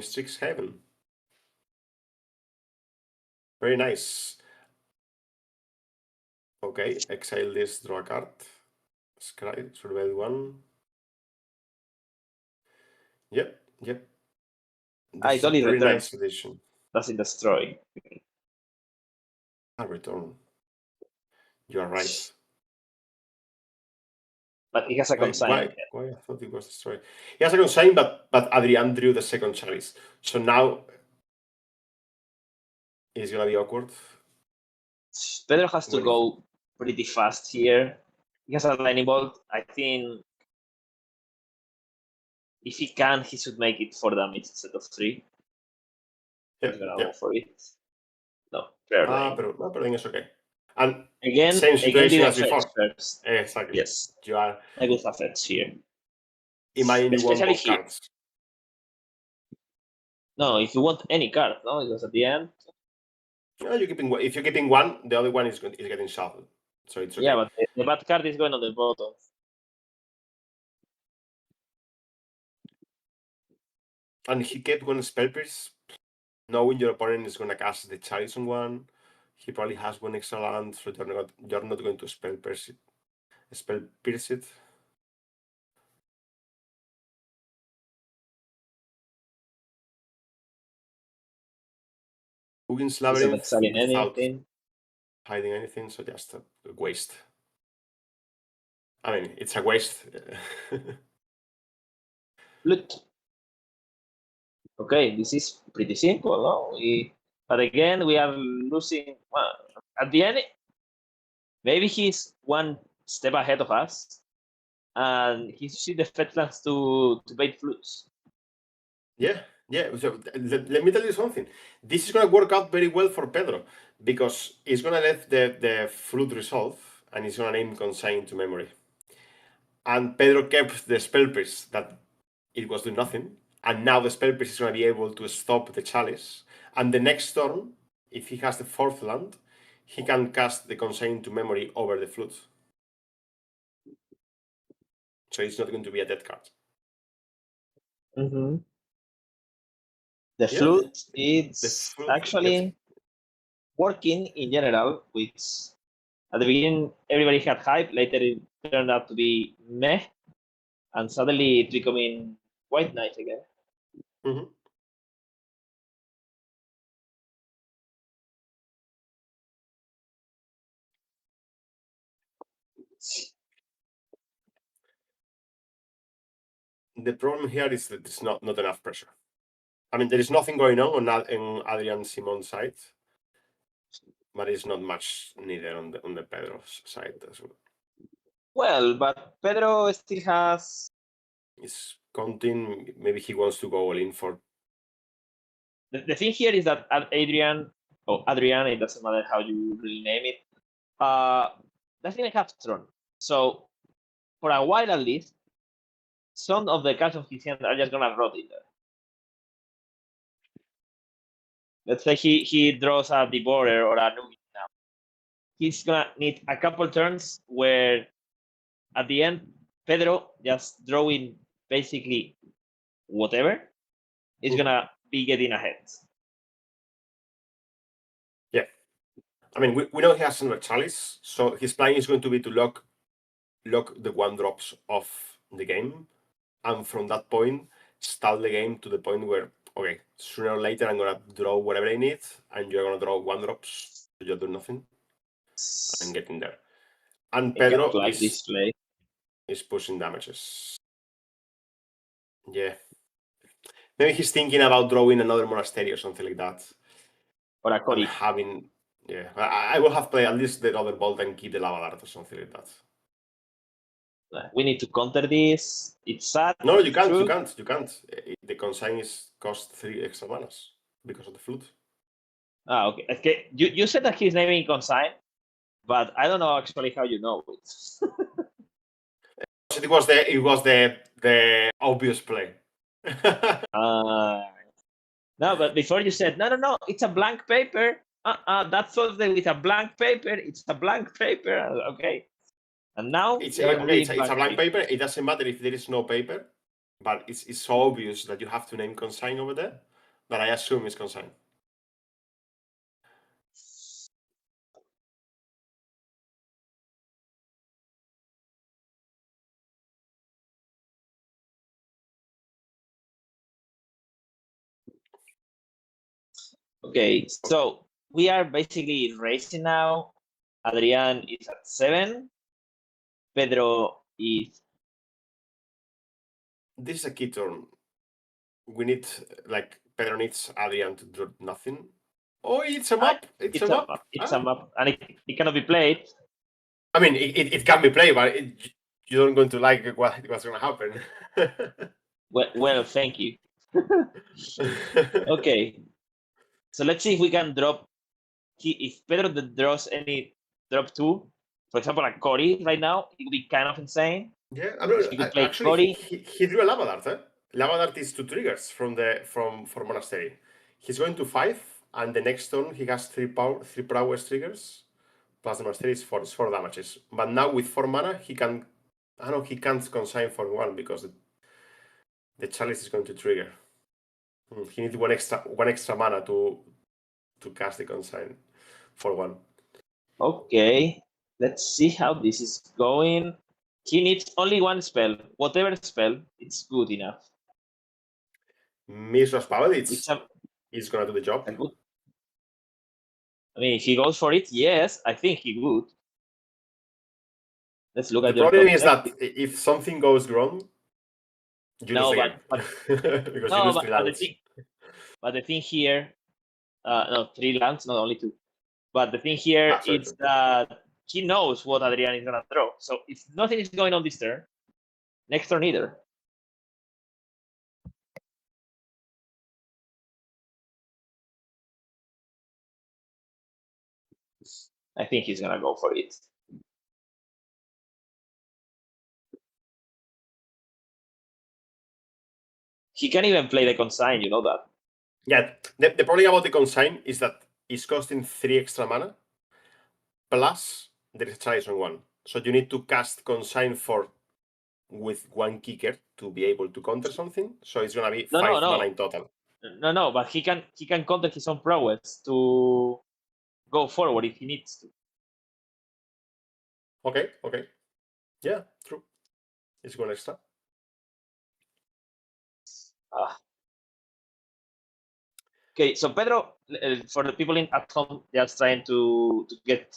Speaker 5: Strix Heaven. Very nice. Okay, exile this, draw a card. Scribe, surveil 1. Yep.
Speaker 4: I totally
Speaker 5: very
Speaker 4: return.
Speaker 5: nice addition.
Speaker 4: Doesn't destroy.
Speaker 5: A return. You are right.
Speaker 4: But he has a consign.
Speaker 5: Why I thought it was destroyed. He has a consign, but Adrian drew the second chalice. So now it's gonna be awkward.
Speaker 4: Pedro has to go pretty fast here. He has a lightning bolt. I think if he can, he should make it 4 damage instead of 3. He's gonna go for it. No, fair lane.
Speaker 5: Pero it's okay. And
Speaker 4: again,
Speaker 5: same situation as before.
Speaker 4: First.
Speaker 5: Exactly.
Speaker 4: Yes.
Speaker 5: You are.
Speaker 4: I will have fetch here.
Speaker 5: Imagine you want both cards.
Speaker 4: No, if you want any card, no, because at the end.
Speaker 5: No, if you're keeping one, the other one is getting shuffled. So it's okay.
Speaker 4: Yeah, but the bad card is going on the bottom.
Speaker 5: And he kept one spell pierce, knowing your opponent is gonna cast the chalice on one. He probably has one extra land, so you're not going to spell pierce it. Hugin's Labyrinth without hiding anything, so just a waste. I mean, it's a waste.
Speaker 4: Look. Okay, this is pretty simple, no? But again, we are losing. Well, at the end, maybe he's one step ahead of us, and he's using the fetch lands to bait flutes.
Speaker 5: Yeah, Yeah, so let me tell you something. This is going to work out very well for Pedro because he's going to let the fruit resolve and he's going to name consign to memory. And Pedro kept the spell pierce that it was doing nothing, and now the spell pierce is going to be able to stop the chalice. And the next turn, if he has the 4th land, he can cast the consign to memory over the flute. So it's not going to be a dead card.
Speaker 4: Mm-hmm. The
Speaker 5: Yeah,
Speaker 4: flute is
Speaker 5: the flute
Speaker 4: actually working in general, which at the beginning everybody had hype, later it turned out to be meh, and suddenly it's becoming quite nice again.
Speaker 5: Mm-hmm. The problem here is that there's not enough pressure. I mean, there is nothing going on Adrian Simon's side, but it's not much neither on the Pedro's side as well.
Speaker 4: Well, but Pedro still has.
Speaker 5: It's counting. Maybe he wants to go all in for.
Speaker 4: The thing here is that Adrian, it doesn't matter how you really name it, doesn't even have Tron. So for a while at least, some of the cards of his hand are just gonna rot in there. Let's say he draws a Devourer or a Nugget now. He's gonna need a couple turns where at the end, Pedro just drawing basically whatever is gonna be getting ahead.
Speaker 5: Yeah. I mean, we know he has another chalice, so his plan is going to be to lock the 1-drops off the game, and from that point, start the game to the point where, okay, sooner or later I'm gonna draw whatever I need, and you're gonna draw 1-drops, so you do nothing, and get in there. And Pedro is pushing damages. Yeah. Maybe he's thinking about drawing another monastery or something like that.
Speaker 4: Or a Cody.
Speaker 5: Having, yeah, I will have played at least the other bolt and keep the lava dart or something like that.
Speaker 4: We need to counter this. It's sad.
Speaker 5: No, you can't. You can't. The consign cost 3 extra manas because of the flute.
Speaker 4: Okay. Okay. You said that he's naming consign, but I don't know actually how you know it.
Speaker 5: It was the obvious play.
Speaker 4: No, but before you said no, it's a blank paper. That's something with a blank paper. It's a blank paper. Okay. And now
Speaker 5: it's a blank paper. It doesn't matter if there is no paper, but it's so obvious that you have to name consign over there that I assume it's consign.
Speaker 4: Okay, so we are basically racing now. Adrian is at 7. Pedro is.
Speaker 5: This is a key turn. We need, Pedro needs Adrian to draw nothing. Oh, it's a map. It's a map.
Speaker 4: It's a map, and it cannot be played.
Speaker 5: I mean, it can be played, but you don't going to like what's going to happen.
Speaker 4: Well, thank you. Okay, so let's see if we can drop. If Pedro draws any drop 2, for example, a Cody right now, it would be kind of insane.
Speaker 5: Yeah, I mean, actually, he drew a lava dart. Lava dart is 2 triggers for monastery. He's going to 5, and the next turn he has 3 prowess triggers, plus the monastery is 4 damages. But now with 4 mana, he can. I don't know, he can't consign for 1 because the chalice is going to trigger. He needs one extra mana to cast the consign for 1.
Speaker 4: Okay, let's see how this is going. He needs only 1 spell. Whatever spell, it's good enough.
Speaker 5: Mistress Pavel is going to do the job.
Speaker 4: I mean, if he goes for it, yes, I think he would. Let's look at
Speaker 5: the problem is that if something goes wrong, you lose again. Because you lose 3 lands.
Speaker 4: But the thing here, 3 lands, not only 2. But the thing here is that he knows what Adrian is gonna throw. So if nothing is going on this turn, next turn either. I think he's gonna go for it. He can even play the consign, you know that.
Speaker 5: Yeah, the problem about the consign is that it's costing 3 extra mana, plus there is a chalice on 1. So you need to cast consign with 1 kicker to be able to counter something. So it's gonna be 5 mana in total.
Speaker 4: No, but he can counter his own prowess to go forward if he needs to.
Speaker 5: Okay. Yeah, true. It's 1 extra.
Speaker 4: Okay, so Pedro, for the people at home, just trying to get.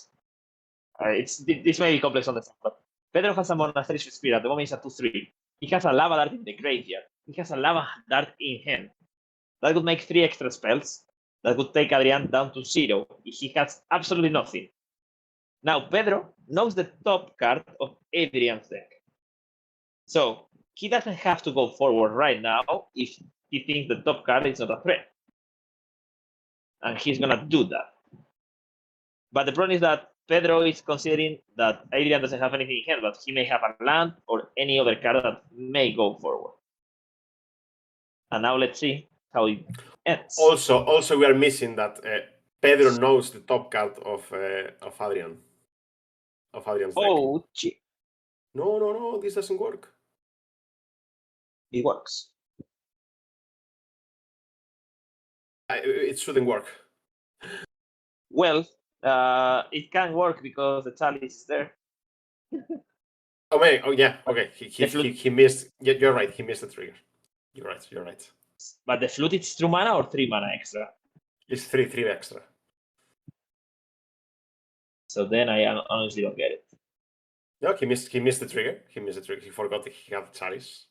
Speaker 4: This may be complex on the side, but Pedro has a Monastery Spirit. At the moment, it's a 2/3. He has a Lava Dart in the graveyard. He has a Lava Dart in hand. That would make 3 extra spells. That would take Adrian down to 0. He has absolutely nothing. Now, Pedro knows the top card of Adrian's deck. So he doesn't have to go forward right now if he thinks the top card is not a threat. And he's going to do that. But the problem is that Pedro is considering that Adrian doesn't have anything in hand, but he may have a land or any other card that may go forward. And now let's see how it ends.
Speaker 5: Also, we are missing that Pedro knows the top card of Adrian. Of Adrian's deck.
Speaker 4: Oh, gee.
Speaker 5: No, this doesn't work.
Speaker 4: It works.
Speaker 5: It shouldn't work.
Speaker 4: Well, it can work because the chalice is there.
Speaker 5: Yeah. Okay. He missed. Yeah, you're right. He missed the trigger. You're right.
Speaker 4: But the flute is 2 mana or 3 mana extra?
Speaker 5: It's 3 extra.
Speaker 4: So then I honestly don't get it.
Speaker 5: No, he missed the trigger. He forgot that he had the chalice.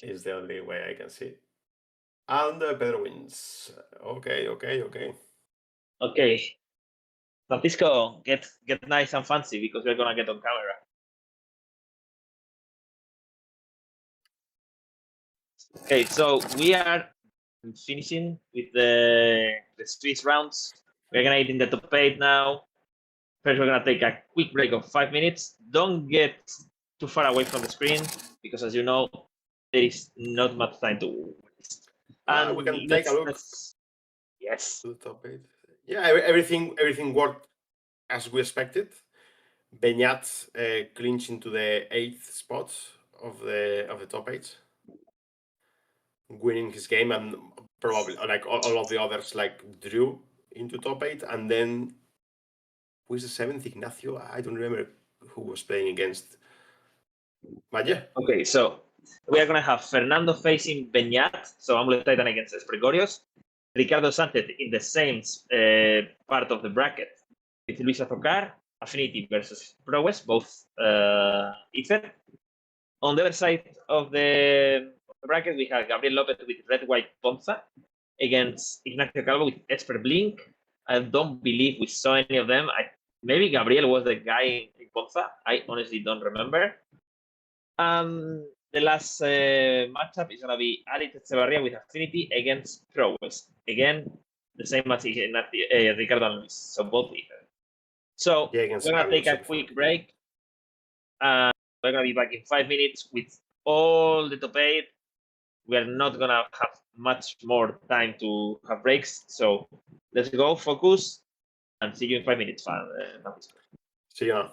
Speaker 5: Is the only way I can see. And Pedro wins. Okay.
Speaker 4: Okay. Francisco, get nice and fancy because we're gonna get on camera. Okay, so we are finishing with the Swiss rounds. We're gonna get in the top 8 now. First, we're gonna take a quick break of 5 minutes. Don't get too far away from the screen because, as you know, there is not much time to waste. And
Speaker 5: we can take a look.
Speaker 4: Yes.
Speaker 5: To the top 8. Yeah, everything worked as we expected. Beñat clinched into the 8th spot of the top 8, winning his game, and probably like all of the others drew into top 8, and then who is the 7th? Ignacio. I don't remember who was playing against. But yeah.
Speaker 4: Okay, so we are gonna have Fernando facing Beñat, so Amulet Titan against Espregorios. Ricardo Sánchez in the same part of the bracket with Luis Azocar, Affinity versus Prowess, both Ether. On the other side of the bracket, we have Gabriel Lopez with Red White Ponza against Ignacio Calvo with Esper Blink. I don't believe we saw any of them. Maybe Gabriel was the guy in Ponza. I honestly don't remember. The last matchup is going to be Alex Echevarria with Affinity against Prowess. Again, the same match Ricardo and Luis, so both Ether. So we're going to take a quick break. We're going to be back in 5 minutes with all the top 8. We're not going to have much more time to have breaks. So let's go, focus, and see you in 5 minutes, Francisco.
Speaker 5: See you now.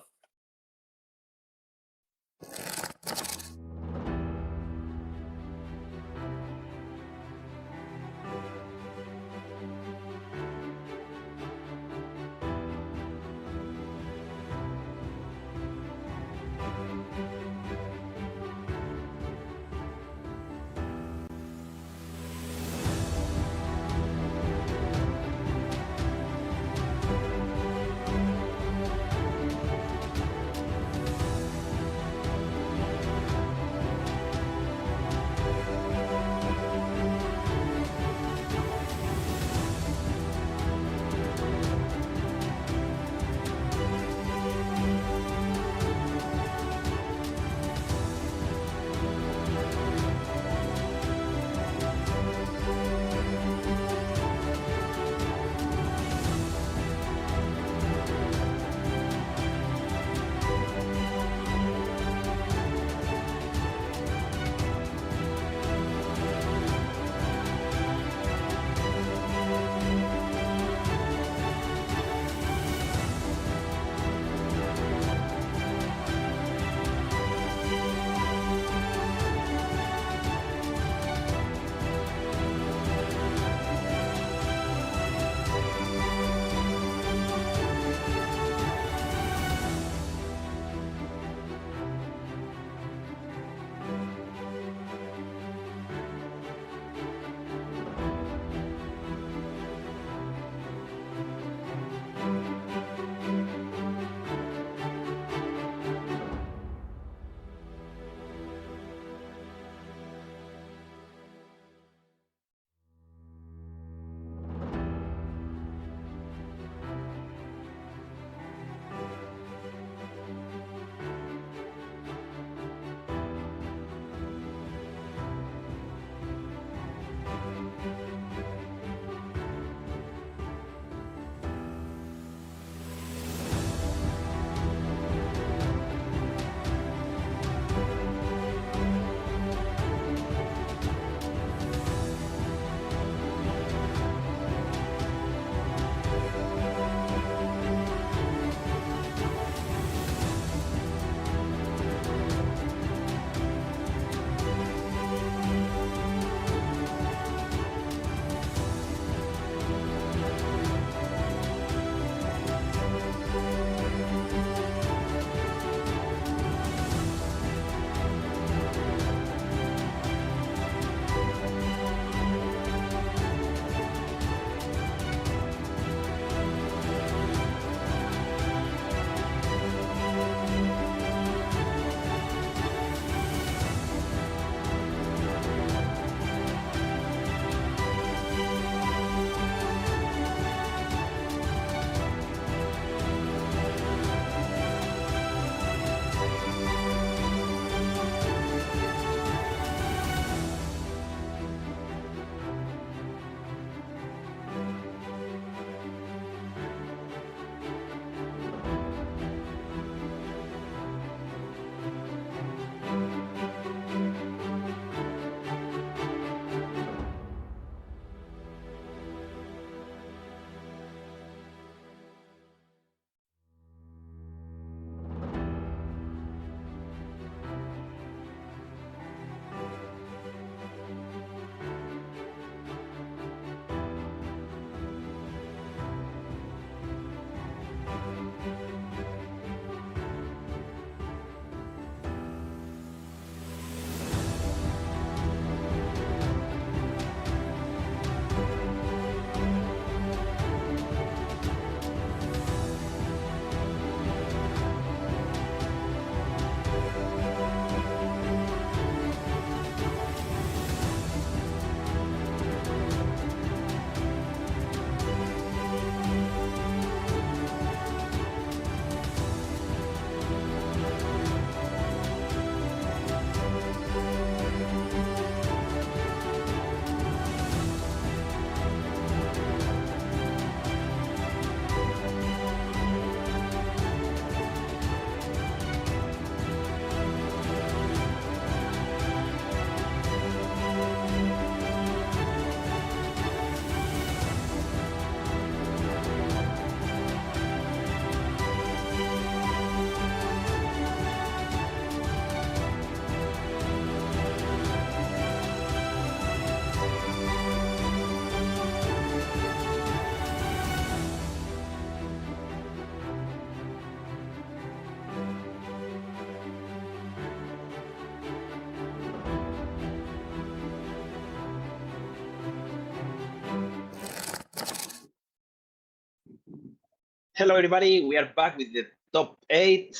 Speaker 4: Hello, everybody. We are back with the top 8.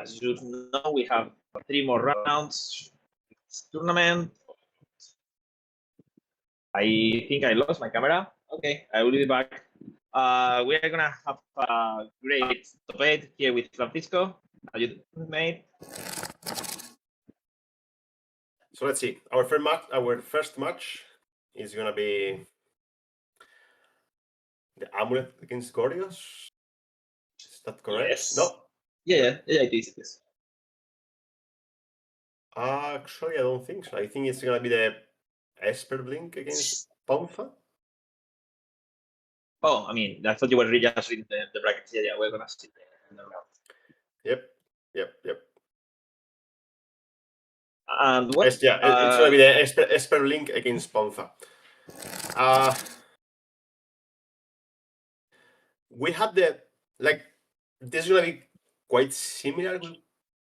Speaker 4: As you know, we have 3 more rounds. This tournament. I think I lost my camera. Okay, I will be back. We are gonna have a great top 8 here with Francisco. Are you mate?
Speaker 5: So let's see. Our first match is gonna be the Amulet against Gordios. Is that correct?
Speaker 4: Yes.
Speaker 5: No.
Speaker 4: Yeah, it is.
Speaker 5: Actually, I don't think so. I think it's gonna be the Esper Blink against Ponfa.
Speaker 4: Oh, I mean, I thought you were just reading the brackets. Yeah, we're gonna see the round.
Speaker 5: Yep.
Speaker 4: And what?
Speaker 5: It's gonna be the Esper Blink against Ponfa. We had this is gonna be quite similar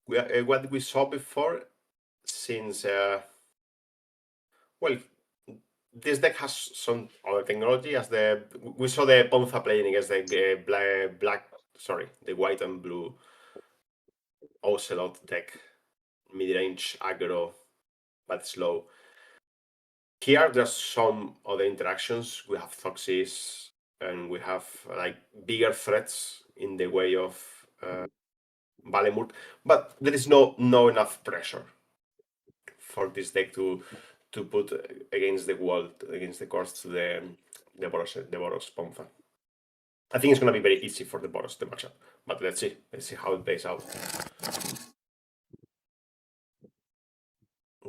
Speaker 5: with what we saw before, since this deck has some other technology, as we saw the Ponfa playing against the white and blue Ocelot deck, mid-range aggro but slow. Here there's some other interactions. We have Foxes and we have bigger threats in the way of Valemurt, but there is no enough pressure for this deck to put against the wall, against the course to the Boros Ponfa. I think it's going to be very easy for the Boros, the matchup, but let's see how it plays out.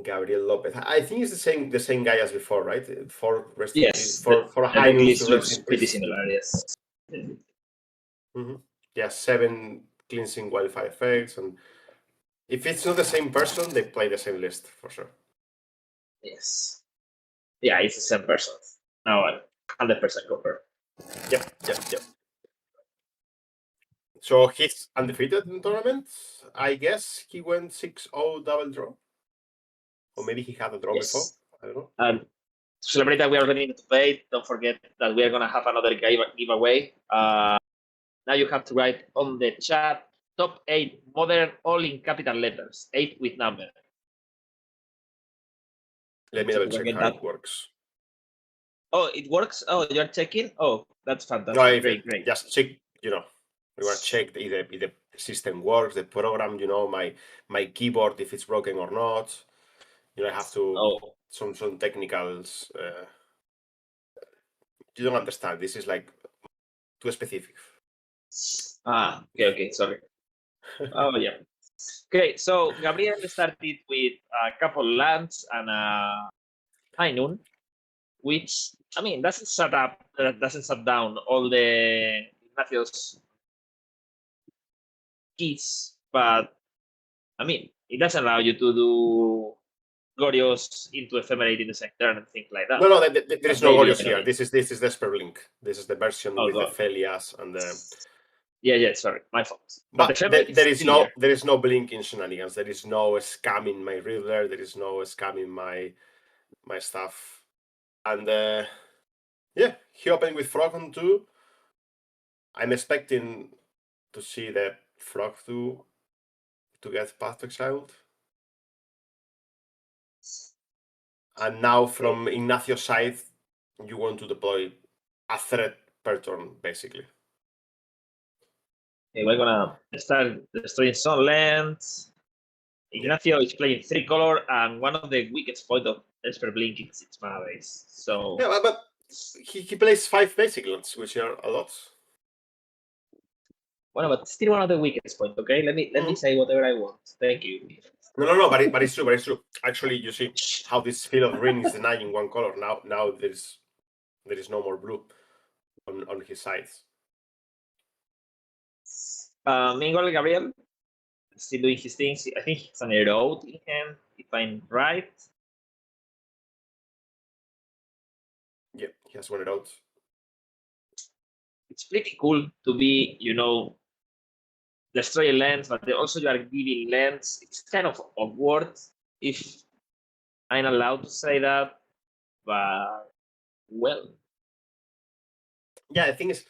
Speaker 5: Gabriel Lopez. I think it's the same guy as before, right?
Speaker 4: Yes.
Speaker 5: For Highness
Speaker 4: looks pretty similar. Yes.
Speaker 5: Mm-hmm. Yeah, 7 cleansing wildfire effects, and if it's not the same person, they play the same list for sure.
Speaker 4: Yes. Yeah, it's the same person. No, 100% confirmed.
Speaker 5: Yep. So he's undefeated in the tournament. I guess he went 6-0 double draw. Or maybe he had a draw before. I don't know.
Speaker 4: And to celebrate that we are getting into play, don't forget that we are going to have another giveaway. Now you have to write on the chat top 8 modern, all in capital letters, 8 with number.
Speaker 5: Let me double check how it works.
Speaker 4: Oh, it works? Oh, you're checking? Oh, that's fantastic.
Speaker 5: No,
Speaker 4: great.
Speaker 5: Just check, we want to check if the system works, the program, my keyboard, if it's broken or not. I have to some technicals. You don't understand. This is too specific.
Speaker 4: Okay, sorry. Oh, yeah. Okay, so Gabriel started with a couple lands and a high noon, which doesn't shut down all the Ignacio's keys, but it doesn't allow you to do Gordios into Ephemerate in the same turn and things like that.
Speaker 5: No, there is no Gordios here. This is the Esper Blink. This is the version with the Felias and the.
Speaker 4: Yeah, sorry, my fault.
Speaker 5: But there is no blinking shenanigans. There is no scamming my Riddler. There is no scamming my stuff. And he opened with Frog on 2. I'm expecting to see the Frog to get Path to Exiled. And now from Ignacio's side, you want to deploy a threat per turn, basically.
Speaker 4: Okay, we're gonna start destroying some lands. Ignacio is playing 3 color, and one of the weakest point of Esper Blink is 6 mana base. So
Speaker 5: yeah, but he plays 5 basic lands, which are a lot.
Speaker 4: Well, but still one of the weakest points. Okay, let me say whatever I want. Thank you.
Speaker 5: No, but it's true. Actually, you see how this Field of Ruin is denying 1 color. Now there is no more blue on his sides.
Speaker 4: Meanwhile, Gabriel still doing his things. I think he's an Erode in hand, if I'm right.
Speaker 5: Yeah, he has 1 Erode.
Speaker 4: It's pretty cool to be, destroying lands, but also you are giving lands. It's kind of awkward if I'm allowed to say that, but well.
Speaker 5: Yeah, the thing is,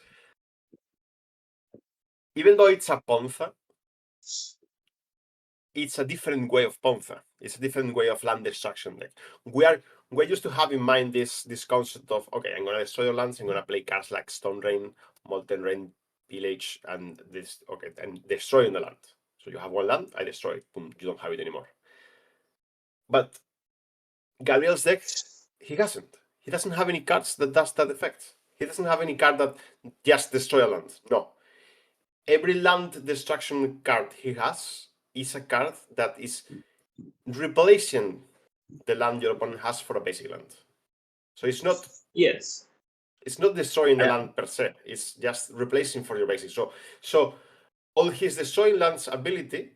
Speaker 5: even though it's a Ponza, it's a different way of Ponza. It's a different way of land destruction deck. We used to have in mind this concept of, okay, I'm gonna destroy your lands, I'm gonna play cards like Stone Rain, Molten Rain, Pillage, and this, okay, and destroying the land. So you have one land, I destroy it, boom, you don't have it anymore. But Gabriel's deck, he hasn't. He doesn't have any cards that does that effect. He doesn't have any card that just destroy a land. No. Every land destruction card he has is a card that is replacing the land your opponent has for a basic land. So it's not destroying the land per se. It's just replacing for your basic. So all his destroying lands ability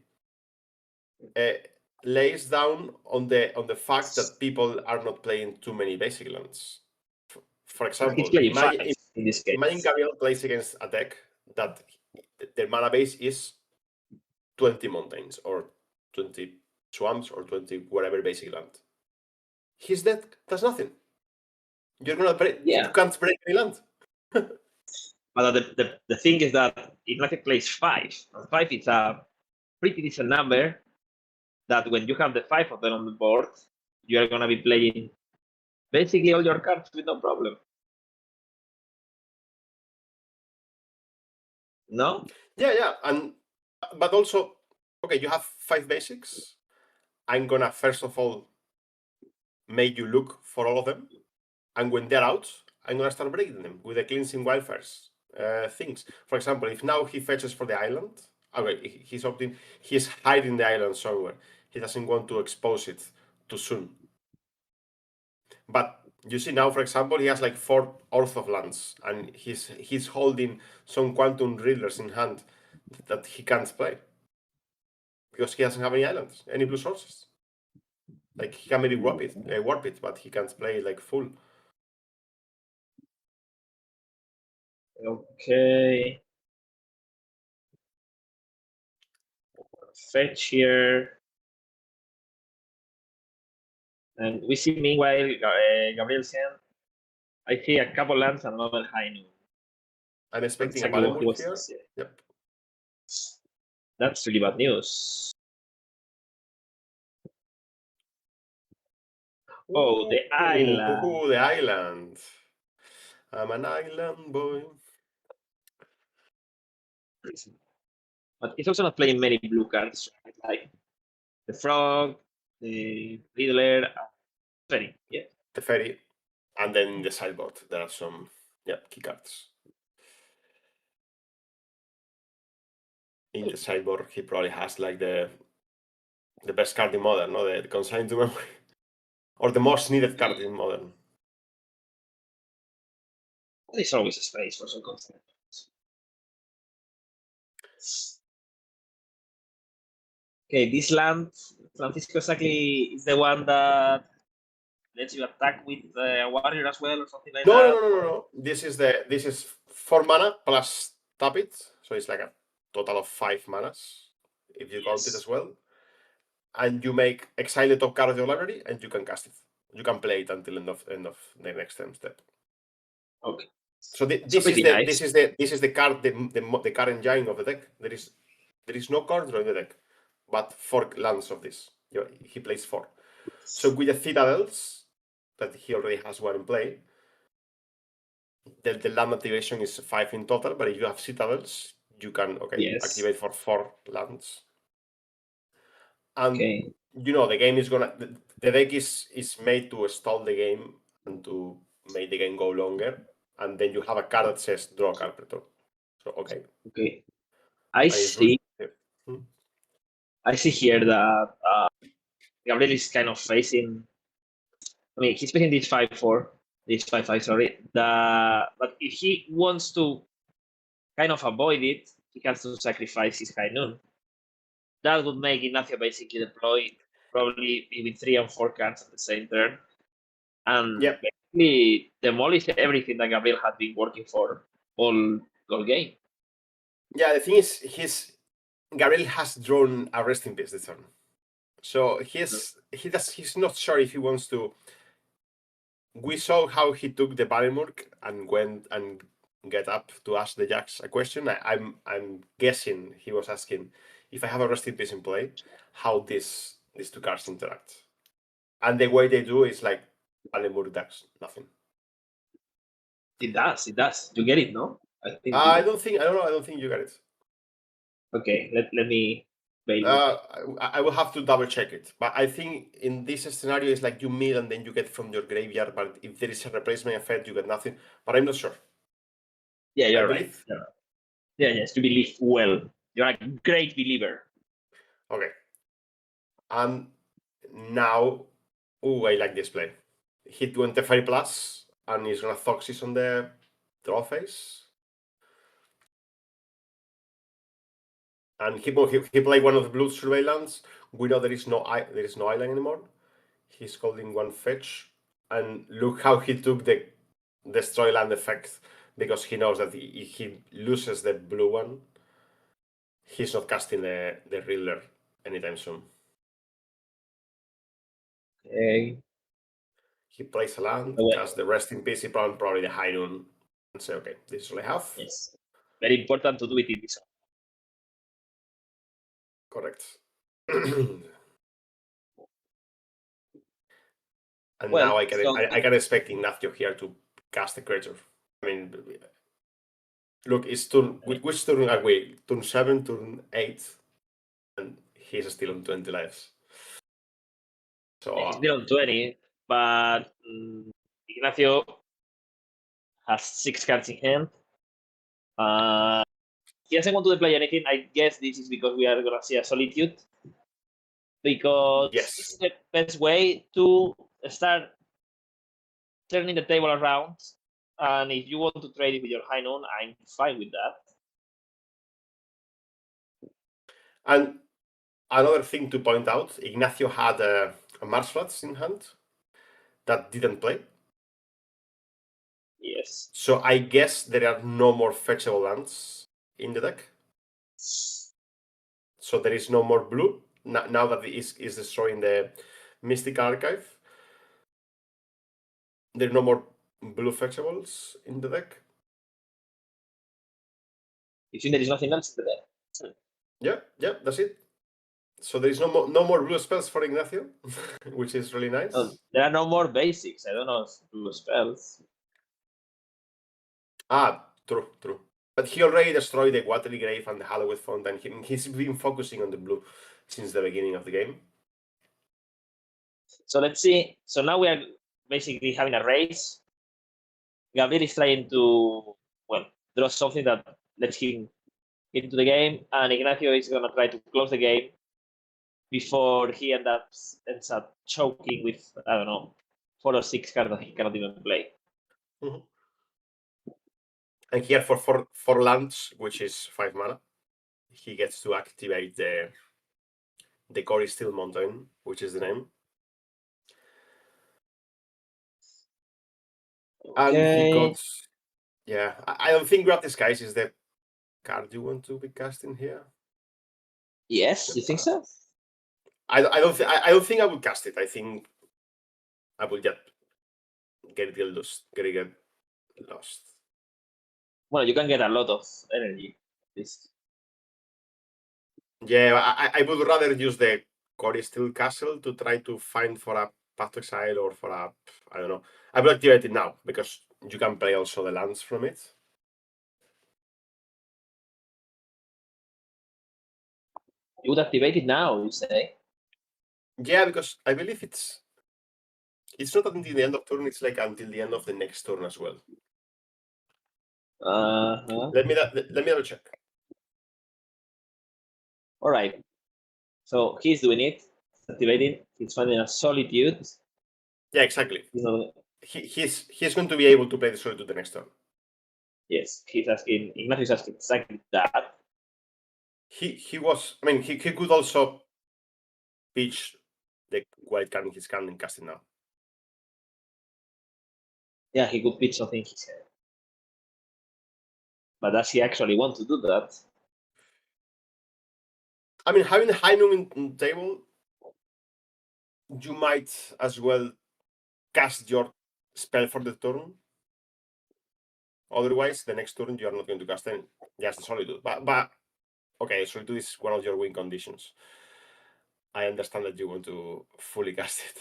Speaker 5: lays down on the fact that people are not playing too many basic lands. For example, imagine Gabriel plays against a deck that their mana base is 20 mountains or 20 swamps or 20 whatever basic land. His deck does nothing. You're gonna break. You can't break any land.
Speaker 4: But the thing is that Ignacio plays 5. And 5 is a pretty decent number. That when you have the 5 of them on the board, you are gonna be playing basically all your cards with no problem. No?
Speaker 5: Yeah, but also, okay, you have 5 basics. I'm gonna first of all make you look for all of them, and when they're out, I'm gonna start breaking them with the cleansing wildfires things. For example, if now he fetches for the island, okay, he's hiding the island somewhere. He doesn't want to expose it too soon. But you see now, for example, he has like 4 Orth of lands, and he's holding some Quantum Riddlers in hand that he can't play because he doesn't have any islands, any blue sources. Like he can maybe warp it, but he can't play like full.
Speaker 4: Okay. Fetch here. And we see meanwhile Gabriel's hand. I see a couple lands and another high noon.
Speaker 5: I'm expecting a Battlefield here. Yep.
Speaker 4: That's really bad news. Oh, the island.
Speaker 5: Oh, the island. I'm an island boy.
Speaker 4: But he's also not playing many blue cards, like the frog, the Riddler, Ferry. Yeah.
Speaker 5: The ferry. And then in the sideboard, there are some key cards. In the sideboard, he probably has like the best card in Modern, no? The Consign to Memory. Or the most needed card in Modern.
Speaker 4: There's always a space for some content. Okay, this land, Francisco exactly is the one that lets you attack with a warrior as well, or something like that.
Speaker 5: No. This is 4 mana plus tap it, so it's like a total of 5 manas if you count it as well. And you make exile the top card of your library, and you can cast it. You can play it until end of the next turn step.
Speaker 4: Okay.
Speaker 5: So this is the card, the current engine of the deck. There is no card draw in the deck, but 4 lands of this. He plays 4. So with the Citadels, that he already has 1 in play, the land activation is 5 in total. But if you have Citadels, you can activate for 4 lands. And the game is gonna. The deck is made to stall the game and to make the game go longer. And then you have a card that says draw a card per turn. So
Speaker 4: Okay. I see here that Gabriel is kind of facing. I mean, he's facing this 5-4, this 5-5. Sorry. But if he wants to kind of avoid it, he has to sacrifice his high noon. That would make Ignacio basically deploy probably with 3 and 4 cards at the same turn, and basically demolish everything that Gabriel had been working for all game.
Speaker 5: Yeah, the thing is, Gabriel has drawn a Rest in Peace this turn, so he's not sure if he wants to. We saw how he took the Battlemurk and went and get up to ask the judge a question. I'm guessing he was asking, if I have a Rest in Peace in play, how these two cards interact. And the way they do is like Alemur does nothing.
Speaker 4: It does. You get it, no?
Speaker 5: I don't think you got it.
Speaker 4: Okay, let me.
Speaker 5: I will have to double check it, but I think in this scenario it's like you mill and then you get from your graveyard. But if there is a replacement effect, you get nothing. But I'm not sure.
Speaker 4: Yeah, you're right. Yeah, yes, you believe well. You're a great believer.
Speaker 5: Okay. And now, I like this play. Hit 25 plus, and he's gonna Thoxis on the draw phase. And he played one of the blue surveillance. We know there is no island anymore. He's holding one fetch, and look how he took the destroy land effect, because he knows that if he loses the blue one, he's not casting the Riddler anytime soon.
Speaker 4: Okay.
Speaker 5: He plays a land, casts the Rest in Peace, probably the High Noon, and say, okay, this is all I have.
Speaker 4: Yes. Very important to do it in this.
Speaker 5: Correct. And now I can expect Ignacio here to cast a creature. I mean, look, it's turn. Which turn are we? Turn 7, turn 8, and he's still on 20 lives. So
Speaker 4: he's still on 20, but Ignacio has 6 cards in hand. He doesn't want to play anything. I guess this is because we are gonna see a Solitude. Because this is the best way to start turning the table around. And if you want to trade it with your High Noon, I'm fine with that.
Speaker 5: And another thing to point out, Ignacio had a Marshflats in hand that didn't play.
Speaker 4: Yes.
Speaker 5: So I guess there are no more fetchable lands in the deck. So there is no more blue. Now that it is destroying the Mystic Archive, there are no more blue fetchables in the deck.
Speaker 4: You think there is nothing else in the deck?
Speaker 5: Yeah, that's it. So there is no more blue spells for Ignacio, which is really nice.
Speaker 4: There are no more basics. I don't know, blue spells.
Speaker 5: True. But he already destroyed the Watery Grave and the Hallowed Fountain. He's been focusing on the blue since the beginning of the game.
Speaker 4: So let's see. So now we are basically having a race. Gabriel is trying to, draw something that lets him get into the game, and Ignacio is going to try to close the game before he ends up choking with, I don't know, 4 or 6 cards that he cannot even play.
Speaker 5: Mm-hmm. And here for 4 lands, which is 5 mana, he gets to activate the Cory Steel Mountain, which is the name. And he got... Yeah, I don't think Grab Disguise is the card you want to be casting here.
Speaker 4: Yes, you think so?
Speaker 5: I don't think I would cast it. I think I will just get lost.
Speaker 4: Well, you can get a lot of energy.
Speaker 5: Yeah, I would rather use the Cory Steel Castle to try to find for a Path to Exile or for a... I don't know. I will activate it now because you can play also the lands from it.
Speaker 4: You would activate it now, you say?
Speaker 5: Yeah, because I believe it's not until the end of turn, it's like until the end of the next turn as well. Let me double check.
Speaker 4: All right. So he's doing it, activating. He's finding a Solitude.
Speaker 5: Yeah, exactly. He's going to be able to play the Solitude the next turn.
Speaker 4: Yes, Ignacio is asking exactly that.
Speaker 5: He was... I mean, he could also pitch the white card in his hand and cast it now.
Speaker 4: Yeah, he could pitch something in his head. But does he actually want to do that?
Speaker 5: I mean, having the High Noon in the table, you might as well cast your spell for the turn. Otherwise, the next turn you are not going to cast any, just the Solitude. But okay, Solitude is one of your win conditions. I understand that you want to fully cast it.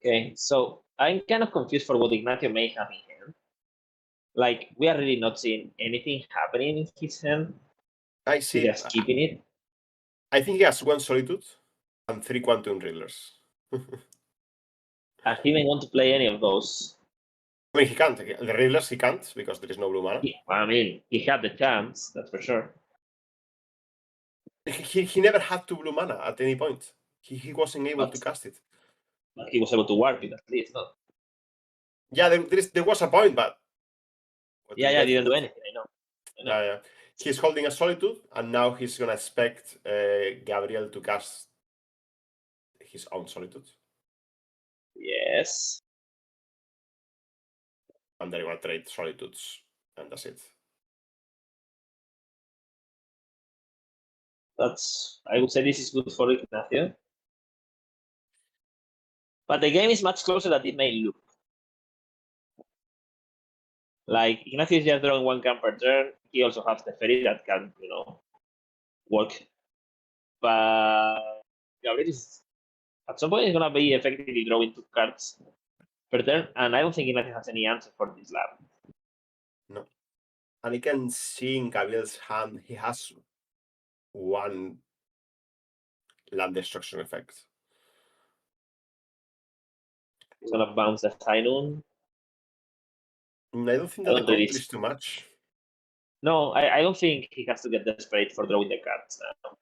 Speaker 4: Okay, so I'm kind of confused for what Ignacio may have in hand. Like, we are really not seeing anything happening in his hand.
Speaker 5: I
Speaker 4: He's
Speaker 5: see.
Speaker 4: just keeping it.
Speaker 5: I think he has 1 Solitude and 3 Quantum Riddlers.
Speaker 4: And he may want to play any of those.
Speaker 5: I mean, he can't. The Riddlers he can't because there is no blue mana.
Speaker 4: I mean, he had the chance, that's for sure.
Speaker 5: He never had 2 blue mana at any point. He wasn't able to cast it.
Speaker 4: But he was able to warp it at least, no?
Speaker 5: Yeah, there was a point, but
Speaker 4: Yeah, he didn't do anything. I know.
Speaker 5: Yeah. He's holding a Solitude, and now he's gonna expect Gabriel to cast his own Solitude.
Speaker 4: Yes.
Speaker 5: And then you want to trade Solitudes, and that's it.
Speaker 4: I would say this is good for Ignacio. But the game is much closer than it may look. Like, Ignacio is just drawing 1 card per turn. He also has the Ferry that can, work. But Gabriel is, at some point, he's going to be effectively drawing 2 cards per turn. And I don't think Ignacio has any answer for this land.
Speaker 5: No. And you can see in Gabriel's hand, he has 1 land destruction effect.
Speaker 4: He's going to bounce the High Noon.
Speaker 5: I don't think that the country is too much.
Speaker 4: No, I don't think he has to get desperate for drawing the cards now.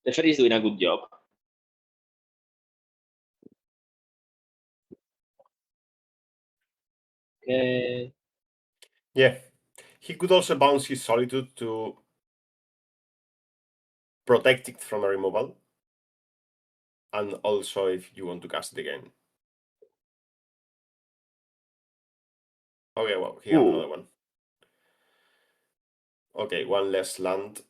Speaker 4: The Ferry is doing a good job. Okay.
Speaker 5: Yeah. He could also bounce his Solitude to protect it from a removal. And also if you want to cast it again. Okay, well, he has another one. Okay, 1 less land.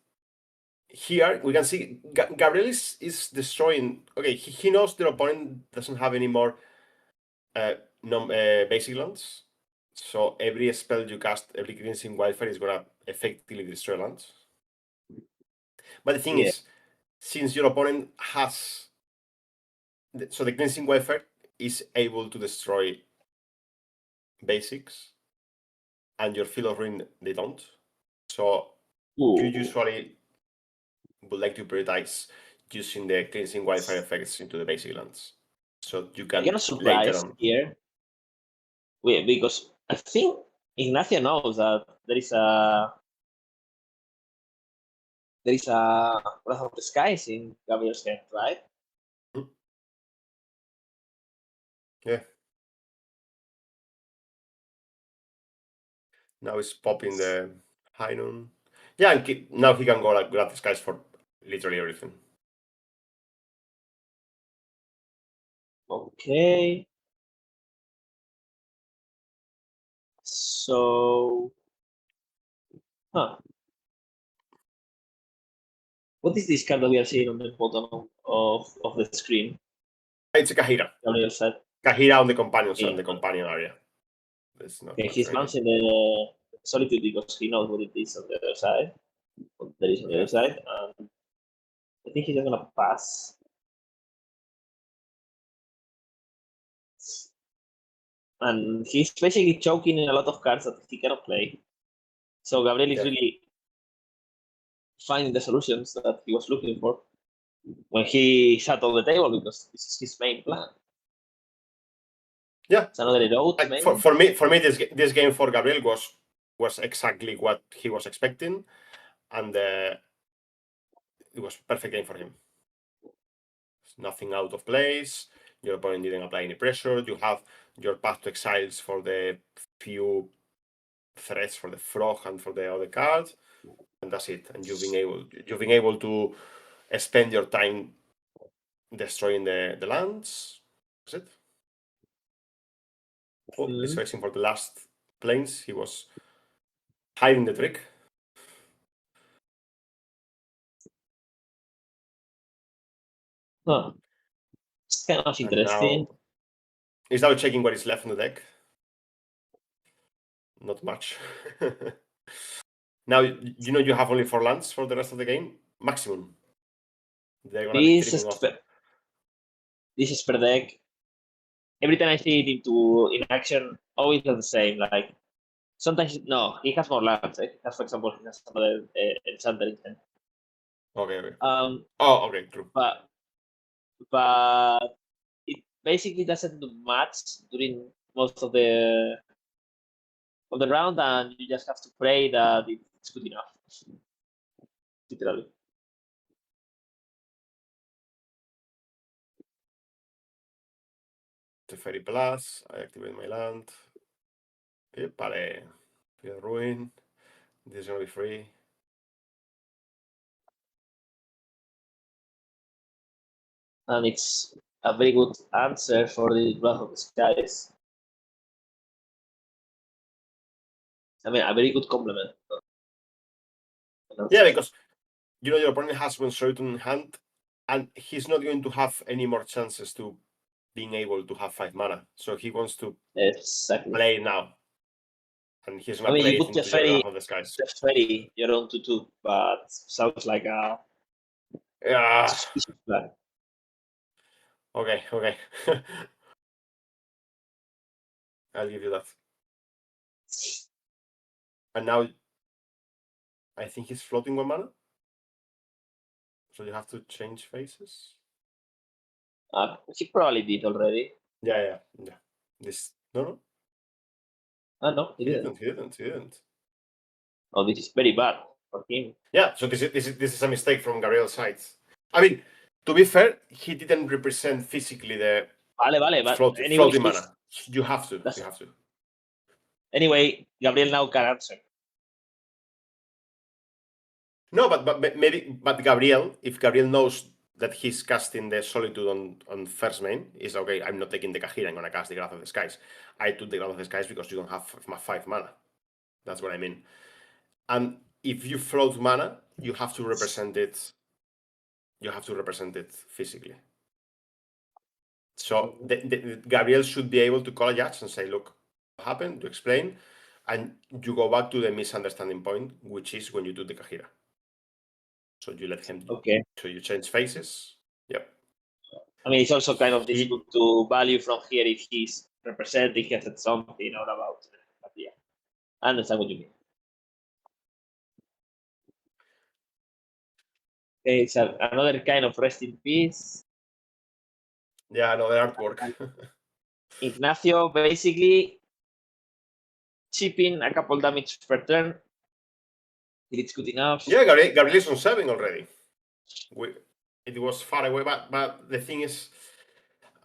Speaker 5: Here we can see Gabriel is destroying. Okay, he knows their opponent doesn't have any more basic lands. So every spell you cast, every Cleansing Wildfire is gonna effectively destroy lands. But the thing is, since your opponent has, so the Cleansing Wildfire is able to destroy basics, and your Field of Ruin they don't. So you usually would like to prioritize using the Cleansing Wildfire effects into the basic lands, so you can
Speaker 4: I'm surprised
Speaker 5: later on
Speaker 4: here. Wait, because I think Ignacio knows that there is a Breath of the Skies in Gabriel's hand, right?
Speaker 5: Yeah. Now he's popping the High Noon. Yeah, and now he can go like grab these guys for literally everything.
Speaker 4: Okay. So, what is this card that we are seeing on the bottom of the screen?
Speaker 5: It's a Kahira.
Speaker 4: Gabriel said.
Speaker 5: Kahira on the companions and the companion area. It's not.
Speaker 4: Okay, he's bouncing the Solitude because he knows what it is on the other side. What there is on the other side, and I think he's just gonna pass. And he's basically choking in a lot of cards that he cannot play. So Gabriel is really finding the solutions that he was looking for when he sat on the table, because this is his main plan.
Speaker 5: Yeah,
Speaker 4: it's another road.
Speaker 5: For me, this game for Gabriel was exactly what he was expecting, and it was a perfect game for him. Nothing out of place. Your opponent didn't apply any pressure. You have your Path to Exiles for the few threats for the Frog and for the other card, and that's it. And you've been able to spend your time destroying the lands. That's it. Oh, he's fixing for the last planes. He was hiding the trick.
Speaker 4: It's kind of interesting.
Speaker 5: He's now checking what is left in the deck. Not much. Now, you know you have only 4 lands for the rest of the game. Maximum. They're gonna be tripping off.
Speaker 4: This is per deck. Every time I see it in action, always the same. Like sometimes he has more lands. He has, for example, he has another Enchanter.
Speaker 5: Okay.
Speaker 4: Oh,
Speaker 5: okay, true.
Speaker 4: But it basically doesn't do much during most of the round, and you just have to pray that it's good enough. Literally.
Speaker 5: Teferi Plus, I activate my land. Pare. Ruin. This is gonna be free.
Speaker 4: And it's a very good answer for the Wrath of the Skies. I mean, a very good complement.
Speaker 5: Yeah, because your opponent has one Shuriken in hand, and he's not going to have any more chances to being able to have 5 mana. So he wants to play now. And he's gonna play it into the Wrath of the Skies.
Speaker 4: Teferi, you're on 2/2, but sounds like a suspicious plan.
Speaker 5: Okay. I'll give you that. And now I think he's floating 1 mana. So you have to change faces.
Speaker 4: He probably did already.
Speaker 5: Yeah. This no.
Speaker 4: No, he didn't.
Speaker 5: He didn't.
Speaker 4: Oh, this is very bad for him.
Speaker 5: Yeah, so this is a mistake from Gabriel's side. I mean, to be fair, he didn't represent physically the
Speaker 4: Vale,
Speaker 5: floating mana. You have to.
Speaker 4: Anyway, Gabriel now can answer.
Speaker 5: No, but Gabriel, if Gabriel knows that he's casting the Solitude on first main, is okay, I'm not taking the Kahira, I'm gonna cast the Wrath of the Skies. I took the Wrath of the Skies because you don't have 5 mana. That's what I mean. And if you float mana, you have to represent it. You have to represent it physically. So Gabriel should be able to call a judge and say, look, what happened, to explain, and you go back to the misunderstanding point, which is when you do the Kahira. So you let him.
Speaker 4: Okay.
Speaker 5: So you change faces. Yep.
Speaker 4: I mean, it's also kind of difficult to value from here if he's representing, he has said something or about it. But yeah, I understand what you mean. Okay, it's another kind of rest in peace.
Speaker 5: Yeah, another artwork.
Speaker 4: Ignacio basically chipping a couple damage per turn. It's good enough.
Speaker 5: Yeah, Gabriel is on 7 already. It was far away, but the thing is,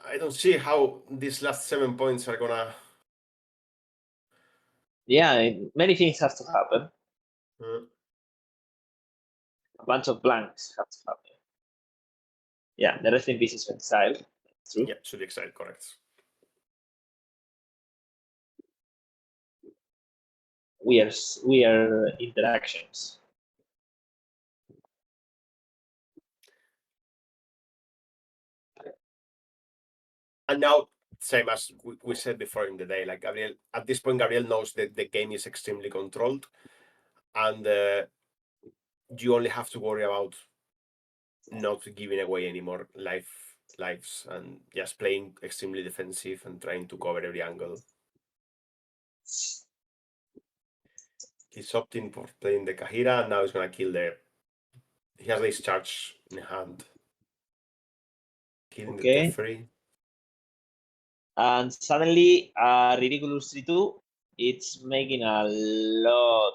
Speaker 5: I don't see how these last 7 points are gonna.
Speaker 4: Yeah, many things have to happen. A bunch of blanks have to happen. Yeah, the rest in peace is exiled. That's true.
Speaker 5: Yeah, should be exiled, correct.
Speaker 4: Weird interactions.
Speaker 5: And now, same as we said before in the day, like Gabriel, at this point, Gabriel knows that the game is extremely controlled, and you only have to worry about not giving away any more lives and just playing extremely defensive and trying to cover every angle. He's opting for playing the Kahira, and now he's gonna kill he has this charge in hand. Killing the Teferi.
Speaker 4: And suddenly, ridiculous 3/2, it's making a lot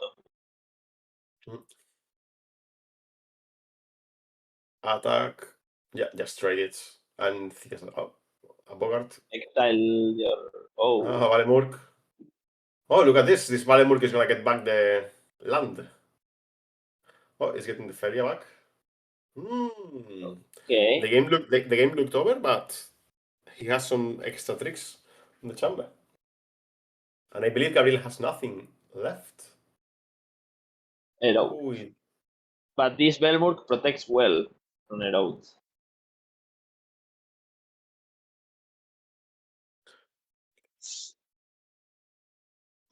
Speaker 4: of
Speaker 5: attack. Yeah, just trade it. And he has a Bogart.
Speaker 4: Exile your
Speaker 5: Valemurk. Oh, look at this. This Valemurk is gonna get back the land. Oh, he's getting the Feria back.
Speaker 4: Okay.
Speaker 5: The game looked over, but he has some extra tricks in the chamber. And I believe Gabriel has nothing left.
Speaker 4: Erode. But this Belmurk protects well from Erode.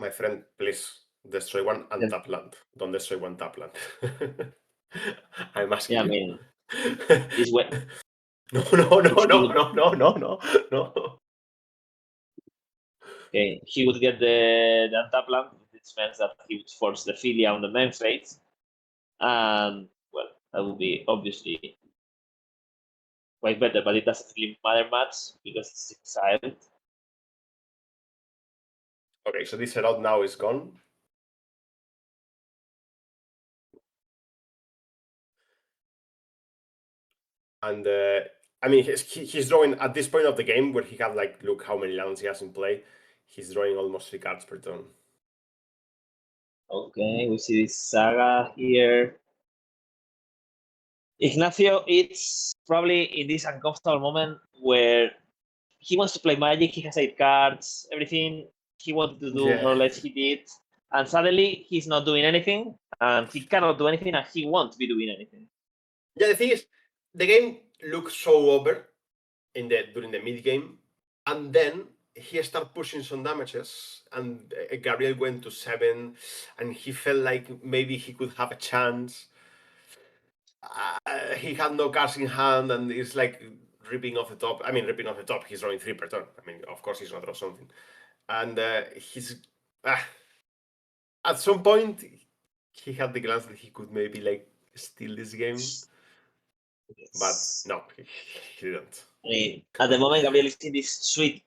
Speaker 5: My friend, please destroy one and tap land. Don't destroy one tap land. I'm asking
Speaker 4: Yeah, I
Speaker 5: you.
Speaker 4: mean, this way.
Speaker 5: No.
Speaker 4: Okay, he would get the untap land, which means that he would force the Filia on the main phase. And, well, that would be obviously quite better, but it doesn't really matter much because it's exiled.
Speaker 5: Okay, so this herald now is gone. And I mean, he's drawing at this point of the game where he had like, look how many lands he has in play. He's drawing almost 3 cards per turn.
Speaker 4: Okay, we see this saga here. Ignacio, it's probably in this uncomfortable moment where he wants to play Magic, he has 8 cards, everything he wanted to do, more or less he did. And suddenly he's not doing anything, and he cannot do anything, and he won't be doing anything.
Speaker 5: Yeah, the thing is, the game looks so over during the mid game, and then he started pushing some damages, and Gabriel went to 7, and he felt like maybe he could have a chance. He had no cards in hand, and it's like ripping off the top. I mean, ripping off the top. He's drawing 3 per turn. I mean, of course, he's gonna draw something, and he's at some point he had the glance that he could maybe like steal this game. But no, he didn't.
Speaker 4: I mean, at the moment, Gabriel is in this sweet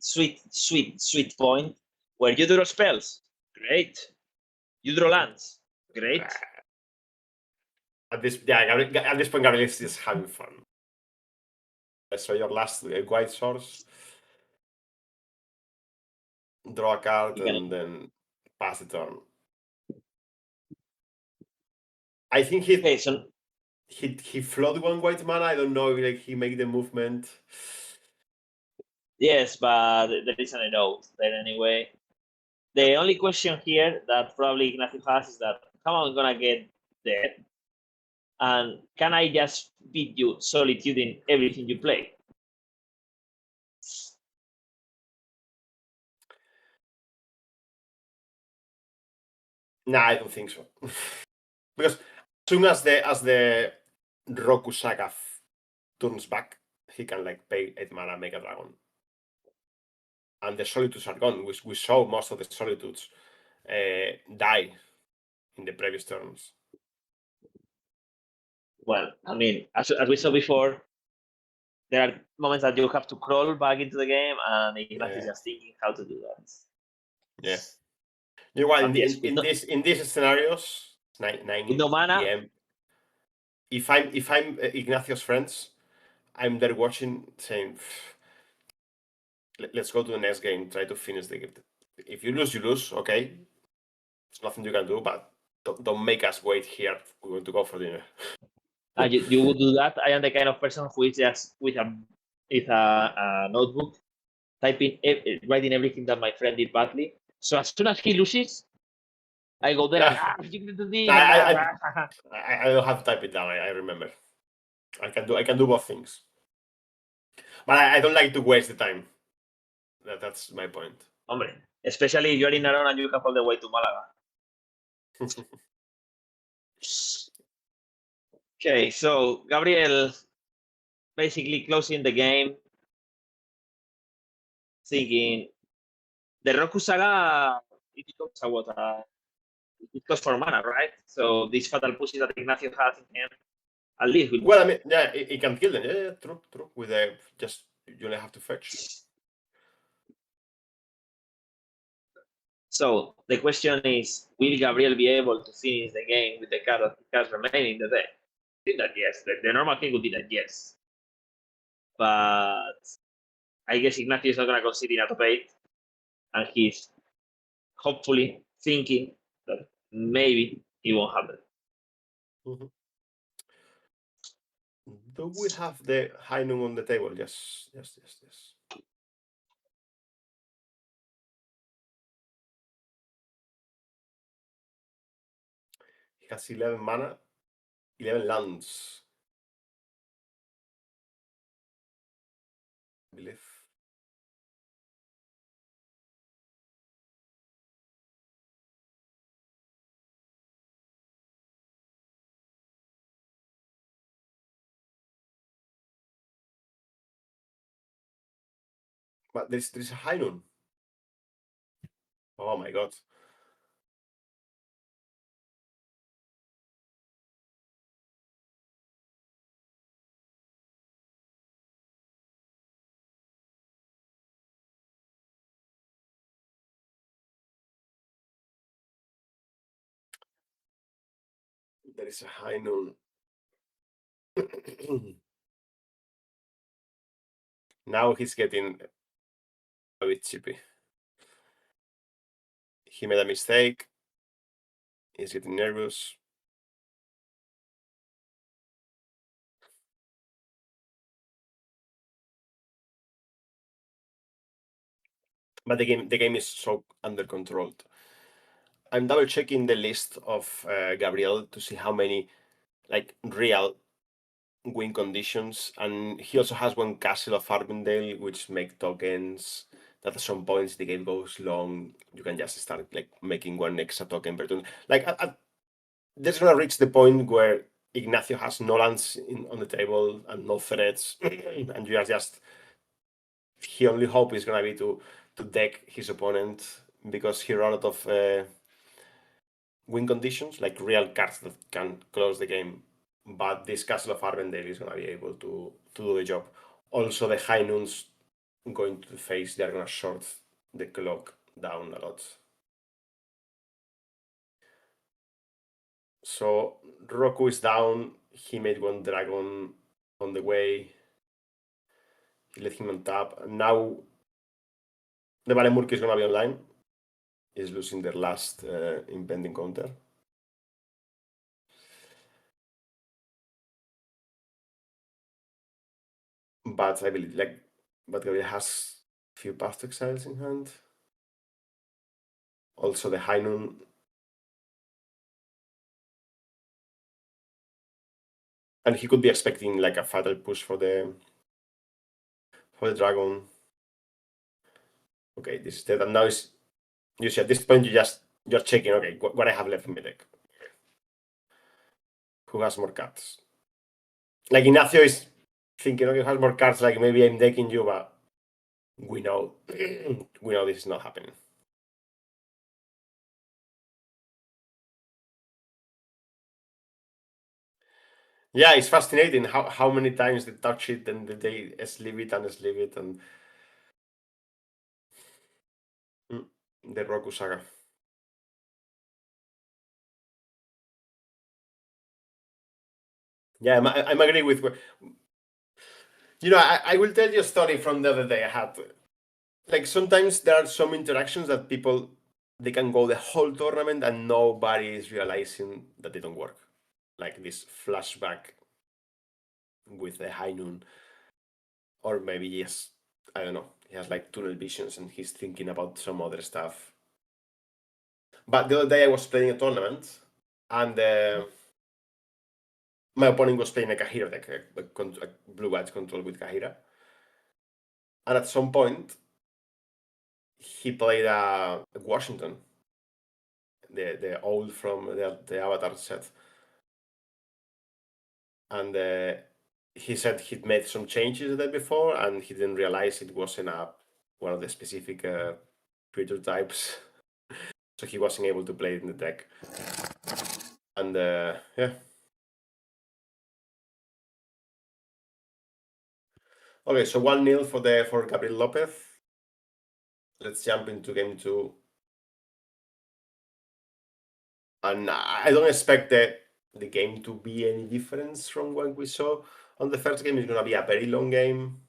Speaker 4: point where you draw spells. Great. You draw lands. Great.
Speaker 5: At this point, Gabriel is just having fun. So your last white source, draw a card, and then pass the turn. I think he flooded 1 white mana. I don't know if like he made the movement.
Speaker 4: Yes, but there is a note there anyway. The only question here that probably Ignacio has is that how am I gonna get there? And can I just beat you Solitude in everything you play?
Speaker 5: Nah, I don't think so. Because as soon as the Roku Saga turns back, he can like pay 8 mana, make a dragon. And the Solitudes are gone. We saw most of the Solitudes die in the previous turns.
Speaker 4: Well, I mean, as we saw before, there are moments that you have to crawl back into the game, and Ignacio is just thinking how to do that.
Speaker 5: Yeah. You know what? In these scenarios, 9
Speaker 4: no mana,
Speaker 5: PM, if I'm Ignacio's friends, I'm there watching, saying, let's go to the next game, try to finish the game. If you lose, you lose. Okay, there's nothing you can do, but don't make us wait here. We're going to go for dinner.
Speaker 4: You would do that. I am the kind of person who is just with a notebook, writing everything that my friend did badly. So as soon as he loses, I go there. You can do this.
Speaker 5: I don't have to type it down. I remember. I can do both things, but I don't like to waste the time. That's my point.
Speaker 4: Hombre, especially if you're in Narón and you have all the way to Málaga. Okay, so Gabriel basically closing the game, thinking the Roku Saga, it becomes it goes for mana, right? So these fatal pushes that Ignacio has in him, at least will.
Speaker 5: Well, I mean, yeah, it can kill them. Yeah, true. With just you only have to fetch.
Speaker 4: So the question is, will Gabriel be able to finish the game with the cards remaining in the deck? I think that yes. The normal thing would be that yes. But I guess Ignacio is not going to concede in a top 8, and he's hopefully thinking that maybe it won't happen.
Speaker 5: Mm-hmm. Do we have the high noon on the table? Yes. He has 11 mana, 11 lands, I believe. But there's a high noon. Oh my god. There is a high noon. Now he's getting a bit chippy. He made a mistake. He's getting nervous. But the game is so under control. I'm double checking the list of Gabriel to see how many like real win conditions, and he also has one Castle of Armendale, which make tokens that at some points the game goes long. You can just start like making one extra token per turn. Like that's gonna reach the point where Ignacio has no lands on the table and no threats, and you are just. He only hope is gonna be to deck his opponent because he ran out of win conditions, like real cards that can close the game. But this Castle of Armendale is gonna be able to do the job. Also, the High Noons going to face, they're gonna short the clock down a lot. So Roku is down. He made one dragon on the way. He let him on tap. Now the Valemurk is gonna be online. Is losing their last impending counter. But I believe but Gabriel has a few past exiles in hand. Also the High Noon. And he could be expecting like a fatal push for the dragon. Okay, this is dead. And now you see at this point you're checking, okay, what I have left in my deck. Who has more cards? Like Ignacio is thinking, okay, who has more cards, like maybe I'm decking you, but we know this is not happening. Yeah, it's fascinating how many times they touch it and they sleeve it and the Roku saga. Yeah, I'm agree with. I will tell you a story from the other day I had. Like sometimes there are some interactions that people they can go the whole tournament and nobody is realizing that they don't work. Like this flashback with the High Noon, or maybe yes, I don't know. He has like tunnel visions and he's thinking about some other stuff. But the other day I was playing a tournament and my opponent was playing a Kahira deck, a blue-white control with Kahira. And at some point, he played a Washington, the old from the Avatar set. And he said he'd made some changes the day before and he didn't realize it wasn't one of the specific creature types. So he wasn't able to play it in the deck. And yeah. Okay, so 1-0 for Gabriel Lopez. Let's jump into game 2. And I don't expect the game to be any difference from what we saw on the first game. It's going to be a very long game.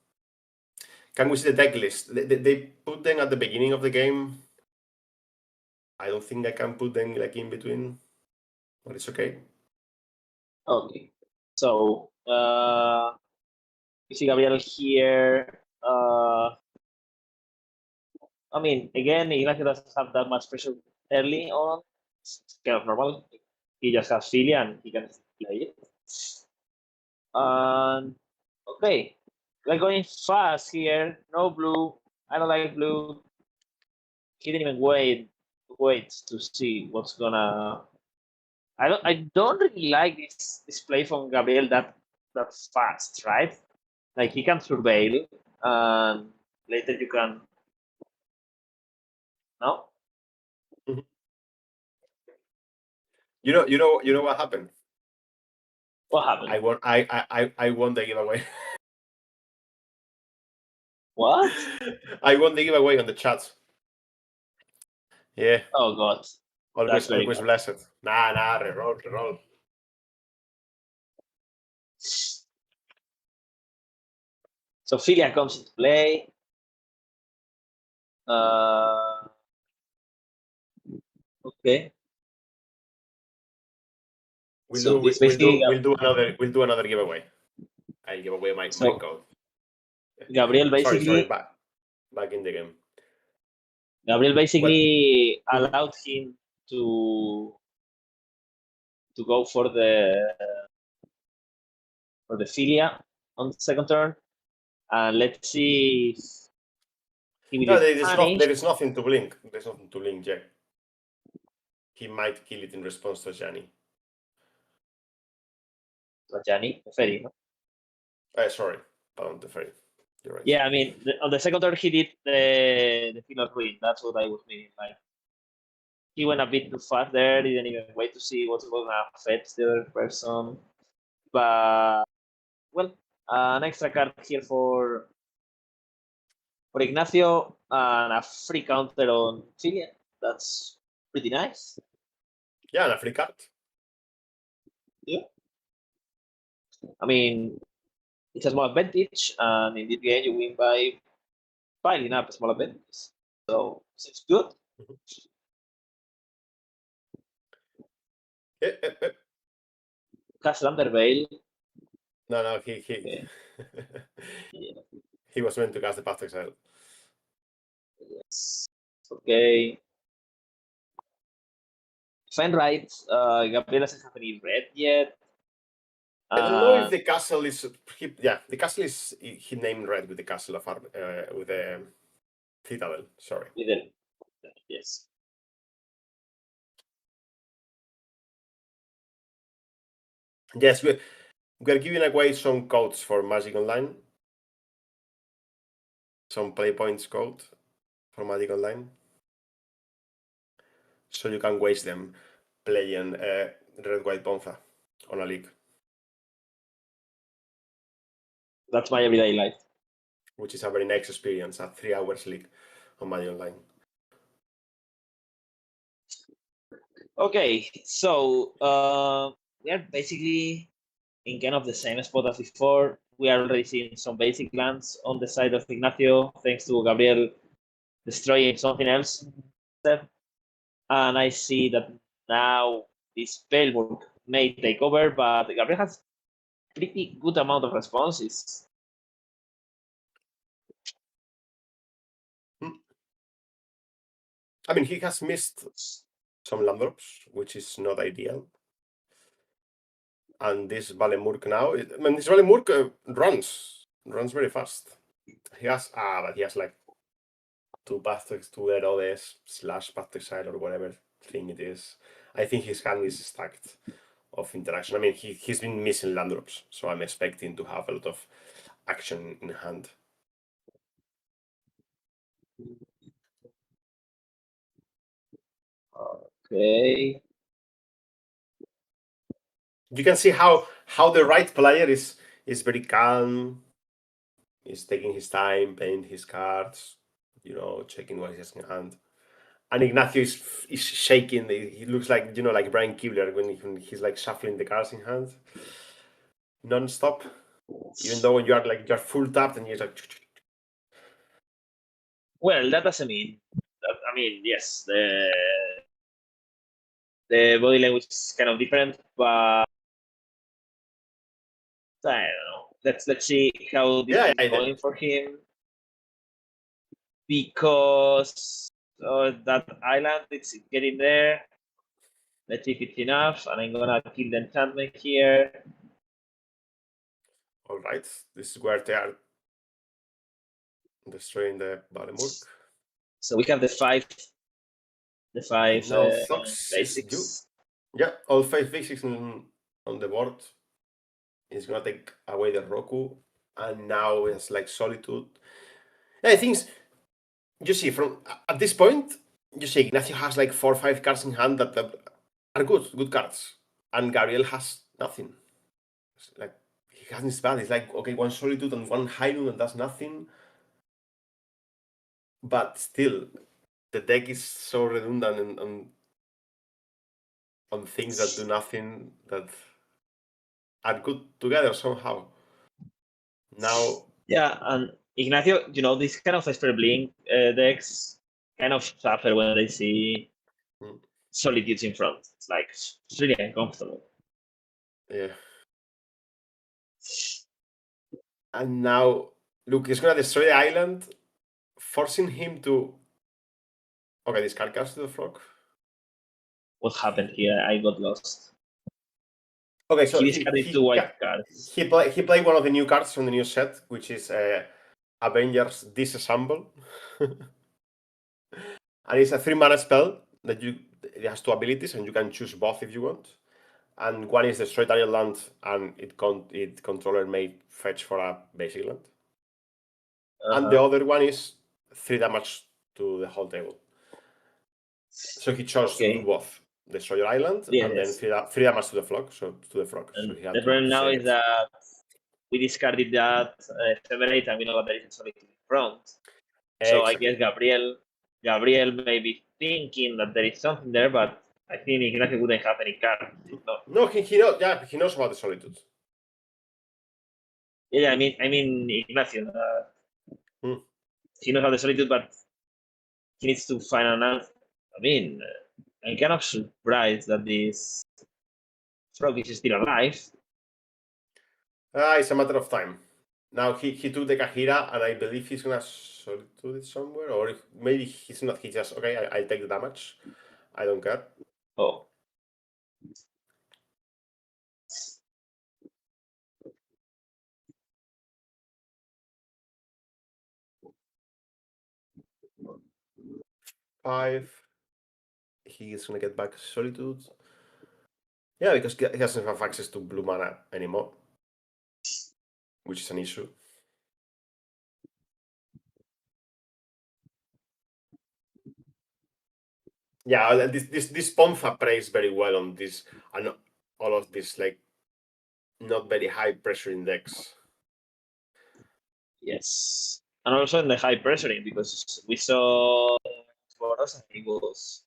Speaker 5: Can we see the deck list? They put them at the beginning of the game. I don't think I can put them like in between, but it's okay.
Speaker 4: Okay. So you see Gabriel here. I mean, again, Ignacio doesn't have that much pressure early on. It's kind of normal. He just has Filia and he can play it. And okay, we're going fast here. No blue. I don't like blue. He didn't even wait to see what's gonna. I don't really like this play from Gabriel that fast, right? Like he can surveil and later you can. No.
Speaker 5: You know what happened?
Speaker 4: What happened?
Speaker 5: I won the giveaway.
Speaker 4: What?
Speaker 5: I won the giveaway on the chat. Yeah.
Speaker 4: Oh God.
Speaker 5: Always
Speaker 4: very
Speaker 5: always
Speaker 4: good.
Speaker 5: blessed. Nah, reroll.
Speaker 4: So Filia comes into play. Okay.
Speaker 5: We'll do another giveaway. I'll give away my code.
Speaker 4: Gabriel basically.
Speaker 5: Sorry, back in the game.
Speaker 4: Gabriel basically allowed him to go for the Filia on the second turn, and let's see if he will
Speaker 5: there is nothing to blink. There's nothing to blink yet. He might kill it in response to Gianni.
Speaker 4: Gianni, Ferry, no?
Speaker 5: Sorry, pardon, the Ferry. You're right.
Speaker 4: Yeah, I mean, on the second turn he did the Field of Ruin. That's what I was meaning. Like, he went a bit too fast there. Didn't even wait to see what's going to affect the other person. But well, an extra card here for Ignacio and a free counter on Filia. That's pretty nice.
Speaker 5: Yeah, and a free card.
Speaker 4: Yeah. I mean, it's a small advantage, and in this game you win by piling up a small advantage. So it's good. Castle Under Veil.
Speaker 5: No, he
Speaker 4: Okay.
Speaker 5: he was meant to cast the Patxi Sánchez.
Speaker 4: Yes. Okay. Fine, right. Gabriel doesn't have any red yet.
Speaker 5: I don't know if the castle is. The castle is. He named red with the castle of with the citadel. Sorry.
Speaker 4: Yes.
Speaker 5: Yes, we're giving away some codes for Magic Online. Some play points code for Magic Online. So you can waste them playing Red White Bonza on a league.
Speaker 4: That's my everyday life.
Speaker 5: Which is a very nice experience, a 3 hours league on Magic Online.
Speaker 4: Okay, so we are basically in kind of the same spot as before. We are already seeing some basic lands on the side of Ignacio, thanks to Gabriel destroying something else. And I see that now this Spellbook may take over, but Gabriel has pretty good amount of responses.
Speaker 5: I mean, he has missed some land drops, which is not ideal. And this Valemurk now, this Valemurk runs very fast. He has, but he has like 2 Patxi, 2 Herodes / Patxi or whatever thing it is. I think his hand is stacked of interaction. I mean, he's been missing land drops, so I'm expecting to have a lot of action in hand.
Speaker 4: Okay.
Speaker 5: You can see how the right player is very calm. He's taking his time, playing his cards, checking what he has in hand. And Ignacio is shaking. He looks like like Brian Kibler when he's like shuffling the cards in hand, non-stop. Even though when you're full tapped and you're like.
Speaker 4: Well, that doesn't mean. I mean, yes, the body language is kind of different, but I don't know. Let's see how this is going for him, because that island it's getting there. Let's see if it's enough, and I'm gonna kill the enchantment here.
Speaker 5: All right, this is where they are destroying the Valemurk.
Speaker 4: So we have the five basics.
Speaker 5: Yeah, all 5 basics on the board. He's gonna take away the Roku, and now it's like Solitude. I think you see from at this point, you see Ignacio has like 4 or 5 cards in hand that are good cards, and Gabriel has nothing. It's like he has this bad. It's like okay, 1 Solitude and 1 High Noon, and that's nothing. But still, the deck is so redundant on things that do nothing that are good together somehow. Now,
Speaker 4: yeah, and Ignacio, these kind of Esper Blink decks kind of suffer when they see Solitudes in front. It's like it's really uncomfortable.
Speaker 5: yeah. And now, look, he's gonna destroy the island, forcing him to. Okay, discard cards to the frog.
Speaker 4: What happened here? I got lost.
Speaker 5: Okay, so
Speaker 4: he discarded 2 white cards.
Speaker 5: He played one of the new cards from the new set, which is Avengers Disassemble. And it's a 3-mana spell that it has 2 abilities, and you can choose both if you want. And one is destroy target land, and its controller may fetch for a basic land. And the other one is 3 damage to the whole table. So he chose to do both. Destroy your island, and then 3 damage to the frog. So
Speaker 4: the problem now is that we discarded that ephemerate, and we know that there is a Solitude in front. So I guess Gabriel may be thinking that there is something there, but I think Ignacio wouldn't have any card.
Speaker 5: No, he knows. Yeah, he knows about the Solitude.
Speaker 4: Yeah, I mean Ignacio. He knows about the Solitude, but he needs to find an answer. I mean, I'm kind of surprised that this frog is still alive.
Speaker 5: It's a matter of time. Now he took the Kahira, and I believe he's gonna Solitude it somewhere, or maybe he's not. He just okay. I'll take the damage. I don't care.
Speaker 4: Oh.
Speaker 5: Five. He is gonna get back Solitude. Yeah, because he doesn't have access to blue mana anymore, which is an issue. Yeah, this Pomfa plays very well on this, and all of this like not very high pressure index.
Speaker 4: Yes, and also in the high pressuring, because we saw Boros and he was.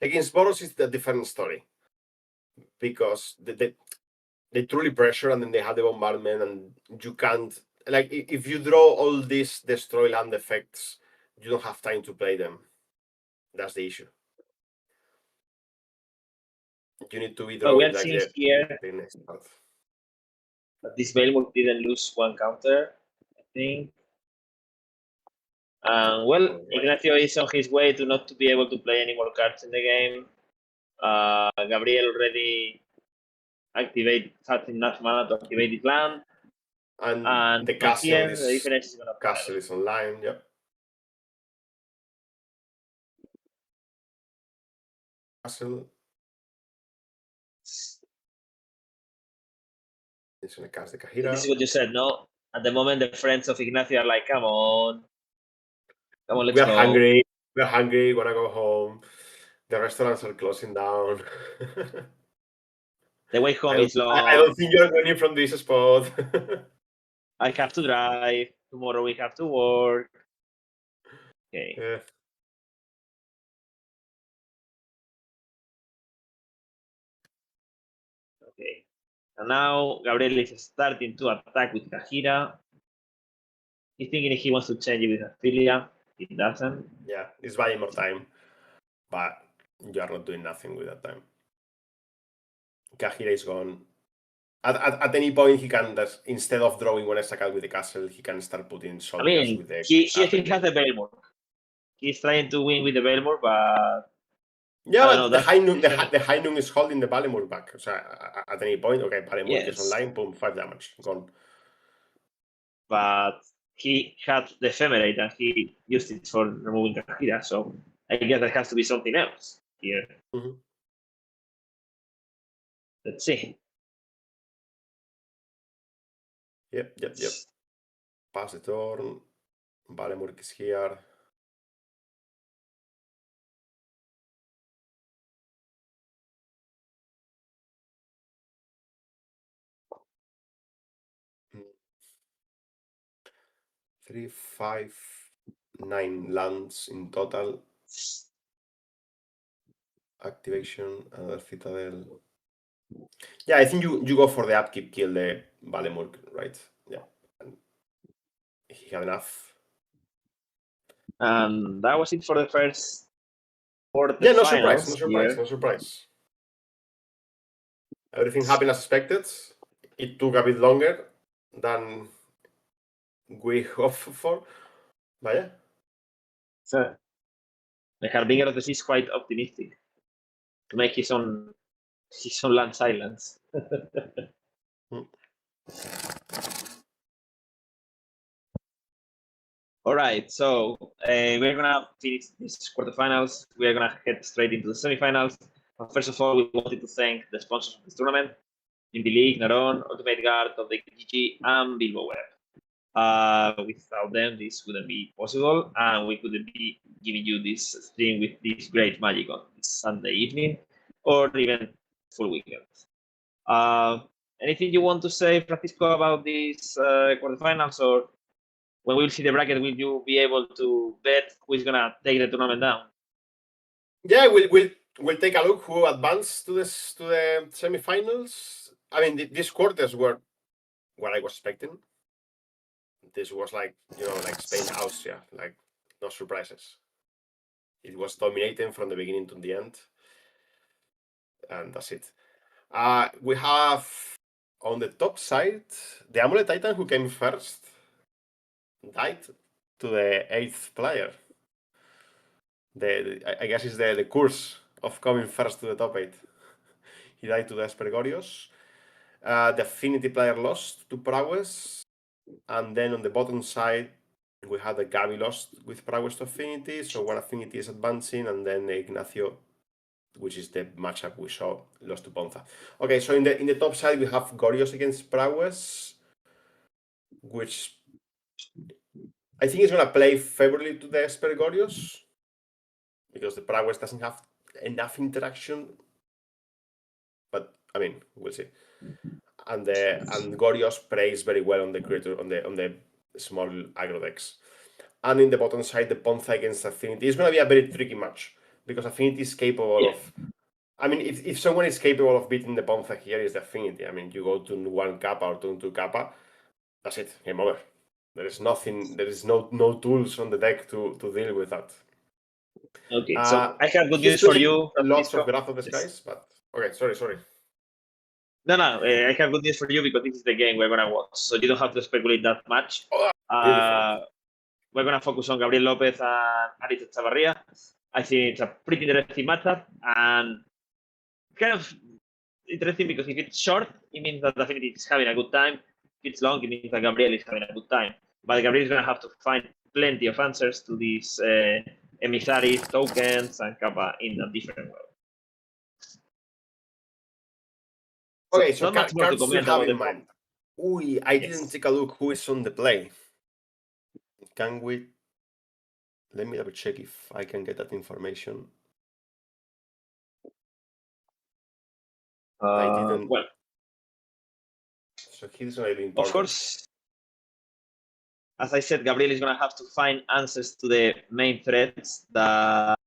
Speaker 5: Against Boros is a different story, because they truly pressure, and then they have the bombardment, and you can't like if you draw all these destroy land effects, you don't have time to play them. That's the issue. You need to be drawing
Speaker 4: we are seeing here
Speaker 5: the next part.
Speaker 4: But this Belmont didn't lose 1 counter, I think. Well, Ignacio is on his way to not to be able to play any more cards in the game. Gabriel already had enough mana to activate the land.
Speaker 5: And the castle
Speaker 4: here, the difference is gonna
Speaker 5: castle is online, yep. Castle. It's gonna cast the Kahira.
Speaker 4: This is what you said, no? At the moment, the friends of Ignacio are like, come on, let's go.
Speaker 5: We're hungry, wanna go home. The restaurants are closing down.
Speaker 4: The way home is long.
Speaker 5: I don't think you're going from this spot.
Speaker 4: I have to drive. Tomorrow we have to work. Okay.
Speaker 5: Yeah.
Speaker 4: Okay. And now Gabriel is starting to attack with Kahira. He's thinking he wants to change it with Ophelia. He doesn't.
Speaker 5: Yeah, it's buying more time. But you are not doing nothing with that time. Kahira is gone. At any point, he can, instead of drawing one extra card with the castle, he can start putting soldiers with the.
Speaker 4: He still has the Belmore. He's trying to win with the Belmore, but.
Speaker 5: Yeah, but the High Noon is holding the Valimur back. So at any point, okay, Valimur is online, boom, 5 damage, gone.
Speaker 4: But he had the Ephemerate and he used it for removing Kahira, so I guess there has to be something else here.
Speaker 5: Mm-hmm.
Speaker 4: Let's see.
Speaker 5: Yep. Pass the turn. Valemurk is here. Three, 5, 9 lands in total. Activation, another Citadel. Yeah, I think you go for the upkeep, kill the Valemurk, right? Yeah. And he had enough.
Speaker 4: And that was it for the first quarter
Speaker 5: Yeah, no
Speaker 4: finals
Speaker 5: surprise. Everything happened as expected. It took a bit longer than we hoped for. But yeah.
Speaker 4: So the Harbinger of the Sea is quite optimistic to make his own land silence. All right, so we're gonna finish these quarterfinals. We're gonna head straight into the semifinals. First of all, we wanted to thank the sponsors of this tournament: in the league, Narón, Ultimate Guard of the GG, and BilboWeb. Without them, this wouldn't be possible, and we couldn't be giving you this stream with this great magic on this Sunday evening, or even full weekend. Anything you want to say, Francisco, about these quarterfinals, or when we'll see the bracket, will you be able to bet who is gonna take the tournament down?
Speaker 5: Yeah, we'll take a look who advanced to the semifinals. I mean, these quarters were what I was expecting. This was like Spain, Austria, like no surprises. It was dominating from the beginning to the end, and that's it. We have on the top side the Amulet Titan, who came first, died to the 8th player. I guess it's the curse of coming first to the top 8. He died to the Aspergorios. The Affinity player lost to Prowess. And then on the bottom side, we had the Gabi lost with Prowess to Affinity. So one Affinity is advancing, and then Ignacio, which is the matchup we saw, lost to Ponza. Okay, so in the top side, we have Gorios against Prowess, which I think is going to play favorably to the Aspergorios, because the Prowess doesn't have enough interaction. But I mean, we'll see. And Gorios plays very well on the creator on the small aggro decks. And in the bottom side, the Ponza against Affinity is going to be a very tricky match, because Affinity is capable of. I mean, if someone is capable of beating the Ponza here, is the Affinity. I mean, you go to 1 Kappa or to 2 Kappa, that's it, game over. There is nothing. There is no tools on the deck to deal with that.
Speaker 4: Okay, so I have good news for you.
Speaker 5: Lots of Wrath of the Skies, but okay, sorry.
Speaker 4: No, I have good news for you, because this is the game we're gonna watch, so you don't have to speculate that much. We're gonna focus on Gabriel Lopez and Aritz Chavarria. I think it's a pretty interesting matchup, and kind of interesting because if it's short, it means that Affinity is having a good time. If it's long, it means that Gabriel is having a good time. But Gabriel is gonna have to find plenty of answers to these emissaries, tokens, and Kappa in a different way.
Speaker 5: Okay, so cards to have in mind. I didn't take a look who is on the play. Can we? Let me double check if I can get that information. I didn't.
Speaker 4: Well,
Speaker 5: so he's going to be important.
Speaker 4: Of course, as I said, Gabriel is going to have to find answers to the main threats that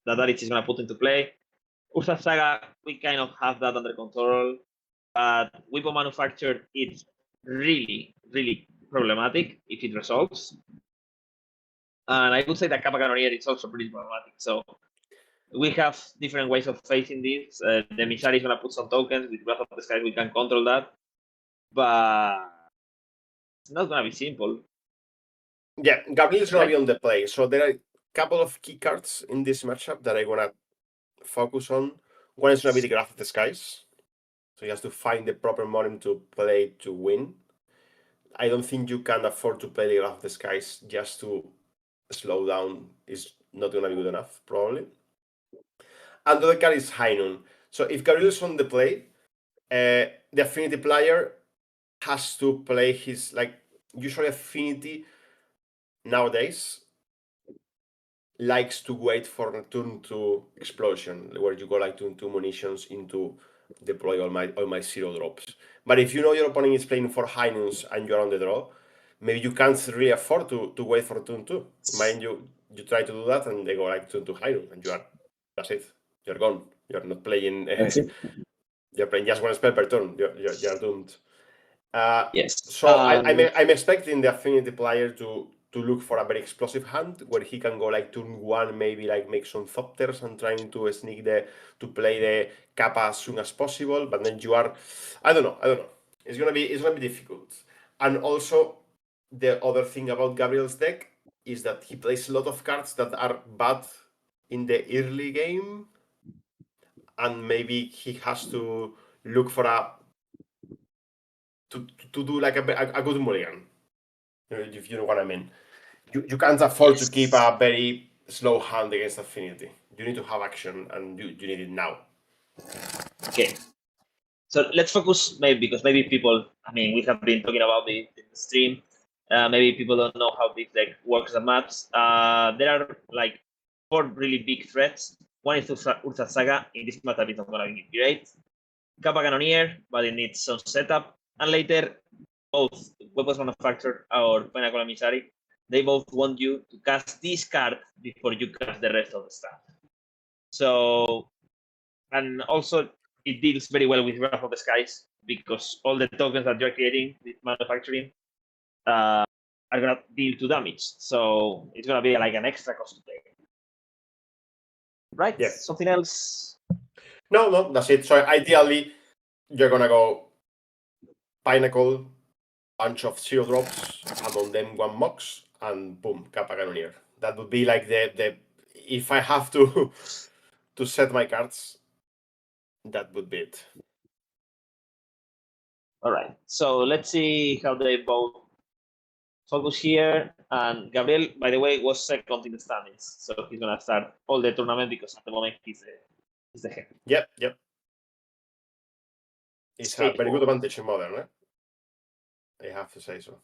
Speaker 4: Aritz is going to put into play. Ursa Saga, we kind of have that under control, but Weapon Manufacture, it's really, really problematic if it resolves. And I would say that Kappa Canonier is also pretty problematic. So we have different ways of facing this. The Emissary is going to put some tokens. With Wrath of the Skies, we can control that. But it's not going to be simple.
Speaker 5: Yeah, Gabriel is going to be on the play. So there are a couple of key cards in this matchup that I want to focus on. One is going to be the Wrath of the Skies. So he has to find the proper moment to play to win. I don't think you can afford to play the Wrath of the Skies just to slow down. Is not going to be good enough, probably. And the other card is High Noon. So if Gabriel is on the play, the Affinity player has to play his, like, usually Affinity nowadays likes to wait for a turn 2 explosion, where you go like turn 2 munitions into deploy all my 0 drops. But if you know your opponent is playing for Hynons and you're on the draw, maybe you can't really afford to wait for turn 2. Mind you try to do that and they go like turn 2 Hynon and that's it. You're gone. You're not playing. You're playing just one spell per turn. You're doomed.
Speaker 4: Yes.
Speaker 5: So I'm expecting the Affinity player to look for a very explosive hand where he can go like turn 1, maybe like make some Thopters and trying to sneak to play the Kappa as soon as possible. But then you are, I don't know. It's gonna be difficult. And also, the other thing about Gabriel's deck is that he plays a lot of cards that are bad in the early game, and maybe he has to look for to do like a good mulligan, if you know what I mean. You can't afford to keep a very slow hand against Affinity. You need to have action, and you need it now.
Speaker 4: Okay. So let's focus, because maybe people, we have been talking about it in the stream. Maybe people don't know how this deck works and maps. There are like 4 really big threats. One is Urza Saga. In this matchup, it's not going to be great. Kappa Cannoneer, but it needs some setup. And later, both Weapons Manufacturer or Pinnacle Emissary, they both want you to cast this card before you cast the rest of the stuff. So, and also it deals very well with Wrath of the Skies, because all the tokens that you're creating with manufacturing are going to deal 2 damage. So it's going to be like an extra cost to play. Right?
Speaker 5: Yeah.
Speaker 4: Something else?
Speaker 5: No, that's it. So ideally, you're going to go Pinnacle, bunch of 0 drops, and on them 1 Mox, and boom, Kappa Cannoneer. That would be like the if I have to set my cards, that would be it.
Speaker 4: All right. So let's see how they both focus here. And Gabriel, by the way, was second in the standings, so he's gonna start all the tournament because at the moment he's the head.
Speaker 5: Yep. It's a very good advantage in Modern, eh? I have to say so.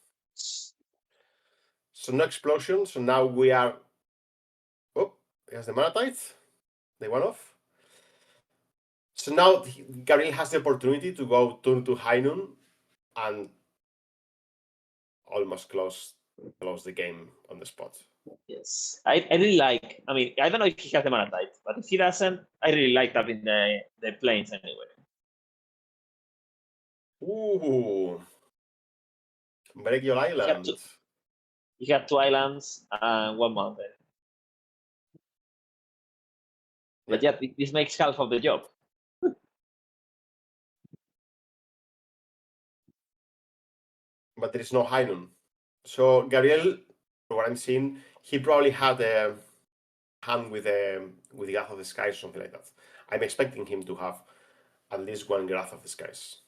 Speaker 5: So no explosion. So now we are. Oh, here's the Mana Tithe. They went off. So now Gabriel has the opportunity to go turn to High Noon and almost close the game on the spot.
Speaker 4: Yes, I really like. I don't know if he has the Mana Tithe, but if he doesn't, I really like tapping the planes anyway.
Speaker 5: Ooh, break your island.
Speaker 4: He had 2 islands and 1 mountain. But yeah, this makes half of the job.
Speaker 5: But there is no High Noon. So Gabriel, what I'm seeing, he probably had a hand with Wrath of the Skies, something like that. I'm expecting him to have at least 1 Wrath of the Skies.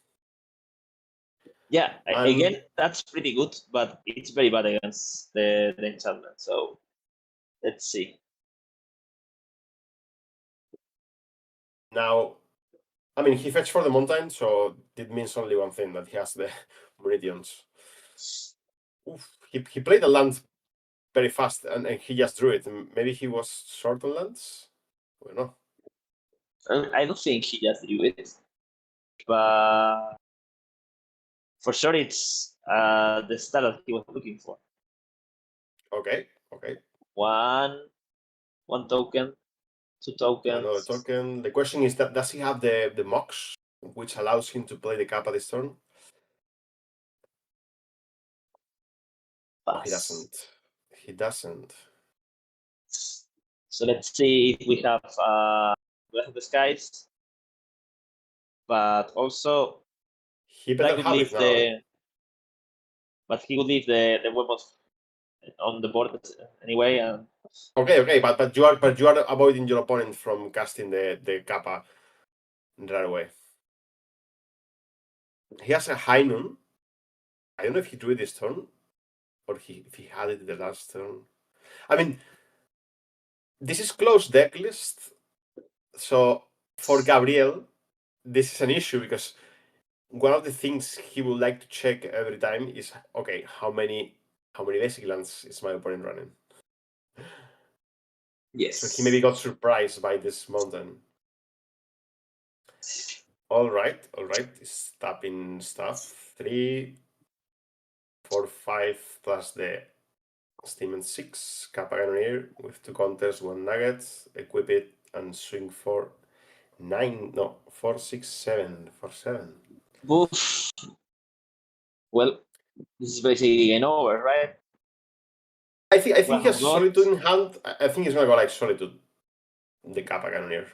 Speaker 4: Yeah, again, that's pretty good, but it's very bad against the enchantment. So let's see.
Speaker 5: Now, he fetched for the mountain, so it means only one thing, that he has the Meridians. Oof, he played the land very fast, and he just drew it. Maybe he was short on lands? I don't know.
Speaker 4: I don't think he just drew it, but for sure it's the style that he was looking for.
Speaker 5: Okay.
Speaker 4: 1 token, 2 tokens.
Speaker 5: Another token. The question is that does he have the Mox, which allows him to play the Kappa this turn? Oh, he doesn't.
Speaker 4: So let's see if we have Breath of the Skies, but also
Speaker 5: he better have it now.
Speaker 4: But he would leave the weapons on the board anyway.
Speaker 5: Okay, but you are avoiding your opponent from casting the Kappa right away. He has a High Noon. I don't know if he drew it this turn, or if he had it the last turn. This is close deck list, so for Gabriel, this is an issue because one of the things he would like to check every time is, okay, how many basic lands is my opponent running?
Speaker 4: Yes.
Speaker 5: So he maybe got surprised by this mountain. All right. It's tapping stuff. 3, 4, 5 plus the Steam and 6. Kappa Cannoneer with 2 counters, 1 nugget. Equip it and swing for 9. No, 4, 6, 7. For 7.
Speaker 4: Oof. Well, this is basically game over, right?
Speaker 5: I think he
Speaker 4: Well,
Speaker 5: has
Speaker 4: God.
Speaker 5: Solitude in hand. I think he's gonna go like Solitude, the Kappa Cannoneer.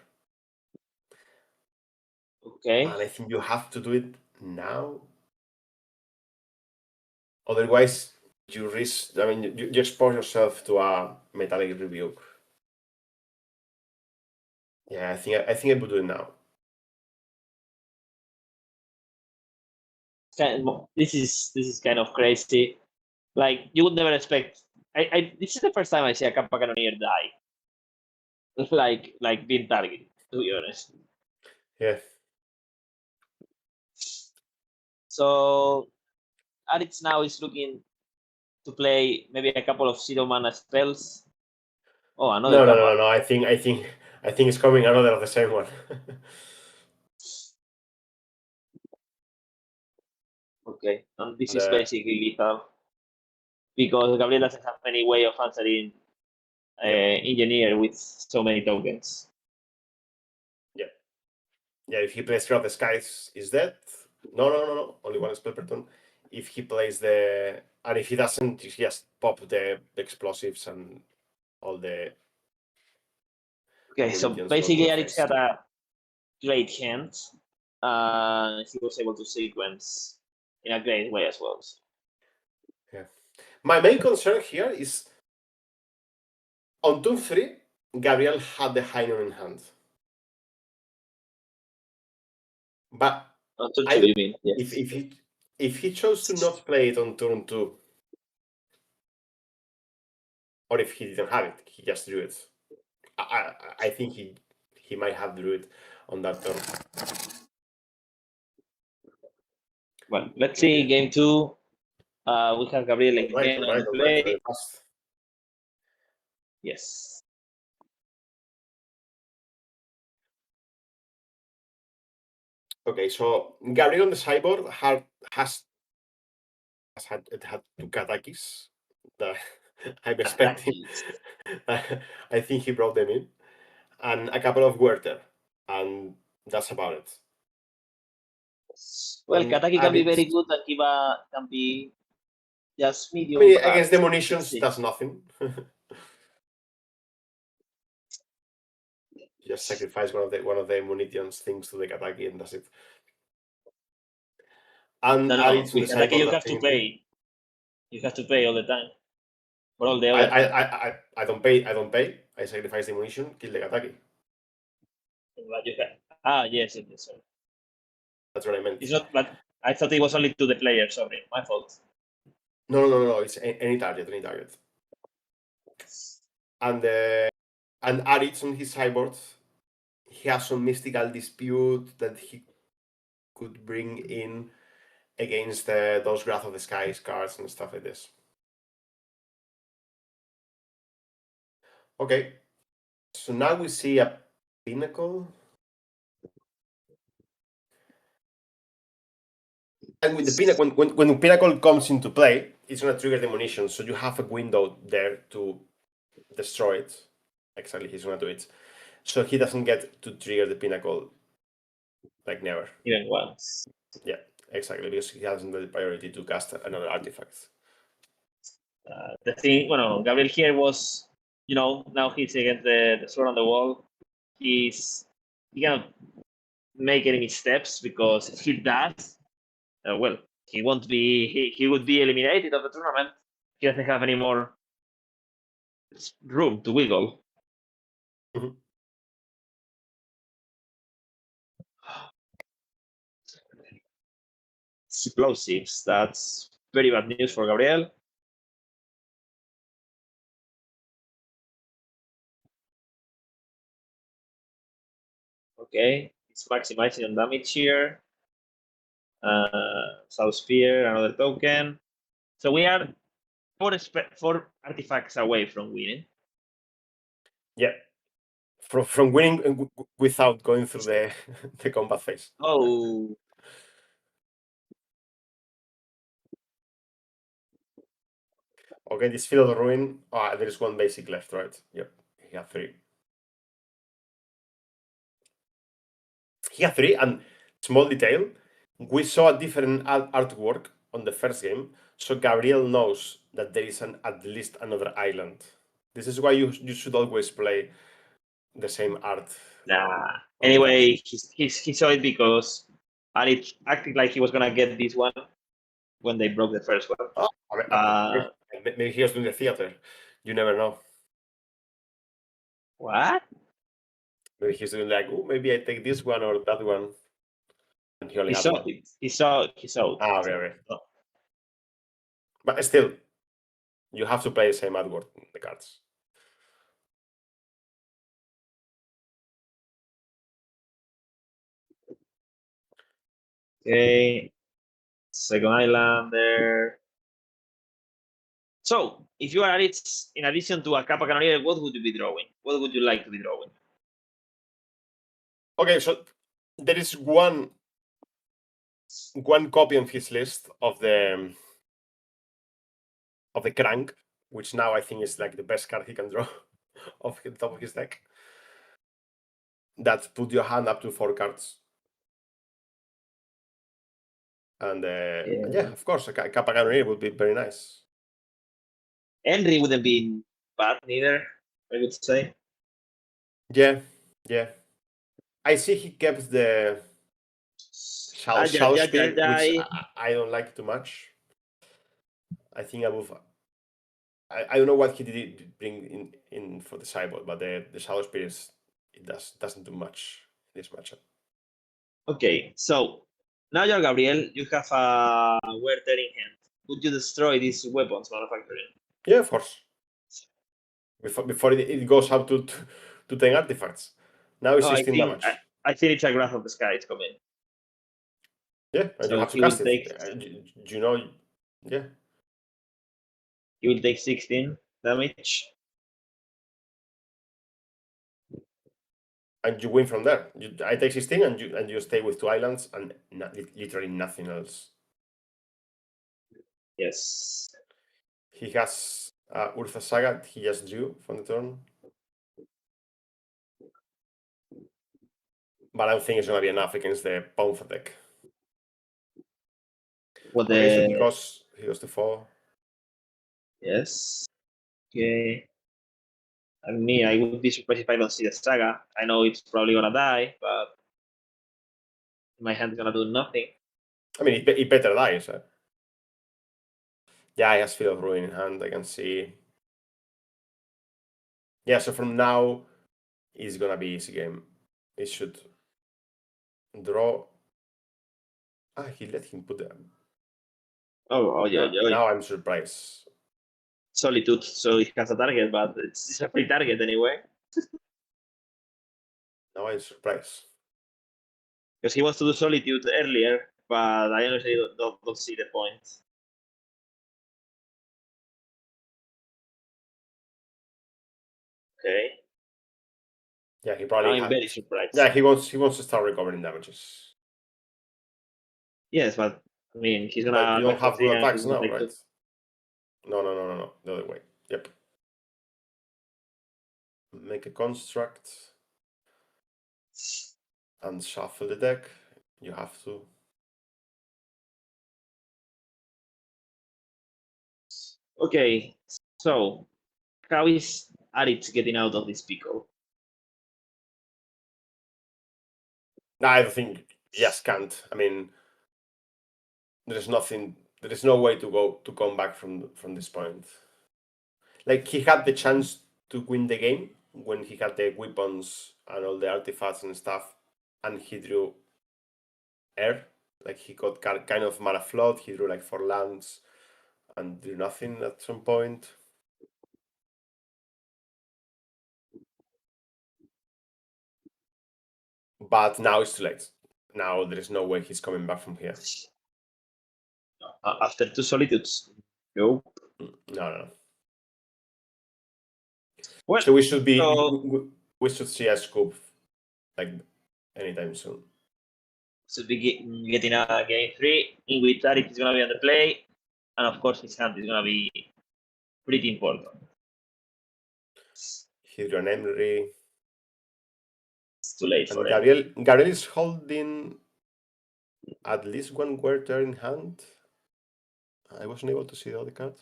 Speaker 4: Okay.
Speaker 5: And I think you have to do it now. Otherwise, you risk. I mean, you expose yourself to a metallic rebuke. Yeah, I think I would do it now.
Speaker 4: This is kind of crazy. Like you would never expect. This is the first time I see a Kappa Cannoneer die. Like being targeted. To be honest.
Speaker 5: Yeah.
Speaker 4: So Alex now is looking to play maybe a couple of 0 mana spells. Oh, another Kappa.
Speaker 5: No. I think it's coming another of the same one.
Speaker 4: Okay, and this is basically lethal because Gabriel doesn't have any way of answering engineer with so many tokens.
Speaker 5: Yeah, if he plays Clear of the Skies, is dead. No. Only one spell per turn. If he plays and if he doesn't, he just pop the explosives and all the.
Speaker 4: Okay, so
Speaker 5: munitions
Speaker 4: basically
Speaker 5: go to
Speaker 4: Alex
Speaker 5: face.
Speaker 4: had a great hand. He was able to sequence in a great way as well.
Speaker 5: Yeah. My main concern here is on turn 3, Gabriel had the Heinor in hand. But I don't,
Speaker 4: you mean? Yes.
Speaker 5: if he chose to not play it on turn 2, or if he didn't have it, he just drew it. I think he might have drew it on that turn.
Speaker 4: Well, let's see game 2. We have Gabriel again on the play.
Speaker 5: Very fast.
Speaker 4: Yes.
Speaker 5: Okay, so Gabriel on the sideboard had 2 Katakis that I'm expecting. I think he brought them in, and a couple of Werther, and that's about it.
Speaker 4: Well,
Speaker 5: And
Speaker 4: Kataki can be very good, and Kiba can be just medium.
Speaker 5: I mean, against the munitions, that's nothing. Just sacrifice one of the munitions things to the Kataki, and that's it. And
Speaker 4: No,
Speaker 5: Aritz on the
Speaker 4: with Kataki
Speaker 5: sideboard,
Speaker 4: you have to pay. You have to pay all the time. For all the other things.
Speaker 5: I don't pay. I sacrifice the munition, kill the Kataki.
Speaker 4: But you can. Yes. Sorry.
Speaker 5: That's what I meant.
Speaker 4: It's not, but I thought it was only to the player. Sorry, my fault.
Speaker 5: No. It's any target. And Aritz on his sideboard, he has some mystical dispute that he could bring in against those Wrath of the Skies cards and stuff like this. Okay, so now we see a Pinnacle. And with the Pinnacle, when the Pinnacle comes into play, it's going to trigger the munition, so you have a window there to destroy it. Exactly, he's going to do it. So he doesn't get to trigger the Pinnacle, like never.
Speaker 4: Even once.
Speaker 5: Yeah, exactly, because he hasn't the priority to cast another artifact.
Speaker 4: The thing, Gabriel here was, now he's against the sword on the wall. He cannot make any missteps because if he does, he won't be. He would be eliminated of the tournament. He doesn't have any more room to wiggle.
Speaker 5: Mm-hmm.
Speaker 4: Explosives. That's very bad news for Gabriel. Okay, it's maximizing on damage here. South Sphere, another token. So we are four artifacts away from winning.
Speaker 5: Yeah. From winning without going through the the combat phase.
Speaker 4: Oh.
Speaker 5: Okay, this Field of Ruin. There is one basic left, right? Yep. He had 3. And small detail, we saw a different artwork on the first game, so Gabriel knows that there is at least another island. This is why you should always play the same art.
Speaker 4: Nah. Anyway, he saw it because Arit acted like he was gonna get this one when they broke the first one.
Speaker 5: Oh, maybe he was doing the theater. You never know.
Speaker 4: What?
Speaker 5: Maybe he's doing like, oh, maybe I take this one or that one. And he only
Speaker 4: He
Speaker 5: had
Speaker 4: saw
Speaker 5: one.
Speaker 4: it. He saw.
Speaker 5: Okay.
Speaker 4: No.
Speaker 5: But still, you have to play the same artwork in the cards.
Speaker 4: Okay. Second island there. So, if you are Arit, in addition to a Kappa Canonier, what would you be drawing? What would you like to be drawing?
Speaker 5: Okay, so there is one copy on his list of the Crank, which now I think is like the best card he can draw off the top of his deck. That put your hand up to 4 cards. And yeah, of course, a Kappa Canonier would be very nice.
Speaker 4: Henry wouldn't be bad neither, I would say.
Speaker 5: Yeah. I see he kept the Shadow Spear, which I don't like too much. I think I don't know what he did bring in for the sideboard, but the Shadow Spear doesn't do much in this matchup.
Speaker 4: Okay, so now you're Gabriel, you have a Werther in hand. Would you destroy these weapons manufacturing?
Speaker 5: Yeah, of course. Before it goes up to 10 artifacts. Now it's 16 damage.
Speaker 4: I think it's a Wrath of the Sky is coming.
Speaker 5: Yeah, and
Speaker 4: So
Speaker 5: you have to cast it. You know, yeah.
Speaker 4: He will take 16 damage.
Speaker 5: And you win from there. I take 16 and you stay with 2 islands and literally nothing else.
Speaker 4: Yes.
Speaker 5: He has Urza Saga, he just drew from the turn. But I don't think it's going to be enough against the Paunfa deck.
Speaker 4: What
Speaker 5: Okay, so he goes to 4.
Speaker 4: Yes. Okay. I mean, I would be surprised if I don't see the Saga. I know it's probably gonna die, but my hand's gonna do nothing.
Speaker 5: I mean, it better dies. Yeah, he has Field of Ruin in hand, I can see. Yeah, so from now, it's gonna be easy game. It should draw. He let him put them.
Speaker 4: Oh yeah.
Speaker 5: Now I'm surprised.
Speaker 4: Solitude, so he has a target, but it's a free target anyway.
Speaker 5: Now I'm surprised.
Speaker 4: Because he wants to do Solitude earlier, but I honestly don't see the point. Okay.
Speaker 5: Yeah, he probably.
Speaker 4: I'm very surprised.
Speaker 5: Yeah, he wants to start recovering damages.
Speaker 4: Yes, but I mean, he's gonna.
Speaker 5: But you don't have good attacks now, right?
Speaker 4: Two.
Speaker 5: No. The other way. Yep. Make a construct and shuffle the deck. You have to.
Speaker 4: Okay, so how is Arit getting out of this pickle?
Speaker 5: No, I don't think just can't. I mean, there's nothing. There is no way to come back from this point. Like he had the chance to win the game when he had the weapons and all the artifacts and stuff, and he drew air. Like he got kind of mana flood. He drew like 4 lands and drew nothing at some point. But now it's too late. Now there is no way he's coming back from here.
Speaker 4: After 2 solitudes. Nope.
Speaker 5: No.
Speaker 4: Well,
Speaker 5: So we should be
Speaker 4: so-
Speaker 5: we should see a scoop like anytime soon.
Speaker 4: should be getting a game 3 in which Arik is going to be on the play, and of course his hand is going to be pretty important.
Speaker 5: Hydron Emery.
Speaker 4: It's too late for
Speaker 5: And
Speaker 4: him.
Speaker 5: Gabriel is holding at least one Werther in hand. I wasn't able to see the other card.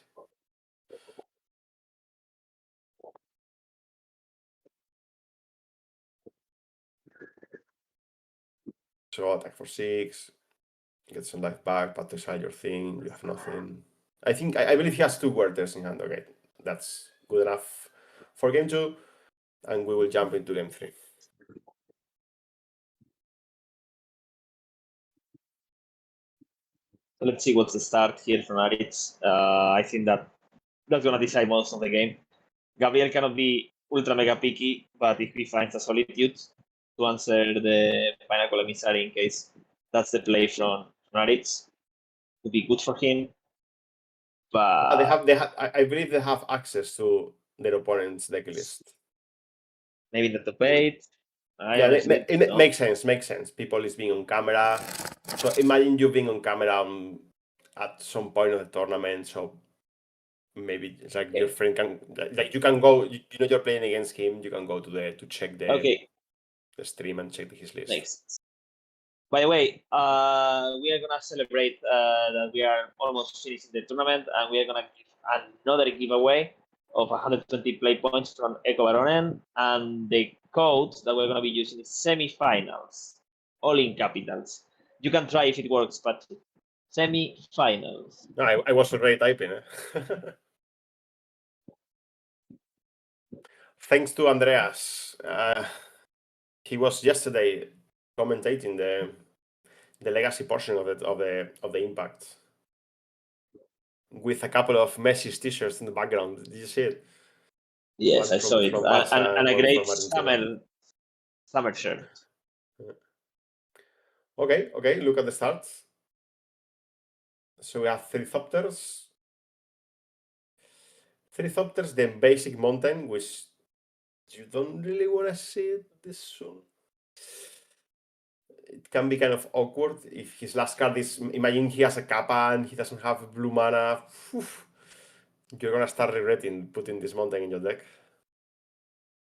Speaker 5: So attack for 6, get some life back, but decide your thing, you have nothing. I believe he has 2 Werthers in hand. Okay, that's good enough for game 2, and we will jump into game 3.
Speaker 4: So let's see what's the start here from Arik. I think that's going to decide most of the game. Gabriel cannot be ultra mega picky, but if he finds a solitude to answer the Pineapple Emissary in case that's the play from Arik, would be good for him. But
Speaker 5: I believe they have access to their opponent's deck list.
Speaker 4: maybe not to pay it.
Speaker 5: It makes sense. People is being on camera. So imagine you being on camera at some point of the tournament. So maybe it's like your friend can, like you can go. You know you're playing against him. You can go to check the stream and check his list.
Speaker 4: Next. By the way, we are gonna celebrate that we are almost finishing the tournament, and we are gonna give another giveaway of 120 play points from Eco Baronen, and the code that we're gonna be using is semifinals, all in capitals. You can try if it works, but semifinals.
Speaker 5: No, I was already typing. Thanks to Andreas. He was yesterday commentating the legacy portion of the impact with a couple of Messi's t-shirts in the background. Did you see it?
Speaker 4: Yes, I saw it, and a great summer shirt.
Speaker 5: Okay. Look at the starts. So we have 3 Thopters, then basic mountain, which you don't really want to see it this soon. It can be kind of awkward if his last card is, imagine he has a Kappa and he doesn't have blue mana. You're gonna start regretting putting this mountain in your deck.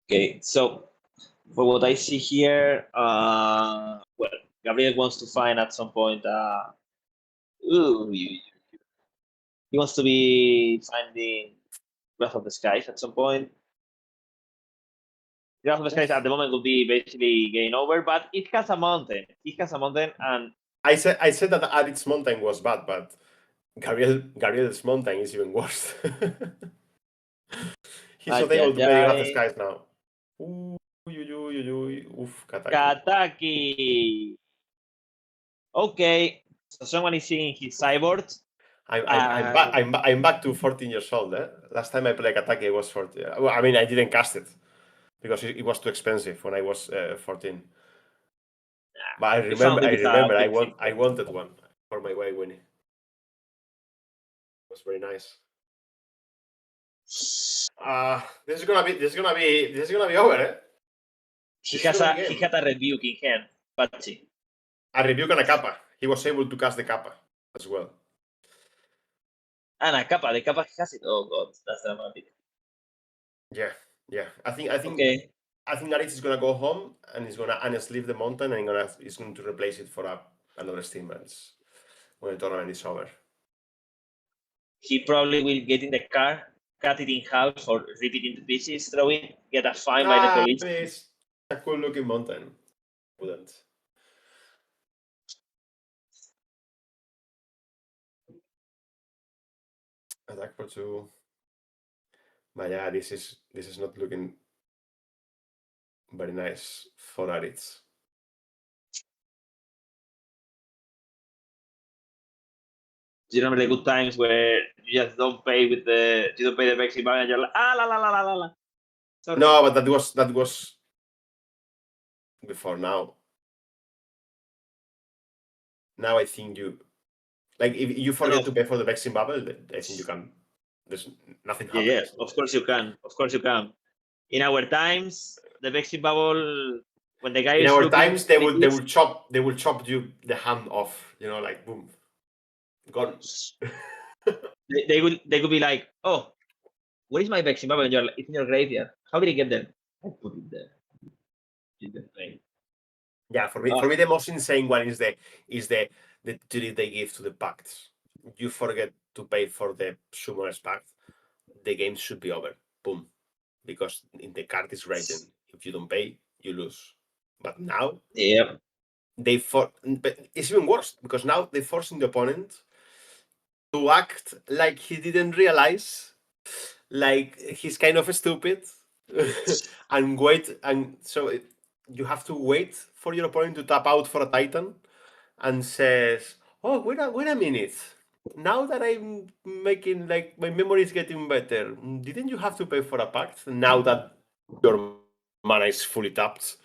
Speaker 4: Okay, so for what I see here, well, Gabriel wants to find at some point. He wants to be finding Breath of the Skies at some point. Breath of the Skies at the moment will be basically game over, but it has a mountain. And
Speaker 5: I said that Arik's mountain was bad, but Gabriel's mountain is even worse. He's not able to play Breath of the Skies now. Oof,
Speaker 4: Kataki. Okay, so someone is seeing his sideboard.
Speaker 5: I'm back to 14 years old. Last time I played Kataki, I was 14. Well, I mean, I didn't cast it because it was too expensive when I was 14. But I remember I wanted one for my way Winnie. It was very nice. This is gonna be over, eh?
Speaker 4: He had a rebuke in hand, Patxi.
Speaker 5: A rebuke and a Kappa. He was able to cast the Kappa as well.
Speaker 4: And a Kappa. The Kappa has it. Oh god, that's dramatic.
Speaker 5: Yeah. I think Aritz is gonna go home and he's gonna unsleeve the mountain and he's going to replace it for another Steam Bands when the tournament is over.
Speaker 4: He probably will get in the car, cut it in half or rip it into pieces, throw it, get a fine by the police.
Speaker 5: It's a cool looking mountain. Wouldn't. Attack for 2. But yeah, this is not looking very nice for Aritz.
Speaker 3: Do you remember the good times where you just don't pay the basic value and you're like, la.
Speaker 5: Sorry. No, but that was before now. Now I think Like if you forget to pay for the Vexing Bubble, I think you can. There's nothing happens.
Speaker 4: Yeah, of course you can. Of course you can. In our times, the Vexing Bubble, when the guy
Speaker 5: In
Speaker 4: is
Speaker 5: our
Speaker 4: looking,
Speaker 5: times, they will chop you the hand off. You know, like boom, gone.
Speaker 4: they could be like, oh, where is my Vexing Bubble? And you're like, it's in your graveyard. How did he get there? I put it there.
Speaker 5: Yeah, for me, the most insane one is the duty they give to the pacts. You forget to pay for the Summoner's Pact, the game should be over. Boom. Because in the card is written, if you don't pay, you lose. But now,
Speaker 4: yeah,
Speaker 5: but it's even worse because now they're forcing the opponent to act like he didn't realize, like he's kind of stupid, and wait, and so you have to wait for your opponent to tap out for a Titan, and says, "Oh, wait a minute. Now that I'm making, like, my memory is getting better, didn't you have to pay for a pact? Now that your mana is fully tapped,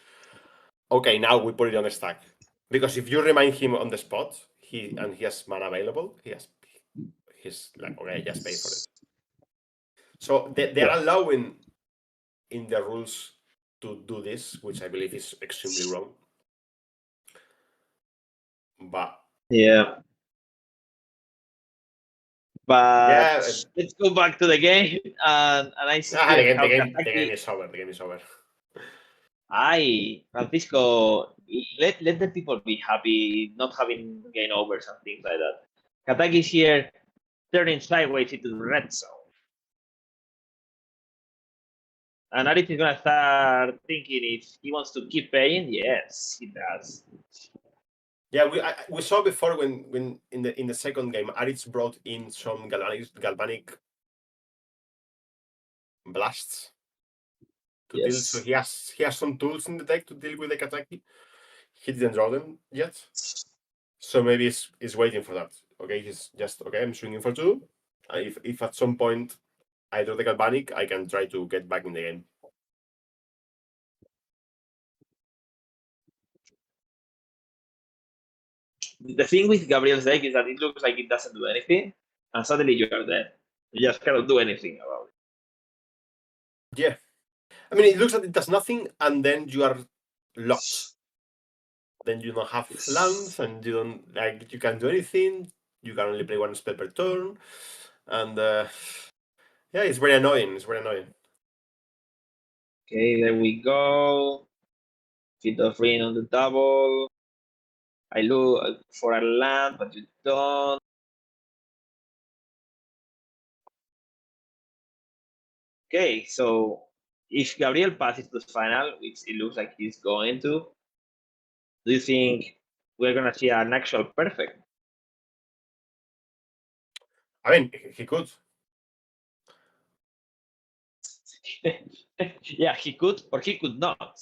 Speaker 5: okay, now we put it on the stack. Because if you remind him on the spot, he has mana available, he's like, okay, just pay for it. So they are allowing in the rules to do this, which I believe is extremely wrong. But
Speaker 4: yeah. But
Speaker 5: yeah,
Speaker 4: let's go back to the game, and I see here how
Speaker 5: the game
Speaker 4: Kataki.
Speaker 5: is over. The game is over.
Speaker 4: Francisco, let the people be happy, not having game overs and things like that. Kataki is here, turning sideways into the red zone. And Arit is gonna start thinking if he wants to keep paying. Yes, he does.
Speaker 5: Yeah, we saw before when in the second game, Aritz brought in some galvanic blasts to deal. So he has some tools in the deck to deal with the Kataki. He didn't draw them yet, so maybe he's waiting for that. Okay, he's just okay. I'm swinging for 2. If at some point I draw the galvanic, I can try to get back in the game.
Speaker 4: The thing with Gabriel's deck is that it looks like it doesn't do anything, and suddenly you are dead. You just cannot do anything about it.
Speaker 5: Yeah, I mean, it looks like it does nothing, and then you are locked. Then you don't have lands, and you don't you can't do anything. You can only play 1 spell per turn, and yeah, it's very annoying. It's very annoying.
Speaker 4: Okay, there we go. Feet of Ring on the double. I look for a land, but you don't. Okay, so if Gabriel passes to the final, which it looks like he's going to, do you think we're gonna see an actual perfect?
Speaker 5: I mean, he could.
Speaker 4: Yeah, he could or he could not.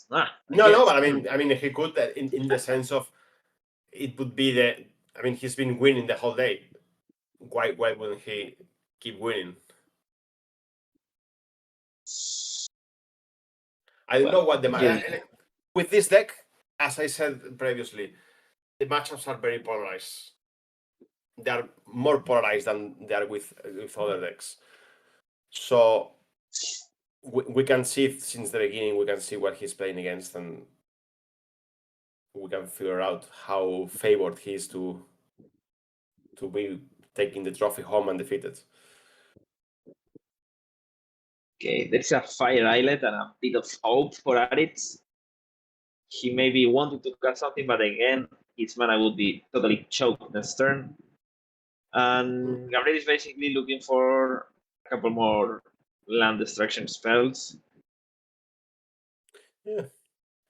Speaker 5: No, but I mean, he could in the sense of it would be the. I mean, he's been winning the whole day. Why wouldn't he keep winning? I don't know what the with this deck. As I said previously, the matchups are very polarized. They are more polarized than they are with other decks. So we can see since the beginning. We can see what he's playing against, and we can figure out how favored he is to be taking the trophy home undefeated.
Speaker 4: Okay, there's a Fire Islet and a bit of hope for Aritz. He maybe wanted to cut something, but again, his mana would be totally choked next turn. And Gabriel is basically looking for a couple more land destruction spells.
Speaker 5: Yeah,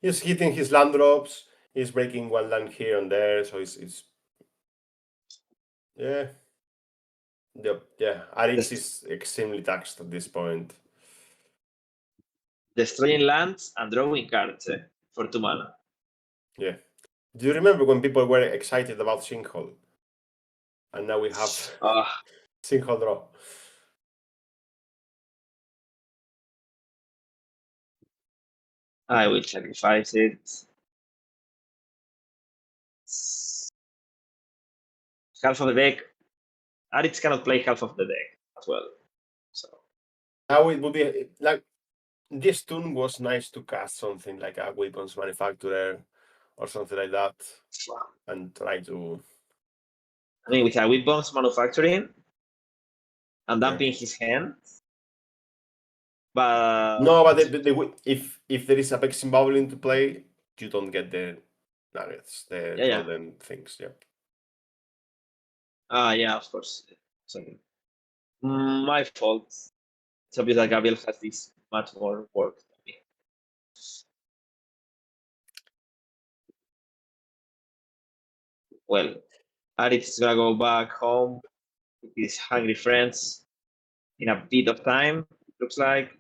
Speaker 5: he's hitting his land drops. He's breaking 1 land here and there, so it's yeah. Aritz is extremely taxed at this point.
Speaker 4: Destroying lands and drawing cards for 2 mana.
Speaker 5: Yeah. Do you remember when people were excited about Sinkhole? And now we have Sinkhole draw.
Speaker 4: I will sacrifice it. Half of the deck Aritz cannot play half of the deck as well. So
Speaker 5: now it would be like this turn was nice to cast something like a weapons manufacturer or something like that, and try to.
Speaker 4: I mean, with a weapons manufacturing and dumping his hand. But
Speaker 5: No, but if there is a Vexing Bubble into play, you don't get the nuggets, the golden things. Yeah.
Speaker 4: Yeah, of course. So, my fault. It's obvious that Gabriel has this much more work than me. Well, Aritz is gonna go back home with his hungry friends in a bit of time, looks like.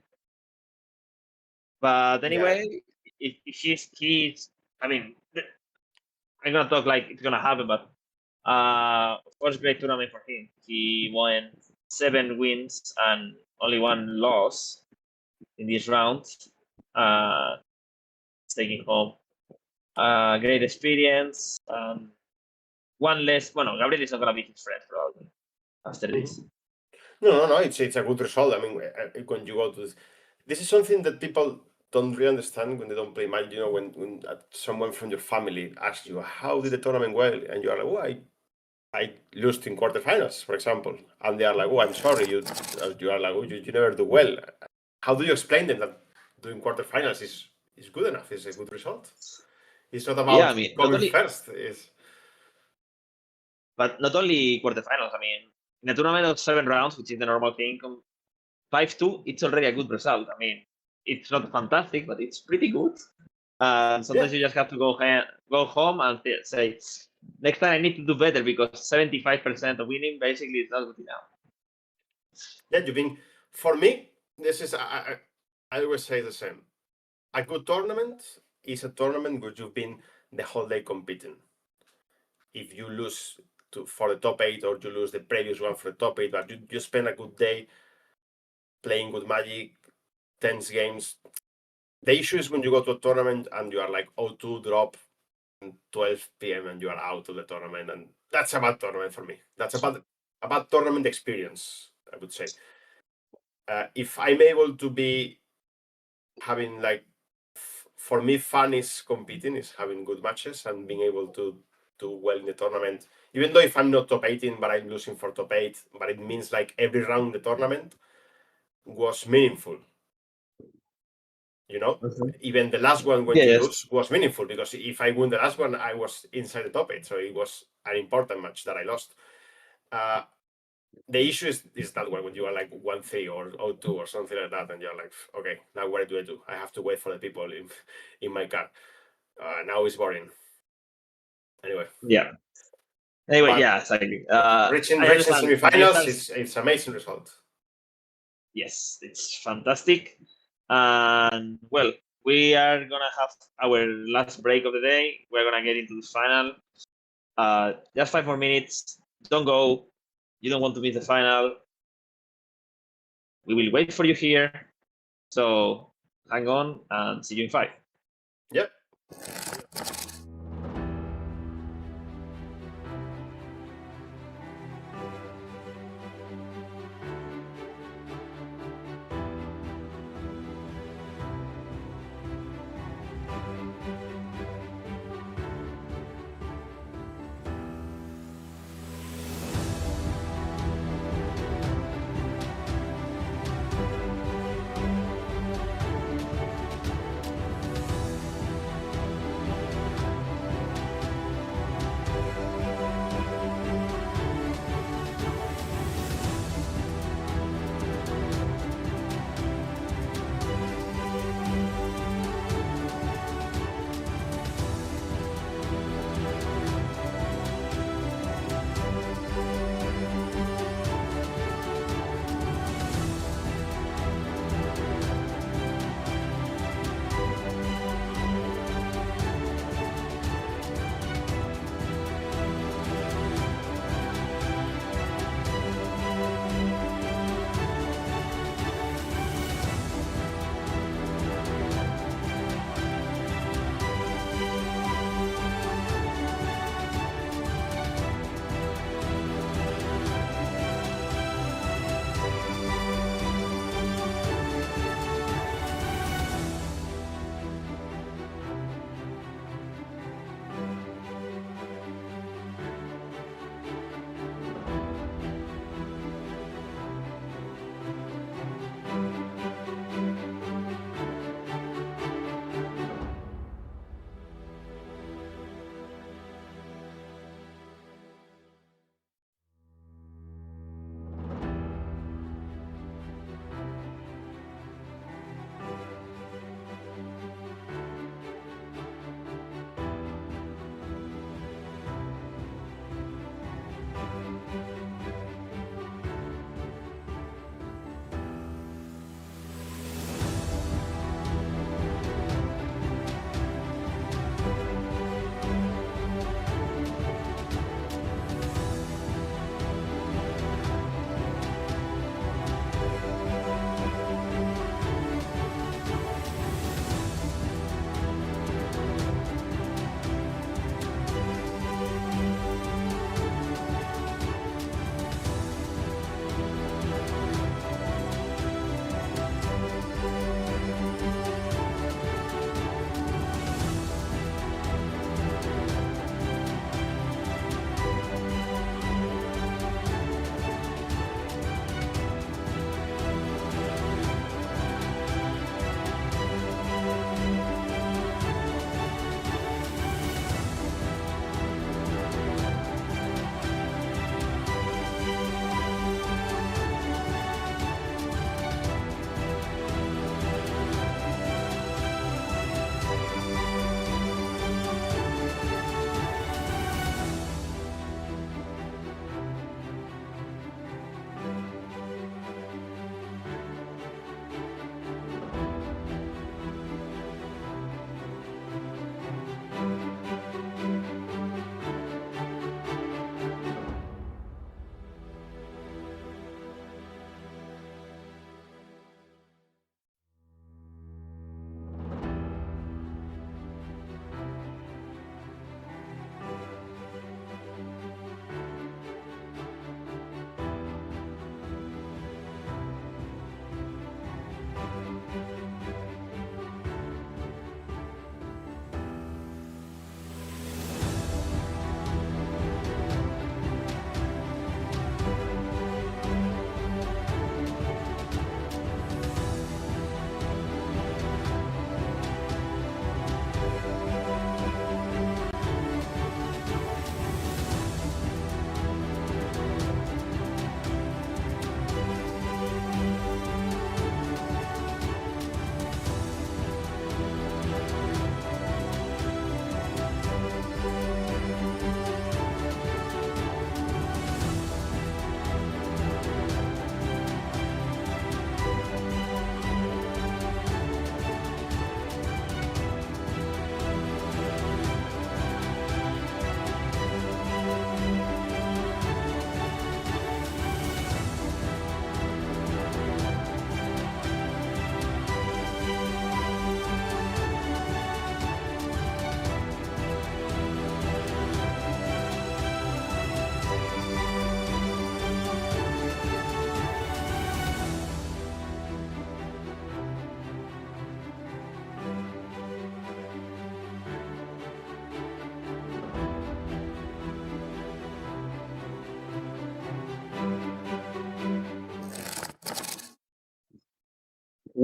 Speaker 4: But anyway, if he's, I mean, I'm gonna talk like it's gonna happen, but of course, great tournament for him. He won 7 wins and only 1 loss in this round. Taking home great experience. One less. Well, no, Gabriel is not gonna be his friend probably after this.
Speaker 5: No. It's a good result. I mean, when you go to this is something that people don't really understand when they don't play Magic. You know, when someone from your family asks you, "How did the tournament well?" and you are like, "Oh, I lost in quarterfinals, for example," and they are like, "Oh, I'm sorry." You are like, "Oh, you never do well." How do you explain them that doing quarterfinals is good enough? It's a good result. It's not about coming first.
Speaker 4: But not only quarterfinals. I mean, in a tournament of 7 rounds, which is the normal thing, 5-2, it's already a good result. I mean, it's not fantastic, but it's pretty good. Sometimes you just have to go home and say, next time I need to do better because 75% of winning basically is not good enough.
Speaker 5: Yeah, you mean, for me, this is, I always say the same. A good tournament is a tournament where you've been the whole day competing. If you lose for the top 8 or you lose the previous one for the top 8, but you spend a good day playing good Magic, tense games. The issue is when you go to a tournament and you are like 0-2 drop and 12 p.m. and you are out of the tournament, and that's a bad tournament for me. That's a bad tournament experience, I would say. If I'm able to be having like, for me, fun is competing, is having good matches and being able to do well in the tournament, even though if I'm not top 18 but I'm losing for top 8, but it means like every round the tournament was meaningful. You know, even the last one when you lose was meaningful, because if I win the last one, I was inside the top 8, so it was an important match that I lost. The issue is that one when you are like 1-3 or 0-2 or something like that, and you're like, okay, now what do I do? I have to wait for the people in my car. Now it's boring. Anyway.
Speaker 4: Yeah. Anyway, exactly.
Speaker 5: Reaching semifinals, it's amazing result.
Speaker 4: Yes, it's fantastic. And well, we are gonna have our last break of the day. We're gonna get into the final. Just 5 more minutes. Don't go. You don't want to miss the final. We will wait for you here. So hang on and see you in 5.
Speaker 5: Yep.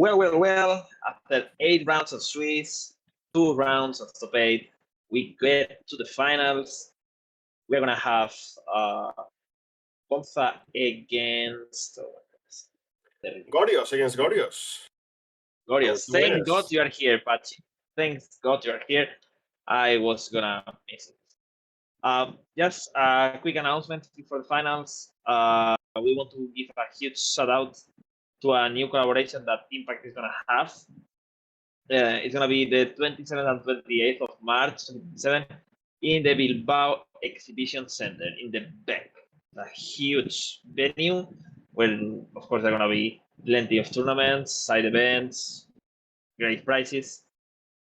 Speaker 4: Well, after 8 rounds of Swiss, 2 rounds of top 8, we get to the finals. We're gonna have Ponza against
Speaker 5: Gorios against Gorios.
Speaker 4: Gorios.
Speaker 5: Two
Speaker 4: Thank
Speaker 5: winners.
Speaker 4: God you are here, Patxi. Thank God you are here. I was gonna miss it. Just a quick announcement before the finals. We want to give a huge shout out to a new collaboration that Impact is gonna have. It's gonna be the 27th and 28th of March 2027 in the Bilbao Exhibition Center in the BEC, a huge venue where, of course, there are gonna be plenty of tournaments, side events, great prizes.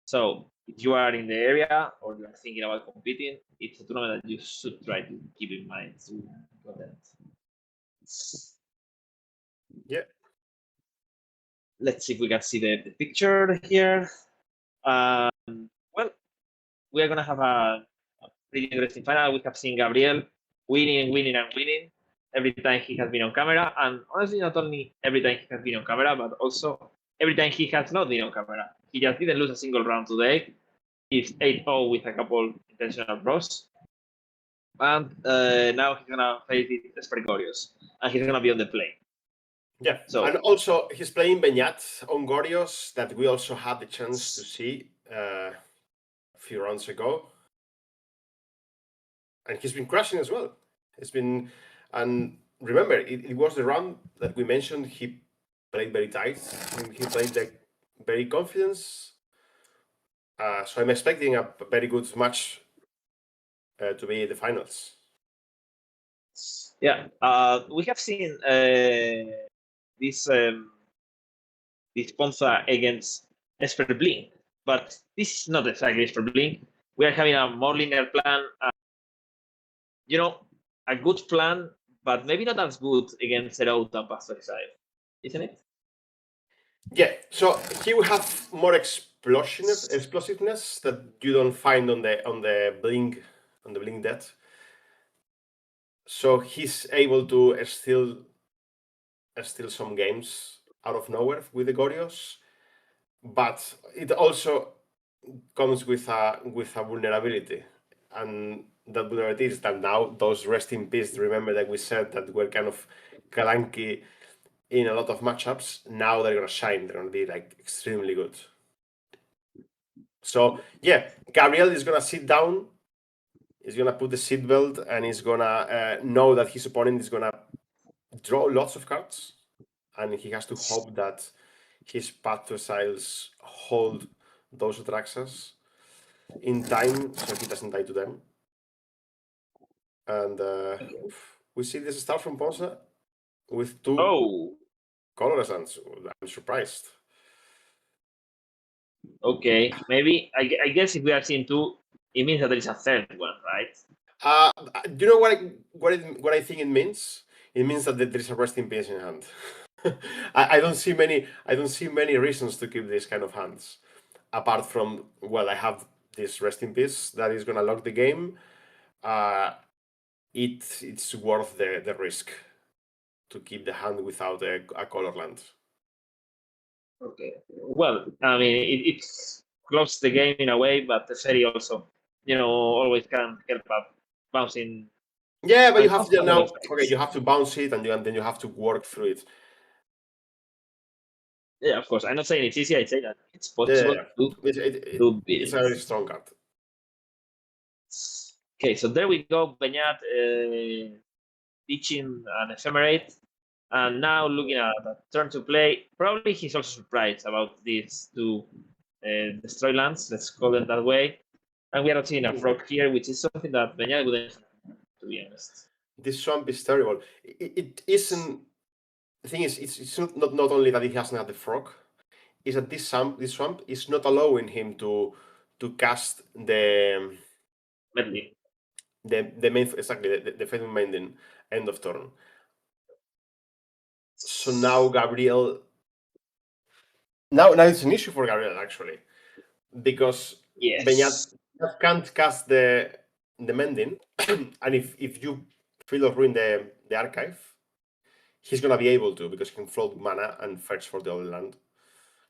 Speaker 4: So if you are in the area or you are thinking about competing, it's a tournament that you should try to keep in mind to attend.
Speaker 5: Yeah.
Speaker 4: Let's see if we can see the picture here. Well, we are gonna have a pretty interesting final. We have seen Gabriel winning every time he has been on camera, and honestly, not only every time he has been on camera, but also every time he has not been on camera. He just didn't lose a single round today. He's 8-0 with a couple intentional draws, and now he's gonna face Jędrek Gorios, and he's gonna be on the plane.
Speaker 5: Yeah,
Speaker 4: So,
Speaker 5: and also he's playing Beñat on Gorios that we also had the chance to see a few rounds ago. And he's been crashing as well. It's been, and remember, it was the round that we mentioned. He played very tight. He played like very confidence. So I'm expecting a very good match to be the finals.
Speaker 4: yeah, we have seen this Ponza against Esper Blink, but this is not exactly Esper Blink. We are having a more linear plan. A good plan, but maybe not as good against Zero and Patxi Sánchez, isn't it?
Speaker 5: Yeah, so he will have more explosiveness that you don't find on the blink death. So he's able to steal some games out of nowhere with the Gorios, but it also comes with a vulnerability, and that vulnerability is that now those rest in peace. Remember that we said that we're kind of clunky in a lot of matchups. Now they're gonna shine. They're gonna be like extremely good. So yeah, Gabriel is gonna sit down. He's gonna put the seatbelt, and he's gonna know that his opponent is gonna draw lots of cards, and he has to hope that his path to exiles hold those Atraxas in time so he doesn't die to them. And we see this start from Ponza with 2 colorless hands. I'm surprised.
Speaker 4: Okay, maybe I guess if we are seeing 2, it means that there is a third one, right?
Speaker 5: Do you know what I think it means? It means that there is a rest in peace in hand. I don't see many reasons to keep these kind of hands, apart from, well, I have this rest in peace that is gonna lock the game. It's worth the risk to keep the hand without a color land.
Speaker 4: Okay. Well, I mean, it's closed the game in a way, but the Fairy also, always can help up bouncing.
Speaker 5: Yeah, but you have to now. Okay, you have to bounce it, and then you have to work through it.
Speaker 4: Yeah, of course. I'm not saying it's easy. I say that it's possible to do
Speaker 5: it's a very strong card.
Speaker 4: Okay, so there we go. Beñat teaching an ephemerate, and now looking at a turn to play. Probably he's also surprised about these 2 destroy lands. Let's call them that way. And we are not seeing a frog here, which is something that Beñat wouldn't have, to be honest.
Speaker 5: This swamp is terrible. It isn't. The thing is, it's not only that he hasn't had the frog, is that this swamp is not allowing him to cast the
Speaker 4: Medley.
Speaker 5: the main, exactly, the Faithful Maiden end of turn. So now Gabriel. Now it's an issue for Gabriel actually, because
Speaker 4: Yes.
Speaker 5: Beñat can't cast the Mending, and if you Field of Ruin the archive, he's gonna be able to, because he can float mana and fetch for the other land.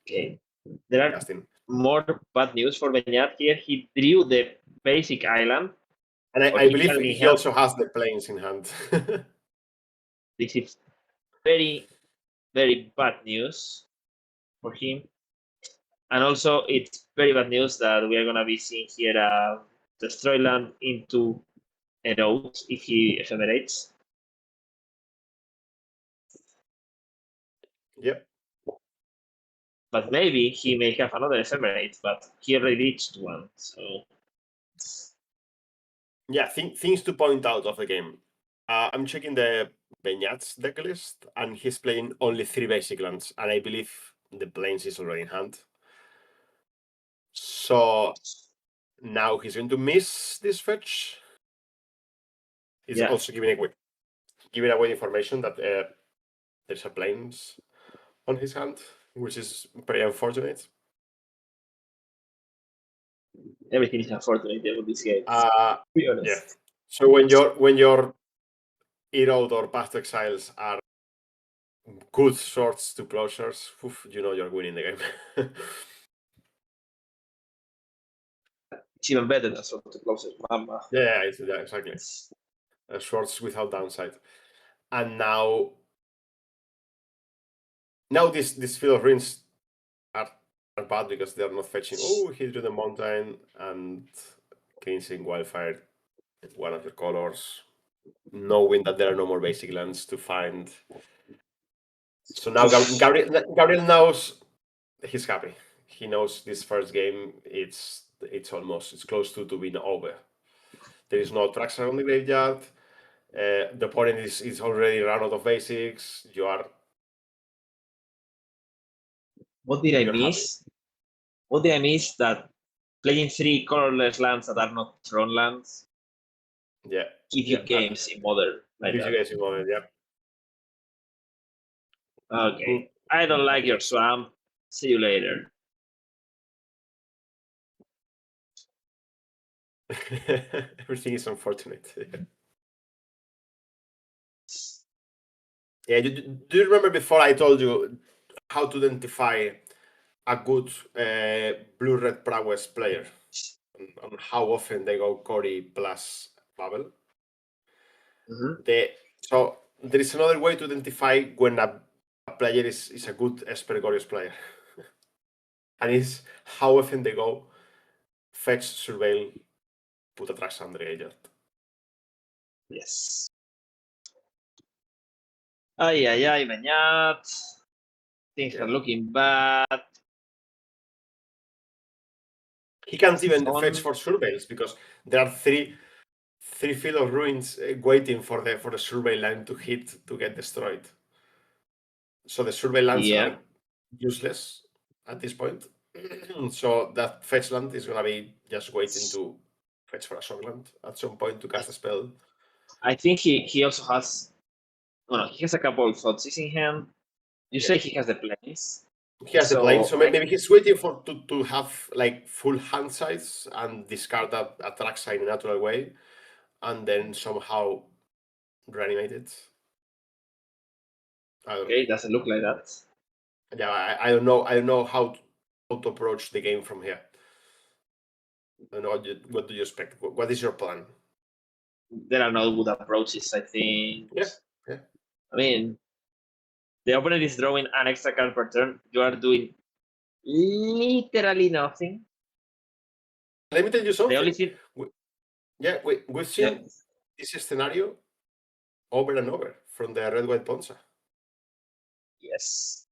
Speaker 4: Okay. There are
Speaker 5: Casting.
Speaker 4: more bad news for Beñat here. He drew the basic island.
Speaker 5: And
Speaker 4: Or
Speaker 5: I
Speaker 4: he
Speaker 5: believe
Speaker 4: can be
Speaker 5: he
Speaker 4: helped.
Speaker 5: also has the planes in hand.
Speaker 4: This is very, very bad news for him. And also, it's very bad news that we are going to be seeing here Destroy Land into a road if he ephemerates.
Speaker 5: Yep.
Speaker 4: But maybe he may have another ephemerate, but he already reached one. So
Speaker 5: Yeah, things to point out of the game. I'm checking the Beñat's deck list, and he's playing only 3 basic lands, and I believe the plains is already in hand. So now he's going to miss this fetch. He's also giving away information that there's a plains on his hand, which is pretty unfortunate.
Speaker 4: everything is unfortunate with this game. To be honest.
Speaker 5: Yeah. So when your Erode or Path to Exiles are good swords to plowshares, you know you're winning the game.
Speaker 4: It's even better than Sword to Closers. Mama.
Speaker 5: Yeah, exactly. Swords without downside. And now this field of ruins are bad because they're not fetching. Oh, he drew the mountain and cleansing wildfire, one of your colors, knowing that there are no more basic lands to find. So now Gabriel knows he's happy. He knows this first game it's close to being over. There is no tracks around the graveyard. The opponent is already run out of basics. You are.
Speaker 4: What did I miss? What did I miss? That playing 3 colorless lands that are not Tron lands.
Speaker 5: Yeah.
Speaker 4: Give you games in Modern.
Speaker 5: Like gives you games in Modern, yeah.
Speaker 4: Okay. I don't like your swamp. See you later.
Speaker 5: Everything is unfortunate. Yeah, do you remember before I told you how to identify a good blue-red prowess player and how often they go Cory plus Babel? So there is another way to identify when a player is a good Esper Glorious player. And it's how often they go fetch, surveil, put a trash under graveyard.
Speaker 4: Yes. Ay, Beñat. Things are looking bad.
Speaker 5: He can't even fetch for surveils because there are three field of ruins waiting for the survey line to hit to get destroyed. So the survey lands are useless at this point. So that fetch land is gonna be just waiting to fetch for a shockland at some point to cast a spell.
Speaker 4: I think he also has. Well, he has a couple of Thoughtseize in hand. You say he has the planes.
Speaker 5: He has the planes, so maybe he's waiting for to have like full hand size and discard a track side in a natural way, and then somehow reanimate it.
Speaker 4: Okay, it doesn't look like that.
Speaker 5: Yeah, I don't know. I don't know how to approach the game from here. I don't know what do you expect? What is your plan?
Speaker 4: There are no good approaches, I think.
Speaker 5: Yeah.
Speaker 4: I mean, the opponent is drawing an extra card per turn. You are doing literally nothing.
Speaker 5: Let me tell you something.
Speaker 4: The only thing...
Speaker 5: We've seen this scenario over and over from the red-white Ponza.
Speaker 4: Yes.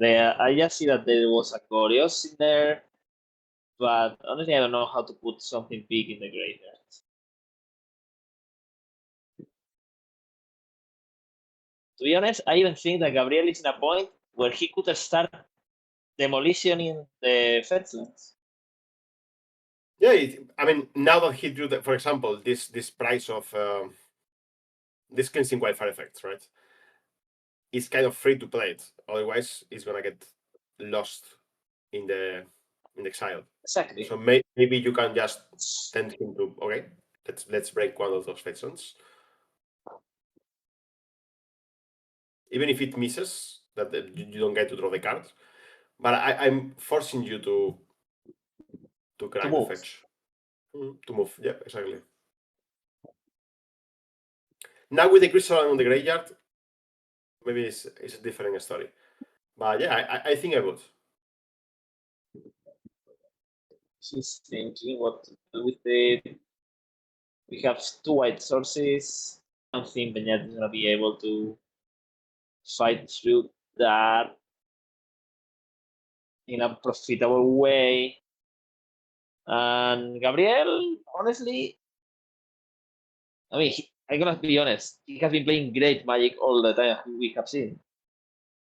Speaker 4: I just see that there was a Glorious in there, but honestly, I don't know how to put something big in the graveyard. To be honest, I even think that Gabriel is in a point where he could start demolitioning the fetchlands.
Speaker 5: Yeah, I mean, now that he drew that, for example, this price of this cleansing wildfire effects, right? It's kind of free to play it. Otherwise, it's gonna get lost in the exile.
Speaker 4: Exactly.
Speaker 5: So maybe you can just send him to let's break one of those fetchlands. Even if it misses, that you don't get to draw the card, But I'm forcing you to crack the
Speaker 4: move.
Speaker 5: fetch. To move, yeah, exactly. Now with the crystal on the graveyard, maybe it's a different story. But yeah, I think I would.
Speaker 4: She's thinking what to do with it. We have 2 white sources. I don't think Beñat is gonna be able to fight through that in a profitable way. And Gabriel, honestly, I mean, I'm gonna be honest. He has been playing great Magic all the time we have seen,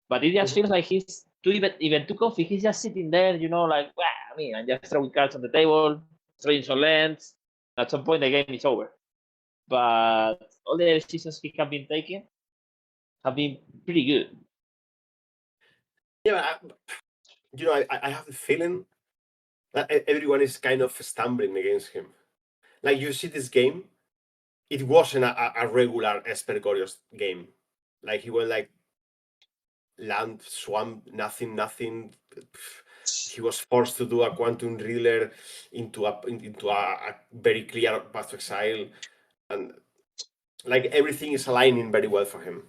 Speaker 4: but it just feels like he's too even too comfy. He's just sitting there, like, well, I mean, I'm just throwing cards on the table, throwing some lands. At some point, the game is over. But all the decisions he have been taking have been pretty good.
Speaker 5: Yeah, I have the feeling that everyone is kind of stumbling against him. Like you see this game, it wasn't a regular Esper Gorios game. Like he went like land, swamp, nothing. He was forced to do a Quantum Reeler into a very clear path to exile, and like everything is aligning very well for him.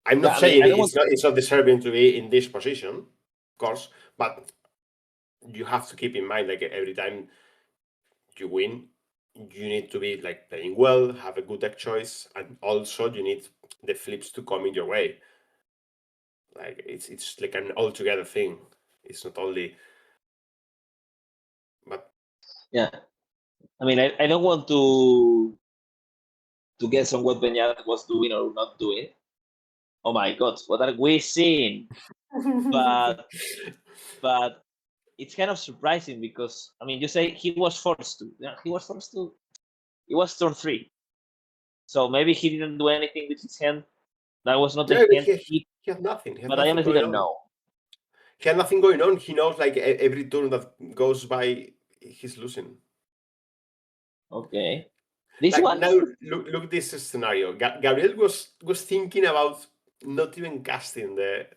Speaker 5: I'm not saying it's not deserving to be in this position, of course, but you have to keep in mind, like every time you win, you need to be like playing well, have a good deck choice, and also you need the flips to come in your way. Like it's like an altogether thing. It's not only, but
Speaker 4: yeah. I mean, I don't want to guess on what Beñat was doing or not doing. Oh my God, what are we seeing? But it's kind of surprising because, I mean, you say he was forced to. Yeah, he was forced to. It was turn 3. So maybe he didn't do anything with his hand. That was not the hand.
Speaker 5: He had nothing. He had
Speaker 4: but
Speaker 5: nothing
Speaker 4: I honestly
Speaker 5: going
Speaker 4: don't
Speaker 5: on.
Speaker 4: know.
Speaker 5: He had nothing going on. He knows like every turn that goes by, he's losing.
Speaker 4: Okay. This
Speaker 5: like,
Speaker 4: one?
Speaker 5: Now, look at this scenario. Gabriel was thinking about not even casting the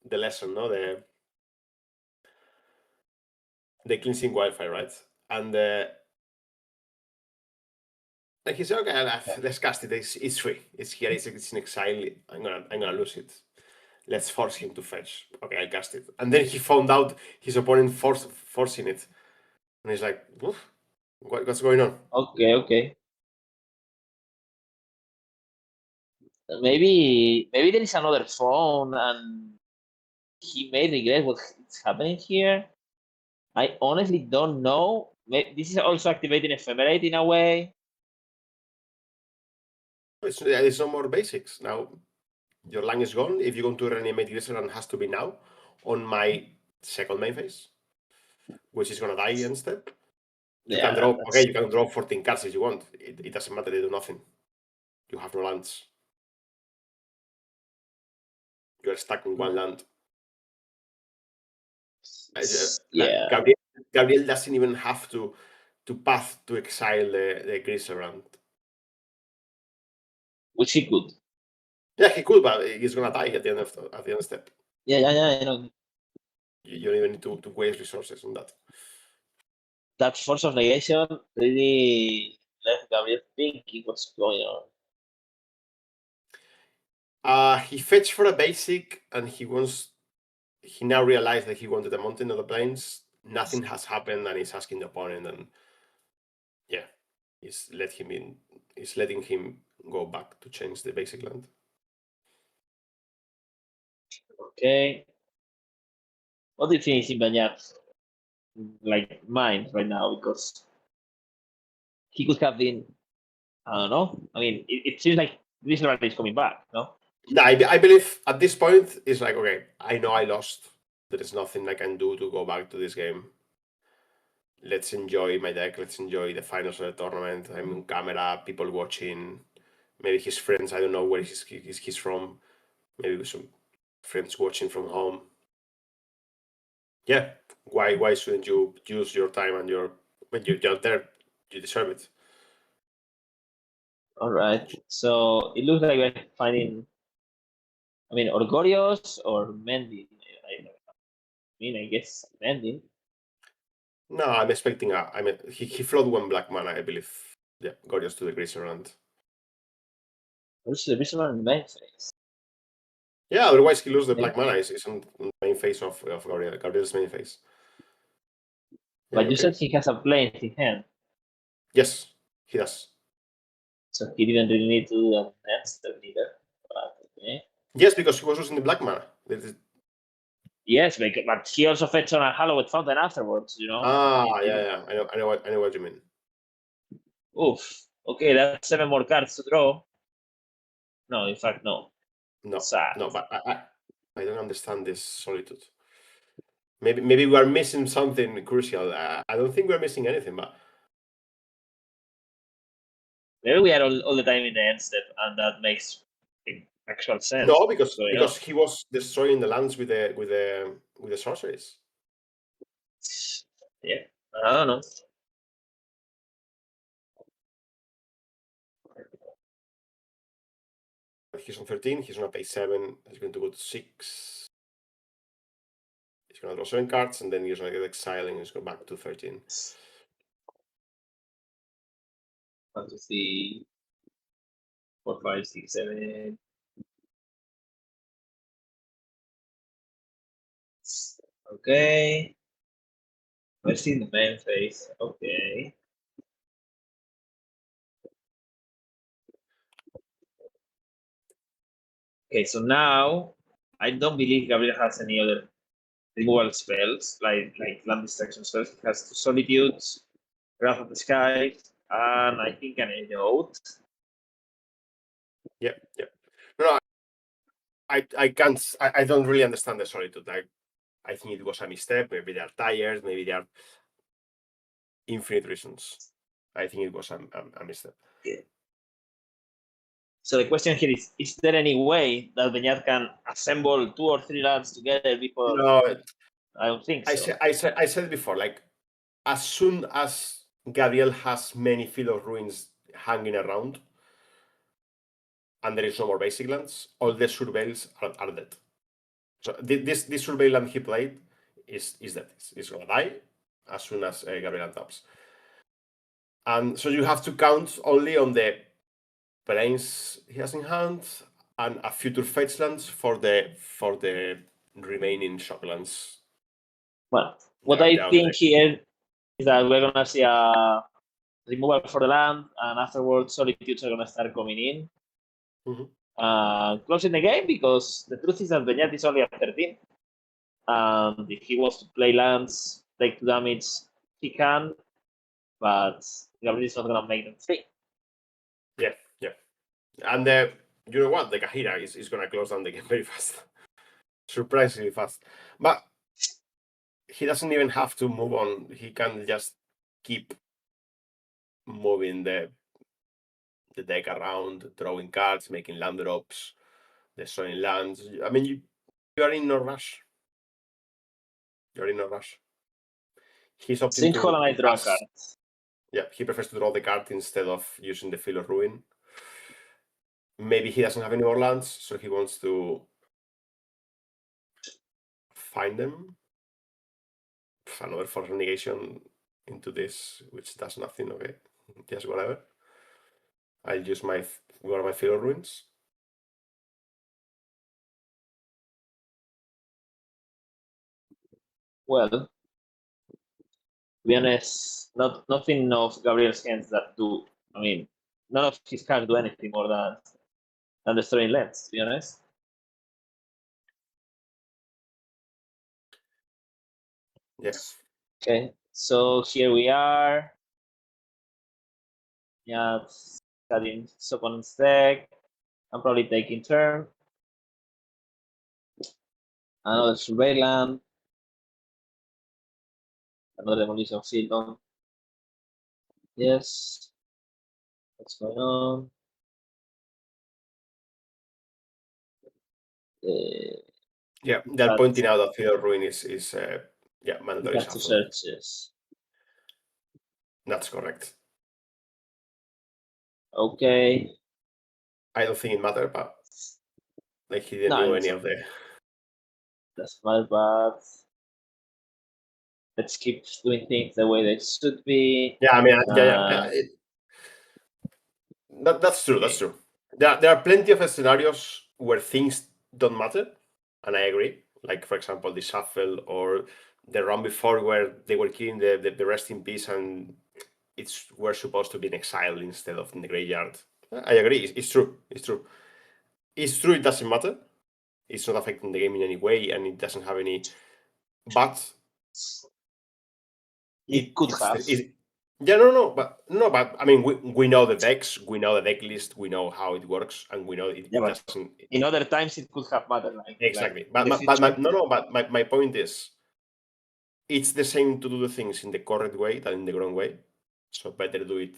Speaker 5: lesson, no? The cleansing wildfire, right? And like he said, okay, let's cast it. It's free. It's here. It's in exile. I'm gonna lose it. Let's force him to fetch. Okay, I cast it. And then he found out his opponent forcing it. And he's like, what's going on?
Speaker 4: Okay. Maybe there is another phone and he may regret what's happening here. I honestly don't know. This is also activating Ephemerate in a way.
Speaker 5: It's no more basics. Now, your land is gone. If you're going to reanimate Grisserand, has to be now on my second main phase, which is going to die instead. You can draw. Okay, you can draw 14 cards if you want. It doesn't matter. They do nothing. You have no lands. You are stuck in one land.
Speaker 4: Yeah.
Speaker 5: Gabriel doesn't even have to path to exile the Grisserand.
Speaker 4: Which he could.
Speaker 5: Yeah, he could, but he's gonna die at the end of the step.
Speaker 4: Yeah, I know.
Speaker 5: You don't even need to waste resources on that.
Speaker 4: That force of negation really left Gabriel thinking what's going on.
Speaker 5: He fetched for a basic, and he now realized that he wanted a mountain of the plains. Nothing has happened, and he's asking the opponent, and yeah, he's letting him go back to change the basic land.
Speaker 4: Okay. What do you think is in Beñat's mind right now? Because he could have been, I don't know. I mean, it seems like this is coming back, no?
Speaker 5: Yeah, I believe at this point it's like, okay, I know I lost. There is nothing I can do to go back to this game. Let's enjoy my deck. Let's enjoy the finals of the tournament. I'm on camera, people watching. Maybe his friends. I don't know where he's from. Maybe some friends watching from home. Yeah, why shouldn't you use your time and when you're there, you deserve it.
Speaker 4: All right. So it looks like we're finding, I mean, Orgorios or Mendy. mean, I guess ending.
Speaker 5: No, I'm expecting he flowed 1 black mana, I believe. Yeah, Gorgeous to the Greaser and
Speaker 4: Also, the Vision in the main phase.
Speaker 5: yeah, otherwise he loses the
Speaker 4: Yeah.
Speaker 5: black mana. It's on the main phase of Gabriel's main phase.
Speaker 4: But
Speaker 5: Yeah,
Speaker 4: you
Speaker 5: okay.
Speaker 4: said he has a plains in hand,
Speaker 5: Yes, he does.
Speaker 4: so he didn't really need to do that end step either. But okay.
Speaker 5: Yes, because he was using the black mana.
Speaker 4: Yes, but he also fetched on a Hallowed Fountain afterwards, you know?
Speaker 5: Yeah. I know what you mean.
Speaker 4: Oof. Okay, that's 7 more cards to draw. No, in fact, no.
Speaker 5: No,
Speaker 4: Sad.
Speaker 5: no, but I don't understand this Solitude. Maybe we are missing something crucial. I don't think we're missing anything, but
Speaker 4: Maybe we are all the time in the end step, and that makes actual sense.
Speaker 5: no, because he was destroying the lands with the sorceries.
Speaker 4: Yeah, I don't know.
Speaker 5: He's on 13. He's gonna pay 7. He's going to go to 6. He's gonna draw 7 cards, and then he's gonna get exiled, and he's going back to 13.
Speaker 4: 1, 2, 3, 4, 5, 6, 7. Okay. We're seeing the main phase. Okay. Okay, so now I don't believe Gabriel has any other removal spells like land destruction spells. He has 2 Solitudes, Wrath of the Sky, and I think an Note.
Speaker 5: Yeah. No, I can't. I don't really understand the Solitude. I think it was a misstep. Maybe they are tired. Maybe they are infinite reasons. I think it was a misstep.
Speaker 4: Yeah. So the question here is there any way that Beñat can assemble 2 or 3 lands together before?
Speaker 5: No,
Speaker 4: I don't think so.
Speaker 5: I said it before. Like, as soon as Gabriel has many Field of Ruins hanging around, and there is no more basic lands, all the surveils are dead. So this surveil land he played is dead. It's gonna die as soon as Gabriel taps. And so you have to count only on the planes he has in hand and a future fetch lands for the remaining shocklands.
Speaker 4: Well, what I think here is that we're gonna see a removal for the land, and afterwards Solitudes are gonna start coming in. Closing the game, because the truth is that Beñat is only at 13. And if he wants to play lands, take 2 damage, he can, but Gabriel is not gonna make them 3.
Speaker 5: Yeah. And you know what? The Kahira is gonna close down the game very fast. Surprisingly fast. But he doesn't even have to move on. He can just keep moving the deck around, drawing cards, making land drops, destroying lands. I mean, you are in no rush. You're in no rush. He's opting to
Speaker 4: Sinkhole and I draw a card.
Speaker 5: Yeah, he prefers to draw the card instead of using the Field of Ruin. Maybe he doesn't have any more lands, so he wants to find them. Another Force Negation into this, which does nothing. Okay, just whatever. I'll use one of my Field of Ruins.
Speaker 4: Well, to be honest, nothing of Gabriel's hands that do. I mean, none of his cards do anything more than destroying lands, to be honest.
Speaker 5: Yes.
Speaker 4: Okay, so here we are. Yeah, cutting his opponent's deck. I'm probably taking turn. Another surveillance. Another demolition field. Yes. What's going on?
Speaker 5: Yeah, they're pointing out that Field of Ruin is mandatory
Speaker 4: to
Speaker 5: shuffle.
Speaker 4: search, yes.
Speaker 5: That's correct.
Speaker 4: Okay.
Speaker 5: I don't think it mattered, but like he didn't do any of the.
Speaker 4: That's my bad. let's keep doing things the way they should be.
Speaker 5: Yeah, I mean, that's true. That's true. There are plenty of scenarios where things don't matter, and I agree. Like, for example, the shuffle or the run before where they were killing the rest in peace and we're supposed to be in exile instead of in the graveyard. I agree. It's true. It's true. It's true. It doesn't matter. It's not affecting the game in any way, and it doesn't have any. But
Speaker 4: it could have.
Speaker 5: Yeah, but I mean, we know the decks, we know the deck list, we know how it works, and we know it doesn't.
Speaker 4: In other times, it could have mattered.
Speaker 5: Exactly, but my point is, it's the same to do the things in the correct way than in the wrong way. So better do it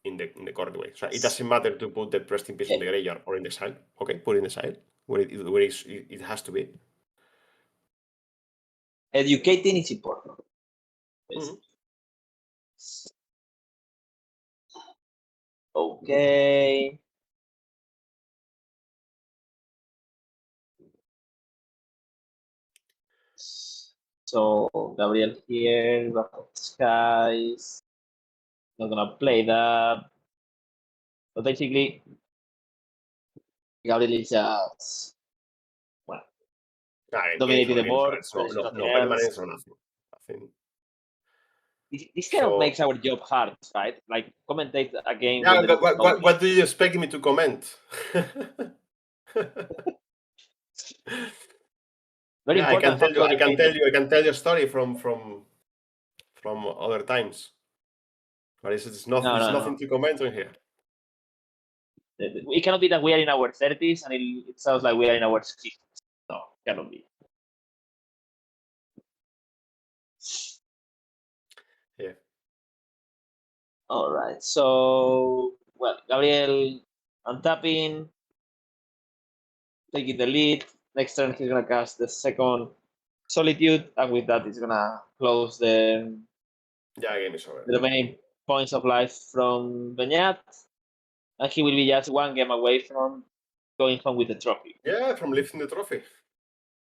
Speaker 5: in the correct way. So it doesn't matter to put the rest in peace in the graveyard or in the side. Okay, put it in the side where it has to be.
Speaker 4: Educating is important.
Speaker 5: Mm-hmm.
Speaker 4: Okay. So Gabriel here, Skies, not gonna play that. But basically, Gabriel is just dominating the board.
Speaker 5: No permanence or nothing.
Speaker 4: This kind of makes our job hard, right? Like commentate a game.
Speaker 5: Yeah, what do you expect me to comment?
Speaker 4: Very important.
Speaker 5: I can tell you a story from other times. But it's nothing to comment on here.
Speaker 4: It cannot be that we are in our 30s and it sounds like we are in our 60s. No, it cannot be.
Speaker 5: Yeah.
Speaker 4: All right. So, well, Gabriel untapping, taking the lead. Next turn, he's gonna cast the second Solitude, and with that, he's gonna close the
Speaker 5: game is over.
Speaker 4: The remaining points of life from Beñat, and he will be just one game away from going home with the trophy.
Speaker 5: Yeah, from lifting the trophy.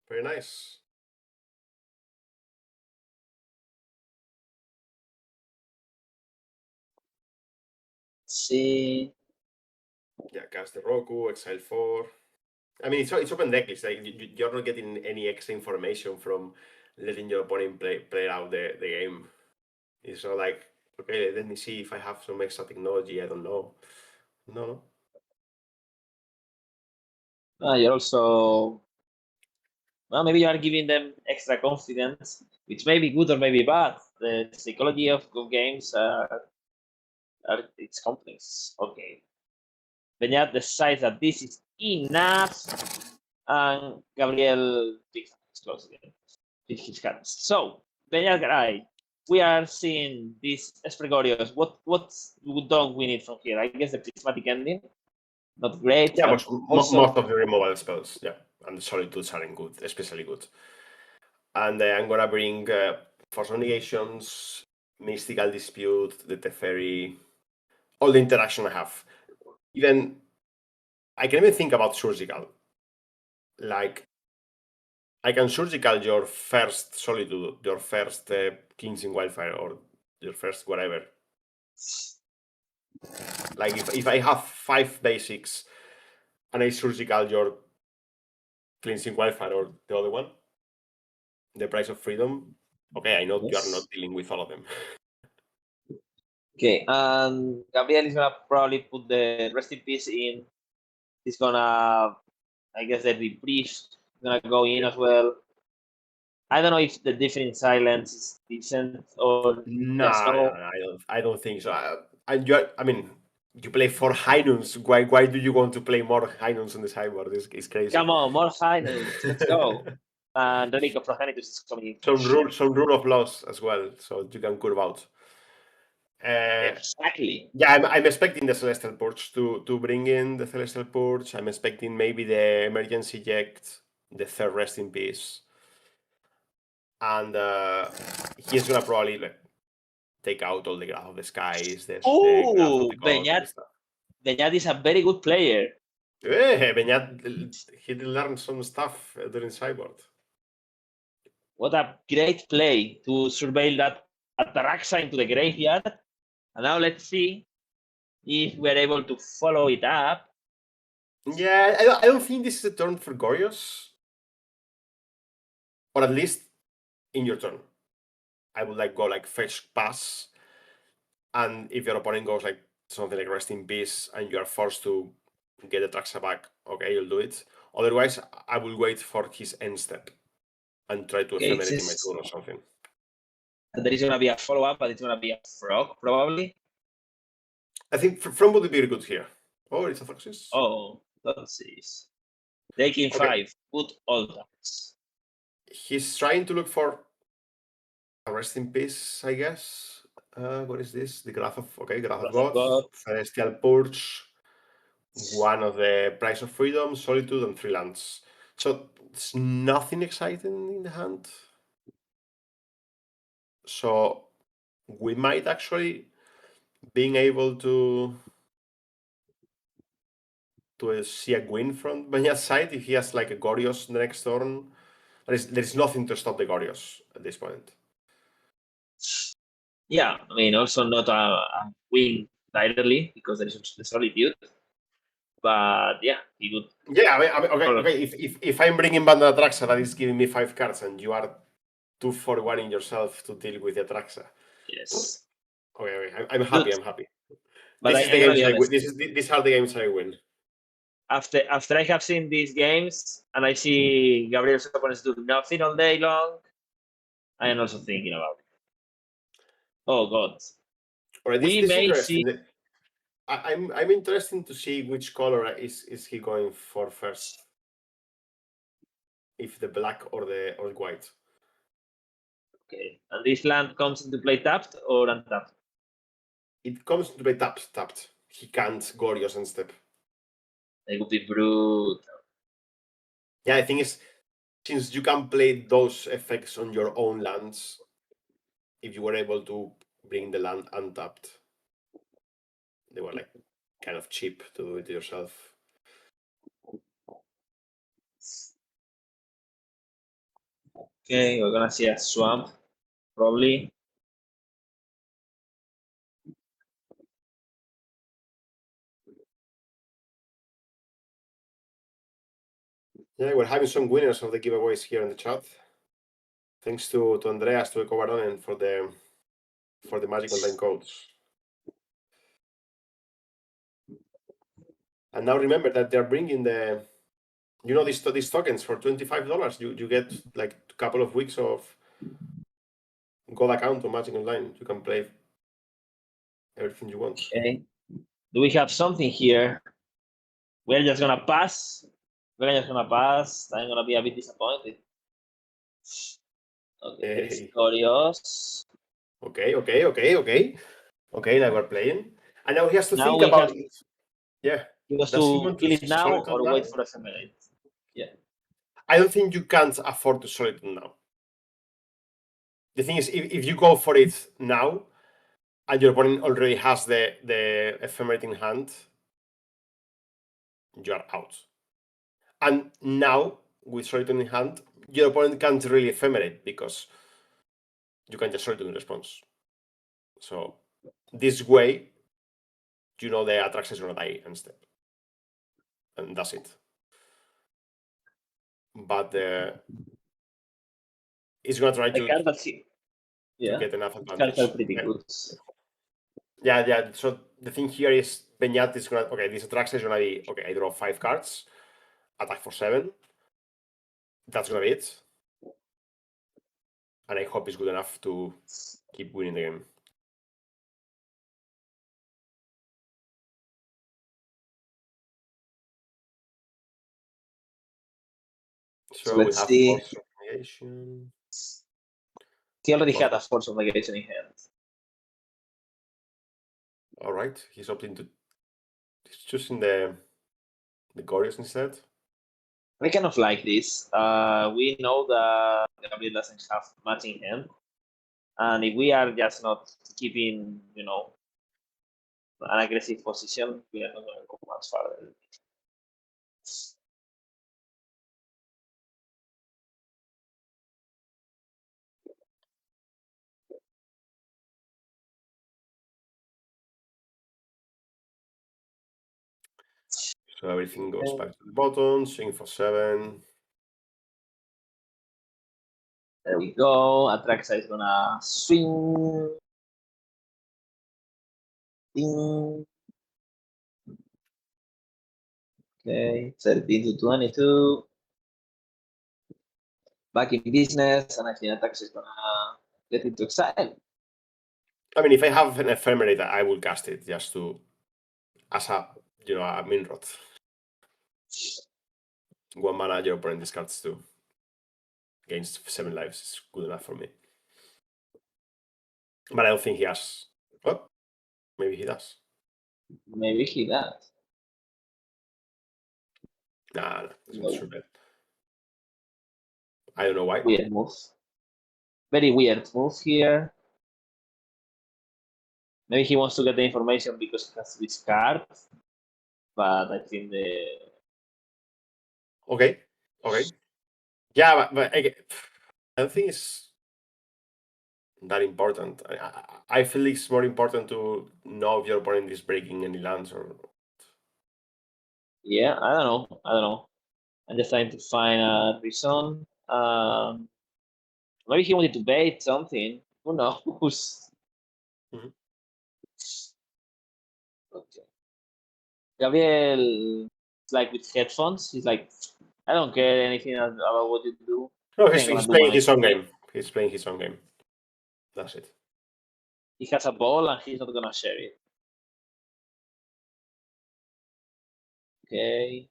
Speaker 5: Very nice.
Speaker 4: See.
Speaker 5: Yeah, cast the Roku, exile 4. I mean, it's open deck list. Like, you're not getting any extra information from letting your opponent play out the game. It's not like, okay, let me see if I have some extra technology. I don't know. No.
Speaker 4: You're also, well, maybe you are giving them extra confidence, which may be good or may be bad. The psychology of games it's complex. Okay. Beñat decides that this is enough, and Gabriel picks close again. Picks his hands. So, Beñat guy, we are seeing this Esfregorios. What don't we need from here? I guess the prismatic ending. Not great.
Speaker 5: Yeah, but most of the removal spells, yeah, and the solitudes aren't good, especially good. And I'm gonna bring Force of Negations, Mystical Dispute, the Teferi, all the interaction I have. Even I can even think about Surgical. Like, I can Surgical your first Solitude, your first Kings in Wildfire, or your first whatever. Like, if I have 5 basics and I Surgical your Cleansing Wildfire or the other one, the Price of Freedom, okay, I know you are not dealing with all of them.
Speaker 4: Okay, and Gabriel is gonna probably put the Rest in Peace in. He's gonna, I guess, the Reprieve is gonna go in as well. I don't know if the Different Silence is decent or
Speaker 5: no, I don't think so. I mean, you play 4 Hainuns. Why do you want to play more Hainuns on the sideboard? It's crazy.
Speaker 4: Come on, more Hainuns. Let's go. And Relic of Progenitus is coming in.
Speaker 5: Some rule of laws as well, so you can curve out.
Speaker 4: Exactly.
Speaker 5: Yeah, I'm expecting the Celestial Purge to bring in the Celestial Purge. I'm expecting maybe the Emergency Eject, the 3rd Rest in Peace. And he's gonna probably take out all the Graph of the Skies.
Speaker 4: Beñat is a very good player.
Speaker 5: Beñat, he learned some stuff during sideboard.
Speaker 4: What a great play to surveil that Atraxa into the graveyard. And now let's see if we're able to follow it up.
Speaker 5: Yeah, I don't think this is a turn for Gorios. Or at least in your turn. I would like go like fetch pass. And if your opponent goes like something like rest in peace and you are forced to get the Traxa back, okay, you'll do it. Otherwise, I will wait for his end step and try to ephemerate in my turn or something.
Speaker 4: There is going to be a follow-up, but it's going to be a frog, probably.
Speaker 5: I think from would be good here. Oh, it's a Foxes.
Speaker 4: Oh, let's see. Taking
Speaker 5: Okay.
Speaker 4: 5, put all taps.
Speaker 5: He's trying to look for a rest in peace, I guess. What is this? The Graph of God, Celestial Purge, one of the Price of Freedom, Solitude, and 3 lands. So it's nothing exciting in the hand. So we might actually being able to see a win from Banya's side if he has like a Gorios the next turn. There's nothing to stop the Gorios at this point.
Speaker 4: Yeah, I mean, also not a win directly because there is the Solitude. But yeah, he would.
Speaker 5: Yeah, I mean, okay. If I'm bringing Banda Atraxa that is giving me 5 cards and you are 2 for 1 in yourself to deal with the Atraxa.
Speaker 4: Yes.
Speaker 5: Okay, I'm happy. I'm happy.
Speaker 4: But
Speaker 5: These are the games I win.
Speaker 4: After I have seen these games and I see Gabriel's opponents do nothing all day long, I am also thinking about it. Oh God.
Speaker 5: Alright,
Speaker 4: We
Speaker 5: this
Speaker 4: may
Speaker 5: interesting.
Speaker 4: see.
Speaker 5: I'm interested to see which color is he going for first. If the black or the white.
Speaker 4: Okay, and this land comes into play tapped or untapped?
Speaker 5: It comes to play tapped. He can't Gorios and step.
Speaker 4: It would be brutal.
Speaker 5: Yeah, the thing is, since you can play those effects on your own lands, if you were able to bring the land untapped, they were like kind of cheap to do it yourself.
Speaker 4: Okay, we're gonna see a swamp, probably.
Speaker 5: Yeah, we're having some winners of the giveaways here in the chat. Thanks to Andreas, to Cobertura for the Magic Online codes. And now remember that they're bringing these tokens for $25. You get like a couple of weeks of gold account on Magic Online. You can play everything you want.
Speaker 4: Okay. Do we have something here? We're just gonna pass. I'm gonna be a bit disappointed. Okay,
Speaker 5: Hey.
Speaker 4: Gorios.
Speaker 5: Okay, now we're playing. And now he has to think about it. Yeah.
Speaker 4: He was to kill it now or wait for ephemerate. Yeah.
Speaker 5: I don't think you can't afford to solid now. The thing is, if you go for it now, and your opponent already has the ephemerate in hand, you are out. And now, with solid in hand, your opponent can't really ephemerate because you can just solid in response. So this way, you know the Atraxa is gonna die and step. And that's it. But he's gonna try to get enough advantage.
Speaker 4: Cards are pretty good.
Speaker 5: Yeah. So the thing here is Beñat is gonna this Atraxa is gonna be I draw 5 cards, attack for 7. That's gonna be it. And I hope it's good enough to keep winning the game. So
Speaker 4: let's see. He already had a force of negation in hand.
Speaker 5: All right, he's choosing the Gorios instead.
Speaker 4: I kind of like this. We know that Gabriel doesn't have much in hand, and if we are just not keeping, an aggressive position, we are not going to go much farther.
Speaker 5: So everything goes back to the bottom. Swing for 7.
Speaker 4: There we go. Atraxa is gonna swing. Ding. Okay, 13 to 22. Back in business, and I think Atraxa is gonna get into exile.
Speaker 5: I mean, if I have an ephemerate, I will cast it just to, as a, a Minrod. 1 mana, your opponent discards 2. Gains 7 lives is good enough for me. But I don't think he has. Well, maybe he does.
Speaker 4: Maybe he does.
Speaker 5: Nah, that's
Speaker 4: No.
Speaker 5: not true. I don't know why.
Speaker 4: Weird move. Very weird move here. Maybe he wants to get the information because he has to discard. But I think
Speaker 5: Okay. Yeah, but I don't think it's that important. I feel it's more important to know if your opponent is breaking any lands or.
Speaker 4: yeah, I don't know. I'm just trying to find a reason. Maybe he wanted to bait something. Who knows?
Speaker 5: Mhm.
Speaker 4: Okay. Gabriel, like with headphones, he's like, I don't care anything about what you do.
Speaker 5: No,
Speaker 4: I
Speaker 5: he's
Speaker 4: ain't gonna do
Speaker 5: playing
Speaker 4: my
Speaker 5: his own
Speaker 4: thing.
Speaker 5: game. He's playing his own game. That's it.
Speaker 4: He has a ball and he's not gonna share it. Okay.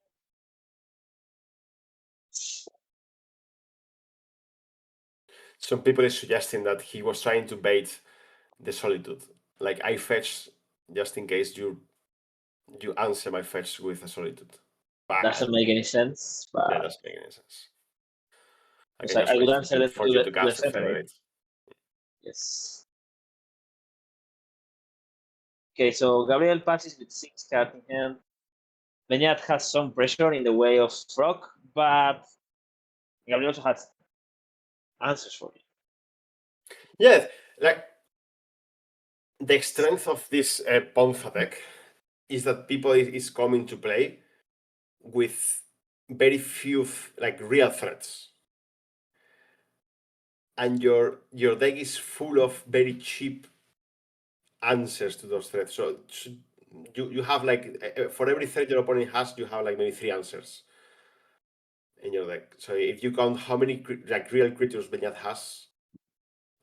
Speaker 5: Some people are suggesting that he was trying to bait the Solitude. Like, I fetch just in case you answer my fetch with a Solitude. But
Speaker 4: Doesn't make any sense. But
Speaker 5: that doesn't make any sense. I
Speaker 4: it's
Speaker 5: can
Speaker 4: like,
Speaker 5: just
Speaker 4: I would
Speaker 5: wait
Speaker 4: answer
Speaker 5: for you to
Speaker 4: the
Speaker 5: cast
Speaker 4: separate.
Speaker 5: Ephemerate.
Speaker 4: Yes. Okay, so Gabriel passes with 6 cards in hand. Beñat has some pressure in the way of Frog, but Gabriel also has answers for it.
Speaker 5: Yeah, like the strength of this Ponza deck is that people is coming to play with very few like real threats, and your deck is full of very cheap answers to those threats. So you have like for every threat your opponent has, you have like maybe 3 answers in your deck. So if you count how many like real creatures Beñat has,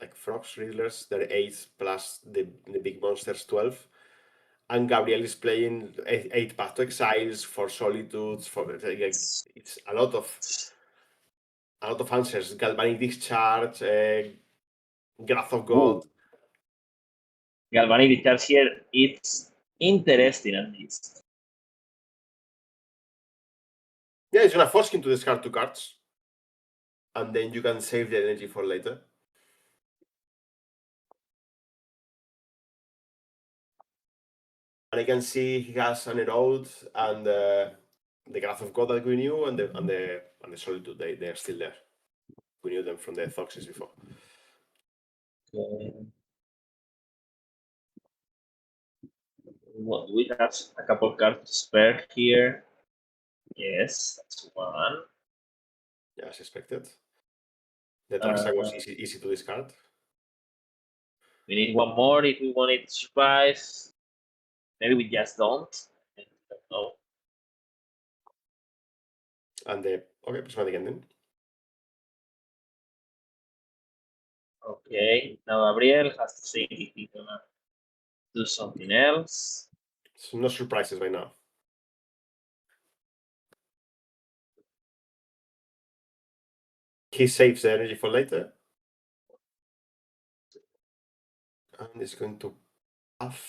Speaker 5: like frogs, riddlers, they're 8 plus the big monsters 12. And Gabriel is playing 8 Path to Exiles, 4 Solitudes, it's a lot of answers. Galvanic Discharge, Wrath of God.
Speaker 4: Ooh. Galvanic Discharge here, it's interesting at least.
Speaker 5: Yeah, it's gonna force him to discard 2 cards. And then you can save the energy for later. And I can see he has an Erode and the Wrath of God that we knew, and the Solitude. They are still there. We knew them from the Thoxes before.
Speaker 4: Okay. Well, we have a couple cards to spare here. Yes, that's 1.
Speaker 5: Yeah, as expected. The Traxa was easy to discard.
Speaker 4: We need 1 more if we want it to survive. Maybe we just don't. I don't know.
Speaker 5: And okay, prismatic ending.
Speaker 4: Okay, now Gabriel has to see if he's gonna do something else.
Speaker 5: So no surprises right now. He saves the energy for later. And it's going to have,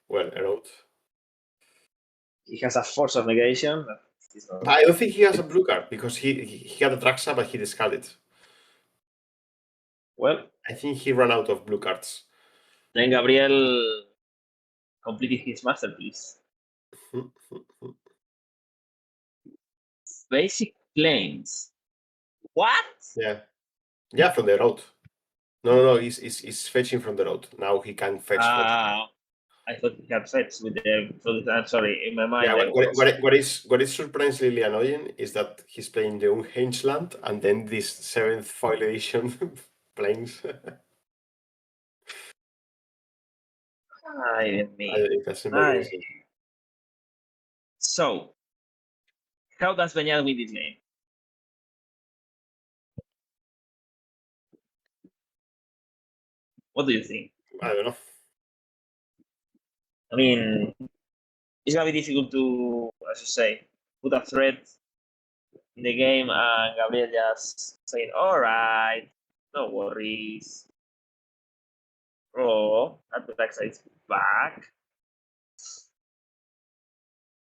Speaker 5: well, Erode.
Speaker 4: He has a force of negation.
Speaker 5: But I don't think he has a blue card because he had a Traxa, but he discarded.
Speaker 4: Well,
Speaker 5: I think he ran out of blue cards.
Speaker 4: then Gabriel completed his masterpiece. Basic Plains. What?
Speaker 5: Yeah, from the road. No, he's fetching from the road. Now he can fetch.
Speaker 4: I thought he had fetch with the. Sorry, in my mind.
Speaker 5: Yeah, what is surprisingly annoying is that he's playing the Unhinged Land and then this 7th foil edition planes. It doesn't make any sense.
Speaker 4: So, how does Beñat win this game? What do you think?
Speaker 5: I don't know.
Speaker 4: I mean, it's gonna be difficult to, as you say, put a threat in the game, and Gabriel just saying, "All right, no worries." Oh, Atraxa is back.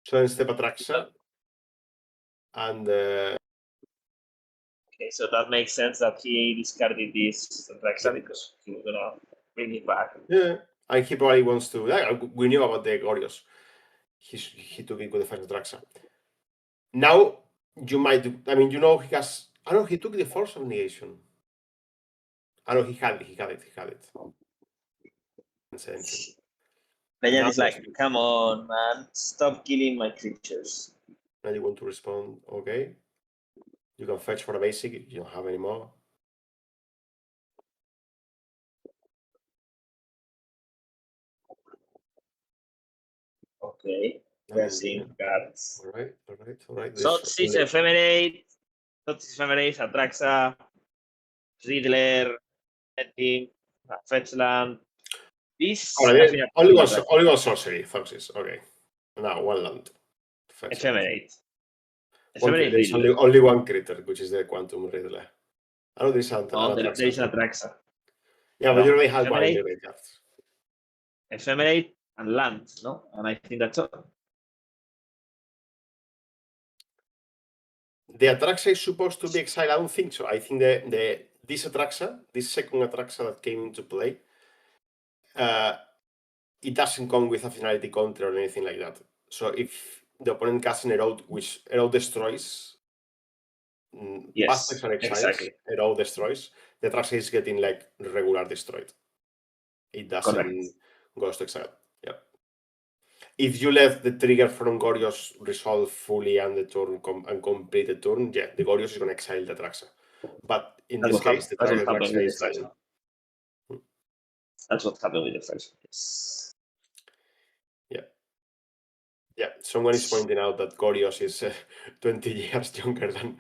Speaker 5: So instead of Atraxa, and
Speaker 4: okay, so that makes sense that he discarded this Atraxa because he was gonna bring it back.
Speaker 5: Yeah, and he probably wants to. We knew about the Gorios. He took it with the first Atraxa. Now you might. I mean, he has. I know he took the Force of Negation. I know he had it.
Speaker 4: Beñat is like, come on, man, stop killing my creatures.
Speaker 5: Now you want to respond, okay. You can fetch for a basic if you don't have any more.
Speaker 4: Okay, we're seeing cards.
Speaker 5: All right.
Speaker 4: Sotzis, Ephemerate, Atraxa, Riddler, Team, Fetchland. This
Speaker 5: only one sorcery, Foxes. Okay. Now one land.
Speaker 4: Ephemerate.
Speaker 5: There's only one critter, which is the Quantum Riddler. I know there is an
Speaker 4: Atraxa.
Speaker 5: Yeah, but you already have one in the graveyard.
Speaker 4: Ephemerate and land, no? And I think that's all.
Speaker 5: The Atraxa is supposed to be exiled. I don't think so. I think this second Atraxa that came into play, it doesn't come with a finality counter or anything like that. So if the opponent casts an Erode, which Erode destroys, Aztecs and Exiles, exactly. Erode destroys, the Atraxa is getting like regular destroyed. It doesn't go to exile. Yeah. If you let the trigger from Gorios resolve fully and the turn and complete the turn, yeah, the Gorios is going to exile the Atraxa. But in this case, the Atraxa is dying.
Speaker 4: That's what happened with the first case.
Speaker 5: Yeah. Someone is pointing out that Gorios is 20 years younger than.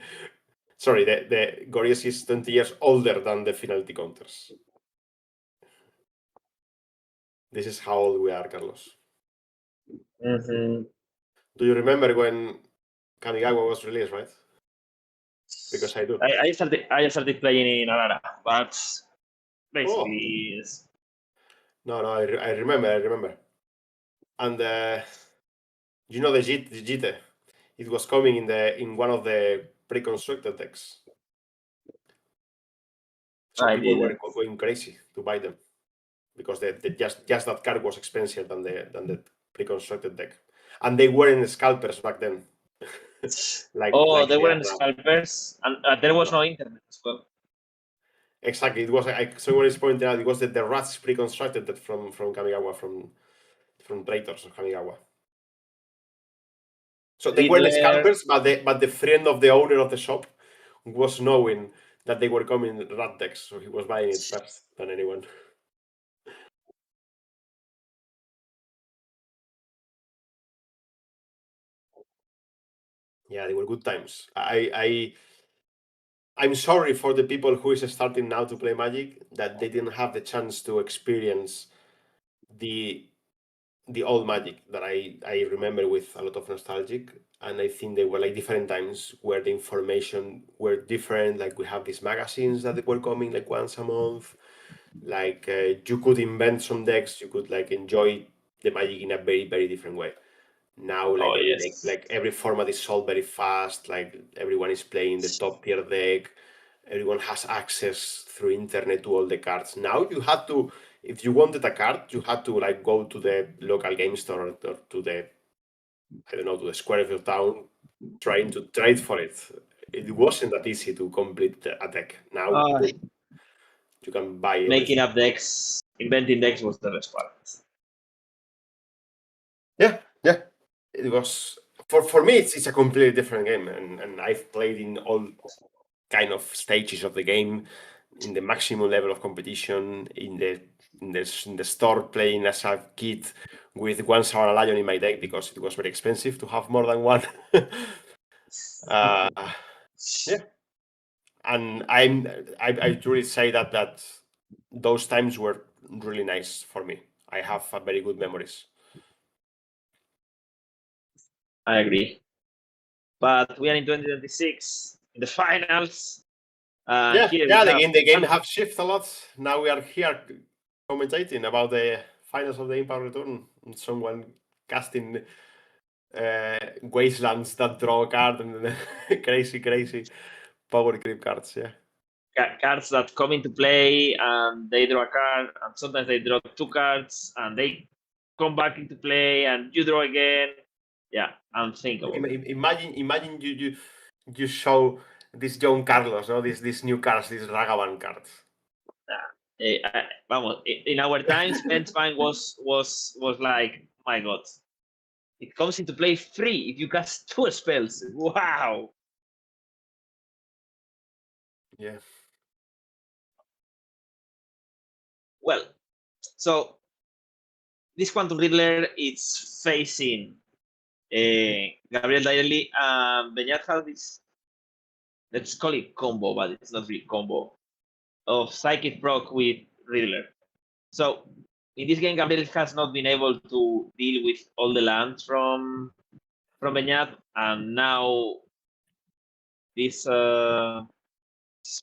Speaker 5: Sorry, the Gorios is 20 years older than the finality counters. This is how old we are, Carlos.
Speaker 4: Mm-hmm.
Speaker 5: Do you remember when Kamigawa was released, right? Because I do.
Speaker 4: I started playing in Arara, but basically,
Speaker 5: No, I remember. And the Jite, it was coming in one of the pre-constructed decks. So people were going crazy to buy them because just that card was expensive than the pre-constructed deck, and they weren't scalpers back then.
Speaker 4: They weren't scalpers, and there was no internet as well.
Speaker 5: Exactly, it was. Someone is pointing out it was the rats pre-constructed from Kamigawa from Traitors of Kamigawa. So they weren't scalpers, but the friend of the owner of the shop was knowing that they were coming rat decks, so he was buying it first than anyone. Yeah, they were good times. I'm sorry for the people who is starting now to play Magic that they didn't have the chance to experience the old Magic that I remember with a lot of nostalgic, and I think they were like different times where the information were different. Like we have these magazines that were coming like once a month. Like you could invent some decks, you could like enjoy the Magic in a very, very different way. Now, like every format is sold very fast. Like everyone is playing the top tier deck. Everyone has access through internet to all the cards. Now you had to, if you wanted a card, you had to like go to the local game store or to the, I don't know, to the square of your town, trying to trade for it. It wasn't that easy to complete a deck. Now you can buy everything.
Speaker 4: Making up decks, inventing decks was the best part.
Speaker 5: it was for me. It's a completely different game, and I've played in all kind of stages of the game, in the maximum level of competition, in the store, playing as a kid with one Savannah Lion in my deck because it was very expensive to have more than one. Yeah, and I truly say that those times were really nice for me. I have very good memories.
Speaker 4: I agree. But we are in 2026 in the finals.
Speaker 5: Yeah,
Speaker 4: here
Speaker 5: the game have shifted a lot. Now we are here commentating about the finals of the Impact Return, and someone casting Wastelands that draw a card and crazy power creep cards. Yeah.
Speaker 4: Cards that come into play and they draw a card, and sometimes they draw 2 cards and they come back into play and you draw again. Yeah, unthinkable.
Speaker 5: Imagine you show this John Carlos, no? These new cards, these Ragavan cards.
Speaker 4: Vamos, in our times, Benchbank was like, my God, it comes into play free if you cast 2 spells. Wow.
Speaker 5: Yeah.
Speaker 4: Well, so this Quantum Riddler is facing Gabriel Daily, and Beñat has this, let's call it combo, but it's not really combo, of Psychic Proc with Riddler. So in this game, Gabriel has not been able to deal with all the lands from Beñat, and now this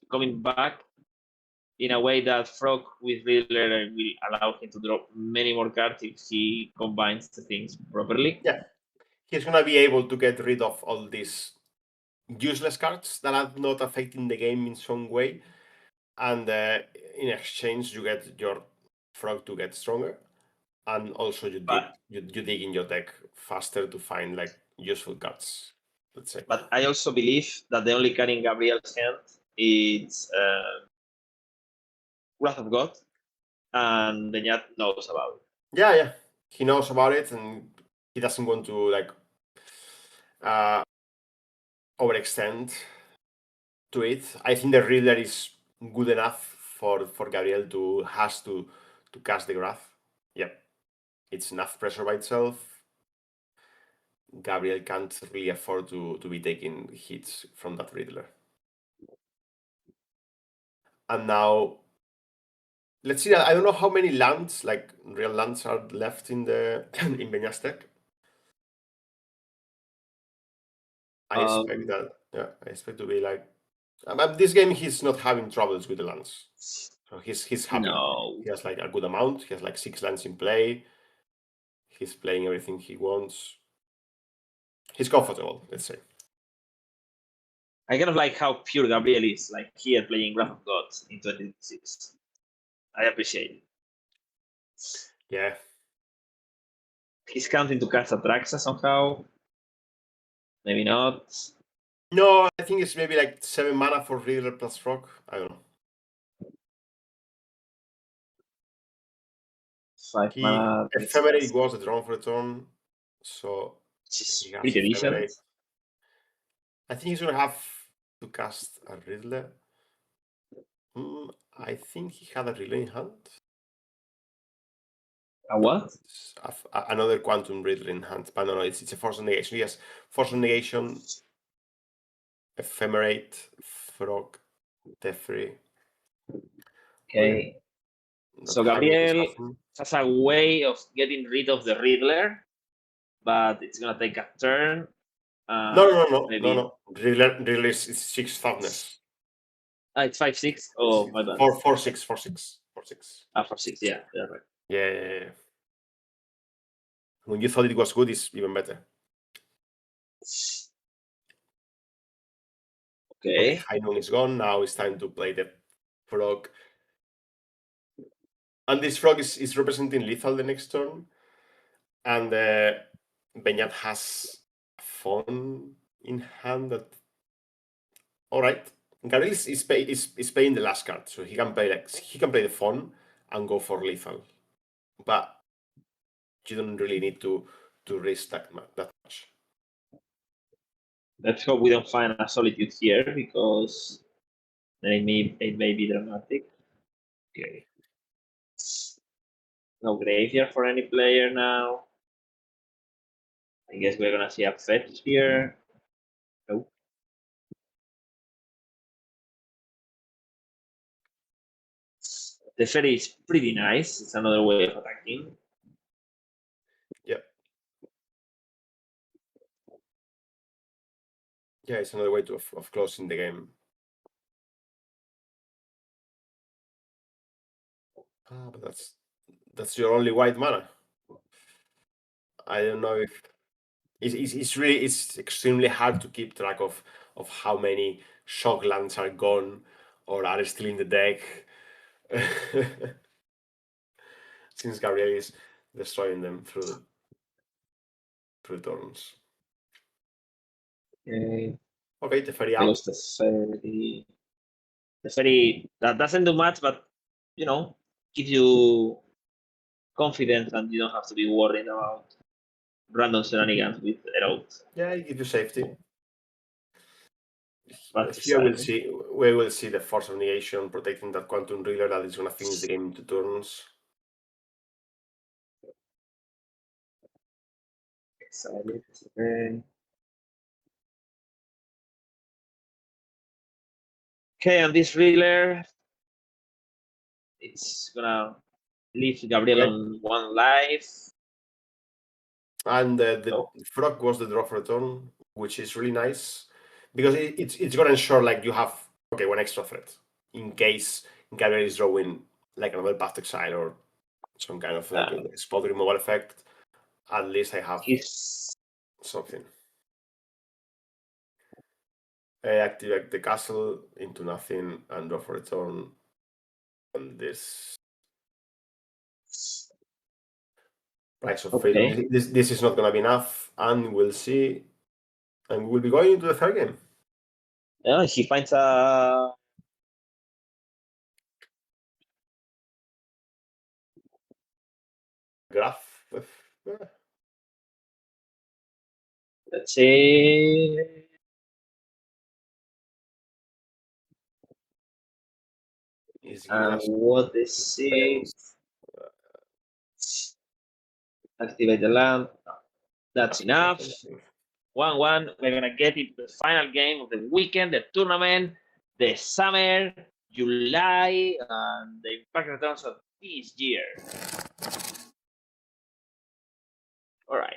Speaker 4: coming back in a way that Frog with Riddler will allow him to drop many more cards if he combines the things properly.
Speaker 5: Yeah, he's gonna be able to get rid of all these useless cards that are not affecting the game in some way, and in exchange you get your Frog to get stronger, and also you dig in your deck faster to find like useful cards. Let's say.
Speaker 4: But I also believe that the only card in Gabriel's hand is Wrath of God, and Beñat knows about it.
Speaker 5: Yeah, he knows about it, and he doesn't want to like overextend to it. I think the Riddler is good enough for Gabriel to cast the Wrath. Yep, it's enough pressure by itself. Gabriel can't really afford to be taking hits from that Riddler. And now, let's see. I don't know how many lands, like real lands, are left in the in Beñat's deck. I expect that. Yeah, I expect to be like. This game, he's not having troubles with the lands, so he's happy.
Speaker 4: No.
Speaker 5: He has like a good amount. He has like 6 lands in play. He's playing everything he wants. He's comfortable, let's say.
Speaker 4: I kind of like how pure Gabriel is, like here playing Wrath of God in 2026. I appreciate it.
Speaker 5: Yeah.
Speaker 4: He's counting to cast Atraxa somehow. Maybe not.
Speaker 5: No, I think it's maybe like 7 mana for Riddler plus Frog. I don't know.
Speaker 4: 5 mana.
Speaker 5: Ephemerate was the drawn for the turn, so
Speaker 4: It's pretty decent.
Speaker 5: I think he's gonna have to cast a Riddler. I think he had a Relay in hand.
Speaker 4: A what?
Speaker 5: Another Quantum Riddler in hand, but no, it's a Force of Negation. Yes, Force of Negation, Ephemerate, Frog, Teferi.
Speaker 4: Okay. So Gabriel has a way of getting rid of the Riddler, but it's gonna take a turn.
Speaker 5: No. Riddler is 6 toughness.
Speaker 4: It's 5/6. Oh, my bad.
Speaker 5: 4/6. 4/6.
Speaker 4: 4/6. Yeah, right.
Speaker 5: Yeah. When you thought it was good, it's even better.
Speaker 4: Okay.
Speaker 5: High Noon is gone. Now it's time to play the Frog. And this Frog is representing lethal the next turn. And Beñat has a Fawn in hand that. Alright. Gabriel is paying the last card, so he can play the Fawn and go for lethal. But you don't really need to to risk that much.
Speaker 4: Let's hope we don't find a solitude here, because then it may be dramatic. Okay. No graveyard for any player now. I guess we're gonna see a fetch here. Nope. The ferry is pretty nice. It's another way of attacking.
Speaker 5: Yeah, it's another way of closing the game. But that's your only white mana. I don't know if it's extremely hard to keep track of how many shock lands are gone or are still in the deck. Since Gabriel is destroying them through turns. Okay, the ferry out.
Speaker 4: The ferry that doesn't do much, but gives you confidence, and you don't have to be worried about random shenanigans with erode.
Speaker 5: Yeah, it gives you safety.
Speaker 4: But
Speaker 5: here we will see the Force of Negation protecting that Quantum Reeler that is going to finish the game into turns.
Speaker 4: Excited. Okay, and this Reeler, it's gonna leave Gabriel on 1 life.
Speaker 5: And the frog was the draw for a turn, which is really nice because it's gonna ensure like you have one extra threat in case Gabriel is drawing like another Path to Exile or some kind of like spot removal effect. At least I have something. I activate the castle into nothing and draw for a turn. And this price of freedom. This is not gonna be enough, and we'll see. And we'll be going into the third game.
Speaker 4: Yeah, he finds a
Speaker 5: graph.
Speaker 4: Let's see. And what is it? Activate the land. That's enough. 1-1. We're gonna get into the final game of the weekend, the tournament, the summer, July, and the impact returns of this year. All right.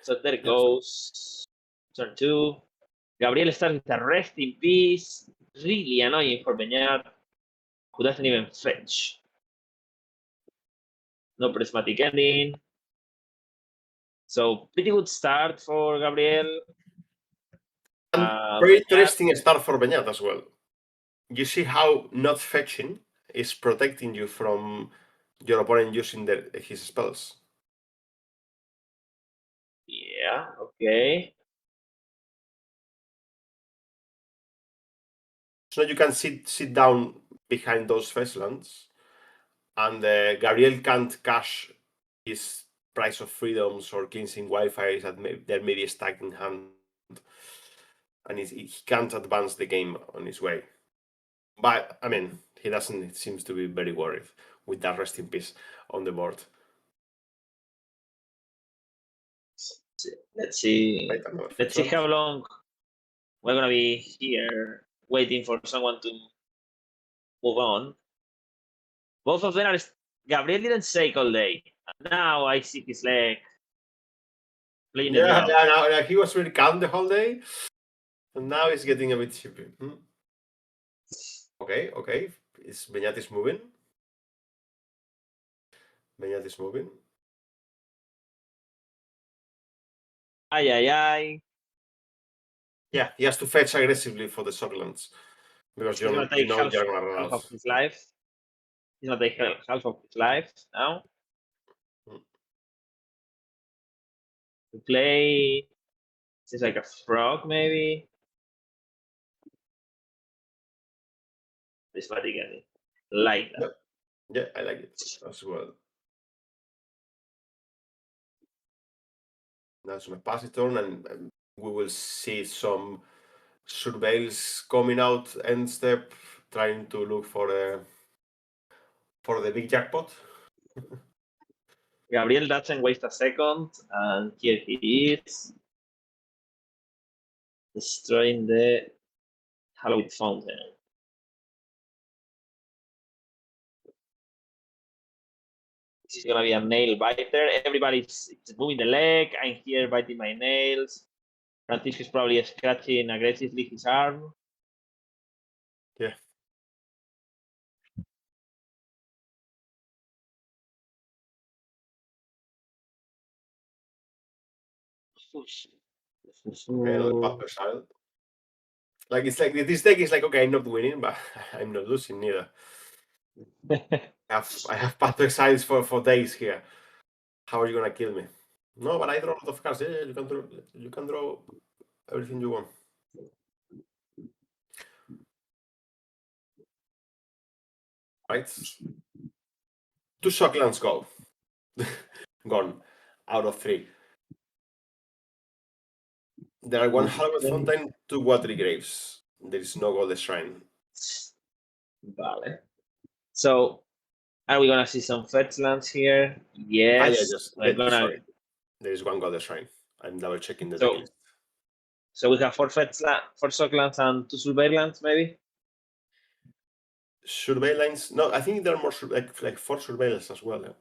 Speaker 4: So there it goes. Turn 2. Gabriel starts with a rest in peace. Really annoying for Beñat, who doesn't even fetch. No prismatic ending. So pretty good start for Gabriel.
Speaker 5: Very interesting start for Beñat as well. You see how not fetching is protecting you from your opponent using his spells.
Speaker 4: Yeah, okay.
Speaker 5: So you can sit down behind those Festlands, and Gabriel can't cash his Price of Freedoms or Cleansing Wildfires that may be stacked in hand, and he can't advance the game on his way. But I mean, he doesn't. It seems to be very worried with that rest in peace on the board.
Speaker 4: Let's see. Let's see how long we're gonna be here waiting for someone to move on. Both of them are. Gabriel didn't shake all day. Now I see his leg.
Speaker 5: Yeah, he was really calm the whole day, and now he's getting a bit chippy. Okay. Beñat is moving.
Speaker 4: Ay.
Speaker 5: Yeah, he has to fetch aggressively for the Shocklands because
Speaker 4: you're gonna take half of his life. He's gonna take half of his life now. To play, it's like a frog, maybe. This might again, like that.
Speaker 5: Yeah, I like it as well. Now it's gonna pass its turn, and we will see some surveils coming out end step, trying to look for the big jackpot.
Speaker 4: Gabriel doesn't waste a second, and here he is, destroying the Halloween fountain. This is gonna be a nail biter. Everybody's moving the leg. I'm here biting my nails. Francisco is probably scratching aggressively his arm.
Speaker 5: Yeah. Okay, another Patxi Sánchez. Like it's like this deck is like, okay, I'm not winning, but I'm not losing neither. I have Patxi Sánchez for days here. How are you gonna kill me? No, but I draw a lot of cards. Yeah, you can draw everything you want. Right? 2 shocklands go. Gone out of 3. There are 1 Halloween Fountain, 2 Watery Graves. There is no Golden Shrine.
Speaker 4: Vale. So, are we gonna see some fetch lands here? Yes.
Speaker 5: Sorry. There is 1 Golden Shrine. I'm double checking the deck list.
Speaker 4: So we have 4 shocklands and 2 surveillance, maybe?
Speaker 5: Surveillance? No, I think there are more like 4 surveillance as well. Yeah.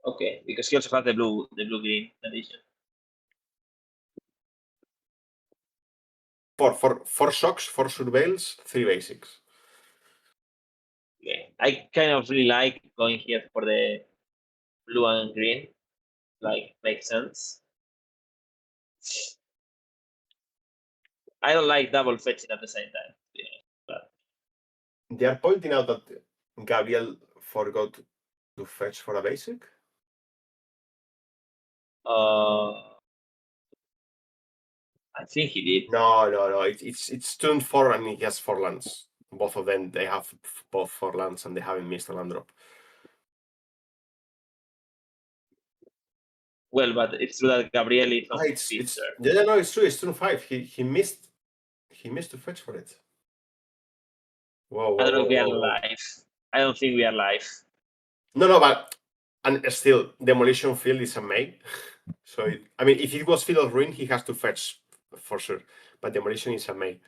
Speaker 4: Okay, because he also has the blue green edition.
Speaker 5: 4 shocks, 4 surveils, 3 basics.
Speaker 4: Okay, I kind of really like going here for the blue and green. Like, makes sense. I don't like double fetching at the same time. Yeah, but...
Speaker 5: They are pointing out that Gabriel forgot to fetch for a basic.
Speaker 4: I think he did.
Speaker 5: No. It's turn 4 and he has 4 lands. Both of them, they have both 4 lands and they haven't missed a land drop.
Speaker 4: Well, but it's true that Gabriel is on
Speaker 5: it's true. It's turn 5. He missed to fetch for it. Whoa,
Speaker 4: I don't know if we are live. I don't think we are live.
Speaker 5: No, but and still, Demolition Field is a May. So if it was Field of Ruin, he has to fetch for sure. But Demolition is a May.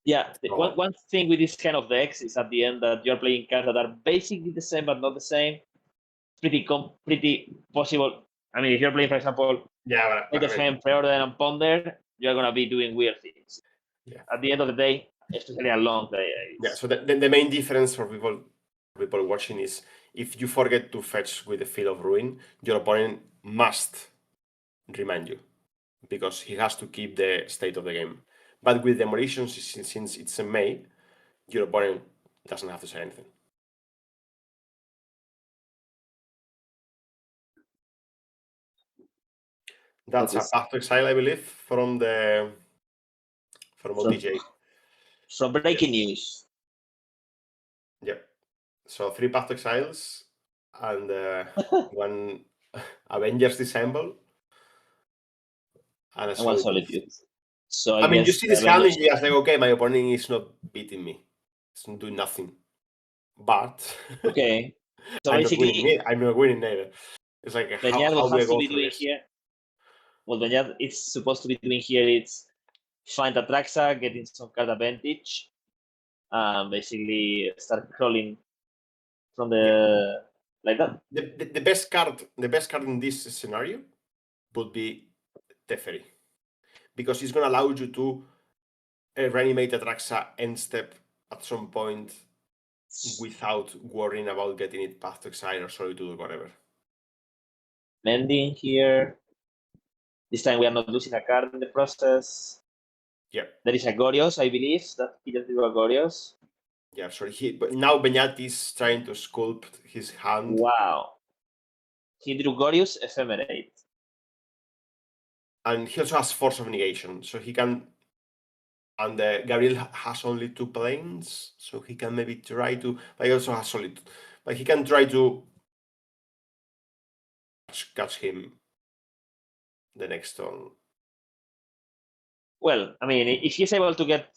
Speaker 4: Yeah, one thing with this kind of decks is at the end that you're playing cards that are basically the same but not the same. Pretty possible. I mean, if you're playing, for example, Preorder and Ponder, you're gonna be doing weird things.
Speaker 5: Yeah.
Speaker 4: At the end of the day, especially a long day.
Speaker 5: Yeah. So the main difference for people watching is if you forget to fetch with the Field of Ruin, your opponent must remind you because he has to keep the state of the game. But with Demolition, since it's a May, your opponent doesn't have to say anything. That's a Path to Exile, I believe, from OTJ.
Speaker 4: So breaking news.
Speaker 5: Yep. So 3 Path to Exiles and 1 Avengers Dissemble and a
Speaker 4: 1 Solitude. So
Speaker 5: I mean, you see this hand and you're like, okay, my opponent is not beating me. It's not doing nothing. But
Speaker 4: okay. So
Speaker 5: I'm not winning either. It's like how do I go through this?
Speaker 4: Here? What Beñat is supposed to be doing here is find Atraxa, getting some card advantage, basically start crawling from the like that.
Speaker 5: The best card in this scenario would be Teferi, because it's going to allow you to reanimate Atraxa end step at some point without worrying about getting it Path to Exile or Solitude or whatever.
Speaker 4: Mending here. This time we are not losing a card in the process.
Speaker 5: Yeah.
Speaker 4: There is a Gorios, I believe, that he just drew a Gorios.
Speaker 5: Yeah, sorry. But now Beñat is trying to sculpt his hand.
Speaker 4: Wow. He drew Gorios Ephemerate.
Speaker 5: And he also has Force of Negation, so he can... And Gabriel has only 2 planes, so he can maybe try to... But he also has Solitude. But he can try to catch him the next turn.
Speaker 4: Well, I mean, if he's able to get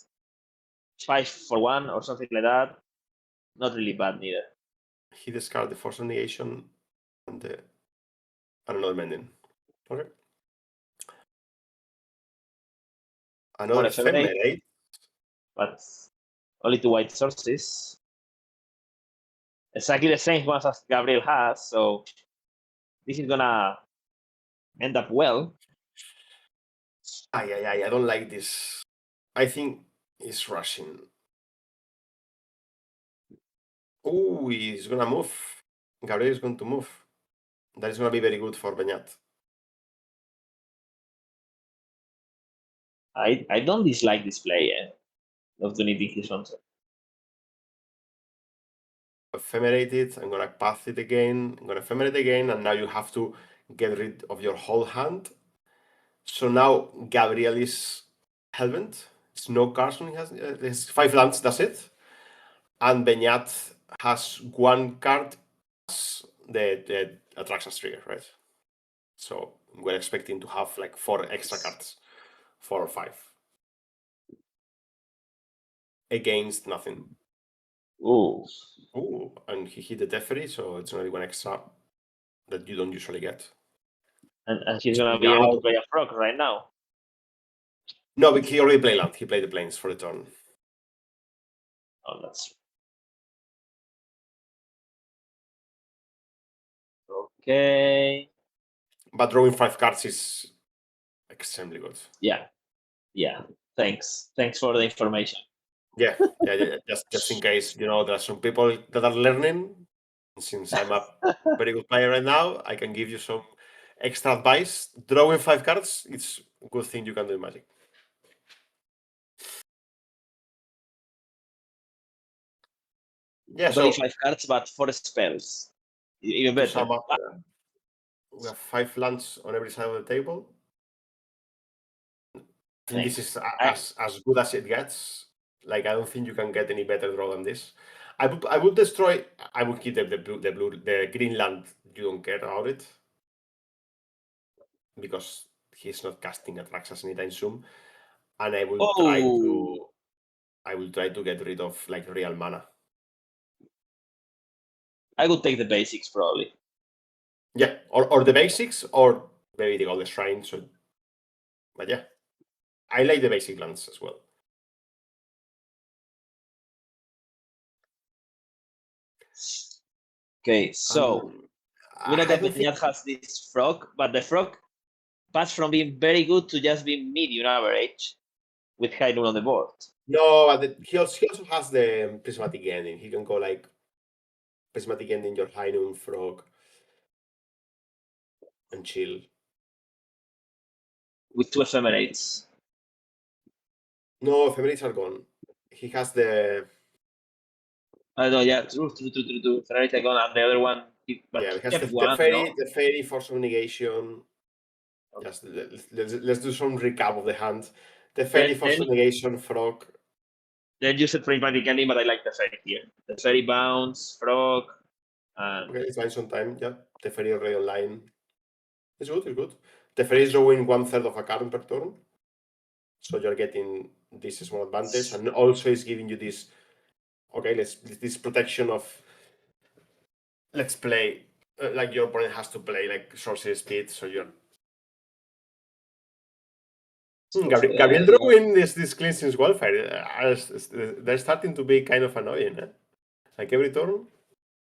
Speaker 4: 5 for 1 or something like that, not really bad neither.
Speaker 5: He discarded the force of negation and another mending. Okay. Another ephemerate,
Speaker 4: but only 2 white sources. Exactly the same ones as Gabriel has, so this is gonna end up well.
Speaker 5: I don't like this. I think he's rushing. Oh, he's gonna move. Gabriel is going to move. That is gonna be very good for Beñat.
Speaker 4: I don't dislike this play of donating his answer.
Speaker 5: Ephemerate it. I'm gonna path it again. I'm gonna ephemerate again, and now you have to get rid of your whole hand. So now Gabriel is hellbent. It's no cards when he has 5 lands. That's it. And Beñat has 1 card plus the attractions trigger, right? So we're expecting to have like 4 extra cards, 4 or 5 against nothing.
Speaker 4: Ooh.
Speaker 5: Ooh, and he hit the Teferi, so it's only 1 extra that you don't usually get.
Speaker 4: And he's gonna be able to play a frog right now.
Speaker 5: No, but he already played land. He played the planes for the turn.
Speaker 4: Oh, that's okay.
Speaker 5: But drawing 5 cards is extremely good.
Speaker 4: Yeah. Thanks for the information.
Speaker 5: Yeah. Just in case, there are some people that are learning. Since I'm a very good player right now, I can give you some extra advice. Drawing 5 cards, it's a good thing you can do in Magic. Yeah,
Speaker 4: so 5 cards, but 4 spells. Even better.
Speaker 5: We have 5 lands on every side of the table. I think this is as good as it gets. Like, I don't think you can get any better draw than this. I would destroy. I would keep the green land. You don't care about it because he's not casting Atraxas anytime soon, and I will try to get rid of like real mana.
Speaker 4: I would take the basics probably.
Speaker 5: Yeah, or the basics, or maybe the Golden Shrine. So, but yeah, I like the basic lands as well.
Speaker 4: Okay, so we know that Beñat has this frog, but the frog passed from being very good to just being medium average with high null on the board.
Speaker 5: No, but he also has the prismatic ending. He can go like prismatic ending your high noon frog and chill.
Speaker 4: With 2 ephemerates.
Speaker 5: No, ephemerates are gone. He has the.
Speaker 4: I know, yeah, true. Ephemerates are gone, and the other one.
Speaker 5: He has the fairy force of negation.
Speaker 4: Okay.
Speaker 5: Just let's do some recap of the hand. The fairy force of negation frog.
Speaker 4: Then you said prismatic ending, but I like the fairy here. The fairy bounce frog.
Speaker 5: Okay, it's fine sometime. Yeah, the fairy already online. It's good. It's good. The fairy is drawing 1/3 of a card per turn, so you're getting this small advantage, and also is giving you this. Okay, this protection of. Let's play like your opponent has to play like sorcery speed, so you're. Gabriel drawing this cleansing wildfire. They're starting to be kind of annoying. Like every turn.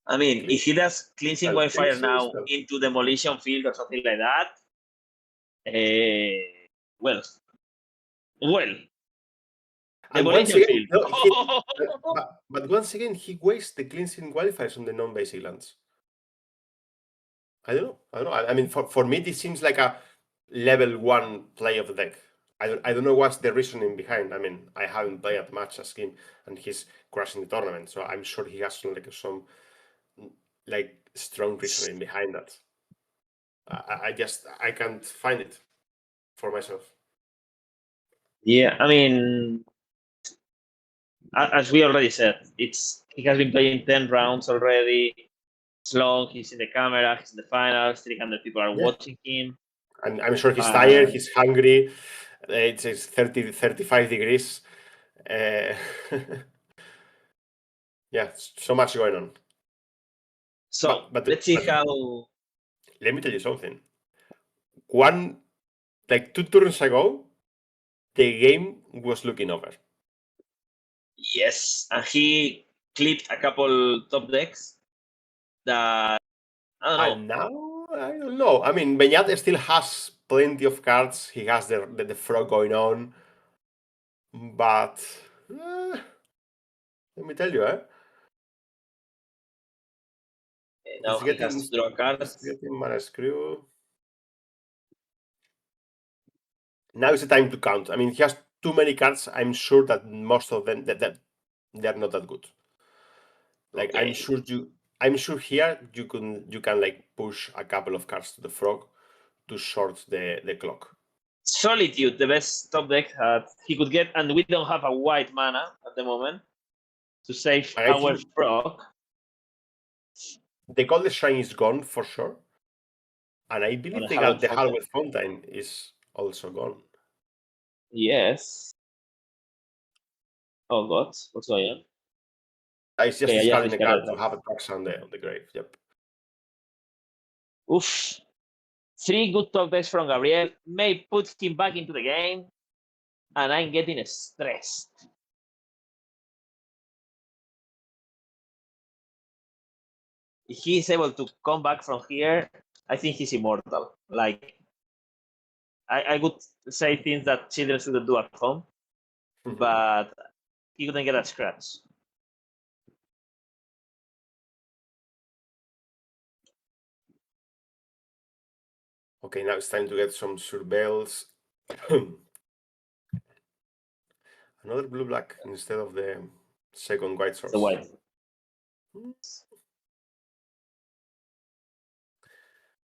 Speaker 4: I mean, if he does cleansing wildfire now into demolition field or something like that, well.
Speaker 5: And once again, but once again, he wastes the cleansing wildfires on the non-basic lands. I don't know. I mean, for me, this seems like a level 1 play of the deck. I don't know what's the reasoning behind. I mean, I haven't played much as him, and he's crashing the tournament, so I'm sure he has some strong reasoning behind that. I can't find it for myself.
Speaker 4: Yeah, I mean, as we already said, he has been playing 10 rounds already. It's long. He's in the camera. He's in the finals. 300 people are watching him.
Speaker 5: And I'm sure he's tired. He's hungry. It's 30, 35 degrees. Yeah, so much going on.
Speaker 4: So
Speaker 5: but
Speaker 4: let's see how.
Speaker 5: Let me tell you something. 2 turns ago, the game was looking over.
Speaker 4: Yes, and he clipped a couple top decks that I don't know.
Speaker 5: And now I don't know. I mean, Beñat still has plenty of cards. He has the frog going on, but let me tell you,
Speaker 4: Now he has to draw cards.
Speaker 5: He's getting mana screw. Now is the time to count. I mean, he has too many cards. I'm sure that most of them that they're not that good. Like
Speaker 4: Okay.
Speaker 5: I'm sure here you can like push a couple of cards to the frog to short the clock.
Speaker 4: Solitude, the best top deck that he could get, and we don't have a white mana at the moment to save our frog.
Speaker 5: The Coldest Shrine is gone for sure. And I believe the Hallowed Fountain is also gone.
Speaker 4: Yes. Oh God, what's going on?
Speaker 5: It's just discarding a card to have a Patxi on the grave. Yep.
Speaker 4: Oof. 3 good top decks from Gabriel may put him back into the game, and I'm getting stressed. If he's able to come back from here, I think he's immortal. Like, I would say things that children shouldn't do at home, but he couldn't get a scratch.
Speaker 5: Okay, now it's time to get some surveils. Another blue-black instead of the second white source.
Speaker 4: The white.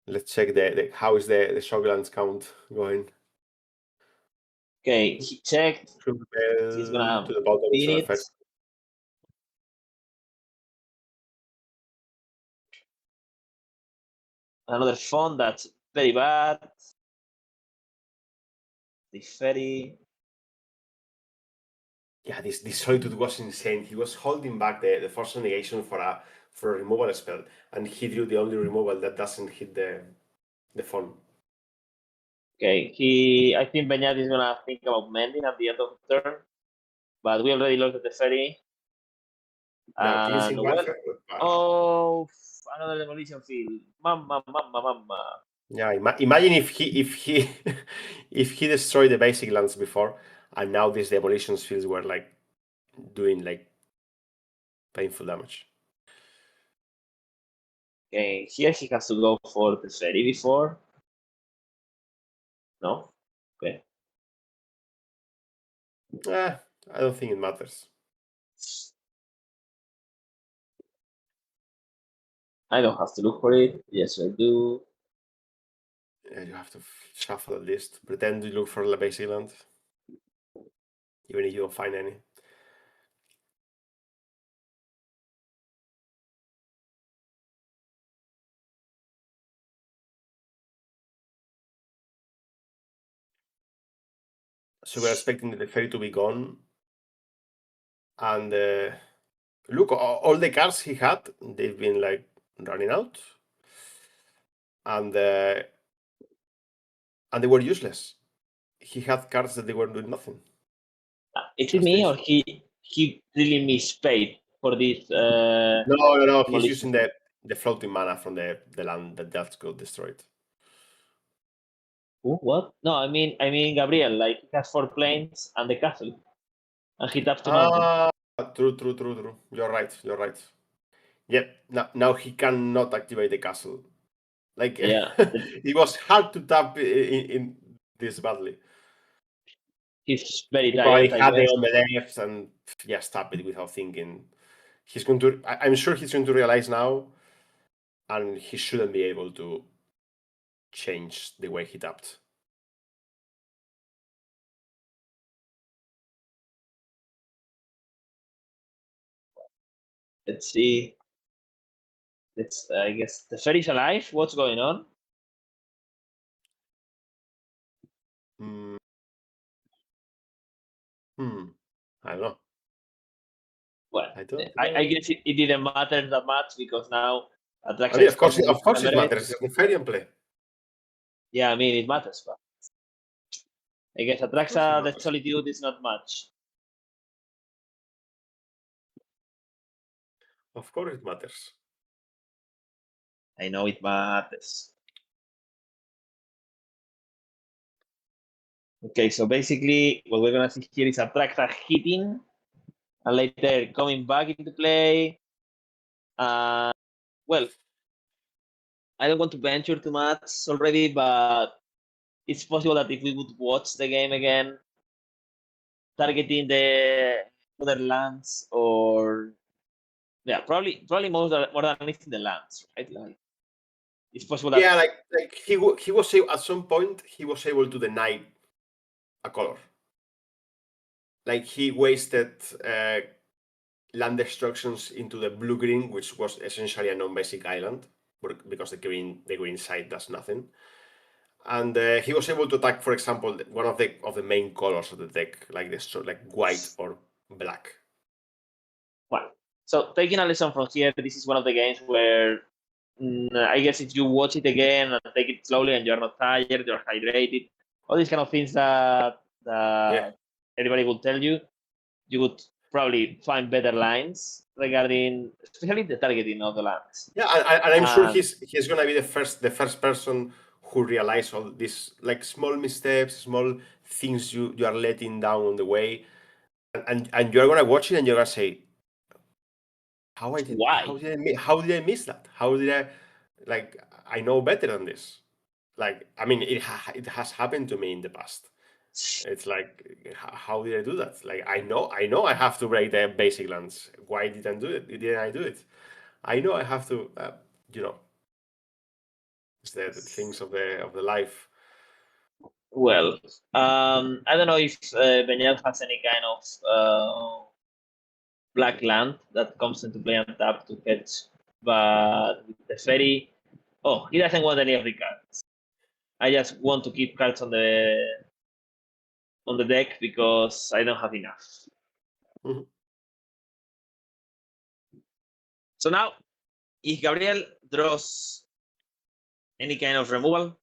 Speaker 5: Let's check how is the Shocklands count going.
Speaker 4: Okay, he checked. He's gonna
Speaker 5: to the bottom
Speaker 4: pin it. Another font that's very bad. The ferry.
Speaker 5: Yeah, this Solitude was insane. He was holding back the force negation for a removal spell, and he drew the only removal that doesn't hit the font.
Speaker 4: Okay, I think Beñat is gonna think about mending at the end of the turn, but we already looked at the ferry. Oh, another demolition field. Mama.
Speaker 5: Yeah, imagine if he if he destroyed the basic lands before, and now these demolition fields were like doing like painful damage.
Speaker 4: Okay, here he has to go for the ferry before. No? Okay.
Speaker 5: I don't think it matters.
Speaker 4: I don't have to look for it. Yes, I do.
Speaker 5: Yeah, you have to shuffle at least. Pretend you look for the basic land, even if you don't find any. So we're expecting the ferry to be gone. And look, all the cards he had, they've been like running out. And they were useless. He had cards that they were doing nothing.
Speaker 4: Is it me or he really mispaid for this?
Speaker 5: No. He's using the floating mana from the land that got destroyed.
Speaker 4: What? No, I mean Gabriel. Like he has 4 planes and the castle, and he taps to mountain.
Speaker 5: True. You're right. Yep. Now he cannot activate the castle. Like
Speaker 4: Yeah,
Speaker 5: it was hard to tap in this badly.
Speaker 4: he's very
Speaker 5: He
Speaker 4: tired.
Speaker 5: probably had it on the left and just tap it without thinking. He's going to. I'm sure he's going to realize now, and he shouldn't be able to change the way he tapped.
Speaker 4: Let's see. It's, I guess the ferry's alive. What's going on?
Speaker 5: Hmm. I don't know.
Speaker 4: Well,
Speaker 5: I don't
Speaker 4: I
Speaker 5: know.
Speaker 4: guess it didn't matter that much because now Atraxa
Speaker 5: I mean,
Speaker 4: is
Speaker 5: of course,
Speaker 4: coming with
Speaker 5: it
Speaker 4: Emirates.
Speaker 5: matters. It's the Ferian play.
Speaker 4: Yeah, I mean it matters, but I guess Atraxa the solitude is not much.
Speaker 5: Of course, it matters.
Speaker 4: I know it matters. Okay, so basically what we're gonna see here is Atraxa hitting and later coming back into play. Well, I don't want to venture too much already, but it's possible that if we would watch the game again, targeting the other lands or yeah, probably more than anything the lands, right? Like it's possible that
Speaker 5: Yeah, like he was able, at some point he was able to deny a color. Like he wasted land destructions into the blue-green, which was essentially a non-basic island, because the green side does nothing. And he was able to attack, for example, one of the main colors of the deck, like white or black.
Speaker 4: Well, so taking a lesson from here, this is one of the games where I guess if you watch it again and take it slowly and you're not tired, you're hydrated, all these kind of things that everybody will tell you, you would probably find better lines regarding, especially the targeting of the lands.
Speaker 5: Yeah, and I'm sure he's gonna be the first person who realize all these like small missteps, small things you are letting down on the way, and you're gonna watch it and you're gonna say, how did I miss that? How did I, like, I know better than this. Like, I mean, it has happened to me in the past. It's like, how did I do that? Like, I know I have to break the basic lands. Why didn't I do it? I know I have to, it's the things of the life.
Speaker 4: Well, I don't know if Benyel has any kind of black land that comes into play and tap to hedge, but with the ferry, he doesn't want any of the cards. I just want to keep cards on the deck because I don't have enough.
Speaker 5: Mm-hmm.
Speaker 4: So now, if Gabriel draws any kind of removal,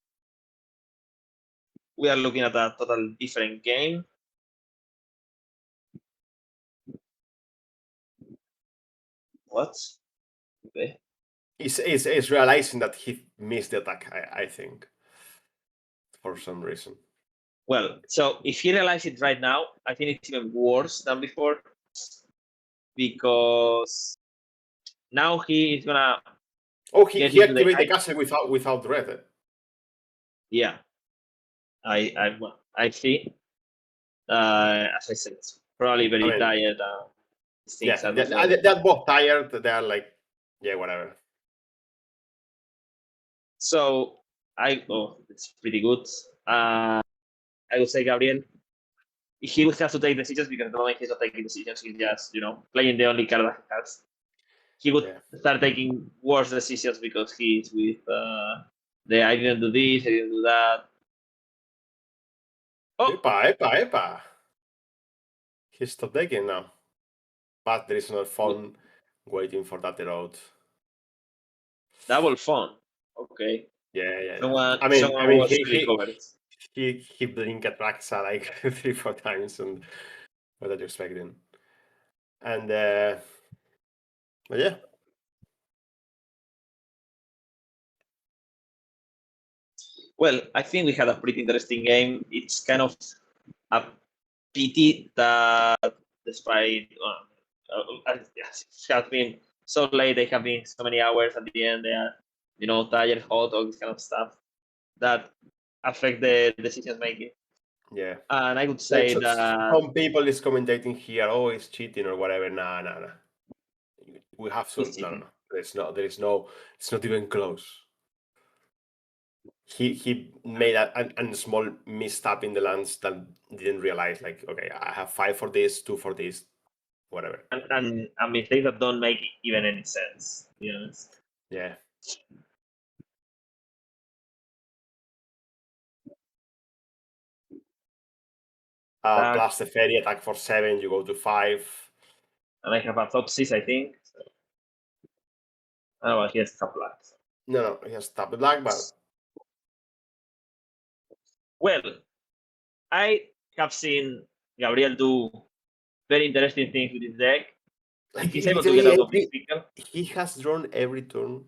Speaker 4: we are looking at a total different game. What? Okay.
Speaker 5: He's realizing that he missed the attack, I think, for some reason.
Speaker 4: Well, so if he realizes it right now, I think it's even worse than before because now he is gonna.
Speaker 5: He activated the castle without red.
Speaker 4: Yeah, I see. As I said, probably very tired.
Speaker 5: They're both tired. They're like, yeah, whatever.
Speaker 4: So it's pretty good. I would say Gabriel, he will have to take decisions because at the moment he's not taking decisions. He's just playing the only card that he has. He would start taking worse decisions because he's with I didn't do this, I didn't do that.
Speaker 5: Oh, epa. He stopped taking now. But there is no fun waiting for that road.
Speaker 4: Double fun. Okay.
Speaker 5: Yeah.
Speaker 4: I mean,
Speaker 5: he blinked at Raxa like 3-4 times, and what are you expecting? And but yeah.
Speaker 4: Well, I think we had a pretty interesting game. It's kind of a pity that despite it has been so late, they have been so many hours at the end, they are tired, hot, all this kind of stuff that affect the decision making.
Speaker 5: Yeah.
Speaker 4: And I would say that
Speaker 5: some people is commentating here, it's cheating or whatever. Nah. We have to no. There is no, it's not even close. He made a small misstep in the lands that didn't realize, like, okay, I have 5 for this, 2 for this, whatever.
Speaker 4: And mistakes that don't make even any sense, to be honest.
Speaker 5: Yeah. Plus the ferry attack for 7, you go to 5.
Speaker 4: And I have a Topsis, I think. So. Oh, well, he has top black.
Speaker 5: No, he has top black, but
Speaker 4: well, I have seen Gabriel do very interesting things with his deck.
Speaker 5: like
Speaker 4: He's able to get out of this pickle.
Speaker 5: He has drawn every turn.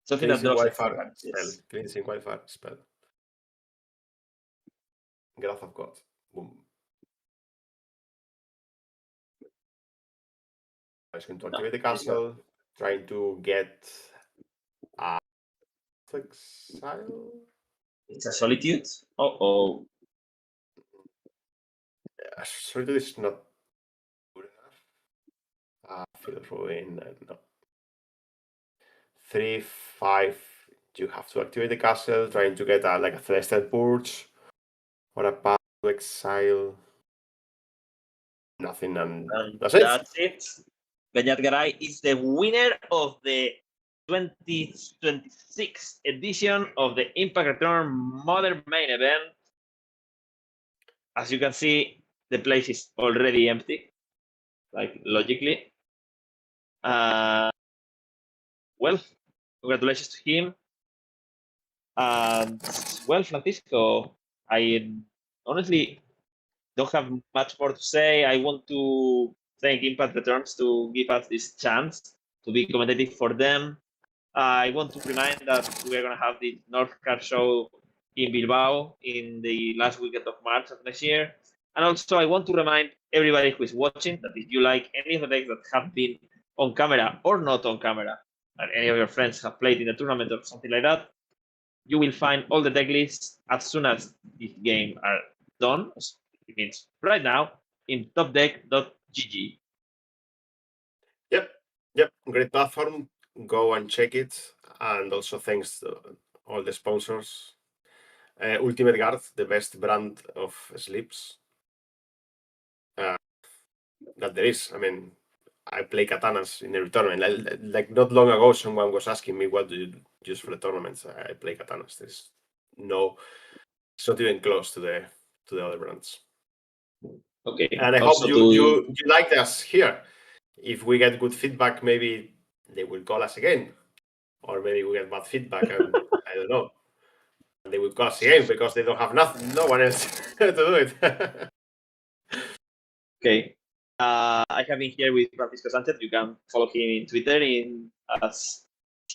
Speaker 4: Something that draws
Speaker 5: Wildfire spell. Cleansing Wildfire spell. Wrath of God. Boom. I was going to activate the castle, trying to get a exile.
Speaker 4: It's a Solitude. Oh.
Speaker 5: Solitude is not good enough. Field Ruin, no. 3, 5. You have to activate the castle, trying to get a Celestial Purge or a path to exile. Nothing, and that's
Speaker 4: it. Benyat is the winner of the 2026 edition of the Impact Return Modern Main Event. As you can see, the place is already empty, like logically. Well, congratulations to him. And well, Francisco, I honestly don't have much more to say. I want to thank Impact Returns to give us this chance to be competitive for them. I want to remind that we're going to have the North Car Show in Bilbao in the last weekend of March of next year. And also, I want to remind everybody who is watching that if you like any of the decks that have been on camera or not on camera, and any of your friends have played in a tournament or something like that, you will find all the deck lists as soon as this game are done. It means right now in topdeck.gg.
Speaker 5: Yep. Great platform. Go and check it. And also thanks to all the sponsors. Ultimate Guard, the best brand of slips that there is. I mean, I play Katanas in every tournament. Like not long ago, someone was asking me, what do you use for the tournaments? I play Katanas. There's no, it's not even close to the other brands.
Speaker 4: Okay.
Speaker 5: And I hope you like us here. If we get good feedback, maybe they will call us again. Or maybe we get bad feedback and I don't know. They will call us again because they don't have no one else to do it.
Speaker 4: Okay. I have been here with Francisco Sánchez. You can follow him in Twitter as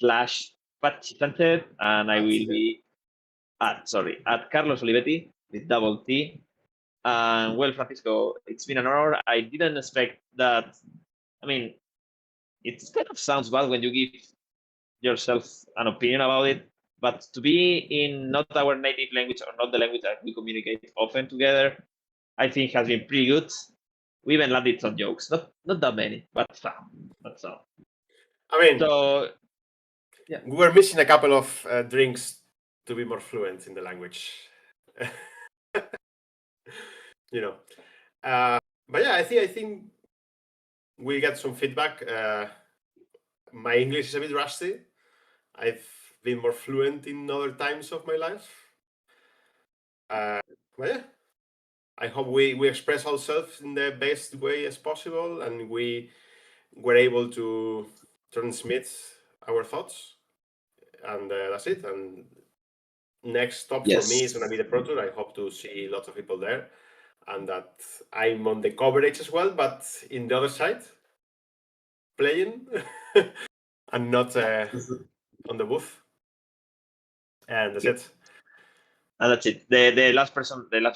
Speaker 4: /Patxi Sánchez, and I will be at Carlos Olivetti with double T. And well, Francisco, it's been an honor. I didn't expect that. I mean, it kind of sounds bad when you give yourself an opinion about it, but to be in not our native language or not the language that we communicate often together, I think has been pretty good. We even landed some jokes, not that many, but some.
Speaker 5: I mean,
Speaker 4: so
Speaker 5: yeah, we were missing a couple of drinks to be more fluent in the language. You know, but yeah, I think we got some feedback. My English is a bit rusty. I've been more fluent in other times of my life. But yeah, I hope we express ourselves in the best way as possible, and we were able to transmit our thoughts. And that's it. And next stop for me is going to be the Pro Tour. I hope to see lots of people there, and that I'm on the coverage as well, but in the other side, playing and not on the booth. And that's it.
Speaker 4: And that's it. The last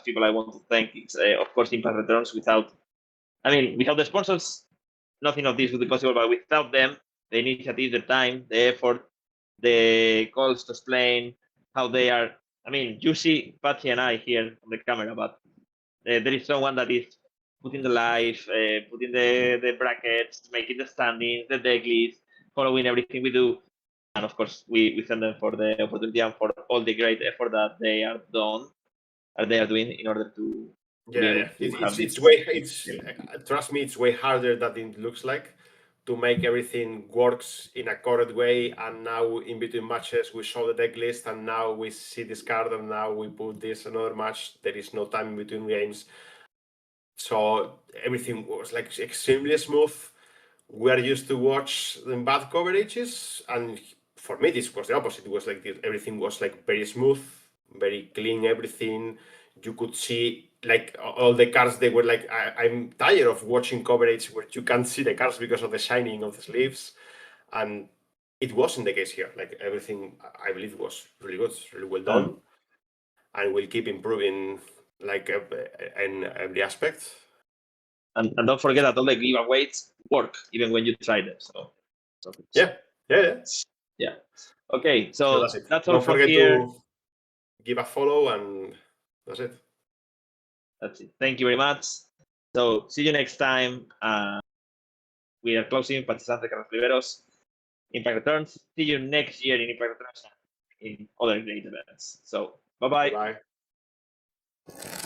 Speaker 4: people I want to thank is, of course, Impact Returns. Without the sponsors, nothing of this would be possible. But without them, the initiative, the time, the effort, the calls to explain how they are. I mean, you see Patxi and I here on the camera, but there is someone that is putting the live, putting the brackets, making the standings, the deck list, following everything we do. And of course, we thank them for the opportunity and for all the great effort that they are doing in order to.
Speaker 5: Yeah. Trust me, it's way harder than it looks like. to make everything works in a correct way. And now in between matches, we show the deck list, and now we see this card, and now we put this another match. There is no time in between games. So everything was like extremely smooth. We are used to watch the bad coverages, and for me, this was the opposite. It was like everything was like very smooth, very clean, everything. You could see like all the cards, they were like, I'm tired of watching coverage where you can't see the cards because of the shining of the sleeves. And it wasn't the case here. Like everything, I believe, was really good, really well done. And we'll keep improving like in every aspect.
Speaker 4: And don't forget that all the giveaways work even when you try them. So
Speaker 5: yeah.
Speaker 4: Okay, so
Speaker 5: that's it.
Speaker 4: That's all
Speaker 5: Don't
Speaker 4: from
Speaker 5: forget
Speaker 4: here.
Speaker 5: to give a follow, and that's it.
Speaker 4: That's it. Thank you very much. So see you next time. We are closing Patxi Sánchez, Oliveros. Impact returns. See you next year in Impact returns and in other great events. So bye bye.
Speaker 5: Bye.